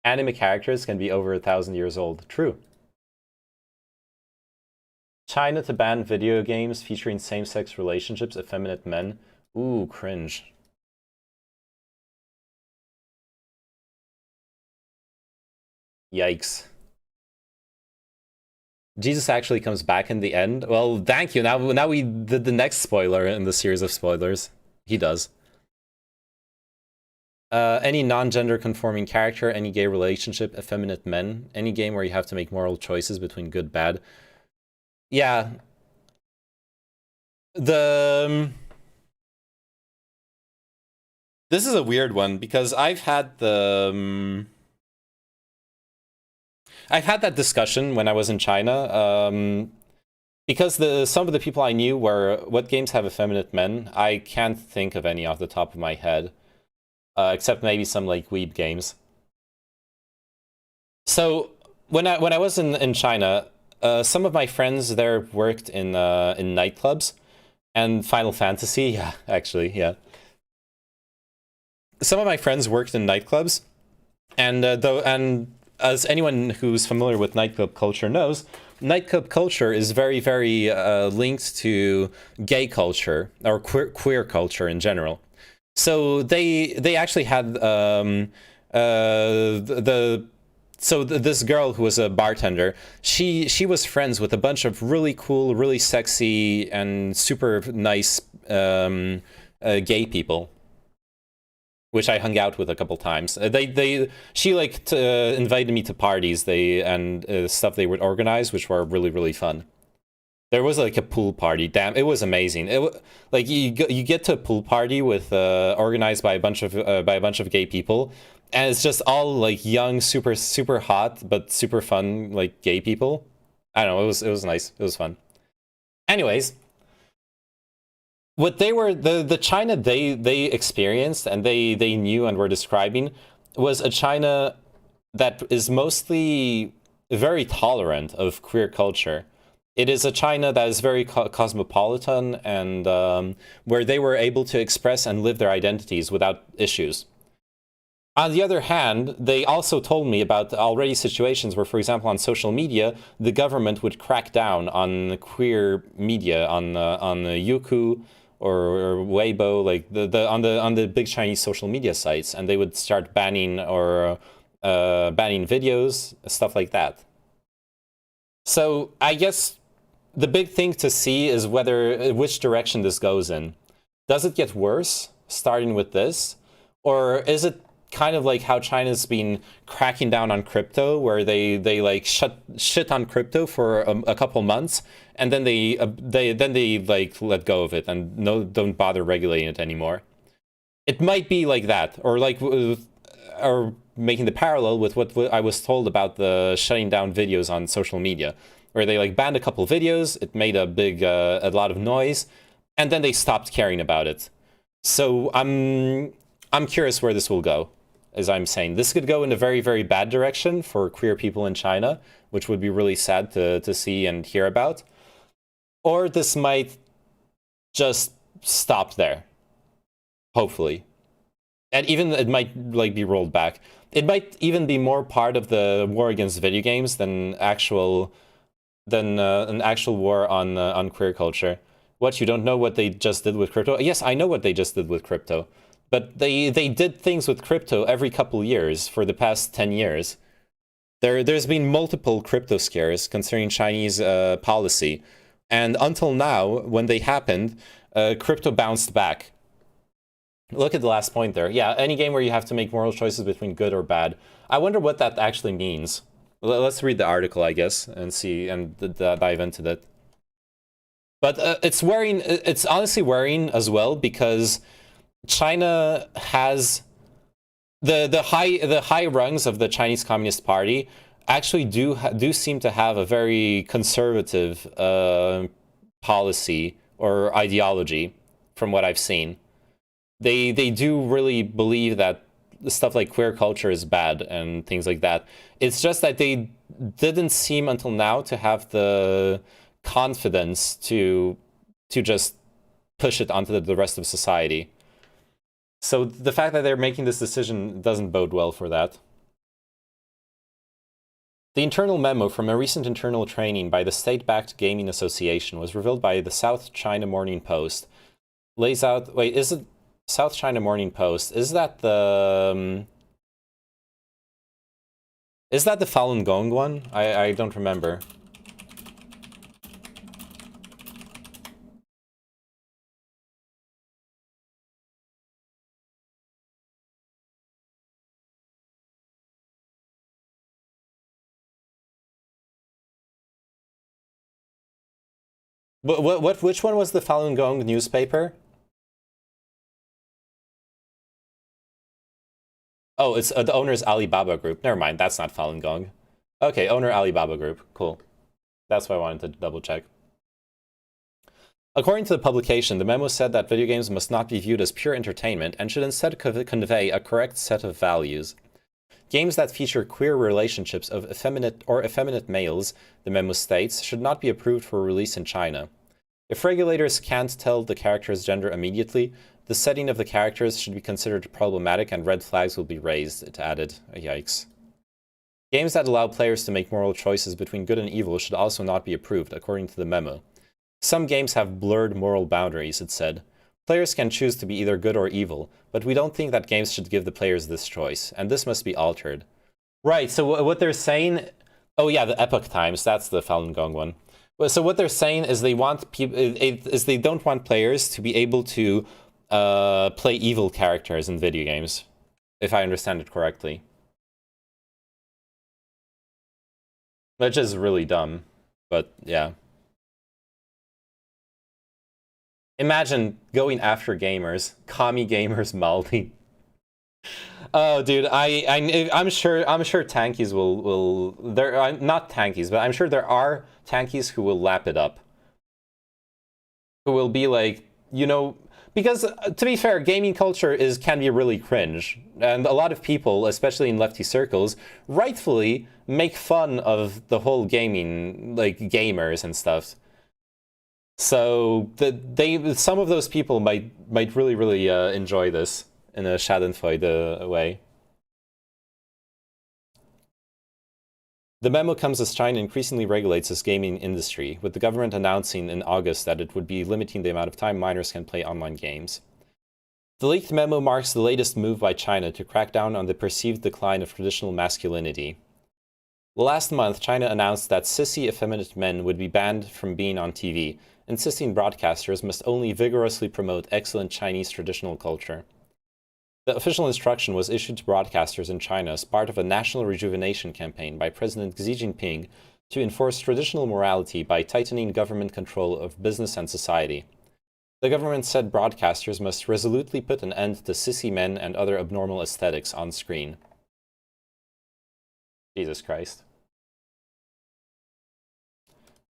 Anime characters can be over 1,000 years old. True. China to ban video games featuring same-sex relationships, effeminate men. Ooh, cringe. Yikes. Jesus actually comes back in the end. Well, thank you. Now we did the next spoiler in the series of spoilers. He does. Any non-gender conforming character, any gay relationship, effeminate men, any game where you have to make moral choices between good, bad. Yeah. This is a weird one because I've had that discussion when I was in China. Because some of the people I knew were, what games have effeminate men? I can't think of any off the top of my head. Except maybe some like weeb games. So when I was in China, some of my friends there worked in nightclubs and Final Fantasy. Yeah, actually, yeah. Some of my friends worked in nightclubs, and as anyone who's familiar with nightclub culture knows, nightclub culture is very, very linked to gay culture or queer culture in general. So they actually had this girl who was a bartender, she was friends with a bunch of really cool, really sexy, and super nice gay people, which I hung out with a couple times. She like invited me to parties and stuff they would organize, which were really, really fun. There was like a pool party. Damn, it was amazing. Like you get to a pool party with organized by a bunch of gay people, and it's just all like young, super hot, but super fun like gay people. I don't know. It was nice. It was fun. Anyways, what they were the China they experienced and they knew and were describing was a China that is mostly very tolerant of queer culture. It is a China that is very cosmopolitan and where they were able to express and live their identities without issues. On the other hand, they also told me about already situations where, for example, on social media, the government would crack down on queer media on Youku or Weibo, like on the big Chinese social media sites, and they would start banning banning videos, stuff like that. So I guess the big thing to see is which direction this goes in. Does it get worse starting with this, or is it kind of like how China's been cracking down on crypto, where they like shit on crypto for a couple months, and then they like let go of it and don't bother regulating it anymore. It might be like that, or like or making the parallel with what I was told about the shutting down videos on social media, where they like banned a couple videos, it made a lot of noise, and then they stopped caring about it. So I'm curious where this will go. As I'm saying, this could go in a very, very bad direction for queer people in China, which would be really sad to see and hear about. Or this might just stop there, hopefully. And even it might like be rolled back. It might even be more part of the war against video games than an actual war on queer culture. What, you don't know what they just did with crypto? Yes, I know what they just did with crypto. But they did things with crypto every couple years for the past 10 years. There's been multiple crypto scares concerning Chinese policy. And until now, when they happened, crypto bounced back. Look at the last point there. Yeah, any game where you have to make moral choices between good or bad. I wonder what that actually means. Let's read the article, I guess, and see and dive into that. But it's honestly worrying as well, because China has the high rungs of the Chinese Communist Party actually do seem to have a very conservative policy or ideology, from what I've seen. They do really believe that stuff like queer culture is bad and things like that. It's just that they didn't seem until now to have the confidence to just push it onto the rest of society. So the fact that they're making this decision doesn't bode well for that. The internal memo from a recent internal training by the state-backed gaming association was revealed by the South China Morning Post. Lays out... Wait, is it South China Morning Post? Is that the Falun Gong one? I don't remember. Which one was the Falun Gong newspaper? Oh, it's the owner's Alibaba Group. Never mind, that's not Falun Gong. Okay, owner Alibaba Group. Cool. That's why I wanted to double check. According to the publication, the memo said that video games must not be viewed as pure entertainment and should instead convey a correct set of values. Games that feature queer relationships of effeminate males, the memo states, should not be approved for release in China. If regulators can't tell the character's gender immediately, the setting of the characters should be considered problematic and red flags will be raised, it added. Yikes. Games that allow players to make moral choices between good and evil should also not be approved, according to the memo. Some games have blurred moral boundaries, it said. Players can choose to be either good or evil, but we don't think that games should give the players this choice, and this must be altered. Right, so what they're saying... Oh yeah, the Epoch Times, that's the Falun Gong one. So what they're saying is they don't want players to be able to play evil characters in video games, if I understand it correctly. Which is really dumb, but yeah. Imagine going after gamers, commie gamers, Maldi. Oh, dude, I'm sure tankies will there are not tankies, but I'm sure there are tankies who will lap it up. Who will be like, you know, because to be fair, gaming culture can be really cringe, and a lot of people, especially in lefty circles, rightfully make fun of the whole gaming, like gamers and stuff. So some of those people might really enjoy this in a Schadenfreude way. The memo comes as China increasingly regulates its gaming industry, with the government announcing in August that it would be limiting the amount of time minors can play online games. The leaked memo marks the latest move by China to crack down on the perceived decline of traditional masculinity. Last month, China announced that sissy, effeminate men would be banned from being on TV, insisting broadcasters must only vigorously promote excellent Chinese traditional culture. The official instruction was issued to broadcasters in China as part of a national rejuvenation campaign by President Xi Jinping to enforce traditional morality by tightening government control of business and society. The government said broadcasters must resolutely put an end to sissy men and other abnormal aesthetics on screen. Jesus Christ.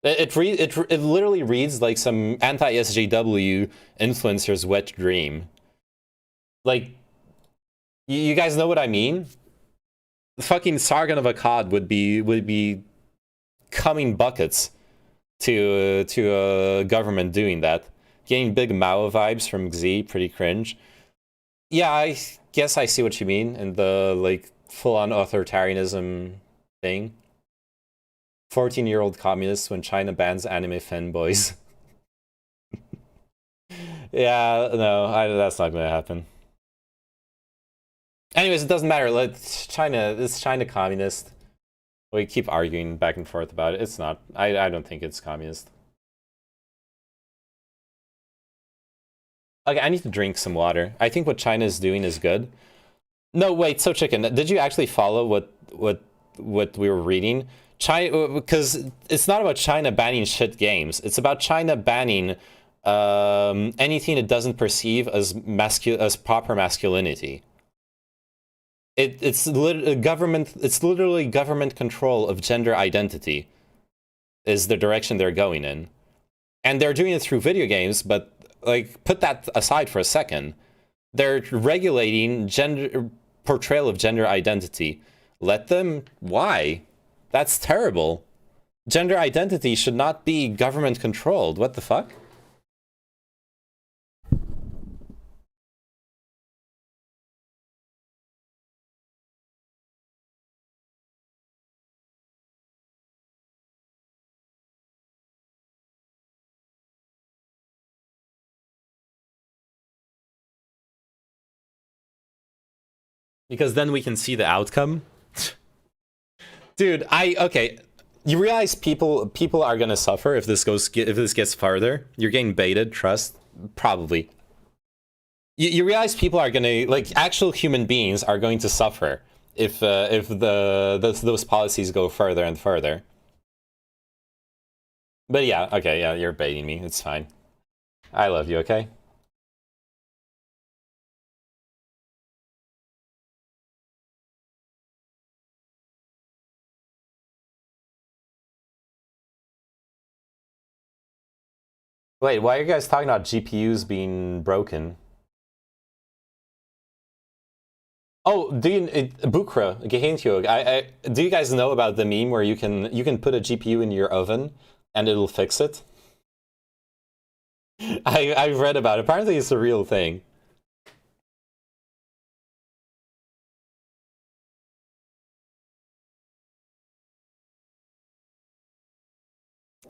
It literally reads like some anti-SJW influencer's wet dream. Like, you guys know what I mean? The fucking Sargon of Akkad would be coming buckets to a government doing that. Getting big Mao vibes from Xi, pretty cringe. Yeah, I guess I see what you mean in the like full-on authoritarianism thing. 14-year-old communists when China bans anime fanboys. Yeah, no, that's not gonna happen. Anyways, it doesn't matter. It's China communist. We keep arguing back and forth about it. It's not. I don't think it's communist. Okay, I need to drink some water. I think what China is doing is good. No, wait. So Chicken, did you actually follow what we were reading? China, because it's not about China banning shit games. It's about China banning anything it doesn't perceive as proper masculinity. It's literally government control of gender identity is the direction they're going in. And they're doing it through video games, but like put that aside for a second. They're regulating gender portrayal of gender identity. Let them. Why? That's terrible. Gender identity should not be government controlled. What the fuck? Because then we can see the outcome. Dude, okay. You realize people are gonna suffer if this gets farther. You're getting baited. Trust, probably. You realize people are gonna, like, actual human beings are going to suffer if those policies go further and further. But yeah, okay, yeah, you're baiting me. It's fine. I love you. Okay. Wait, why are you guys talking about GPUs being broken? Oh, Bukra, do you guys know about the meme where you can put a GPU in your oven and it'll fix it? I've read about it. Apparently it's a real thing.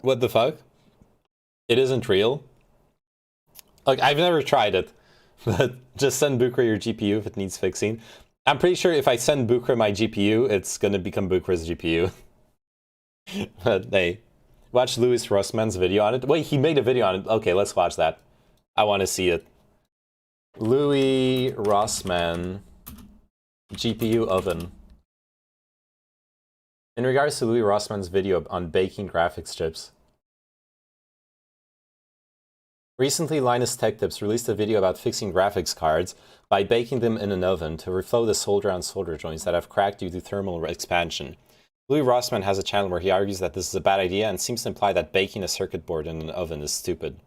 What the fuck? It isn't real? Like, I've never tried it, but just send Bukra your GPU if it needs fixing. I'm pretty sure if I send Bukra my GPU, it's gonna become Bukra's GPU. But hey, watch Louis Rossmann's video on it. Wait, he made a video on it. Okay, let's watch that. I want to see it. Louis Rossmann GPU oven. In regards to Louis Rossmann's video on baking graphics chips. Recently, Linus Tech Tips released a video about fixing graphics cards by baking them in an oven to reflow the solder-on-solder joints that have cracked due to thermal expansion. Louis Rossmann has a channel where he argues that this is a bad idea and seems to imply that baking a circuit board in an oven is stupid.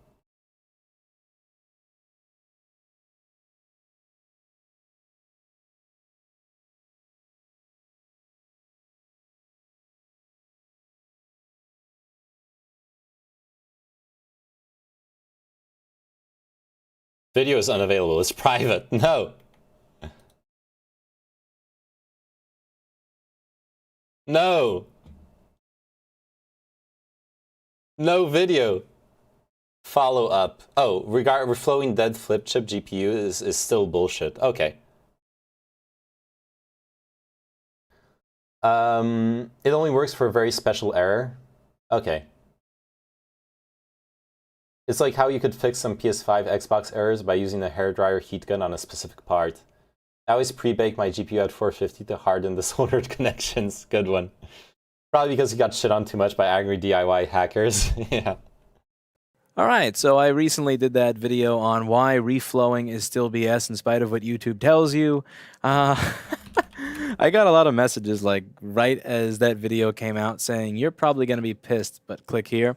Video is unavailable. It's private. No. No. No video. Follow up. Oh, reflowing dead flip chip GPU is still bullshit. Okay. It only works for a very special error. Okay. It's like how you could fix some PS5 Xbox errors by using a hairdryer heat gun on a specific part. I always pre-bake my GPU at 450 to harden the soldered connections. Good one. Probably because he got shit on too much by angry DIY hackers. Yeah. Alright, so I recently did that video on why reflowing is still BS in spite of what YouTube tells you. I got a lot of messages like right as that video came out saying, you're probably going to be pissed, but click here.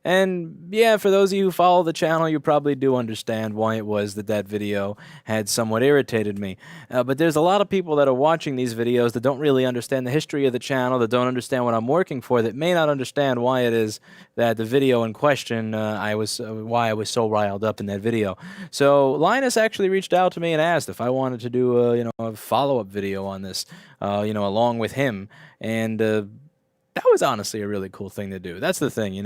And yeah, for those of you who follow the channel, you probably do understand why it was that that video had somewhat irritated me. But there's a lot of people that are watching these videos that don't really understand the history of the channel, that don't understand what I'm working for, that may not understand why it is that the video in question, why I was so riled up in that video. So Linus actually reached out to me and asked if I wanted to do a follow-up video on this, along with him. And that was honestly a really cool thing to do. That's the thing,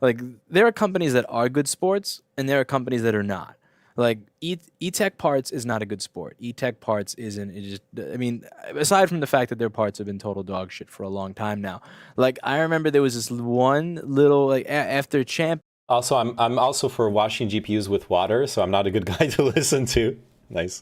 like there are companies that are good sports and there are companies that are not. Like E-Tech Parts is not a good sport. E-Tech Parts isn't. Aside from the fact that their parts have been total dog shit for a long time now. Like I remember there was this one little after champ. Also, I'm also for washing GPUs with water, so I'm not a good guy to listen to. Nice.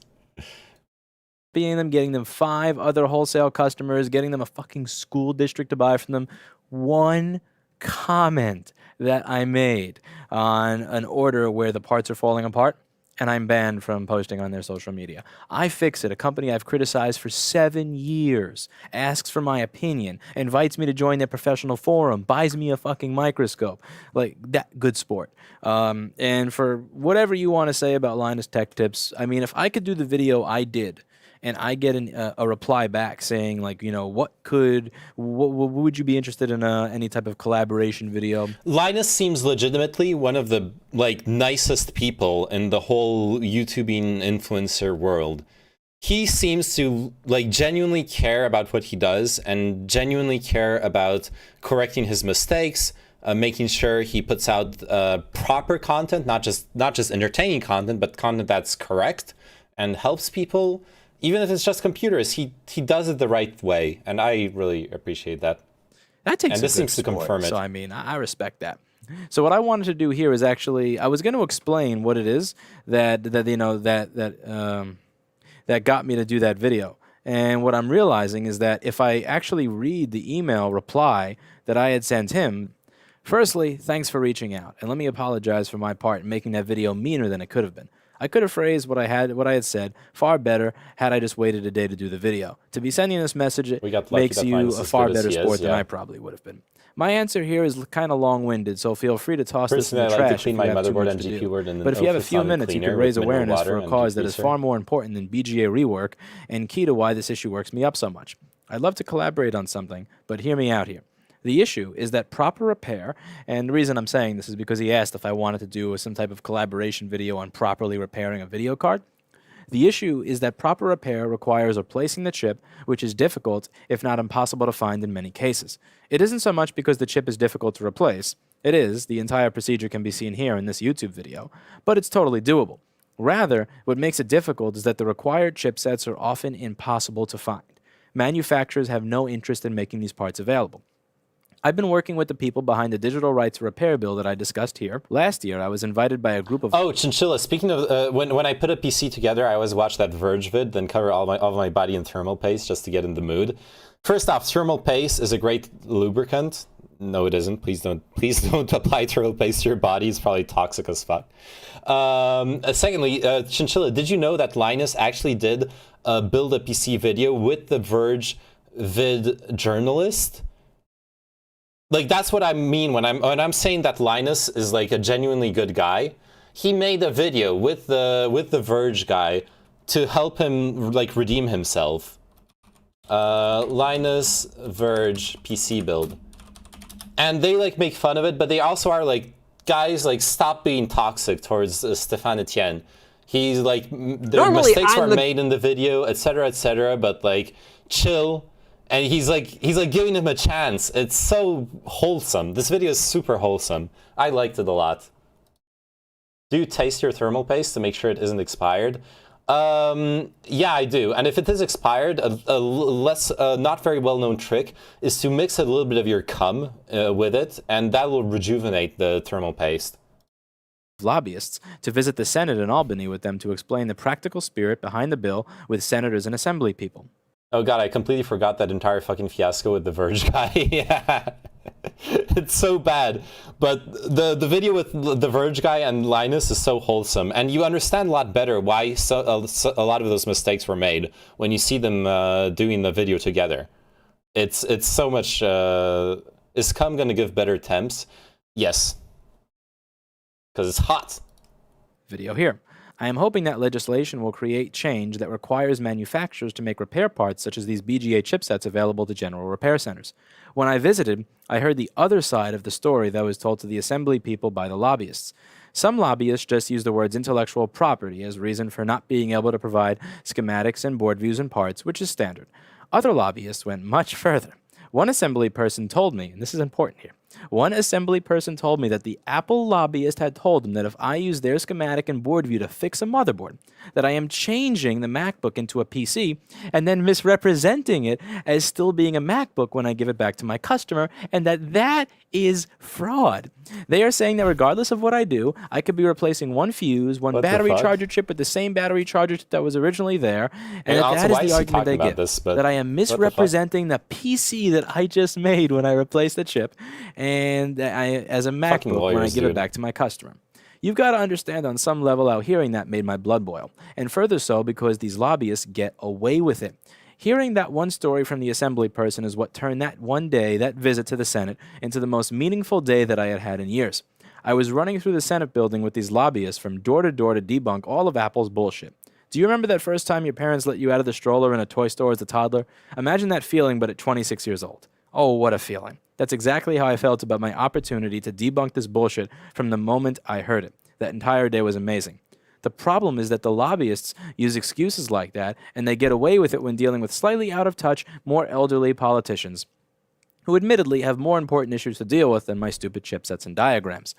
Getting them 5 other wholesale customers, getting them a fucking school district to buy from them. One comment that I made on an order where the parts are falling apart, and I'm banned from posting on their social media. I fix it. A company I've criticized for 7 years asks for my opinion, invites me to join their professional forum, buys me a fucking microscope. Like, that good sport. And for whatever you want to say about Linus Tech Tips, I mean, if I could do the video I did, and I get a reply back saying, like, what would you be interested in any type of collaboration video? Linus seems legitimately one of the nicest people in the whole YouTubing influencer world. He seems to genuinely care about what he does and genuinely care about correcting his mistakes, making sure he puts out proper content, not just entertaining content, but content that's correct and helps people. Even if it's just computers, he does it the right way, and I really appreciate that. That takes and this seems to confirm it. So I mean, I respect that. So what I wanted to do here is actually, I was going to explain what it is that got me to do that video. And what I'm realizing is that if I actually read the email reply that I had sent him, firstly, thanks for reaching out, and let me apologize for my part in making that video meaner than it could have been. I could have phrased what I had said far better had I just waited a day to do the video. To be sending this message makes you a far better sport than I probably would have been. My answer here is kind of long-winded, so feel free to toss this in the trash if you have too much to do. But if you have a few minutes, you could raise awareness for a cause that is far more important than BGA rework and key to why this issue works me up so much. I'd love to collaborate on something, but hear me out here. The issue is that proper repair, and the reason I'm saying this is because he asked if I wanted to do some type of collaboration video on properly repairing a video card. The issue is that proper repair requires replacing the chip, which is difficult, if not impossible to find in many cases. It isn't so much because the chip is difficult to replace. It is, the entire procedure can be seen here in this YouTube video, but it's totally doable. Rather, what makes it difficult is that the required chipsets are often impossible to find. Manufacturers have no interest in making these parts available. I've been working with the people behind the digital rights repair bill that I discussed here. Last year, I was invited by a group of... Oh, Chinchilla, speaking of, when I put a PC together, I always watch that Verge vid, then cover all my body in thermal paste just to get in the mood. First off, thermal paste is a great lubricant. No, it isn't. Please don't apply thermal paste to your body. It's probably toxic as fuck. Secondly, Chinchilla, did you know that Linus actually did build a PC video with the Verge vid journalist? Like, that's what I mean when I'm saying that Linus is like a genuinely good guy. He made a video with the Verge guy to help him like redeem himself. Linus Verge PC build. And they like make fun of it, but they also are like, guys, like, stop being toxic towards Stéphane Etienne. He's like, the mistakes were made in the video, etc., but like, chill. And he's like giving him a chance. It's so wholesome. This video is super wholesome. I liked it a lot. Do you taste your thermal paste to make sure it isn't expired? Yeah, I do. And if it is expired, a less, not very well-known trick is to mix a little bit of your cum with it, and that will rejuvenate the thermal paste. Lobbyists to visit the Senate in Albany with them to explain the practical spirit behind the bill with senators and assembly people. Oh god, I completely forgot that entire fucking fiasco with the Verge guy. Yeah. It's so bad. But the video with the Verge guy and Linus is so wholesome. And you understand a lot better why a lot of those mistakes were made when you see them doing the video together. It's so much... is cum gonna give better temps? Yes. Because it's hot. Video here. I am hoping that legislation will create change that requires manufacturers to make repair parts such as these BGA chipsets available to general repair centers. When I visited, I heard the other side of the story that was told to the assembly people by the lobbyists. Some lobbyists just use the words intellectual property as reason for not being able to provide schematics and board views and parts, which is standard. Other lobbyists went much further. One assembly person told me, and this is important here, one assembly person told me that the Apple lobbyist had told him that if I use their schematic and board view to fix a motherboard, that I am changing the MacBook into a PC and then misrepresenting it as still being a MacBook when I give it back to my customer, and that is fraud. They are saying that regardless of what I do, I could be replacing one fuse, one battery charger chip with the same battery charger chip that was originally there, and that is the argument they give, that I am misrepresenting the PC that I just made when I replaced the chip, and as a MacBook when I give it back to my customer. You've got to understand on some level how hearing that made my blood boil, and further so because these lobbyists get away with it. Hearing that one story from the assembly person is what turned that one day, that visit to the Senate, into the most meaningful day that I had had in years. I was running through the Senate building with these lobbyists from door to door to debunk all of Apple's bullshit. Do you remember that first time your parents let you out of the stroller in a toy store as a toddler? Imagine that feeling, but at 26 years old. Oh, what a feeling. That's exactly how I felt about my opportunity to debunk this bullshit from the moment I heard it. That entire day was amazing. The problem is that the lobbyists use excuses like that, and they get away with it when dealing with slightly out-of-touch, more elderly politicians, who admittedly have more important issues to deal with than my stupid chipsets and diagrams.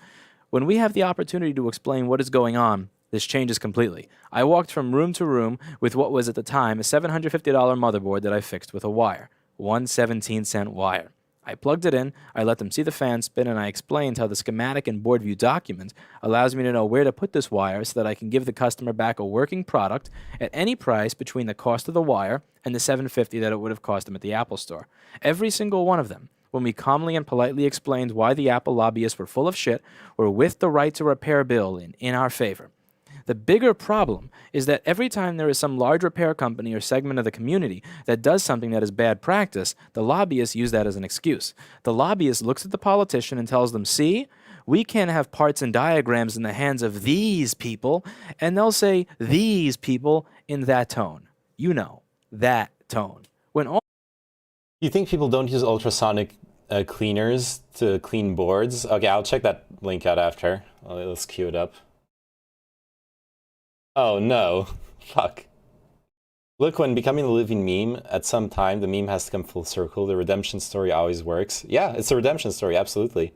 When we have the opportunity to explain what is going on, this changes completely. I walked from room to room with what was at the time a $750 motherboard that I fixed with a wire. One 17-cent wire. I plugged it in, I let them see the fan spin, and I explained how the schematic and board view document allows me to know where to put this wire so that I can give the customer back a working product at any price between the cost of the wire and the $750 that it would have cost them at the Apple store. Every single one of them, when we calmly and politely explained why the Apple lobbyists were full of shit, were with the right to repair bill in our favor. The bigger problem is that every time there is some large repair company or segment of the community that does something that is bad practice, the lobbyists use that as an excuse. The lobbyist looks at the politician and tells them, see, we can't have parts and diagrams in the hands of these people, and they'll say these people in that tone. You know, that tone. When all You think people don't use ultrasonic cleaners to clean boards? Okay, I'll check that link out after. Let's queue it up. Oh no. Fuck. Look, when becoming a living meme, at some time, the meme has to come full circle. The redemption story always works. Yeah, it's a redemption story, absolutely.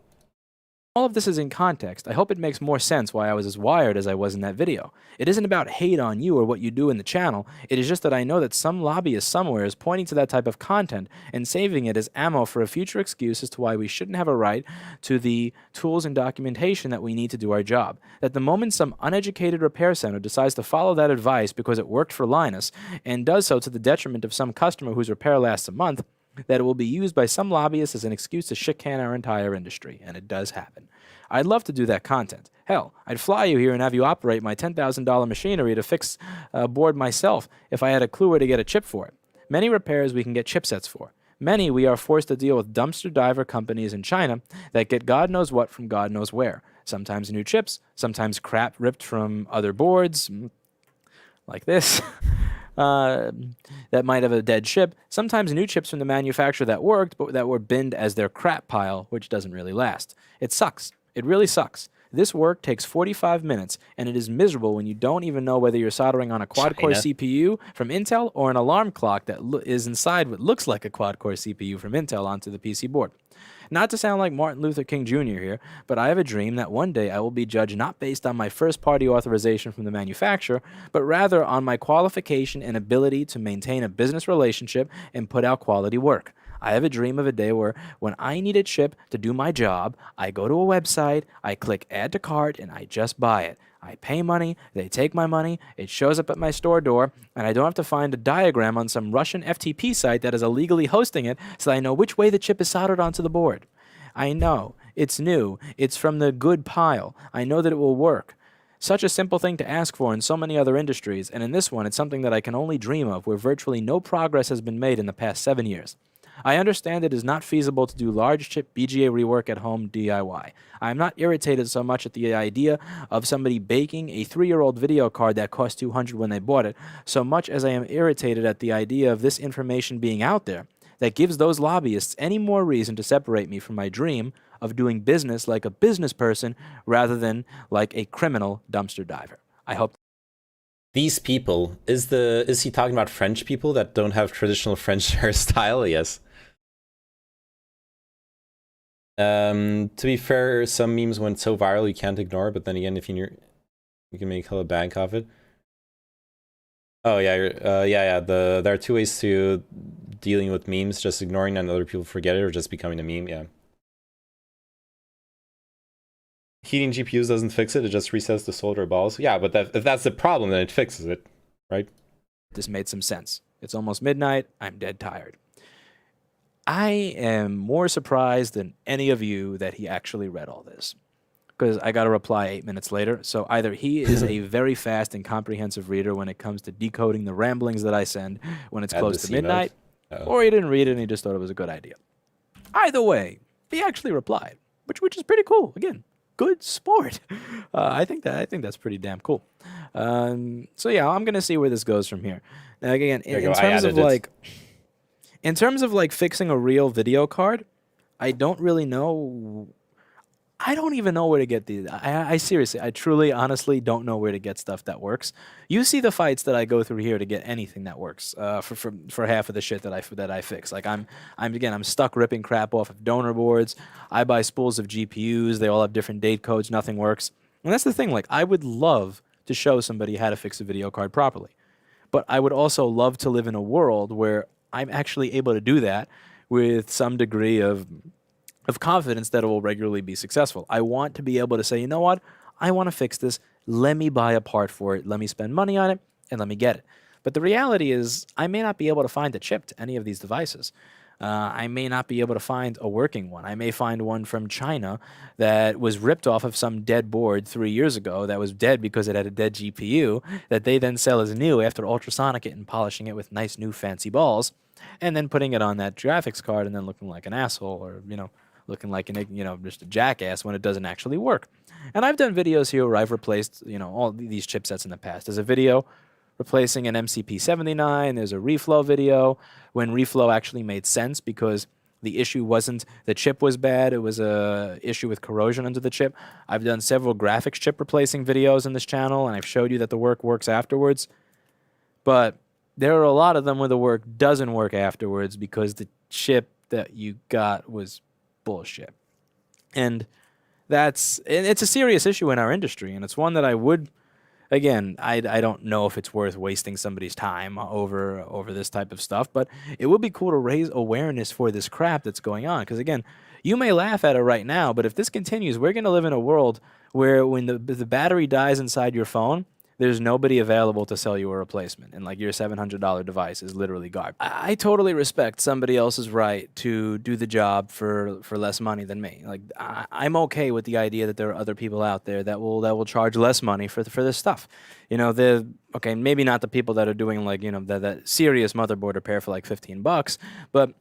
all of this is in context. I hope it makes more sense why I was as wired as I was in that video. It isn't about hate on you or what you do in the channel. It is just that I know that some lobbyist somewhere is pointing to that type of content and saving it as ammo for a future excuse as to why we shouldn't have a right to the tools and documentation that we need to do our job. That the moment some uneducated repair center decides to follow that advice because it worked for Linus and does so to the detriment of some customer whose repair lasts a month, that it will be used by some lobbyists as an excuse to shit-can our entire industry, and it does happen. I'd love to do that content. Hell, I'd fly you here and have you operate my $10,000 machinery to fix a board myself if I had a clue where to get a chip for it. Many repairs we can get chipsets for. Many we are forced to deal with dumpster diver companies in China that get God knows what from God knows where. Sometimes new chips, sometimes crap ripped from other boards, like this. That might have a dead chip, sometimes new chips from the manufacturer that worked, but that were binned as their crap pile, which doesn't really last. It sucks. It really sucks. This work takes 45 minutes, and it is miserable when you don't even know whether you're soldering on a quad-core CPU from Intel or an alarm clock that is inside what looks like a quad-core CPU from Intel onto the PC board. Not to sound like Martin Luther King Jr. here, but I have a dream that one day I will be judged not based on my first-party authorization from the manufacturer, but rather on my qualification and ability to maintain a business relationship and put out quality work. I have a dream of a day where when I need a chip to do my job, I go to a website, I click add to cart, and I just buy it. I pay money, they take my money, it shows up at my store door, and I don't have to find a diagram on some Russian FTP site that is illegally hosting it so that I know which way the chip is soldered onto the board. I know. It's new. It's from the good pile. I know that it will work. Such a simple thing to ask for in so many other industries, and in this one, it's something that I can only dream of where virtually no progress has been made in the past 7 years. I understand it is not feasible to do large chip BGA rework at home DIY. I am not irritated so much at the idea of somebody baking a 3-year-old video card that cost $200 when they bought it, so much as I am irritated at the idea of this information being out there that gives those lobbyists any more reason to separate me from my dream of doing business like a business person rather than like a criminal dumpster diver. I hope. These people, is he talking about French people that don't have traditional French hairstyle? Yes. To be fair, some memes went so viral you can't ignore, but then again, if you can make hella bank off it. Oh yeah, yeah. There are two ways to dealing with memes: just ignoring and other people forget it, or just becoming a meme. Yeah. Heating GPUs doesn't fix it; it just resets the solder balls. Yeah, but if that's the problem, then it fixes it, right? This made some sense. It's almost midnight. I'm dead tired. I am more surprised than any of you that he actually read all this, because I got a reply 8 minutes later. So either he is a very fast and comprehensive reader when it comes to decoding the ramblings that I send when it's close to midnight, or he didn't read it and he just thought it was a good idea. Either way, he actually replied, which is pretty cool. Again, good sport. I think that's pretty damn cool. So yeah, I'm gonna see where this goes from here. Now, again, in terms of like fixing a real video card, I don't really know. I don't even know where to get these. I seriously, I truly, honestly don't know where to get stuff that works. You see the fights that I go through here to get anything that works for half of the shit that I fix. Like I'm stuck ripping crap off of donor boards. I buy spools of GPUs. They all have different date codes. Nothing works. And that's the thing. Like I would love to show somebody how to fix a video card properly, but I would also love to live in a world where I'm actually able to do that with some degree of confidence that it will regularly be successful. I want to be able to say, you know what? I want to fix this. Let me buy a part for it. Let me spend money on it, and let me get it. But the reality is, I may not be able to find a chip to any of these devices. I may not be able to find a working one. I may find one from China that was ripped off of some dead board 3 years ago that was dead because it had a dead GPU that they then sell as new after ultrasonic it and polishing it with nice new fancy balls, and then putting it on that graphics card and then looking like an asshole, or, looking like just a jackass when it doesn't actually work. And I've done videos here where I've replaced, all these chipsets in the past. There's a video replacing an MCP79. There's a reflow video when reflow actually made sense because the issue wasn't the chip was bad. It was a issue with corrosion under the chip. I've done several graphics chip replacing videos in this channel, and I've showed you that the work works afterwards. But there are a lot of them where the work doesn't work afterwards because the chip that you got was bullshit. And it's a serious issue in our industry, and it's one that I would. Again, I don't know if it's worth wasting somebody's time over this type of stuff, but it would be cool to raise awareness for this crap that's going on. Because again, you may laugh at it right now, but if this continues, we're going to live in a world where when the battery dies inside your phone, there's nobody available to sell you a replacement, and like your $700 device is literally garbage. I totally respect somebody else's right to do the job for less money than me. Like I'm okay with the idea that there are other people out there that will charge less money for this stuff. You know, okay, maybe not the people that are doing like that serious motherboard repair for like $15, but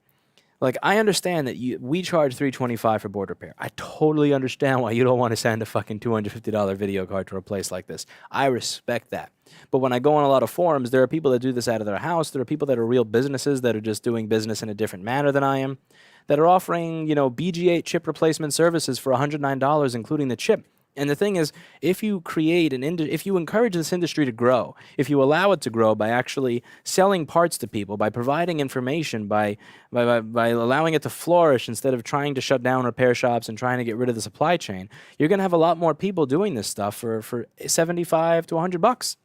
like I understand that we charge $325 for board repair. I totally understand why you don't want to send a fucking $250 video card to a place like this. I respect that. But when I go on a lot of forums, there are people that do this out of their house. There are people that are real businesses that are just doing business in a different manner than I am, that are offering, BG8 chip replacement services for $109, including the chip. And the thing is, if you create if you encourage this industry to grow, if you allow it to grow by actually selling parts to people, by providing information, by allowing it to flourish instead of trying to shut down repair shops and trying to get rid of the supply chain, you're going to have a lot more people doing this stuff for $75 to $100,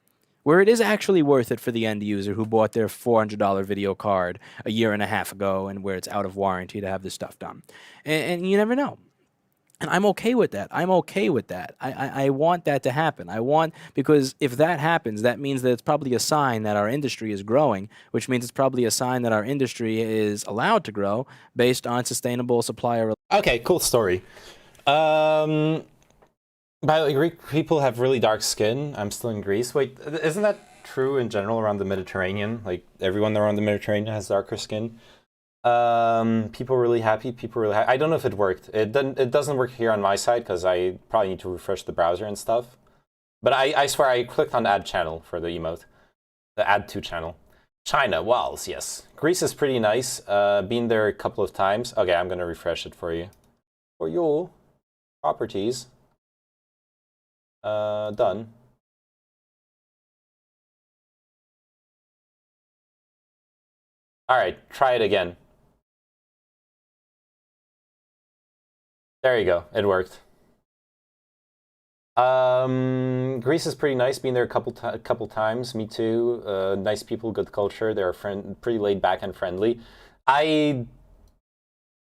where it is actually worth it for the end user who bought their $400 video card a year and a half ago and where it's out of warranty to have this stuff done. And you never know. And I'm okay with that. I'm okay with that. I want that to happen. Because if that happens, that means that it's probably a sign that our industry is growing, which means it's probably a sign that our industry is allowed to grow based on sustainable supplier. Okay, cool story. By the way, Greek people have really dark skin. I'm still in Greece. Wait, isn't that true in general around the Mediterranean? Like everyone around the Mediterranean has darker skin. People are really happy. I don't know if it worked. It doesn't work here on my side because I probably need to refresh the browser and stuff. But I swear I clicked on add channel for the emote, the add to channel. China, Wales, yes. Greece is pretty nice. Been there a couple of times. Okay, I'm gonna refresh it for you. For your properties. Done. All right, try it again. There you go. It worked. Greece is pretty nice. Been there a couple times. Me too. Nice people, good culture. They're pretty laid back and friendly. I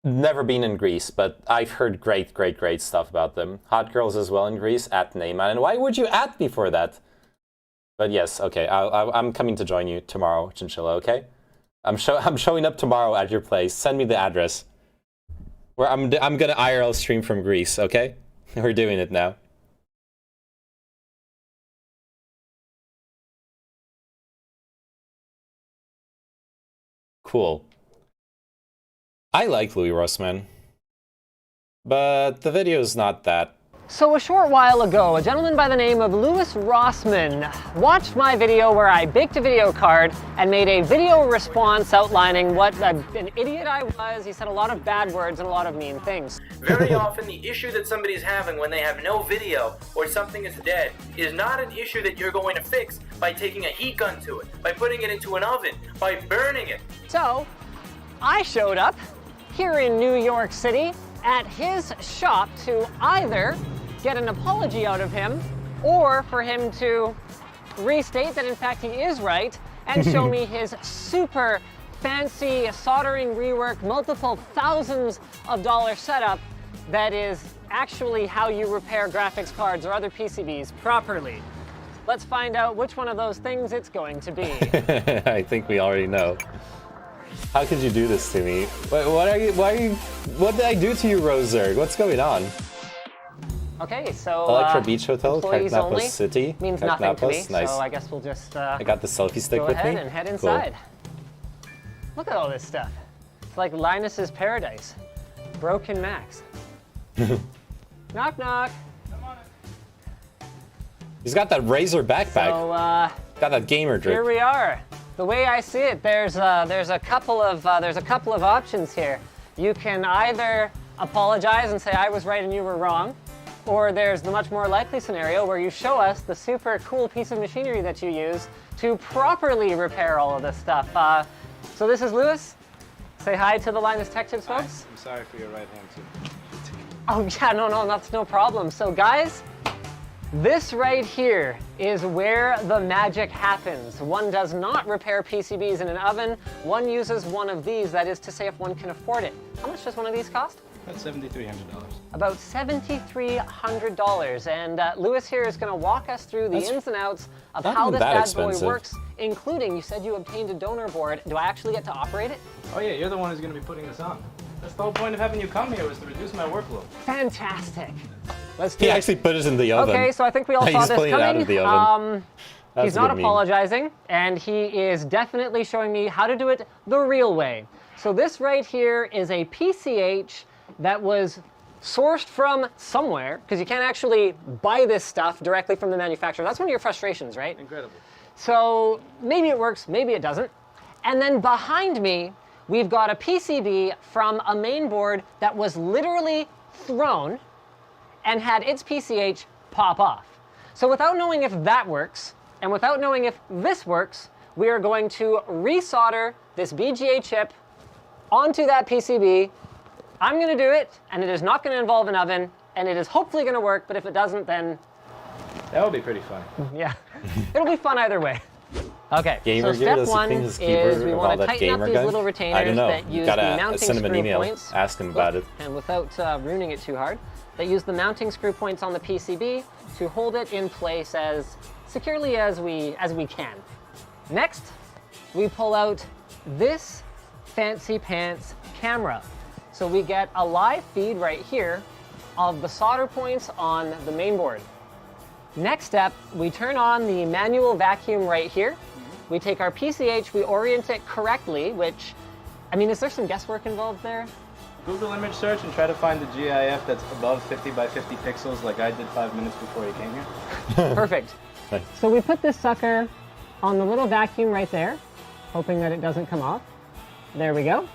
never been in Greece, but I've heard great stuff about them. Hot girls as well in Greece. At Neyman. And why would you at me for that? But yes, okay. I'm coming to join you tomorrow, Chinchilla. Okay. I'm showing up tomorrow at your place. Send me the address. Where I'm gonna IRL stream from Greece, okay? We're doing it now. Cool. I like Louis Rossmann, but the video is not that. So a short while ago, a gentleman by the name of Louis Rossmann watched my video where I baked a video card and made a video response outlining what an idiot I was. He said a lot of bad words and a lot of mean things. Very often the issue that somebody's having when they have no video or something is dead is not an issue that you're going to fix by taking a heat gun to it, by putting it into an oven, by burning it. So I showed up here in New York City at his shop to either get an apology out of him or for him to restate that in fact he is right and show me his super fancy soldering rework, multiple thousands of dollars setup that is actually how you repair graphics cards or other PCBs properly. Let's find out which one of those things it's going to be. I think we already know. How could you do this to me? What did I do to you, Roser? What's going on? Okay, so Electro Beach Hotel, employees only Kaknapos City. means nothing to me, Nice. so I guess we'll just I got the selfie stick go with ahead me. and head Cool. inside. Look at all this stuff. It's like Linus's Paradise. Broken Max. Knock knock. He's got that Razer backpack. So got that gamer drip. here we are. The way I see it, there's a couple of options here. You can either apologize and say I was right and you were wrong, or there's the much more likely scenario where you show us the super cool piece of machinery that you use to properly repair all of this stuff. So this is Louis. Say hi to the Linus Tech Tips folks. I'm sorry for your right hand too. Oh yeah, no, that's no problem. So guys, this right here is where the magic happens. One does not repair PCBs in an oven. One uses one of these, that is to say if one can afford it. How much does one of these cost? About $7,300. About $7,300. And Lewis here is gonna walk us through the ins and outs of how this bad boy works, including, you said you obtained a donor board. Do I actually get to operate it? Oh yeah, you're the one who's gonna be putting this on. That's the whole point of having you come here, was to reduce my workload. Fantastic. Let's do He it. actually put it in the oven. Okay, so I think we all saw He's this pulling it out coming. of the oven. He's not apologizing, and he is definitely showing me how to do it the real way. So this right here is a PCH that was sourced from somewhere, because you can't actually buy this stuff directly from the manufacturer. That's one of your frustrations, right? Incredible. So maybe it works, maybe it doesn't. And then behind me, we've got a PCB from a main board that was literally thrown and had its PCH pop off. So without knowing if that works, and without knowing if this works, we are going to resolder this BGA chip onto that PCB. I'm gonna do it, and it is not gonna involve an oven, and it is hopefully gonna work, but if it doesn't, then... That would be pretty fun. Yeah, it'll be fun either way. Okay, Gamer so gear, step does he one clean his is keyboard we of want all to that tighten up gamer these guns? little I retainers don't know. that use the Gotta mounting send him an screw email, points. ask him about it. And without ruining it too hard, that use the mounting screw points on the PCB to hold it in place as securely as we can. Next, we pull out this fancy pants camera. So we get a live feed right here of the solder points on the main board. Next step, we turn on the manual vacuum right here. We take our PCH, we orient it correctly, which, I mean, is there some guesswork involved there? Google image search and try to find the GIF that's above 50 by 50 pixels like I did 5 minutes before you came here. Perfect. So we put this sucker on the little vacuum right there, hoping that it doesn't come off. There we go.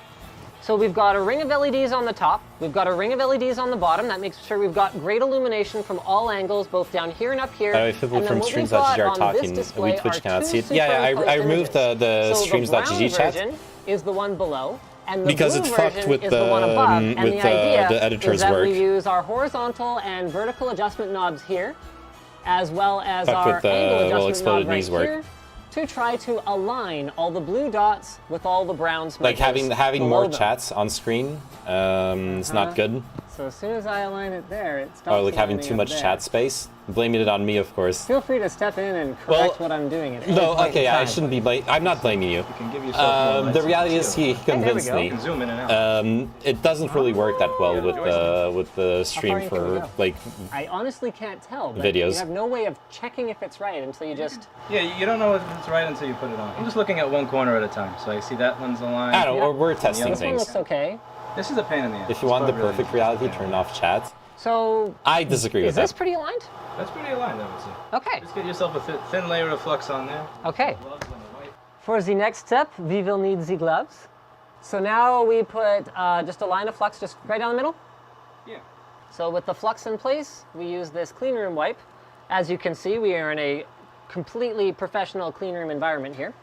So we've got a ring of LEDs on the top, we've got a ring of LEDs on the bottom. That makes sure we've got great illumination from all angles, both down here and up here. If people from streams.gg are talking, we Twitch cannot see it. Yeah, I removed the streams.gg chat. Version is the one below, and the because blue it's fucked version with is the one above. And the idea the editor's is that work. we use our horizontal and vertical adjustment knobs here, as well as Fucked our with angle adjustment knob right knees work. here, to try to align all the blue dots with all the brown Like smudges having below more them. chats on screen, it's not good. So as soon as I align it there, it stops. Or like having aligning too up much there. chat space. Blaming it on me, of course. Feel free to step in and correct what I'm doing. At any No, point okay, in I time. shouldn't be I'm not blaming you. can give yourself more The lights reality too. is he convinced go. me. You can zoom in and out. It doesn't really work that well with the How far stream you can for go? like I honestly can't tell. But videos. You have no way of checking if it's right until you just. Yeah, you don't know if it's right until you put it on. I'm just looking at one corner at a time, so I see that one's aligned. I don't know, we're and the testing other This one things. looks okay. This is a pain in the ass. If you want the perfect reality, turn off chat. So. I disagree Is with this that. pretty aligned? That's pretty aligned, I would say. Okay. Just get yourself a thin layer of flux on there. Okay. Gloves on the white. For the next step, we will need the gloves. So now we put just a line of flux just right down the middle. Yeah. So with the flux in place, we use this clean room wipe. As you can see, we are in a completely professional clean room environment here.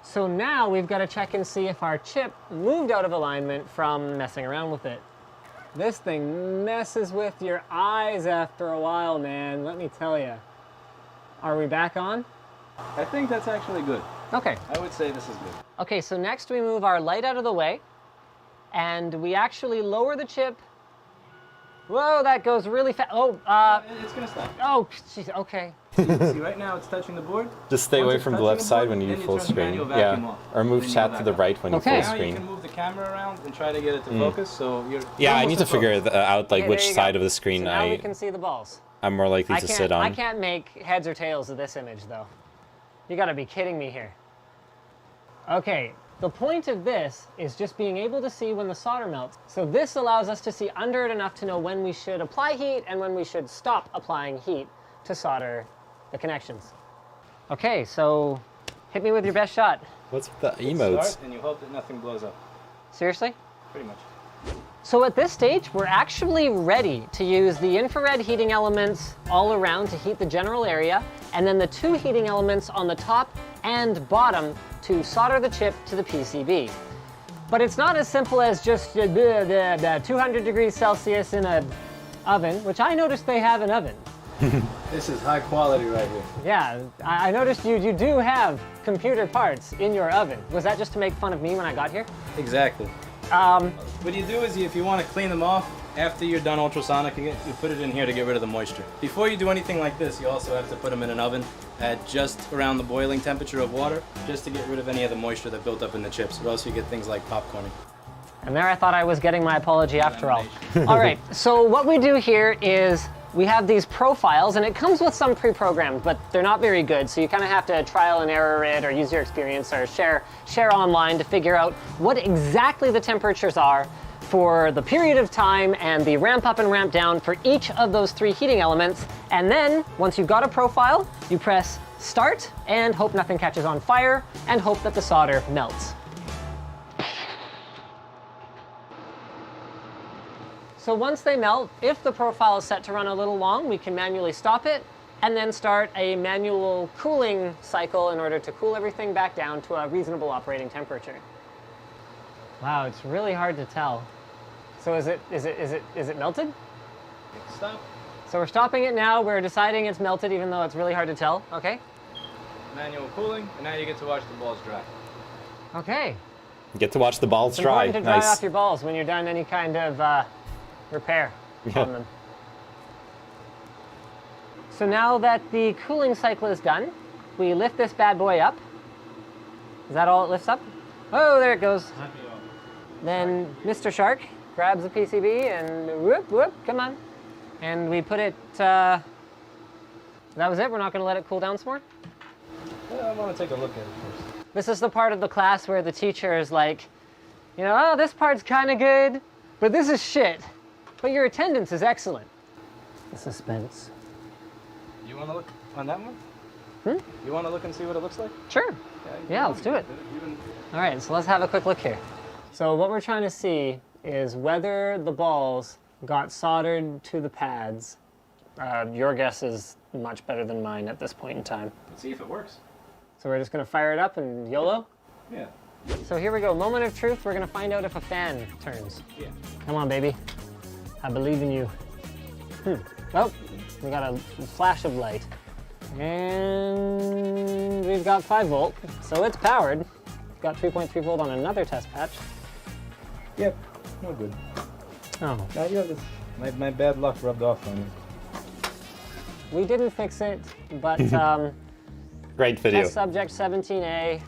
So now we've got to check and see if our chip moved out of alignment from messing around with it. This thing messes with your eyes after a while, man, let me tell you. Are we back on? I think that's actually good. Okay. I would say this is good. Okay, so next we move our light out of the way, and we actually lower the chip. Whoa, that goes really fast. Oh, It's gonna stop. oh, jeez, okay. See, right now it's touching the board. Just stay Once away it's from the touching left side board, when you then do full turn the screen. manual vacuum Yeah. off. Or move Then you chat go to the back right up. when you Okay. full Now you screen. can move the camera around and try to get it to focus, so you're... Yeah, I almost need to in figure focus. out like Okay, which there you side go. of the screen So now we can see the balls. I'm more likely to sit on. I can't make heads or tails of this image, though. You gotta be kidding me here. Okay, the point of this is just being able to see when the solder melts. So this allows us to see under it enough to know when we should apply heat and when we should stop applying heat to solder the connections. Okay, so hit me with your best shot. What's with the You emotes? start and you hope that nothing blows up. Seriously? Pretty much. So at this stage, we're actually ready to use the infrared heating elements all around to heat the general area, and then the two heating elements on the top and bottom to solder the chip to the PCB. But it's not as simple as just 200 degrees Celsius in an oven, which I noticed they have an oven. This is high quality right here. Yeah, I noticed you do have computer parts in your oven. Was that just to make fun of me when I got here? Exactly. What you do is, if you want to clean them off, after you're done ultrasonicing it, you put it in here to get rid of the moisture. Before you do anything like this, you also have to put them in an oven at just around the boiling temperature of water, just to get rid of any of the moisture that built up in the chips, or else you get things like popcorning. And there I thought I was getting my apology after all. All right, so what we do here is we have these profiles, and it comes with some pre-programmed, but they're not very good, so you kind of have to trial and error it, or use your experience, or share online to figure out what exactly the temperatures are for the period of time and the ramp up and ramp down for each of those 3 heating elements. And then, once you've got a profile, you press start and hope nothing catches on fire and hope that the solder melts. So once they melt, if the profile is set to run a little long, we can manually stop it and then start a manual cooling cycle in order to cool everything back down to a reasonable operating temperature. Wow, it's really hard to tell. So is it melted? Stop. So we're stopping it now. We're deciding it's melted, even though it's really hard to tell. Okay. Manual cooling, and now you get to watch the balls dry. Okay. You get to watch the balls It's dry. important to dry Nice. off your balls when you're done any kind of repair on them. So now that the cooling cycle is done, we lift this bad boy up. Is that all it lifts up? Oh, there it goes. Then Mr. Shark grabs the PCB and whoop, whoop, come on. And we put it, that was it? We're not gonna let it cool down some more? I want to take a look at it first. This is the part of the class where the teacher is like, you know, oh, this part's kind of good, but this is shit. But your attendance is excellent. The suspense. You want to look on that one? Hmm? You want to look and see what it looks like? Sure. Yeah, let's do it. All right, so let's have a quick look here. So what we're trying to see is whether the balls got soldered to the pads. Your guess is much better than mine at this point in time. Let's see if it works. So we're just gonna fire it up and YOLO? Yeah. So here we go, moment of truth. We're gonna find out if a fan turns. Yeah. Come on, baby. I believe in you. Oh, we got a flash of light. And we've got 5 volt, so it's powered. We've got 3.3 volt on another test patch. Yep, no good. Oh. You have this. My bad luck rubbed off on you. We didn't fix it, but Great video. Test subject 17A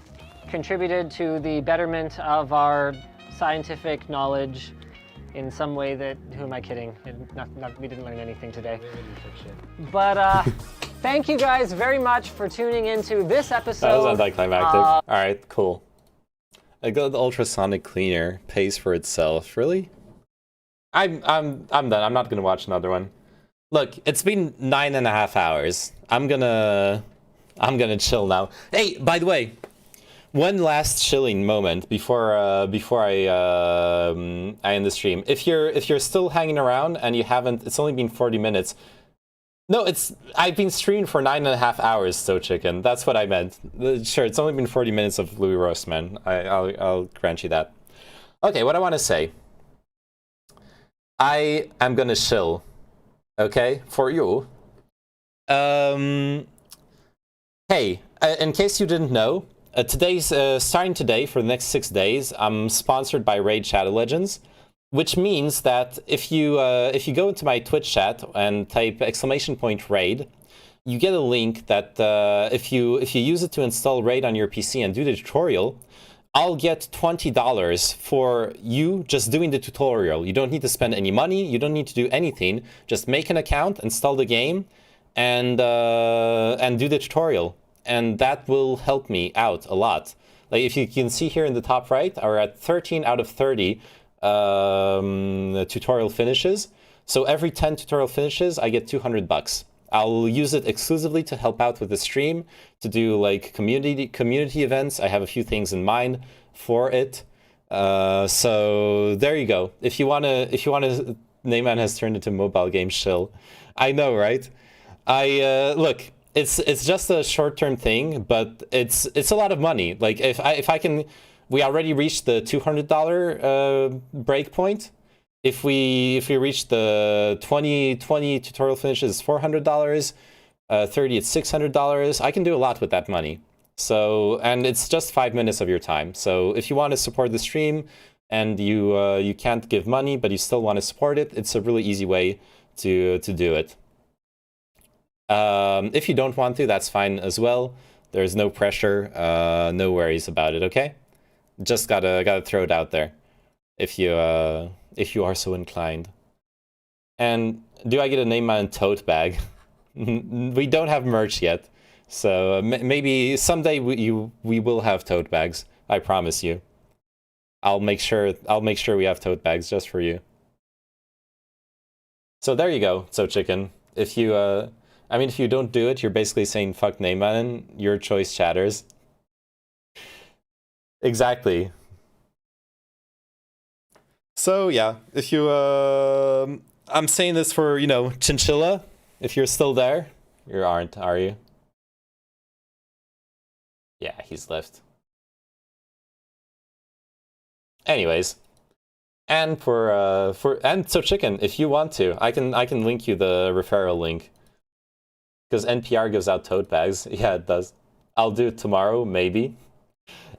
contributed to the betterment of our scientific knowledge in some way that, who am I kidding? We didn't learn anything today. But thank you guys very much for tuning into this episode. That was anticlimactic. All right, cool. The ultrasonic cleaner pays for itself. Really? I'm done. I'm not gonna watch another one. Look, it's been 9.5 hours. I'm gonna chill now. Hey, by the way, one last chilling moment before I end the stream. If you're still hanging around and you haven't, it's only been 40 minutes. No, I've been streaming for 9.5 hours, So Chicken. That's what I meant. Sure, it's only been 40 minutes of Louis Roastman. I'll grant you that. Okay, what I want to say. I am gonna chill. Okay, for you. Hey, in case you didn't know, starting today for the next 6 days, I'm sponsored by Raid Shadow Legends, which means that if you go into my Twitch chat and type !raid, you get a link that if you use it to install Raid on your PC and do the tutorial, I'll get $20 for you just doing the tutorial. You don't need to spend any money. You don't need to do anything. Just make an account, install the game, and do the tutorial. And that will help me out a lot. Like if you can see here in the top right, we're at 13 out of 30 tutorial finishes. So every 10 tutorial finishes, I get $200. I'll use it exclusively to help out with the stream, to do like community events. I have a few things in mind for it. So there you go. If you wanna, Neyman has turned into mobile game shill. I know, right? Look, it's just a short-term thing, but it's a lot of money. Like if I can we already reached the $200 break point. If we reach the 20 tutorial finishes, $400. 30, it's $600. I can do a lot with that money. So, and it's just 5 minutes of your time. So if you want to support the stream and you can't give money, but you still want to support it, it's a really easy way to do it. If you don't want to, that's fine as well. There's no pressure, no worries about it, okay? Just gotta throw it out there if you are so inclined. And do I get a name on tote bag? We don't have merch yet, so maybe someday we will have tote bags. I promise you. I'll make sure we have tote bags just for you. So there you go, So Chicken. If you I mean, if you don't do it, you're basically saying fuck Neyman, your choice chatters. Exactly. So yeah, if you I'm saying this for, you know, Chinchilla, if you're still there. You aren't, are you? Yeah, he's left. Anyways, and So Chicken, if you want to, I can link you the referral link. Because NPR gives out tote bags. Yeah, it does. I'll do it tomorrow, maybe.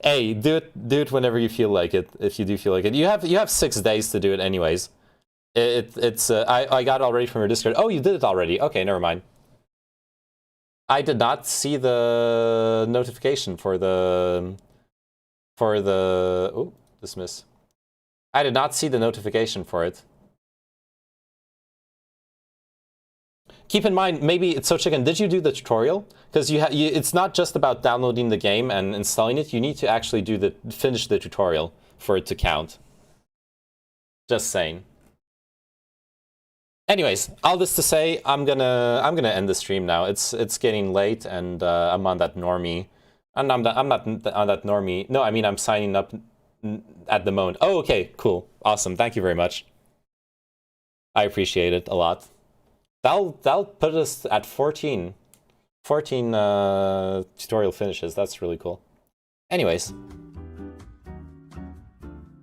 Hey, do it whenever you feel like it. If you do feel like it, you have 6 days to do it, anyways. It's I got it already from your Discord. Oh, you did it already. Okay, never mind. I did not see the notification for the oh, dismiss. I did not see the notification for it. Keep in mind, maybe it's So Chicken, did you do the tutorial? Because it's not just about downloading the game and installing it. You need to actually finish the tutorial for it to count. Just saying. Anyways, all this to say, I'm gonna end the stream now. It's getting late, and I'm on that normie. And I'm not on that normie. No, I mean I'm signing up at the moment. Oh, okay, cool, awesome. Thank you very much. I appreciate it a lot. That'll put us at 14 tutorial finishes. That's really cool. Anyways,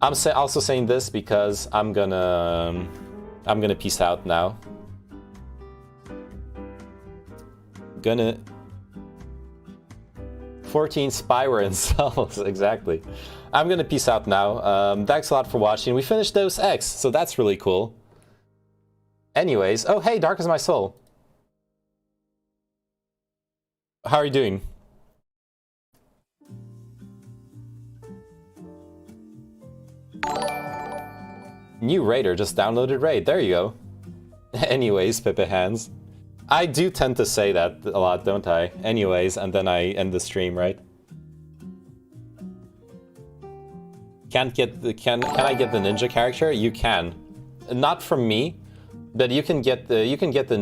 I'm also saying this because I'm gonna peace out now. 14 spyware installs, exactly. I'm gonna peace out now. Thanks a lot for watching. We finished Deus Ex, so that's really cool. Anyways, oh hey, Dark as My Soul. How are you doing? New Raider just downloaded Raid. There you go. Anyways, Pepe Hands. I do tend to say that a lot, don't I? Anyways, and then I end the stream, right? Can I get the ninja character? You can. Not from me, but you can get the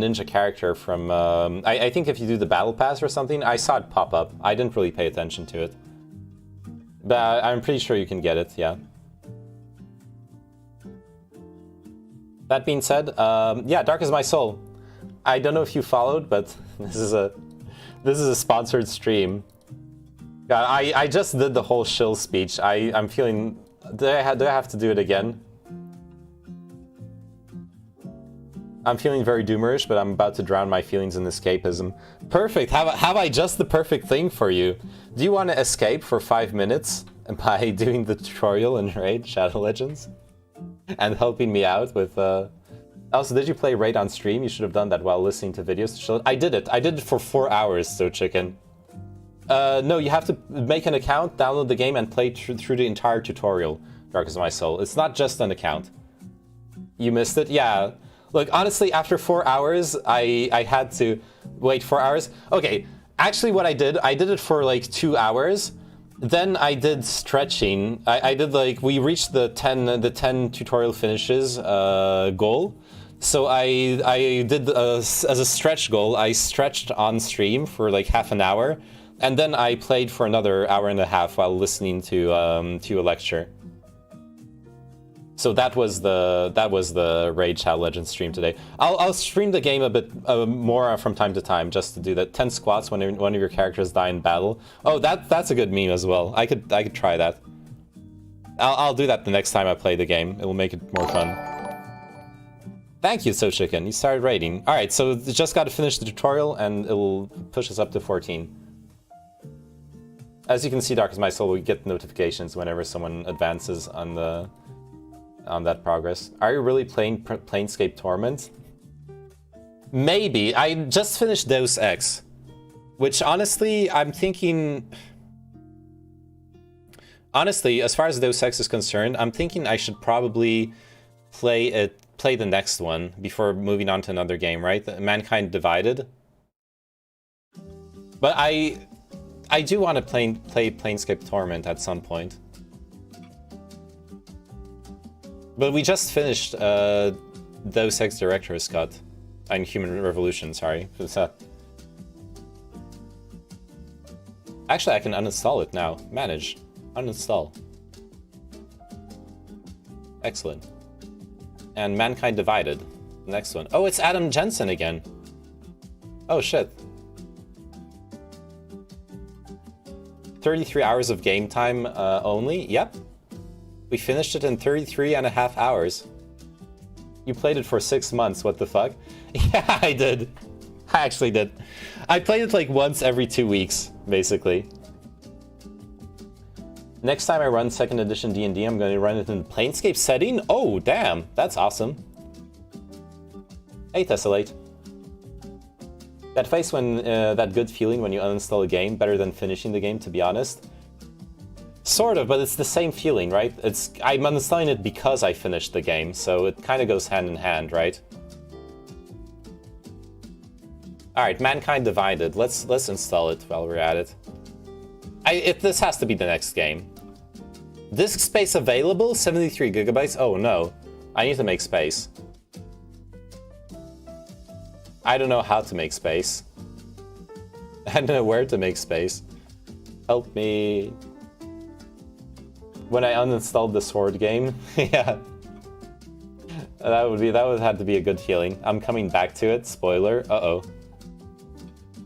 ninja character from I think if you do the battle pass or something. I saw it pop up. I didn't really pay attention to it. But I'm pretty sure you can get it, yeah. That being said, yeah, Dark as My Soul. I don't know if you followed, but this is a sponsored stream. I just did the whole shill speech. I'm feeling. Do I have to do it again? I'm feeling very doomerish, but I'm about to drown my feelings in escapism. Perfect. Have I just the perfect thing for you? Do you want to escape for 5 minutes by doing the tutorial in Raid Shadow Legends? And helping me out with Also, did you play Raid on stream? You should have done that while listening to videos. I did it. I did it for 4 hours, So Chicken. No, you have to make an account, download the game, and play through the entire tutorial, Dark as My Soul. It's not just an account. You missed it? Yeah. Look, honestly, after 4 hours, I had to wait 4 hours. Okay, actually what I did it for like 2 hours. Then I did stretching. I did like, we reached the 10 tutorial finishes goal. So I did, as a stretch goal, I stretched on stream for like half an hour. And then I played for another hour and a half while listening to a lecture. So that was the Raid Shadow Legends stream today. I'll stream the game a bit more from time to time, just to do that. 10 squats when one of your characters die in battle. Oh, that's a good meme as well. I could try that. I'll do that the next time I play the game. It will make it more fun. Thank you, So Chicken. You started raiding. Alright, so just gotta finish the tutorial and it'll push us up to 14. As you can see, Dark as My Soul, we get notifications whenever someone advances on that progress. Are you really playing Planescape Torment? Maybe. I just finished Deus Ex. Which, honestly, I'm thinking... Honestly, as far as Deus Ex is concerned, I'm thinking I should probably play the next one before moving on to another game, right? Mankind Divided. But I do want to play Planescape Torment at some point. But we just finished Deus Ex Director's Cut. And Human Revolution, sorry. Actually, I can uninstall it now. Manage. Uninstall. Excellent. And Mankind Divided. Next one. Oh, it's Adam Jensen again. Oh, shit. 33 hours of game time only? Yep. We finished it in 33.5 hours. You played it for 6 months, what the fuck? Yeah, I did. I actually did. I played it like once every 2 weeks, basically. Next time I run 2nd edition D&D, I'm going to run it in Planescape setting? Oh, damn. That's awesome. Hey, Tessellate. That face when, that good feeling when you uninstall a game, better than finishing the game, to be honest. Sort of, but it's the same feeling, right? I'm uninstalling it because I finished the game, so it kind of goes hand in hand, right? Alright, Mankind Divided. Let's install it while we're at it. This has to be the next game. Disk space available? 73 gigabytes? Oh no. I need to make space. I don't know how to make space. I don't know where to make space. Help me. When I uninstalled the Sword game, yeah. That would have to be a good feeling. I'm coming back to it, spoiler. Uh-oh.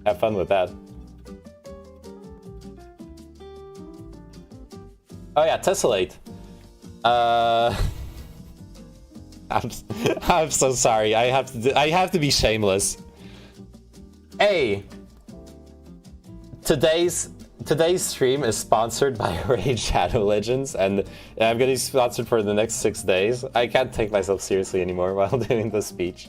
Have fun with that. Oh yeah, Tessellate. I'm so sorry. I have to be shameless. Hey, today's stream is sponsored by Raid Shadow Legends, and I'm getting sponsored for the next 6 days. I can't take myself seriously anymore while doing the speech.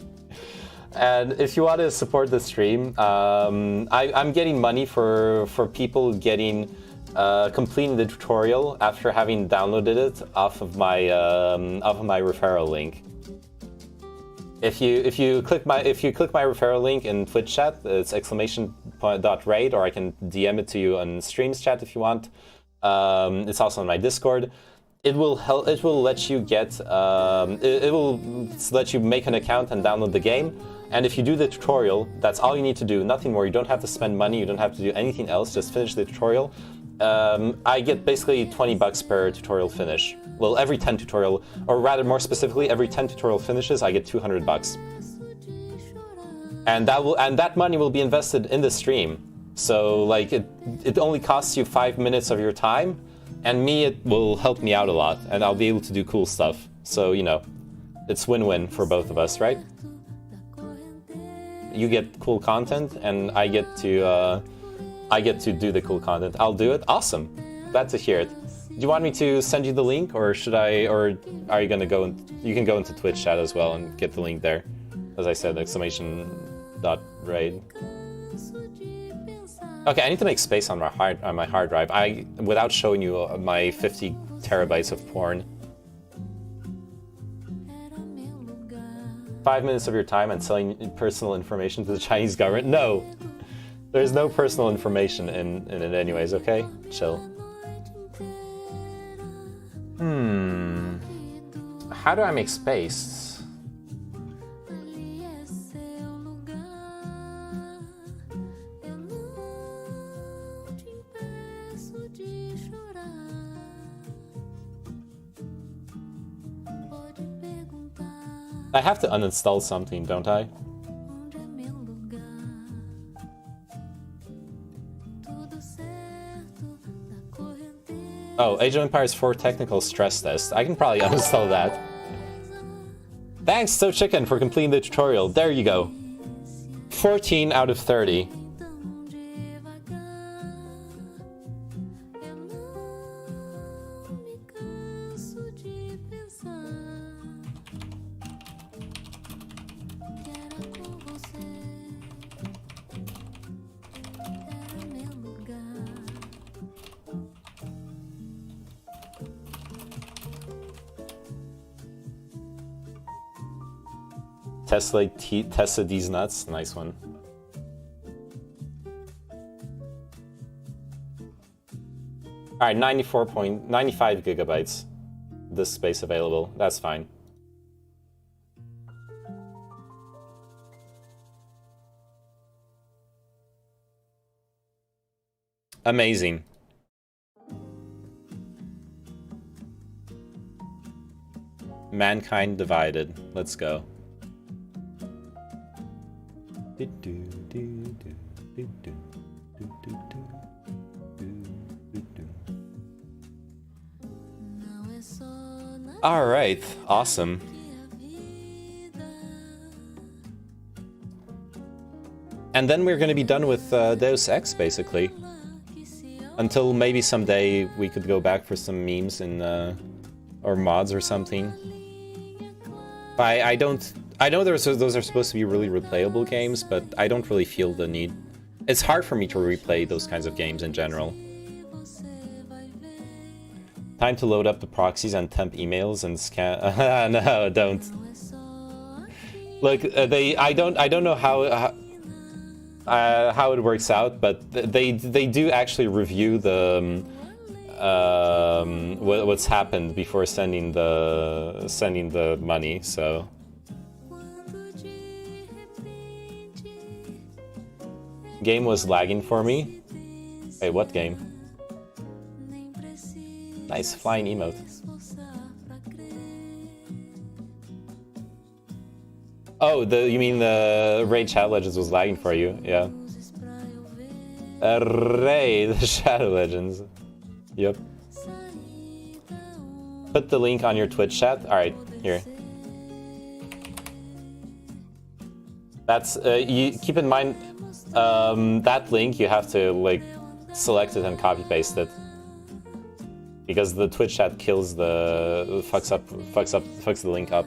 And if you want to support the stream, I'm getting money for people getting completing the tutorial after having downloaded it off of my referral link. If you click my referral link in Twitch chat, it's !raid, or I can DM it to you on Streams chat if you want. It's also on my Discord. It will let you get it will let you make an account and download the game. And if you do the tutorial, that's all you need to do, nothing more. You don't have to spend money, you don't have to do anything else, just finish the tutorial. I get basically 20 bucks per tutorial finish. Well, every 10 tutorial, or rather more specifically, every 10 tutorial finishes, I get 200 bucks. And that money will be invested in the stream. So like it only costs you 5 minutes of your time, and it will help me out a lot, and I'll be able to do cool stuff. So, you know, it's win-win for both of us, right? You get cool content, and I get to do the cool content. I'll do it. Awesome. Glad to hear it. Do you want me to send you the link, or should I, or are you gonna go? You can go into Twitch chat as well and get the link there. As I said, !raid. Okay, I need to make space on my hard drive. Without showing you my 50 terabytes of porn. 5 minutes of your time and selling personal information to the Chinese government? No! There's no personal information in it anyways, okay? Chill. How do I make space? I have to uninstall something, don't I? Oh, Age of Empires 4 technical stress test. I can probably uninstall that. Thanks, So Chicken, for completing the tutorial. There you go. 14 out of 30. Tesla these nuts. Nice one. Alright, 94.95 gigabytes. This space available. That's fine. Amazing. Mankind divided. Let's go. All right, awesome. And then we're going to be done with Deus Ex, basically. Until maybe someday we could go back for some memes and or mods or something. I know those are supposed to be really replayable games, but I don't really feel the need. It's hard for me to replay those kinds of games in general. Time to load up the proxies and temp emails and scan. No, don't. Look, I don't know how it works out, but they do actually review the what's happened before sending the money. So. Game was lagging for me. Wait, what game? Nice flying emote. Oh, you mean the Raid Shadow Legends was lagging for you? Yeah. Raid Shadow Legends. Yep. Put the link on your Twitch chat. All right, here. That's you keep in mind. That link you have to like select it and copy paste it, because the Twitch chat kills fucks the link up.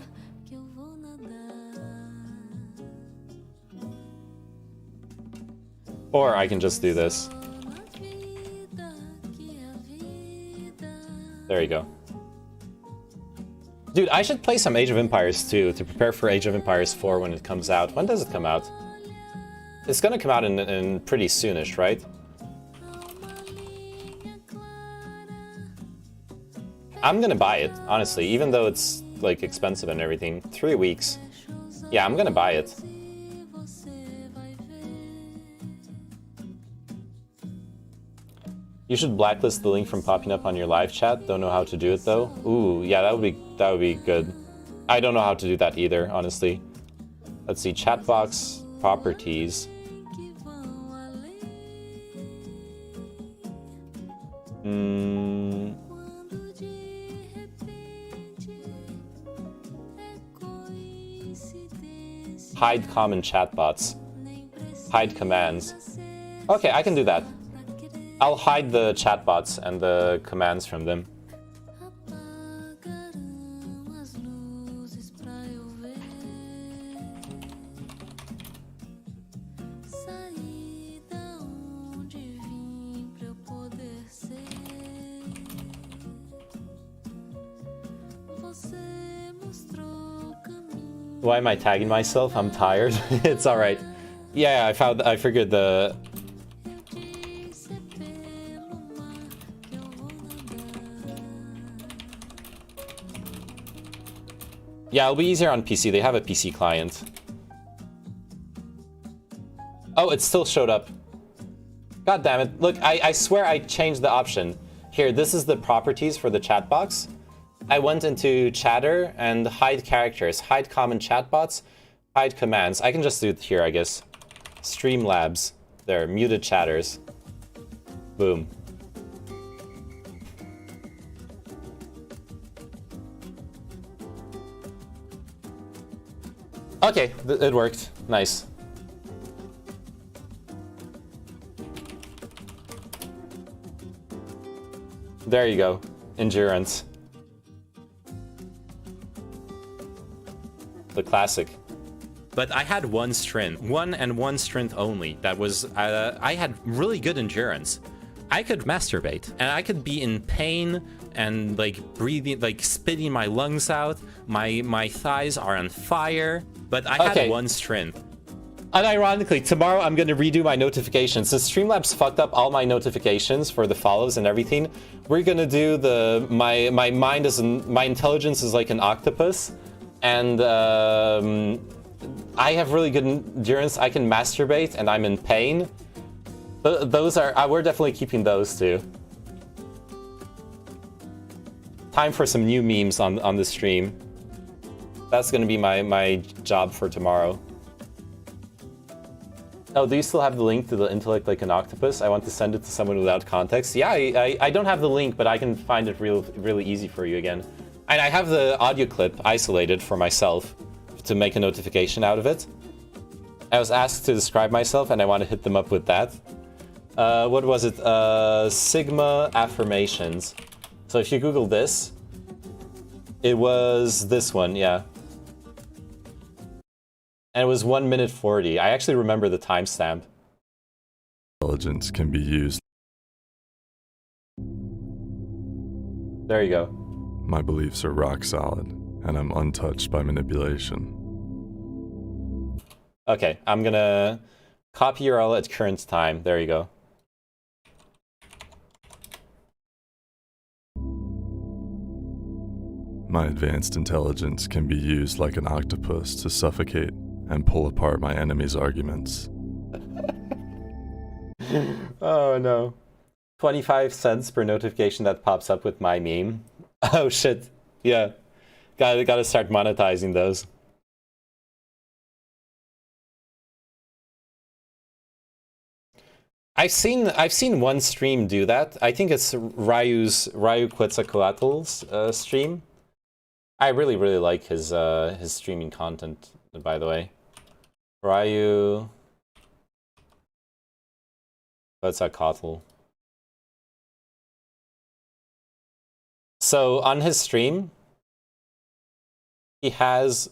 Or I can just do this. There you go. Dude, I should play some Age of Empires 2 to prepare for Age of Empires 4 when it comes out. When does it come out? It's gonna come out in pretty soonish, right? I'm gonna buy it, honestly, even though it's like expensive and everything. 3 weeks. Yeah, I'm gonna buy it. You should blacklist the link from popping up on your live chat. Don't know how to do it though. Ooh, yeah, that would be good. I don't know how to do that either, honestly. Let's see, chat box properties. Hide common chatbots. Hide commands. Okay, I can do that. I'll hide the chatbots and the commands from them. Why am I tagging myself? I'm tired. It's alright. Yeah, I figured the... Yeah, it'll be easier on PC. They have a PC client. Oh, it still showed up. God damn it. Look, I swear I changed the option. Here, this is the properties for the chat box. I went into chatter and hide characters, hide common chatbots, hide commands. I can just do it here, I guess. Streamlabs. There, muted chatters. Boom. Okay, it worked. Nice. There you go. Endurance. The classic. But I had one strength. One strength only. That was... I had really good endurance. I could masturbate. And I could be in pain and, like, breathing... Like, spitting my lungs out. My thighs are on fire. But I had one strength. Unironically, tomorrow I'm going to redo my notifications. Since Streamlabs fucked up all my notifications for the follows and everything, we're going to do the... My mind is... My intelligence is like an octopus. And I have really good endurance. I can masturbate and I'm in pain. Those are... we're definitely keeping those two. Time for some new memes on the stream. That's going to be my job for tomorrow. Oh, do you still have the link to the intellect like an octopus? I want to send it to someone without context. Yeah, I don't have the link, but I can find it really easy for you again. And I have the audio clip isolated for myself to make a notification out of it. I was asked to describe myself, and I want to hit them up with that. What was it? Sigma affirmations. So if you Google this, it was this one, yeah. And it was 1 minute 40. I actually remember the timestamp. Intelligence can be used. There you go. My beliefs are rock solid, and I'm untouched by manipulation. Okay, I'm gonna copy URL at current time. There you go. My advanced intelligence can be used like an octopus to suffocate and pull apart my enemy's arguments. Oh no. 25 cents per notification that pops up with my meme. Oh shit. Yeah. Gotta start monetizing those. I've seen one stream do that. I think it's Ryu Quetzalcoatl's stream. I really like his streaming content, by the way. Ryu Quetzalcoatl. So on his stream, he has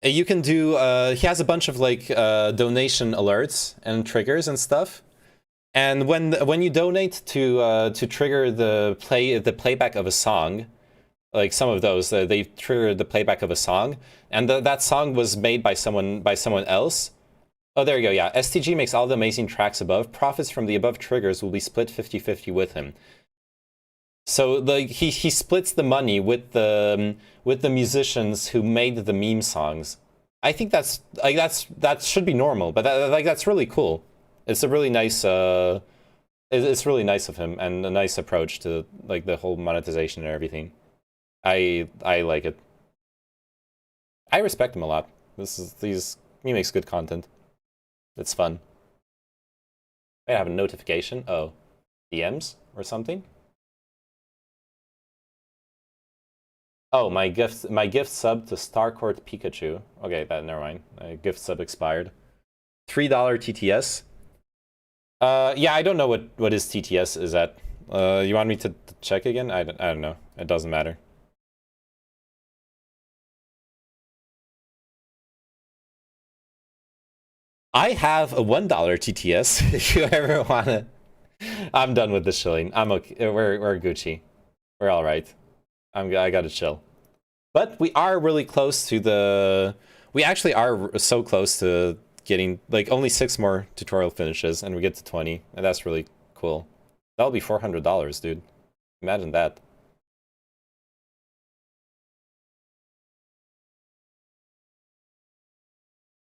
you can do he has a bunch of like donation alerts and triggers and stuff. And when you donate to trigger the playback of a song, like some of those, they trigger the playback of a song, and that song was made by someone else. Oh, there you go, yeah. STG makes all the amazing tracks above. Profits from the above triggers will be split 50-50 with him. So like he splits the money with the musicians who made the meme songs. I think that should be normal, but that's really cool. It's a really nice it's really nice of him and a nice approach to like the whole monetization and everything. I like it. I respect him a lot. He makes good content. It's fun. I have a notification. Oh, DMs or something. Oh, my gift sub to Starcourt Pikachu. Okay, never mind. My gift sub expired. $3 TTS. Yeah, I don't know what his TTS is at. You want me to check again? I don't know. It doesn't matter. I have a $1 TTS if you ever wanna. I'm done with the shilling. I'm okay. We're Gucci. We're all right. I gotta chill. But we are really close to the. We actually are so close to getting like only 6 more tutorial finishes, and we get to 20, and that's really cool. That'll be $400, dude. Imagine that.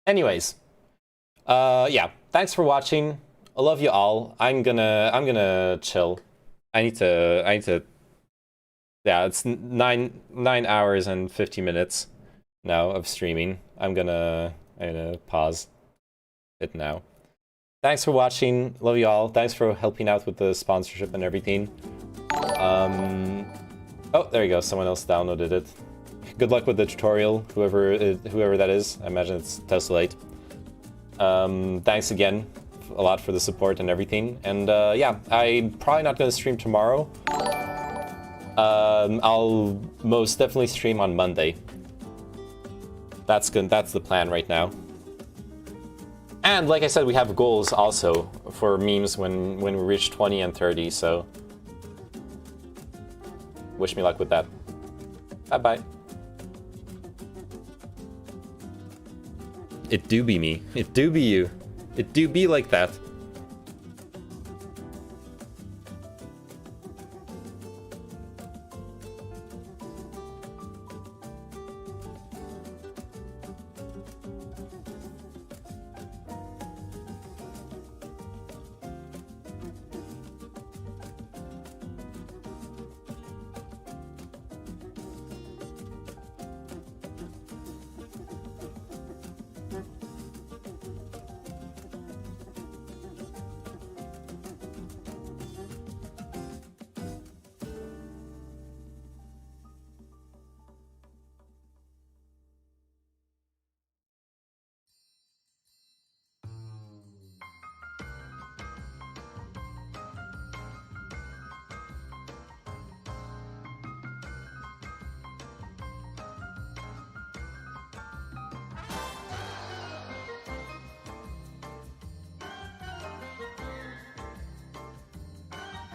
Anyways. Yeah, thanks for watching. I love you all. I'm gonna chill. I need to yeah, it's 9 hours and 50 minutes now of streaming. I'm gonna pause it now. Thanks for watching. Love you all. Thanks for helping out with the sponsorship and everything. Oh, there you go. Someone else downloaded it. Good luck with the tutorial, whoever that is. I imagine it's Tessalate. Thanks again a lot for the support and everything. And yeah, I'm probably not going to stream tomorrow. I'll most definitely stream on Monday. That's good. That's the plan right now. And like I said, we have goals also for memes when we reach 20 and 30, so wish me luck with that. Bye-bye. It do be me. It do be you. It do be like that.